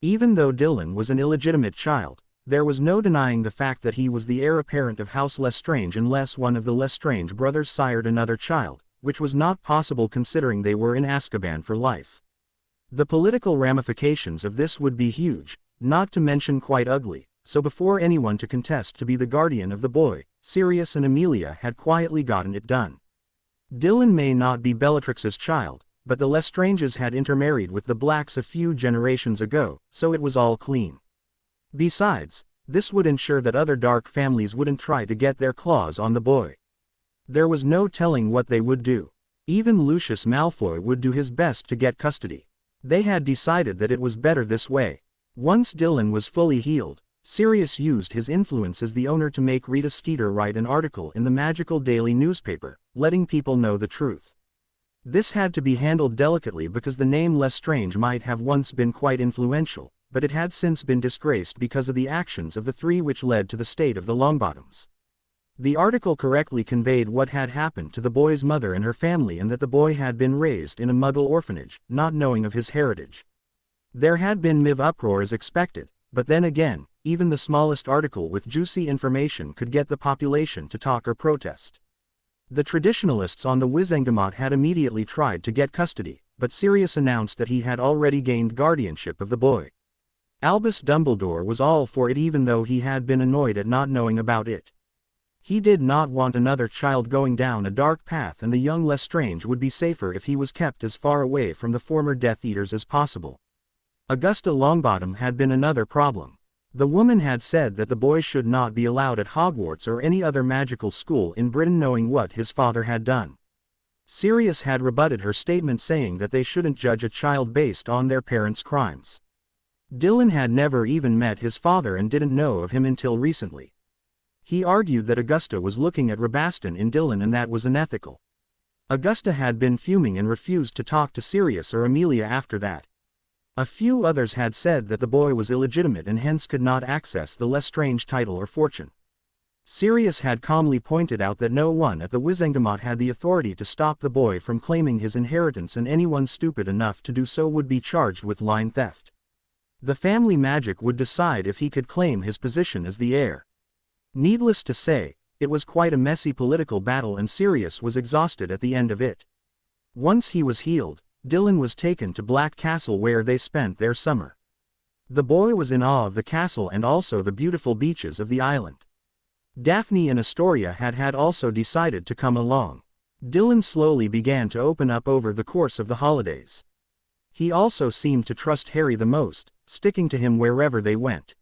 Even though Dylan was an illegitimate child, there was no denying the fact that he was the heir apparent of House Lestrange unless one of the Lestrange brothers sired another child, which was not possible considering they were in Azkaban for life. The political ramifications of this would be huge, not to mention quite ugly, so before anyone to contest to be the guardian of the boy, Sirius and Amelia had quietly gotten it done. Dylan may not be Bellatrix's child, but the Lestranges had intermarried with the Blacks a few generations ago, so it was all clean. Besides, this would ensure that other dark families wouldn't try to get their claws on the boy. There was no telling what they would do. Even Lucius Malfoy would do his best to get custody. They had decided that it was better this way. Once Dylan was fully healed, Sirius used his influence as the owner to make Rita Skeeter write an article in the magical daily newspaper, letting people know the truth. This had to be handled delicately because the name Lestrange might have once been quite influential, but it had since been disgraced because of the actions of the three which led to the state of the Longbottoms. The article correctly conveyed what had happened to the boy's mother and her family, and that the boy had been raised in a Muggle orphanage, not knowing of his heritage. There had been uproar as expected, but then again, even the smallest article with juicy information could get the population to talk or protest. The traditionalists on the Wizengamot had immediately tried to get custody, but Sirius announced that he had already gained guardianship of the boy. Albus Dumbledore was all for it, even though he had been annoyed at not knowing about it. He did not want another child going down a dark path, and the young Lestrange would be safer if he was kept as far away from the former Death Eaters as possible. Augusta Longbottom had been another problem. The woman had said that the boy should not be allowed at Hogwarts or any other magical school in Britain, knowing what his father had done. Sirius had rebutted her statement, saying that they shouldn't judge a child based on their parents' crimes. Dylan had never even met his father and didn't know of him until recently. He argued that Augusta was looking at Rabaston in Dylan, and that was unethical. Augusta had been fuming and refused to talk to Sirius or Amelia after that. A few others had said that the boy was illegitimate and hence could not access the Lestrange title or fortune. Sirius had calmly pointed out that no one at the Wizengamot had the authority to stop the boy from claiming his inheritance, and anyone stupid enough to do so would be charged with line theft. The family magic would decide if he could claim his position as the heir. Needless to say, it was quite a messy political battle, and Sirius was exhausted at the end of it. Once he was healed, Dylan was taken to Black Castle, where they spent their summer. The boy was in awe of the castle and also the beautiful beaches of the island. Daphne and Astoria had also decided to come along. Dylan slowly began to open up over the course of the holidays. He also seemed to trust Harry the most, sticking to him wherever they went.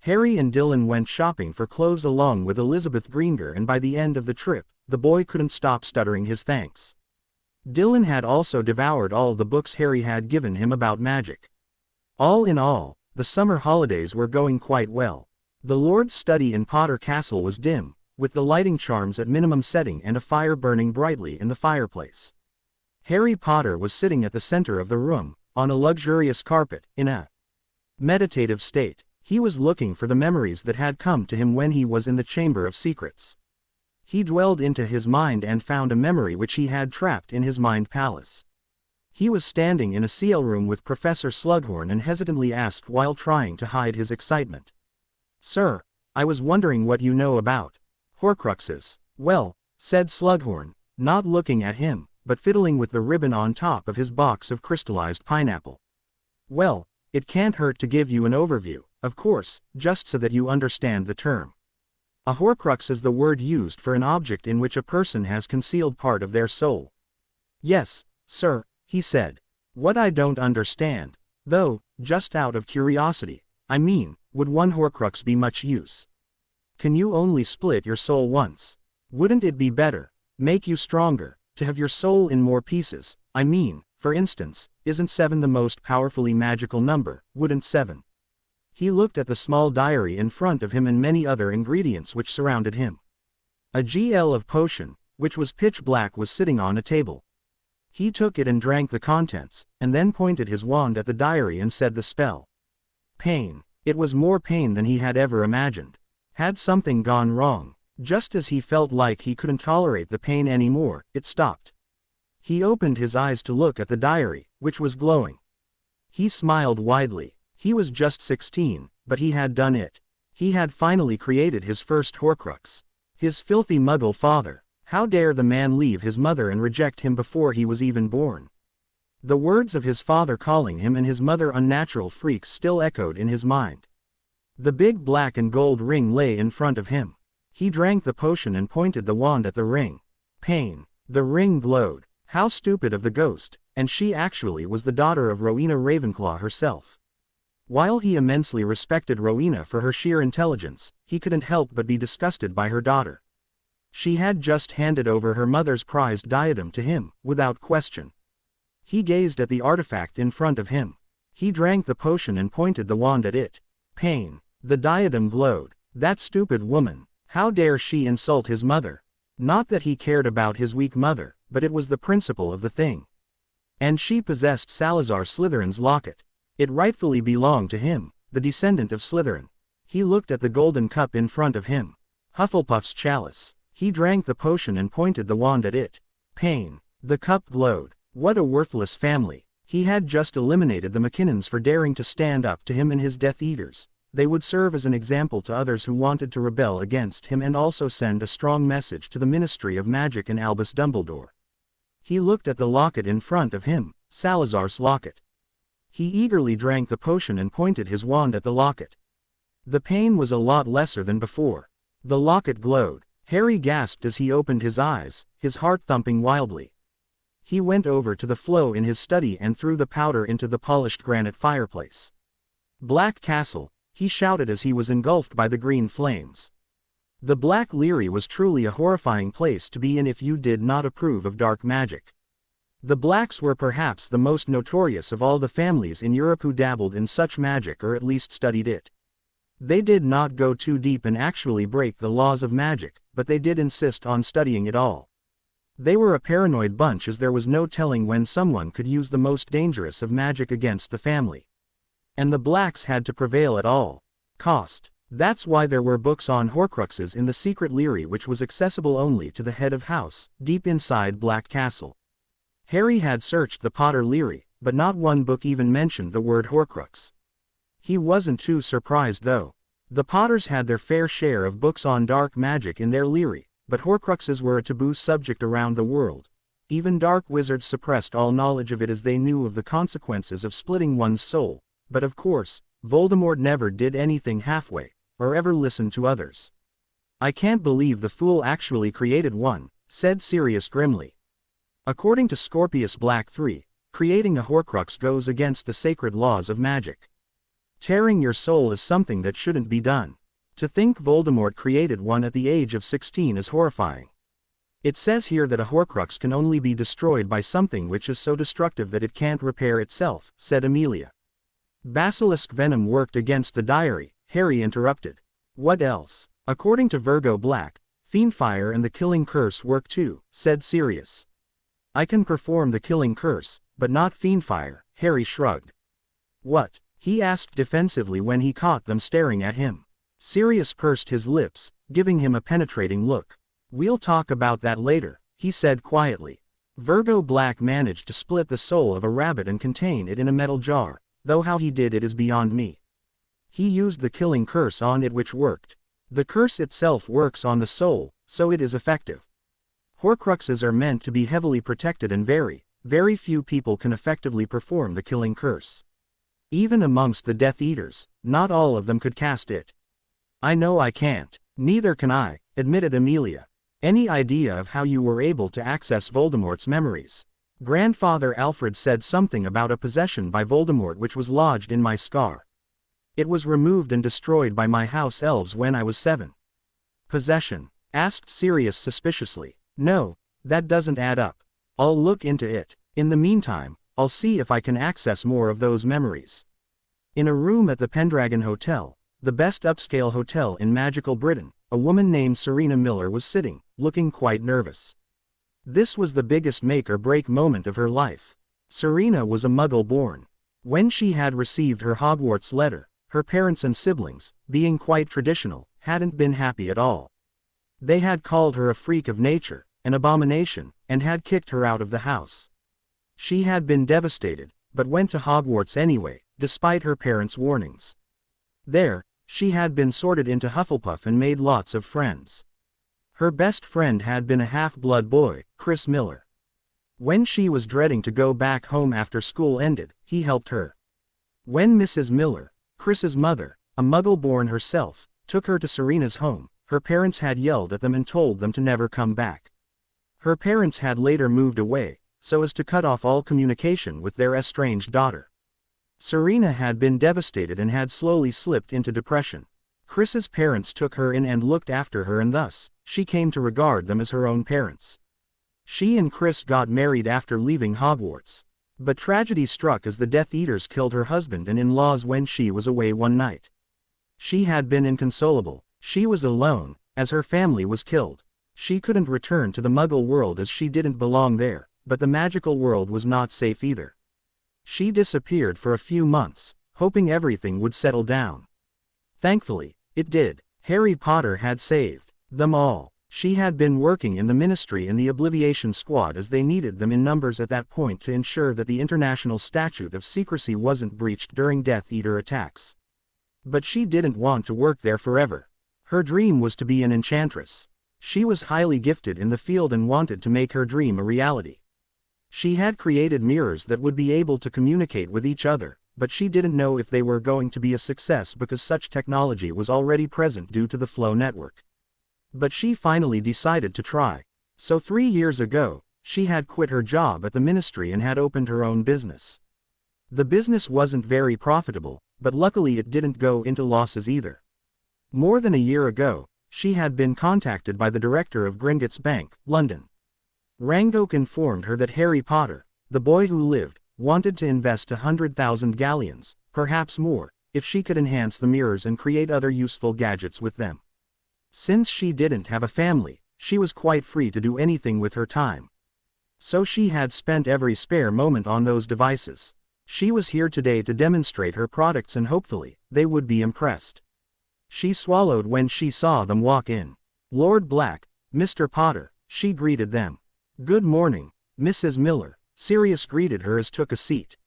Harry and Dylan went shopping for clothes along with Elizabeth Greengrass, and by the end of the trip, the boy couldn't stop stuttering his thanks. Dylan had also devoured all the books Harry had given him about magic. All in all, the summer holidays were going quite well. The Lord's study in Potter Castle was dim, with the lighting charms at minimum setting and a fire burning brightly in the fireplace. Harry Potter was sitting at the center of the room, on a luxurious carpet, in a meditative state. He was looking for the memories that had come to him when he was in the Chamber of Secrets. He dwelled into his mind and found a memory which he had trapped in his mind palace. He was standing in a seal room with Professor Slughorn and hesitantly asked while trying to hide his excitement. "Sir, I was wondering what you know about Horcruxes." "Well," said Slughorn, not looking at him, but fiddling with the ribbon on top of his box of crystallized pineapple. "Well, it can't hurt to give you an overview, of course, just so that you understand the term. A Horcrux is the word used for an object in which a person has concealed part of their soul." "Yes, sir," he said. "What I don't understand, though, just out of curiosity, I mean, would one Horcrux be much use? Can you only split your soul once? Wouldn't it be better, make you stronger, to have your soul in more pieces? I mean, for instance, isn't 7 the most powerfully magical number? Wouldn't 7? He looked at the small diary in front of him and many other ingredients which surrounded him. A GL of potion, which was pitch black, was sitting on a table. He took it and drank the contents, and then pointed his wand at the diary and said the spell. Pain. It was more pain than he had ever imagined. Had something gone wrong? Just as he felt like he couldn't tolerate the pain anymore, it stopped. He opened his eyes to look at the diary, which was glowing. He smiled widely. He was just 16, but he had done it. He had finally created his first Horcrux. His filthy Muggle father. How dare the man leave his mother and reject him before he was even born? The words of his father calling him and his mother unnatural freaks still echoed in his mind. The big black and gold ring lay in front of him. He drank the potion and pointed the wand at the ring. Pain. The ring glowed. How stupid of the ghost, and she actually was the daughter of Rowena Ravenclaw herself. While he immensely respected Rowena for her sheer intelligence, he couldn't help but be disgusted by her daughter. She had just handed over her mother's prized diadem to him, without question. He gazed at the artifact in front of him. He drank the potion and pointed the wand at it. Pain. The diadem glowed. That stupid woman. How dare she insult his mother? Not that he cared about his weak mother, but it was the principle of the thing. And she possessed Salazar Slytherin's locket. It rightfully belonged to him, the descendant of Slytherin. He looked at the golden cup in front of him. Hufflepuff's chalice. He drank the potion and pointed the wand at it. Pain. The cup glowed. What a worthless family. He had just eliminated the McKinnons for daring to stand up to him and his Death Eaters. They would serve as an example to others who wanted to rebel against him and also send a strong message to the Ministry of Magic and Albus Dumbledore. He looked at the locket in front of him, Salazar's locket. He eagerly drank the potion and pointed his wand at the locket. The pain was a lot lesser than before. The locket glowed. Harry gasped as he opened his eyes, his heart thumping wildly. He went over to the flow in his study and threw the powder into the polished granite fireplace. Black Castle, he shouted as he was engulfed by the green flames. The Black Leery was truly a horrifying place to be in if you did not approve of dark magic. The Blacks were perhaps the most notorious of all the families in Europe who dabbled in such magic or at least studied it. They did not go too deep and actually break the laws of magic, but they did insist on studying it all. They were a paranoid bunch, as there was no telling when someone could use the most dangerous of magic against the family. And the Blacks had to prevail at all cost. That's why there were books on Horcruxes in the secret Leery, which was accessible only to the head of house, deep inside Black Castle. Harry had searched the Potter Leery, but not one book even mentioned the word Horcrux. He wasn't too surprised though. The Potters had their fair share of books on dark magic in their Leery, but Horcruxes were a taboo subject around the world. Even dark wizards suppressed all knowledge of it as they knew of the consequences of splitting one's soul. But of course, Voldemort never did anything halfway, or ever listened to others. "I can't believe the fool actually created one," said Sirius grimly. According to Scorpius Black 3, creating a Horcrux goes against the sacred laws of magic. Tearing your soul is something that shouldn't be done. To think Voldemort created one at the age of 16 is horrifying. It says here that a Horcrux can only be destroyed by something which is so destructive that it can't repair itself, said Amelia. Basilisk venom worked against the diary, Harry interrupted. What else? According to Virgo Black, Fiendfire and the Killing Curse work too, said Sirius. I can perform the Killing Curse, but not Fiendfire, Harry shrugged. What? He asked defensively when he caught them staring at him. Sirius pursed his lips, giving him a penetrating look. We'll talk about that later, he said quietly. Virgo Black managed to split the soul of a rabbit and contain it in a metal jar, though how he did it is beyond me. He used the Killing Curse on it, which worked. The curse itself works on the soul, so it is effective. Horcruxes are meant to be heavily protected and very few people can effectively perform the Killing Curse. Even amongst the Death Eaters, not all of them could cast it. I know I can't. Neither can I, admitted Amelia. Any idea of how you were able to access Voldemort's memories? Grandfather Alfred said something about a possession by Voldemort which was lodged in my scar. It was removed and destroyed by my house elves when I was 7. Possession? Asked Sirius suspiciously. No, that doesn't add up. I'll look into it. In the meantime, I'll see if I can access more of those memories. In a room at the Pendragon Hotel, the best upscale hotel in magical Britain, a woman named Serena Miller was sitting, looking quite nervous. This was the biggest make-or-break moment of her life. Serena was a Muggle born. When she had received her Hogwarts letter, her parents and siblings, being quite traditional, hadn't been happy at all. They had called her a freak of nature, an abomination, and had kicked her out of the house. She had been devastated, but went to Hogwarts anyway, despite her parents' warnings. There, she had been sorted into Hufflepuff and made lots of friends. Her best friend had been a half-blood boy, Chris Miller. When she was dreading to go back home after school ended, he helped her. When Mrs. Miller, Chris's mother, a Muggle born herself, took her to Serena's home, her parents had yelled at them and told them to never come back. Her parents had later moved away, so as to cut off all communication with their estranged daughter. Serena had been devastated and had slowly slipped into depression. Chris's parents took her in and looked after her, and thus, she came to regard them as her own parents. She and Chris got married after leaving Hogwarts. But tragedy struck as the Death Eaters killed her husband and in-laws when she was away one night. She had been inconsolable. She was alone, as her family was killed. She couldn't return to the Muggle world as she didn't belong there, but the magical world was not safe either. She disappeared for a few months, hoping everything would settle down. Thankfully, it did. Harry Potter had saved them all. She had been working in the Ministry and the Obliviation Squad as they needed them in numbers at that point to ensure that the international statute of secrecy wasn't breached during Death Eater attacks. But she didn't want to work there forever. Her dream was to be an enchantress. She was highly gifted in the field and wanted to make her dream a reality. She had created mirrors that would be able to communicate with each other, but she didn't know if they were going to be a success because such technology was already present due to the Flow network. But she finally decided to try. So 3 years ago, she had quit her job at the ministry and had opened her own business. The business wasn't very profitable, but luckily it didn't go into losses either. More than a year ago, she had been contacted by the director of Gringotts Bank, London. Rangoke informed her that Harry Potter, the boy who lived, wanted to invest 100,000 galleons, perhaps more, if she could enhance the mirrors and create other useful gadgets with them. Since she didn't have a family, she was quite free to do anything with her time. So she had spent every spare moment on those devices. She was here today to demonstrate her products and hopefully, they would be impressed. She swallowed when she saw them walk in. Lord Black, Mr. Potter, she greeted them. Good morning, Mrs. Miller, Sirius greeted her as took a seat.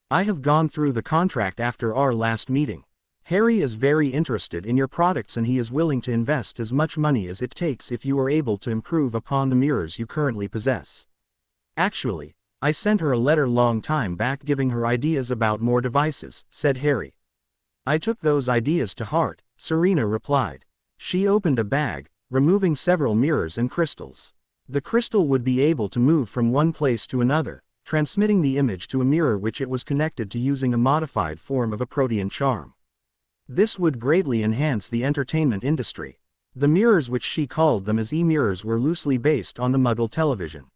I have gone through the contract after our last meeting. Harry is very interested in your products and he is willing to invest as much money as it takes if you are able to improve upon the mirrors you currently possess. Actually, I sent her a letter long time back giving her ideas about more devices, said Harry. I took those ideas to heart, Serena replied. She opened a bag, removing several mirrors and crystals. The crystal would be able to move from one place to another, transmitting the image to a mirror which it was connected to using a modified form of a protean charm. This would greatly enhance the entertainment industry. The mirrors, which she called them as e-mirrors, were loosely based on the Muggle television.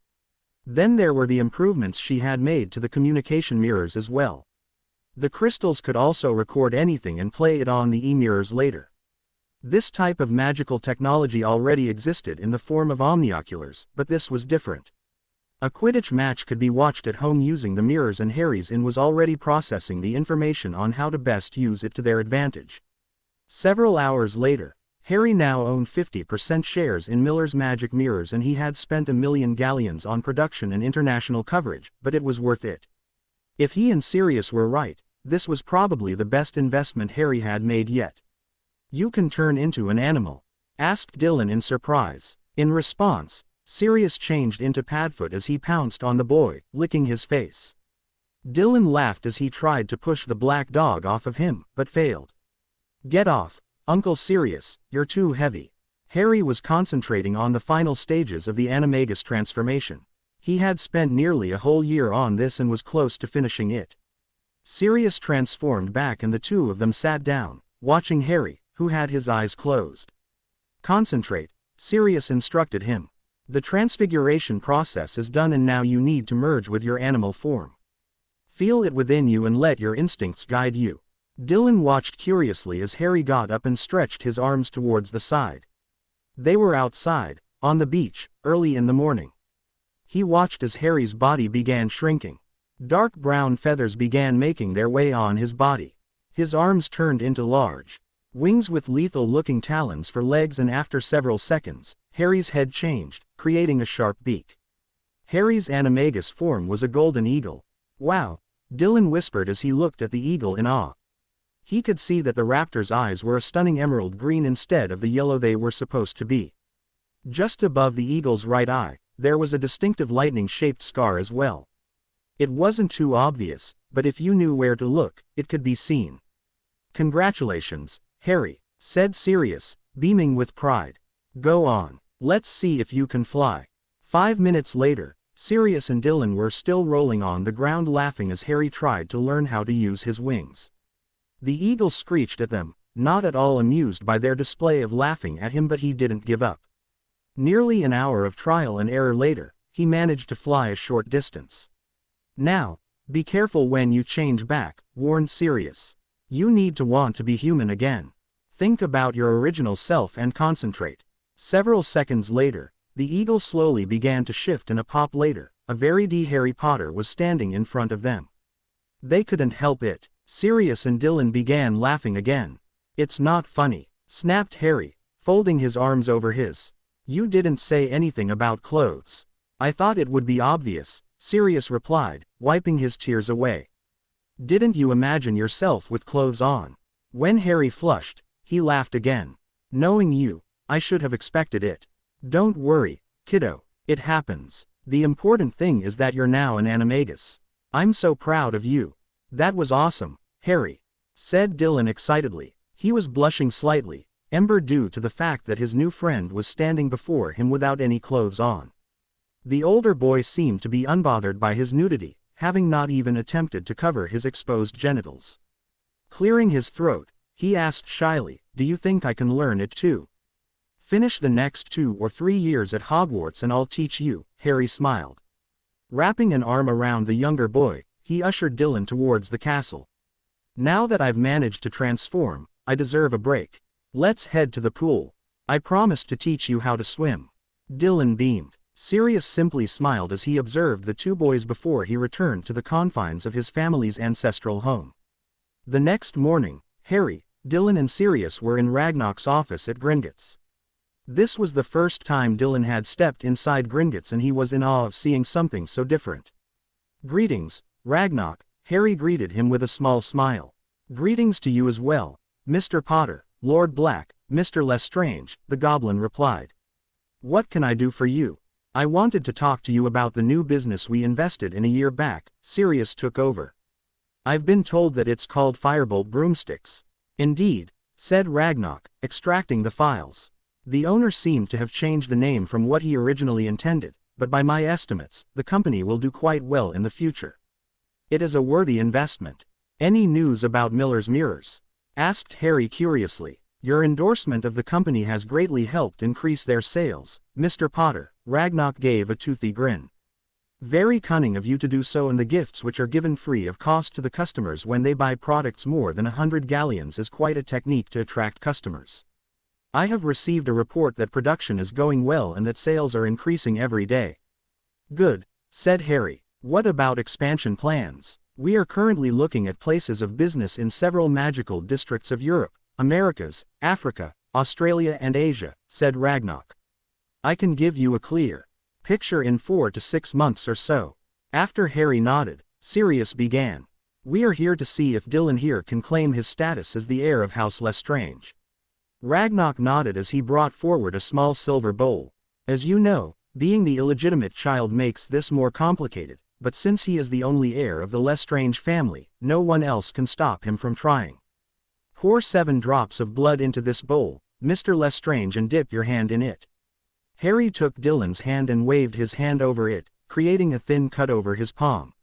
Then there were the improvements she had made to the communication mirrors as well. The crystals could also record anything and play it on the e-mirrors later. This type of magical technology already existed in the form of omnioculars, but this was different. A Quidditch match could be watched at home using the mirrors, and Harry's in was already processing the information on how to best use it to their advantage. Several hours later, Harry now owned 50% shares in Miller's magic mirrors and he had spent 1 million galleons on production and international coverage, but it was worth it. If he and Sirius were right, this was probably the best investment Harry had made yet. You can turn into an animal? Asked Dylan in surprise. In response, Sirius changed into Padfoot as he pounced on the boy, licking his face. Dylan laughed as he tried to push the black dog off of him, but failed. Get off, Uncle Sirius, you're too heavy. Harry was concentrating on the final stages of the animagus transformation. He had spent nearly a whole year on this and was close to finishing it. Sirius transformed back and the two of them sat down, watching Harry, who had his eyes closed. Concentrate, Sirius instructed him. The transfiguration process is done and now you need to merge with your animal form. Feel it within you and let your instincts guide you. Dylan watched curiously as Harry got up and stretched his arms towards the side. They were outside, on the beach, early in the morning. He watched as Harry's body began shrinking. Dark brown feathers began making their way on his body. His arms turned into large wings with lethal-looking talons for legs, and after several seconds, Harry's head changed, creating a sharp beak. Harry's animagus form was a golden eagle. "Wow," Dylan whispered as he looked at the eagle in awe. He could see that the raptor's eyes were a stunning emerald green instead of the yellow they were supposed to be. Just above the eagle's right eye, there was a distinctive lightning-shaped scar as well. It wasn't too obvious, but if you knew where to look, it could be seen. "Congratulations, Harry," said Sirius, beaming with pride. "Go on, let's see if you can fly." 5 minutes later, Sirius and Dylan were still rolling on the ground laughing as Harry tried to learn how to use his wings. The eagle screeched at them, not at all amused by their display of laughing at him, but he didn't give up. Nearly an hour of trial and error later, he managed to fly a short distance. "Now, be careful when you change back," warned Sirius. "You need to want to be human again. Think about your original self and concentrate." Several seconds later, the eagle slowly began to shift, and a pop later, a very Harry Potter was standing in front of them. They couldn't help it. Sirius and Dylan began laughing again. "It's not funny," snapped Harry, folding his arms over his. "You didn't say anything about clothes." "I thought it would be obvious," Sirius replied, wiping his tears away. "Didn't you imagine yourself with clothes on?" When Harry flushed, he laughed again. "Knowing you, I should have expected it." "Don't worry, kiddo, it happens. The important thing is that you're now an animagus. I'm so proud of you." "That was awesome, Harry," said Dylan excitedly. He was blushing slightly, ember due to the fact that his new friend was standing before him without any clothes on. The older boy seemed to be unbothered by his nudity, having not even attempted to cover his exposed genitals. Clearing his throat, he asked shyly, "Do you think I can learn it too? Finish the next 2 or 3 years at Hogwarts and I'll teach you," Harry smiled. Wrapping an arm around the younger boy, he ushered Dylan towards the castle. "Now that I've managed to transform, I deserve a break. Let's head to the pool. I promised to teach you how to swim." Dylan beamed. Sirius simply smiled as he observed the 2 boys before he returned to the confines of his family's ancestral home. The next morning, Harry, Dylan and Sirius were in Ragnar's office at Gringotts. This was the first time Dylan had stepped inside Gringotts, and he was in awe of seeing something so different. "Greetings, Ragnar," Harry greeted him with a small smile. "Greetings to you as well, Mr. Potter, Lord Black, Mr. Lestrange," the goblin replied. "What can I do for you?" "I wanted to talk to you about the new business we invested in a year back," Sirius took over. "I've been told that it's called Firebolt Broomsticks." "Indeed," said Ragnar, extracting the files. "The owner seemed to have changed the name from what he originally intended, but by my estimates, the company will do quite well in the future. It is a worthy investment." "Any news about Miller's Mirrors?" asked Harry curiously. "Your endorsement of the company has greatly helped increase their sales, Mr. Potter," Ragnar gave a toothy grin. "Very cunning of you to do so, and the gifts which are given free of cost to the customers when they buy products more than 100 galleons is quite a technique to attract customers. I have received a report that production is going well and that sales are increasing every day." "Good," said Harry. "What about expansion plans?" "We are currently looking at places of business in several magical districts of Europe, Americas, Africa, Australia and Asia," said Ragnar. "I can give you a clear picture in 4 to 6 months or so." After Harry nodded, Sirius began. "We are here to see if Dylan here can claim his status as the heir of House Lestrange." Ragnar nodded as he brought forward a small silver bowl. "As you know, being the illegitimate child makes this more complicated, but since he is the only heir of the Lestrange family, no one else can stop him from trying. Pour 7 drops of blood into this bowl, Mr. Lestrange, and dip your hand in it." Harry took Dylan's hand and waved his hand over it, creating a thin cut over his palm.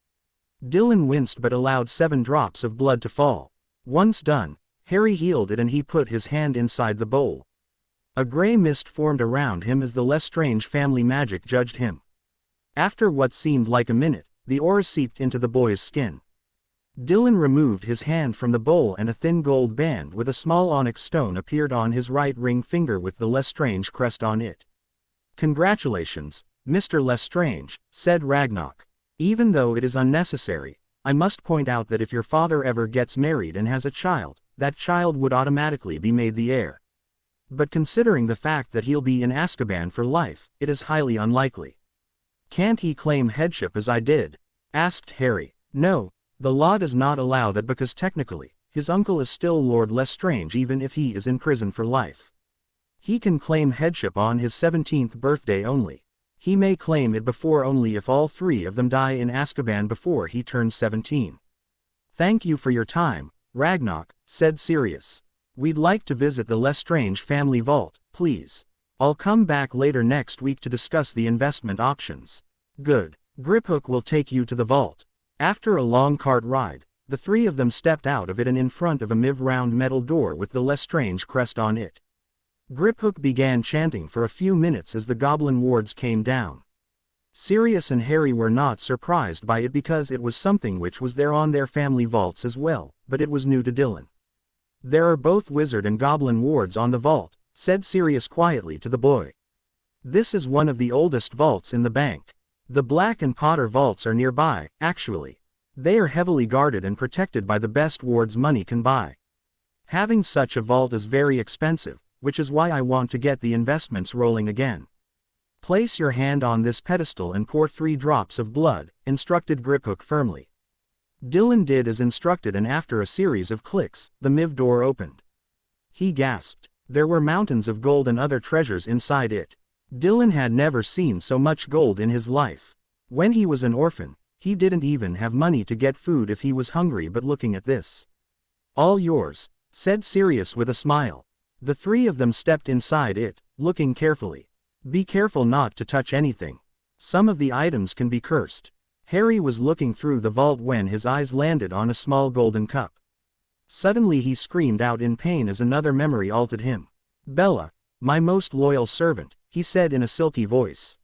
Dylan winced but allowed 7 drops of blood to fall. Once done, Harry healed it and he put his hand inside the bowl. A gray mist formed around him as the Lestrange family magic judged him. After what seemed like a minute, the aura seeped into the boy's skin. Dylan removed his hand from the bowl and a thin gold band with a small onyx stone appeared on his right ring finger with the Lestrange crest on it. "Congratulations, Mr. Lestrange," said Ragnarok. "Even though it is unnecessary, I must point out that if your father ever gets married and has a child, that child would automatically be made the heir. But considering the fact that he'll be in Azkaban for life, it is highly unlikely." "Can't he claim headship as I did?" asked Harry. "No, the law does not allow that because technically, his uncle is still Lord Lestrange even if he is in prison for life. He can claim headship on his 17th birthday only. He may claim it before only if all three of them die in Azkaban before he turns 17. "Thank you for your time, Ragnarok," said Sirius. "We'd like to visit the Lestrange family vault, please. I'll come back later next week to discuss the investment options." "Good. Griphook will take you to the vault." After a long cart ride, the three of them stepped out of it and in front of a round metal door with the Lestrange crest on it. Griphook began chanting for a few minutes as the goblin wards came down. Sirius and Harry were not surprised by it because it was something which was there on their family vaults as well, but it was new to Dylan. "There are both wizard and goblin wards on the vault," said Sirius quietly to the boy. "This is one of the oldest vaults in the bank. The Black and Potter vaults are nearby, actually. They are heavily guarded and protected by the best wards money can buy. Having such a vault is very expensive, which is why I want to get the investments rolling again. Place your hand on this pedestal and pour 3 drops of blood," instructed Griphook firmly. Dylan did as instructed and after a series of clicks, the MIV door opened. He gasped. There were mountains of gold and other treasures inside it. Dylan had never seen so much gold in his life. When he was an orphan, he didn't even have money to get food if he was hungry, but looking at this. "All yours," said Sirius with a smile. The three of them stepped inside it, looking carefully. "Be careful not to touch anything. Some of the items can be cursed." Harry was looking through the vault when his eyes landed on a small golden cup. Suddenly he screamed out in pain as another memory altered him. "Bella, my most loyal servant," he said in a silky voice.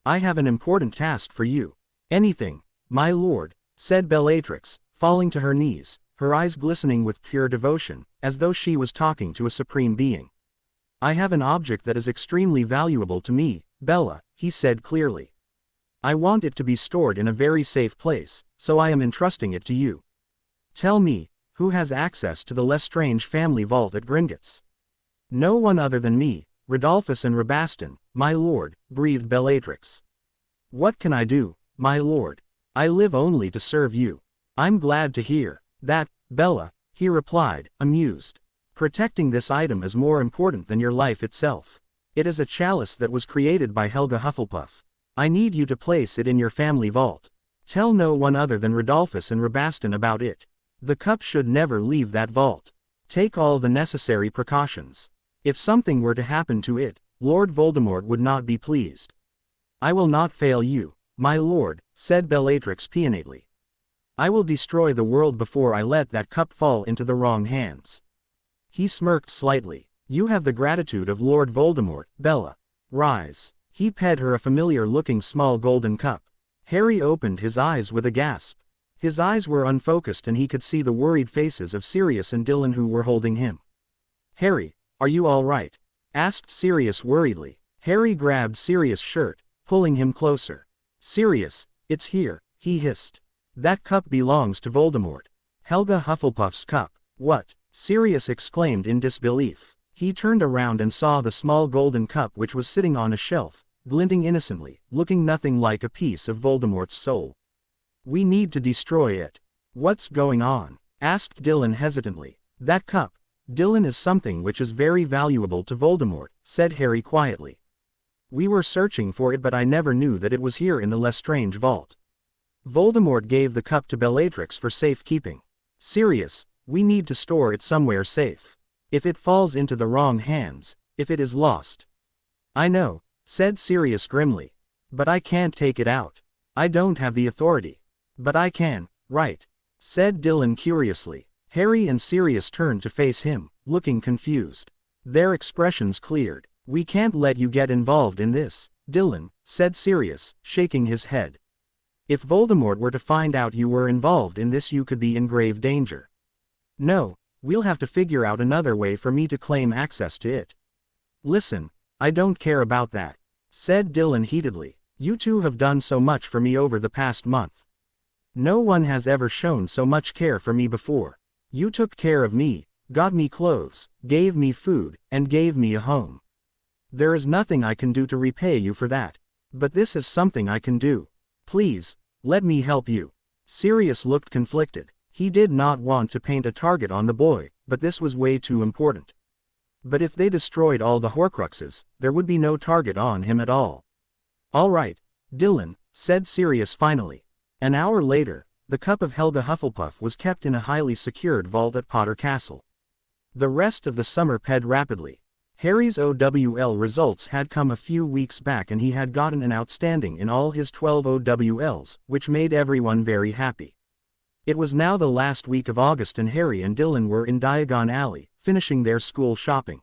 "I have an important task for you." "Anything, my lord," said Bellatrix, falling to her knees, her eyes glistening with pure devotion, as though she was talking to a supreme being. "I have an object that is extremely valuable to me, Bella," he said clearly. "I want it to be stored in a very safe place, so I am entrusting it to you. Tell me, who has access to the Lestrange family vault at Gringotts?" "No one other than me, Rodolphus and Rabaston, my lord," breathed Bellatrix. "What can I do, my lord? I live only to serve you." "I'm glad to hear that, Bella," he replied, amused. "Protecting this item is more important than your life itself. It is a chalice that was created by Helga Hufflepuff. I need you to place it in your family vault. Tell no one other than Rodolphus and Rabaston about it. The cup should never leave that vault. Take all the necessary precautions. If something were to happen to it, Lord Voldemort would not be pleased." "I will not fail you, my lord," said Bellatrix pianately. "I will destroy the world before I let that cup fall into the wrong hands." He smirked slightly. "You have the gratitude of Lord Voldemort, Bella. Rise." He ped her a familiar-looking small golden cup. Harry opened his eyes with a gasp. His eyes were unfocused and he could see the worried faces of Sirius and Dylan who were holding him. "Harry, are you all right?" asked Sirius worriedly. Harry grabbed Sirius' shirt, pulling him closer. "Sirius, it's here," he hissed. "That cup belongs to Voldemort. Helga Hufflepuff's cup." "What?" Sirius exclaimed in disbelief. He turned around and saw the small golden cup which was sitting on a shelf, glinting innocently, looking nothing like a piece of Voldemort's soul. "We need to destroy it." "What's going on?" asked Dylan hesitantly. "That cup, Dylan, is something which is very valuable to Voldemort," said Harry quietly. "We were searching for it but I never knew that it was here in the Lestrange vault. Voldemort gave the cup to Bellatrix for safekeeping. Sirius, we need to store it somewhere safe. If it falls into the wrong hands, if it is lost." "I know," said Sirius grimly. "But I can't take it out. I don't have the authority." "But I can, right?" said Dylan curiously. Harry and Sirius turned to face him, looking confused. Their expressions cleared. "We can't let you get involved in this, Dylan," said Sirius, shaking his head. If Voldemort were to find out you were involved in this, you could be in grave danger. No, we'll have to figure out another way for me to claim access to it. Listen, I don't care about that, said Dylan heatedly. You two have done so much for me over the past month. No one has ever shown so much care for me before. You took care of me, got me clothes, gave me food, and gave me a home. There is nothing I can do to repay you for that. But this is something I can do. Please, let me help you. Sirius looked conflicted. He did not want to paint a target on the boy, but this was way too important. But if they destroyed all the Horcruxes, there would be no target on him at all. All right, Dylan, said Sirius finally. An hour later, the cup of Helga Hufflepuff was kept in a highly secured vault at Potter Castle. The rest of the summer passed rapidly. Harry's OWL results had come a few weeks back and he had gotten an outstanding in all his 12 OWLs, which made everyone very happy. It was now the last week of August and Harry and Dylan were in Diagon Alley, finishing their school shopping.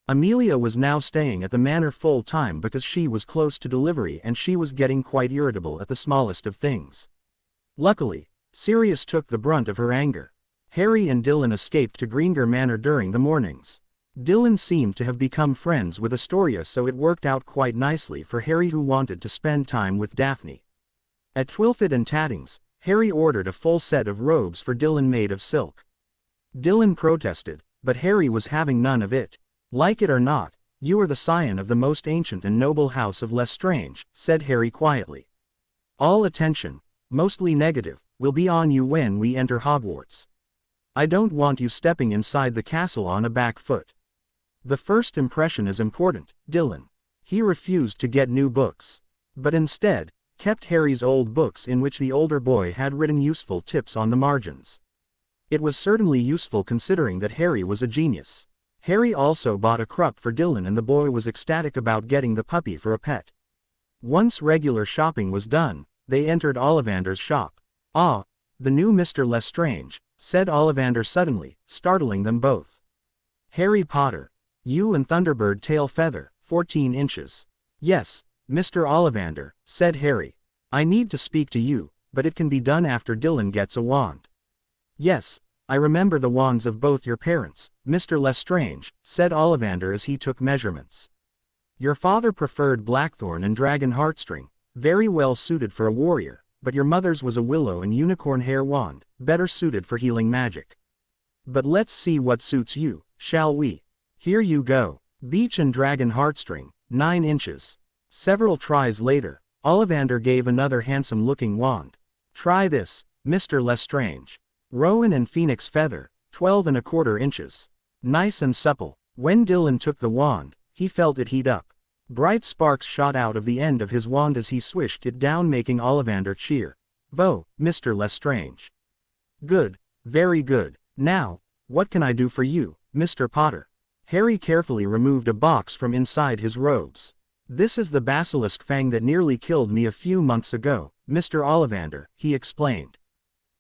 Amelia was now staying at the manor full-time because she was close to delivery and she was getting quite irritable at the smallest of things. Luckily, Sirius took the brunt of her anger. Harry and Dylan escaped to Greengar Manor during the mornings. Dylan seemed to have become friends with Astoria, so it worked out quite nicely for Harry, who wanted to spend time with Daphne. At Twilfit and Tattings, Harry ordered a full set of robes for Dylan made of silk. Dylan protested, but Harry was having none of it. Like it or not, you are the scion of the most ancient and noble house of Lestrange, said Harry quietly. All attention, mostly negative, will be on you when we enter Hogwarts. I don't want you stepping inside the castle on a back foot. The first impression is important, Dylan. He refused to get new books, but instead, kept Harry's old books in which the older boy had written useful tips on the margins. It was certainly useful considering that Harry was a genius. Harry also bought a crup for Dylan and the boy was ecstatic about getting the puppy for a pet. Once regular shopping was done, they entered Ollivander's shop. Ah, the new Mr. Lestrange, said Ollivander suddenly, startling them both. Harry Potter. You and Thunderbird Tail Feather, 14 inches. Yes, Mr. Ollivander, said Harry. I need to speak to you, but it can be done after Dylan gets a wand. Yes, I remember the wands of both your parents, Mr. Lestrange, said Ollivander as he took measurements. Your father preferred Blackthorn and Dragon Heartstring, very well suited for a warrior, but your mother's was a willow and unicorn hair wand, better suited for healing magic. But let's see what suits you, shall we? Here you go. Beach and Dragon Heartstring, 9 inches. Several tries later, Ollivander gave another handsome-looking wand. Try this, Mr. Lestrange. Rowan and Phoenix Feather, 12 1/4 inches. Nice and supple. When Dylan took the wand, he felt it heat up. Bright sparks shot out of the end of his wand as he swished it down, making Ollivander cheer. Bo, Mr. Lestrange. Good, very good. Now, what can I do for you, Mr. Potter? Harry carefully removed a box from inside his robes. This is the basilisk fang that nearly killed me a few months ago, Mr. Ollivander, he explained.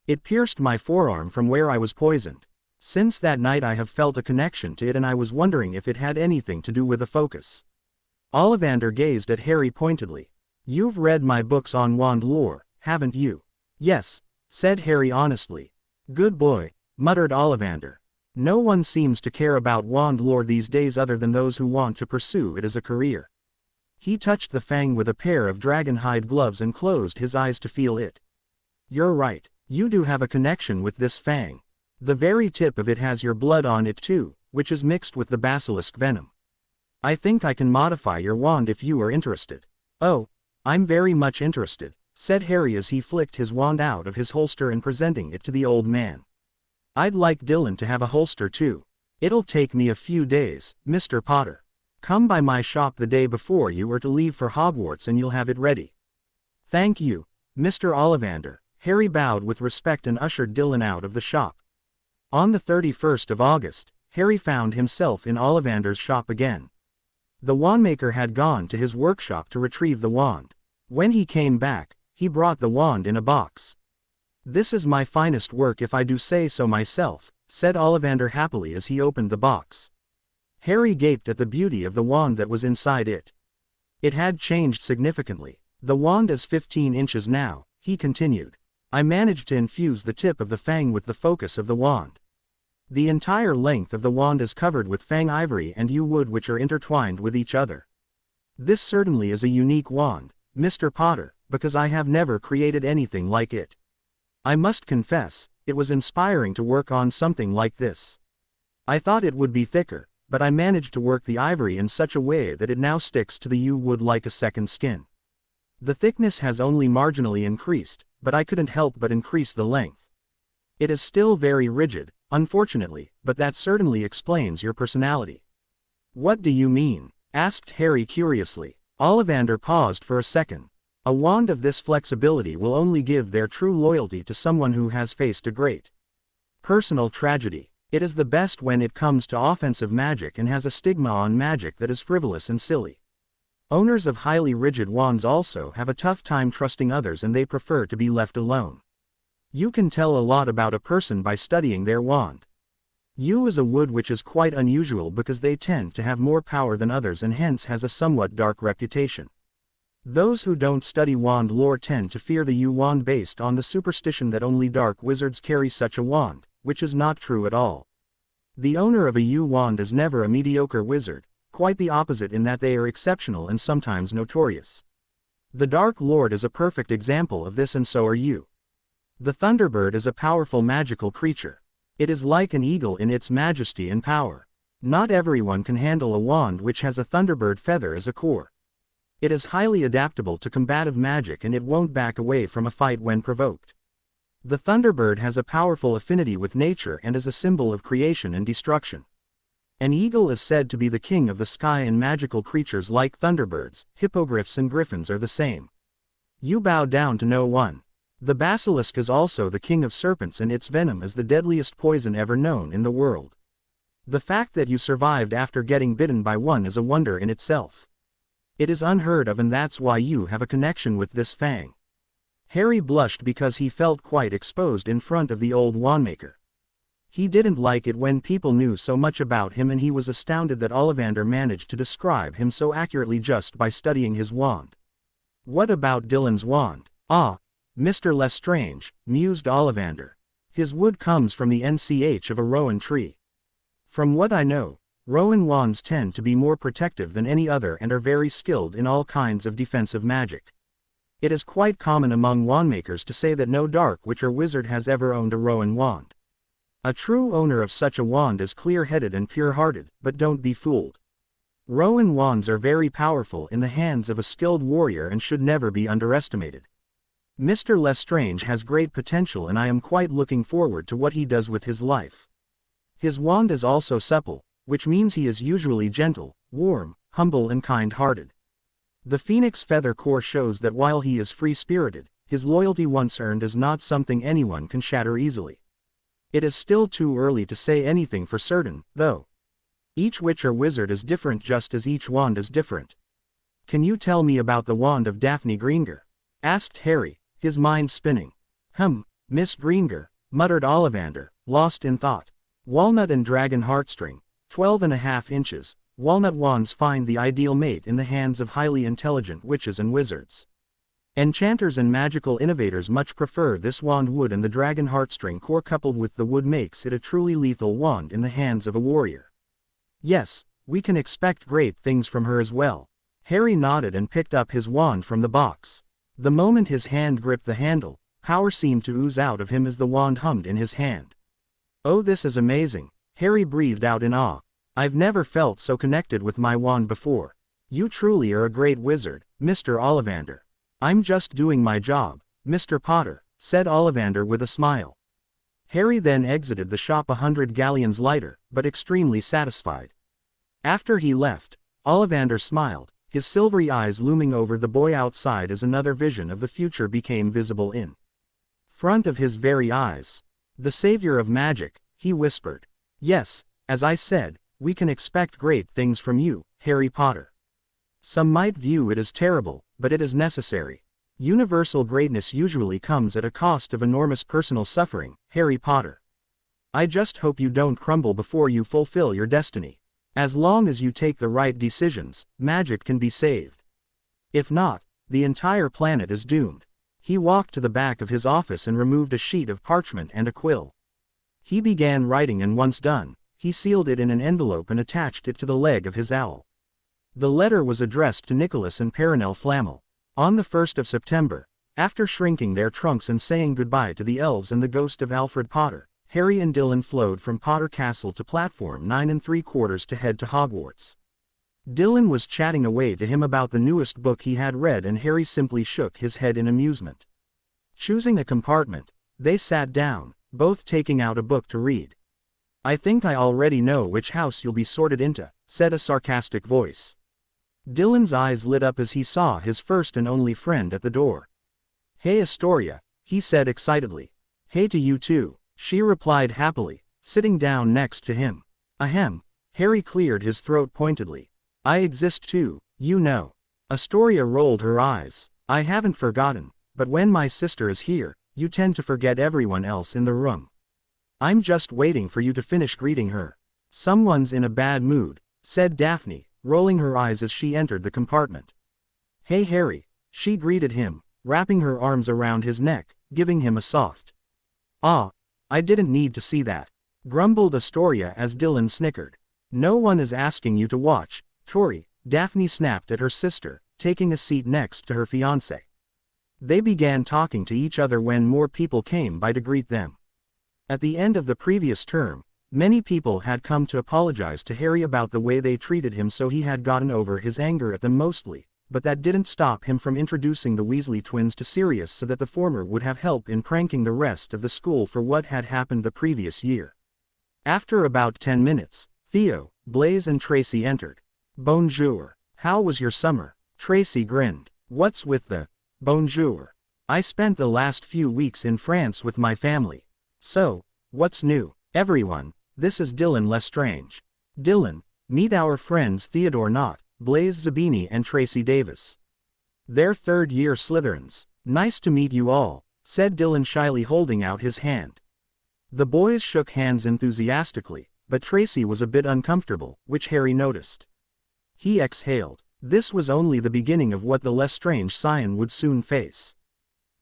It pierced my forearm from where I was poisoned. Since that night I have felt a connection to it and I was wondering if it had anything to do with the focus. Ollivander gazed at Harry pointedly. You've read my books on wand lore, haven't you? Yes, said Harry honestly. Good boy, muttered Ollivander. No one seems to care about wand lore these days other than those who want to pursue it as a career. He touched the fang with a pair of dragonhide gloves and closed his eyes to feel it. You're right, you do have a connection with this fang. The very tip of it has your blood on it too, which is mixed with the basilisk venom. I think I can modify your wand if you are interested. Oh, I'm very much interested, said Harry as he flicked his wand out of his holster and presenting it to the old man. I'd like Dylan to have a holster too. It'll take me a few days, Mr. Potter. Come by my shop the day before you are to leave for Hogwarts and you'll have it ready. Thank you, Mr. Ollivander. Harry bowed with respect and ushered Dylan out of the shop. On the 31st of August, Harry found himself in Ollivander's shop again. The wandmaker had gone to his workshop to retrieve the wand. When he came back, he brought the wand in a box. This is my finest work if I do say so myself, said Ollivander happily as he opened the box. Harry gaped at the beauty of the wand that was inside it. It had changed significantly. The wand is 15 inches now, he continued. I managed to infuse the tip of the fang with the focus of the wand. The entire length of the wand is covered with fang ivory and yew wood which are intertwined with each other. This certainly is a unique wand, Mr. Potter, because I have never created anything like it. I must confess, it was inspiring to work on something like this. I thought it would be thicker, but I managed to work the ivory in such a way that it now sticks to the yew wood like a second skin. The thickness has only marginally increased, but I couldn't help but increase the length. It is still very rigid, unfortunately, but that certainly explains your personality. What do you mean? Asked Harry curiously. Ollivander paused for a second. A wand of this flexibility will only give their true loyalty to someone who has faced a great personal tragedy. It is the best when it comes to offensive magic and has a stigma on magic that is frivolous and silly. Owners of highly rigid wands also have a tough time trusting others and they prefer to be left alone. You can tell a lot about a person by studying their wand. Yew is a wood which is quite unusual because they tend to have more power than others and hence has a somewhat dark reputation. Those who don't study wand lore tend to fear the yew wand based on the superstition that only dark wizards carry such a wand, which is not true at all. The owner of a yew wand is never a mediocre wizard, quite the opposite in that they are exceptional and sometimes notorious. The Dark Lord is a perfect example of this and so are you. The Thunderbird is a powerful magical creature. It is like an eagle in its majesty and power. Not everyone can handle a wand which has a Thunderbird feather as a core. It is highly adaptable to combative magic and it won't back away from a fight when provoked. The Thunderbird has a powerful affinity with nature and is a symbol of creation and destruction. An eagle is said to be the king of the sky and magical creatures like thunderbirds, hippogriffs and griffins are the same. You bow down to no one. The basilisk is also the king of serpents and its venom is the deadliest poison ever known in the world. The fact that you survived after getting bitten by one is a wonder in itself. It is unheard of and that's why you have a connection with this fang. Harry blushed because he felt quite exposed in front of the old wandmaker. He didn't like it when people knew so much about him and he was astounded that Ollivander managed to describe him so accurately just by studying his wand. What about Dylan's wand? Ah, Mr. Lestrange, mused Ollivander. His wood comes from the nch of a rowan tree. From what I know, rowan wands tend to be more protective than any other and are very skilled in all kinds of defensive magic. It is quite common among wandmakers to say that no dark witch or wizard has ever owned a rowan wand. A true owner of such a wand is clear-headed and pure-hearted, but don't be fooled. Rowan wands are very powerful in the hands of a skilled warrior and should never be underestimated. Mr. Lestrange has great potential and I am quite looking forward to what he does with his life. His wand is also supple, which means he is usually gentle, warm, humble and kind-hearted. The phoenix feather core shows that while he is free-spirited, his loyalty once earned is not something anyone can shatter easily. It is still too early to say anything for certain, though. Each witch or wizard is different just as each wand is different. Can you tell me about the wand of Daphne Greengrass? Asked Harry, his mind spinning. Miss Greengrass, muttered Ollivander, lost in thought. Walnut and dragon heartstring, 12.5 inches. Walnut wands find the ideal mate in the hands of highly intelligent witches and wizards. Enchanters and magical innovators much prefer this wand wood and the dragon heartstring core coupled with the wood makes it a truly lethal wand in the hands of a warrior. Yes, we can expect great things from her as well. Harry nodded and picked up his wand from the box. The moment his hand gripped the handle, power seemed to ooze out of him as the wand hummed in his hand. Oh, this is amazing, Harry breathed out in awe. I've never felt so connected with my wand before. You truly are a great wizard, Mr. Ollivander. I'm just doing my job, Mr. Potter, said Ollivander with a smile. Harry then exited the shop 100 galleons lighter, but extremely satisfied. After he left, Ollivander smiled, his silvery eyes looming over the boy outside as another vision of the future became visible in front of his very eyes. The Saviour of Magic, he whispered. Yes, as I said, we can expect great things from you, Harry Potter. Some might view it as terrible, but it is necessary. Universal greatness usually comes at a cost of enormous personal suffering, Harry Potter. I just hope you don't crumble before you fulfill your destiny. As long as you take the right decisions, magic can be saved. If not, the entire planet is doomed. He walked to the back of his office and removed a sheet of parchment and a quill. He began writing, and once done, he sealed it in an envelope and attached it to the leg of his owl. The letter was addressed to Nicholas and Perenelle Flammel. On the 1st of September, after shrinking their trunks and saying goodbye to the elves and the ghost of Alfred Potter, Harry and Dylan flowed from Potter Castle to platform 9 3/4 to head to Hogwarts. Dylan was chatting away to him about the newest book he had read, and Harry simply shook his head in amusement. Choosing a compartment, they sat down, both taking out a book to read. "I think I already know which house you'll be sorted into," said a sarcastic voice. Dylan's eyes lit up as he saw his first and only friend at the door. "Hey Astoria," he said excitedly. "Hey to you too," she replied happily, sitting down next to him. "Ahem," Harry cleared his throat pointedly. "I exist too, you know." Astoria rolled her eyes. "I haven't forgotten, but when my sister is here, you tend to forget everyone else in the room. I'm just waiting for you to finish greeting her." "Someone's in a bad mood," said Daphne, rolling her eyes as she entered the compartment. "Hey Harry," she greeted him, wrapping her arms around his neck, giving him a soft "Ah, I didn't need to see that," grumbled Astoria as Dylan snickered. "No one is asking you to watch, Tori," Daphne snapped at her sister, taking a seat next to her fiancé. They began talking to each other when more people came by to greet them. At the end of the previous term, many people had come to apologize to Harry about the way they treated him, so he had gotten over his anger at them mostly, but that didn't stop him from introducing the Weasley twins to Sirius so that the former would have help in pranking the rest of the school for what had happened the previous year. After about 10 minutes, Theo, Blaise and Tracy entered. "Bonjour. How was your summer?" Tracy grinned. "What's with the bonjour? I spent the last few weeks in France with my family. So, what's new, everyone? This is Dylan Lestrange. Dylan, meet our friends Theodore Knott, Blaise Zabini and Tracy Davis. They're third-year Slytherins." "Nice to meet you all," said Dylan shyly, holding out his hand. The boys shook hands enthusiastically, but Tracy was a bit uncomfortable, which Harry noticed. He exhaled. This was only the beginning of what the Lestrange scion would soon face.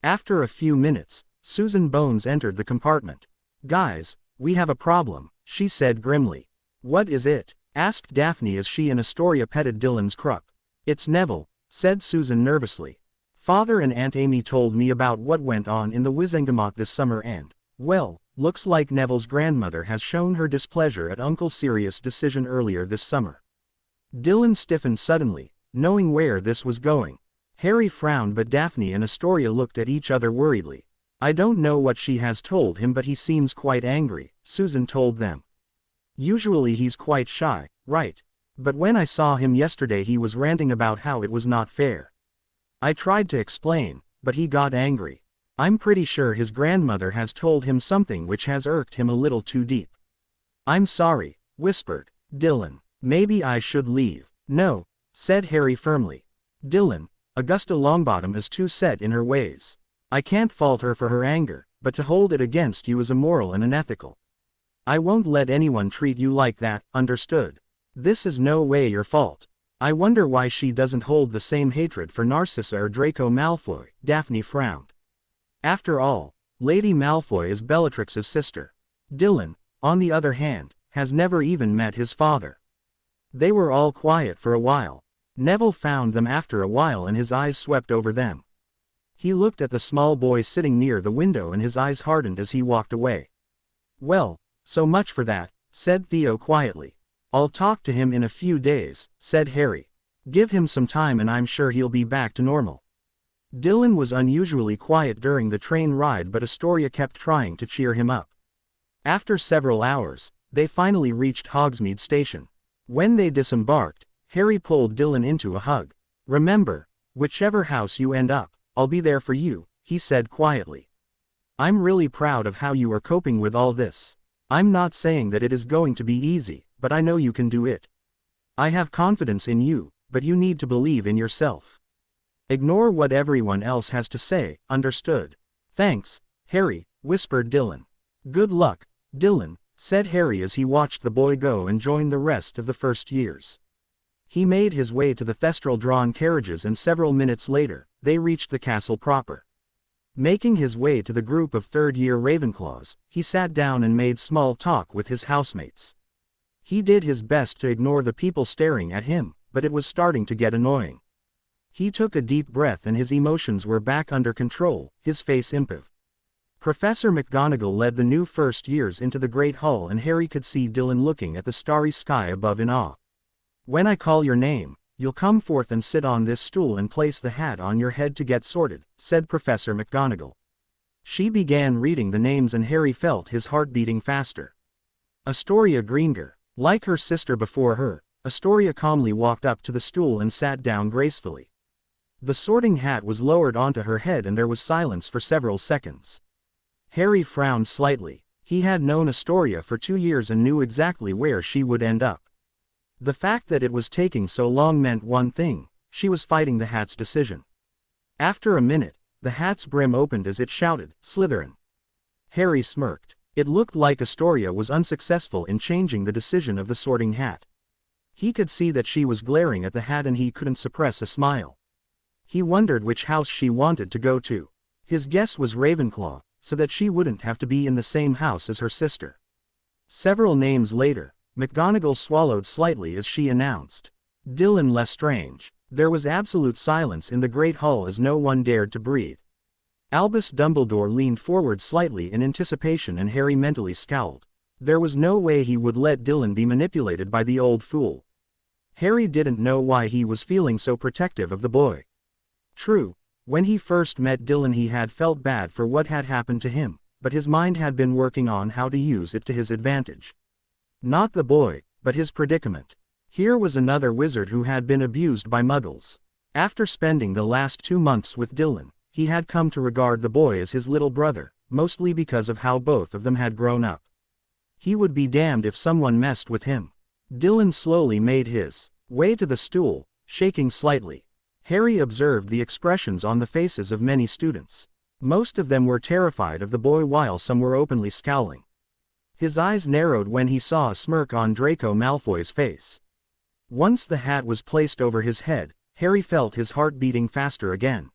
After a few minutes, Susan Bones entered the compartment. "Guys, we have a problem," she said grimly. "What is it?" asked Daphne as she and Astoria petted Dylan's crop. "It's Neville," said Susan nervously. "Father and Aunt Amy told me about what went on in the Wizengamot this summer and, well, looks like Neville's grandmother has shown her displeasure at Uncle Sirius' decision earlier this summer." Dylan stiffened suddenly, knowing where this was going. Harry frowned, but Daphne and Astoria looked at each other worriedly. "I don't know what she has told him, but he seems quite angry," Susan told them. "Usually he's quite shy, right? But when I saw him yesterday he was ranting about how it was not fair. I tried to explain, but he got angry. I'm pretty sure his grandmother has told him something which has irked him a little too deep." "I'm sorry," whispered Dylan. "Maybe I should leave." "No," said Harry firmly. "Dylan, Augusta Longbottom is too set in her ways. I can't fault her for her anger, but to hold it against you is immoral and unethical. I won't let anyone treat you like that, understood? This is no way your fault. I wonder why she doesn't hold the same hatred for Narcissa or Draco Malfoy." Daphne frowned. "After all, Lady Malfoy is Bellatrix's sister. Dylan, on the other hand, has never even met his father." They were all quiet for a while. Neville found them after a while and his eyes swept over them. He looked at the small boy sitting near the window and his eyes hardened as he walked away. "Well, so much for that," said Theo quietly. "I'll talk to him in a few days," said Harry. "Give him some time and I'm sure he'll be back to normal." Dylan was unusually quiet during the train ride, but Astoria kept trying to cheer him up. After several hours, they finally reached Hogsmeade Station. When they disembarked, Harry pulled Dylan into a hug. "Remember, whichever house you end up, I'll be there for you," he said quietly. "I'm really proud of how you are coping with all this. I'm not saying that it is going to be easy, but I know you can do it. I have confidence in you, but you need to believe in yourself. Ignore what everyone else has to say, understood?" "Thanks, Harry," whispered Dylan. "Good luck, Dylan," said Harry as he watched the boy go and join the rest of the first years. He made his way to the Thestral-drawn carriages and several minutes later, they reached the castle proper. Making his way to the group of third-year Ravenclaws, he sat down and made small talk with his housemates. He did his best to ignore the people staring at him, but it was starting to get annoying. He took a deep breath and his emotions were back under control, his face impassive. Professor McGonagall led the new first years into the Great Hall and Harry could see Dylan looking at the starry sky above in awe. "When I call your name, you'll come forth and sit on this stool and place the hat on your head to get sorted," said Professor McGonagall. She began reading the names and Harry felt his heart beating faster. Astoria Greengrass. Like her sister before her, Astoria calmly walked up to the stool and sat down gracefully. The sorting hat was lowered onto her head and there was silence for several seconds. Harry frowned slightly. He had known Astoria for 2 years and knew exactly where she would end up. The fact that it was taking so long meant one thing: she was fighting the hat's decision. After a minute, the hat's brim opened as it shouted, "Slytherin." Harry smirked. It looked like Astoria was unsuccessful in changing the decision of the sorting hat. He could see that she was glaring at the hat and he couldn't suppress a smile. He wondered which house she wanted to go to. His guess was Ravenclaw, so that she wouldn't have to be in the same house as her sister. Several names later, McGonagall swallowed slightly as she announced, "Dylan Lestrange." There was absolute silence in the Great Hall as no one dared to breathe. Albus Dumbledore leaned forward slightly in anticipation and Harry mentally scowled. There was no way he would let Dylan be manipulated by the old fool. Harry didn't know why he was feeling so protective of the boy. True, when he first met Dylan he had felt bad for what had happened to him, but his mind had been working on how to use it to his advantage. Not the boy, but his predicament. Here was another wizard who had been abused by muggles. After spending the last 2 months with Dylan, he had come to regard the boy as his little brother, mostly because of how both of them had grown up. He would be damned if someone messed with him. Dylan slowly made his way to the stool, shaking slightly. Harry observed the expressions on the faces of many students. Most of them were terrified of the boy while some were openly scowling. His eyes narrowed when he saw a smirk on Draco Malfoy's face. Once the hat was placed over his head, Harry felt his heart beating faster again.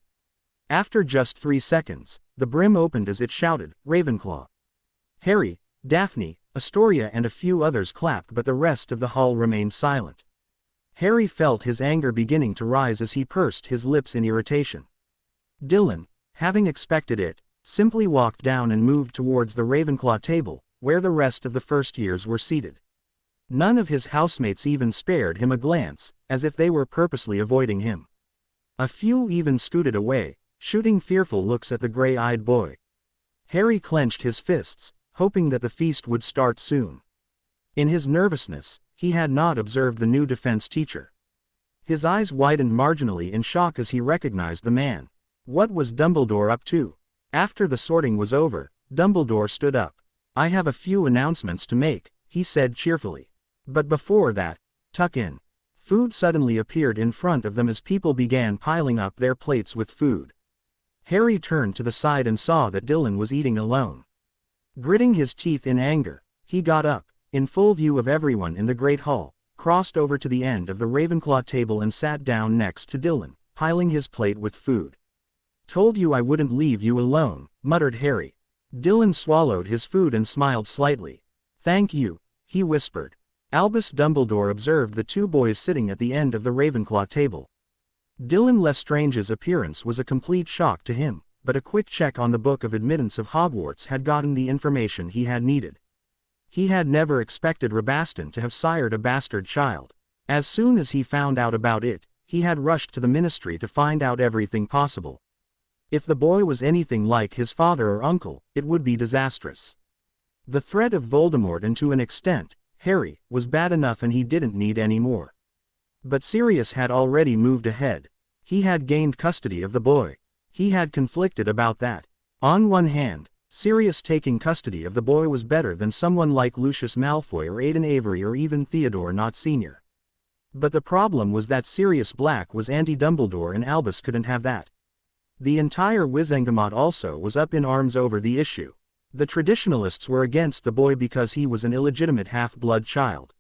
After just 3 seconds, the brim opened as it shouted, "Ravenclaw." Harry, Daphne, Astoria and a few others clapped but the rest of the hall remained silent. Harry felt his anger beginning to rise as he pursed his lips in irritation. Dylan, having expected it, simply walked down and moved towards the Ravenclaw table, where the rest of the first years were seated. None of his housemates even spared him a glance, as if they were purposely avoiding him. A few even scooted away, shooting fearful looks at the gray-eyed boy. Harry clenched his fists, hoping that the feast would start soon. In his nervousness, he had not observed the new defense teacher. His eyes widened marginally in shock as he recognized the man. What was Dumbledore up to? After the sorting was over, Dumbledore stood up. "I have a few announcements to make," he said cheerfully. "But before that, tuck in." Food suddenly appeared in front of them as people began piling up their plates with food. Harry turned to the side and saw that Dylan was eating alone. Gritting his teeth in anger, he got up, in full view of everyone in the Great Hall, crossed over to the end of the Ravenclaw table and sat down next to Dylan, piling his plate with food. "Told you I wouldn't leave you alone," muttered Harry. Dylan swallowed his food and smiled slightly. "Thank you," he whispered. Albus Dumbledore observed the 2 boys sitting at the end of the Ravenclaw table. Dylan Lestrange's appearance was a complete shock to him, but a quick check on the Book of Admittance of Hogwarts had gotten the information he had needed. He had never expected Rabaston to have sired a bastard child. As soon as he found out about it, he had rushed to the ministry to find out everything possible. If the boy was anything like his father or uncle, it would be disastrous. The threat of Voldemort, and to an extent, Harry, was bad enough and he didn't need any more. But Sirius had already moved ahead. He had gained custody of the boy. He had conflicted about that. On one hand, Sirius taking custody of the boy was better than someone like Lucius Malfoy or Aidan Avery or even Theodore Nott Sr. But the problem was that Sirius Black was anti-Dumbledore and Albus couldn't have that. The entire Wizengamot also was up in arms over the issue. The traditionalists were against the boy because he was an illegitimate half-blood child.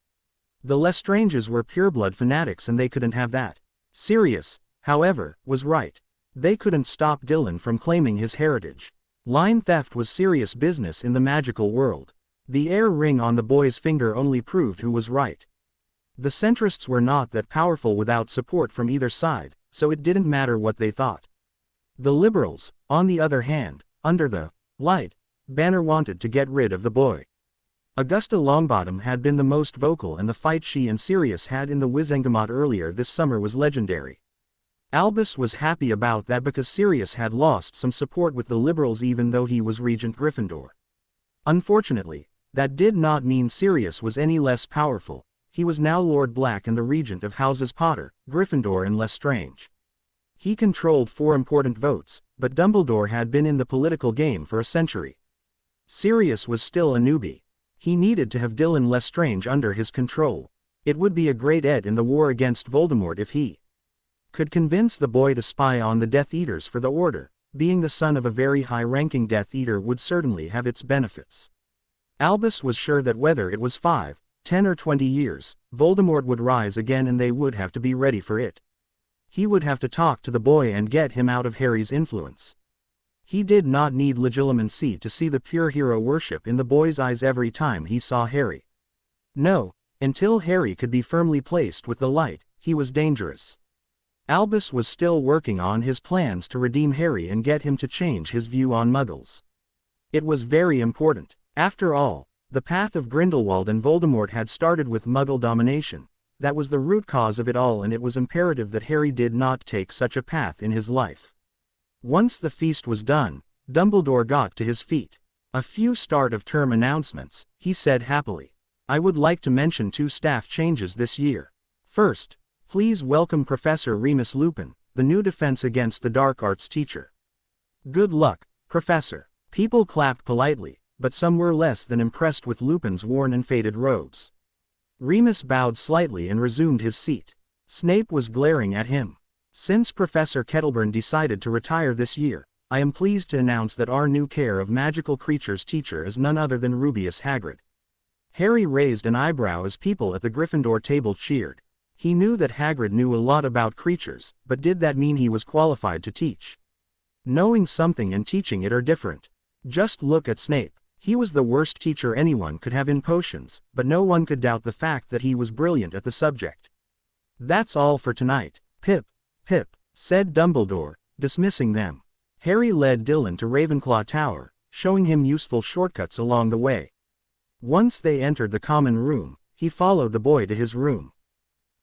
The Lestranges were pureblood fanatics and they couldn't have that. Sirius, however, was right. They couldn't stop Dylan from claiming his heritage. Line theft was serious business in the magical world. The air ring on the boy's finger only proved who was right. The centrists were not that powerful without support from either side, so it didn't matter what they thought. The liberals, on the other hand, under the light banner, wanted to get rid of the boy. Augusta Longbottom had been the most vocal, and the fight she and Sirius had in the Wizengamot earlier this summer was legendary. Albus was happy about that because Sirius had lost some support with the liberals even though he was Regent Gryffindor. Unfortunately, that did not mean Sirius was any less powerful. He was now Lord Black and the regent of Houses Potter, Gryffindor and Lestrange. He controlled 4 important votes, but Dumbledore had been in the political game for a century. Sirius was still a newbie. He needed to have Dylan Lestrange under his control. It would be a great aid in the war against Voldemort if he could convince the boy to spy on the Death Eaters for the Order. Being the son of a very high-ranking Death Eater would certainly have its benefits. Albus was sure that whether it was 5, 10 or 20 years, Voldemort would rise again and they would have to be ready for it. He would have to talk to the boy and get him out of Harry's influence. He did not need legilimency to see the pure hero worship in the boy's eyes every time he saw Harry. No, until Harry could be firmly placed with the light, he was dangerous. Albus was still working on his plans to redeem Harry and get him to change his view on Muggles. It was very important. After all, the path of Grindelwald and Voldemort had started with Muggle domination. That was the root cause of it all, and it was imperative that Harry did not take such a path in his life. Once the feast was done, Dumbledore got to his feet. A few start-of-term announcements, he said happily. I would like to mention 2 staff changes this year. First, please welcome Professor Remus Lupin, the new Defense Against the Dark Arts teacher. Good luck, Professor. People clapped politely, but some were less than impressed with Lupin's worn and faded robes. Remus bowed slightly and resumed his seat. Snape was glaring at him. Since Professor Kettleburn decided to retire this year, I am pleased to announce that our new Care of Magical Creatures teacher is none other than Rubeus Hagrid. Harry raised an eyebrow as people at the Gryffindor table cheered. He knew that Hagrid knew a lot about creatures, but did that mean he was qualified to teach? Knowing something and teaching it are different. Just look at Snape. He was the worst teacher anyone could have in potions, but no one could doubt the fact that he was brilliant at the subject. That's all for tonight. Pip, Pip, said Dumbledore, dismissing them. Harry led Dylan to Ravenclaw Tower, showing him useful shortcuts along the way. Once they entered the common room, he followed the boy to his room.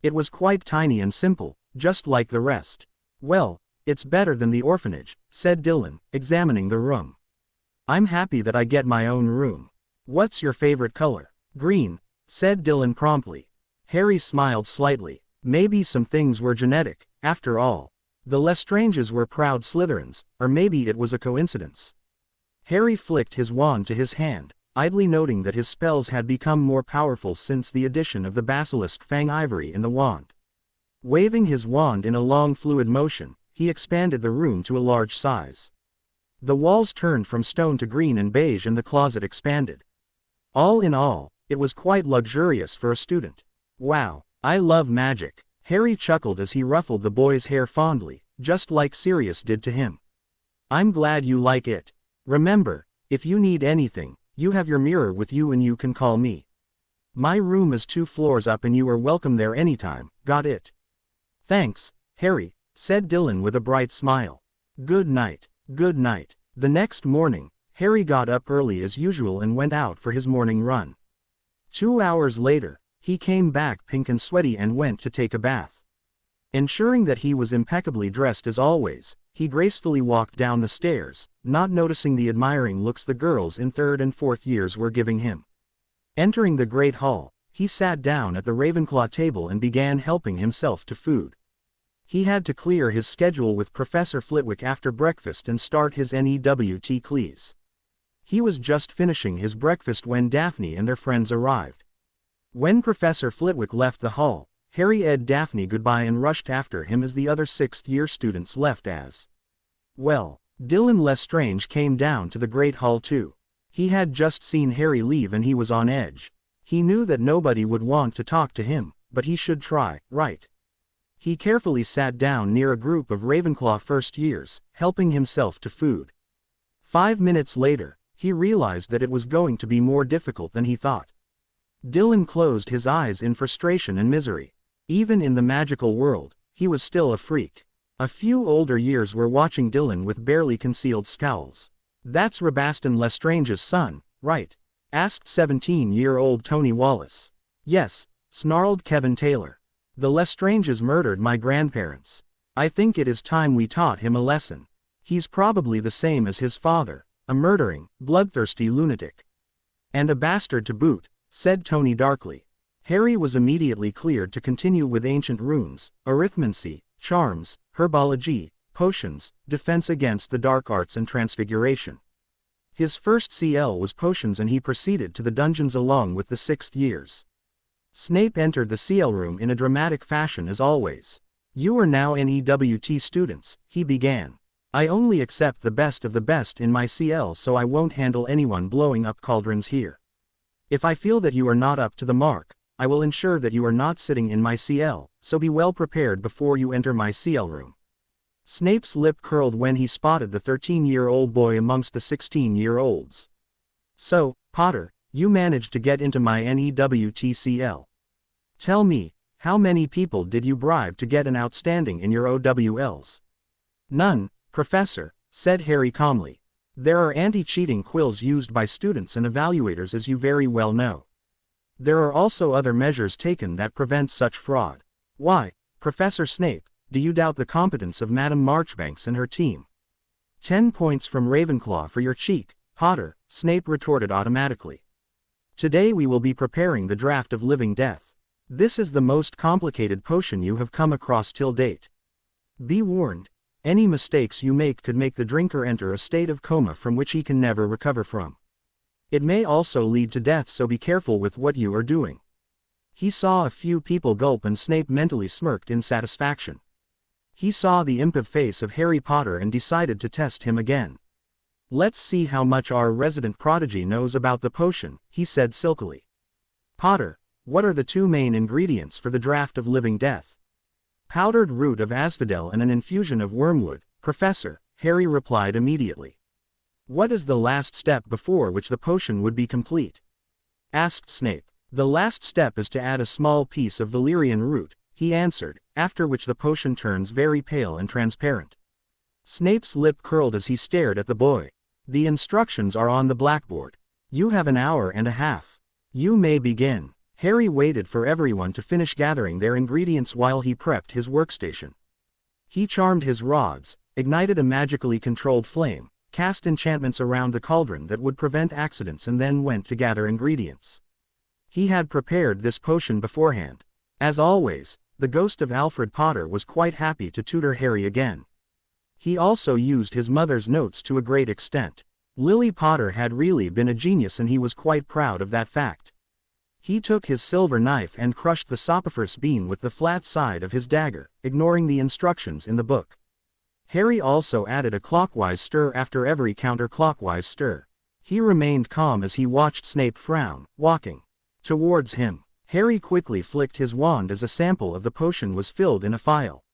It was quite tiny and simple, just like the rest. Well, it's better than the orphanage, said Dylan, examining the room. I'm happy that I get my own room. What's your favorite color? Green, said Dylan promptly. Harry smiled slightly. Maybe some things were genetic, after all. The Lestranges were proud Slytherins, or maybe it was a coincidence. Harry flicked his wand to his hand, idly noting that his spells had become more powerful since the addition of the basilisk fang ivory in the wand. Waving his wand in a long fluid motion, he expanded the room to a large size. The walls turned from stone to green and beige and the closet expanded. All in all, it was quite luxurious for a student. Wow, I love magic. Harry chuckled as he ruffled the boy's hair fondly, just like Sirius did to him. I'm glad you like it. Remember, if you need anything, you have your mirror with you and you can call me. My room is 2 floors up and you are welcome there anytime, got it? Thanks, Harry, said Dylan with a bright smile. Good night. Good night. The next morning, Harry got up early as usual and went out for his morning run. 2 hours later, he came back pink and sweaty and went to take a bath. Ensuring that he was impeccably dressed as always, he gracefully walked down the stairs, not noticing the admiring looks the girls in 3rd and 4th years were giving him. Entering the Great Hall, he sat down at the Ravenclaw table and began helping himself to food. He had to clear his schedule with Professor Flitwick after breakfast and start his NEWT class. He was just finishing his breakfast when Daphne and their friends arrived. When Professor Flitwick left the hall, Harry ed Daphne goodbye and rushed after him as the other 6th-year students left as well. Dylan Lestrange came down to the Great Hall too. He had just seen Harry leave and he was on edge. He knew that nobody would want to talk to him, but he should try, right? He carefully sat down near a group of Ravenclaw first years, helping himself to food. 5 minutes later, he realized that it was going to be more difficult than he thought. Dylan closed his eyes in frustration and misery. Even in the magical world, he was still a freak. A few older years were watching Dylan with barely concealed scowls. "That's Rabaston Lestrange's son, right?" asked 17-year-old Tony Wallace. "Yes," snarled Kevin Taylor. "The Lestranges murdered my grandparents. I think it is time we taught him a lesson. He's probably the same as his father, a murdering, bloodthirsty lunatic. And a bastard to boot," said Tony darkly. Harry was immediately cleared to continue with ancient runes, arithmancy, charms, herbology, potions, defense against the dark arts and transfiguration. His first CL was potions and he proceeded to the dungeons along with the 6th years. Snape entered the CL room in a dramatic fashion as always. "You are now NEWT students," he began. "I only accept the best of the best in my CL, so I won't handle anyone blowing up cauldrons here. If I feel that you are not up to the mark, I will ensure that you are not sitting in my CL, so be well prepared before you enter my CL room." Snape's lip curled when he spotted the 13-year-old boy amongst the 16-year-olds. "So, Potter, you managed to get into my NEWT CL. Tell me, how many people did you bribe to get an outstanding in your OWLs?" "None, Professor," said Harry calmly. "There are anti-cheating quills used by students and evaluators, as you very well know. There are also other measures taken that prevent such fraud. Why, Professor Snape, do you doubt the competence of Madame Marchbanks and her team?" 10 points from Ravenclaw for your cheek, Potter, Snape retorted automatically. "Today we will be preparing the draft of living death. This is the most complicated potion you have come across till date. Be warned, any mistakes you make could make the drinker enter a state of coma from which he can never recover from. It may also lead to death, so be careful with what you are doing." He saw a few people gulp and Snape mentally smirked in satisfaction. He saw the impish face of Harry Potter and decided to test him again. "Let's see how much our resident prodigy knows about the potion," he said silkily. "Potter, what are the 2 main ingredients for the draft of living death?" "Powdered root of asphodel and an infusion of wormwood, Professor," Harry replied immediately. "What is the last step before which the potion would be complete?" asked Snape. "The last step is to add a small piece of valerian root," he answered, "after which the potion turns very pale and transparent." Snape's lip curled as he stared at the boy. "The instructions are on the blackboard. You have an hour and a half. You may begin." Harry waited for everyone to finish gathering their ingredients while he prepped his workstation. He charmed his rods, ignited a magically controlled flame, cast enchantments around the cauldron that would prevent accidents, and then went to gather ingredients. He had prepared this potion beforehand. As always, the ghost of Alfred Potter was quite happy to tutor Harry again. He also used his mother's notes to a great extent. Lily Potter had really been a genius and he was quite proud of that fact. He took his silver knife and crushed the soporiferous bean with the flat side of his dagger, ignoring the instructions in the book. Harry also added a clockwise stir after every counterclockwise stir. He remained calm as he watched Snape frown, walking towards him. Harry quickly flicked his wand as a sample of the potion was filled in a phial.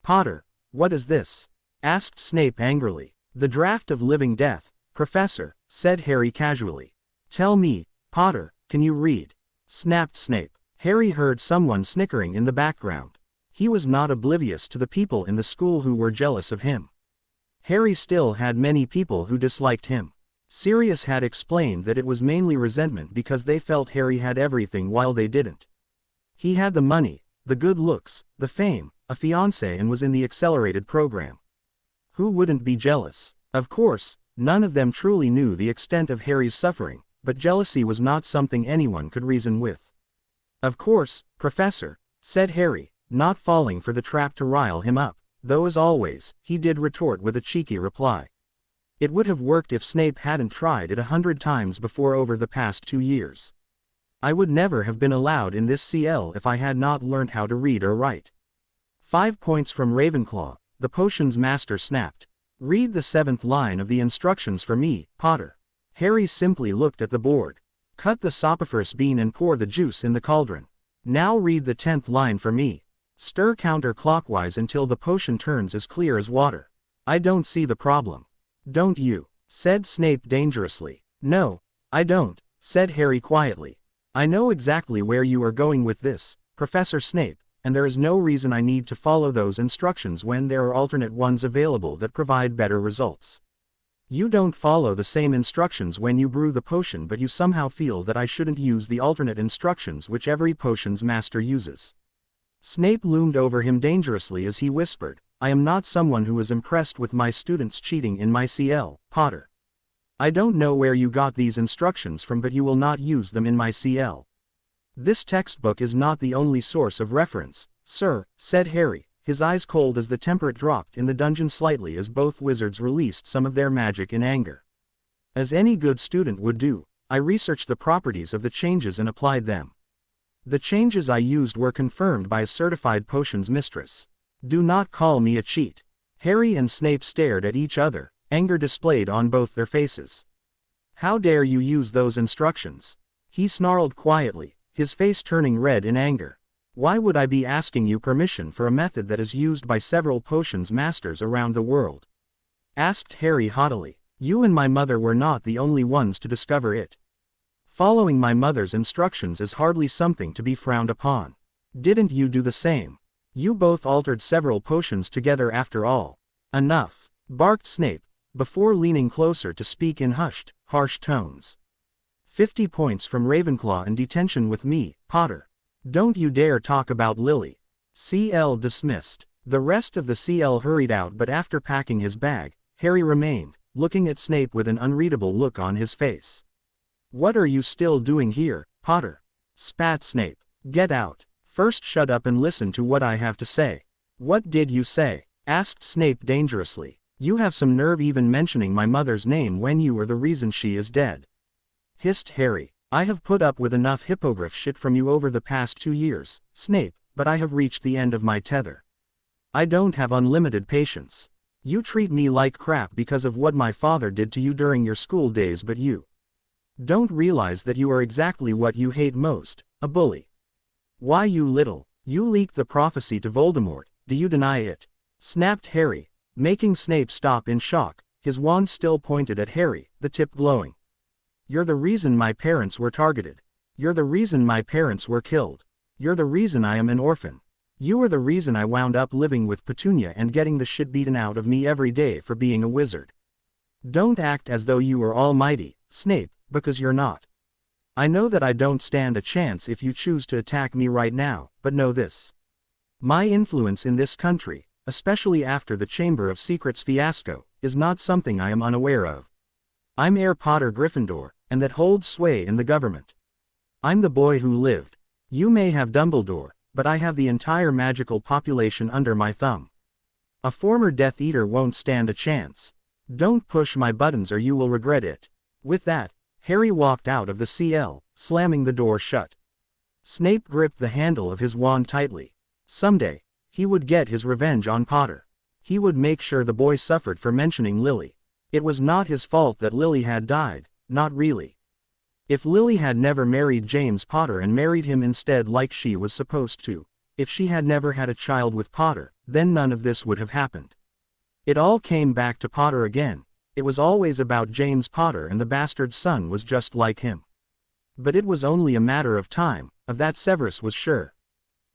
"Potter, what is this?" asked Snape angrily. "The draft of living death, Professor," said Harry casually. "Tell me, Potter, can you read?" snapped Snape. Harry heard someone snickering in the background. He was not oblivious to the people in the school who were jealous of him. Harry still had many people who disliked him. Sirius had explained that it was mainly resentment because they felt Harry had everything while they didn't. He had the money, the good looks, the fame, a fiancé, and was in the accelerated program. Who wouldn't be jealous? Of course, none of them truly knew the extent of Harry's suffering, but jealousy was not something anyone could reason with. "Of course, Professor," said Harry, not falling for the trap to rile him up, though as always, he did retort with a cheeky reply. It would have worked if Snape hadn't tried it 100 times before over the past 2 years. "I would never have been allowed in this CL if I had not learned how to read or write." 5 points from Ravenclaw, the potion's master snapped. "Read the 7th line of the instructions for me, Potter." Harry simply looked at the board. "Cut the soporiferous bean and pour the juice in the cauldron." "Now read the 10th line for me." Stir counterclockwise until the potion turns as clear as water. I don't see the problem. Don't you? Said Snape dangerously. No, I don't, said Harry quietly. I know exactly where you are going with this, Professor Snape, and there is no reason I need to follow those instructions when there are alternate ones available that provide better results. You don't follow the same instructions when you brew the potion, but you somehow feel that I shouldn't use the alternate instructions which every potion's master uses. Snape loomed over him dangerously as he whispered, I am not someone who is impressed with my students cheating in my CL, Potter. I don't know where you got these instructions from, but you will not use them in my CL. This textbook is not the only source of reference, sir, said Harry, his eyes cold as the temperature dropped in the dungeon slightly as both wizards released some of their magic in anger. As any good student would do, I researched the properties of the changes and applied them. The changes I used were confirmed by a certified potions mistress. Do not call me a cheat. Harry and Snape stared at each other, anger displayed on both their faces. How dare you use those instructions? He snarled quietly, his face turning red in anger. Why would I be asking you permission for a method that is used by several potions masters around the world? Asked Harry haughtily. You and my mother were not the only ones to discover it. Following my mother's instructions is hardly something to be frowned upon. Didn't you do the same? You both altered several potions together after all. Enough, barked Snape, before leaning closer to speak in hushed, harsh tones. 50 points from Ravenclaw and detention with me, Potter. Don't you dare talk about Lily. CL dismissed. The rest of the CL hurried out, but after packing his bag, Harry remained, looking at Snape with an unreadable look on his face. What are you still doing here, Potter? Spat Snape. Get out. First shut up and listen to what I have to say. What did you say? Asked Snape dangerously. You have some nerve even mentioning my mother's name when you are the reason she is dead. Hissed Harry. I have put up with enough hippogriff shit from you over the past 2 years, Snape, but I have reached the end of my tether. I don't have unlimited patience. You treat me like crap because of what my father did to you during your school days, but you don't realize that you are exactly what you hate most, a bully. Why you leaked the prophecy to Voldemort, do you deny it? Snapped Harry, making Snape stop in shock, his wand still pointed at Harry, the tip glowing. You're the reason my parents were targeted. You're the reason my parents were killed. You're the reason I am an orphan. You are the reason I wound up living with Petunia and getting the shit beaten out of me every day for being a wizard. Don't act as though you are almighty, Snape, because you're not. I know that I don't stand a chance if you choose to attack me right now, but know this. My influence in this country, especially after the Chamber of Secrets fiasco, is not something I am unaware of. I'm heir Potter Gryffindor, and that holds sway in the government. I'm the boy who lived. You may have Dumbledore, but I have the entire magical population under my thumb. A former Death Eater won't stand a chance. Don't push my buttons or you will regret it. With that, Harry walked out of the CL, slamming the door shut. Snape gripped the handle of his wand tightly. Someday, he would get his revenge on Potter. He would make sure the boy suffered for mentioning Lily. It was not his fault that Lily had died, not really. If Lily had never married James Potter and married him instead like she was supposed to, if she had never had a child with Potter, then none of this would have happened. It all came back to Potter again. It was always about James Potter, and the bastard son was just like him. But it was only a matter of time, of that Severus was sure.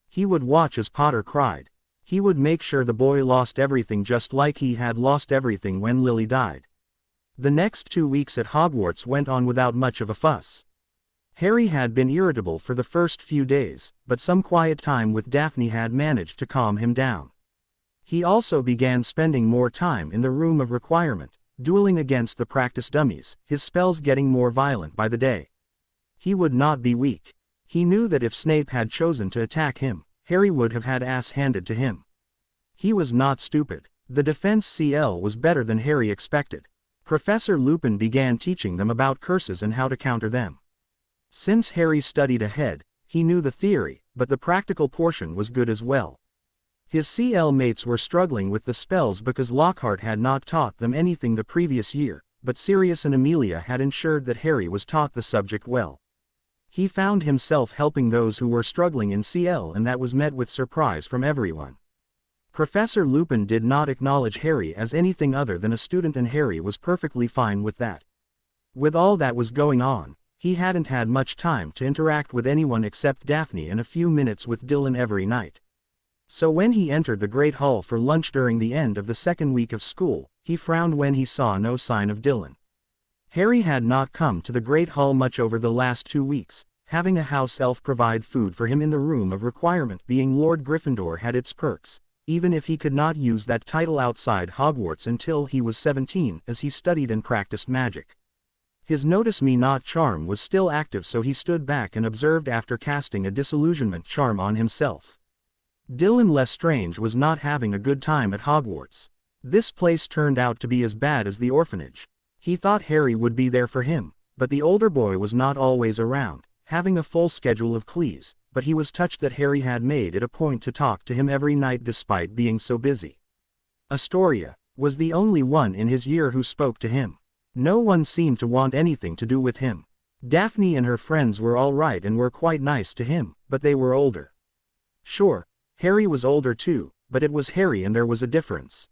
He would watch as Potter cried. He would make sure the boy lost everything just like he had lost everything when Lily died. The next 2 weeks at Hogwarts went on without much of a fuss. Harry had been irritable for the first few days, but some quiet time with Daphne had managed to calm him down. He also began spending more time in the room of requirement, dueling against the practice dummies, his spells getting more violent by the day. He would not be weak. He knew that if Snape had chosen to attack him, Harry would have had ass handed to him. He was not stupid. The defense CL was better than Harry expected. Professor Lupin began teaching them about curses and how to counter them. Since Harry studied ahead, he knew the theory, but the practical portion was good as well. His CL mates were struggling with the spells because Lockhart had not taught them anything the previous year, but Sirius and Amelia had ensured that Harry was taught the subject well. He found himself helping those who were struggling in CL, and that was met with surprise from everyone. Professor Lupin did not acknowledge Harry as anything other than a student, and Harry was perfectly fine with that. With all that was going on, he hadn't had much time to interact with anyone except Daphne and a few minutes with Dylan every night. So when he entered the Great Hall for lunch during the end of the second week of school, he frowned when he saw no sign of Dylan. Harry had not come to the Great Hall much over the last 2 weeks, having a house elf provide food for him in the room of requirement being Lord Gryffindor had its perks, even if he could not use that title outside Hogwarts until he was 17, as he studied and practiced magic. His notice me not charm was still active, so he stood back and observed after casting a disillusionment charm on himself. Dylan Lestrange was not having a good time at Hogwarts. This place turned out to be as bad as the orphanage. He thought Harry would be there for him, but the older boy was not always around, having a full schedule of clees, but he was touched that Harry had made it a point to talk to him every night despite being so busy. Astoria was the only one in his year who spoke to him. No one seemed to want anything to do with him. Daphne and her friends were all right and were quite nice to him, but they were older. Sure, Harry was older too, but it was Harry and there was a difference.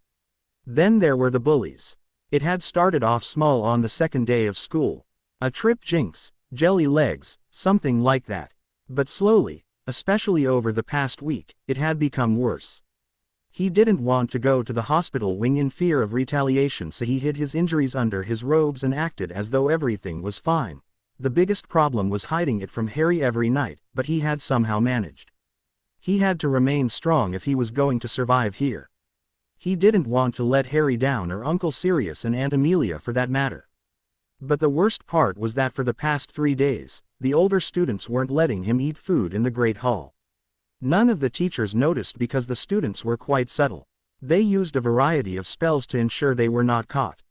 Then there were the bullies. It had started off small on the second day of school. A trip jinx, jelly legs, something like that. But slowly, especially over the past week, it had become worse. He didn't want to go to the hospital wing in fear of retaliation, so he hid his injuries under his robes and acted as though everything was fine. The biggest problem was hiding it from Harry every night, but he had somehow managed. He had to remain strong if he was going to survive here. He didn't want to let Harry down, or Uncle Sirius and Aunt Amelia for that matter. But the worst part was that for the past 3 days, the older students weren't letting him eat food in the Great Hall. None of the teachers noticed because the students were quite subtle. They used a variety of spells to ensure they were not caught.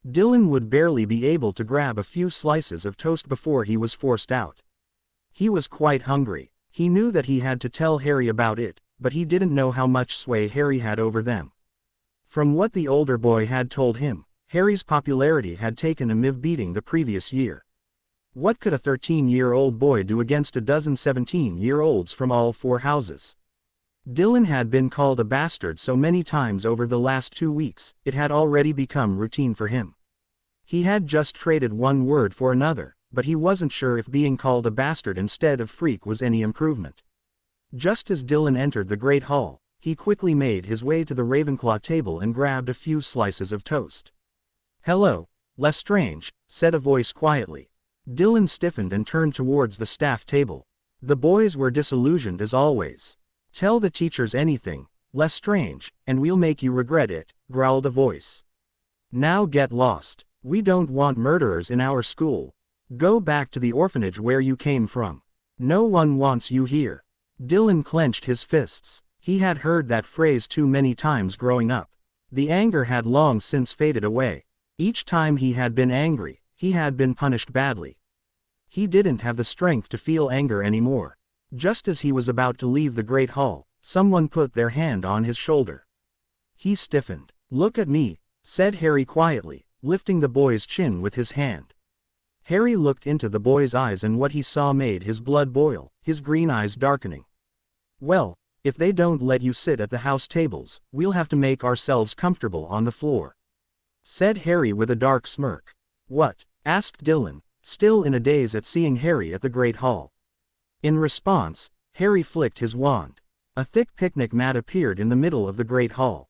Dylan would barely be able to grab a few slices of toast before he was forced out. He was quite hungry. He knew that he had to tell Harry about it, but he didn't know how much sway Harry had over them. From what the older boy had told him, Harry's popularity had taken a beating the previous year. What could a 13-year-old boy do against a dozen 17-year-olds from all 4 houses? Dylan had been called a bastard so many times over the last 2 weeks, it had already become routine for him. He had just traded one word for another, but he wasn't sure if being called a bastard instead of freak was any improvement. Just as Dylan entered the Great Hall, he quickly made his way to the Ravenclaw table and grabbed a few slices of toast. "Hello, Lestrange," said a voice quietly. Dylan stiffened and turned towards the staff table. The boys were disillusioned as always. "Tell the teachers anything, Lestrange, and we'll make you regret it," growled a voice. "Now get lost. We don't want murderers in our school. Go back to the orphanage where you came from. No one wants you here." Dylan clenched his fists. He had heard that phrase too many times growing up. The anger had long since faded away. Each time he had been angry, he had been punished badly. He didn't have the strength to feel anger anymore. Just as he was about to leave the Great Hall, someone put their hand on his shoulder. He stiffened. "Look at me," said Harry quietly, lifting the boy's chin with his hand. Harry looked into the boy's eyes, and what he saw made his blood boil, his green eyes darkening. "Well, if they don't let you sit at the house tables, we'll have to make ourselves comfortable on the floor," said Harry with a dark smirk. "What?" asked Dylan, still in a daze at seeing Harry at the Great Hall. In response, Harry flicked his wand. A thick picnic mat appeared in the middle of the Great Hall.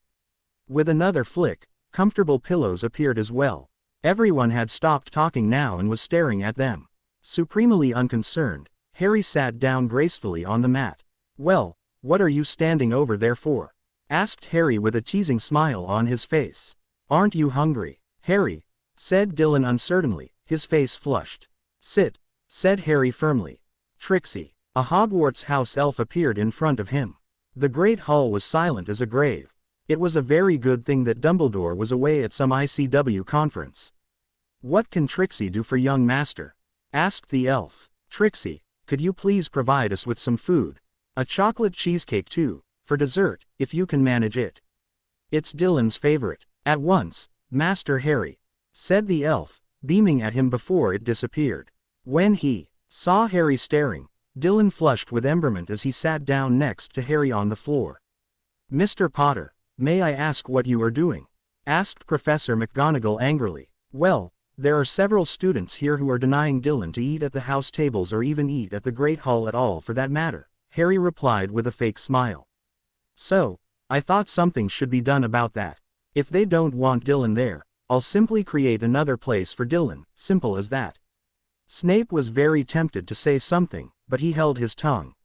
With another flick, comfortable pillows appeared as well. Everyone had stopped talking now and was staring at them. Supremely unconcerned, Harry sat down gracefully on the mat. "Well, what are you standing over there for?" asked Harry with a teasing smile on his face. "Aren't you hungry, Harry?" said Dylan uncertainly, his face flushed. "Sit," said Harry firmly. Trixie, a Hogwarts house elf, appeared in front of him. The Great Hall was silent as a grave. It was a very good thing that Dumbledore was away at some ICW conference. "What can Trixie do for young master?" asked the elf. "Trixie, could you please provide us with some food? A chocolate cheesecake too, for dessert, if you can manage it. It's Dylan's favorite." "At once, Master Harry," said the elf, beaming at him before it disappeared. When he Saw Harry staring. Dylan flushed with emberment as he sat down next to Harry on the floor. "Mr. Potter, may I ask what you are doing?" asked Professor McGonagall angrily. "Well, there are several students here who are denying Dylan to eat at the house tables or even eat at the Great Hall at all for that matter," Harry replied with a fake smile. "So, I thought something should be done about that. If they don't want Dylan there, I'll simply create another place for Dylan, simple as that." Snape was very tempted to say something, but he held his tongue.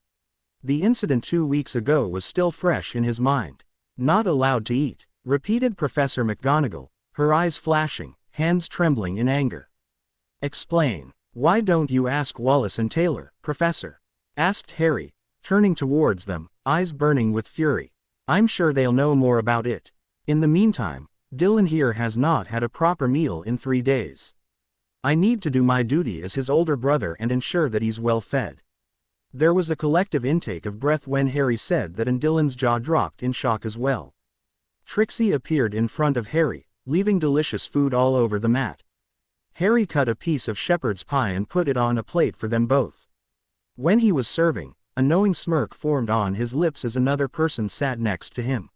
The incident 2 weeks ago was still fresh in his mind. "Not allowed to eat," repeated Professor McGonagall, her eyes flashing, hands trembling in anger. "Explain. Why don't you ask Wallace and Taylor, Professor?" asked Harry, turning towards them, eyes burning with fury. "I'm sure they'll know more about it. In the meantime, Dylan here has not had a proper meal in 3 days. I need to do my duty as his older brother and ensure that he's well fed." There was a collective intake of breath when Harry said that, and Dylan's jaw dropped in shock as well. Trixie appeared in front of Harry, leaving delicious food all over the mat. Harry cut a piece of shepherd's pie and put it on a plate for them both. When he was serving, a knowing smirk formed on his lips as another person sat next to him.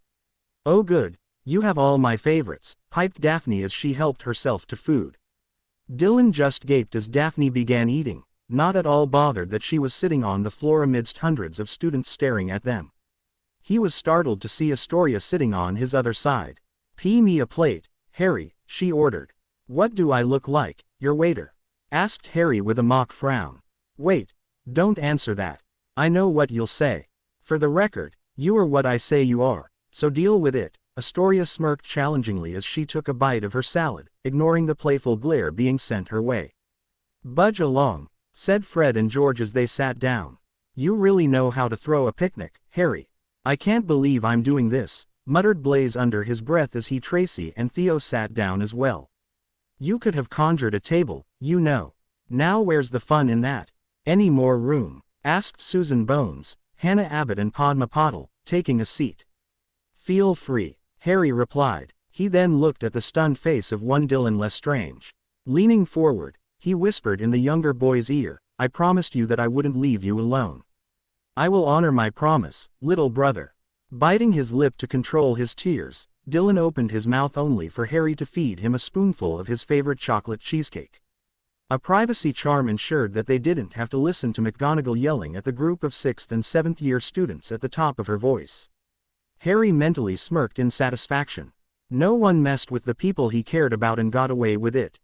"Oh good, you have all my favorites," piped Daphne as she helped herself to food. Dylan just gaped as Daphne began eating, not at all bothered that she was sitting on the floor amidst hundreds of students staring at them. He was startled to see Astoria sitting on his other side. "Pee me a plate, Harry," she ordered. "What do I look like, your waiter?" asked Harry with a mock frown. "Wait, don't answer that. I know what you'll say. For the record, you are what I say you are, so deal with it." Astoria smirked challengingly as she took a bite of her salad, ignoring the playful glare being sent her way. "Budge along," said Fred and George as they sat down. "You really know how to throw a picnic, Harry." "I can't believe I'm doing this," muttered Blaise under his breath as Tracy and Theo sat down as well. "You could have conjured a table, you know. Now where's the fun in that?" "Any more room?" asked Susan Bones, Hannah Abbott and Padma Patil, taking a seat. "Feel free," Harry replied. He then looked at the stunned face of one Dylan Lestrange. Leaning forward, he whispered in the younger boy's ear, "I promised you that I wouldn't leave you alone. I will honor my promise, little brother." Biting his lip to control his tears, Dylan opened his mouth only for Harry to feed him a spoonful of his favorite chocolate cheesecake. A privacy charm ensured that they didn't have to listen to McGonagall yelling at the group of 6th and 7th year students at the top of her voice. Harry mentally smirked in satisfaction. No one messed with the people he cared about and got away with it.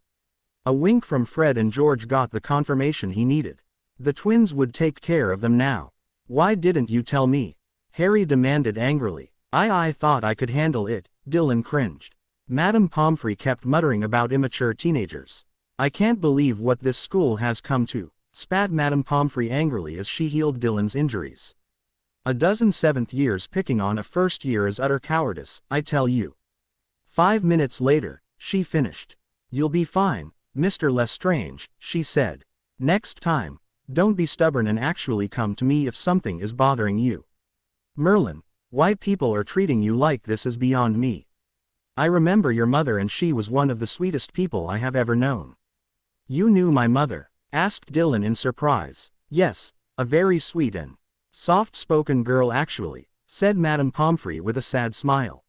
A wink from Fred and George got the confirmation he needed. The twins would take care of them now. "Why didn't you tell me?" Harry demanded angrily. I thought I could handle it," Dylan cringed. Madame Pomfrey kept muttering about immature teenagers. "I can't believe what this school has come to," spat Madame Pomfrey angrily as she healed Dylan's injuries. "A dozen 7th years picking on a 1st year is utter cowardice, I tell you." 5 minutes later, she finished. "You'll be fine, Mr. Lestrange," she said. "Next time, don't be stubborn and actually come to me if something is bothering you. Merlin, why people are treating you like this is beyond me. I remember your mother and she was one of the sweetest people I have ever known." "You knew my mother?" asked Dylan in surprise. "Yes, a very sweet and soft-spoken girl actually," said Madame Pomfrey with a sad smile.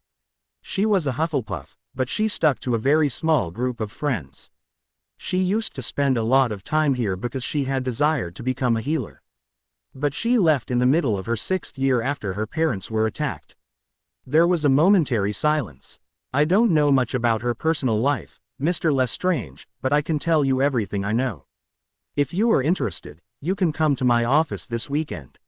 "She was a Hufflepuff, but she stuck to a very small group of friends. She used to spend a lot of time here because she had desired to become a healer. But she left in the middle of her 6th year after her parents were attacked." There was a momentary silence. "I don't know much about her personal life, Mr. Lestrange, but I can tell you everything I know. If you are interested, you can come to my office this weekend."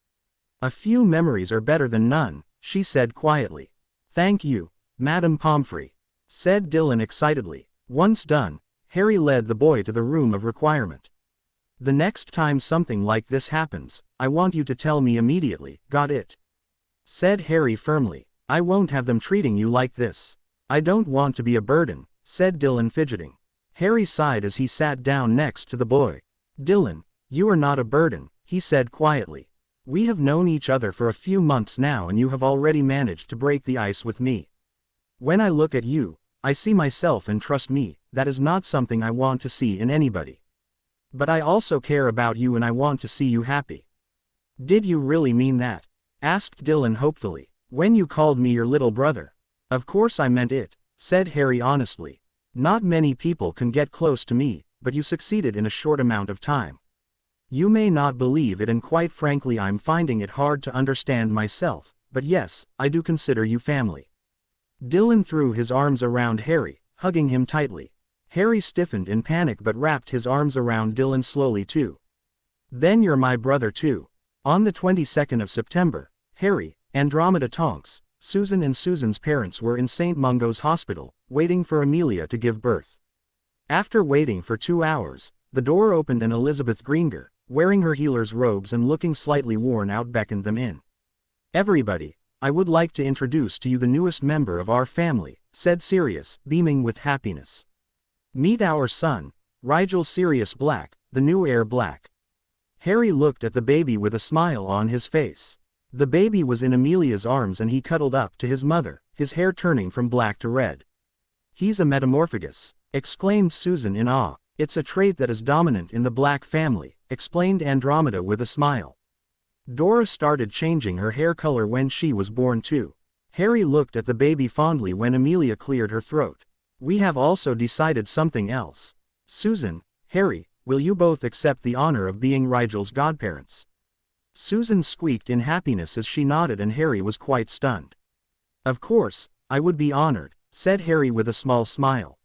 "A few memories are better than none," she said quietly. "Thank you, Madame Pomfrey," said Dylan excitedly. Once done, Harry led the boy to the room of requirement. "The next time something like this happens, I want you to tell me immediately, got it?" said Harry firmly. "I won't have them treating you like this." "I don't want to be a burden," said Dylan fidgeting. Harry sighed as he sat down next to the boy. "Dylan, you are not a burden," he said quietly. "We have known each other for a few months now and you have already managed to break the ice with me. When I look at you, I see myself and trust me, that is not something I want to see in anybody. But I also care about you and I want to see you happy. Did you really mean that? Asked Dylan hopefully. When you called me your little brother. Of course I meant it, said Harry honestly. Not many people can get close to me, but you succeeded in a short amount of time. You may not believe it, and quite frankly I'm finding it hard to understand myself, but yes, I do consider you family. Dylan threw his arms around Harry, hugging him tightly. Harry stiffened in panic but wrapped his arms around Dylan slowly too. Then you're my brother too. On the 22nd of September, Harry, Andromeda Tonks, Susan and Susan's parents were in St. Mungo's Hospital, waiting for Amelia to give birth. After waiting for 2 hours, the door opened and Elizabeth Greengrass, wearing her healer's robes and looking slightly worn out, beckoned them in. Everybody, I would like to introduce to you the newest member of our family, said Sirius, beaming with happiness. Meet our son, Rigel Sirius Black, the new heir Black. Harry looked at the baby with a smile on his face. The baby was in Amelia's arms and he cuddled up to his mother, his hair turning from black to red. He's a metamorphagus, exclaimed Susan in awe. It's a trait that is dominant in the Black family, explained Andromeda with a smile. Dora started changing her hair color when she was born too. Harry looked at the baby fondly when Amelia cleared her throat. We have also decided something else. Susan, Harry, will you both accept the honor of being Rigel's godparents? Susan squeaked in happiness as she nodded and Harry was quite stunned. Of course, I would be honored, said Harry with a small smile.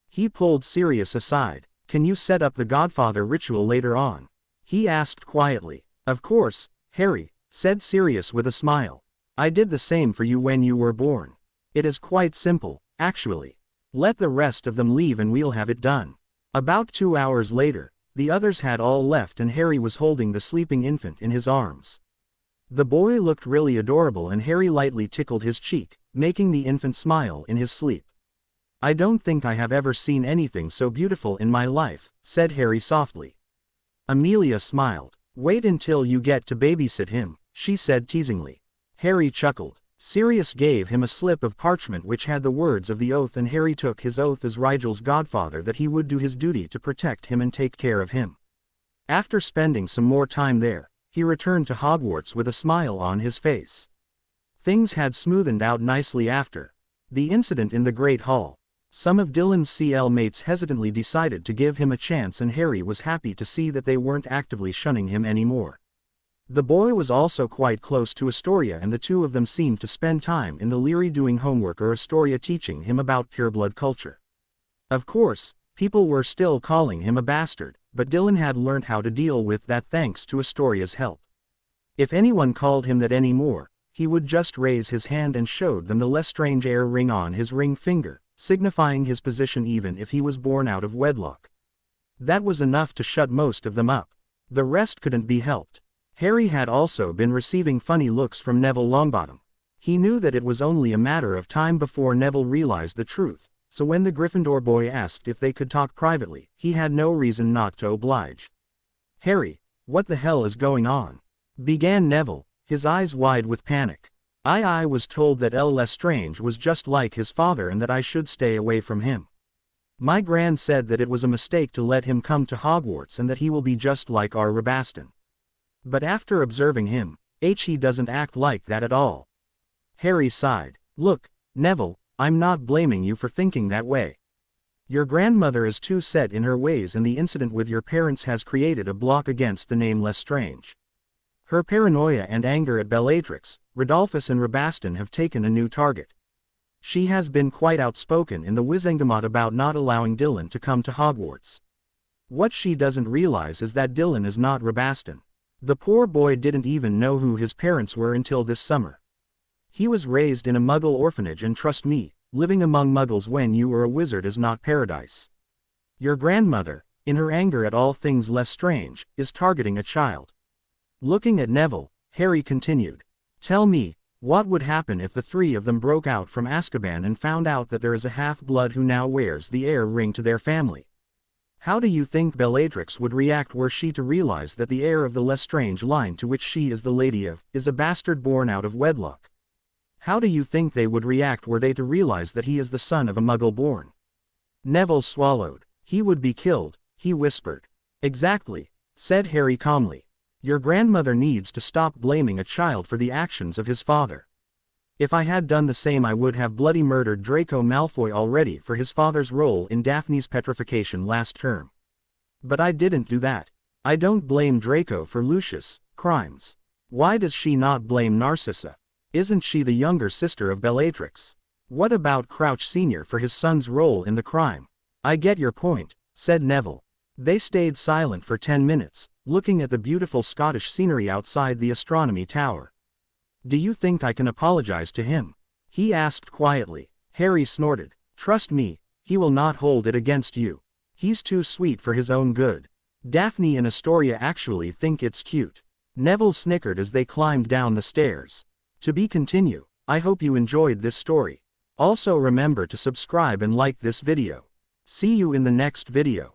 He pulled Sirius aside. Can you set up the Godfather ritual later on? He asked quietly. Of course, Harry, said Sirius with a smile. I did the same for you when you were born. It is quite simple, actually. Let the rest of them leave and we'll have it done. About 2 hours later, the others had all left and Harry was holding the sleeping infant in his arms. The boy looked really adorable and Harry lightly tickled his cheek, making the infant smile in his sleep. I don't think I have ever seen anything so beautiful in my life, said Harry softly. Amelia smiled. Wait until you get to babysit him, she said teasingly. Harry chuckled. Sirius gave him a slip of parchment which had the words of the oath and Harry took his oath as Rigel's godfather that he would do his duty to protect him and take care of him. After spending some more time there, he returned to Hogwarts with a smile on his face. Things had smoothened out nicely after the incident in the Great Hall. Some of Dylan's CL mates hesitantly decided to give him a chance and Harry was happy to see that they weren't actively shunning him anymore. The boy was also quite close to Astoria and the two of them seemed to spend time in the Leary doing homework or Astoria teaching him about pureblood culture. Of course, people were still calling him a bastard, but Dylan had learned how to deal with that thanks to Astoria's help. If anyone called him that anymore, he would just raise his hand and showed them the Lestrange heir ring on his ring finger, signifying his position even if he was born out of wedlock. That was enough to shut most of them up. The rest couldn't be helped. Harry had also been receiving funny looks from Neville Longbottom. He knew that it was only a matter of time before Neville realized the truth, so when the Gryffindor boy asked if they could talk privately, he had no reason not to oblige. Harry, what the hell is going on? Began Neville, his eyes wide with panic. I was told that L. Lestrange was just like his father and that I should stay away from him. My gran said that it was a mistake to let him come to Hogwarts and that he will be just like our Rabaston. But after observing him, he doesn't act like that at all. Harry sighed. Look, Neville, I'm not blaming you for thinking that way. Your grandmother is too set in her ways and the incident with your parents has created a block against the name Lestrange. Her paranoia and anger at Bellatrix, Rodolphus and Rabaston have taken a new target. She has been quite outspoken in the Wizengamot about not allowing Dylan to come to Hogwarts. What she doesn't realize is that Dylan is not Rabaston. The poor boy didn't even know who his parents were until this summer. He was raised in a Muggle orphanage and trust me, living among Muggles when you are a wizard is not paradise. Your grandmother, in her anger at all things Lestrange, is targeting a child. Looking at Neville, Harry continued. Tell me, what would happen if the three of them broke out from Azkaban and found out that there is a half-blood who now wears the heir ring to their family? How do you think Bellatrix would react were she to realize that the heir of the Lestrange line to which she is the Lady of, is a bastard born out of wedlock? How do you think they would react were they to realize that he is the son of a Muggle born? Neville swallowed. He would be killed, he whispered. Exactly, said Harry calmly. Your grandmother needs to stop blaming a child for the actions of his father. If I had done the same I would have bloody murdered Draco Malfoy already for his father's role in Daphne's petrification last term. But I didn't do that. I don't blame Draco for Lucius' crimes. Why does she not blame Narcissa? Isn't she the younger sister of Bellatrix? What about Crouch Sr. for his son's role in the crime? I get your point, said Neville. They stayed silent for 10 minutes, looking at the beautiful Scottish scenery outside the astronomy tower. Do you think I can apologize to him? He asked quietly. Harry snorted. Trust me, he will not hold it against you. He's too sweet for his own good. Daphne and Astoria actually think it's cute. Neville snickered as they climbed down the stairs. To be continued. I hope you enjoyed this story. Also remember to subscribe and like this video. See you in the next video.